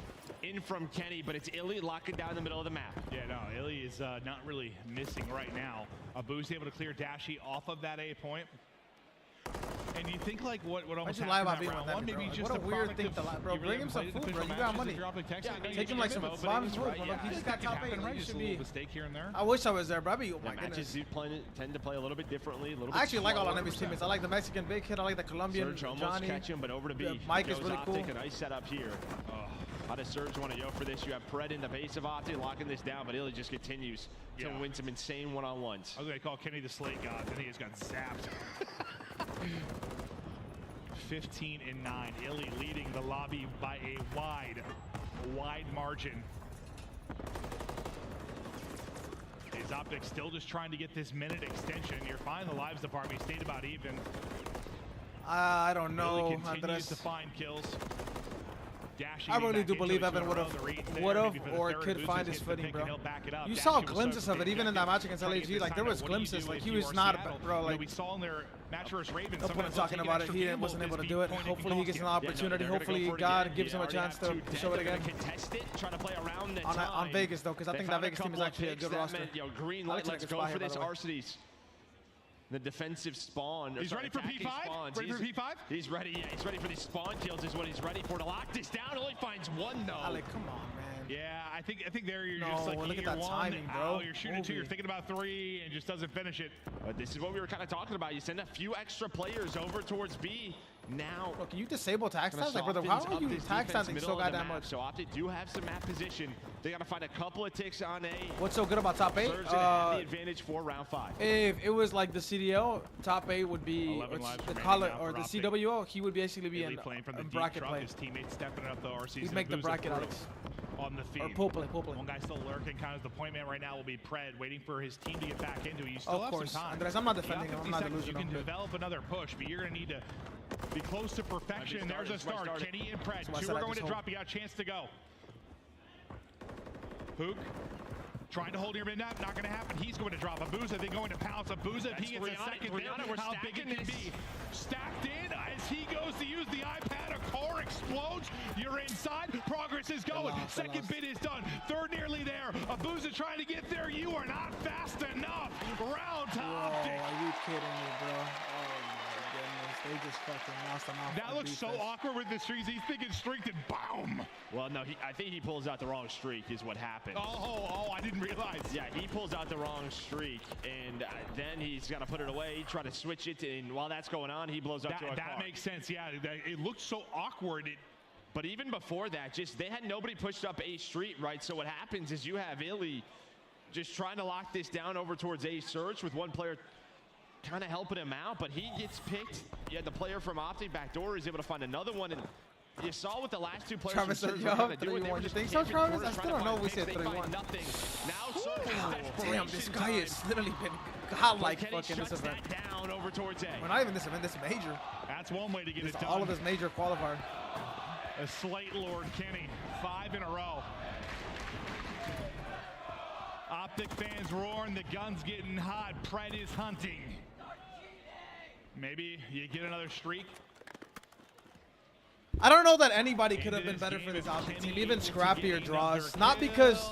Speaker 12: in from Kenny, but it's Illy locking down the middle of the map.
Speaker 11: Yeah, no, Illy is not really missing right now. Abu's able to clear Dashy off of that A point. And you think like what almost happened in round 1, maybe just
Speaker 1: what a weird thing to lie, bro. Bring him some food, bro. You got money. Take him like some fun food, bro. He just got top 8.
Speaker 11: Right?
Speaker 1: He
Speaker 11: Just
Speaker 1: should
Speaker 11: a
Speaker 1: be.
Speaker 11: little mistake here and there.
Speaker 1: I wish I was there, bro. Oh my goodness.
Speaker 12: Matches tend to play a little bit differently.
Speaker 1: I actually like all of his teammates. I like the Mexican Big Kid. I like the Colombian
Speaker 12: Surge almost
Speaker 1: Johnny.
Speaker 12: catch him, but over to B.
Speaker 1: Mike is really cool.
Speaker 12: A nice setup here. How does Surge want to go for this? You have Pred in the base of Optic locking this down, but Illy just continues to win some insane one-on-ones.
Speaker 11: I was going to call Kenny the Slate God, then he just got zapped. 15 and 9. Illy leading the lobby by a wide margin. Is Optic still just trying to get this minute extension? You're fine. The lives department stayed about even.
Speaker 1: I don't know.
Speaker 11: Illy continues to find kills.
Speaker 1: I really do believe Evan would have or could find his footing, bro. You saw glimpses of it even in that match against LAG. Like there was glimpses. Like he was not, bro. Like
Speaker 11: we saw in their match versus Ravens.
Speaker 1: No point in talking about it. He wasn't able to do it. Hopefully he gets an opportunity. Hopefully God gives him a chance to show it again. On Vegas though, because I think that Vegas team is actually a good roster.
Speaker 12: Green light. Let's go for this Arcades. The defensive spawn.
Speaker 11: He's ready for P5? Ready for P5?
Speaker 12: He's ready, yeah. He's ready for these spawn kills is what he's ready for. To lock this down, only finds one though.
Speaker 1: Alec, come on, man.
Speaker 11: Yeah, I think there you're just like,
Speaker 1: look at that timing, bro.
Speaker 11: You're shooting two, you're thinking about three, and just doesn't finish it.
Speaker 12: But this is what we were kind of talking about. You send a few extra players over towards B. Now,
Speaker 1: look, can you disable tag stats? Like, brother, how are you tag standing so goddamn much?
Speaker 12: So Optic do have some map position. They got to find a couple of ticks on A.
Speaker 1: What's so good about top 8?
Speaker 12: The advantage for round 5.
Speaker 1: If it was like the CDL, top 8 would be the color or the CWO. He would basically be in bracket play.
Speaker 11: His teammates stepping up the RC.
Speaker 1: He'd make the bracket, Alex.
Speaker 11: On the feed.
Speaker 1: Or pull play.
Speaker 11: One guy still lurking, kind of the point man right now will be Pred, waiting for his team to get back into it. You still have some time.
Speaker 1: Andres, I'm not defending him. I'm not losing.
Speaker 11: You can develop another push, but you're going to need to be close to perfection. There's a start. Kenny and Pred. Two are going to drop. You got a chance to go. Hook trying to hold your mid-nap. Not going to happen. He's going to drop. Abuza then going to pounce. Abuza, he gets a second there. How big it can be. Stacked in as he goes to use the iPad. A car explodes. You're inside. Progress is going. Second bid is done. Third nearly there. Abuza trying to get there. You are not fast enough. Round to Optic.
Speaker 1: Are you kidding me, bro? They just fucking lost him off.
Speaker 11: That looks so awkward with the streaks. He's thinking streaked and boom.
Speaker 12: Well, no, I think he pulls out the wrong streak is what happened.
Speaker 11: Oh, I didn't realize.
Speaker 12: Yeah, he pulls out the wrong streak, and then he's got to put it away, try to switch it, and while that's going on, he blows up to a car.
Speaker 11: That makes sense, yeah. It looked so awkward.
Speaker 12: But even before that, they had nobody pushed up A Street, right? So what happens is you have Illy just trying to lock this down over towards A Search with one player kind of helping him out, but he gets picked. Yeah, the player from Optic backdoor is able to find another one, and you saw what the last two players
Speaker 1: Travis said, yo, 3-1. You think so, Travis? I still don't know if we said 3-1. Damn, this guy has literally been godlike fucking this event.
Speaker 12: Down over towards A.
Speaker 1: Well, not even this event, this major.
Speaker 11: That's one way to get it done.
Speaker 1: All of his major qualifier.
Speaker 11: A Slate Lord Kenny, 5 in a row. Optic fans roaring, the gun's getting hot. Pred is hunting. Maybe you get another streak.
Speaker 1: I don't know that anybody could have been better for this Optic team, even scrappier draws. Not because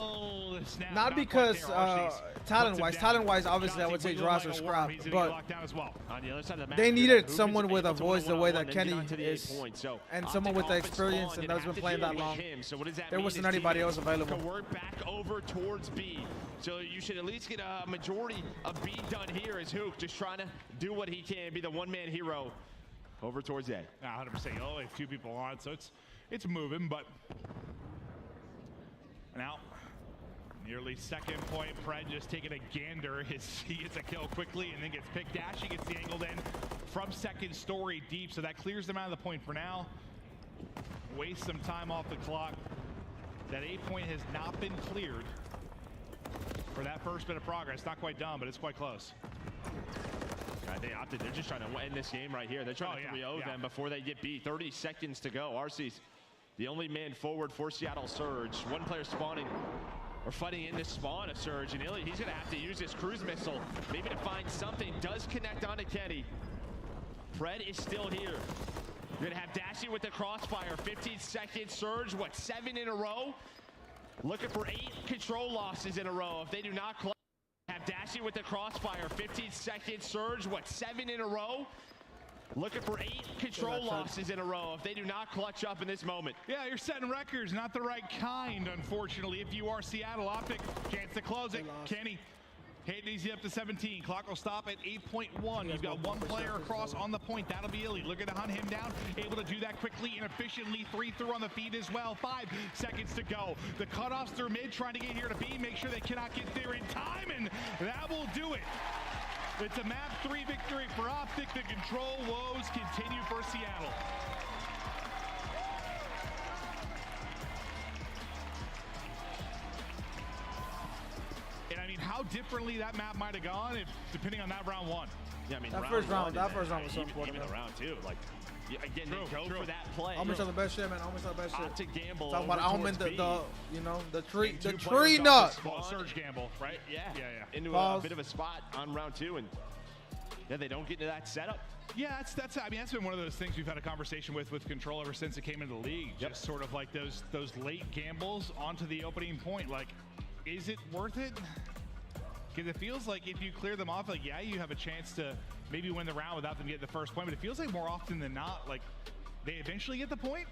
Speaker 1: talent-wise, obviously I would say draws are scrap, but they needed someone with a voice the way that Kenny is, and someone with the experience and that's been playing that long. There wasn't anybody else available.
Speaker 12: Work back over towards B. So you should at least get a majority of B done here as Hook just trying to do what he can, be the one-man hero over towards A.
Speaker 11: 100%. Only 2 people on, so it's moving, but now nearly second point. Pred just taking a gander. He gets a kill quickly and then gets picked. Dashi gets the angled in from second story deep, so that clears them out of the point for now. Waste some time off the clock. That 8 point has not been cleared for that first bit of progress. Not quite done, but it's quite close.
Speaker 12: They opted. They're just trying to end this game right here. They're trying to 3-0 them before they get B. 30 seconds to go. RC's the only man forward for Seattle Surge. One player spawning or fighting in to spawn a Surge, and Illy, he's going to have to use his cruise missile maybe to find something. Does connect onto Kenny. Pred is still here. You're going to have Dashi with the crossfire. 15 seconds. Surge, what, 7 in a row? Looking for 8 control losses in a row. If they do not clutch, have Dashi with the crossfire. 15 seconds. Surge, what, 7 in a row? Looking for 8 control losses in a row if they do not clutch up in this moment.
Speaker 11: Yeah, you're setting records, not the right kind, unfortunately. If you are Seattle Optic, chance to close it. Kenny, hit easy up to 17. Clock will stop at 8.1. You've got one player across on the point. That'll be Illy. Looking to hunt him down. Able to do that quickly and efficiently. 3 through on the feed as well. 5 seconds to go. The cutoffs through mid, trying to get here to B. Make sure they cannot get there in time, and that will do it. It's a map 3 victory for Optic. The control woes continue for Seattle. And I mean, how differently that map might have gone if, depending on that round 1.
Speaker 12: Yeah, I mean,
Speaker 1: that first round was so important.
Speaker 12: Even the round 2, like, again, they go for that play.
Speaker 1: Almost have the best shit, man. Almost have the best shit.
Speaker 12: Optic gamble.
Speaker 1: Talking about almond, the tree
Speaker 12: nut.
Speaker 11: Well, surge gamble, right?
Speaker 12: Yeah. Into
Speaker 1: Pause.
Speaker 12: a bit of a spot on round 2, and yeah, they don't get into that setup.
Speaker 11: Yeah, that's been one of those things we've had a conversation with Control ever since it came into the league.
Speaker 12: Yep.
Speaker 11: Just sort of like those late gambles onto the opening point. Like, is it worth it? Because it feels like if you clear them off, like, yeah, you have a chance to maybe win the round without them getting the first point. But it feels like more often than not, like, they eventually get the point.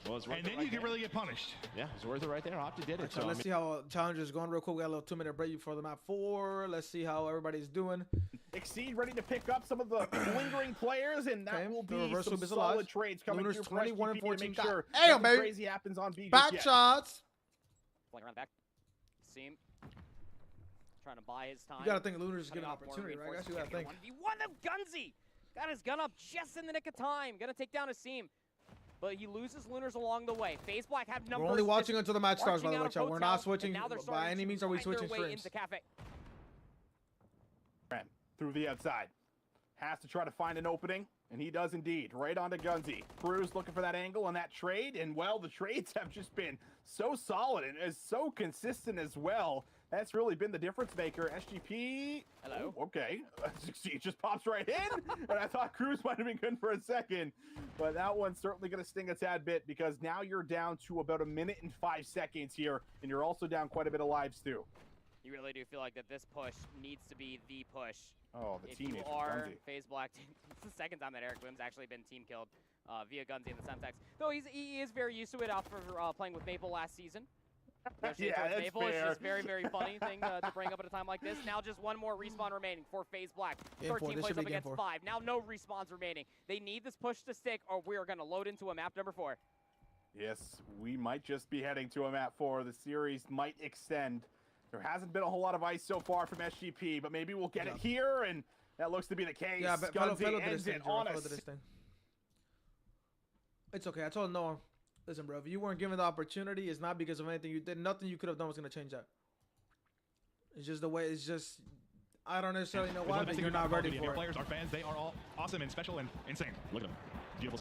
Speaker 12: Well, it's worth
Speaker 11: and
Speaker 12: it
Speaker 11: then
Speaker 12: right
Speaker 11: you can
Speaker 12: there.
Speaker 11: really get punished.
Speaker 12: Yeah, it's worth it right there. Optic did it.
Speaker 1: So let's see how challenges going real quick. We got a little 2-minute break before the map 4. Let's see how everybody's doing.
Speaker 5: Exceed ready to pick up some of the lingering players, and that will be some
Speaker 1: is
Speaker 5: solid
Speaker 1: alive.
Speaker 5: trades coming
Speaker 1: Lunar's
Speaker 5: through
Speaker 1: 21 and 14.
Speaker 5: to make sure
Speaker 1: Damn,
Speaker 5: nothing
Speaker 1: baby.
Speaker 5: crazy happens on B.
Speaker 1: Back shots.
Speaker 13: Playing around back. Seam. Trying to buy his time.
Speaker 1: You gotta think Lunar's getting an opportunity, right? I guess you gotta think.
Speaker 13: 1v1 of Gunzy. Got his gun up just in the nick of time. Gonna take down a Seam. But he loses Lunars along the way. FaZe Black have numbers.
Speaker 1: We're only watching until the match starts, by the way, chat. We're not switching.
Speaker 13: Now they're
Speaker 1: By any means are we switching streams.
Speaker 5: Through the outside. Has to try to find an opening, and he does indeed. Right onto Gunzy. Cruz looking for that angle on that trade, and well, the trades have just been so solid and is so consistent as well. That's really been the difference maker. SGP.
Speaker 13: Hello.
Speaker 5: Oh, okay. He just pops right in, and I thought Cruz might have been good for a second, but that one's certainly going to sting a tad bit because now you're down to about 1 minute and 5 seconds here, and you're also down quite a bit of lives too.
Speaker 13: You really do feel like that this push needs to be the push.
Speaker 5: Oh, the
Speaker 13: if
Speaker 5: teammate
Speaker 13: you
Speaker 5: from
Speaker 13: are
Speaker 5: Gunzy.
Speaker 13: FaZe Black, it's the second time that Eric Wim's actually been team killed via Gunzy in the Semtex. Though he is very used to it after playing with Maple last season.
Speaker 5: Yeah, that's
Speaker 13: Maple.
Speaker 5: fair.
Speaker 13: It's just very, very funny thing to bring up at a time like this. Now just one more respawn remaining for FaZe Black. 13 plays up against 5. Now no respawns remaining. They need this push to stick, or we are going to load into a map number 4.
Speaker 5: Yes, we might just be heading to a map 4. The series might extend. There hasn't been a whole lot of ice so far from SGP, but maybe we'll get it here, and that looks to be the case.
Speaker 1: Yeah, but follow
Speaker 5: ends it on us.
Speaker 1: It's okay. I told Noah, listen, bro, if you weren't given the opportunity, it's not because of anything you did. Nothing you could have done was going to change that. It's just the way, it's just, I don't necessarily know why, but you're not ready for it.
Speaker 11: Players, our fans, they are all awesome and special and insane. Look at them. Beautiful.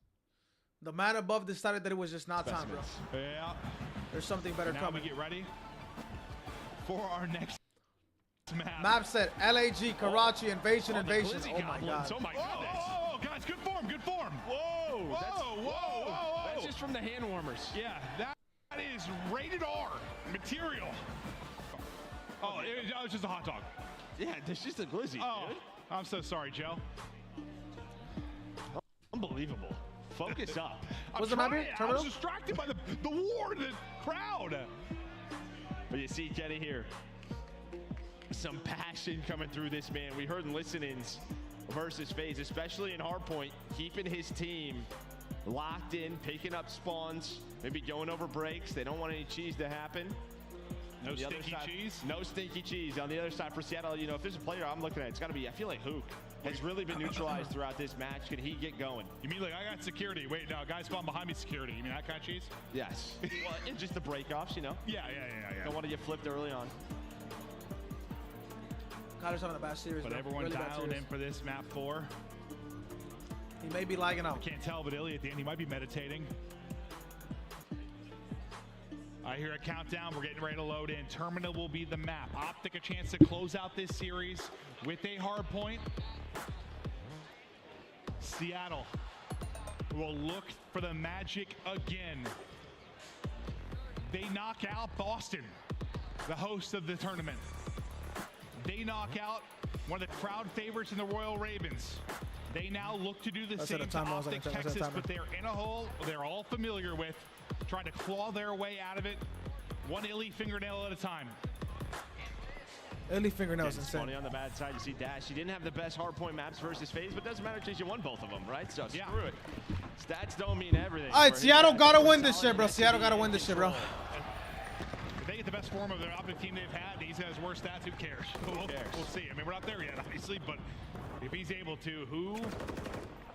Speaker 1: The man above decided that it was just not time, bro.
Speaker 11: Yeah.
Speaker 1: There's something better
Speaker 11: now
Speaker 1: coming.
Speaker 11: We get ready for our next map.
Speaker 1: Map set, LAG, Karachi, Invasion. Oh my god.
Speaker 11: Oh my goodness. Oh, guys, good form, good form.
Speaker 12: Whoa.
Speaker 11: Whoa.
Speaker 12: That's just from the hand warmers.
Speaker 11: Yeah, that is rated R material. Oh, it was just a hot dog.
Speaker 12: Yeah, it's just a glizzy, dude.
Speaker 11: I'm so sorry, Joe.
Speaker 12: Unbelievable. Focus up.
Speaker 1: What's the map here?
Speaker 11: I was distracted by the war, the crowd.
Speaker 12: But you see, Kenny here, some passion coming through this man. We heard listen-ins versus FaZe, especially in hardpoint, keeping his team locked in, picking up spawns, maybe going over breaks. They don't want any cheese to happen.
Speaker 11: No stinky cheese?
Speaker 12: No stinky cheese. On the other side for Seattle, you know, if there's a player I'm looking at, it's got to be, I feel like Hook has really been neutralized throughout this match. Can he get going?
Speaker 11: You mean like I got security? Wait, no, guys spawn behind me security. You mean that kind of cheese?
Speaker 12: Yes. Well, and just the breakoffs, you know?
Speaker 11: Yeah.
Speaker 12: Don't want to get flipped early on.
Speaker 1: Kyler's having a bad series,
Speaker 11: But
Speaker 1: bro.
Speaker 11: everyone
Speaker 1: really
Speaker 11: dialed in for this map 4.
Speaker 1: He may be lagging out.
Speaker 11: I can't tell, but Illy at the end, he might be meditating. I hear a countdown. We're getting ready to load in. Terminal will be the map. Optic a chance to close out this series with a hard point. Seattle will look for the magic again. They knock out Boston, the host of the tournament. They knock out one of the crowd favorites in the Royal Ravens. They now look to do the same to Optic Texas, but they're in a hole they're all familiar with, trying to claw their way out of it, one illy fingernail at a time.
Speaker 1: Illy fingernails insane.
Speaker 12: Funny on the bad side, you see Dash. He didn't have the best hardpoint maps versus FaZe, but doesn't matter because you won both of them, right? So screw it. Stats don't mean everything.
Speaker 1: All right, Seattle gotta win this shit, bro. Seattle gotta win this shit, bro.
Speaker 11: If they at the best form of the Optic team they've had. He's has worse stats. Who cares? We'll see. I mean, we're not there yet, obviously, but if he's able to, who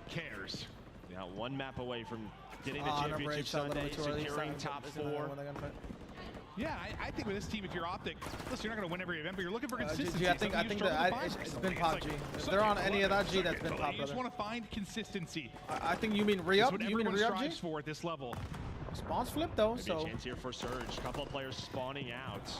Speaker 11: cares?
Speaker 12: Now one map away from getting the championship Sunday, securing top 4.
Speaker 11: Yeah, I think with this team, if you're Optic, listen, you're not going to win every event, but you're looking for consistency.
Speaker 1: I think that it's been pop G. If they're on any of that G, that's been pop.
Speaker 11: You just want to find consistency.
Speaker 1: I think you mean re-up.
Speaker 11: That's what
Speaker 1: you mean
Speaker 11: everyone
Speaker 1: re-up G?
Speaker 11: strives for at this level.
Speaker 1: Spawns flip though,
Speaker 12: Maybe
Speaker 1: so
Speaker 12: a chance here for Surge. A couple of players spawning out.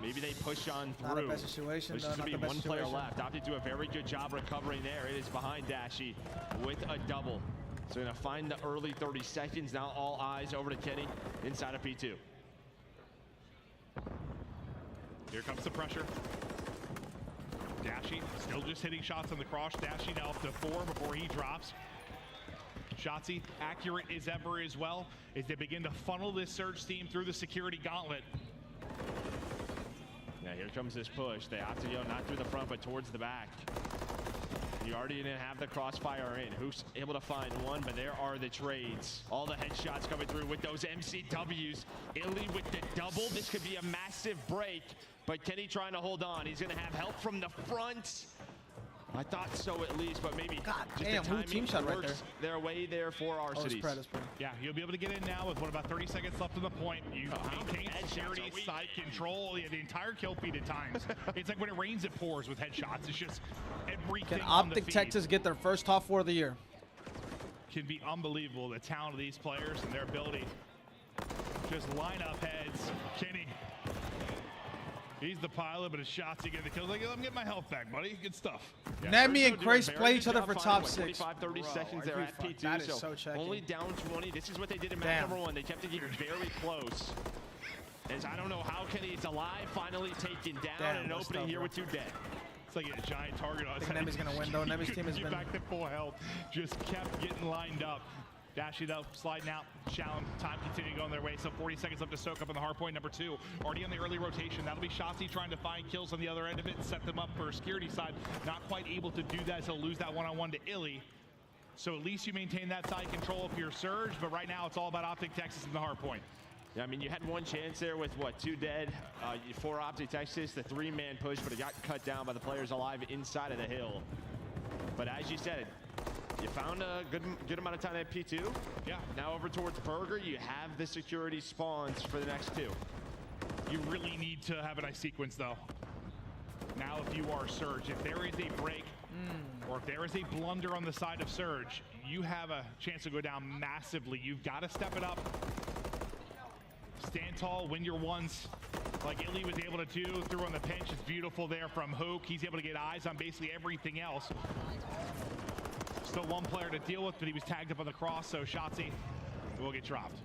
Speaker 12: Maybe they push on through.
Speaker 1: Not the best situation.
Speaker 12: There's going to be one player left. Optic do a very good job recovering there. It is behind Dashy with a double. So going to find the early 30 seconds. Now all eyes over to Kenny inside of P2.
Speaker 11: Here comes the pressure. Dashy still just hitting shots on the cross. Dashy now up to 4 before he drops. Shotzzy, accurate as ever as well, as they begin to funnel this Surge team through the security gauntlet.
Speaker 12: Yeah, here comes this push. They opt to go not through the front, but towards the back. You already didn't have the crossfire in. Who's able to find one, but there are the trades. All the headshots coming through with those MCWs. Illy with the double. This could be a massive break, but Kenny trying to hold on. He's going to have help from the front. I thought so at least, but maybe
Speaker 1: God
Speaker 12: just
Speaker 1: damn,
Speaker 12: the timing
Speaker 1: team shot right
Speaker 12: works their way there for our cities.
Speaker 11: Yeah, you'll be able to get in now with about 30 seconds left on the point. You maintain security, side control, the entire kill feed at times. It's like when it rains, it pours with headshots. It's just everything
Speaker 1: can
Speaker 11: on the
Speaker 1: Optic
Speaker 11: feed.
Speaker 1: Texas get their first top 4 of the year?
Speaker 11: Can be unbelievable, the talent of these players and their ability. Just line up heads. Kenny. He's the pilot, but his shots, he get the kills. Like, let me get my health back, buddy. Good stuff.
Speaker 12: Yeah,
Speaker 1: Nemi and Grace play each other for top 6.
Speaker 12: 25, 30 seconds there at P2.
Speaker 1: That is so checky.
Speaker 12: Only down 20. This is what they did in map number 1. They kept it very close. As I don't know how Kenny is alive, finally taken down, and an opening here with 2 dead.
Speaker 11: It's like a giant target on his
Speaker 1: head. Nemi's going to win, though. Nemi's team has been
Speaker 11: back to full health. Just kept getting lined up. Dashy though, sliding out, Shalom, time continuing going their way, so 40 seconds left to soak up on the hard point number 2. Already on the early rotation, that'll be Shotzzy trying to find kills on the other end of it and set them up for a security side. Not quite able to do that, so he'll lose that one-on-one to Illy. So at least you maintain that side control if you're Surge, but right now it's all about Optic Texas and the hard point.
Speaker 12: Yeah, I mean, you had one chance there with, what, 2 dead for Optic Texas, the 3-man push, but it got cut down by the players alive inside of the hill. But as you said, you found a good amount of time at P2.
Speaker 11: Yeah.
Speaker 12: Now over towards Burger, you have the security spawns for the next 2.
Speaker 11: You really need to have a nice sequence, though. Now, if you are Surge, if there is a break or if there is a blunder on the side of Surge, you have a chance to go down massively. You've got to step it up. Stand tall, win your ones. Like Illy was able to do, through on the pinch. It's beautiful there from Hook. He's able to get eyes on basically everything else. Still one player to deal with, but he was tagged up on the cross, so Shotzzy will get dropped.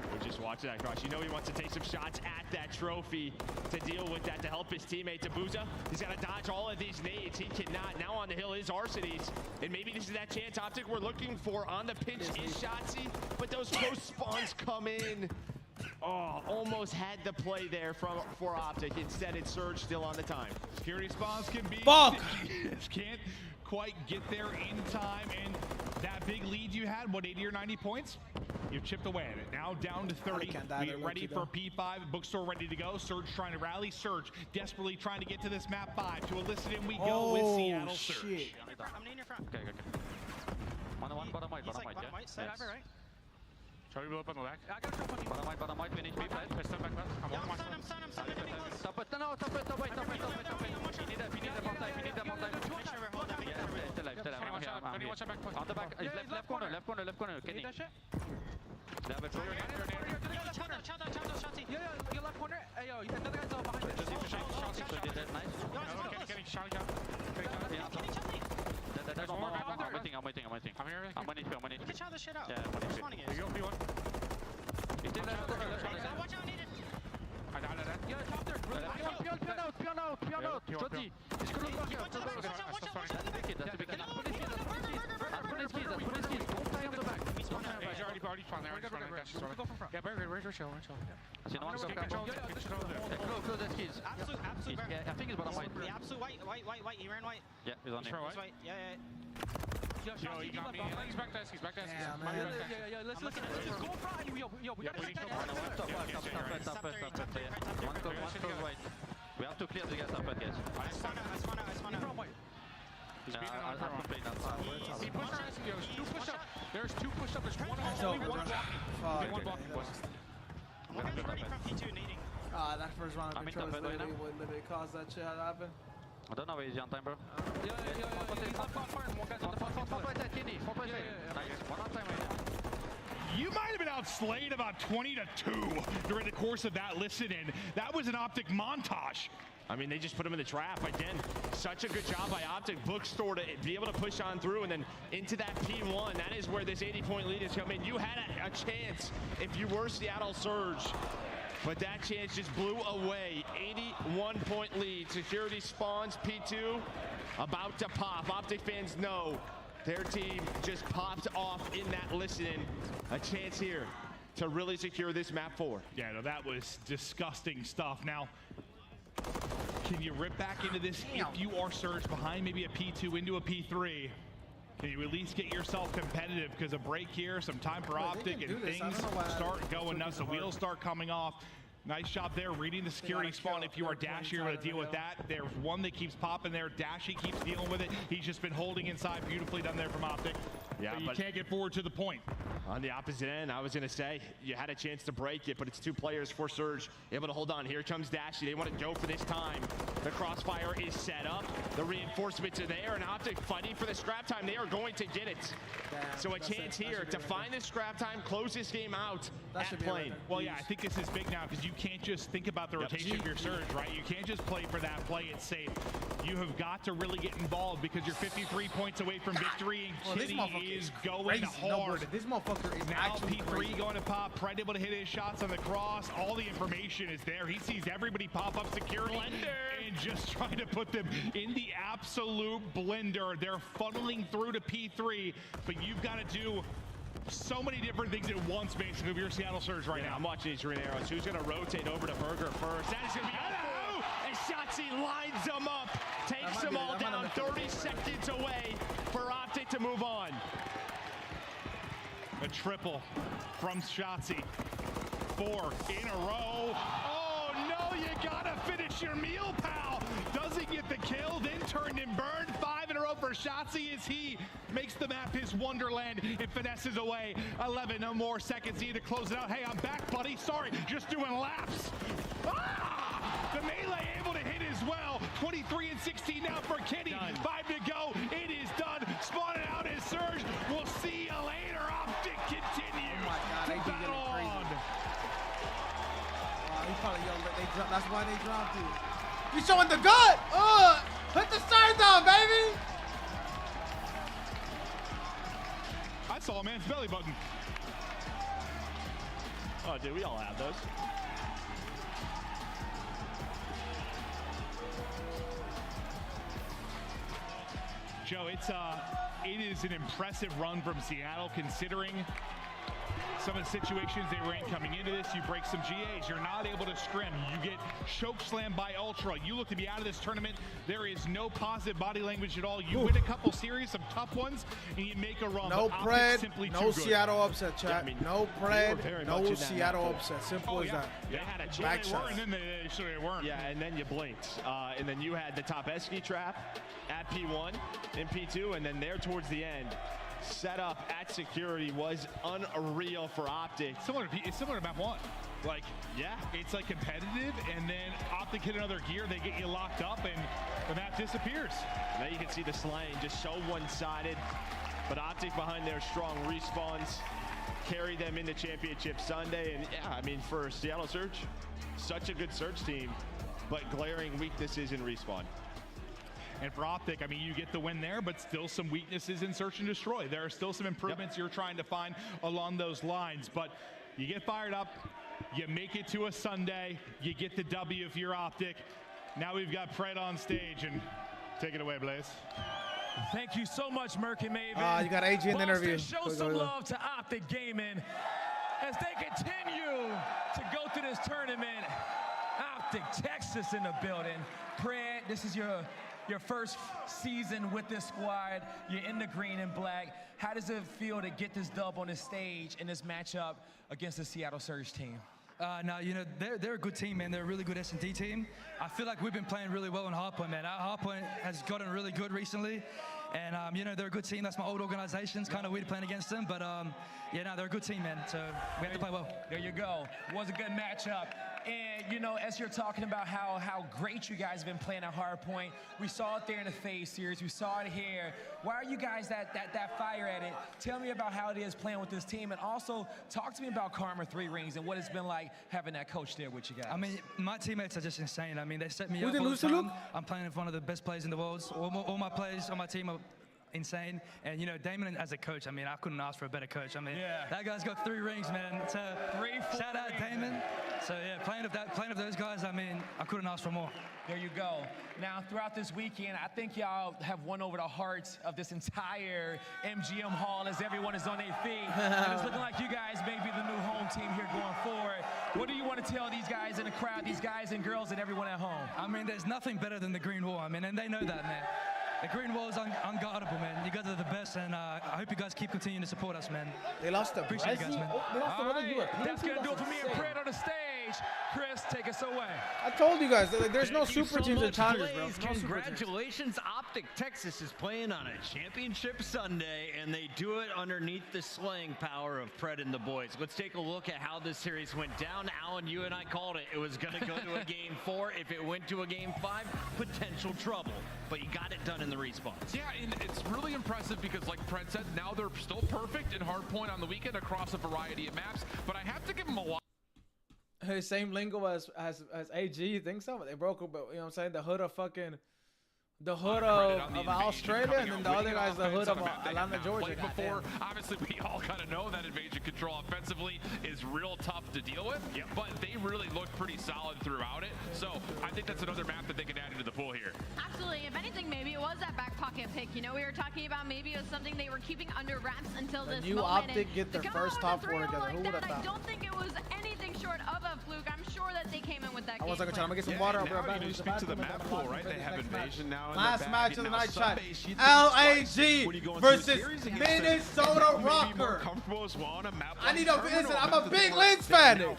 Speaker 12: We're just watching that cross. You know he wants to take some shots at that trophy to deal with that, to help his teammate Tabuza. He's got to dodge all of these nades. He cannot. Now on the hill is Arcades, and maybe this is that chance Optic we're looking for. On the pinch is Shotzzy, but those close spawns come in. Oh, almost had the play there for Optic. Instead, it's Surge still on the time.
Speaker 11: Security spawns can be...
Speaker 1: Fuck!
Speaker 11: Can't quite get there in time, and that big lead you had, what, 80 or 90 points? You've chipped away at it. Now down to 30. We ready for P5. Bookstore ready to go. Surge trying to rally. Surge desperately trying to get to this map 5. To elicit in we go with Seattle Surge.
Speaker 8: I'm in your front.
Speaker 10: Okay. One bottom right,
Speaker 8: He's like bottom right, side over, right?
Speaker 10: Shall we blow up on the back?
Speaker 8: I got a drop on you.
Speaker 10: Bottom right, we need to be flat. Press them back.
Speaker 8: I'm stunned, enemy close.
Speaker 10: Top it, no, top it, wait. We need them on time.
Speaker 8: Make sure we're holding.
Speaker 10: Stay alive, I'm here. On the back, left corner. Kenny. They have a throw.
Speaker 8: Yo, left corner. Hey, yo, another guy's behind me.
Speaker 10: Kenny, shout. There's one more. I'm waiting. I'm here. I'm waiting.
Speaker 8: You can shout this shit out.
Speaker 10: Yeah,
Speaker 8: I'm responding it.
Speaker 10: You go, P1. He's still left corner.
Speaker 8: Watch out, needed.
Speaker 10: I died.
Speaker 8: Yo, top third.
Speaker 10: Pion out. Jody. He's going to
Speaker 8: Watch out.
Speaker 10: That's a big kid. Put his keys. Don't play on the back. He's already spawned there.
Speaker 8: Go from front.
Speaker 10: Yeah, we're chill. You know what? Close that keys.
Speaker 8: Absolute.
Speaker 10: Yeah, I think it's bottom white.
Speaker 8: The absolute white. He ran white.
Speaker 10: Yeah, he's on there.
Speaker 8: He's white. Yeah.
Speaker 14: Yo, he got me. He's back to us. He's back to us.
Speaker 8: Yeah, let's listen. Go front. Yo, we gotta take that.
Speaker 16: Top right. We have to clear the guys up, guys.
Speaker 14: I spawn out. He's beating on
Speaker 16: He
Speaker 14: pushed our ass. Yo, two push up. There's two push up. There's only one block. One block.
Speaker 1: That first round of control is literally what literally caused that shit to happen.
Speaker 16: I don't know where he's on time, bro.
Speaker 11: You might have been outslayed about 20-2 during the course of that listen-in. That was an Optic montage.
Speaker 12: I mean, they just put him in the trap. Again, such a good job by Optic Bookstore to be able to push on through and then into that P1. That is where this 80-point lead is coming. You had a chance if you were Seattle Surge, but that chance just blew away. 81-point lead. Security spawns P2 about to pop. Optic fans know their team just popped off in that listen-in. A chance here to really secure this map 4.
Speaker 11: Yeah, no, that was disgusting stuff. Now, can you rip back into this if you are surged behind maybe a P2 into a P3? Can you at least get yourself competitive? Because a break here, some time for Optic, and things start going nuts. The wheels start coming off. Nice job there, reading the security spawn. If you are Dash, you're able to deal with that. There's one that keeps popping there. Dashy keeps dealing with it. He's just been holding inside. Beautifully done there from Optic.
Speaker 12: Yeah,
Speaker 11: but you can't get forward to the point.
Speaker 12: On the opposite end, I was going to say, you had a chance to break it, but it's two players for Surge able to hold on. Here comes Dashy. They want to go for this time. The crossfire is set up. The reinforcements are there, and Optic fighting for the scrap time. They are going to get it. So a chance here to find the scrap time, close this game out at plane.
Speaker 11: Well, yeah, I think this is big now because you can't just think about the rotation of your Surge, right? You can't just play for that, play it safe. You have got to really get involved because you're 53 points away from victory, and Kitty is going hard.
Speaker 1: This motherfucker is
Speaker 11: now
Speaker 1: actually
Speaker 11: P3
Speaker 1: crazy.
Speaker 11: Going to pop. Pred able to hit his shots on the cross. All the information is there. He sees everybody pop up security and just trying to put them in the absolute blender. They're funneling through to P3, but you've got to do so many different things at once, basically, if you're Seattle Surge right now.
Speaker 12: I'm watching these green arrows. Who's going to rotate over to Burger first? That is going to be Hello! And Shotzi lines them up, takes them all down, 30 seconds away for Optic to move on.
Speaker 11: A triple from Shotzi. 4 in a row. Oh no, you gotta finish your meal, pal. Doesn't get the kill, then turned and burned. 5 in a row for Shotzi as he makes the map his wonderland and finesses away. 11 no more seconds needed to close it out. Hey, I'm back, buddy. Sorry, just doing laps. The melee able to hit as well. 23 and 16 now for Kitty. 5 to go. It is done. Spawning out his Surge. We'll see you later. Optic continues to battle on.
Speaker 1: He probably yelled, that's why they dropped you. You showing the gut. Put the signs on, baby.
Speaker 11: I saw a man's belly button.
Speaker 12: Oh, dude, we all have those.
Speaker 11: Joe, it is an impressive run from Seattle considering some of the situations they were in coming into this. You break some GAs, you're not able to scrim. You get choke slammed by Ultra. You look to be out of this tournament. There is no positive body language at all. You win a couple series, some tough ones, and you make a run.
Speaker 1: No Pred, no Seattle upset, chat.
Speaker 11: Yeah, I mean,
Speaker 1: no Pred, no Seattle upset. Simple as that.
Speaker 12: They had a
Speaker 11: chance. They were, and then they weren't.
Speaker 12: Yeah, and then you blinked. And then you had the top Esky trap at P1 and P2, and then there towards the end. Setup at security was unreal for Optic.
Speaker 11: It's similar to map 1. Like, yeah, it's like competitive, and then Optic hit another gear, they get you locked up, and the map disappears.
Speaker 12: Now you can see the slaying just so one-sided, but Optic behind their strong respawns carry them into Championship Sunday, and yeah, I mean, for Seattle Surge, such a good Surge team, but glaring weaknesses in respawn.
Speaker 11: And for Optic, I mean, you get the win there, but still some weaknesses in Search and Destroy. There are still some improvements you're trying to find along those lines, but you get fired up, you make it to a Sunday, you get the W if you're Optic. Now we've got Pred on stage, and take it away, Blaze.
Speaker 6: Thank you so much, Merc and Maven.
Speaker 1: You got AG in the interview.
Speaker 6: Show some love to Optic Gaming as they continue to go through this tournament. Optic Texas in the building. Pred, this is your your first season with this squad. You're in the green and black. How does it feel to get this dub on this stage in this matchup against the Seattle Surge team?
Speaker 18: No, you know, they're a good team, man. They're a really good S&D team. I feel like we've been playing really well on hardpoint, man. Our hardpoint has gotten really good recently. And, you know, they're a good team. That's my old organization. It's kind of weird playing against them. But, yeah, no, they're a good team, man. So we have to play well.
Speaker 6: There you go. It was a good matchup. And, you know, as you're talking about how great you guys have been playing at hardpoint, we saw it there in the FaZe series. We saw it here. Why are you guys that fire at it? Tell me about how it is playing with this team. And also, talk to me about Karma 3 Rings and what it's been like having that coach there with you guys.
Speaker 18: I mean, my teammates are just insane. I mean, they set me up all the time. I'm playing with one of the best players in the world. All my players on my team are insane. And, you know, Damon as a coach, I mean, I couldn't ask for a better coach. I mean, that guy's got 3 rings, man. So, shout out Damon. So, yeah, playing with those guys, I mean, I couldn't ask for more.
Speaker 6: There you go. Now, throughout this weekend, I think y'all have won over the hearts of this entire MGM Hall as everyone is on their feet. And it's looking like you guys may be the new home team here going forward. What do you want to tell these guys in the crowd, these guys and girls and everyone at home?
Speaker 18: I mean, there's nothing better than the green wall. I mean, and they know that, man. The green wall is unguardable, man. You guys are the best, and I hope you guys keep continuing to support us, man.
Speaker 1: They lost to
Speaker 18: Appreciate you guys, man.
Speaker 1: They lost to another European
Speaker 6: That's going to
Speaker 1: team.
Speaker 6: do it for me and Fred on the stage. Chris, take us away.
Speaker 1: I told you guys, there's no
Speaker 20: Thank you
Speaker 1: super
Speaker 20: so
Speaker 1: teams and
Speaker 20: much,
Speaker 1: challengers, bro.
Speaker 20: Blaze.
Speaker 1: No super teams.
Speaker 20: Congratulations. Optic Texas is playing on a championship Sunday, and they do it underneath the slaying power of Pred and the boys. Let's take a look at how this series went down. Alan, you and I called it. It was going to go to a game 4. If it went to a game 5, potential trouble. But you got it done in the response.
Speaker 7: Yeah, and it's really impressive because, like Pred said, now they're still perfect in hardpoint on the weekend across a variety of maps. But I have to give them a lot.
Speaker 1: Same lingo as AG, you think so? They broke up, but you know what I'm saying? The hood of Australia, and then the other guy's the hood of Atlanta, Georgia.
Speaker 7: Before, obviously, we all kind of know that invasion control offensively is real tough to deal with, but they really look pretty solid throughout it. So I think that's another map that they can add into the pool here.
Speaker 4: Absolutely. If anything, maybe it was that back pocket pick. You know, we were talking about maybe it was something they were keeping under wraps until this
Speaker 1: New
Speaker 4: moment.
Speaker 1: Optic get their first top 4 together. Who would have thought?
Speaker 4: I don't think it was anything short of a fluke. I'm sure that they came in with that.
Speaker 1: I was like, I'm gonna get some
Speaker 9: Yeah,
Speaker 1: water.
Speaker 9: now you speak to the map pool, right? They have invasion now.
Speaker 1: Last match of the night, chat. LAG versus Minnesota ROKKR. I need a listen. I'm a big Lens fan.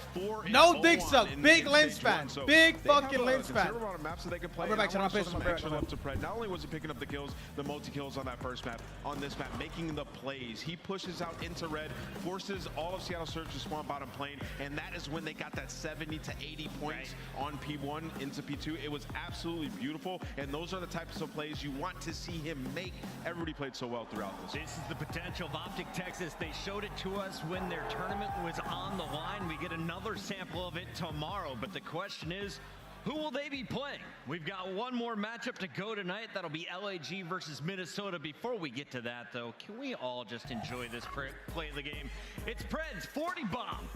Speaker 1: No dick suck. Big Lens fan. Big fucking Lens fan.
Speaker 9: I'll be back to Pred. Not only was he picking up the kills, the multi-kills on that first map, on this map, making the plays. He pushes out into red, forces all of Seattle Surge to spawn bottom plane, and that is when they got that 70 to 80 points on P1 into P2. It was absolutely beautiful, and those are the types of plays you want to see him make. Everybody played so well throughout this.
Speaker 20: This is the potential of Optic Texas. They showed it to us when their tournament was on the line. We get another sample of it tomorrow, but the question is, who will they be playing? We've got one more matchup to go tonight. That'll be LAG versus Minnesota. Before we get to that, though, can we all just enjoy this play of the game? It's Pred's 40 bomb.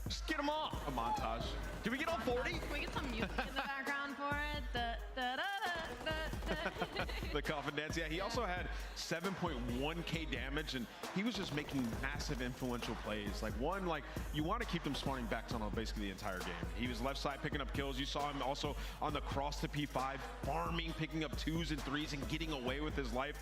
Speaker 20: Just get them all.
Speaker 9: A montage.
Speaker 20: Did we get all 40?
Speaker 4: Can we get some music in the background for it?
Speaker 9: The coffin dance. Yeah, he also had 7.1k damage, and he was just making massive influential plays. Like you want to keep them spawning back on basically the entire game. He was left side picking up kills. You saw him also on the cross to P5, farming, picking up 2s and 3s, and getting away with his life.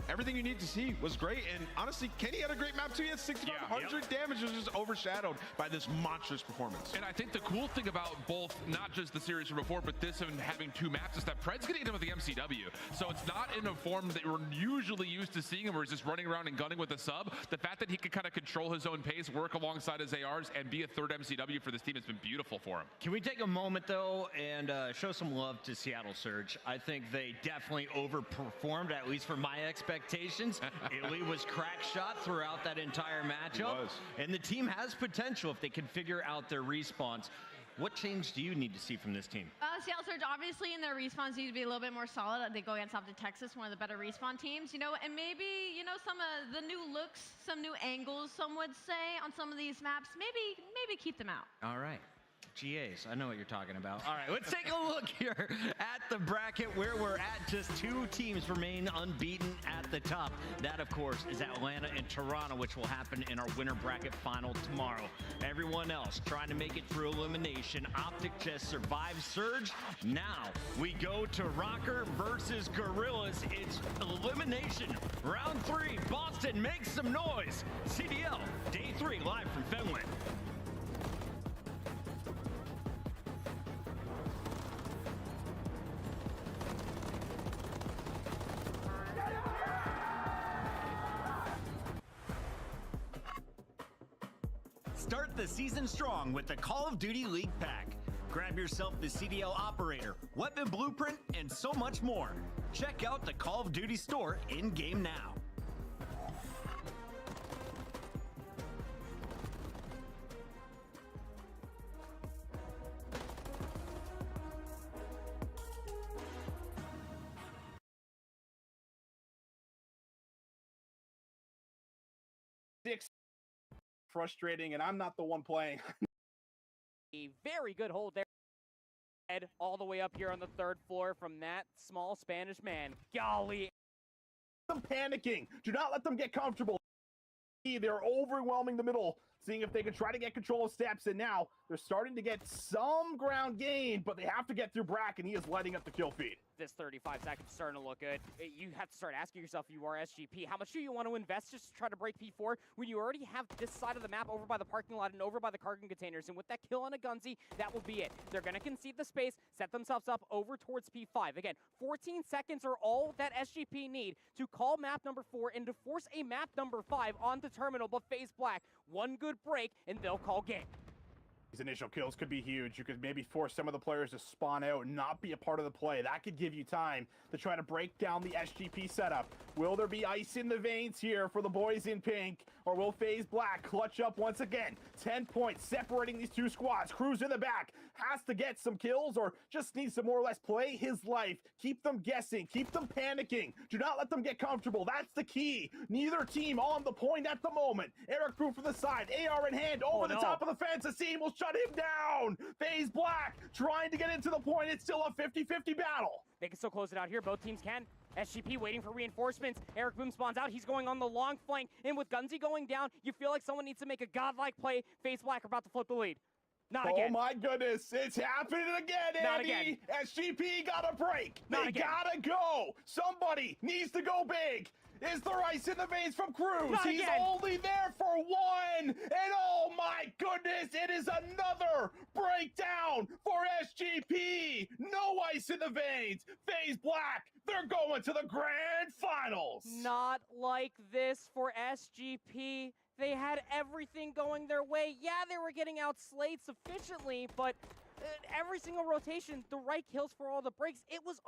Speaker 9: Everything you need to see was great, and honestly, Kenny had a great map too. He had 6,500 damage. It was just overshadowed by this monstrous performance.
Speaker 7: And I think the cool thing about both, not just the series from before, but this and having 2 maps, is that Pred's getting it with the MCW. So it's not in a form that we're usually used to seeing him, where he's just running around and gunning with a sub. The fact that he can kind of control his own pace, work alongside his ARs, and be a 3rd MCW for this team has been beautiful for him.
Speaker 20: Can we take a moment, though, and show some love to Seattle Surge? I think they definitely overperformed, at least for my expectations. Italy was crack shot throughout that entire matchup. And the team has potential if they can figure out their response. What change do you need to see from this team?
Speaker 4: Seattle Surge, obviously, in their respawns need to be a little bit more solid. They go against Optic Texas, one of the better respawn teams, you know, and maybe, you know, some of the new looks, some new angles, some would say, on some of these maps, maybe keep them out.
Speaker 20: All right. GAs. I know what you're talking about. All right, let's take a look here at the bracket where we're at. Just 2 teams remain unbeaten at the top. That, of course, is Atlanta and Toronto, which will happen in our winter bracket final tomorrow. Everyone else trying to make it through elimination. Optic just survived Surge. Now we go to ROKKR versus Guerrillas. It's elimination. Round 3. Boston, make some noise. CDL, day 3, live from Fenway. Start the season strong with the Call of Duty League Pack. Grab yourself the CDL Operator, Weapon Blueprint, and so much more. Check out the Call of Duty store in-game now.
Speaker 5: Frustrating, and I'm not the one playing.
Speaker 13: A very good hold there. All the way up here on the 3rd floor from that small Spanish man. Golly.
Speaker 5: Them panicking. Do not let them get comfortable. They're overwhelming the middle, seeing if they can try to get control of steps, and now they're starting to get some ground gain, but they have to get through Brack, and he is lighting up the kill feed.
Speaker 13: This 35 seconds starting to look good. You have to start asking yourself, you are SGP, how much do you want to invest just to try to break P4 when you already have this side of the map over by the parking lot and over by the cargo containers? And with that kill on a Gunzy, that will be it. They're going to concede the space, set themselves up over towards P5. Again, 14 seconds are all that SGP need to call map number 4 and to force a map number 5 onto Terminal, but FaZe Black, one good break, and they'll call game.
Speaker 5: These initial kills could be huge. You could maybe force some of the players to spawn out and not be a part of the play. That could give you time to try to break down the SGP setup. Will there be ice in the veins here for the boys in pink? Or will FaZe Black clutch up once again? 10 points separating these 2 squads. Cruz in the back has to get some kills or just needs to more or less play his life. Keep them guessing. Keep them panicking. Do not let them get comfortable. That's the key. Neither team on the point at the moment. Eric Crew from the side. AR in hand over the top of the fence. Asim will shut him down. FaZe Black trying to get into the point. It's still a 50-50 battle.
Speaker 13: They can still close it out here. Both teams can. SGP waiting for reinforcements. Eric Boom spawns out. He's going on the long flank. And with Gunzy going down, you feel like someone needs to make a godlike play. FaZe Black are about to flip the lead. Not again.
Speaker 5: Oh my goodness, it's happening again,
Speaker 13: Not
Speaker 5: Andy.
Speaker 13: again.
Speaker 5: SGP gotta break.
Speaker 13: Not
Speaker 5: They
Speaker 13: again.
Speaker 5: gotta go. Somebody needs to go big. Is there ice in the veins from Cruz?
Speaker 13: Not
Speaker 5: He's
Speaker 13: again.
Speaker 5: only there for 1. And oh my goodness, it is another breakdown for SGP. No ice in the veins. FaZe Black, they're going to the grand finals.
Speaker 13: Not like this for SGP. They had everything going their way. Yeah, they were getting outslayed sufficiently, but every single rotation, the right kills for all the breaks, it was...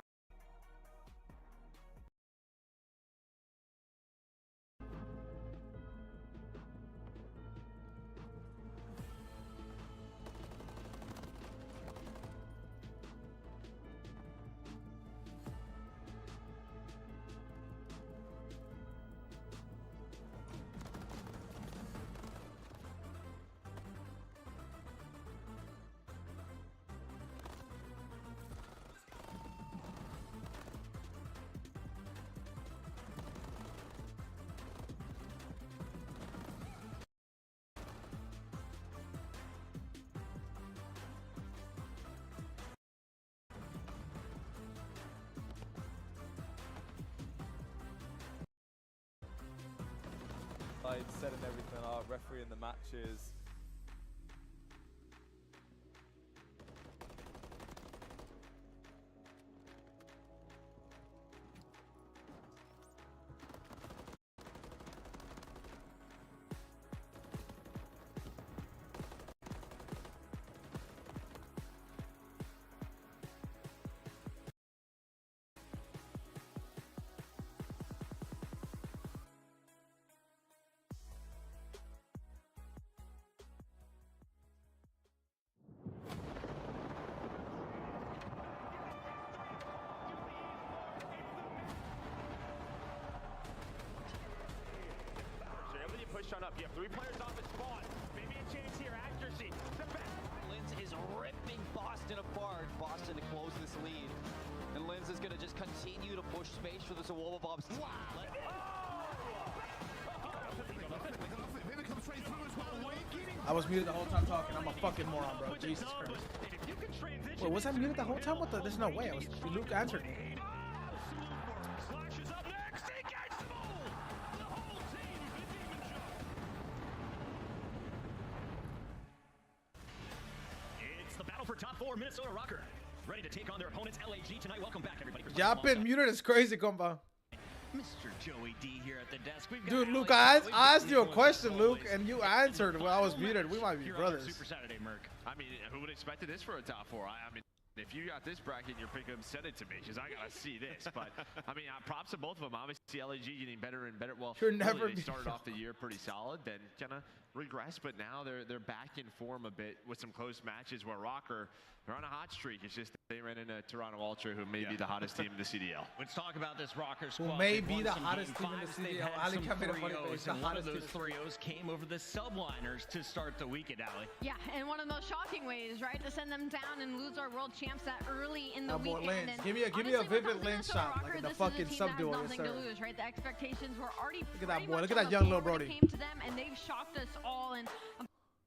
Speaker 19: Setting everything up, refereeing the matches.
Speaker 12: Push on up. You have 3 players off at spawn. Maybe a chance here. Accuracy. The back.
Speaker 21: Linz is ripping Boston apart. Boston to close this lead. And Linz is going to just continue to push space for the Zawova Bobs.
Speaker 1: I was muted the whole time talking. I'm a fucking moron, bro. Jesus Christ. Wait, was I muted the whole time? What the? There's no way. Luke answered me.
Speaker 3: It's the battle for top 4 Minnesota ROKKR. Ready to take on their opponents, LAG, tonight. Welcome back, everybody.
Speaker 1: Yeah, I've been muted. It's crazy, compa.
Speaker 20: Mr. Joey D here at the desk.
Speaker 1: Dude, Luke, I asked you a question, Luke, and you answered while I was muted. We might be brothers.
Speaker 12: Super Saturday, Merc. I mean, who would expect this for a top 4? I mean, if you got this bracket and you're picking them, send it to me, because I gotta see this. But I mean, props to both of them. Obviously, LAG getting better and better. Well,
Speaker 1: You're never
Speaker 12: really, they started off the year pretty solid, then kind of regressed, but now they're back in form a bit with some close matches. Where ROKKR, they're on a hot streak. It's just they ran into Toronto Ultra, who may be the hottest team in the CDL.
Speaker 20: Let's talk about this ROKKR squad.
Speaker 1: Who may be the hottest team in the CDL. Ali come in a funny face. The
Speaker 20: One of
Speaker 1: hottest
Speaker 20: those
Speaker 1: team.
Speaker 20: 3-0s came over the subliners to start the weekend, Ali.
Speaker 4: Yeah, and one of the most shocking ways, right, to send them down and lose our world champs that early in the weekend.
Speaker 1: Lens.
Speaker 4: And
Speaker 1: Give me a
Speaker 4: honestly,
Speaker 1: vivid Lens shot, like in the fucking sub duel. Yes,
Speaker 4: nothing
Speaker 1: sir.
Speaker 4: to lose, right? The expectations were already
Speaker 1: Look at that boy. Look at
Speaker 4: pretty
Speaker 1: that young
Speaker 4: much
Speaker 1: little
Speaker 4: on the
Speaker 1: Brody.
Speaker 4: floor when it came to them, and they've shocked us all. And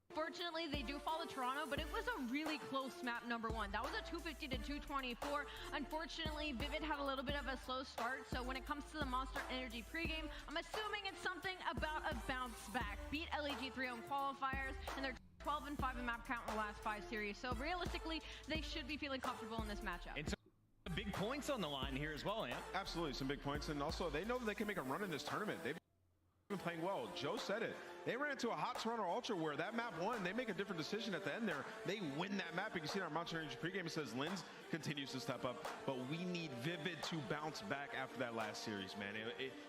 Speaker 4: unfortunately, they do fall to Toronto, but it was a really close map, number 1. That was a 250 to 224. Unfortunately, Vivid had a little bit of a slow start, so when it comes to the Monster Energy pregame, I'm assuming it's something about a bounce back. Beat LAG 3-0 qualifiers, and they're 12-5 in map count in the last 5 series. So realistically, they should be feeling comfortable in this matchup.
Speaker 20: And so big points on the line here as well, Ant.
Speaker 9: Absolutely, some big points, and also they know that they can make a run in this tournament. They've been playing well. Joe said it. They ran into a hot Toronto Ultra where that map won. They make a different decision at the end there. They win that map. You can see in our Monster Energy pregame, it says Linz continues to step up, but we need Vivid to bounce back after that last series, man.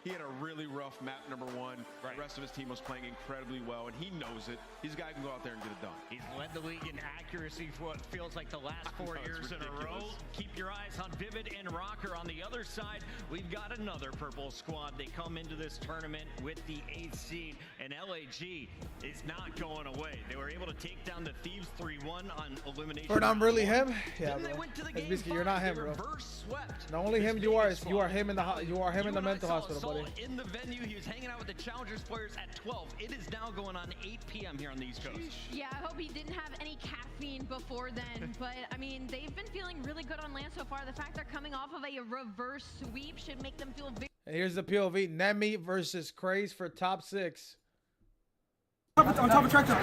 Speaker 9: He had a really rough map, number 1. The rest of his team was playing incredibly well, and he knows it. He's a guy who can go out there and get it done.
Speaker 20: He's led the league in accuracy for what feels like the last 4 years in a row. Keep your eyes on Vivid and ROKKR. On the other side, we've got another purple squad. They come into this tournament with the 8th seed, and LAG is not going away. They were able to take down the Thieves 3-1 on elimination.
Speaker 1: Or I'm really him? Yeah,
Speaker 20: Then they
Speaker 1: bro.
Speaker 20: went to the
Speaker 1: It's
Speaker 20: game
Speaker 1: basically, you're
Speaker 20: 5.
Speaker 1: not him,
Speaker 20: They
Speaker 1: bro.
Speaker 20: reverse swept.
Speaker 1: Not only him you are, is you are him in the mental hospital, buddy.
Speaker 20: In the venue, he was hanging out with the Challengers players at 12. It is now going on 8 p.m. here on the East Coast.
Speaker 4: Yeah, I hope he didn't have any caffeine before then. But, I mean, they've been feeling really good on land so far. The fact they're coming off of a reverse sweep should make them feel very...
Speaker 1: And here's the POV. Nemi versus Craze for top 6.
Speaker 10: On top of tractor.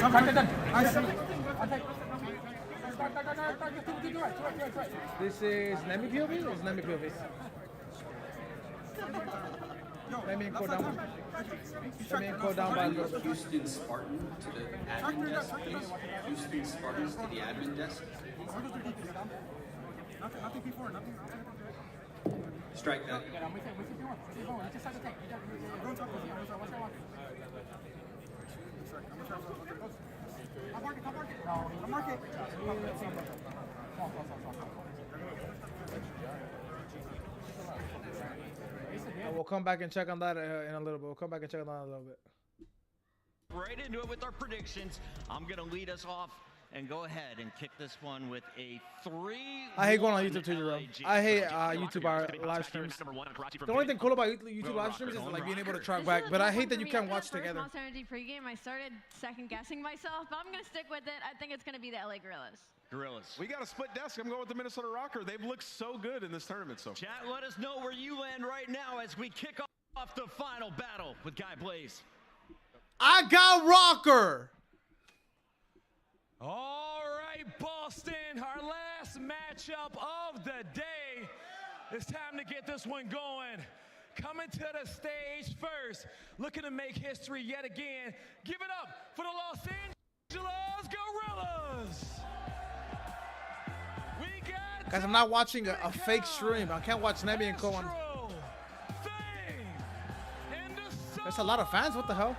Speaker 1: This is Nemi POV? It's Nemi POV. Let me go down. Let me go down by a little bit.
Speaker 22: Houston Spartan to the admin desk, please. Houston Spartans to the admin desk. Strike that.
Speaker 1: We'll come back and check on that in a little bit. We'll come back and check on that in a little bit.
Speaker 20: Right into it with our predictions. I'm going to lead us off and go ahead and kick this one with a 3.
Speaker 1: I hate going on YouTube too, bro. I hate YouTube live streams. The only thing cool about YouTube live streams is like being able to track back, but I hate that you can't watch together.
Speaker 4: Monster Energy pregame, I started second guessing myself, but I'm gonna stick with it. I think it's gonna be the LA Guerrillas.
Speaker 9: We got a split desk. I'm going with the Minnesota ROKKR. They've looked so good in this tournament so far.
Speaker 20: Chat, let us know where you land right now as we kick off the final battle with Guy Blaze.
Speaker 1: I got ROKKR.
Speaker 6: All right, Boston, our last matchup of the day. It's time to get this one going. Coming to the stage first, looking to make history yet again. Give it up for the Los Angeles Guerrillas. We got
Speaker 1: Guys, I'm not watching a fake stream. I can't watch Nemi and Co on. There's a lot of fans. What the hell?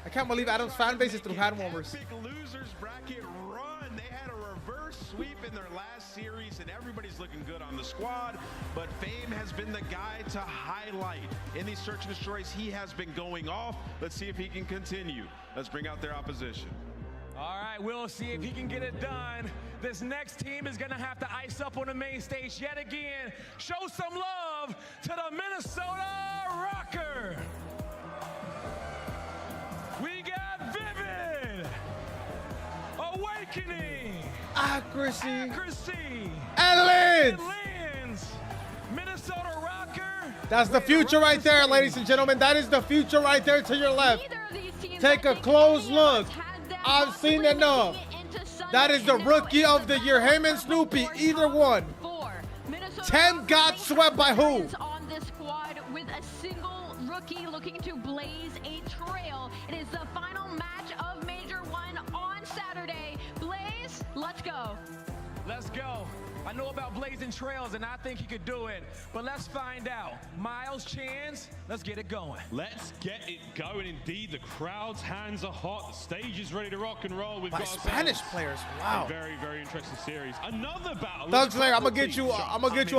Speaker 1: I can't believe Adam's fan base is through hand warmers.
Speaker 9: Big losers bracket run. They had a reverse sweep in their last series, and everybody's Everybody's looking good on the squad, but Fame has been the guy to highlight. In these search and destroys, he has been going off. Let's see if he can continue. Let's bring out their opposition.
Speaker 6: All right, we'll see if he can get it done. This next team is gonna have to ice up on the main stage yet again. Show some love to the Minnesota ROKKR. We got Vivid, Awakening,
Speaker 1: Accuracy,
Speaker 6: and
Speaker 1: Lens.
Speaker 6: Minnesota ROKKR.
Speaker 1: That's the future right there, ladies and gentlemen. That is the future right there to your left. Take a close look. I've seen enough. That is the rookie of the year. Him and Snoopy, either one. Tem got swept by who?
Speaker 4: On this squad with a single rookie looking to blaze a trail. It is the final match of Major 1 on Saturday. Blaze, let's go.
Speaker 6: Let's go. I know about blazing trails, and I think he could do it. But let's find out. Miles, Chance, let's get it going.
Speaker 14: Let's get it going. Indeed, the crowd's hands are hot. The stage is ready to rock and roll. We've
Speaker 1: By
Speaker 14: got
Speaker 1: Spanish players. Wow.
Speaker 14: A very, very interesting series. Another battle.
Speaker 1: Thug Slayer, I'm gonna get you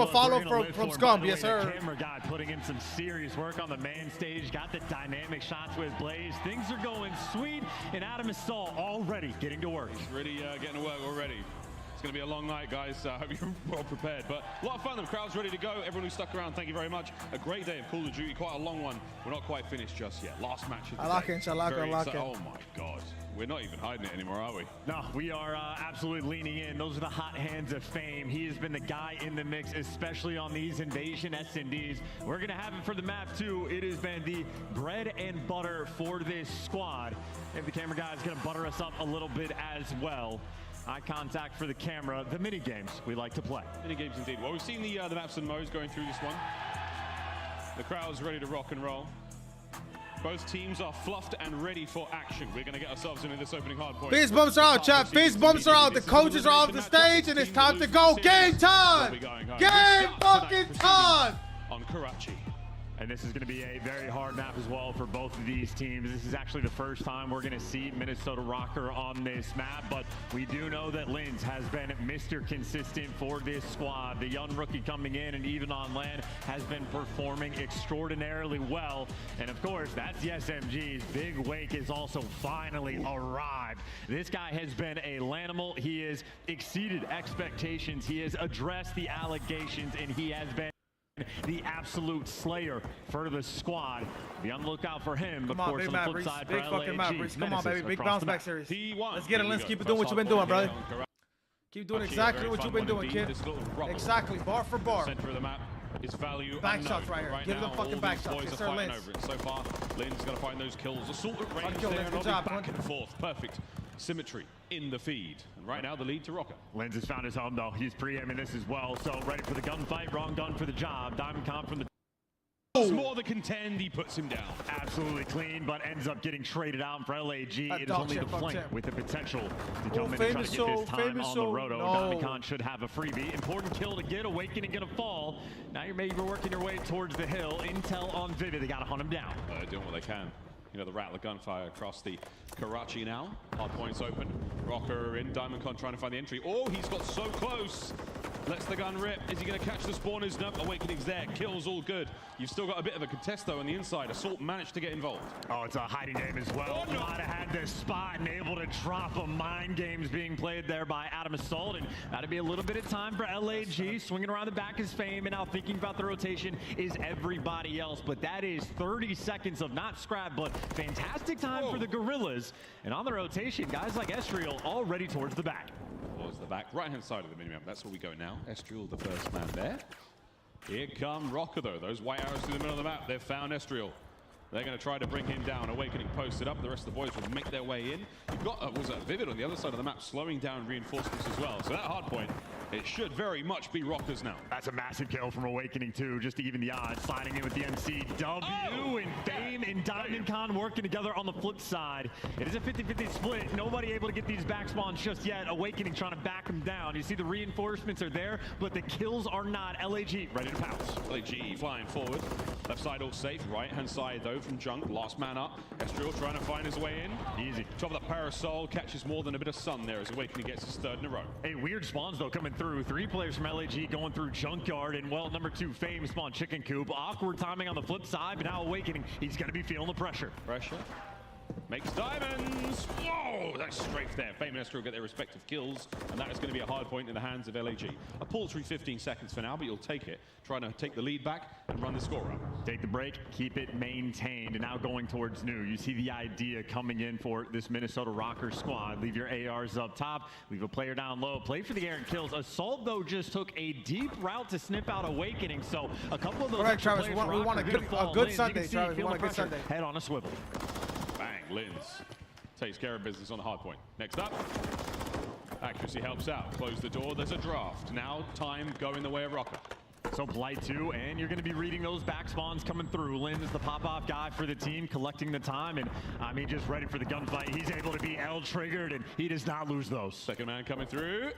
Speaker 1: a follow from Scum. Yes, sir.
Speaker 12: Camera guy putting in some serious work on the main stage. Got the dynamic shots with Blaze. Things are going sweet, and Adam Assault already getting to work.
Speaker 14: He's really getting to work already. It's going to be a long night, guys. I hope you're well prepared. But a lot of fun. The crowd's ready to go. Everyone who stuck around, thank you very much. A great day of Call of Duty. Quite a long one. We're not quite finished just yet. Last match of the day.
Speaker 1: I like it.
Speaker 14: Oh, my God. We're not even hiding it anymore, are we?
Speaker 12: No, we are absolutely leaning in. Those are the hot hands of Fame. He has been the guy in the mix, especially on these Invasion SNDs. We're going to have it for the map, too. It has been the bread and butter for this squad. If the camera guy is going to butter us up a little bit as well. Eye contact for the camera, the mini games we like to play.
Speaker 14: Mini games indeed. Well, we've seen the maps and modes going through this one. The crowd's ready to rock and roll. Both teams are fluffed and ready for action. We're going to get ourselves into this opening hard point.
Speaker 1: Fist bumps are out, chat. Fist bumps are out. The coaches are off the stage, and it's time to go. Game time! Game fucking time!
Speaker 14: On Karachi.
Speaker 12: And this is going to be a very hard map as well for both of these teams. This is actually the first time we're going to see Minnesota ROKKR on this map, but we do know that Linz has been Mr. Consistent for this squad. The young rookie coming in and even on land has been performing extraordinarily well. And of course, that's the SMGs. Big Wake has also finally arrived. This guy has been a Lanimal. He has exceeded expectations. He has addressed the allegations, and he has been the absolute slayer for the squad. Be on the lookout for him.
Speaker 1: Come on, big map, Reese. Big fucking map, Reese. Come on, baby. Big bounce back series.
Speaker 14: P1.
Speaker 1: Let's get it, Lens. Keep it doing what you've been doing, brother. Keep doing exactly what you've been doing, kid. Exactly, bar for bar.
Speaker 14: Center of the map is value
Speaker 1: back shots right here. Give them fucking back shots. Yes, sir, Lens.
Speaker 14: So far, Lynn's got to find those kills. Assault at range there, and back and forth. Perfect symmetry in the feed. And right now, the lead to ROKKR.
Speaker 12: Lenz has found his home, though. He's pre-aiming this as well. So ready for the gunfight. Wrong gun for the job. Diamond Comp from the...
Speaker 14: More than contend, he puts him down.
Speaker 12: Absolutely clean, but ends up getting traded out for LAG. It is only the flank with the potential to come in and try to get this time on the roto. Diamond Con should have a freebie. Important kill to get. Awakening gonna fall. Now you're maybe working your way towards the hill. Intel on Vivid. They gotta hunt him down.
Speaker 14: They're doing what they can. You know, the Rattler gunfire across the Karachi now. Hard points open. ROKKR in. Diamond Con trying to find the entry. Oh, he's got so close. Lets the gun rip. Is he going to catch the spawners? Nope. Awakening's there. Kills all good. You've still got a bit of a contest, though, on the inside. Assault managed to get involved.
Speaker 12: Oh, it's a hiding game as well. Might have had this spot and able to drop a mind games being played there by Adam Assault. And that'll be a little bit of time for LAG. Swinging around the back is Fame. And now thinking about the rotation is everybody else. But that is 30 seconds of not scrap, but fantastic time for the Guerrillas. And on the rotation, guys like Estriel all ready towards the back.
Speaker 14: Towards the back, right-hand side of the minimap. That's where we go now. Estriel, the first man there. Here come ROKKR, though. Those white arrows through the middle of the map. They've found Estriel. They're going to try to bring him down. Awakening posted up. The rest of the boys will make their way in. You've got was Vivid on the other side of the map, slowing down reinforcements as well. So that hard point, it should very much be ROKKR's now.
Speaker 12: That's a massive kill from Awakening, too, just to even the odds. Sliding in with the MCW and Fame and Diamond Con working together on the flip side. It is a 50-50 split. Nobody able to get these back spawns just yet. Awakening trying to back them down. You see the reinforcements are there, but the kills are not. LAG ready to pounce.
Speaker 14: LAG flying forward. Left side all safe. Right-hand side, though, from Junk. Last man up. Estriel trying to find his way in.
Speaker 12: Easy.
Speaker 14: Top of the Parasol. Catches more than a bit of sun there as Awakening gets his third in a row.
Speaker 12: Hey, weird spawns, though, coming
Speaker 2: through. 3 players from LAG going through Junkyard, and well, number 2 Fame spawn Chicken Coop. Awkward timing on the flip side, but now Awakening, he's going to be feeling the pressure.
Speaker 14: Makes diamonds. Whoa, that's strafe there. Fame and Esther will get their respective kills, and that is going to be a hard point in the hands of LAG. A paltry 15 seconds for now, but you'll take it. Trying to take the lead back and run the score up.
Speaker 2: Take the break, keep it maintained, and now going towards new. You see the idea coming in for this Minnesota ROKKR squad. Leave your ARs up top, leave a player down low, play for the errant kills. Assault, though, just took a deep route to snip out Awakening, so a couple of those
Speaker 1: extra Travis, players we want a good Sunday, Travis. We want a good Sunday.
Speaker 2: Head on a swivel.
Speaker 14: Bang, Linz takes care of business on the hard point. Next up, accuracy helps out. Close the door, there's a draft. Now time going the way of ROKKR.
Speaker 2: So Blight 2, and you're going to be reading those back spawns coming through. Lynn is the pop-off guy for the team, collecting the time, and I mean, just ready for the gunfight. He's able to be L-triggered, and he does not lose those.
Speaker 14: Second man coming through.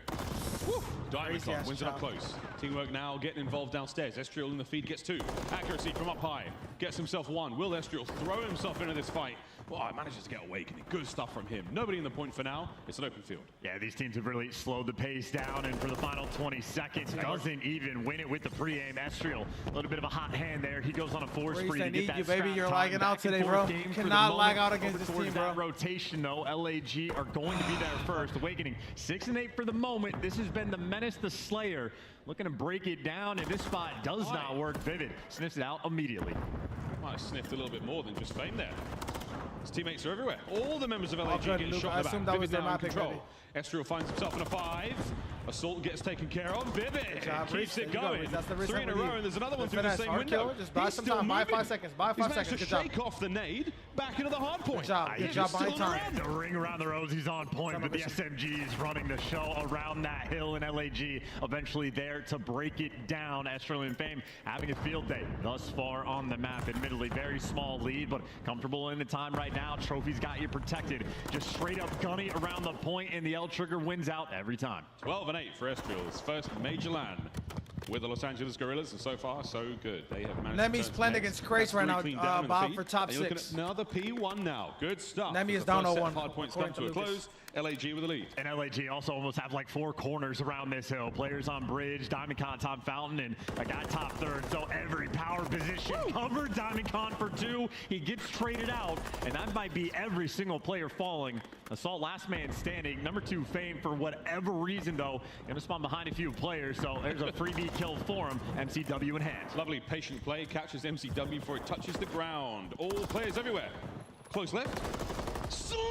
Speaker 14: Diamond wins it up close. Teamwork now getting involved downstairs. Estriel in the feed gets 2. Accuracy from up high. Gets himself 1. Will Estriel throw himself into this fight? Well, manages to get Awakening. Good stuff from him. Nobody in the point for now. It's an open field.
Speaker 2: Yeah, these teams have really slowed the pace down, and for the final 20 seconds, doesn't even win it with the pre-aim. Estriel, a little bit of a hot hand there. He goes on a force spree to get that.
Speaker 1: You, baby. You're lagging out today, bro. You cannot lag out against this team, bro.
Speaker 2: Rotation, though, LAG are going to be there first. Awakening 6 and 8 for the moment. This has been the Menace, the Slayer, looking to break it down, and this spot does not work. Vivid sniffs it out immediately.
Speaker 14: Might have sniffed a little bit more than just Fame there. His teammates are everywhere. All the members of LAG get shot in the back. Vivid now in control. Estriel finds himself in a 5. Assault gets taken care of. Vivid keeps it going. 3 in a row, and there's another one through the same window.
Speaker 1: Just buy some time. Buy 5 seconds. Buy 5 seconds.
Speaker 14: He's managed to shake off the nade back into the hard point.
Speaker 1: Good job. Good job buying time.
Speaker 2: The ring around the rose, he's on point, but the SMG is running the show around that hill, and LAG eventually there to break it down. Estriel and Fame having a field day thus far on the map. Admittedly, very small lead, but comfortable in the time right now. Trophy's got you protected. Just straight up gunny around the point, and the L trigger wins out every time.
Speaker 14: 12 and 8 for Estriel's first major land with the Los Angeles Guerrillas, and so far so good. They have managed.
Speaker 1: Nemi's playing against Craze right now, Bob, for top 6.
Speaker 14: Looking at another P1 now. Good stuff.
Speaker 1: Nemi is down 0-1.
Speaker 14: Hard points come to a close. LAG with the lead.
Speaker 2: And LAG also almost have like 4 corners around this hill. Players on bridge, Diamond Con top fountain, and a guy top third. So every power position covered. Diamond Con for 2. He gets traded out, and that might be every single player falling. Assault last man standing. Number 2 Fame, for whatever reason though, gonna spawn behind a few players. So there's a freebie kill for him. MCW in hand.
Speaker 14: Lovely patient play. Catches MCW before it touches the ground. All players everywhere. Close left. Slammed!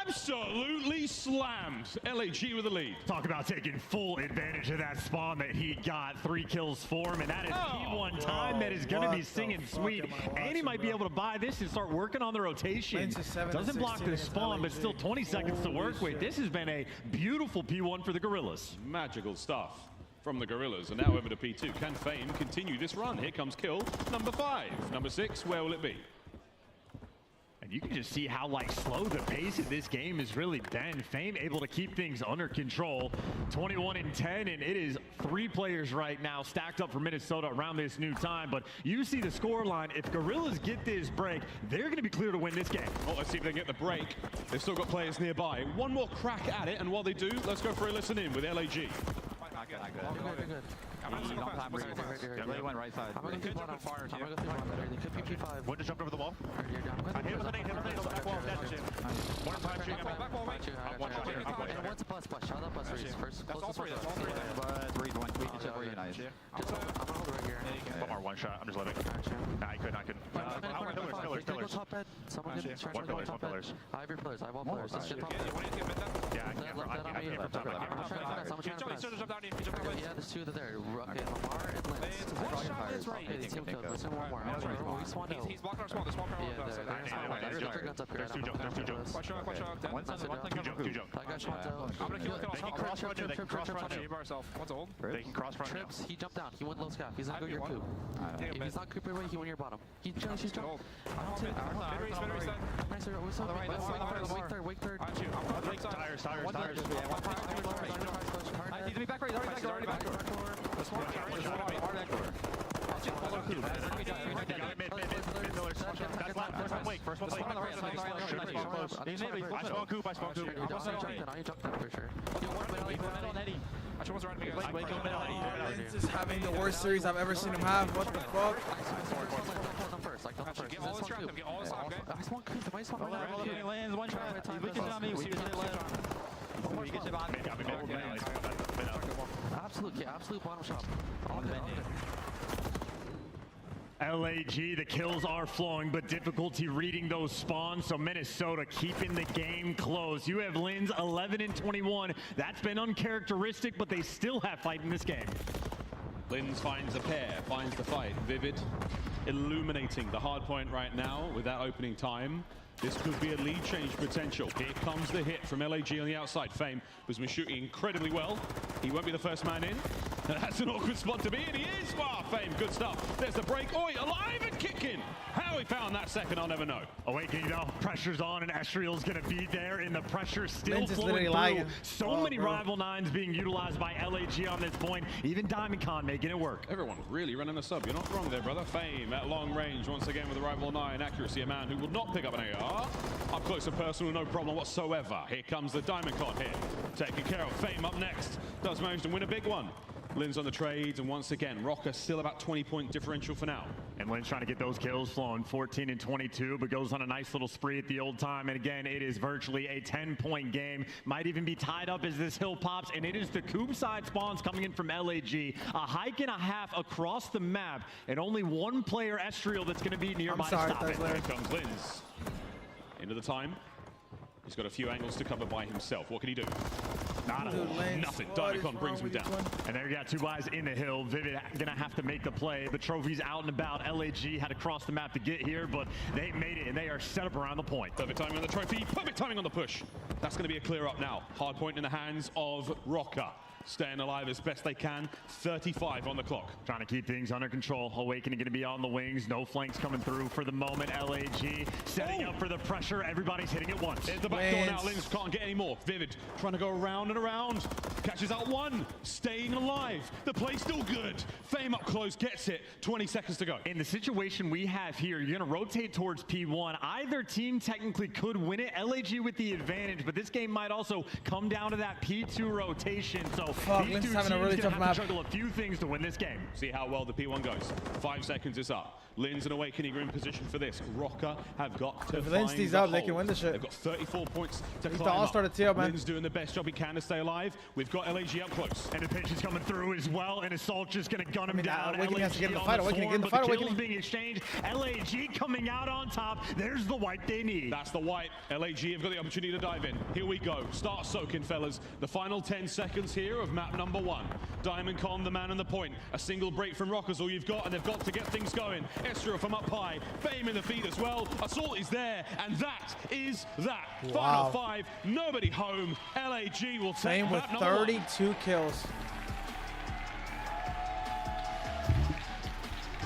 Speaker 14: Absolutely slammed. LAG with the lead.
Speaker 2: Talk about taking full advantage of that spawn that he got. 3 kills for him, and that is P1 time that is going to be singing sweet. And he might be able to buy this and start working on the rotation. Doesn't block the spawn, but still 20 seconds to work with. This has been a beautiful P1 for the Guerrillas.
Speaker 14: Magical stuff from the Guerrillas. And now over to P2. Can Fame continue this run? Here comes kill number 5. Number 6, where will it be?
Speaker 2: And you can just see how like slow the pace of this game has really been. Fame able to keep things under control. 21 and 10, and it is 3 players right now stacked up for Minnesota around this new time. But you see the score line. If Guerrillas get this break, they're going to be clear to win this game.
Speaker 14: Oh, let's see if they can get the break. They've still got players nearby. One more crack at it, and while they do, let's go for a listen in with LAG.
Speaker 16: Not good. They went right side. I'm going to go through fire. I'm going to go through fire. They could be P5.
Speaker 12: One just jumped over the wall.
Speaker 16: I hit him with an 8. Back wall. One time shooting. Back wall. And one's a plus. Shot up plus. First. That's all 3. But 3 1. We can check where you nice. I'm going to hold it right here.
Speaker 12: One more, 1 shot. I'm just living. Nah, I couldn't.
Speaker 16: Pillars. Top bed. Someone get trying to go top bed. I have your pillars. I have all pillars. Let's get top bed.
Speaker 12: Yeah, I can't from top bed.
Speaker 16: Yeah, there's 2 there. Okay, Lamar and Lynx. I draw your fires. Okay, team killed. Listen, one more. We spawned out. He's blocking our spawn. The spawn power. Yeah, there's 2 guns up here.
Speaker 12: There's 2 jumps. Watch out. 2 jump.
Speaker 16: I got shot out.
Speaker 12: I'm gonna kill it. They can cross-run you. They can cross-run you.
Speaker 16: What's old? They
Speaker 12: can cross-run you.
Speaker 16: Trips, he jumped down. He went low scaff. He's gonna go your coop. If he's not cooping away, he went your bottom. He's jumped. Nice, wake third.
Speaker 12: Tires.
Speaker 16: He's gonna be back right. Already back door.
Speaker 8: First one. I spawn Coop.
Speaker 1: Lens is having the worst series I've ever seen him have. What the fuck?
Speaker 8: Get all the strap, get all the slap, okay? I spawn Coop, I spawn Lands, one shot. He's looking at me, Absolute bottom shot.
Speaker 2: LAG, the kills are flowing, but difficulty reading those spawns, so Minnesota keeping the game close. You have Linz 11 and 21. That's been uncharacteristic, but they still have fight in this game.
Speaker 14: Linz finds a pair, finds the fight. Vivid illuminating the hard point right now with that opening time. This could be a lead change potential. Here comes the hit from LAG on the outside. Fame was shooting incredibly well. He won't be the first man in. That's an awkward spot to be in. He is. Wow, Fame, good stuff. There's the break. Oi, alive and kicking. How he found that second, I'll never know.
Speaker 2: Awakening though, pressure's on, and Estriel's gonna be there, and the pressure still
Speaker 1: Lens is
Speaker 2: flowing through.
Speaker 1: lying.
Speaker 2: So many rival nines being utilized by LAG on this point. Even Diamond Con making it work.
Speaker 14: Everyone really running a sub. You're not wrong there, brother. Fame at long range once again with the rival 9 accuracy. A man who will not pick up an AR. Up close and personal, no problem whatsoever. Here comes the Diamond Con here. Taken care of. Fame up next. Does manage to win a big one. Linz on the trades, and once again, ROKKR still about 20-point differential for now.
Speaker 2: And Linz trying to get those kills flowing, 14 and 22, but goes on a nice little spree at the old time. And again, it is virtually a 10-point game. Might even be tied up as this hill pops, and it is the Coop side spawns coming in from LAG. A hike and a half across the map, and only one player, Estriel, that's going to be nearby. Stop it.
Speaker 14: Here comes Linz. Into the time. He's got a few angles to cover by himself. What can he do? Nothing. Diamond Con brings him down.
Speaker 2: And there you got two guys in the hill. Vivid gonna have to make the play. The trophy's out and about. LAG had to cross the map to get here, but they made it, and they are set up around the point.
Speaker 14: Perfect timing on the trophy. Perfect timing on the push. That's going to be a clear up now. Hard point in the hands of ROKKR. Staying alive as best they can. 35 on the clock.
Speaker 2: Trying to keep things under control. Awakening going to be on the wings. No flanks coming through for the moment. LAG setting up for the pressure. Everybody's hitting it once.
Speaker 14: There's the back door now. Linz can't get any more. Vivid trying to go around and around. Catches out one. Staying alive. The play's still good. Fame up close. Gets it. 20 seconds to go.
Speaker 2: In the situation we have here, you're going to rotate towards P1. Either team technically could win it. LAG with the advantage, but this game might also come down to that P2 rotation. So
Speaker 1: Linz is having a really tough map.
Speaker 2: Juggle a few things to win this game.
Speaker 14: See how well the P1 goes. 5 seconds is up. Linz and Awakening are in position for this. ROKKR have got to
Speaker 1: if Linz stays up, they can win this shit.
Speaker 14: They've got 34 points to climb
Speaker 1: all
Speaker 14: up.
Speaker 1: start a tier, man.
Speaker 14: Linz doing the best job he can to stay alive. We've got LAG up close.
Speaker 2: And the pitch is coming through as well, and Assault just going to gun him down.
Speaker 1: Awakening has to get in the fight.
Speaker 2: Awakening
Speaker 1: get in the fight.
Speaker 2: Awakening being exchanged. LAG coming out on top. There's the wipe they need.
Speaker 14: That's the wipe. LAG have got the opportunity to dive in. Here we go. Start soaking, fellas. The final 10 seconds here of map number 1. Diamond Con, the man on the point. A single break from ROKKR's all you've got, and they've got to get things going. Estriel from up high. Fame in the feed as well. Assault is there, and that is that. Final 5. Nobody home. LAG will take
Speaker 1: Fame with 32 kills.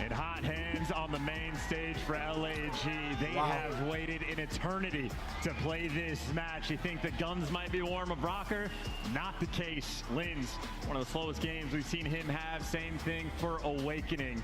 Speaker 2: In hot hands on the main stage for LAG. They have waited an eternity to play this match. You think the guns might be warm of ROKKR? Not the case. Linz, one of the slowest games we've seen him have. Same thing for Awakening.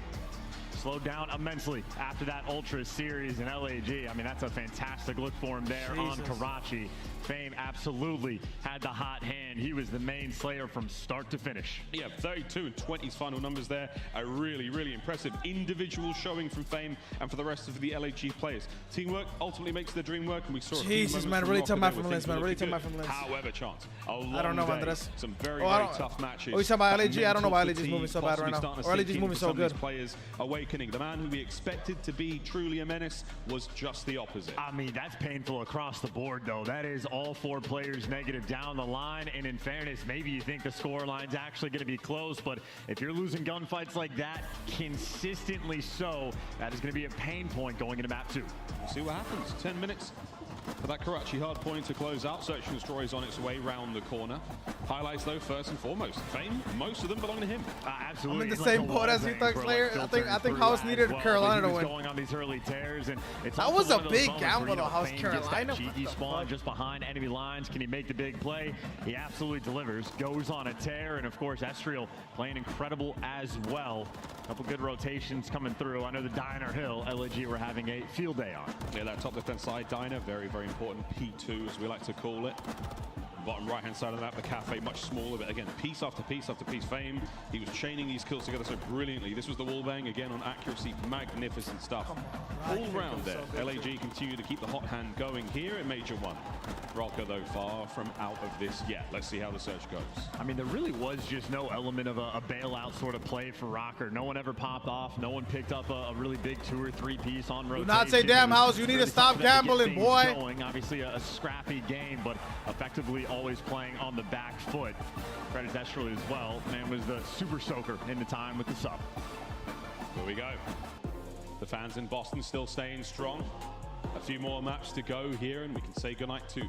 Speaker 2: Slowed down immensely after that Ultra series in LAG. I mean, that's a fantastic look for him there on Karachi. Fame absolutely had the hot hand. He was the main slayer from start to finish.
Speaker 14: Yeah, 32 and 20's final numbers there. A really, really impressive individual showing from Fame and for the rest of the LAG players. Teamwork ultimately makes the dream work, and we saw
Speaker 1: Jesus, man, really tough match from Linz, man. Really tough match from Linz.
Speaker 14: However, Chance,
Speaker 1: I don't know, Andres.
Speaker 14: Some very, very tough matches.
Speaker 1: Oh, you talking about LAG? I don't know why LAG's moving so bad right now. Or LAG's moving so good.
Speaker 14: Players Awakening, the man who we expected to be truly a menace, was just the opposite.
Speaker 2: I mean, that's painful across the board, though. That is all 4 players negative down the line. And in fairness, maybe you think the score line's actually going to be close, but if you're losing gunfights like that consistently, so that is going to be a pain point going into map 2.
Speaker 14: We'll see what happens. 10 minutes for that Karachi hard point to close out. Search and Destroy is on its way round the corner. Highlights, though, first and foremost. Fame, most of them belong to him.
Speaker 2: Absolutely.
Speaker 1: I'm in the same boat as you, Thug Slayer. I think House needed Carolina to win.
Speaker 2: Going on these early tears, and it's
Speaker 1: that was a big gamble, though. House Carolina.
Speaker 2: He spawned just behind enemy lines. Can he make the big play? He absolutely delivers. Goes on a tear, and of course, Estriel playing incredible as well. Couple good rotations coming through. I know the Diner Hill, LAG were having a field day on.
Speaker 14: Yeah, that top defense side, Diner, very, very important. P2, as we like to call it. Bottom right-hand side of that, the Cafe, much smaller, but again, piece after piece after piece. Fame, he was chaining these kills together so brilliantly. This was the wallbang, again, on accuracy, magnificent stuff. All round there, LAG continue to keep the hot hand going here at Major 1. ROKKR, though, far from out of this yet. Let's see how the search goes.
Speaker 2: I mean, there really was just no element of a bailout sort of play for ROKKR. No one ever popped off. No one picked up a really big 2 or 3 piece on rotation.
Speaker 1: Do not say damn house. You need to stop gambling, boy.
Speaker 2: Going. Obviously, a scrappy game, but effectively always playing on the back foot. Credit Destrally as well. Man was the super soaker in the time with the sub.
Speaker 14: Here we go. The fans in Boston still staying strong. A few more maps to go here, and we can say goodnight to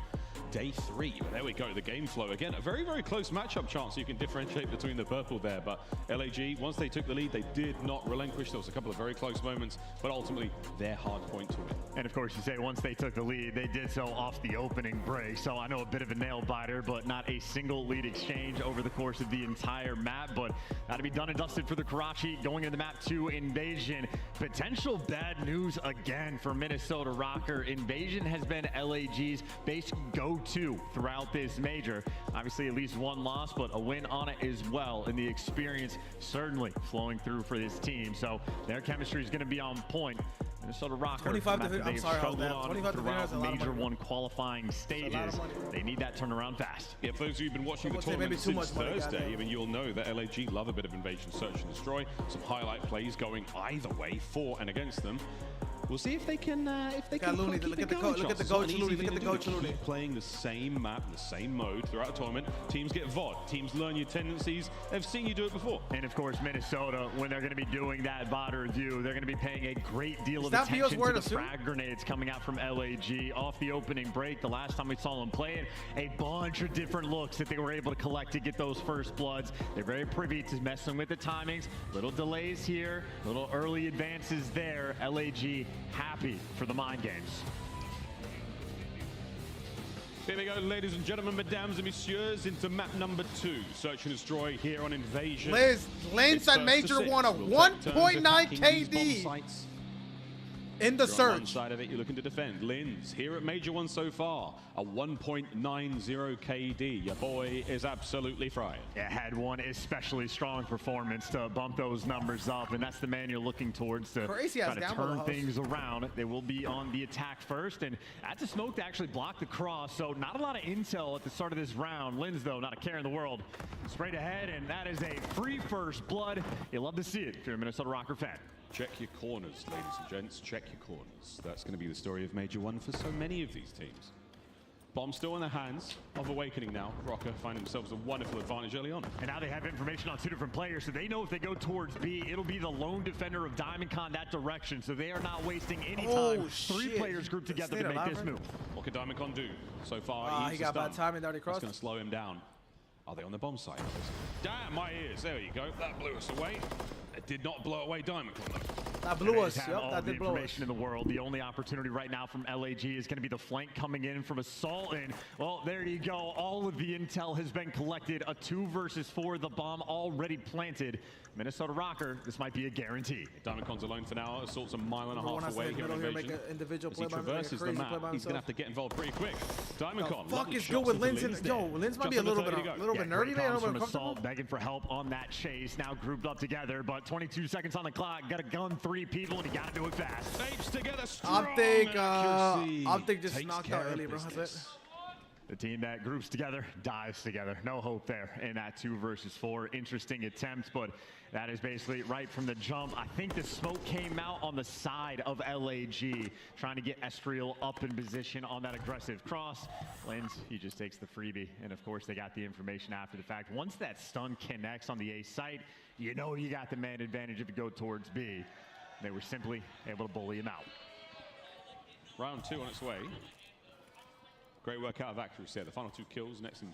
Speaker 14: day 3. But there we go, the game flow. Again, a very, very close matchup chance. You can differentiate between the purple there. But LAG, once they took the lead, they did not relinquish. There was a couple of very close moments, but ultimately their hard point to win.
Speaker 2: And of course, you say once they took the lead, they did so off the opening break. So I know a bit of a nail biter, but not a single lead exchange over the course of the entire map. But that'll be done and dusted for the Karachi going into the map 2 Invasion. Potential bad news again for Minnesota ROKKR. Invasion has been LAG's base go-to throughout this major. Obviously at least one loss, but a win on it as well. And the experience certainly flowing through for this team. So their chemistry is going to be on point. Minnesota ROKKR,
Speaker 1: 25 to 50. I'm sorry,
Speaker 2: on
Speaker 1: 25 to 50 is a lot of
Speaker 2: Major
Speaker 1: money.
Speaker 2: 1 qualifying stages. They need that turnaround fast.
Speaker 14: Yeah, for those of you who've been watching the tournament since Thursday, I mean, you'll know that LAG love a bit of invasion, search and destroy. Some highlight plays going either way, for and against them. We'll see if they can. If they can
Speaker 1: Looney, look at the coach, Looney. Look at the coach, Looney.
Speaker 14: Playing the same map, the same mode throughout the tournament. Teams get VOD. Teams learn your tendencies. They've seen you do it before.
Speaker 2: And of course, Minnesota, when they're going to be doing that VOD review, they're going to be paying a great deal of attention to the frag grenades coming out from LAG off the opening break. The last time we saw them play it, a bunch of different looks that they were able to collect to get those first bloods. They're very privy to messing with the timings. Little delays here, little early advances there. LAG happy for the mind games.
Speaker 14: Here we go, ladies and gentlemen, mesdames and messieurs, into map number 2. Search and destroy here on Invasion.
Speaker 1: Lens at Major 1, a 1.9 KD in the search.
Speaker 14: On one side of it, you're looking to defend. Lins here at Major 1 so far, a 1.90 KD. Your boy is absolutely fried.
Speaker 2: Yeah, had one especially strong performance to bump those numbers up, and that's the man you're looking towards to try to turn things around. They will be on the attack first, and that's a smoke to actually block the cross, so not a lot of intel at the start of this round. Lins, though, not a care in the world. Straight ahead, and that is a free first blood. You'll love to see it if you're a Minnesota ROKKR fan.
Speaker 14: Check your corners, ladies and gents. Check your corners. That's going to be the story of Major 1 for so many of these teams. Bomb still in the hands of Awakening now. ROKKR find themselves a wonderful advantage early on.
Speaker 2: And now they have information on 2 different players, so they know if they go towards B, it'll be the lone defender of DiamondCon that direction, so they are not wasting any time. 3 players grouped together to make this move.
Speaker 14: What can DiamondCon do? So far,
Speaker 1: he got bad timing, already crossed.
Speaker 14: That's going to slow him down. Are they on the bomb side? Damn, my ears. There you go. That blew us away. It did not blow away DiamondCon, though.
Speaker 1: That blew us.
Speaker 2: Yep, all the information in the world. The only opportunity right now from LAG is going to be the flank coming in from Assault. And, well, there you go. All of the intel has been collected. A 2 versus 4. The bomb already planted. Minnesota ROKKR, this might be a guarantee.
Speaker 14: DiamondCon's alone for now. Assault's a mile and a half away here in Invasion. As he traverses the map, he's going to have to get involved pretty quick. DiamondCon.
Speaker 1: The fuck is good with Lins? Yo, Lins might be a little bit nerdy there.
Speaker 2: From Assault, begging for help on that chase. Now grouped up together, but 22 seconds on the clock. Got to gun 3 people, and he got to do it fast.
Speaker 14: Apes together, strong
Speaker 1: Optic just knocked out early, bro. That's it.
Speaker 2: The team that groups together dies together. No hope there in that 2 versus 4. Interesting attempt, but that is basically right from the jump. I think the smoke came out on the side of LAG, trying to get Estriel up in position on that aggressive cross. Lins, he just takes the freebie, and of course they got the information after the fact. Once that stun connects on the A site, you know you got the man advantage if you go towards B. They were simply able to bully him out.
Speaker 14: Round 2 on its way. Great work out of Accuracy there. The final 2 kills, next in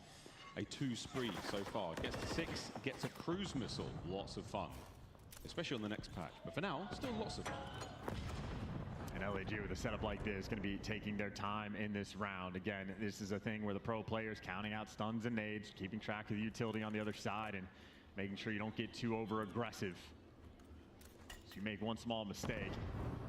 Speaker 14: a 2 spree so far. Gets to 6, gets a cruise missile. Lots of fun, especially on the next patch. But for now, still lots of fun.
Speaker 2: And LAG with a setup like this is going to be taking their time in this round. Again, this is a thing where the pro players counting out stuns and nades, keeping track of the utility on the other side, and making sure you don't get too over aggressive. If you make one small mistake,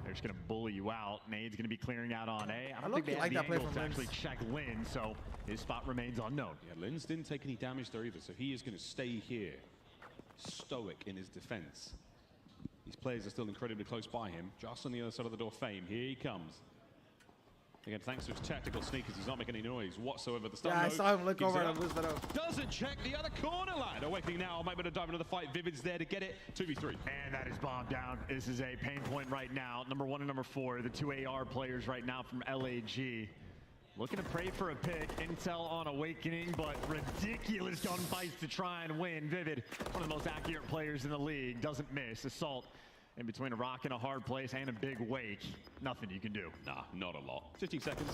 Speaker 2: they're just going to bully you out. Nade's going to be clearing out on A. I don't think they have the angle to actually check Lin, so his spot remains unknown.
Speaker 14: Yeah, Lin's didn't take any damage there either, so he is going to stay here, stoic in his defense. These players are still incredibly close by him. Just on the other side of the door, Fame. Here he comes. Again, thanks to his tactical sneakers, he's not making any noise whatsoever. The
Speaker 1: I saw him look over and lose that up.
Speaker 14: Doesn't check the other corner line. Awakening now, might be able to dive into the fight. Vivid's there to get it. 2v3.
Speaker 2: And that is bombed down. This is a pain point right now. Number 1 and number 4, the 2 AR players right now from LAG. Looking to pray for a pick. Intel on Awakening, but ridiculous gunfights to try and win. Vivid, one of the most accurate players in the league, doesn't miss. Assault in between a rock and a hard place and a big wake. Nothing you can do.
Speaker 14: Nah, not a lot. 15 seconds.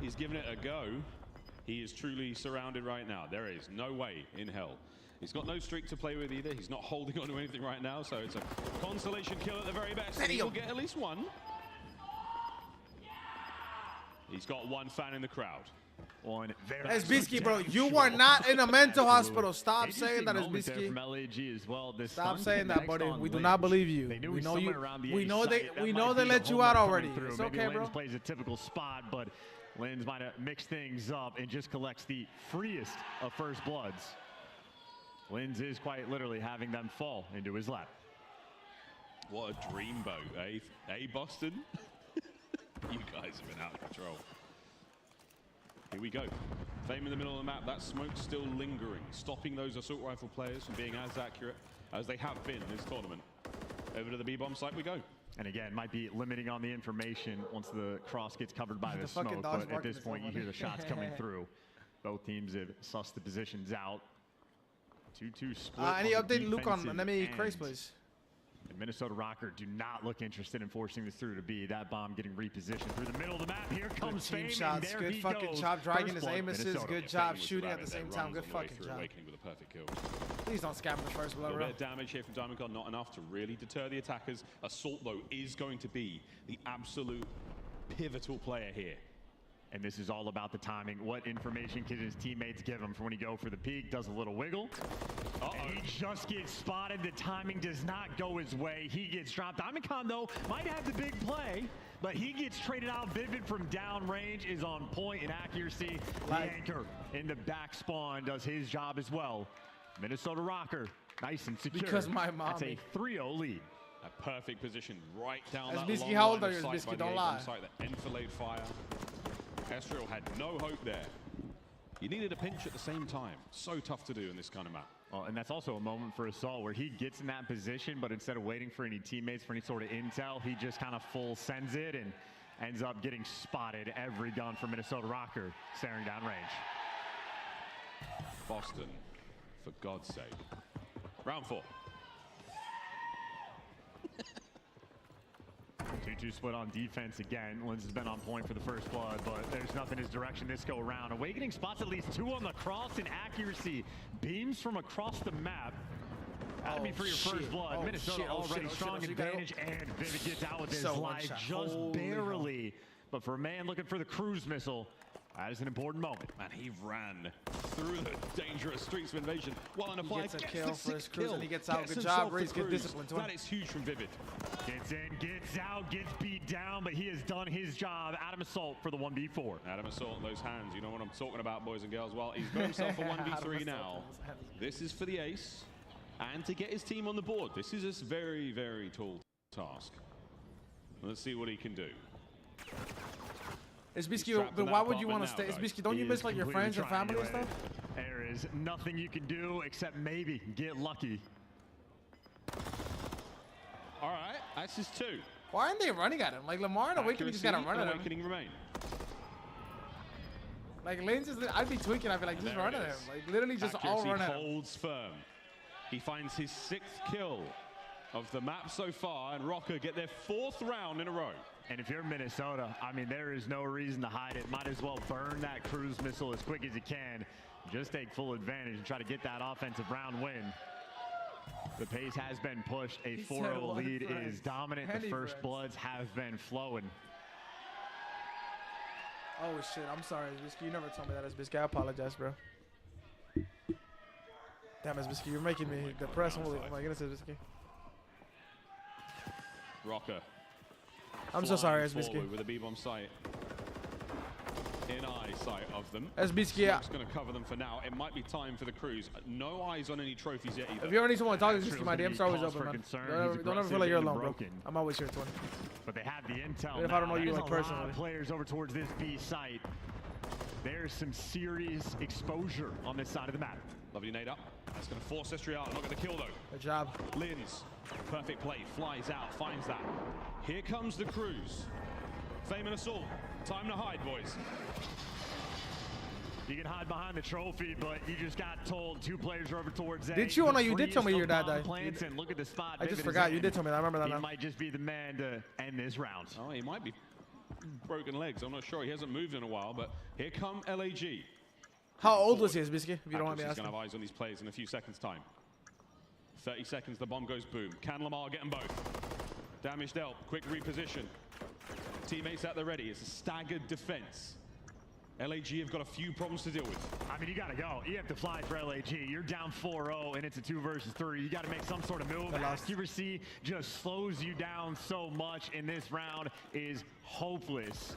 Speaker 14: He's giving it a go. He is truly surrounded right now. There is no way in hell. He's got no streak to play with either. He's not holding on to anything right now, so it's a consolation kill at the very best. He will get at least one. He's got one fan in the crowd.
Speaker 2: One very
Speaker 1: Esbisky, bro, you are not in a mental hospital. Stop saying that, Esbisky.
Speaker 2: From LAG as well.
Speaker 1: Stop saying that, buddy. We do not believe you. We know you. We know they let you out already. It's okay, bro.
Speaker 2: Linz plays a typical spot, but Linz might have mixed things up and just collects the freest of first bloods. Linz is quite literally having them fall into his lap.
Speaker 14: What a dreamboat, eh? Hey, Boston? You guys have been out of control. Here we go. Fame in the middle of the map. That smoke's still lingering, stopping those assault rifle players from being as accurate as they have been this tournament. Over to the B-bomb site we go.
Speaker 2: And again, might be limiting on the information once the cross gets covered by the smoke, but at this point you hear the shots coming through. Both teams have sussed the positions out. 2-2 split.
Speaker 1: Any update, Luke, on enemy craze, please?
Speaker 2: And Minnesota ROKKR do not look interested in forcing this through to B. That bomb getting repositioned through the middle of the map. Here comes Fame,
Speaker 1: shots.
Speaker 2: And there
Speaker 1: good
Speaker 2: he
Speaker 1: fucking
Speaker 2: goes.
Speaker 1: job dragging his aim
Speaker 2: Minnesota.
Speaker 1: assists. Good job shooting at the same time. Good fucking job.
Speaker 14: Awakening with a perfect kill.
Speaker 1: Please don't scam the first blow,
Speaker 14: A
Speaker 1: bro.
Speaker 14: bit of damage here from Diamond, not enough to really deter the attackers. Assault, though, is going to be the absolute pivotal player here.
Speaker 2: And this is all about the timing. What information can his teammates give him for when he go for the peek? Does a little wiggle. And he just gets spotted. The timing does not go his way. He gets dropped. Diamond, though, might have the big play, but he gets traded out. Vivid from downrange is on point in accuracy. The anchor in the back spawn does his job as well. Minnesota ROKKR, nice and secure.
Speaker 1: Because my mom.
Speaker 2: That's a 3-0 lead.
Speaker 14: A perfect position right down that
Speaker 1: Esbisky,
Speaker 14: long
Speaker 1: how old
Speaker 14: line
Speaker 1: are you,
Speaker 14: of sight
Speaker 1: Esbisky?
Speaker 14: by the
Speaker 1: Don't
Speaker 14: A-bomb
Speaker 1: lie.
Speaker 14: site that enfilade fire. Ezreal had no hope there. You needed a pinch at the same time. So tough to do in this kind of map.
Speaker 2: Well, and that's also a moment for Assault where he gets in that position, but instead of waiting for any teammates for any sort of intel, he just kind of full sends it and ends up getting spotted. Every gun for Minnesota ROKKR staring down range.
Speaker 14: Boston, for God's sake. Round 4.
Speaker 2: 2-2 split on defense again. Linz has been on point for the first blood, but there's nothing his direction this go around. Awakening spots at least 2 on the cross, and accuracy beams from across the map. That'll be for your first blood. Minnesota already strong advantage, and Vivid gets out with his life just barely. But for a man looking for the cruise missile, that is an important moment.
Speaker 14: Man, he ran through the dangerous streets of invasion while on a fight.
Speaker 1: Gets a kill for his cruise and he gets out. Good job, Reese. Good discipline to him.
Speaker 14: That is huge from Vivid.
Speaker 2: Gets in, gets out, gets beat down, but he has done his job. Adam Assault for the 1v4.
Speaker 14: Adam Assault in those hands. You know what I'm talking about, boys and girls. Well, he's got himself a 1v3 now. This is for the ace and to get his team on the board. This is a very, very tall task. Let's see what he can do.
Speaker 1: Esbisky, but why would you want to stay? Esbisky, don't you miss like your friends and family and stuff?
Speaker 2: There is nothing you can do except maybe get lucky.
Speaker 14: All right, that's just 2.
Speaker 1: Why aren't they running at him? Like Lamar and Awakening just gotta run at him.
Speaker 14: Awakening remain.
Speaker 1: Like Linz is, I'd be tweaking. I'd be like, just run at him. Like literally just all run at him.
Speaker 14: Holds firm. He finds his 6th kill of the map so far, and ROKKR get their 4th round in a row.
Speaker 2: And if you're Minnesota, I mean, there is no reason to hide it. Might as well burn that cruise missile as quick as you can. Just take full advantage and try to get that offensive round win. The pace has been pushed. A 4-0 lead is dominant. The first bloods have been flowing.
Speaker 1: Oh, shit. I'm sorry, Esbisky. You never told me that, Esbisky. I apologize, bro. Damn, Esbisky. You're making me depressed. Holy, oh my goodness, Esbisky.
Speaker 14: ROKKR.
Speaker 1: I'm so sorry, SBSK.
Speaker 14: With a B-bomb sight in eyesight of them.
Speaker 1: SBSK, yeah.
Speaker 14: Smoke's going to cover them for now. It might be time for the Cruise. No eyes on any trophies yet either.
Speaker 1: If you ever need someone to talk to, just my DMs are always open, man. Don't ever feel like you're alone, bro. I'm always here, 20.
Speaker 2: But they have the intel.
Speaker 1: Even if I don't know you like personally.
Speaker 2: A lot of players over towards this B site. There's some serious exposure on this side of the map.
Speaker 14: Lovely nade up. That's going to force Estriel. Not going to kill though.
Speaker 1: Good job.
Speaker 14: Lins, perfect play. Flies out, finds that. Here comes the Cruise. Fame and Assault. Time to hide, boys.
Speaker 2: You can hide behind the trophy, but you just got told 2 players are over towards A.
Speaker 1: Did you? Oh no, you did tell me your dad died.
Speaker 2: And look at the spot.
Speaker 1: I just forgot. You did tell me that. I remember that now.
Speaker 2: He might just be the man to end this round.
Speaker 14: Oh, he might be broken legs. I'm not sure. He hasn't moved in a while, but here come LAG.
Speaker 1: How old was he, Bisky? If you don't want me
Speaker 14: He's
Speaker 1: asking.
Speaker 14: going to have eyes on these players in a few seconds' time. 30 seconds, the bomb goes boom. Can Lamar get them both? Damage dealt. Quick reposition. Teammates at the ready. It's a staggered defense. LAG have got a few problems to deal with.
Speaker 2: I mean, you got to go. You have to fly for LAG. You're down 4-0, and it's a 2 versus 3. You got to make some sort of move. Accuracy just slows you down so much, and this round is hopeless.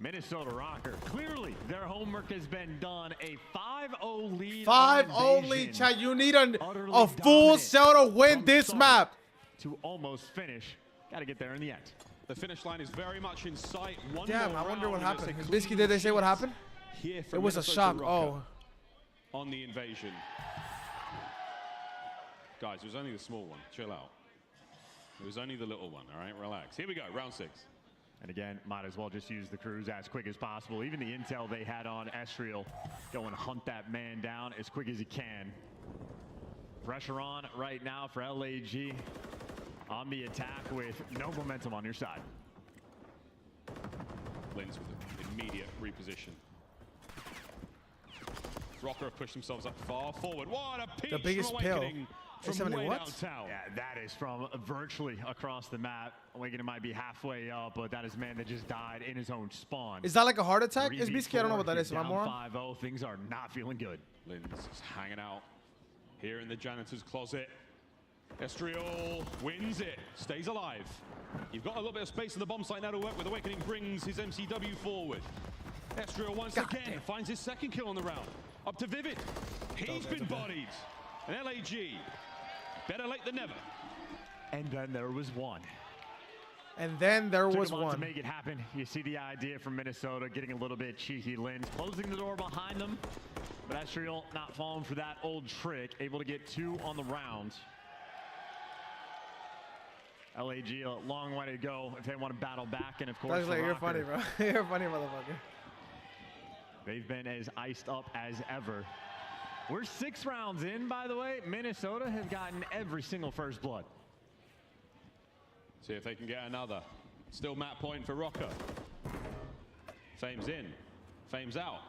Speaker 2: Minnesota ROKKR, clearly their homework has been done. A 5-0 lead.
Speaker 1: 5-0 lead, chat. You need a full cell to win this map.
Speaker 2: To almost finish. Got to get there in the end.
Speaker 14: The finish line is very much in sight.
Speaker 1: Damn, I wonder what happened. Bisky, did they say what happened? It was a shock. Oh.
Speaker 14: On the invasion. Guys, it was only the small one. Chill out. It was only the little one, all right? Relax. Here we go, round 6.
Speaker 2: And again, might as well just use the Cruise as quick as possible. Even the intel they had on Estriel, go and hunt that man down as quick as you can. Pressure on right now for LAG on the attack with no momentum on your side.
Speaker 14: Lins with an immediate reposition. ROKKR have pushed themselves up far forward. What a peach
Speaker 1: the biggest
Speaker 14: from Awakening from way
Speaker 1: what?
Speaker 14: downtown.
Speaker 2: Yeah, that is from virtually across the map. Awakening might be halfway up, but that is a man that just died in his own spawn.
Speaker 1: Is that like a heart attack? Is BSK? I don't know what that is. Am I moron?
Speaker 2: 5-0. Things are not feeling good.
Speaker 14: Lins is hanging out here in the janitor's closet. Estriel wins it, stays alive. You've got a little bit of space in the bomb site now to work with. Awakening brings his MCW forward. Estriel once again finds his 2nd kill on the round. Up to Vivid. He's been bodied. And LAG, better late than never.
Speaker 2: And then there was one.
Speaker 1: And then there was one.
Speaker 2: To make it happen. You see the idea from Minnesota getting a little bit cheeky. Lins closing the door behind them. But Estriel not falling for that old trick. Able to get 2 on the round. LAG, a long way to go if they want to battle back. And of course,
Speaker 1: like, you're funny, bro. You're funny, motherfucker.
Speaker 2: They've been as iced up as ever. We're 6 rounds in, by the way. Minnesota have gotten every single first blood.
Speaker 14: See if they can get another. Still map point for ROKKR. Fame's in. Fame's out.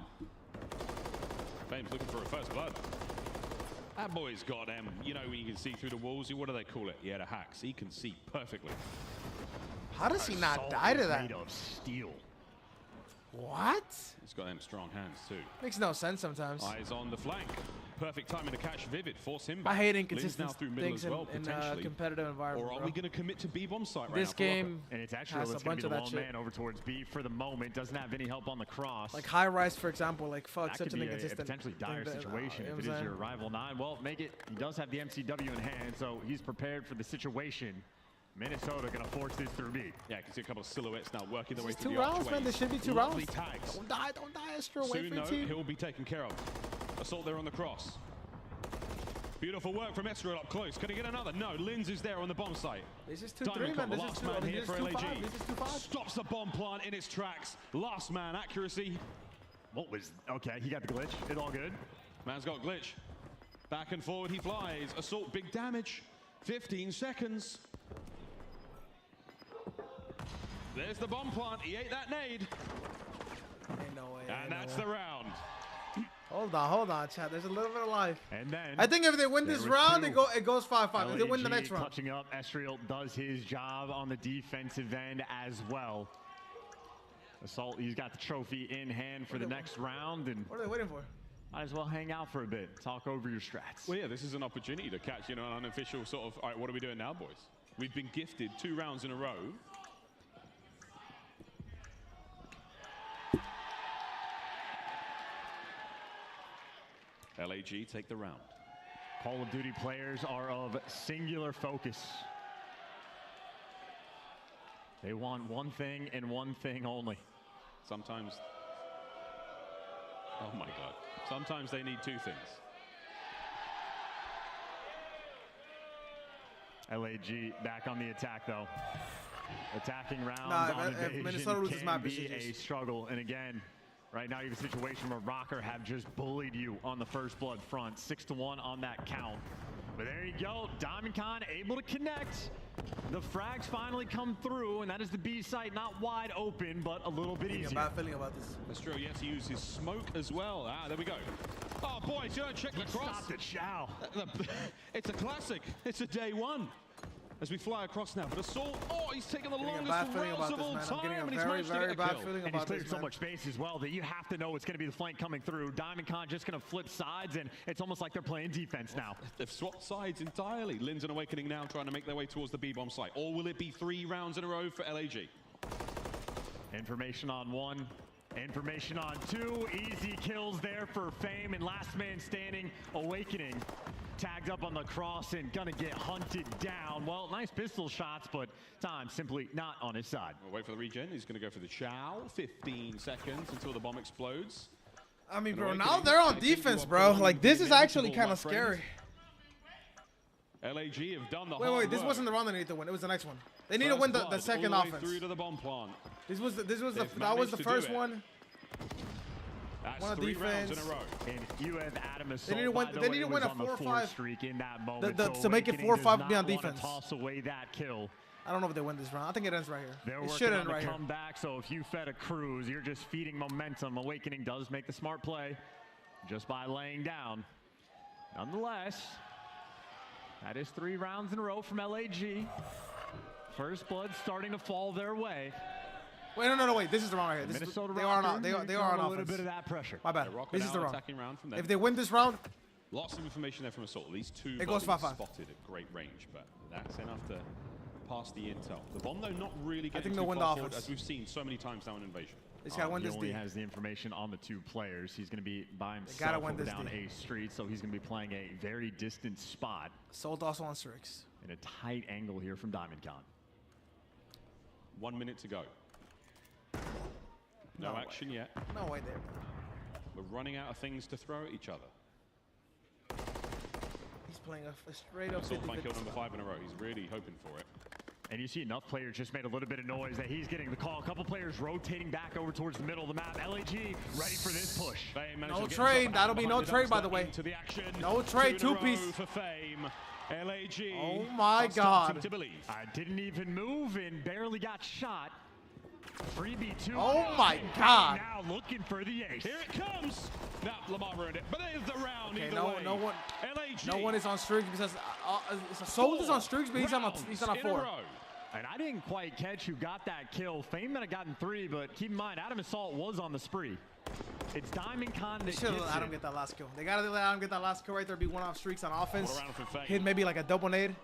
Speaker 14: Fame's looking for a first blood. That boy's got you know, when you can see through the walls, what do they call it? Yeah, the hacks. He can see perfectly.
Speaker 1: How does he not die to that?
Speaker 2: Made of steel.
Speaker 1: What?
Speaker 14: He's got them strong hands too.
Speaker 1: Makes no sense sometimes.
Speaker 14: Eyes on the flank. Perfect timing to catch Vivid. Force him back.
Speaker 1: I hate inconsistent
Speaker 14: now through middle
Speaker 1: things
Speaker 14: as well,
Speaker 1: in a competitive environment.
Speaker 14: Or are we going to commit to B-bomb site right
Speaker 1: this
Speaker 14: now?
Speaker 1: Game
Speaker 2: and it's actually
Speaker 1: has a bunch of
Speaker 2: the
Speaker 1: that
Speaker 2: lone
Speaker 1: shit.
Speaker 2: Man over towards B for the moment. Doesn't have any help on the cross.
Speaker 1: Like high rise, for example. Like fuck,
Speaker 2: that
Speaker 1: such
Speaker 2: could
Speaker 1: an
Speaker 2: be
Speaker 1: inconsistent.
Speaker 2: a potentially dire situation if it is your rival 9. Well, make it. He does have the MCW in hand, so he's prepared for the situation. Minnesota gonna force this through B.
Speaker 14: Yeah, I can see a couple of silhouettes now working their way
Speaker 1: It's
Speaker 14: through
Speaker 1: 2
Speaker 14: the
Speaker 1: rounds,
Speaker 14: archway.
Speaker 1: man. There should be 2
Speaker 14: Lovely
Speaker 1: rounds.
Speaker 14: tags.
Speaker 1: Don't die, Esther. Wait
Speaker 14: Soon,
Speaker 1: for your team.
Speaker 14: he'll be taken care of. Assault there on the cross. Beautiful work from Estriel up close. Can he get another? No, Lins is there on the bomb site.
Speaker 1: This is 2-3, man. This is 2. I mean, this is 2-5. This is 2-5.
Speaker 14: Stops the bomb plant in its tracks. Last man accuracy.
Speaker 2: What was? Okay, he got the glitch. It's all good.
Speaker 14: Man's got glitch. Back and forward he flies. Assault, big damage. 15 seconds. There's the bomb plant. He ate that nade.
Speaker 1: Ain't no way.
Speaker 14: And that's the round.
Speaker 1: Hold on, chat. There's a little bit of life.
Speaker 2: And then
Speaker 1: I think if they win this round, it goes 5-5. If they win the next round,
Speaker 2: touching up, Estriel does his job on the defensive end as well. Assault, he's got the trophy in hand for the next round, and
Speaker 1: what are they waiting for?
Speaker 2: Might as well hang out for a bit, talk over your strats.
Speaker 14: Well, yeah, this is an opportunity to catch, you know, an unofficial sort of. All right, what are we doing now, boys? We've been gifted 2 rounds in a row. LAG take the round.
Speaker 2: Call of Duty players are of singular focus. They want one thing and one thing only.
Speaker 14: Sometimes, oh my God, sometimes they need 2 things.
Speaker 2: LAG back on the attack though. Attacking rounds on
Speaker 1: if Minnesota loses map,
Speaker 2: can be a struggle. And again, right now you have a situation where ROKKR have just bullied you on the first blood front. 6-1 on that count. But there you go, DiamondCon able to connect. The frags finally come through, and that is the B site, not wide open, but a little bit easier.
Speaker 1: A bad feeling about this.
Speaker 14: That's true. Yes, he used his smoke as well. Ah, there we go. Oh boy, so check the cross.
Speaker 2: Stopped it, Shao.
Speaker 14: It's a classic. It's a day 1. As we fly across now, but Assault, oh, he's taking the longest rounds of all time, and he's managed to get a kill.
Speaker 2: And he's cleared so much space as well that you have to know it's going to be the flank coming through. DiamondCon just going to flip sides, and it's almost like they're playing defense now.
Speaker 14: They've swapped sides entirely. Linz and Awakening now trying to make their way towards the B-bomb site. Or will it be 3 rounds in a row for LAG?
Speaker 2: Information on 1. Information on 2. Easy kills there for Fame, and last man standing, Awakening. Tagged up on the cross and gonna get hunted down. Well, nice pistol shots, but time simply not on his side.
Speaker 14: We'll wait for the regen. He's gonna go for the chow. 15 seconds until the bomb explodes.
Speaker 1: I mean, bro, now they're on defense, bro. Like, this is actually kind of scary.
Speaker 14: LAG have done the hard
Speaker 1: Wait, this wasn't the round they need to win. It was the next one. They need to win the second offense.
Speaker 14: Through to the bomb plant.
Speaker 1: That was the first one.
Speaker 14: That's
Speaker 1: one of
Speaker 14: 3 rounds
Speaker 1: defense.
Speaker 14: in a row.
Speaker 2: And you have Adam Assault,
Speaker 1: they need to win a 4-5
Speaker 2: streak in that moment.
Speaker 1: to make it 4-5 be on defense.
Speaker 2: Toss away that kill.
Speaker 1: I don't know if they win this round. I think it ends right here.
Speaker 2: They're
Speaker 1: it
Speaker 2: working on the
Speaker 1: right
Speaker 2: comeback, so if you fed a cruise, you're just feeding momentum. Awakening does make the smart play just by laying down. Nonetheless, that is 3 rounds in a row from LAG. First blood starting to fall their way.
Speaker 1: Wait, no, wait. This is the round right here.
Speaker 2: Minnesota
Speaker 1: they are on
Speaker 2: a
Speaker 1: offense.
Speaker 2: little bit of that pressure.
Speaker 1: My bad.
Speaker 14: Yeah,
Speaker 1: this is the round.
Speaker 14: Round from them.
Speaker 1: If they win this round,
Speaker 14: lots of information there from Assault. These 2
Speaker 1: it goes 5-5.
Speaker 14: Spotted at great range, but that's enough to pass the intel. The bomb, though, not really getting
Speaker 1: I think they'll win the offense,
Speaker 14: as we've seen so many times now in Invasion.
Speaker 1: This guy won this
Speaker 2: He only
Speaker 1: D.
Speaker 2: has the information on the 2 players. He's going to be by himself
Speaker 1: gotta win
Speaker 2: over
Speaker 1: this
Speaker 2: down
Speaker 1: D.
Speaker 2: A Street, so he's going to be playing a very distant spot.
Speaker 1: Sold also on Strix.
Speaker 2: In a tight angle here from DiamondCon.
Speaker 14: 1 minute to go. No action yet.
Speaker 1: No way there.
Speaker 14: We're running out of things to throw at each other.
Speaker 1: He's playing a straight up
Speaker 14: 50-50 kill number 5 in a row. He's really hoping for it.
Speaker 2: And you see enough players just made a little bit of noise that he's getting the call. A couple players rotating back over towards the middle of the map. LAG ready for this push.
Speaker 1: No trade. That'll be no trade, by the way.
Speaker 14: Into the action.
Speaker 1: No trade. 2-piece.
Speaker 14: For Fame. LAG.
Speaker 1: Oh my God.
Speaker 14: To believe.
Speaker 2: I didn't even move and barely got shot. 3v2.
Speaker 1: Oh my God.
Speaker 2: Now looking for the ace.
Speaker 14: Here it comes. Now Lamar ruined it, but there's the round
Speaker 1: okay,
Speaker 14: either way.
Speaker 1: LAG. No one is on streaks because Soul is on streaks, but he's on a 4.
Speaker 2: And I didn't quite catch who got that kill. Fame might have gotten 3, but keep in mind, Adam Assault was on the spree. It's DiamondCon that
Speaker 1: should let Adam get that last kill. They gotta let Adam get that last kill right there. Be 1-off streaks on offense. Hit maybe like a double nade.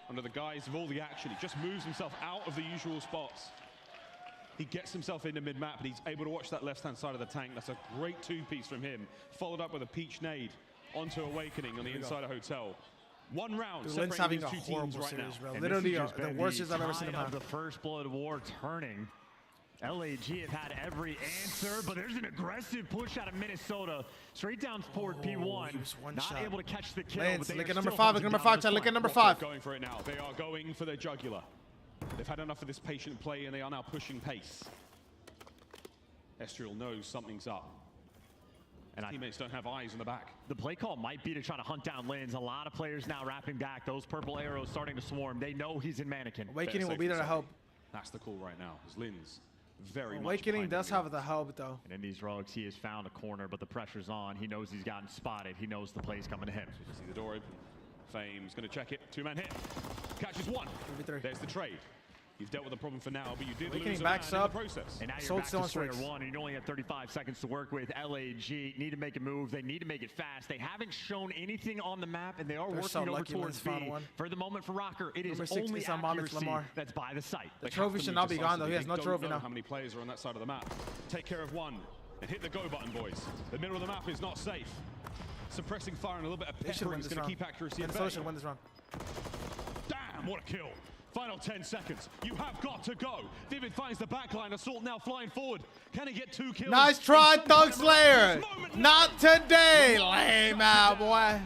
Speaker 14: Under the guise of all the action, he just moves himself out of the usual spots. He gets himself into mid-map, and he's able to watch that left-hand side of the tank. That's a great 2-piece from him. Followed up with a peach nade onto Awakening on the inside of Hotel. 1 round.
Speaker 1: Dude, Lynn's having a horrible series, bro. Literally the worst I've ever seen him have.
Speaker 2: The first blood war turning. LAG have had every answer, but there's an aggressive push out of Minnesota. Straight down toward P1. Not able to catch the kill.
Speaker 1: Lance, look at number 5. Look at number 5. Look at number 5.
Speaker 14: Going for it now. They are going for their jugular. They've had enough of this patient play, and they are now pushing pace. Estriel knows something's up. And teammates don't have eyes in the back.
Speaker 2: The play call might be to try to hunt down Linz. A lot of players now wrapping back. Those purple arrows starting to swarm. They know he's in Mannequin.
Speaker 1: Awakening will be there to help.
Speaker 14: That's the call right now. Is Linz very much
Speaker 1: Awakening does have the help, though.
Speaker 2: And in these rogues, he has found a corner, but the pressure's on. He knows he's gotten spotted. He knows the play's coming to him.
Speaker 14: So you see the door open. Fame's going to check it. 2-man hit. Catches 1. There's the trade. You've dealt with the problem for now, but you did
Speaker 1: Awakening
Speaker 14: lose
Speaker 1: backs
Speaker 14: in the
Speaker 1: up.
Speaker 14: process.
Speaker 2: And now you're
Speaker 1: Sold
Speaker 2: back
Speaker 1: still
Speaker 2: to
Speaker 1: on
Speaker 2: square
Speaker 1: streaks.
Speaker 2: one, and you only have 35 seconds to work with. LAG need to make a move. They need to make it fast. They haven't shown anything on the map, and they are working over towards B. For the moment for ROKKR, it is only accuracy that's by the site.
Speaker 1: The trophy should not be gone, though. He has no trophy now.
Speaker 14: How many players are on that side of the map? Take care of one and hit the go button, boys. The middle of the map is not safe. Suppressing fire and a little bit of peppering is going to keep accuracy in bay.
Speaker 1: Should win this round.
Speaker 14: Damn, what a kill. Final 10 seconds. You have got to go. Vivid finds the backline. Assault now flying forward. Can he get 2 kills?
Speaker 1: Nice try, Thug Slayer. Not today. Lame boy.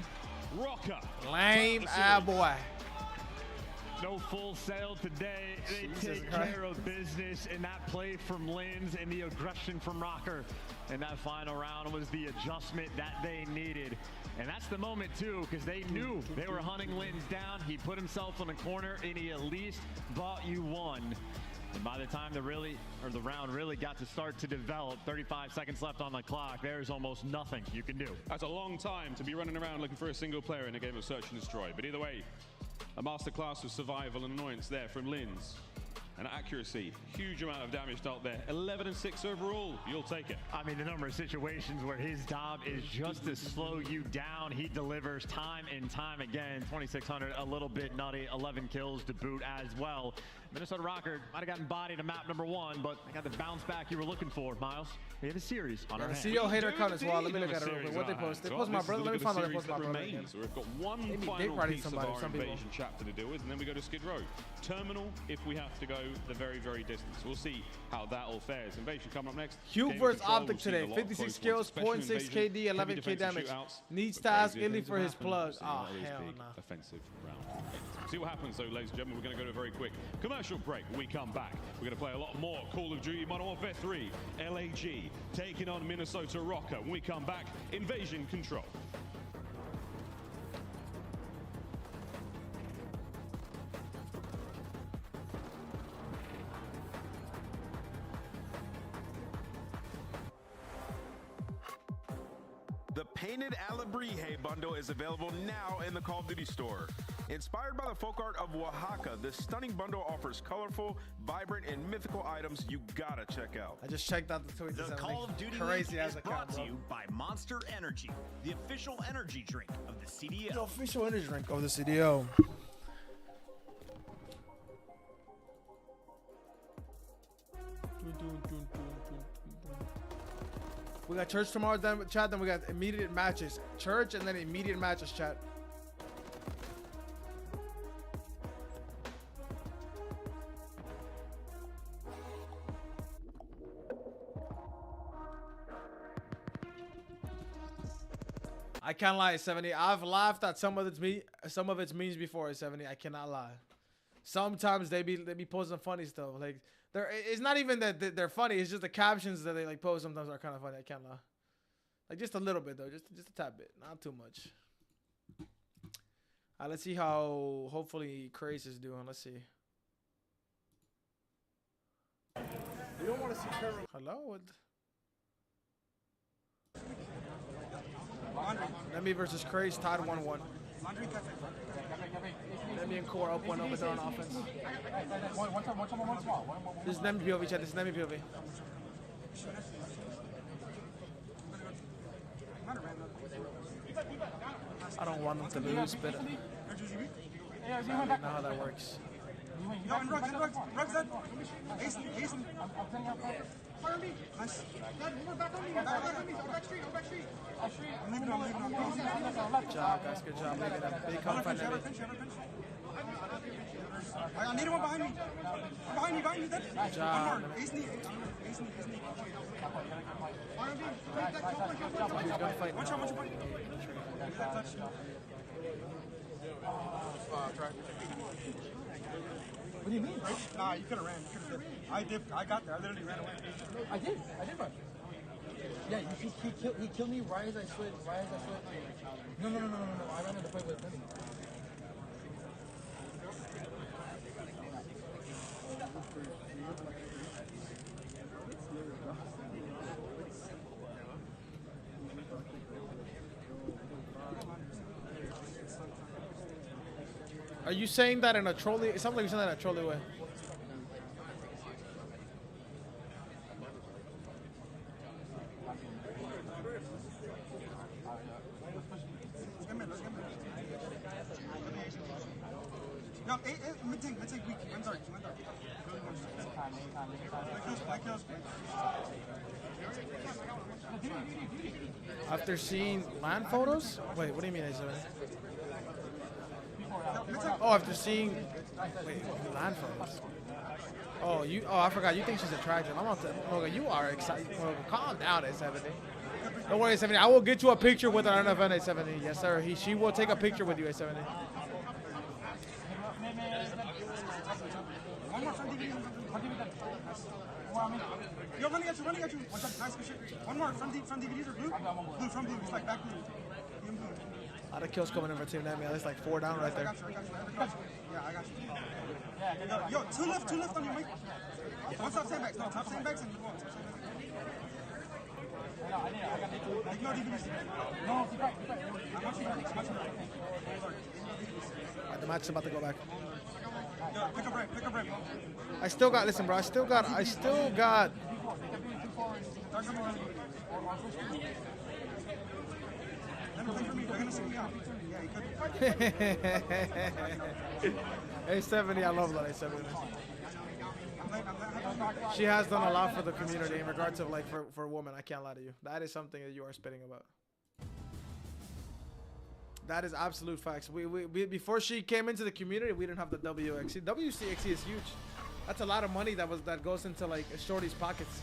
Speaker 14: ROKKR.
Speaker 1: Lame boy.
Speaker 2: No full sale today. They take care of business, and that play from Linz and the aggression from ROKKR in that final round was the adjustment that they needed. And that's the moment, too, because they knew they were hunting Linz down. He put himself in a corner, and he at least bought you one. And by the time the round really got to start to develop, 35 seconds left on the clock, there's almost nothing you can do.
Speaker 14: That's a long time to be running around looking for a single player in a game of Search and Destroy. But either way, a masterclass of survival and annoyance there from Linz. And accuracy, huge amount of damage dealt there. 11 and 6 overall. You'll take it.
Speaker 2: I mean, the number of situations where his job is just to slow you down. He delivers time and time again. 2,600, a little bit nutty. 11 kills to boot as well. Minnesota ROKKR might have gotten bodied to map number 1, but they got the bounce back you were looking for, Miles. We have a series on our hands.
Speaker 1: CEO hater cut as well. Let me look at it real quick. What they post? They post my brother. Let me find out they post my brother again.
Speaker 14: So we've got one final piece of our invasion chapter to deal with, and then we go to Skid Row. Terminal, if we have to go the very, very distance. We'll see how that all fares. Invasion coming up next.
Speaker 1: Hugh versus Optic today. 56 kills, 0.6 KD, 11k damage. Needs to ask Illy for his plug. Oh, hell no.
Speaker 14: Offensive round. See what happens, though, ladies and gentlemen. We're going to go to a very quick commercial break. When we come back, we're going to play a lot more Call of Duty Modern Warfare 3. LAG taking on Minnesota ROKKR. When we come back, Invasion Control.
Speaker 15: The Painted Alebrije bundle is available now in the Call of Duty store. Inspired by the folk art of Oaxaca, this stunning bundle offers colorful, vibrant, and mythical items you gotta check out.
Speaker 1: I just checked out the tweets.
Speaker 3: The Call of Duty
Speaker 1: crazy
Speaker 3: is brought to you by Monster Energy, the official energy drink of the CDL.
Speaker 1: The official energy drink of the CDL. We got church tomorrow, then chat. Then we got immediate matches. Church and then immediate matches, chat. I can't lie, 70. I've laughed at some of its memes before, 70. I cannot lie. Sometimes they be posting funny stuff. Like it's not even that they're funny. It's just the captions that they like post sometimes are kind of funny. I can't lie. Like just a little bit though, just a tad bit, not too much. Let's see how hopefully Craze is doing. Let's see. You don't want to see Trevor. Hello. Nemi versus Craze tied 1-1. Nemi and Core up 1-0 on offense. This is Nemi POV, chat. This is Nemi POV. I don't want them to lose, but I don't know how that works. Good job, guys. Good job. Making a big comeback.
Speaker 17: I need one behind me. I'm behind you.
Speaker 1: Good job. He's gonna fight now.
Speaker 17: What do you mean? Nah, you could have ran. I dipped. I got there. I literally ran away. I did run. Yeah, he killed me right as I slid. No. I ran in the fight with him.
Speaker 1: Are you saying that in a trolley? It sounds like you're saying that in a trolley way.
Speaker 17: No, mid-tank weak. Wins are.
Speaker 1: After seeing land photos? Wait, what do you mean, A7? Oh, after seeing... Wait, land photos. Oh, I forgot. You think she's attractive. I'm about to... Logan, you are excited. Logan, calm down, A70. Don't worry, A70. I will get you a picture with her on an event, A70. Yes, sir. She will take a picture with you, A70.
Speaker 17: One more from DVD. Yo, running at you. Nice, good shit. One more from DVDs or blue? From blue. It's like back blue.
Speaker 1: A lot of kills coming in for Team Nami. That's like 4 down right there.
Speaker 17: I got you. Yeah, I got you. Yo, two left on your mic. One top sandbags. No, top sandbags and you go on. Ignore DVDs. No,
Speaker 1: The match is about to go back.
Speaker 17: Yo, pick up right.
Speaker 1: I still got, listen, bro. I still got. A70, I love that A70. She has done a lot for the community in regards of like for women. I can't lie to you. That is something that you are spitting about. That is absolute facts. We before she came into the community, we didn't have the WXC. WCXC is huge. That's a lot of money that goes into like Shorty's pockets.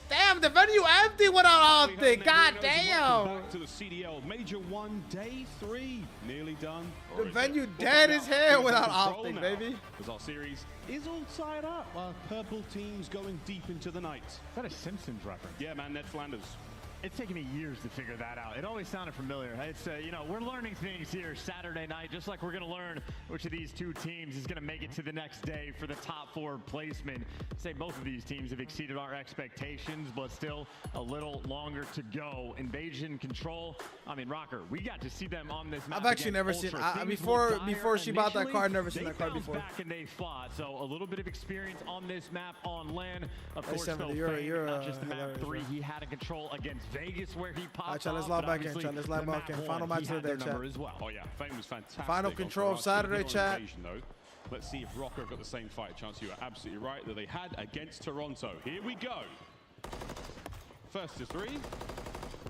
Speaker 1: Damn, the venue empty without Optic. God damn.
Speaker 14: Back to the CDL Major 1, Day 3. Nearly done.
Speaker 1: The venue dead as hell without Optic, baby.
Speaker 14: Because our series is all tied up while purple teams going deep into the night.
Speaker 2: Is that a Simpsons reference?
Speaker 14: Yeah, man, Ned Flanders.
Speaker 2: It's taken me years to figure that out. It always sounded familiar. It's, you know, we're learning things here Saturday night, just like we're going to learn which of these two teams is going to make it to the next day for the top 4 placement. I'd say both of these teams have exceeded our expectations, but still a little longer to go. Invasion Control, I mean, ROKKR, we got to see them on this map.
Speaker 1: I've actually never seen, before she bought that car, I've never seen that car before.
Speaker 2: Back and they fought, so a little bit of experience on this map on land. Of course,
Speaker 1: you're
Speaker 2: not just the map 3 he had in control against Vegas, where he popped
Speaker 1: off. Let's log back in, chat. Let's log back in. Final match of the day, chat.
Speaker 14: Well. Oh yeah, Fame was fantastic.
Speaker 1: Final control of Saturday, chat.
Speaker 14: Let's see if ROKKR got the same fight chance. You are absolutely right that they had against Toronto. Here we go. First to 3.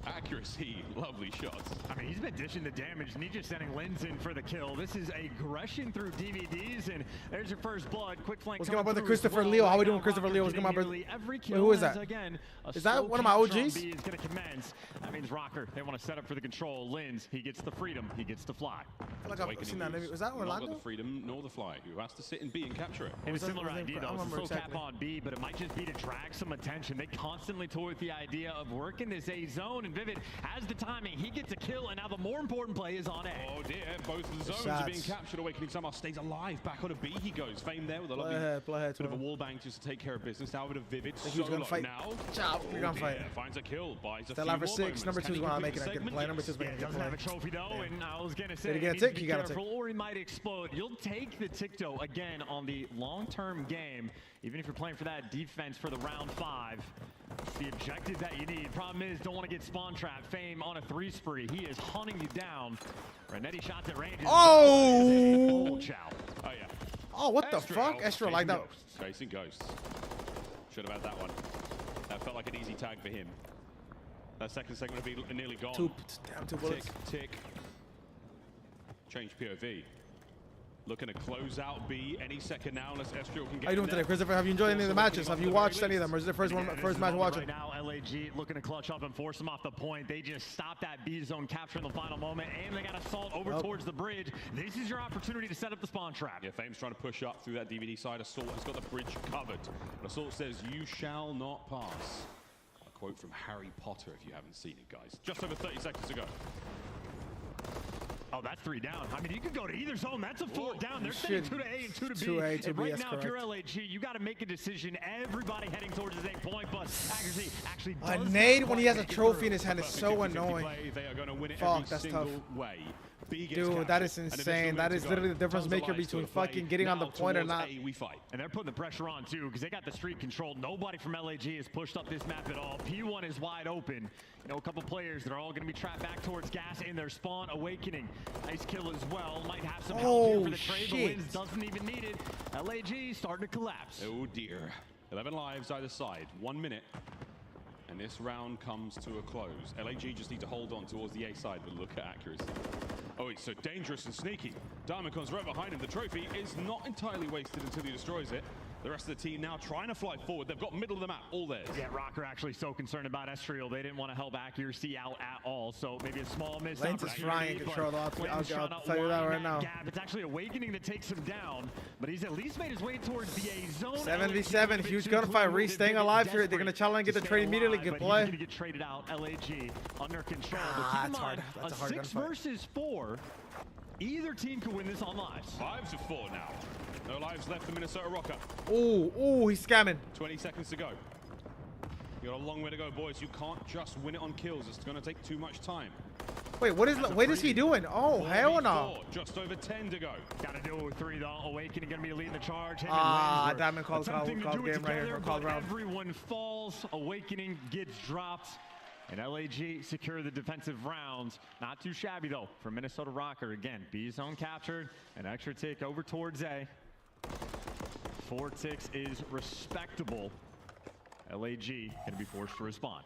Speaker 14: Accuracy, lovely shots.
Speaker 2: I mean, he's been dishing the damage, and he's just sending Lins in for the kill. This is aggression through DVDs, and there's your first blood. Quick flank.
Speaker 1: What's going on with Christopher Leo? How we doing, Christopher Leo? What's going on, brother? Wait, who is that?
Speaker 2: Again,
Speaker 1: is that one of my OGs?
Speaker 2: Is going to commence. That means ROKKR. They want to set up for the control. Lins, he gets the freedom. He gets to fly.
Speaker 1: I feel like I've seen that. Was that Orlando?
Speaker 14: Not got the freedom nor the fly. Who has to sit in B and capture it?
Speaker 2: It was a similar idea, though. It's a slow cap on B, but it might just be to drag some attention. They constantly toy with the idea of working this A zone, and Vivid has the timing. He gets a kill, and now the more important play is on A.
Speaker 14: Oh dear, both of the zones are being captured. Awakening somehow stays alive. Back on a B he goes. Fame there with a lovely bit of a wall bang just to take care of business. Now with a Vivid solo
Speaker 1: fight
Speaker 14: now.
Speaker 1: We're gonna fight.
Speaker 14: Finds a kill, buys a
Speaker 1: few more 6. Number 2's gonna make it. I can play. Number 2's making it.
Speaker 2: Doesn't have a trophy though, and I was gonna say,
Speaker 1: did he get a tick? He got a tick.
Speaker 2: Or he might explode. You'll take the tick though again on the long-term game, even if you're playing for that defense for the round 5. It's the objective that you need. Problem is, don't want to get spawn trapped. Fame on a 3 spree. He is hunting you down. Renetti shots at range.
Speaker 1: Oh!
Speaker 2: Chow.
Speaker 14: Oh yeah.
Speaker 1: Oh, what the fuck? Estro like that.
Speaker 14: Chasing ghosts. Should have had that one. That felt like an easy tag for him. That second segment would be nearly gone.
Speaker 1: Two bullets.
Speaker 14: Tick. Change POV. Looking to close out B any second now, unless Estro can get.
Speaker 1: How you doing today, Christopher? Have you enjoyed any of the matches? Have you watched any of them, or is it the first match watching?
Speaker 2: Right now, LAG looking to clutch up and force them off the point. They just stopped that B zone capture in the final moment, and they got Assault over towards the bridge. This is your opportunity to set up the spawn trap.
Speaker 14: Yeah, Fame's trying to push up through that DVD side. Assault has got the bridge covered. And Assault says, "You shall not pass." A quote from Harry Potter, if you haven't seen it, guys. Just over 30 seconds to go.
Speaker 2: Oh, that's 3 down. I mean, you could go to either zone. That's a 4 down. They're sending 2 to A and 2 to B.
Speaker 1: 2A to B,
Speaker 2: right
Speaker 1: that's
Speaker 2: now,
Speaker 1: correct.
Speaker 2: if you're LAG, you got to make a decision. Everybody heading towards the same point, but accuracy actually
Speaker 1: a nade when he has a trophy in his hand is so annoying.
Speaker 14: They are going to win it
Speaker 1: Fuck,
Speaker 14: every
Speaker 1: that's
Speaker 14: single
Speaker 1: tough.
Speaker 14: way.
Speaker 1: Dude, that is insane. That is literally the difference maker between fucking getting on the point or not.
Speaker 2: And they're putting the pressure on too, because they got the streak controlled. Nobody from LAG has pushed up this map at all. P1 is wide open. You know, a couple players that are all going to be trapped back towards gas in their spawn. Awakening, nice kill as well. Might have some help here for the trade, but Wins doesn't even need it. LAG starting to collapse.
Speaker 14: Oh dear. 11 lives either side. 1 minute. And this round comes to a close. LAG just need to hold on towards the A side, but look at accuracy. Oh, it's so dangerous and sneaky. Diamondcon's right behind him. The trophy is not entirely wasted until he destroys it. The rest of the team now trying to fly forward. They've got middle of the map, all theirs.
Speaker 2: Yeah, ROKKR actually so concerned about Estriel. They didn't want to help accuracy out at all. So maybe a small miss.
Speaker 1: Lens is flying control. I'll tell you that right now.
Speaker 2: Gap. It's actually Awakening that takes him down, but he's at least made his way towards the A zone.
Speaker 1: 7v7, huge gunfight. Reese staying alive here. They're going to challenge and get the trade immediately. Good play.
Speaker 2: He's going to get traded out. LAG under control.
Speaker 1: That's hard. That's a hard
Speaker 2: 6 versus 4. Either team could win this on lives.
Speaker 14: 5 to 4 now. No lives left for Minnesota ROKKR.
Speaker 1: Oh, he's scamming.
Speaker 14: 20 seconds to go. You got a long way to go, boys. You can't just win it on kills. It's going to take too much time.
Speaker 1: Wait, what is he doing? Oh, hell no.
Speaker 14: Just over 10 to go.
Speaker 2: Got to do it with 3 though. Awakening going to be leading the charge.
Speaker 1: Diamond called game right here. Called round.
Speaker 2: Everyone falls. Awakening gets dropped. And LAG secure the defensive rounds. Not too shabby though for Minnesota ROKKR. Again, B zone captured. An extra tick over towards A. 4 ticks is respectable. LAG going to be forced to respond.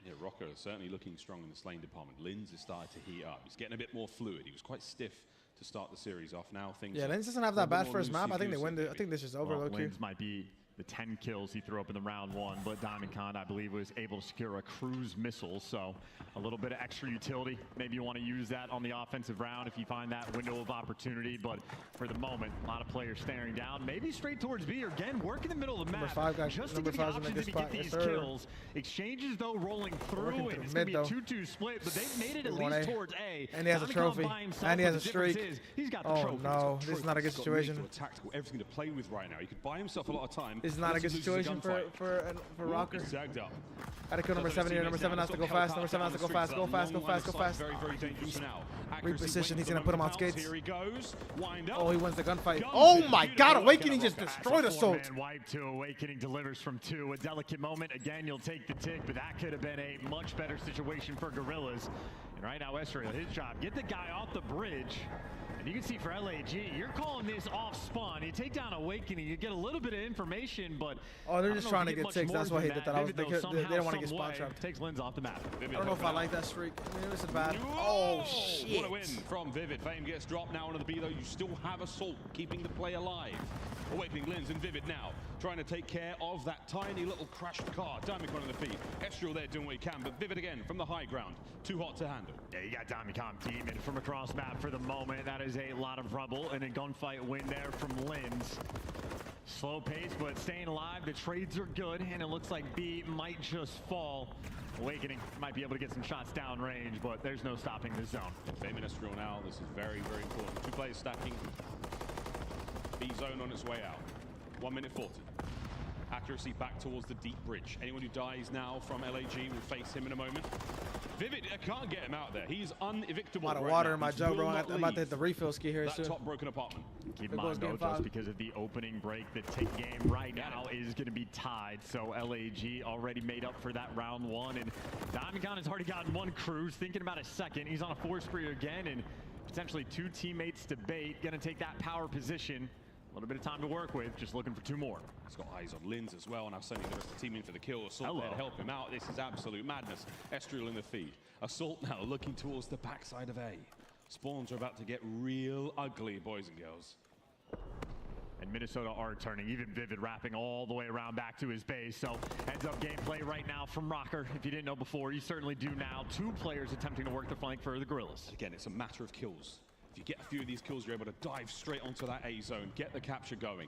Speaker 14: Yeah, ROKKR is certainly looking strong in the lane department. Linz has started to heat up. He's getting a bit more fluid. He was quite stiff to start the series off. Now things.
Speaker 1: Yeah, Linz doesn't have that bad first map. I think they win. I think this is over.
Speaker 2: Well, Linz might be the 10 kills he threw up in the round 1, but Diamondcon, I believe, was able to secure a cruise missile, so a little bit of extra utility. Maybe you want to use that on the offensive round if you find that window of opportunity, but for the moment, a lot of players staring down, maybe straight towards B, or again, work in the middle of the map.
Speaker 1: Number 5 guys,
Speaker 2: just to get the options to get these kills. Exchanges, though, rolling through, and it's going to be a 2-2 split, but they've made it at least towards A.
Speaker 1: And he has a trophy, and he has a streak.
Speaker 2: He's got the trophy.
Speaker 1: Oh, no, this is not a good situation.
Speaker 14: Tactical, everything to play with right now. He could buy himself a lot of time.
Speaker 1: This is not a good situation for ROKKR. Gotta kill number 7 here. Number 7 has to go fast. Number 7 has to go fast. Go fast. Go fast. Go fast.
Speaker 14: Very, very dangerous now.
Speaker 1: Reposition. He's gonna put him on skates.
Speaker 14: Here he goes.
Speaker 1: Oh, he wins the gunfight. Oh my God! Awakening just destroyed Assault.
Speaker 2: Wipe to Awakening delivers from 2. A delicate moment. Again, you'll take the tick, but that could have been a much better situation for Guerrillas. And right now, Estriel, his job, get the guy off the bridge. And you can see for LAG, you're calling this off spawn. You take down Awakening, you get a little bit of information, but
Speaker 1: they're just trying to get ticks. That's why he did that. They didn't want to get spawn trapped.
Speaker 2: Takes Linz off the map.
Speaker 1: I don't know if I like that streak. I mean, it was bad. Oh shit!
Speaker 14: What a win from Vivid. Fame gets dropped now onto the B though. You still have Assault keeping the play alive. Awakening Linz and Vivid now trying to take care of that tiny little crashed car. Diamondcon on the feed. Estriel there doing what he can, but Vivid again from the high ground. Too hot to handle.
Speaker 2: Yeah, you got Diamondcon teaming from across map for the moment. That is a lot of rubble and a gunfight win there from Linz. Slow pace, but staying alive. The trades are good, and it looks like B might just fall. Awakening might be able to get some shots down range, but there's no stopping the zone.
Speaker 14: Fame and Estriel now. This is very, very important. 2 players stacking. B zone on its way out. 1 minute 40. Accuracy back towards the deep bridge. Anyone who dies now from LAG will face him in a moment. Vivid, I can't get him out there. He's unevictable.
Speaker 1: A lot of water in my jug, bro. I'm about to hit the refill ski here soon.
Speaker 14: That top broken apartment.
Speaker 2: Keep in mind, though, just because of the opening break, the tick game right now is going to be tied. So LAG already made up for that round 1. And Diamondcon has already gotten 1 cruise, thinking about a second. He's on a 4 spree again, and potentially 2 teammates to bait. Going to take that power position. A little bit of time to work with, just looking for 2 more.
Speaker 14: He's got eyes on Linz as well, and I'm sending the rest of the team in for the kill. Assault there to help him out. This is absolute madness. Estriel in the feed. Assault now looking towards the backside of A. Spawns are about to get real ugly, boys and girls.
Speaker 2: And Minnesota are turning, even Vivid wrapping all the way around back to his base. So heads up gameplay right now from ROKKR. If you didn't know before, you certainly do now. 2 players attempting to work the flank for the Guerrillas.
Speaker 14: Again, it's a matter of kills. If you get a few of these kills, you're able to dive straight onto that A zone, get the capture going.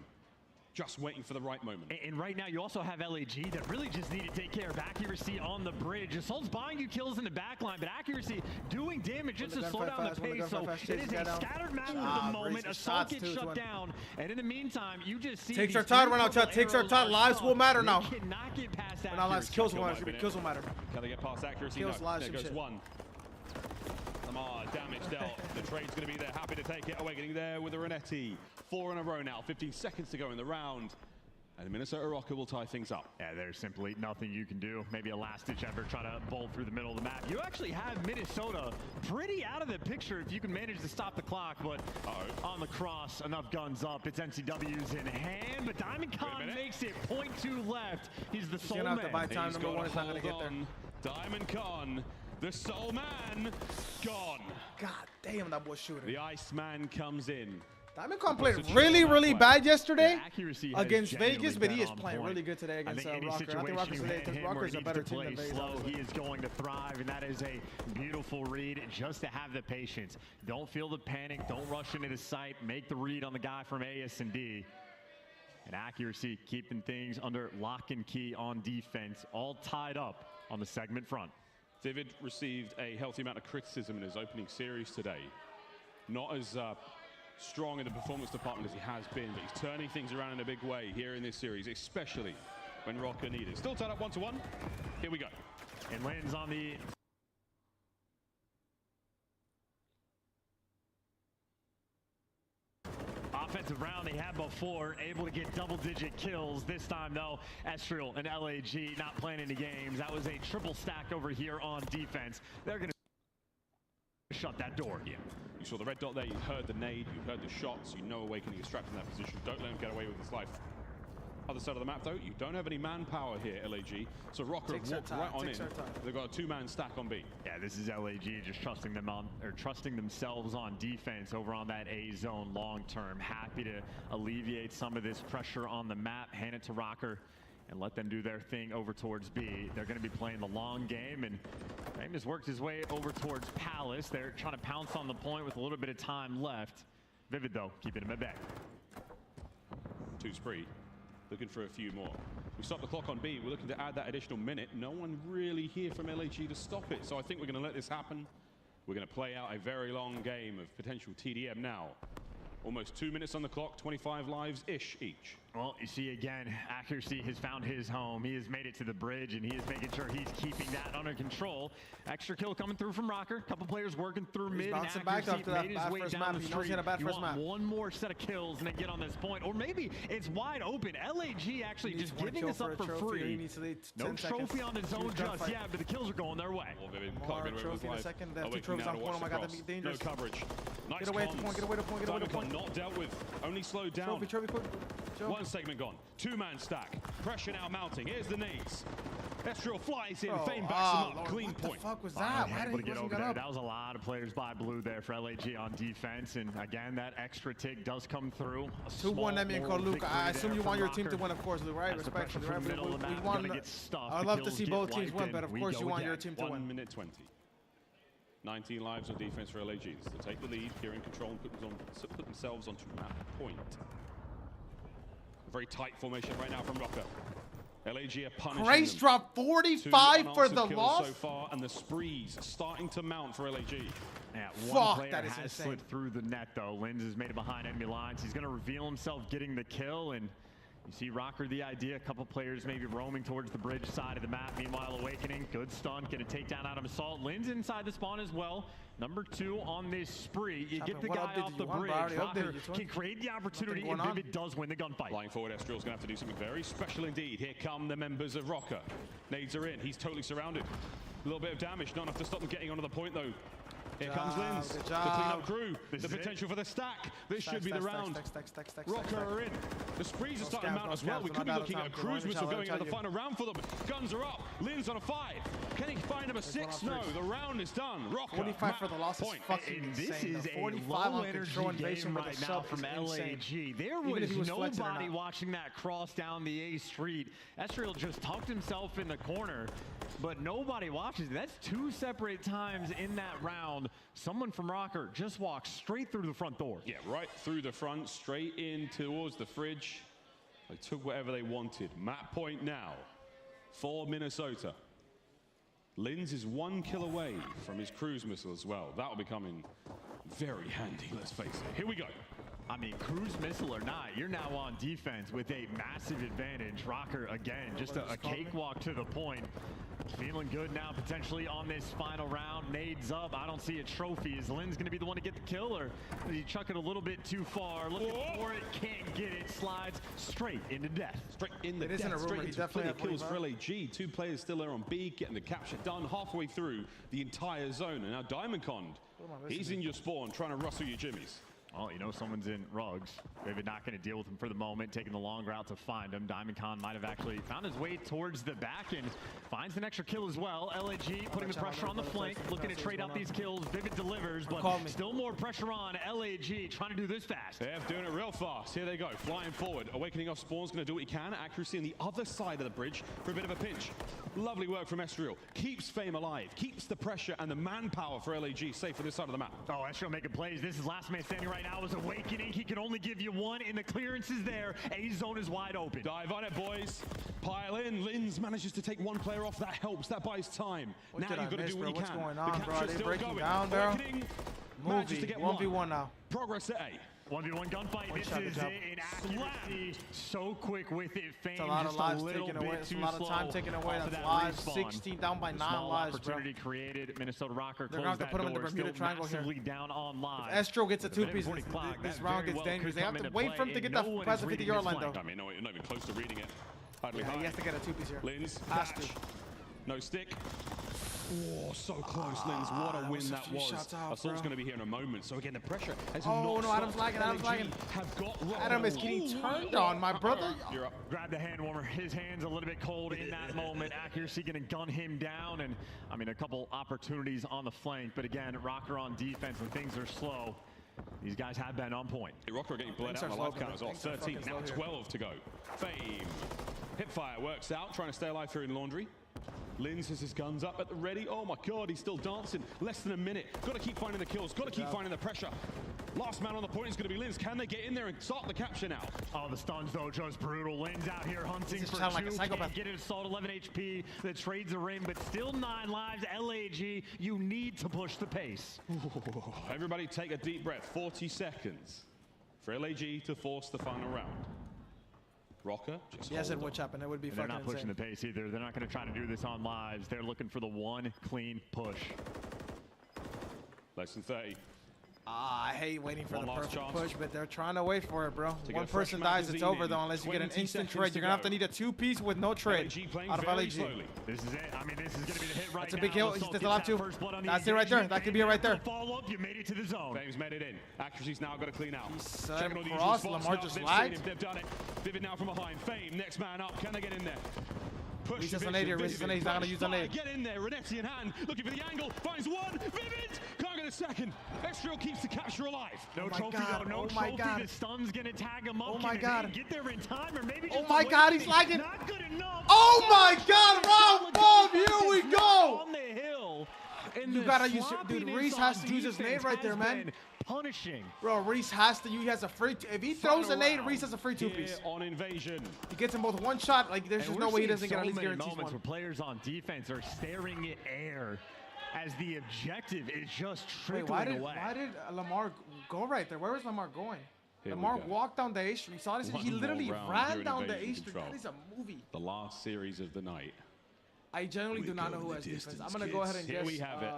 Speaker 14: Just waiting for the right moment.
Speaker 2: And right now, you also have LAG that really just need to take care of accuracy on the bridge. Assault's buying you kills in the backline, but accuracy doing damage just to slow down the pace. So it is a scattered map at the moment. Assault gets shut down, and in the meantime, you just see
Speaker 1: takes our time right now, chat. Takes our time. Lives will matter now.
Speaker 2: Cannot get past that.
Speaker 1: Not lives. Kills will matter. Kills will matter.
Speaker 14: Can they get past accuracy?
Speaker 1: Kills, lives,
Speaker 14: there goes 1. SMR, damage dealt. The trade's going to be there, happy to take it. Awakening there with a Renetti. 4 in a row now, 15 seconds to go in the round. And Minnesota ROKKR will tie things up.
Speaker 2: Yeah, there's simply nothing you can do. Maybe a last-ditch effort, try to bolt through the middle of the map. You actually have Minnesota pretty out of the picture if you can manage to stop the clock, but on the cross, enough guns up. It's NCW's in hand, but Diamond Con makes it 0.2 left. He's the sole man.
Speaker 14: He's got to hold on. Diamond Con, the sole man, gone.
Speaker 1: God damn, that boy shooter.
Speaker 14: The Iceman comes in.
Speaker 1: Diamond Con played really bad yesterday against Vegas, but he is playing really good today against ROKKR. I think ROKKR's a better team than Vegas.
Speaker 2: He is going to thrive, and that is a beautiful read. Just to have the patience. Don't feel the panic. Don't rush into the sight. Make the read on the guy from AS&D. And accuracy, keeping things under lock and key on defense, all tied up on the segment front.
Speaker 14: Vivid received a healthy amount of criticism in his opening series today. Not as strong in the performance department as he has been, but he's turning things around in a big way here in this series, especially when ROKKR need it. Still tied up 1-1. Here we go.
Speaker 2: And lands on the offensive round they had before, able to get double-digit kills. This time, though, Estriel and LAG not playing any games. That was a triple stack over here on defense. They're going to shut that door.
Speaker 14: Yeah. You saw the red dot there, you heard the nade, you heard the shots, you know Awakening is trapped in that position. Don't let him get away with his life. Other side of the map, though, you don't have any manpower here, LAG. So ROKKR have walked right on in. They've got a 2-man stack on B.
Speaker 2: Yeah, this is LAG just trusting themselves on defense over on that A zone long term. Happy to alleviate some of this pressure on the map, hand it to ROKKR, and let them do their thing over towards B. They're going to be playing the long game, and Fame has worked his way over towards Palace. They're trying to pounce on the point with a little bit of time left. Vivid, though, keeping him at bay.
Speaker 14: 2 spree. Looking for a few more. We stopped the clock on B. We're looking to add that additional minute. No one really here from LAG to stop it, so I think we're going to let this happen. We're going to play out a very long game of potential TDM now. Almost 2 minutes on the clock, 25 lives-ish each.
Speaker 2: Well, you see again, accuracy has found his home. He has made it to the bridge, and he is making sure he's keeping that under control. Extra kill coming through from ROKKR. Couple players working through mid.
Speaker 1: Bouncing back after that bad first map. He knows he had a bad first map.
Speaker 2: One more set of kills and then get on this point. Or maybe it's wide open. LAG actually just giving us up for free. No trophy on his own just yet, but the kills are going their way.
Speaker 1: Trophy in a second. They have 2 trophies on point. Oh my god, that'd be dangerous.
Speaker 14: No coverage. Nice
Speaker 1: get away at the point, get away at the point, get away at the point.
Speaker 14: Not dealt with, only slowed down.
Speaker 1: Trophy, quick.
Speaker 14: One segment gone. 2-man stack. Pressure now mounting. Here's the nades. Estriel flies in. Fame backs him up. Clean point.
Speaker 1: What the fuck was that? Why did he
Speaker 2: get over there? That was a lot of players by blue there for LAG on defense. And again, that extra tick does come through.
Speaker 1: 2-1 Nemi and Luke. I assume you want your team to win, of course, Luke, right? Respectfully, right? We want. I'd love to see both teams win, but of course you want your team to win.
Speaker 14: 1 minute 20. 19 lives on defense for LAG. So take the lead here in control and put themselves onto map point. A very tight formation right now from ROKKR. LAG are punishing
Speaker 1: Grace drop 45 for the loss
Speaker 14: so far, and the sprees starting to mount for LAG.
Speaker 2: Yeah, one player has slid through the net though. Linz has made it behind enemy lines. He's going to reveal himself getting the kill, and you see ROKKR the idea, a couple players maybe roaming towards the bridge side of the map. Meanwhile, Awakening, good stun, get a takedown out of Assault. Linz inside the spawn as well. Number 2 on this spree. You get the guy off the bridge. ROKKR can create the opportunity, and Vivid does win the gunfight.
Speaker 14: Flying forward, Estriel's going to have to do something very special indeed. Here come the members of ROKKR. Nades are in. He's totally surrounded. A little bit of damage, not enough to stop them getting onto the point though. Here comes Linz, the cleanup crew, the potential for the stack. This should be the round. ROKKR are in. The sprees are starting to mount as well. We could be looking at a cruise missile going into the final round for them. Guns are up. Linz on a 5. Can he find number 6? No, the round is done. ROKKR
Speaker 1: 45 for the loss is fucking insane.
Speaker 2: This is a low energy game right now from LAG. There was nobody watching that cross down the A street. Estriel just tucked himself in the corner, but nobody watches. That's 2 separate times in that round. Someone from ROKKR just walked straight through the front door.
Speaker 14: Yeah, right through the front, straight in towards the fridge. They took whatever they wanted. Map point now for Minnesota. Linz is 1 kill away from his cruise missile as well. That'll be coming very handy, let's face it. Here we go.
Speaker 2: I mean, cruise missile or not, you're now on defense with a massive advantage. ROKKR, again, just a cakewalk to the point. Feeling good now, potentially on this final round. Nades up. I don't see a trophy. Is Lin's going to be the one to get the kill, or did he chuck it a little bit too far? Looking for it, can't get it. Slides straight into death.
Speaker 11: Straight in the death. Straight into plenty of kills for LAG. 2 players still there on B, getting the capture done halfway through the entire zone. And now Diamondcon, he's in your spawn, trying to rustle your jimmies.
Speaker 2: Oh, you know someone's in rugs. They're not going to deal with him for the moment, taking the long route to find him. Diamondcon might have actually found his way towards the back and finds an extra kill as well. LAG putting the pressure on the flank, looking to trade out these kills. Vivid delivers, but still more pressure on LAG, trying to do this fast.
Speaker 11: They're doing it real fast. Here they go, flying forward. Awakening off Spawn's going to do what he can. Accuracy on the other side of the bridge for a bit of a pinch. Lovely work from Estriel. Keeps Fame alive, keeps the pressure and the manpower for LAG safe for this side of the map.
Speaker 2: Oh, Estriel making plays. This is last man standing right now is Awakening. He can only give you one, and the clearance is there. A-zone is wide open.
Speaker 11: Dive on it, boys. Pile in. Lins manages to take one player off. That helps. That buys time. Now you've got to do what you can.
Speaker 1: What's going on, bro? They breaking down, bro. Movie. 1v1 now.
Speaker 11: Progress at A.
Speaker 2: 1v1 gunfight. This is an accuracy. So quick with it. Fame
Speaker 1: it's a lot of lives taken away. It's a lot of time taken away. That's lives. 16 down by 9 lives, bro.
Speaker 2: Opportunity created. Minnesota ROKKR
Speaker 1: they're going to have to put him in the Bermuda Triangle here.
Speaker 2: Down on live.
Speaker 1: If Estriel gets a 2-piece, this round gets dangerous. They have to wait for him to get the pass 50-yard line, though.
Speaker 11: I mean, no, you're not even close to reading it.
Speaker 1: Yeah, he has to get a 2-piece here.
Speaker 11: Lins,
Speaker 1: has to.
Speaker 11: No stick. Oh, so close, Lins. What a win that was. Assault's going to be here in a moment. So again, the pressure has not
Speaker 1: no, Adam's lagging. Adam's lagging. Adam is getting turned on, my brother.
Speaker 2: You're up. Grab the hand warmer. His hand's a little bit cold in that moment. Accuracy going to gun him down, and I mean a couple opportunities on the flank. But again, ROKKR on defense when things are slow. These guys have been on point.
Speaker 11: ROKKR getting bled out on the life count as well. 13, now 12 to go. Fame. Hipfire works out, trying to stay alive here in Laundry. Lins has his guns up at the ready. Oh my god, he's still dancing. Less than a minute. Got to keep finding the kills. Got to keep finding the pressure. Last man on the point is going to be Lins. Can they get in there and start the capture now?
Speaker 2: Oh, the stuns though, just brutal. Lins out here hunting for 2.
Speaker 1: Like a psychopath.
Speaker 2: Can't get it. Assault 11 HP. The trades are in, but still 9 lives. LAG, you need to push the pace.
Speaker 11: Everybody take a deep breath. 40 seconds for LAG to force the final round. ROKKR, just
Speaker 1: yes, it would happen. It would be fucking
Speaker 2: They're not pushing the pace either. They're not going to try to do this on lives. They're looking for the one clean push.
Speaker 11: Less than 30.
Speaker 1: I hate waiting for the perfect push, but they're trying to wait for it, bro. One person dies, it's over, though, unless you get an instant trade. You're going to have to need a 2-piece with no trade out of LAG.
Speaker 2: This is it. I mean, this is going to be the hit right now.
Speaker 1: That's a big kill. He's still alive, too. That's it right there. That could be it right there.
Speaker 2: Follow up. You made it to the zone.
Speaker 11: Fame's made it in. Accuracy's now got to clean out.
Speaker 1: He's cross. Lamar just lagged.
Speaker 11: They've done it. Vivid now from behind. Fame, next man up. Can they get in there?
Speaker 1: Reese has an 8 here. Reese has an 8. He's not going to use an 8.
Speaker 11: Get in there. Renetti in hand. Looking for the angle. Finds one. Vivid. Can't get a second. Estriel keeps the capture alive.
Speaker 2: No trophy, though. No trophy. The stun's going to tag him up.
Speaker 1: Oh, my God.
Speaker 2: Get there in time, or maybe
Speaker 1: oh, my God. He's lagging.
Speaker 2: Not good enough.
Speaker 1: Oh, my God. Round 5. Here we go.
Speaker 2: On the hill.
Speaker 1: You got to use it. Dude, Reese has to use his nade right there, man.
Speaker 2: Punishing.
Speaker 1: Bro, Reese has to use. He has a free. If he throws a nade, Reese has a free 2-piece.
Speaker 11: On invasion.
Speaker 1: He gets them both one shot. Like, there's just no way he doesn't get at least guarantees one.
Speaker 2: Moments where players on defense are staring at air as the objective is just trickling away.
Speaker 1: Why did Lamar go right there? Where was Lamar going? Lamar walked down the A Street. You saw this? He literally ran down the A Street. That is a movie.
Speaker 11: The last series of the night.
Speaker 1: I generally do not know who has defense. I'm going to go ahead and guess.
Speaker 11: Here we have it.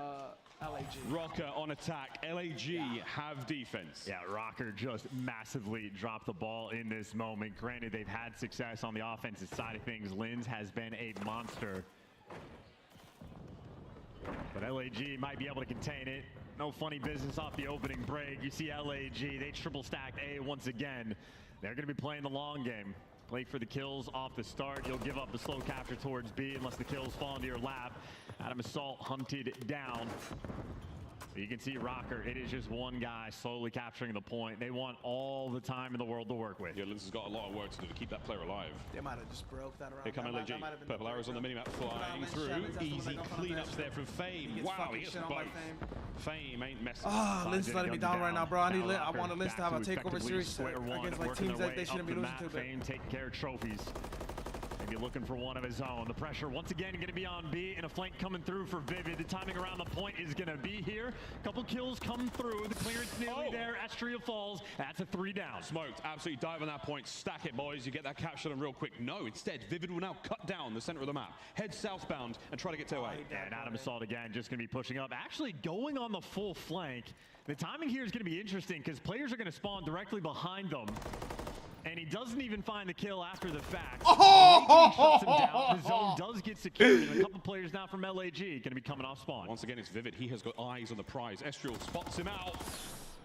Speaker 1: LAG.
Speaker 11: ROKKR on attack. LAG have defense.
Speaker 2: Yeah, ROKKR just massively dropped the ball in this moment. Granted, they've had success on the offensive side of things. Lins has been a monster. But LAG might be able to contain it. No funny business off the opening break. You see LAG, they triple stacked A once again. They're going to be playing the long game. Play for the kills off the start. You'll give up the slow capture towards B unless the kills fall into your lap. Adam Assault hunted down. You can see ROKKR, it is just one guy slowly capturing the point. They want all the time in the world to work with.
Speaker 11: Yeah, Lins has got a lot of work to do to keep that player alive.
Speaker 1: They might have just broke that around.
Speaker 11: Here come LAG. Purple arrows on the minimap flying through. Easy cleanups there from Fame. Wow, he gets both. Fame ain't messing.
Speaker 1: Oh, Lins is letting me down right now, bro. I want Lins to have a takeover series against like teams that they shouldn't be losing to.
Speaker 2: Fame taking care of trophies. Maybe looking for one of his own. The pressure once again going to be on B, and a flank coming through for Vivid. The timing around the point is going to be here. Couple kills come through. The clearance nearly there. Estria falls. That's a 3 down.
Speaker 14: Smoked. Absolutely dive on that point. Stack it, boys. You get that capture on real quick. No, instead, Vivid will now cut down the center of the map, head southbound, and try to get to A.
Speaker 2: And Adam Assault again just going to be pushing up. Actually going on the full flank. The timing here is going to be interesting because players are going to spawn directly behind them. And he doesn't even find the kill after the fact.
Speaker 1: Oh!
Speaker 2: Shuts him down. The zone does get secured. And a couple players now from LAG going to be coming off spawn.
Speaker 14: Once again, it's Vivid. He has got eyes on the prize. Estriel spots him out.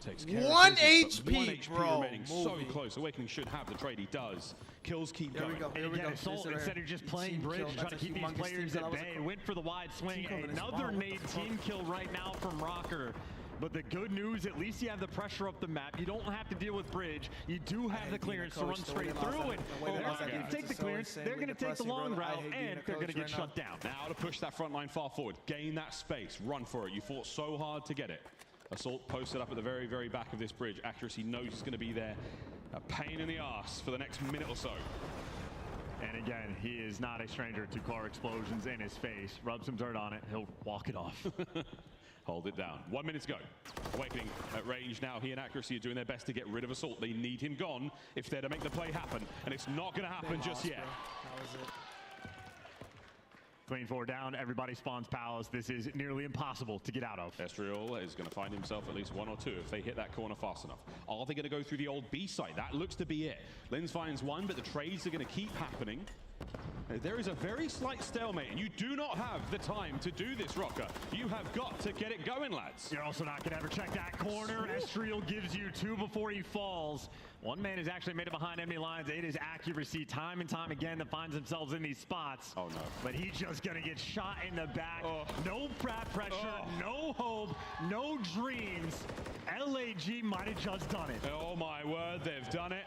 Speaker 14: Takes care
Speaker 1: 1
Speaker 14: of business,
Speaker 1: HP,
Speaker 14: 1 HP
Speaker 1: bro.
Speaker 14: remaining. So close. Awakening should have the trade. He does. Kills keep going.
Speaker 2: And again, Assault, instead of just playing bridge, trying to keep these players at bay, went for the wide swing. Another nade team kill right now from ROKKR. But the good news, at least you have the pressure up the map. You don't have to deal with bridge. You do have the clearance to run straight through. And they're not going to take the clearance. They're going to take the long route, and they're going to get shut down.
Speaker 14: Now to push that front line far forward. Gain that space. Run for it. You fought so hard to get it. Assault posted up at the very, very back of this bridge. Accuracy knows he's going to be there. A pain in the ass for the next minute or so.
Speaker 2: And again, he is not a stranger to car explosions in his face. Rub some dirt on it. He'll walk it off.
Speaker 14: Hold it down. 1 minute to go. Awakening at range now. He and Accuracy are doing their best to get rid of Assault. They need him gone if they're to make the play happen. And it's not going to happen just yet.
Speaker 1: That was it.
Speaker 2: Clean 4 down. Everybody spawns Palace. This is nearly impossible to get out of.
Speaker 14: Estriel is going to find himself at least 1 or 2 if they hit that corner fast enough. Are they going to go through the old B side? That looks to be it. Lins finds 1, but the trades are going to keep happening. There is a very slight stalemate, and you do not have the time to do this, ROKKR. You have got to get it going, lads.
Speaker 2: You're also not going to ever check that corner. Estriel gives you 2 before he falls. One man has actually made it behind enemy lines. It is Accuracy time and time again that finds themselves in these spots.
Speaker 14: Oh, no.
Speaker 2: But he's just going to get shot in the back. No pressure, no hope, no dreams. LAG might have just done it.
Speaker 14: Oh, my word, they've done it.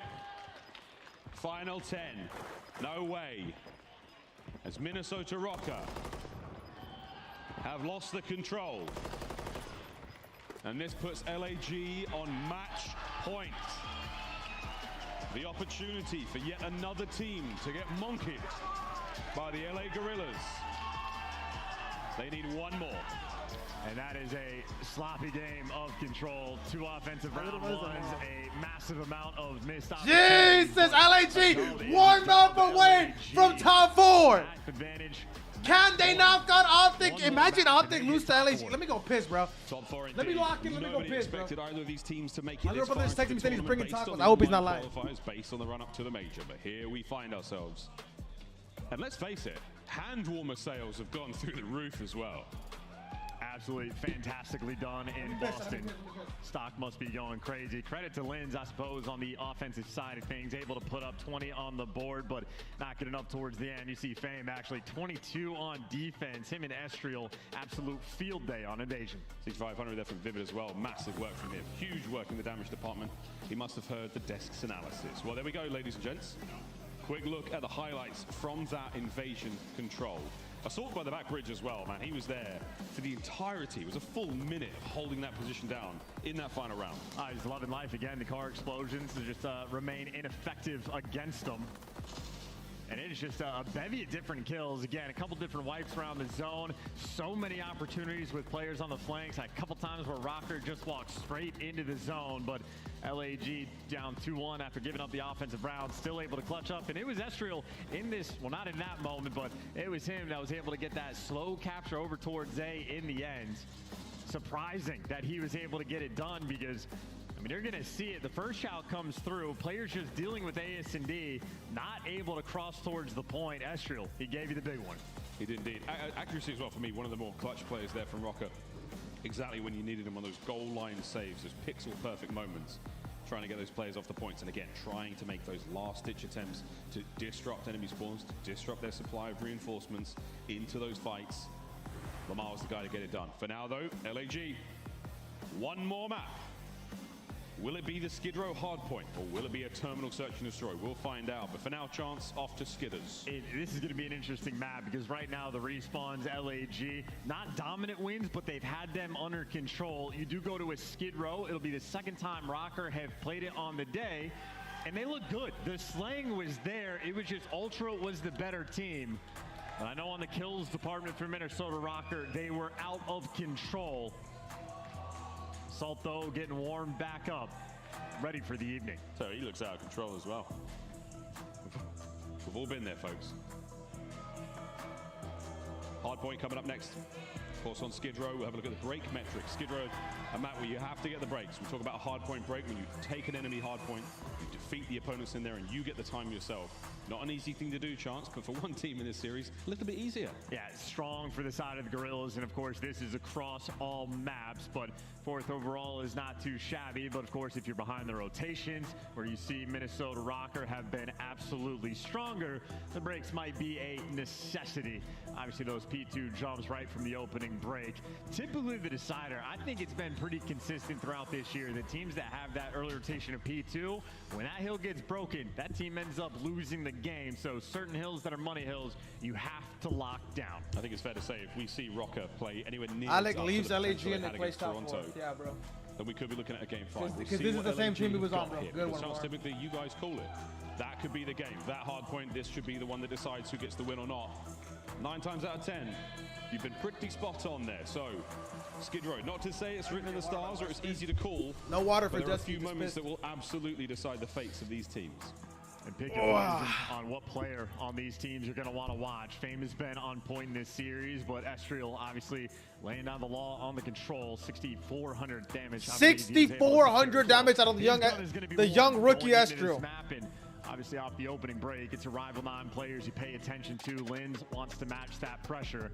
Speaker 14: Final 10. No way. As Minnesota ROKKR have lost the control. And this puts LAG on match point. The opportunity for yet another team to get monkeyed by the LA Guerrillas. They need 1 more.
Speaker 2: And that is a sloppy game of control. 2 offensive round ones, a massive amount of missed opportunities.
Speaker 1: Jesus, LAG 1 map away from top 4.
Speaker 2: Advantage.
Speaker 1: Can they knock out Optic? Imagine Optic lose to LAG. Let me go piss, bro.
Speaker 14: Top 4
Speaker 1: Let me lock in. Let me go piss, bro.
Speaker 14: Expected either of these teams to make it.
Speaker 1: My little brother is texting me saying he's bringing
Speaker 14: based
Speaker 1: tacos.
Speaker 14: on
Speaker 1: I hope he's not
Speaker 14: the
Speaker 1: lying.
Speaker 14: qualifiers based on the run up to the major, but here we find ourselves. And let's face it, hand warmer sales have gone through the roof as well.
Speaker 2: Absolutely fantastically done in Boston. Stock must be going crazy. Credit to Lins, I suppose, on the offensive side of things. Able to put up 20 on the board, but not good enough towards the end. You see Fame actually 22 on defense. Him and Estriel, absolute field day on Invasion.
Speaker 14: 6500 there from Vivid as well. Massive work from him. Huge work in the damage department. He must have heard the desk's analysis. Well, there we go, ladies and gents. Quick look at the highlights from that Invasion control. Assault by the back bridge as well, man. He was there for the entirety. It was a full minute of holding that position down in that final round.
Speaker 2: He's loving life again. The car explosions just remain ineffective against them. And it is just a bevy of different kills. Again, a couple different wipes around the zone. So many opportunities with players on the flanks. A couple times where ROKKR just walked straight into the zone, but LAG down 2-1 after giving up the offensive round, still able to clutch up. And it was Estriel in this, well, not in that moment, but it was him that was able to get that slow capture over towards A in the end. Surprising that he was able to get it done because, I mean, you're going to see it. The first shout comes through. Players just dealing with AS&D, not able to cross towards the point. Estriel, he gave you the big one.
Speaker 14: He did indeed. Accuracy as well for me, one of the more clutch players there from ROKKR. Exactly when you needed him on those goal line saves, those pixel perfect moments, trying to get those players off the points, and again, trying to make those last-ditch attempts to disrupt enemy spawns, to disrupt their supply of reinforcements into those fights. Lamar was the guy to get it done. For now, though, LAG, 1 more map. Will it be the Skid Row hardpoint, or will it be a terminal search and destroy? We'll find out. But for now, chance off to Skidders.
Speaker 2: This is going to be an interesting map because right now the respawns, LAG, not dominant wins, but they've had them under control. You do go to a Skid Row. It'll be the 2nd time ROKKR have played it on the day. and they look good. The slaying was there. It was just Ultra was the better team. And I know on the kills department for Minnesota ROKKR, they were out of control. Salt, though, getting warmed back up, ready for the evening.
Speaker 14: So he looks out of control as well. We've all been there, folks. Hardpoint coming up next. Of course, on Skid Row, we'll have a look at the break metrics. Skid Row, a map where you have to get the breaks. We talk about a hardpoint break when you take an enemy hardpoint, you defeat the opponents in there, and you get the time yourself. Not an easy thing to do, Chance, but for one team in this series, a little bit easier.
Speaker 2: Yeah, it's strong for the side of the Guerrillas, and of course, this is across all maps, but fourth overall is not too shabby. But of course, if you're behind the rotations, where you see Minnesota ROKKR have been absolutely stronger, the breaks might be a necessity. Obviously, those P2 jumps right from the opening break. Typically the decider, I think it's been pretty consistent throughout this year. The teams that have that early rotation of P2, when that hill gets broken, that team ends up losing the game. So certain hills that are money hills, you have to lock down.
Speaker 14: I think it's fair to say if we see ROKKR play anywhere near
Speaker 1: Alec leaves LAG and they play top four. Yeah, bro.
Speaker 14: Then we could be looking at a game 5.
Speaker 1: Because this is the same team he was on, bro. Good one,
Speaker 14: Chance, typically, you guys call it. That could be the game. That hard point, this should be the one that decides who gets the win or not. 9 times out of 10, you've been pretty spot on there. So, Skid Row, not to say it's written in the stars or it's easy to call.
Speaker 1: No water for
Speaker 14: there are a
Speaker 1: Dusty.
Speaker 14: few moments that will absolutely decide the fates of these teams.
Speaker 2: And pick your poison on what player on these teams you're going to want to watch. Fame has been on point in this series, but Estriel obviously laying down the law on the control. 6,400 damage.
Speaker 1: 6,400 damage out of the young rookie Estriel.
Speaker 2: Obviously off the opening break, it's a rival 9 players you pay attention to. Linz wants to match that pressure.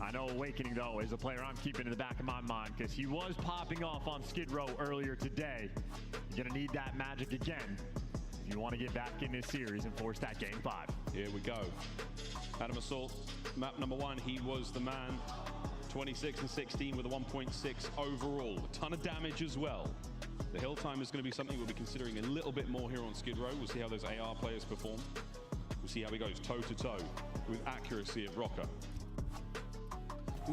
Speaker 2: I know Awakening, though, is a player I'm keeping in the back of my mind because he was popping off on Skid Row earlier today. You're going to need that magic again if you want to get back in this series and force that game 5.
Speaker 14: Here we go. Adam Assault, map number 1, he was the man. 26 and 16 with a 1.6 overall. A ton of damage as well. The hill time is going to be something we'll be considering a little bit more here on Skid Row. We'll see how those AR players perform. We'll see how he goes toe-to-toe with accuracy of ROKKR.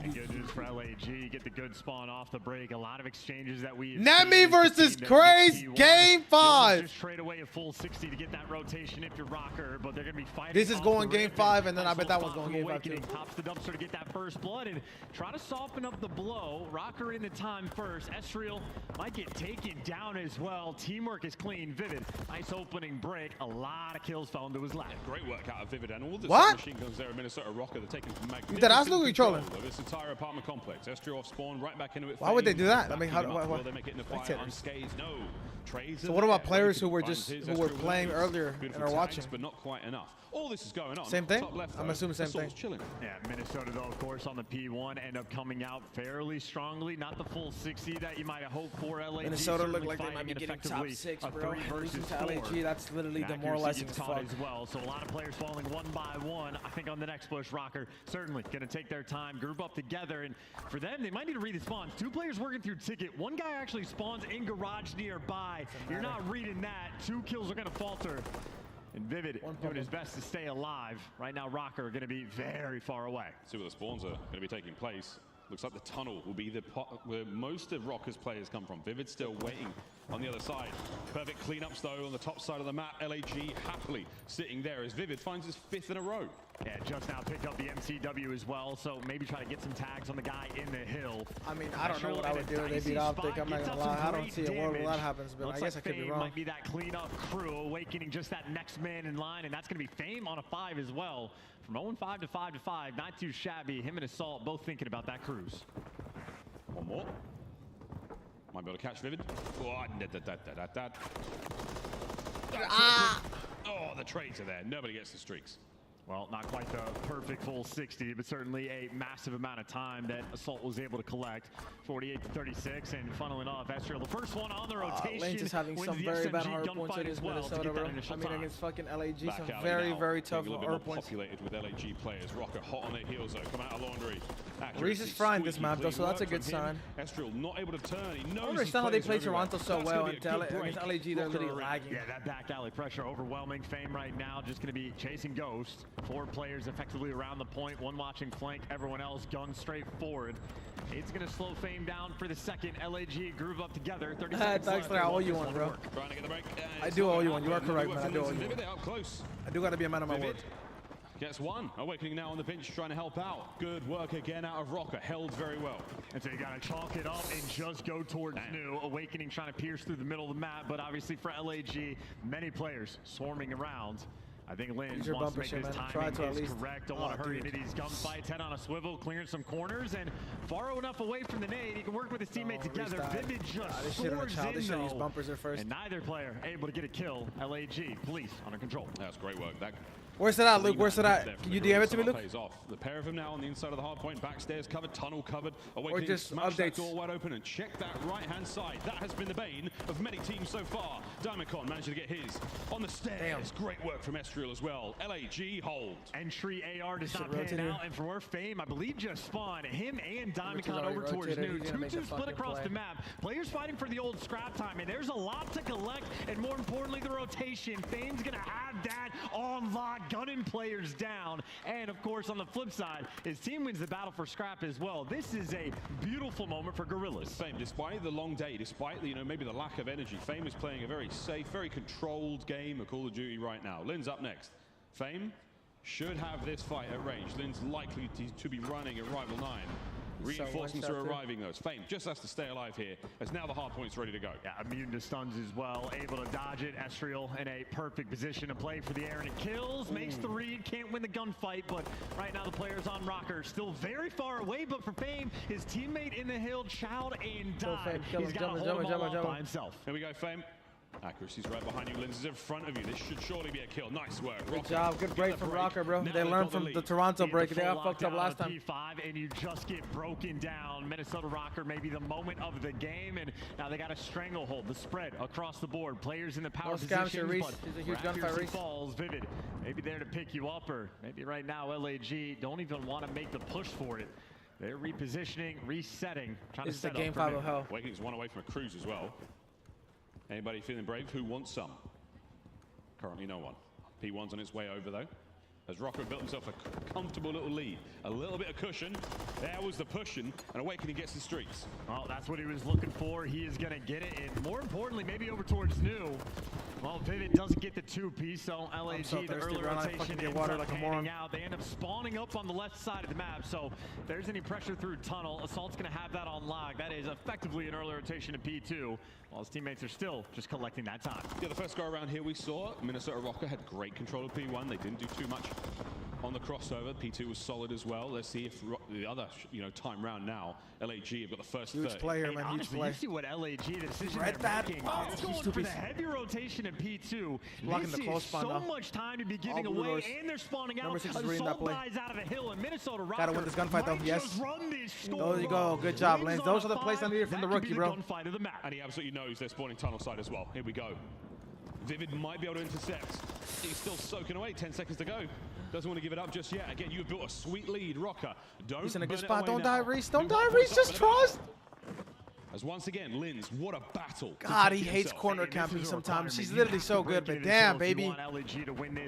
Speaker 2: And good news for LAG, get the good spawn off the break. A lot of exchanges that we
Speaker 1: Nemi versus Craze, game 5.
Speaker 2: Just trade away a full 60 to get that rotation if you're ROKKR, but they're going to be fighting.
Speaker 1: This is going game 5, and then I bet that one's going game 5 too.
Speaker 2: Pops the dumpster to get that first blood and try to soften up the blow. ROKKR in the time first. Estriel might get taken down as well. Teamwork is clean. Vivid, nice opening break. A lot of kills found to his lap.
Speaker 14: Great work out of Vivid and all the
Speaker 1: what?
Speaker 14: machine guns there at Minnesota ROKKR. They're taking magnificent
Speaker 1: control
Speaker 14: of this entire apartment complex. Estriel off spawn, right back into it.
Speaker 1: Why would they do that? I mean, how
Speaker 14: will they make it in the fire unscathed? No.
Speaker 1: So what about players who were playing earlier and are watching?
Speaker 14: But not quite enough. All this is going on.
Speaker 1: Same thing?
Speaker 14: Top left,
Speaker 1: I'm assuming same thing.
Speaker 14: Chilling.
Speaker 2: Yeah, Minnesota, though, of course, on the P1, end up coming out fairly strongly. Not the full 60 that you might have hoped for. LAG
Speaker 1: Minnesota looked like they might be getting top 6, bro. Losing to LAG, that's literally demoralizing as fuck.
Speaker 2: As well. So a lot of players falling one by one. I think on the next push, ROKKR certainly going to take their time, group up together, and for them, they might need to read the spawns. 2 players working through ticket. 1 guy actually spawns in garage nearby. You're not reading that. 2 kills are going to falter. And Vivid doing his best to stay alive. Right now, ROKKR are going to be very far away.
Speaker 14: See where the spawns are going to be taking place. Looks like the tunnel will be the pot where most of ROKKR's players come from. Vivid still waiting on the other side. Perfect cleanups, though, on the top side of the map. LAG happily sitting there as Vivid finds his 5th in a row.
Speaker 2: Yeah, just now picked up the MCW as well, so maybe try to get some tags on the guy in the hill.
Speaker 1: I mean, I don't know what I would do if they beat Optic. I'm not going to lie. I don't see a world where that happens, but I guess I could be wrong.
Speaker 2: Might be that cleanup crew, Awakening just that next man in line, and that's going to be Fame on a 5 as well. From 0-5 to 5-5, not too shabby. Him and Assault both thinking about that cruise.
Speaker 14: One more. Might be able to catch Vivid. Oh, the trades are there. Nobody gets the streaks.
Speaker 2: Well, not quite the perfect full 60, but certainly a massive amount of time that Assault was able to collect. 48 to 36, and funnily enough, Estriel, the first one on the rotation.
Speaker 1: Lane's is having some very bad hard points against Minnesota, bro. I mean, against fucking LAG, some very, very tough hard points.
Speaker 14: Populated with LAG players. ROKKR hot on their heels, though. Come out of laundry.
Speaker 1: Reese is frying this map, though, so that's a good sign.
Speaker 14: Estriel not able to turn. He knows
Speaker 1: I understand how they play Toronto so well, and against LAG, they're literally lagging.
Speaker 2: Yeah, that back alley pressure overwhelming. Fame right now just going to be chasing Ghost. 4 players effectively around the point, 1 watching flank, everyone else guns straight forward. It's going to slow Fame down for the second. LAG groove up together. 30 seconds left.
Speaker 1: I owe you one, bro.
Speaker 14: Trying to get the break.
Speaker 1: I do owe you one. You are correct, man. I do owe you
Speaker 14: Vivid
Speaker 1: one.
Speaker 14: up close.
Speaker 1: I do got to be a man of my word.
Speaker 14: Gets one. Awakening now on the bench, trying to help out. Good work again out of ROKKR. Held very well.
Speaker 2: And so you got to chalk it up and just go towards New. Awakening trying to pierce through the middle of the map, but obviously for LAG, many players swarming around. I think Lins wants to make his timing is correct. Don't want to hurry into these gunfights. Head on a swivel, clearing some corners, and far enough away from the nade, he can work with his teammate together. Vivid just soars in though, and neither player able to get a kill. LAG, police under control.
Speaker 14: That's great work.
Speaker 1: Where's it at, Luke? Where's it at? Can you DM it to me, Luke?
Speaker 14: Pays off. The pair of them now on the inside of the hard point. Backstairs covered, tunnel covered.
Speaker 1: Or just
Speaker 14: smash
Speaker 1: updates.
Speaker 14: that door wide open and check that right-hand side. That has been the bane of many teams so far. Diamondcon managed to get his on the stairs. Great work from Estriel as well. LAG hold.
Speaker 2: Entry AR does not pan out, and for where Fame, I believe, just spawned. Him and Diamondcon over towards New. 2-2 split across the map. Players fighting for the old scrap time, and there's a lot to collect, and more importantly, the rotation. Fame's gonna have that on lock, gunning players down, and of course on the flip side, his team wins the battle for scrap as well. This is a beautiful moment for Guerrillas.
Speaker 14: Fame, despite the long day, despite the, maybe the lack of energy, Fame is playing a very safe, very controlled game of Call of Duty right now. Lynn's up next. Fame should have this fight at range. Lynn's likely to be running at Rival 9. Reinforcements are arriving though. Fame just has to stay alive here, as now the hard point's ready to go.
Speaker 2: Yeah, immune to stuns as well, able to dodge it. Estriel in a perfect position to play for the air, and it kills, makes the read, can't win the gunfight, but right now the players on ROKKR still very far away, but for Fame, his teammate in the hill, chowed and died. He's got to hold them all off by himself.
Speaker 14: Here we go, Fame. Accuracy's right behind you. Lins is in front of you. This should surely be a kill. Nice work.
Speaker 1: Good job. Good break from ROKKR, bro. They learned from the Toronto break. They got fucked up last time.
Speaker 2: P5, and you just get broken down. Minnesota ROKKR, maybe the moment of the game, and now they got a stranglehold. The spread across the board. Players in the power positions, but
Speaker 1: he's a huge gunfight, Reese.
Speaker 2: Falls, Vivid, maybe there to pick you up, or maybe right now LAG don't even want to make the push for it. They're repositioning, resetting, trying to set up.
Speaker 1: This is the game 5 of hell.
Speaker 14: Awakening's one away from a cruise as well. Anybody feeling brave? Who wants some? Currently no one. P1's on its way over though, as ROKKR built himself a comfortable little lead. A little bit of cushion. There was the pushing, and Awakening gets the streets.
Speaker 2: Well, that's what he was looking for. He is going to get it, and more importantly, maybe over towards New. Well, Vivid doesn't get the 2-piece, so LAG, the early rotation ends up panning out. They end up spawning up on the left side of the map, so if there's any pressure through tunnel, Assault's going to have that on lock. That is effectively an early rotation to P2, while his teammates are still just collecting that time.
Speaker 14: Yeah, the first go around here we saw, Minnesota ROKKR had great control of P1. They didn't do too much on the crossover. P2 was solid as well. Let's see if the other, time round now, LAG have got the first
Speaker 1: huge
Speaker 14: 30.
Speaker 1: Player, man, huge player.
Speaker 2: You see what LAG, the decision they're making. It's going for the heavy rotation at P2.
Speaker 1: Blocking the close spawn,
Speaker 2: so much time to be giving away, and they're spawning out. Assault buys out of a hill, and Minnesota ROKKR
Speaker 1: gotta win this gunfight though, yes. There you go, good job, Lance. Those are the plays I needed from the rookie, bro.
Speaker 14: And he absolutely knows they're spawning tunnel side as well. Here we go. Vivid might be able to intercept. He's still soaking away, 10 seconds to go. Doesn't want to give it up just yet. Again, you've built a sweet lead, ROKKR.
Speaker 1: He's in a good spot. Don't die, Reese. Don't die, Reese. Just trust.
Speaker 14: As once again, Lins, what a battle.
Speaker 1: God, he hates corner camping sometimes. She's literally so good, but damn, baby.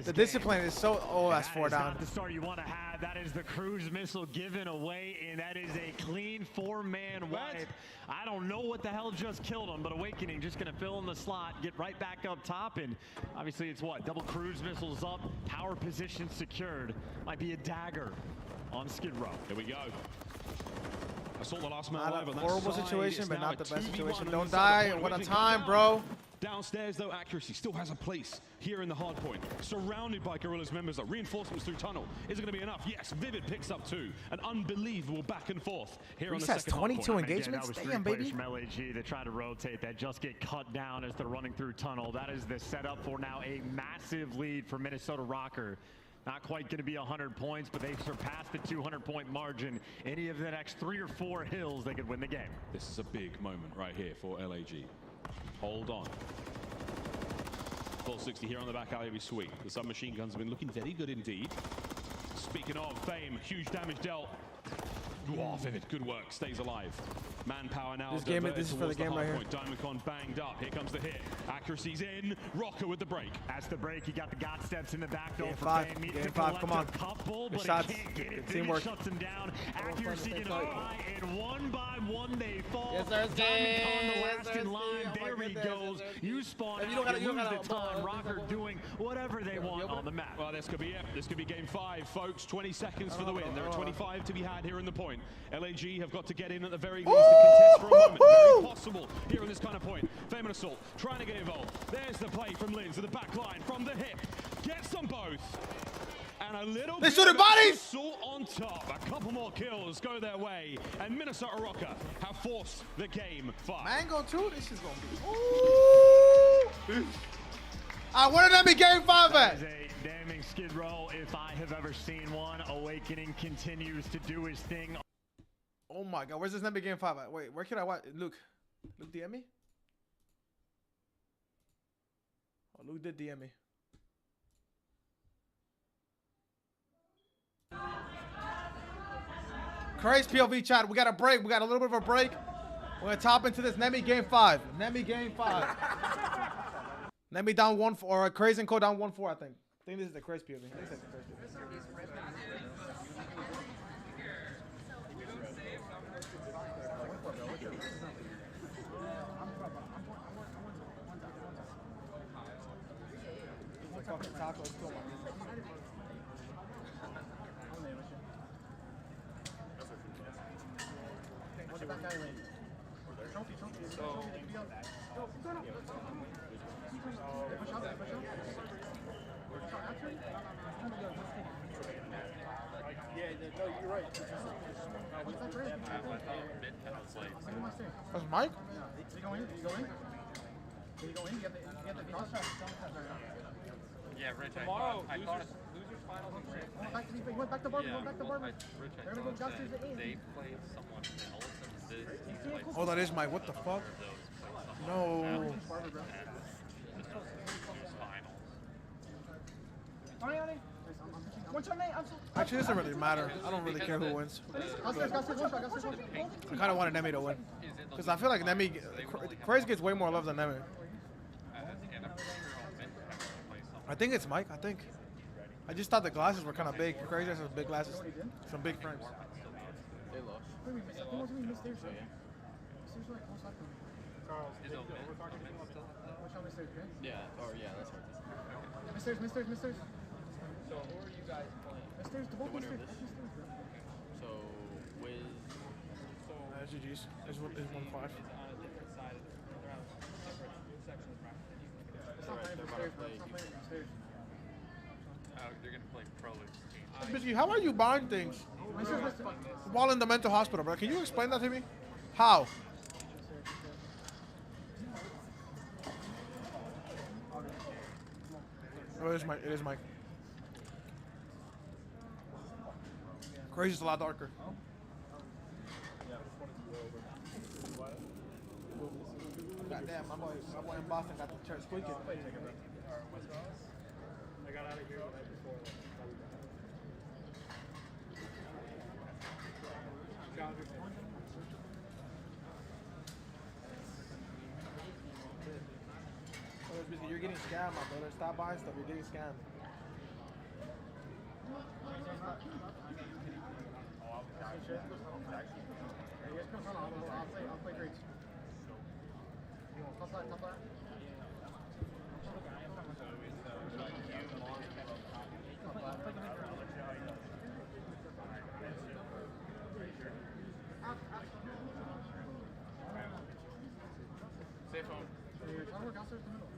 Speaker 1: The discipline is so... Oh, that's 4 down.
Speaker 2: That's the start you want to have. That is the cruise missile given away, and that is a clean 4-man wipe. I don't know what the hell just killed him, but Awakening just going to fill in the slot, get right back up top, and obviously it's what? Double cruise missiles up, power position secured. Might be a dagger on Skid Row.
Speaker 14: Here we go. I saw the last man
Speaker 1: Not
Speaker 14: alive
Speaker 1: a
Speaker 14: on that
Speaker 1: horrible
Speaker 14: side.
Speaker 1: situation,
Speaker 14: It's
Speaker 1: but
Speaker 14: now
Speaker 1: not the
Speaker 14: a
Speaker 1: best
Speaker 14: 2v1
Speaker 1: situation.
Speaker 14: on
Speaker 1: Don't
Speaker 14: the side
Speaker 1: die.
Speaker 14: of the
Speaker 1: What a
Speaker 14: point.
Speaker 1: time, bro.
Speaker 14: Downstairs, though, Accuracy still has a place here in the hard point. Surrounded by Guerrillas members, though. Reinforcements through tunnel. Is it going to be enough? Yes, Vivid picks up 2. An unbelievable back and forth here on the second hard point.
Speaker 1: 22 engagements? Damn, baby.
Speaker 2: From LAG that try to rotate, that just get cut down as they're running through tunnel. That is the setup for now a massive lead for Minnesota ROKKR. Not quite going to be 100 points, but they've surpassed the 200-point margin. Any of the next 3 or 4 hills, they could win the game.
Speaker 14: This is a big moment right here for LAG. Hold on. Full 60 here on the back alley will be sweet. The submachine guns have been looking very good indeed. Speaking of Fame, huge damage dealt. Wow, Vivid, good work, stays alive. Manpower now.
Speaker 1: This is for the game right here.
Speaker 14: Diamondcon banged up. Here comes the hit. Accuracy's in. ROKKR with the break.
Speaker 2: That's the break. You got the God steps in the back door.
Speaker 1: Game 5. Game 5. Come on.
Speaker 2: Couple,
Speaker 1: Good
Speaker 2: but
Speaker 1: shots.
Speaker 2: he can't get it.
Speaker 1: Teamwork.
Speaker 2: Shuts him down. Accuracy gets high, and one by one they fall.
Speaker 1: Yes, sir.
Speaker 2: Diamondcon the last in line. There he goes. You spawn out. You lose the time. ROKKR doing whatever they want on the map.
Speaker 14: Well, this could be it. This could be game 5, folks. 20 seconds for the win. There are 25 to be had here in the point. LAG have got to get in at the very least to contest for a moment. Very possible here in this kind of point. Fame and Assault trying to get involved. There's the play from Lin to the back line from the hip. Gets them both. And a little bit
Speaker 1: shooting bodies!
Speaker 14: Assault on top. A couple more kills go their way. And Minnesota ROKKR have forced the game 5.
Speaker 1: Mango too? This is going to be... Ooh! Where did that be game 5
Speaker 2: That
Speaker 1: at?
Speaker 2: is a damning skid row if I have ever seen one. Awakening continues to do his thing.
Speaker 1: Oh my god, where's this number game 5 at? Wait, where can I watch? Luke DM me? Oh, Luke did DM me. Crazy POV chat. We got a break. We got a little bit of a break. We're gonna top into this Nemi game 5. Nemi game 5. Nemi down 1-4, or Crazy and Co down 1-4. I think this is the Crazy POV. I think that's the Crazy POV. Fucking tacos, come on.
Speaker 17: You're right.
Speaker 1: That's Mike?
Speaker 17: Did he go in? Did he go in? Did he go in? You get the cross shot.
Speaker 21: Yeah, Rich,
Speaker 17: Tomorrow,
Speaker 21: I thought losers finals and shit.
Speaker 17: He went back to Bourbon.
Speaker 21: Yeah,
Speaker 17: Back to Bourbon.
Speaker 21: Rich, I
Speaker 17: They're gonna go
Speaker 21: thought
Speaker 17: downstairs
Speaker 21: that
Speaker 17: to
Speaker 21: they played someone else and this team played
Speaker 1: Oh, that is Mike. What the fuck? No. Actually, it doesn't really matter. I don't really care who wins. I kind of wanted Nemi to win. Because I feel like Nemi, Crazy gets way more love than Nemi. I think it's Mike. I think. I just thought the glasses were kind of big. Crazy has big glasses. Some big frames.
Speaker 21: They lost. Yeah, or yeah, that's right.
Speaker 17: Misters.
Speaker 21: So who are you guys playing?
Speaker 17: Misters, the both Misters.
Speaker 21: So Wiz.
Speaker 1: GG's. Is 1-5.
Speaker 21: Is on a different side. They're on separate sections of practice. They're about to play. They're gonna play pro team.
Speaker 1: Biscuit, how are you buying things while in the mental hospital, bro? Can you explain that to me? How? Oh, it is Mike. It is Mike. Crazy's a lot darker. Goddamn, my boy in Boston got the church squeaking.
Speaker 8: I got out of here the night before.
Speaker 1: You're getting scammed, my brother. Stop buying stuff. You're getting scammed.
Speaker 17: I'll play great. Top that.
Speaker 21: Safe home.
Speaker 17: Try to work outside the middle.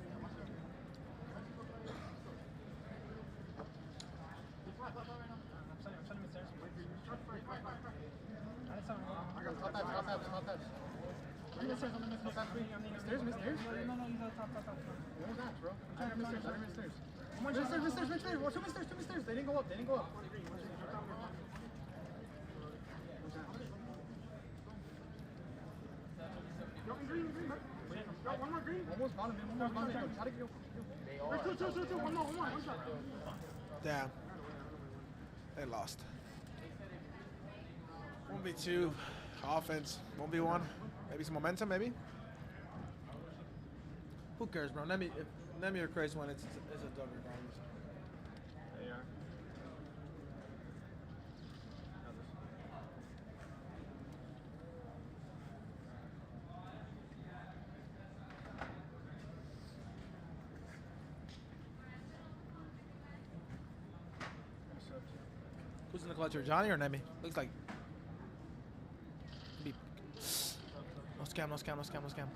Speaker 17: I'm sending him stairs. I got top tabs. Stairs. No, you got top. What was that, bro? I'm trying to miss stairs. Misters. Well, two misters. They didn't go up. Green. Got one more green. Almost bottom. Try to go. There's two. One more. One shot.
Speaker 1: Damn. They lost. 1v2, offense, 1v1, maybe some momentum, maybe. Who cares, bro? Nemi or Craze one, it's a dub regardless.
Speaker 8: There you are.
Speaker 1: Who's in the clutch here, Johnny or Nemi? Looks like. No scam, no scam, no scam, no scam.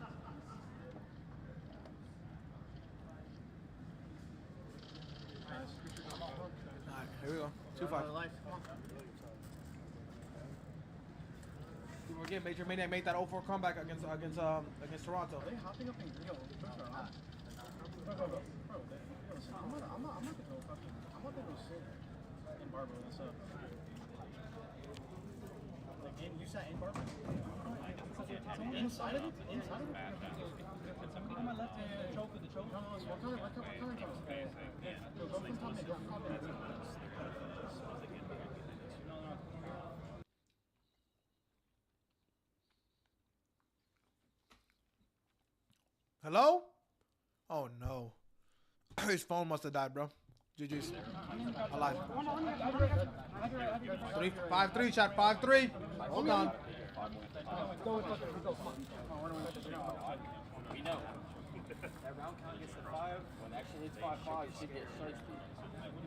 Speaker 1: Alright, here we go. 2-5. We're getting Major Maniac made that 0-4 comeback against Toronto.
Speaker 8: Are they hopping up in Rio? Bro, I'm not gonna go fucking. I'm not gonna go sit in Barber. What's up? Like, you sat in Barber? Inside of it? Inside of it? Can somebody on my left hand choke with the choke? No, what kind of choke? Go from top mid, drop top mid.
Speaker 1: Hello? Oh no. His phone must have died, bro. GG's. Alive. 5-3, chat. 5-3. Hold on.
Speaker 21: We know. That round count gets to 5. When actually it's 5-5, you should get search speed.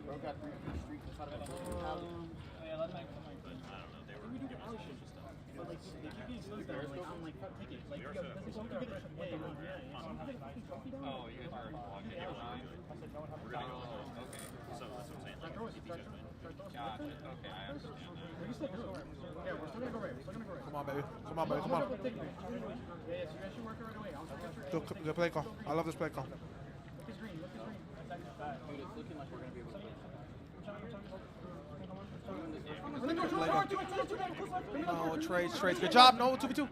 Speaker 21: Bro got 3 streaks inside of it.
Speaker 8: Yeah, let's make we do the alley shit stuff. But like, they keep getting slows down. Like, I'm like, fuck, take it. Like, yo, this is what we get. Yeah.
Speaker 21: Oh, you guys are walking it around. We're gonna go. Okay. So that's what I'm saying. Gotcha. Okay, I understand that.
Speaker 8: We're still going. Yeah, we're still gonna go right. We're still gonna go right.
Speaker 1: Come on, baby. Come on, baby. Come on.
Speaker 8: Yeah, so you guys should work right away. I'll try to get
Speaker 1: Good play call. I love this play call.
Speaker 8: Look at green. Look at green.
Speaker 21: Dude, it's looking like we're gonna be able to get
Speaker 1: No, trades. Good job. No, 2v2.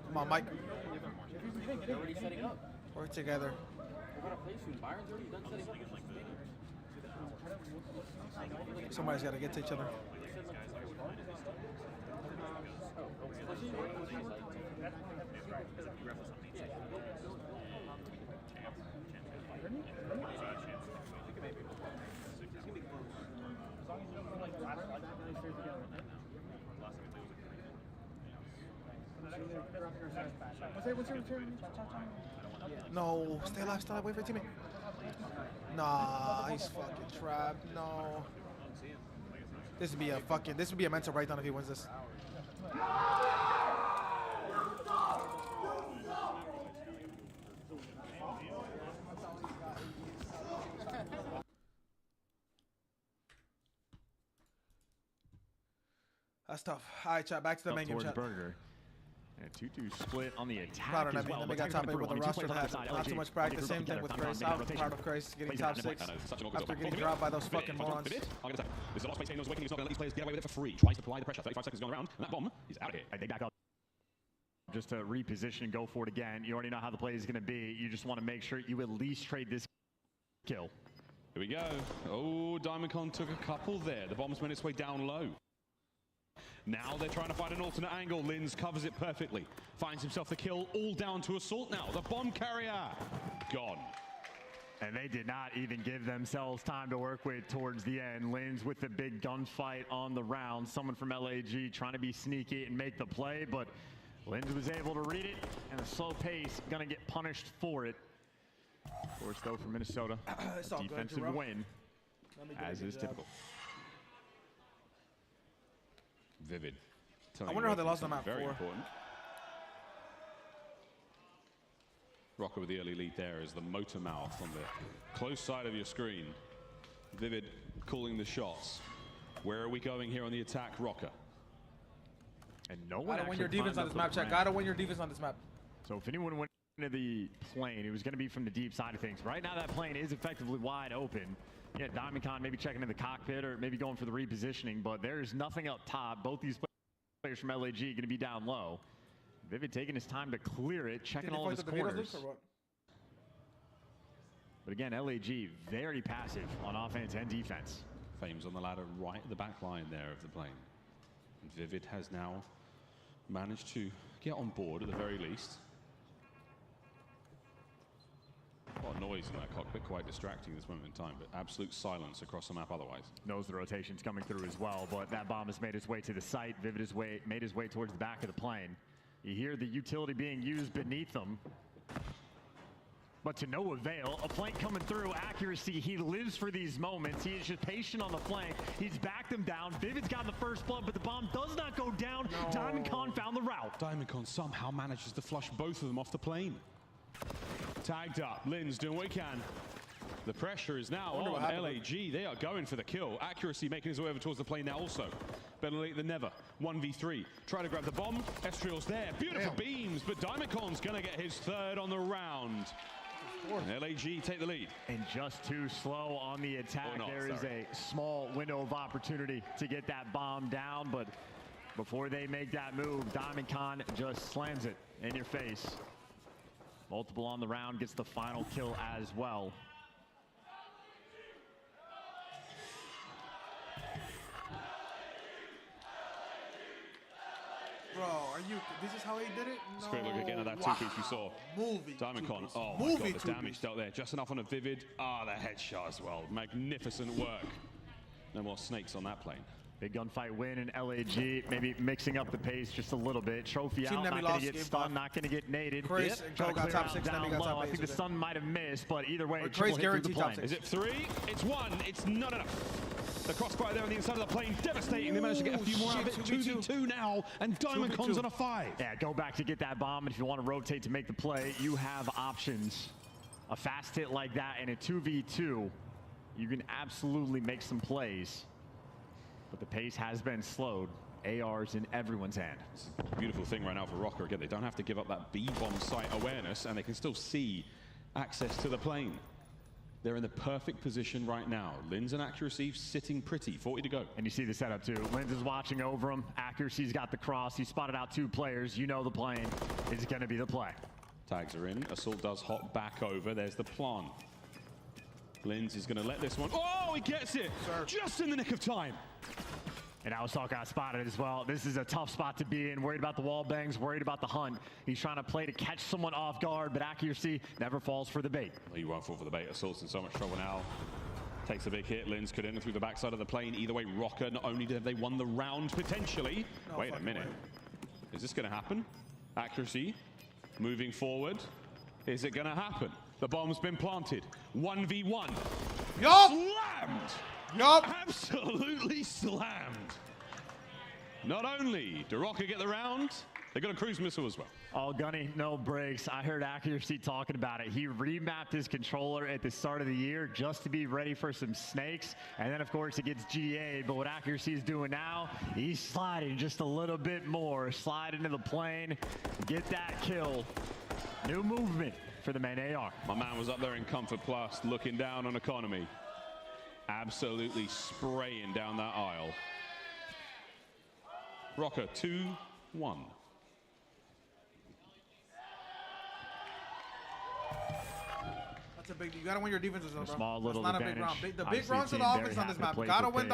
Speaker 1: Come on, Mike.
Speaker 21: They're already setting up.
Speaker 1: Work together.
Speaker 21: We're gonna play soon. Byron's already done setting up.
Speaker 1: Somebody's got to get to each other.
Speaker 8: What's your return?
Speaker 1: No, stay alive, wait for your teammate. Nah, he's fucking trapped. No. This would be a mental breakdown if he wins this. That's tough. All right, chat. Back to the menu, chat.
Speaker 2: Burger. And 2-2 split on the attack
Speaker 1: Proud of
Speaker 2: as
Speaker 1: them.
Speaker 2: well.
Speaker 1: Then we got top 8 with the roster that had not too much practice. Same thing with Grace. I'm proud of Grace getting top 6 after getting dropped by those fucking morons.
Speaker 14: This is a lost place. Knows Awakening is not going to let these players get away with it for free. Tries to apply the pressure. 35 seconds going around, and that bomb is out of here.
Speaker 2: They back up just to reposition and go for it again. You already know how the play is going to be. You just want to make sure you at least trade this kill.
Speaker 14: Here we go. Oh, DiamondCon took a couple there. The bomb's made its way down low. Now they're trying to find an alternate angle. Linz covers it perfectly. Finds himself the kill, all down to Assault now. The bomb carrier, gone.
Speaker 2: And they did not even give themselves time to work with towards the end. Linz with the big gunfight on the round. Someone from LAG trying to be sneaky and make the play, but Linz was able to read it, and a slow pace, gonna get punished for it. Of course, though, for Minnesota, defensive win, as is typical.
Speaker 14: Vivid.
Speaker 1: I wonder how they lost the map.
Speaker 14: Very important. ROKKR with the early lead there is the motor mouth on the close side of your screen. Vivid calling the shots. Where are we going here on the attack, ROKKR?
Speaker 2: And no one
Speaker 1: gotta win your defense on this map, chat. Gotta win your defense on this map.
Speaker 2: So if anyone went into the plane, it was going to be from the deep side of things. Right now, that plane is effectively wide open. Yeah, DiamondCon maybe checking in the cockpit or maybe going for the repositioning, but there's nothing up top. Both these players from LAG going to be down low. Vivid taking his time to clear it, checking all of his corners. But again, LAG very passive on offense and defense.
Speaker 14: Fame's on the ladder right at the back line there of the plane. Vivid has now managed to get on board at the very least. A lot of noise in that cockpit, quite distracting this moment in time, but absolute silence across the map otherwise.
Speaker 2: Knows the rotation's coming through as well, but that bomb has made its way to the site. Vivid has made his way towards the back of the plane. You hear the utility being used beneath them, but to no avail. A flank coming through, accuracy. He lives for these moments. He is just patient on the flank. He's backed them down. Vivid's got the first blood, but the bomb does not go down. No. Diamondcon found the route.
Speaker 14: Diamondcon somehow manages to flush both of them off the plane. Tagged up. Lin's doing what he can. The pressure is now on LAG. They are going for the kill. Accuracy making his way over towards the plane now also. Better late than never. 1v3. Try to grab the bomb. Estriel's there. Beautiful beams, but Diamondcon's going to get his third on the round. And LAG take the lead.
Speaker 2: And just too slow on the attack. There is a small window of opportunity to get that bomb down, but before they make that move, Diamondcon just slams it in your face. Multiple on the round, gets the final kill as well.
Speaker 1: Bro, are you? This is how he did it? No.
Speaker 14: Great look again at that two-piece we saw.
Speaker 1: Movie.
Speaker 14: Diamondcon. Oh my God, the damage dealt there. Just enough on a Vivid. Ah, the headshot as well. Magnificent work. No more snakes on that plane.
Speaker 2: Big gunfight win in LAG, maybe mixing up the pace just a little bit. Trophy out, not going to get stunned, not going to get naded.
Speaker 1: Chris and Cole got top 6,
Speaker 2: down low. I think the stun might have missed, but either way, Chris guaranteed top 6.
Speaker 14: Is it 3? It's 1. It's not enough. The crossfire there on the inside of the plane, devastating. They managed to get a few more out of it. 2v2 now, and Diamondcon's on a 5.
Speaker 2: Yeah, go back to get that bomb, and if you want to rotate to make the play, you have options. A fast hit like that in a 2v2, you can absolutely make some plays. But the pace has been slowed. AR's in everyone's hand.
Speaker 14: It's a beautiful thing right now for ROKKR. Again, they don't have to give up that B-bomb site awareness, and they can still see access to the plane. They're in the perfect position right now. Linz and Accuracy sitting pretty, 40 to go.
Speaker 2: And you see the setup too. Linz is watching over him. Accuracy's got the cross. He spotted out 2 players. You know the plane is going to be the play.
Speaker 14: Tags are in. Assault does hop back over. There's the plant. Linz is going to let this one. Oh, he gets it! Just in the nick of time.
Speaker 2: And Awasaka got spotted as well. This is a tough spot to be in. Worried about the wall bangs, worried about the hunt. He's trying to play to catch someone off guard, but Accuracy never falls for the bait.
Speaker 14: Well, you won't fall for the bait. Assault's in so much trouble now. Takes a big hit. Linz could enter through the backside of the plane. Either way, ROKKR, not only have they won the round potentially. No, wait a minute. Is this going to happen? Accuracy moving forward. Is it going to happen? The bomb's been planted. 1v1.
Speaker 1: Yup!
Speaker 14: Slammed!
Speaker 1: Yup!
Speaker 14: Absolutely slammed. Not only do ROKKR get the round, they got a cruise missile as well.
Speaker 2: All gunny, no breaks. I heard Accuracy talking about it. He remapped his controller at the start of the year just to be ready for some snakes. And then, of course, it gets GA'd. But what Accuracy is doing now, he's sliding just a little bit more. Slide into the plane, get that kill. New movement for the main AR.
Speaker 14: My man was up there in Comfort Plus, looking down on economy. Absolutely spraying down that aisle. ROKKR 2-1.
Speaker 1: That's a big. You gotta win your defenses, though, bro.
Speaker 2: Small little
Speaker 1: That's not
Speaker 2: advantage.
Speaker 1: a big round. The big rounds of the offense on this map. Gotta win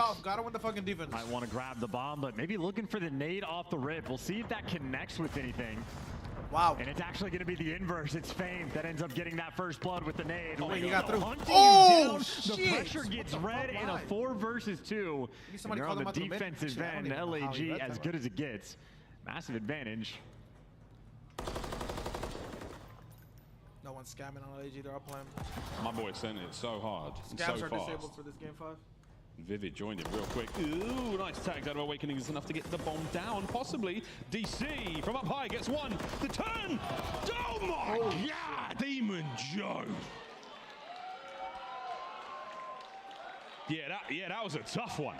Speaker 1: the fucking defense.
Speaker 2: Might want to grab the bomb, but maybe looking for the nade off the rip. We'll see if that connects with anything.
Speaker 1: Wow.
Speaker 2: And it's actually going to be the inverse. It's Fame that ends up getting that first blood with the nade.
Speaker 1: Oh, wait, he got through.
Speaker 2: Oh, shit. The pressure gets red in a 4 versus 2. And they're on the defensive end. LAG as good as it gets. Massive advantage.
Speaker 1: No one's scamming on LAG. They're all playing.
Speaker 14: My boy sent it so hard.
Speaker 1: Scams
Speaker 14: so
Speaker 1: are
Speaker 14: fast.
Speaker 1: disabled for this game 5.
Speaker 14: Vivid joined him real quick. Ooh, nice tags out of Awakening is enough to get the bomb down, possibly. DC from up high gets 1. The turn! Oh my God! Demon Joe! Yeah, that was a tough one.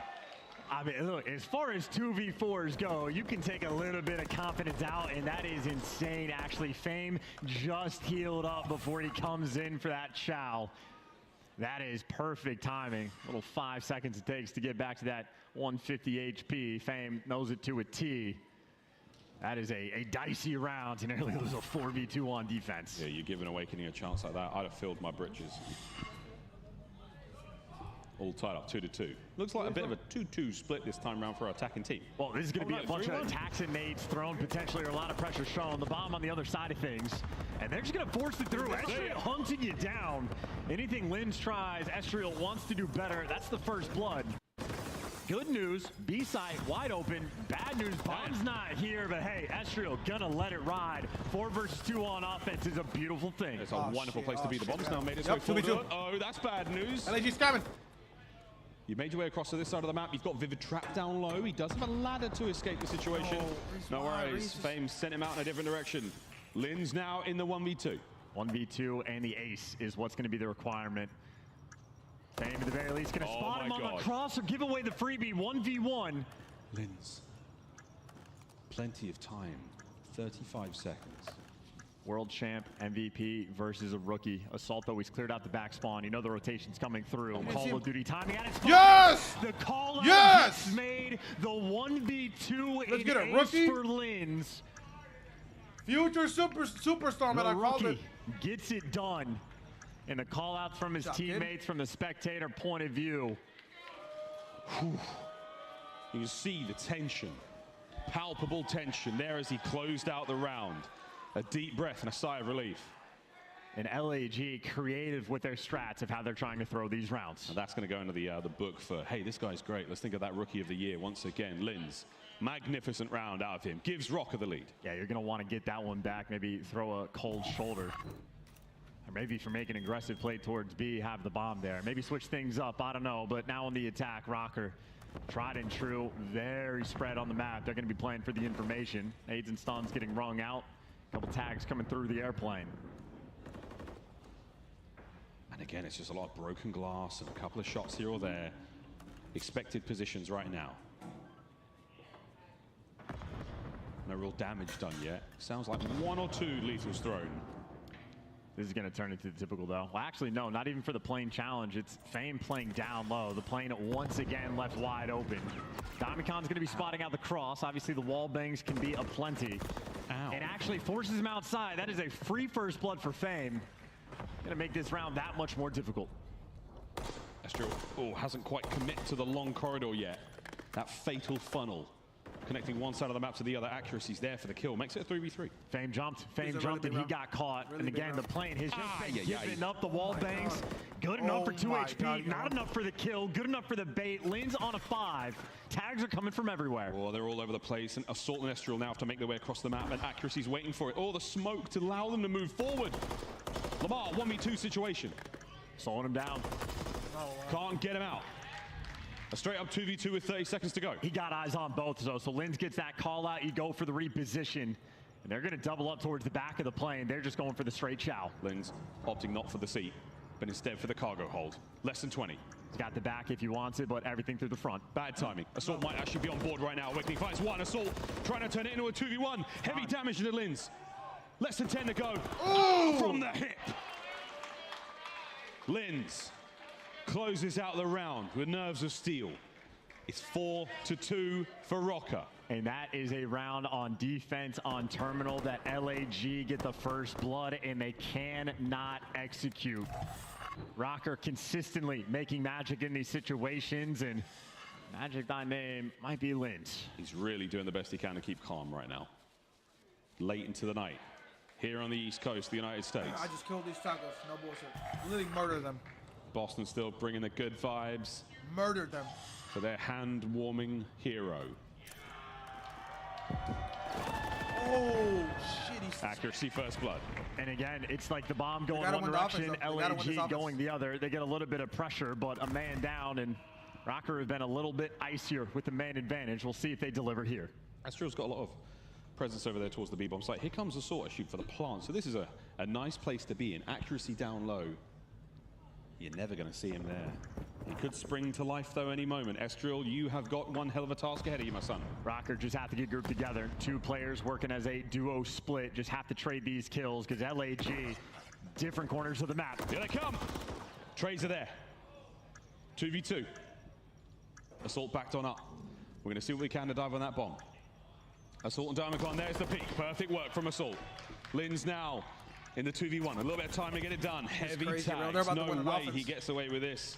Speaker 2: I mean, look, as far as 2v4s go, you can take a little bit of confidence out, and that is insane, actually. Fame just healed up before he comes in for that chow. That is perfect timing. Little 5 seconds it takes to get back to that 150 HP. Fame knows it to a T. That is a dicey round to nearly lose a 4v2 on defense.
Speaker 14: Yeah, you're giving Awakening a chance like that. I'd have filled my britches. All tied up 2-2. Looks like a bit of a 2-2 split this time around for our attacking team.
Speaker 2: Well, this is going to be a bunch of attacks and nades thrown potentially, or a lot of pressure shown. The bomb on the other side of things, and they're just going to force it through. Estriel hunting you down. Anything Linz tries, Estriel wants to do better. That's the first blood. Good news, B side wide open. Bad news, bomb's not here, but hey, Estriel gonna let it ride. 4 versus 2 on offense is a beautiful thing.
Speaker 14: It's a wonderful place to be. The bomb's now made its way forward. Oh, that's bad news.
Speaker 1: LAG's coming.
Speaker 14: You made your way across to this side of the map. You've got Vivid trapped down low. He does have a ladder to escape the situation. No worries. Fame sent him out in a different direction. Linz now in the 1v2.
Speaker 2: 1v2 and the ace is what's going to be the requirement. Fame at the very least going to spot him on the cross or give away the freebie. 1v1.
Speaker 14: Linz. Plenty of time. 35 seconds.
Speaker 2: World champ MVP versus a rookie. Assault always cleared out the back spawn. You know the rotation's coming through. Call of Duty timing at its
Speaker 1: yes!
Speaker 2: The call out
Speaker 1: yes!
Speaker 2: made. The 1v2
Speaker 1: Let's get a
Speaker 2: ace
Speaker 1: rookie
Speaker 2: for Linz.
Speaker 1: Future superstar, man. I called it.
Speaker 2: Gets it done. And the call out from his teammates from the spectator point of view.
Speaker 14: Whew. You can see the tension. Palpable tension there as he closed out the round. A deep breath and a sigh of relief.
Speaker 2: And LAG creative with their strats of how they're trying to throw these rounds.
Speaker 14: And that's going to go into the book for, hey, this guy's great. Let's think of that Rookie of the Year once again. Linz, magnificent round out of him. Gives ROKKR the lead.
Speaker 2: Yeah, you're going to want to get that one back. Maybe throw a cold shoulder. Or maybe for making an aggressive play towards B, have the bomb there. Maybe switch things up. I don't know. But now on the attack, ROKKR, tried and true, very spread on the map. They're going to be playing for the information. Aids and stuns getting wrung out. Couple tags coming through the airplane.
Speaker 14: And again, it's just a lot of broken glass and a couple of shots here or there. Expected positions right now. No real damage done yet. Sounds like 1 or 2 lethals thrown.
Speaker 2: This is going to turn into the typical, though. Well, actually, no, not even for the plane challenge. It's Fame playing down low. The plane once again left wide open. Diamondcon's going to be spotting out the cross. Obviously, the wall bangs can be aplenty.
Speaker 14: Ow.
Speaker 2: And actually forces him outside. That is a free first blood for Fame. Going to make this round that much more difficult.
Speaker 14: Estriel, hasn't quite committed to the long corridor yet. That fatal funnel. Connecting one side of the map to the other. Accuracy's there for the kill. Makes it a 3v3.
Speaker 2: Fame jumped and he got caught. And again, the plane has just been giving up. The wall bangs. Good enough for 2 HP. Not enough for the kill. Good enough for the bait. Linz on a 5. Tags are coming from everywhere.
Speaker 14: Oh, they're all over the place. And Assault and Estriel now have to make their way across the map. And Accuracy's waiting for it. Oh, the smoke to allow them to move forward. Lamar, 1v2 situation.
Speaker 2: Slowing him down.
Speaker 14: Can't get him out. A straight up 2v2 with 30 seconds to go.
Speaker 2: He got eyes on both, though. So Linz gets that call out. You go for the reposition. And they're going to double up towards the back of the plane. They're just going for the straight chow.
Speaker 14: Linz opting not for the seat, but instead for the cargo hold. Less than 20.
Speaker 2: He's got the back if he wants it, but everything through the front.
Speaker 14: Bad timing. Assault might actually be on board right now. Awakening finds one. Assault trying to turn it into a 2v1. Heavy damage to Linz. Less than 10 to go. Oh, from the hip. Linz closes out the round with nerves of steel. It's 4-2 for ROKKR.
Speaker 2: And that is a round on defense on terminal that LAG get the first blood and they cannot execute. ROKKR consistently making magic in these situations, and magic thy name might be Linz.
Speaker 14: He's really doing the best he can to keep calm right now. Late into the night, here on the East Coast, the United States.
Speaker 1: I just killed these tacos, no bullshit. Literally murdered them.
Speaker 14: Boston still bringing the good vibes.
Speaker 1: Murdered them.
Speaker 14: For their hand-warming hero.
Speaker 1: Oh, shit.
Speaker 14: Accuracy first blood.
Speaker 2: And again, it's like the bomb going one direction, LAG going the other. They get a little bit of pressure, but a man down, and ROKKR have been a little bit icier with the man advantage. We'll see if they deliver here.
Speaker 14: Astriel's got a lot of presence over there towards the B-bomb site. Here comes Assault to shoot for the plant. So this is a nice place to be in. Accuracy down low. You're never going to see him there. He could spring to life, though, any moment. Estriel, you have got one hell of a task ahead of you, my son.
Speaker 2: ROKKR just have to get grouped together. 2 players working as a duo split. Just have to trade these kills because LAG, different corners of the map.
Speaker 14: Here they come. Trades are there. 2v2. Assault backed on up. We're going to see what we can to dive on that bomb. Assault and Diamond, there's the peak. Perfect work from Assault. Linz now in the 2v1. A little bit of time to get it done. Heavy tags. No way he gets away with this.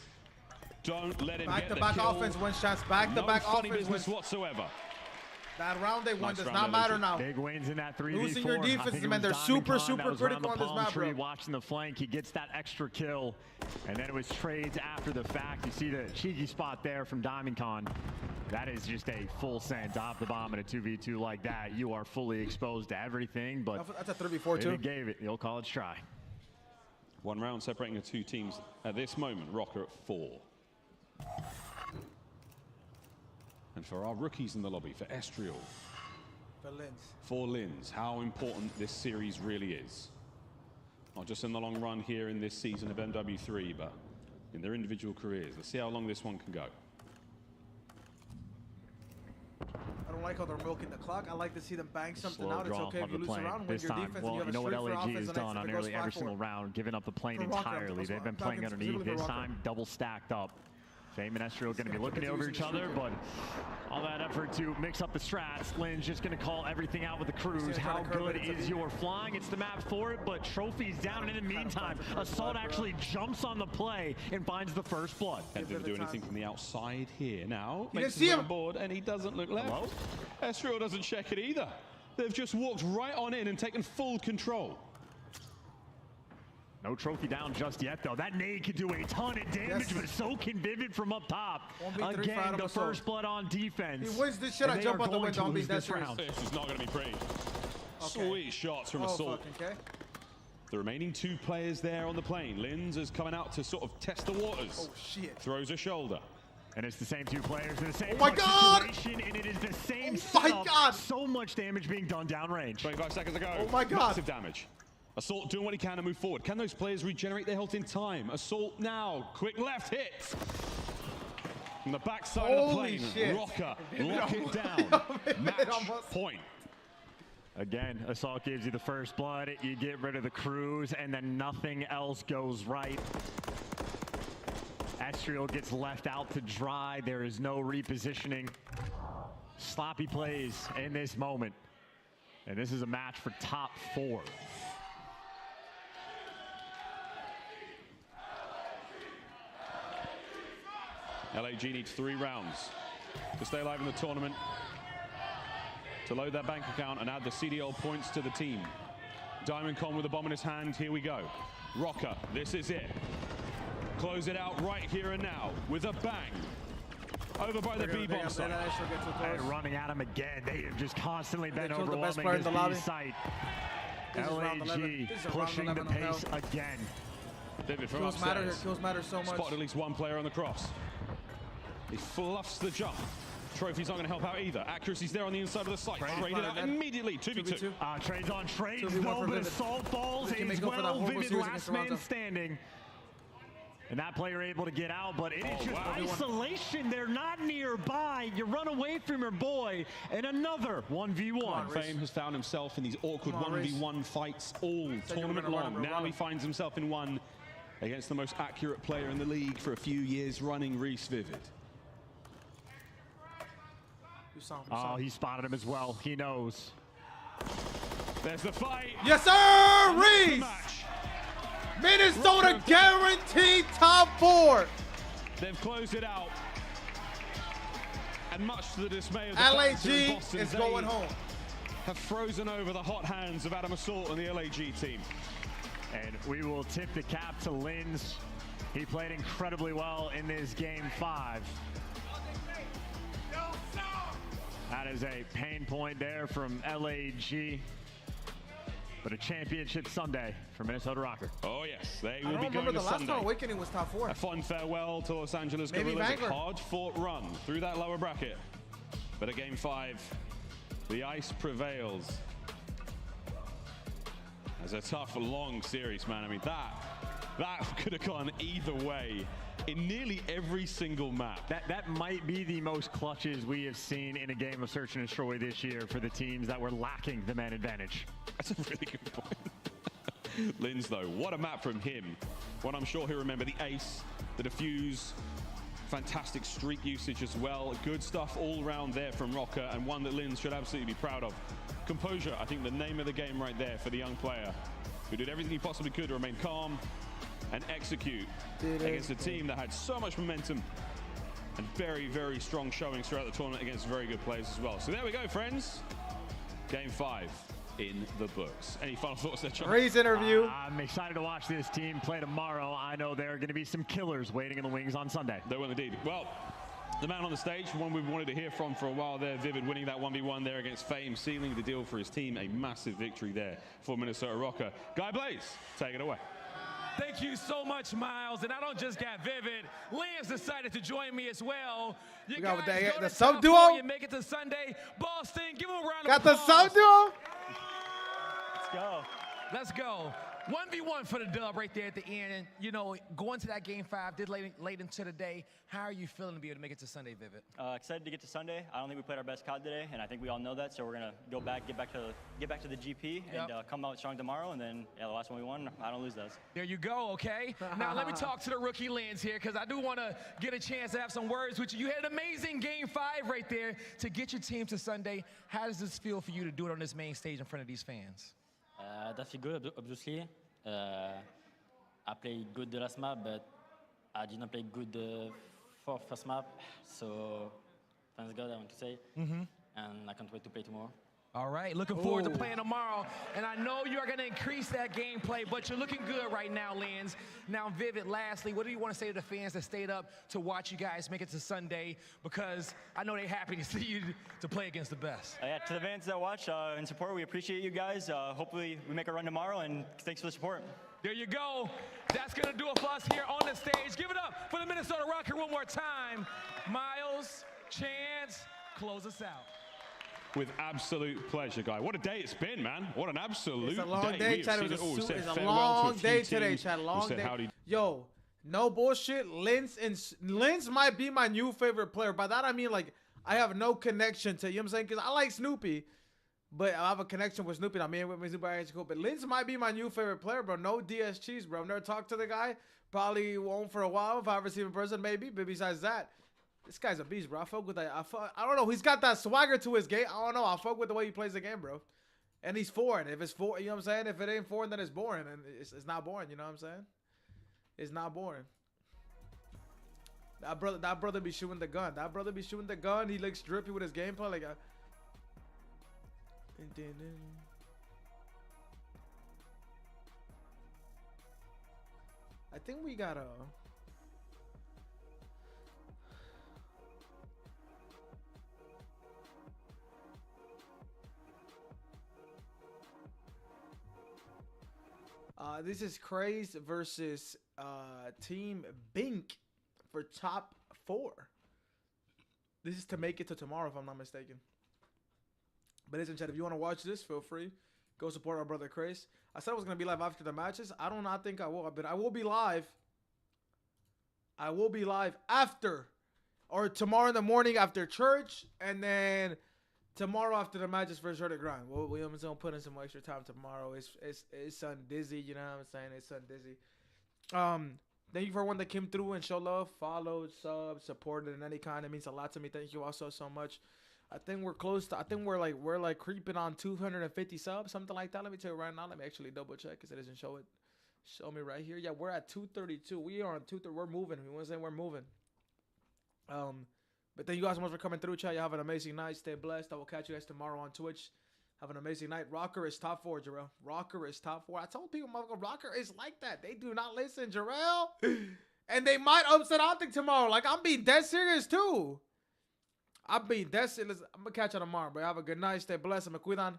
Speaker 14: Don't let him get the
Speaker 1: Back-to-back
Speaker 14: kill.
Speaker 1: offense wins shots. Back-to-back
Speaker 14: No funny
Speaker 1: offense
Speaker 14: business
Speaker 1: wins.
Speaker 14: whatsoever.
Speaker 1: That round they won
Speaker 14: Nice
Speaker 1: does
Speaker 14: round
Speaker 1: not
Speaker 14: there,
Speaker 1: matter
Speaker 14: Legend.
Speaker 1: now.
Speaker 2: Big wins in that 3v4.
Speaker 1: Losing your
Speaker 2: I think
Speaker 1: defenses,
Speaker 2: it
Speaker 1: man,
Speaker 2: was
Speaker 1: they're
Speaker 2: Diamond
Speaker 1: super
Speaker 2: that was
Speaker 1: critical
Speaker 2: around
Speaker 1: on this
Speaker 2: the palm
Speaker 1: map,
Speaker 2: tree,
Speaker 1: bro.
Speaker 2: watching the flank. He gets that extra kill, and then it was trades after the fact. You see the cheeky spot there from Diamond Con. That is just a full send off the bomb in a 2v2 like that. You are fully exposed to everything, but
Speaker 1: That's a 3v4 too.
Speaker 2: they gave it. You'll call it try.
Speaker 14: One round separating the two teams at this moment. ROKKR at 4. And for our rookies in the lobby, for Estriel, for Linz, how important this series really is. Not just in the long run here in this season of MW3, but in their individual careers. Let's see how long this one can go.
Speaker 1: I don't like how they're milking the clock. I like to see them bang something
Speaker 2: Slow
Speaker 1: out. It's
Speaker 2: draw
Speaker 1: okay if
Speaker 2: of
Speaker 1: you
Speaker 2: the
Speaker 1: lose a
Speaker 2: plane.
Speaker 1: round. Win
Speaker 2: This
Speaker 1: your
Speaker 2: time,
Speaker 1: defense
Speaker 2: well,
Speaker 1: and you have
Speaker 2: you know
Speaker 1: a
Speaker 2: what
Speaker 1: streak for
Speaker 2: LAG
Speaker 1: offense
Speaker 2: has
Speaker 1: the
Speaker 2: done
Speaker 1: next
Speaker 2: on
Speaker 1: if it
Speaker 2: nearly
Speaker 1: goes
Speaker 2: every
Speaker 1: 5-4.
Speaker 2: single round, giving up the plane
Speaker 1: For ROKKR,
Speaker 2: entirely. They've been
Speaker 1: talking
Speaker 2: playing underneath.
Speaker 1: specifically
Speaker 2: This
Speaker 1: for
Speaker 2: time, double stacked up. Fame and Estriel going to be looking
Speaker 1: continue
Speaker 2: over
Speaker 1: using
Speaker 2: each
Speaker 1: the
Speaker 2: other,
Speaker 1: shooter.
Speaker 2: but all that effort to mix up the strats. Lynn's just going to call everything out with the cruise. How good is your flying? It's the map for it, but Trophy's down. And in the meantime, Assault actually jumps on the play and finds the first blood.
Speaker 14: Can't do anything from the outside here now.
Speaker 1: You
Speaker 14: Makes
Speaker 1: didn't see
Speaker 14: him
Speaker 1: him.
Speaker 14: on board, and he doesn't look left.
Speaker 2: Hello?
Speaker 14: Estriel doesn't check it either. They've just walked right on in and taken full control.
Speaker 2: No Trophy down just yet, though. That nade can do a ton of damage,
Speaker 1: Yes.
Speaker 2: but so can Vivid from up top.
Speaker 1: 1v3 for
Speaker 2: Again,
Speaker 1: Adam
Speaker 2: the
Speaker 1: Assault.
Speaker 2: first blood on defense.
Speaker 1: He wins this shit.
Speaker 2: And
Speaker 1: I
Speaker 2: they
Speaker 1: jump
Speaker 2: are
Speaker 1: out the
Speaker 2: going
Speaker 1: window
Speaker 2: to
Speaker 1: and beat
Speaker 2: lose
Speaker 1: that
Speaker 2: this
Speaker 1: series.
Speaker 2: round.
Speaker 14: This is not going to be pretty.
Speaker 1: Okay.
Speaker 14: Sweet shots from Assault.
Speaker 1: Okay.
Speaker 14: The remaining two players there on the plane. Linz is coming out to sort of test the waters.
Speaker 1: Oh, shit.
Speaker 14: Throws a shoulder.
Speaker 2: And it's the same two players in the same
Speaker 1: Oh my God!
Speaker 2: situation, and it is the same
Speaker 1: Oh my
Speaker 2: setup.
Speaker 1: God!
Speaker 2: So much damage being done downrange.
Speaker 14: 25 seconds ago.
Speaker 1: Oh my God!
Speaker 14: Massive damage. Assault doing what he can to move forward. Can those players regenerate their health in time? Assault now. Quick left hit. From the backside of the
Speaker 1: Holy
Speaker 14: plane.
Speaker 1: shit.
Speaker 14: ROKKR lock it down. Match point.
Speaker 2: Again, Assault gives you the first blood. You get rid of the cruise, and then nothing else goes right. Estriel gets left out to dry. There is no repositioning. Sloppy plays in this moment. And this is a match for top 4.
Speaker 14: LAG needs 3 rounds to stay alive in the tournament, to load their bank account and add the CDL points to the team. Diamond Con with a bomb in his hand. Here we go. ROKKR, this is it. Close it out right here and now with a bang. Over by the B-bomb site.
Speaker 2: And running at him again. They have just constantly been
Speaker 1: killed the best
Speaker 2: overwhelming
Speaker 1: player in
Speaker 2: this
Speaker 1: the lobby.
Speaker 2: B site.
Speaker 1: This is round 11.
Speaker 2: LAG
Speaker 1: This is round
Speaker 2: pushing the
Speaker 1: 11 on
Speaker 2: pace
Speaker 1: hell.
Speaker 2: again.
Speaker 14: Vivid from
Speaker 1: Kills matter here.
Speaker 14: upstairs.
Speaker 1: Kills matter so much.
Speaker 14: Spotted at least one player on the cross. He fluffs the jump. Trophy's not going to help out either. Accuracy's there on the inside of the site. Traded out immediately. 2v2.
Speaker 2: Trades on trades,
Speaker 1: 2v1
Speaker 2: though,
Speaker 1: for
Speaker 2: but
Speaker 1: Vivid.
Speaker 2: Assault falls
Speaker 1: Vivid can
Speaker 2: as
Speaker 1: make up for that
Speaker 2: well.
Speaker 1: horrible
Speaker 2: Vivid
Speaker 1: series
Speaker 2: last
Speaker 1: against
Speaker 2: man
Speaker 1: Toronto.
Speaker 2: standing. And that player able to get out, but it is just
Speaker 14: wow.
Speaker 2: isolation. They're not nearby. You run away from your boy, and another 1v1.
Speaker 14: Fame has found himself in these awkward
Speaker 1: Come on,
Speaker 14: 1v1 fights all tournament long. Now he finds himself in one against the most accurate player in the league for a few years running, Reese Vivid.
Speaker 2: Oh, he spotted him as well. He knows.
Speaker 14: There's the fight.
Speaker 1: Yes, sir! Reese!
Speaker 14: Match.
Speaker 1: Minnesota guaranteed top 4.
Speaker 14: They've closed it out. And much to the dismay of the fans here in
Speaker 1: LAG
Speaker 14: Boston,
Speaker 1: is
Speaker 14: they
Speaker 1: going home.
Speaker 14: have frozen over the hot hands of Adam Assault and the LAG team.
Speaker 2: And we will tip the cap to Linz. He played incredibly well in this game 5. That is a pain point there from LAG. But a championship Sunday for Minnesota ROKKR.
Speaker 14: Oh yes, they
Speaker 1: I
Speaker 14: will
Speaker 1: don't
Speaker 14: be
Speaker 1: remember
Speaker 14: going
Speaker 1: the
Speaker 14: to
Speaker 1: last
Speaker 14: Sunday.
Speaker 1: time Awakening was top 4.
Speaker 14: A fun farewell to Los Angeles
Speaker 1: Maybe
Speaker 14: Guerrillas. A
Speaker 1: Vanguard.
Speaker 14: hard-fought run through that lower bracket. But at game 5, the ice prevails. As a tough, long series, man. I mean, that could have gone either way in nearly every single map.
Speaker 2: That might be the most clutches we have seen in a game of Search and Destroy this year for the teams that were lacking the man advantage.
Speaker 14: That's a really good point. Linz, though, what a map from him. One I'm sure he'll remember. The ace, the defuse, fantastic streak usage as well. Good stuff all around there from ROKKR, and one that Linz should absolutely be proud of. Composure, I think the name of the game right there for the young player, who did everything he possibly could to remain calm and execute against a team that had so much momentum and very, very strong showings throughout the tournament against very good players as well. So there we go, friends. Game 5 in the books. Any final thoughts there, John?
Speaker 1: Ray's interview.
Speaker 2: I'm excited to watch this team play tomorrow. I know there are going to be some killers waiting in the wings on Sunday.
Speaker 14: There will indeed. Well, the man on the stage, one we've wanted to hear from for a while there, Vivid, winning that 1v1 there against Fame, sealing the deal for his team. A massive victory there for Minnesota ROKKR. Guy Blaze, take it away.
Speaker 6: Thank you so much, Miles. And I don't just got Vivid. Lance decided to join me as well. You guys go
Speaker 1: the
Speaker 6: to
Speaker 1: sub
Speaker 6: top
Speaker 1: duo.
Speaker 6: 4, you make it to Sunday. Boston, give him a round of applause.
Speaker 1: Got the sub duo.
Speaker 6: Let's go. Let's go. 1v1 for the dub right there at the end. And, you know, going to that game 5, did late into the day. How are you feeling to be able to make it to Sunday, Vivid?
Speaker 7: Excited to get to Sunday. I don't think we played our best COD today, and I think we all know that. So we're gonna go back, get back to the GP, and come out strong tomorrow. And then the last one we won, I don't lose those.
Speaker 6: There you go. Okay. Now let me talk to the rookie Lens here, because I do want to get a chance to have some words with you. You had an amazing game 5 right there to get your team to Sunday. How does this feel for you to do it on this main stage in front of these fans?
Speaker 7: That feel good, obviously. I played good the last map, but I did not play good for first map. So thanks God, I want to say. And I can't wait to play tomorrow.
Speaker 6: All right, looking forward to playing tomorrow. And I know you are going to increase that gameplay, but you're looking good right now, Lens. Now, Vivid, lastly, what do you want to say to the fans that stayed up to watch you guys make it to Sunday? Because I know they're happy to see you to play against the best.
Speaker 7: Yeah, to the fans that watch and support, we appreciate you guys. Hopefully, we make a run tomorrow, and thanks for the support.
Speaker 6: There you go. That's going to do it for us here on the stage. Give it up for the Minnesota ROKKR one more time. Miles, Chance, close us out.
Speaker 14: With absolute pleasure, Guy. What a day it's been, man. What an absolute
Speaker 1: It's a long
Speaker 14: day.
Speaker 1: day, Chad. It's a
Speaker 14: Farewell
Speaker 1: long
Speaker 14: to a few
Speaker 1: day today,
Speaker 14: teams.
Speaker 1: Chad. Long
Speaker 14: said
Speaker 1: day.
Speaker 14: howdy.
Speaker 1: Yo, no bullshit. Lens might be my new favorite player. By that I mean like I have no connection to, you know what I'm saying? Because I like Snoopy, but I have a connection with Snoopy. I mean, with Snoopy, I cool. But Lens might be my new favorite player, bro. No DS cheese, bro. I've never talked to the guy. Probably won't for a while. If I ever see him in person, maybe. But besides that, this guy's a beast, bro. I fuck with that. I don't know. He's got that swagger to his game. I don't know. I fuck with the way he plays the game, bro. And he's foreign. If it's foreign, you know what I'm saying? If it ain't foreign, then it's boring. And it's not boring, you know what I'm saying? It's not boring. That brother be shooting the gun. That brother be shooting the gun. He looks drippy with his gameplay. Like I think we got a... this is Craze versus Team Bink for top 4. This is to make it to tomorrow, if I'm not mistaken. But listen, chat, if you want to watch this, feel free. Go support our brother Craze. I said I was going to be live after the matches. I do not think I will, but I will be live. I will be live after, or tomorrow in the morning after church, and then tomorrow after the matches for sure to grind. We're gonna put in some extra time tomorrow. It's Sun Dizzy, you know what I'm saying? It's Sun Dizzy. Thank you for everyone that came through and show love, followed, subbed, supported in any kind. It means a lot to me. Thank you also so much. I think we're close to. I think we're like creeping on 250 subs, something like that. Let me tell you right now. Let me actually double check because it doesn't show it. Show me right here. Yeah, we're at 232. We are on 230. We're moving. We want to say we're moving. But thank you guys so much for coming through, chat. You have an amazing night. Stay blessed. I will catch you guys tomorrow on Twitch. Have an amazing night. ROKKR is top 4, Jarrell. ROKKR is top 4. I told people, ROKKR is like that. They do not listen, Jarrell. And they might upset Optic tomorrow. Like, I'm being dead serious, too. I'm being dead serious. I'm going to catch you tomorrow, bro. Have a good night. Stay blessed. Me cuidan.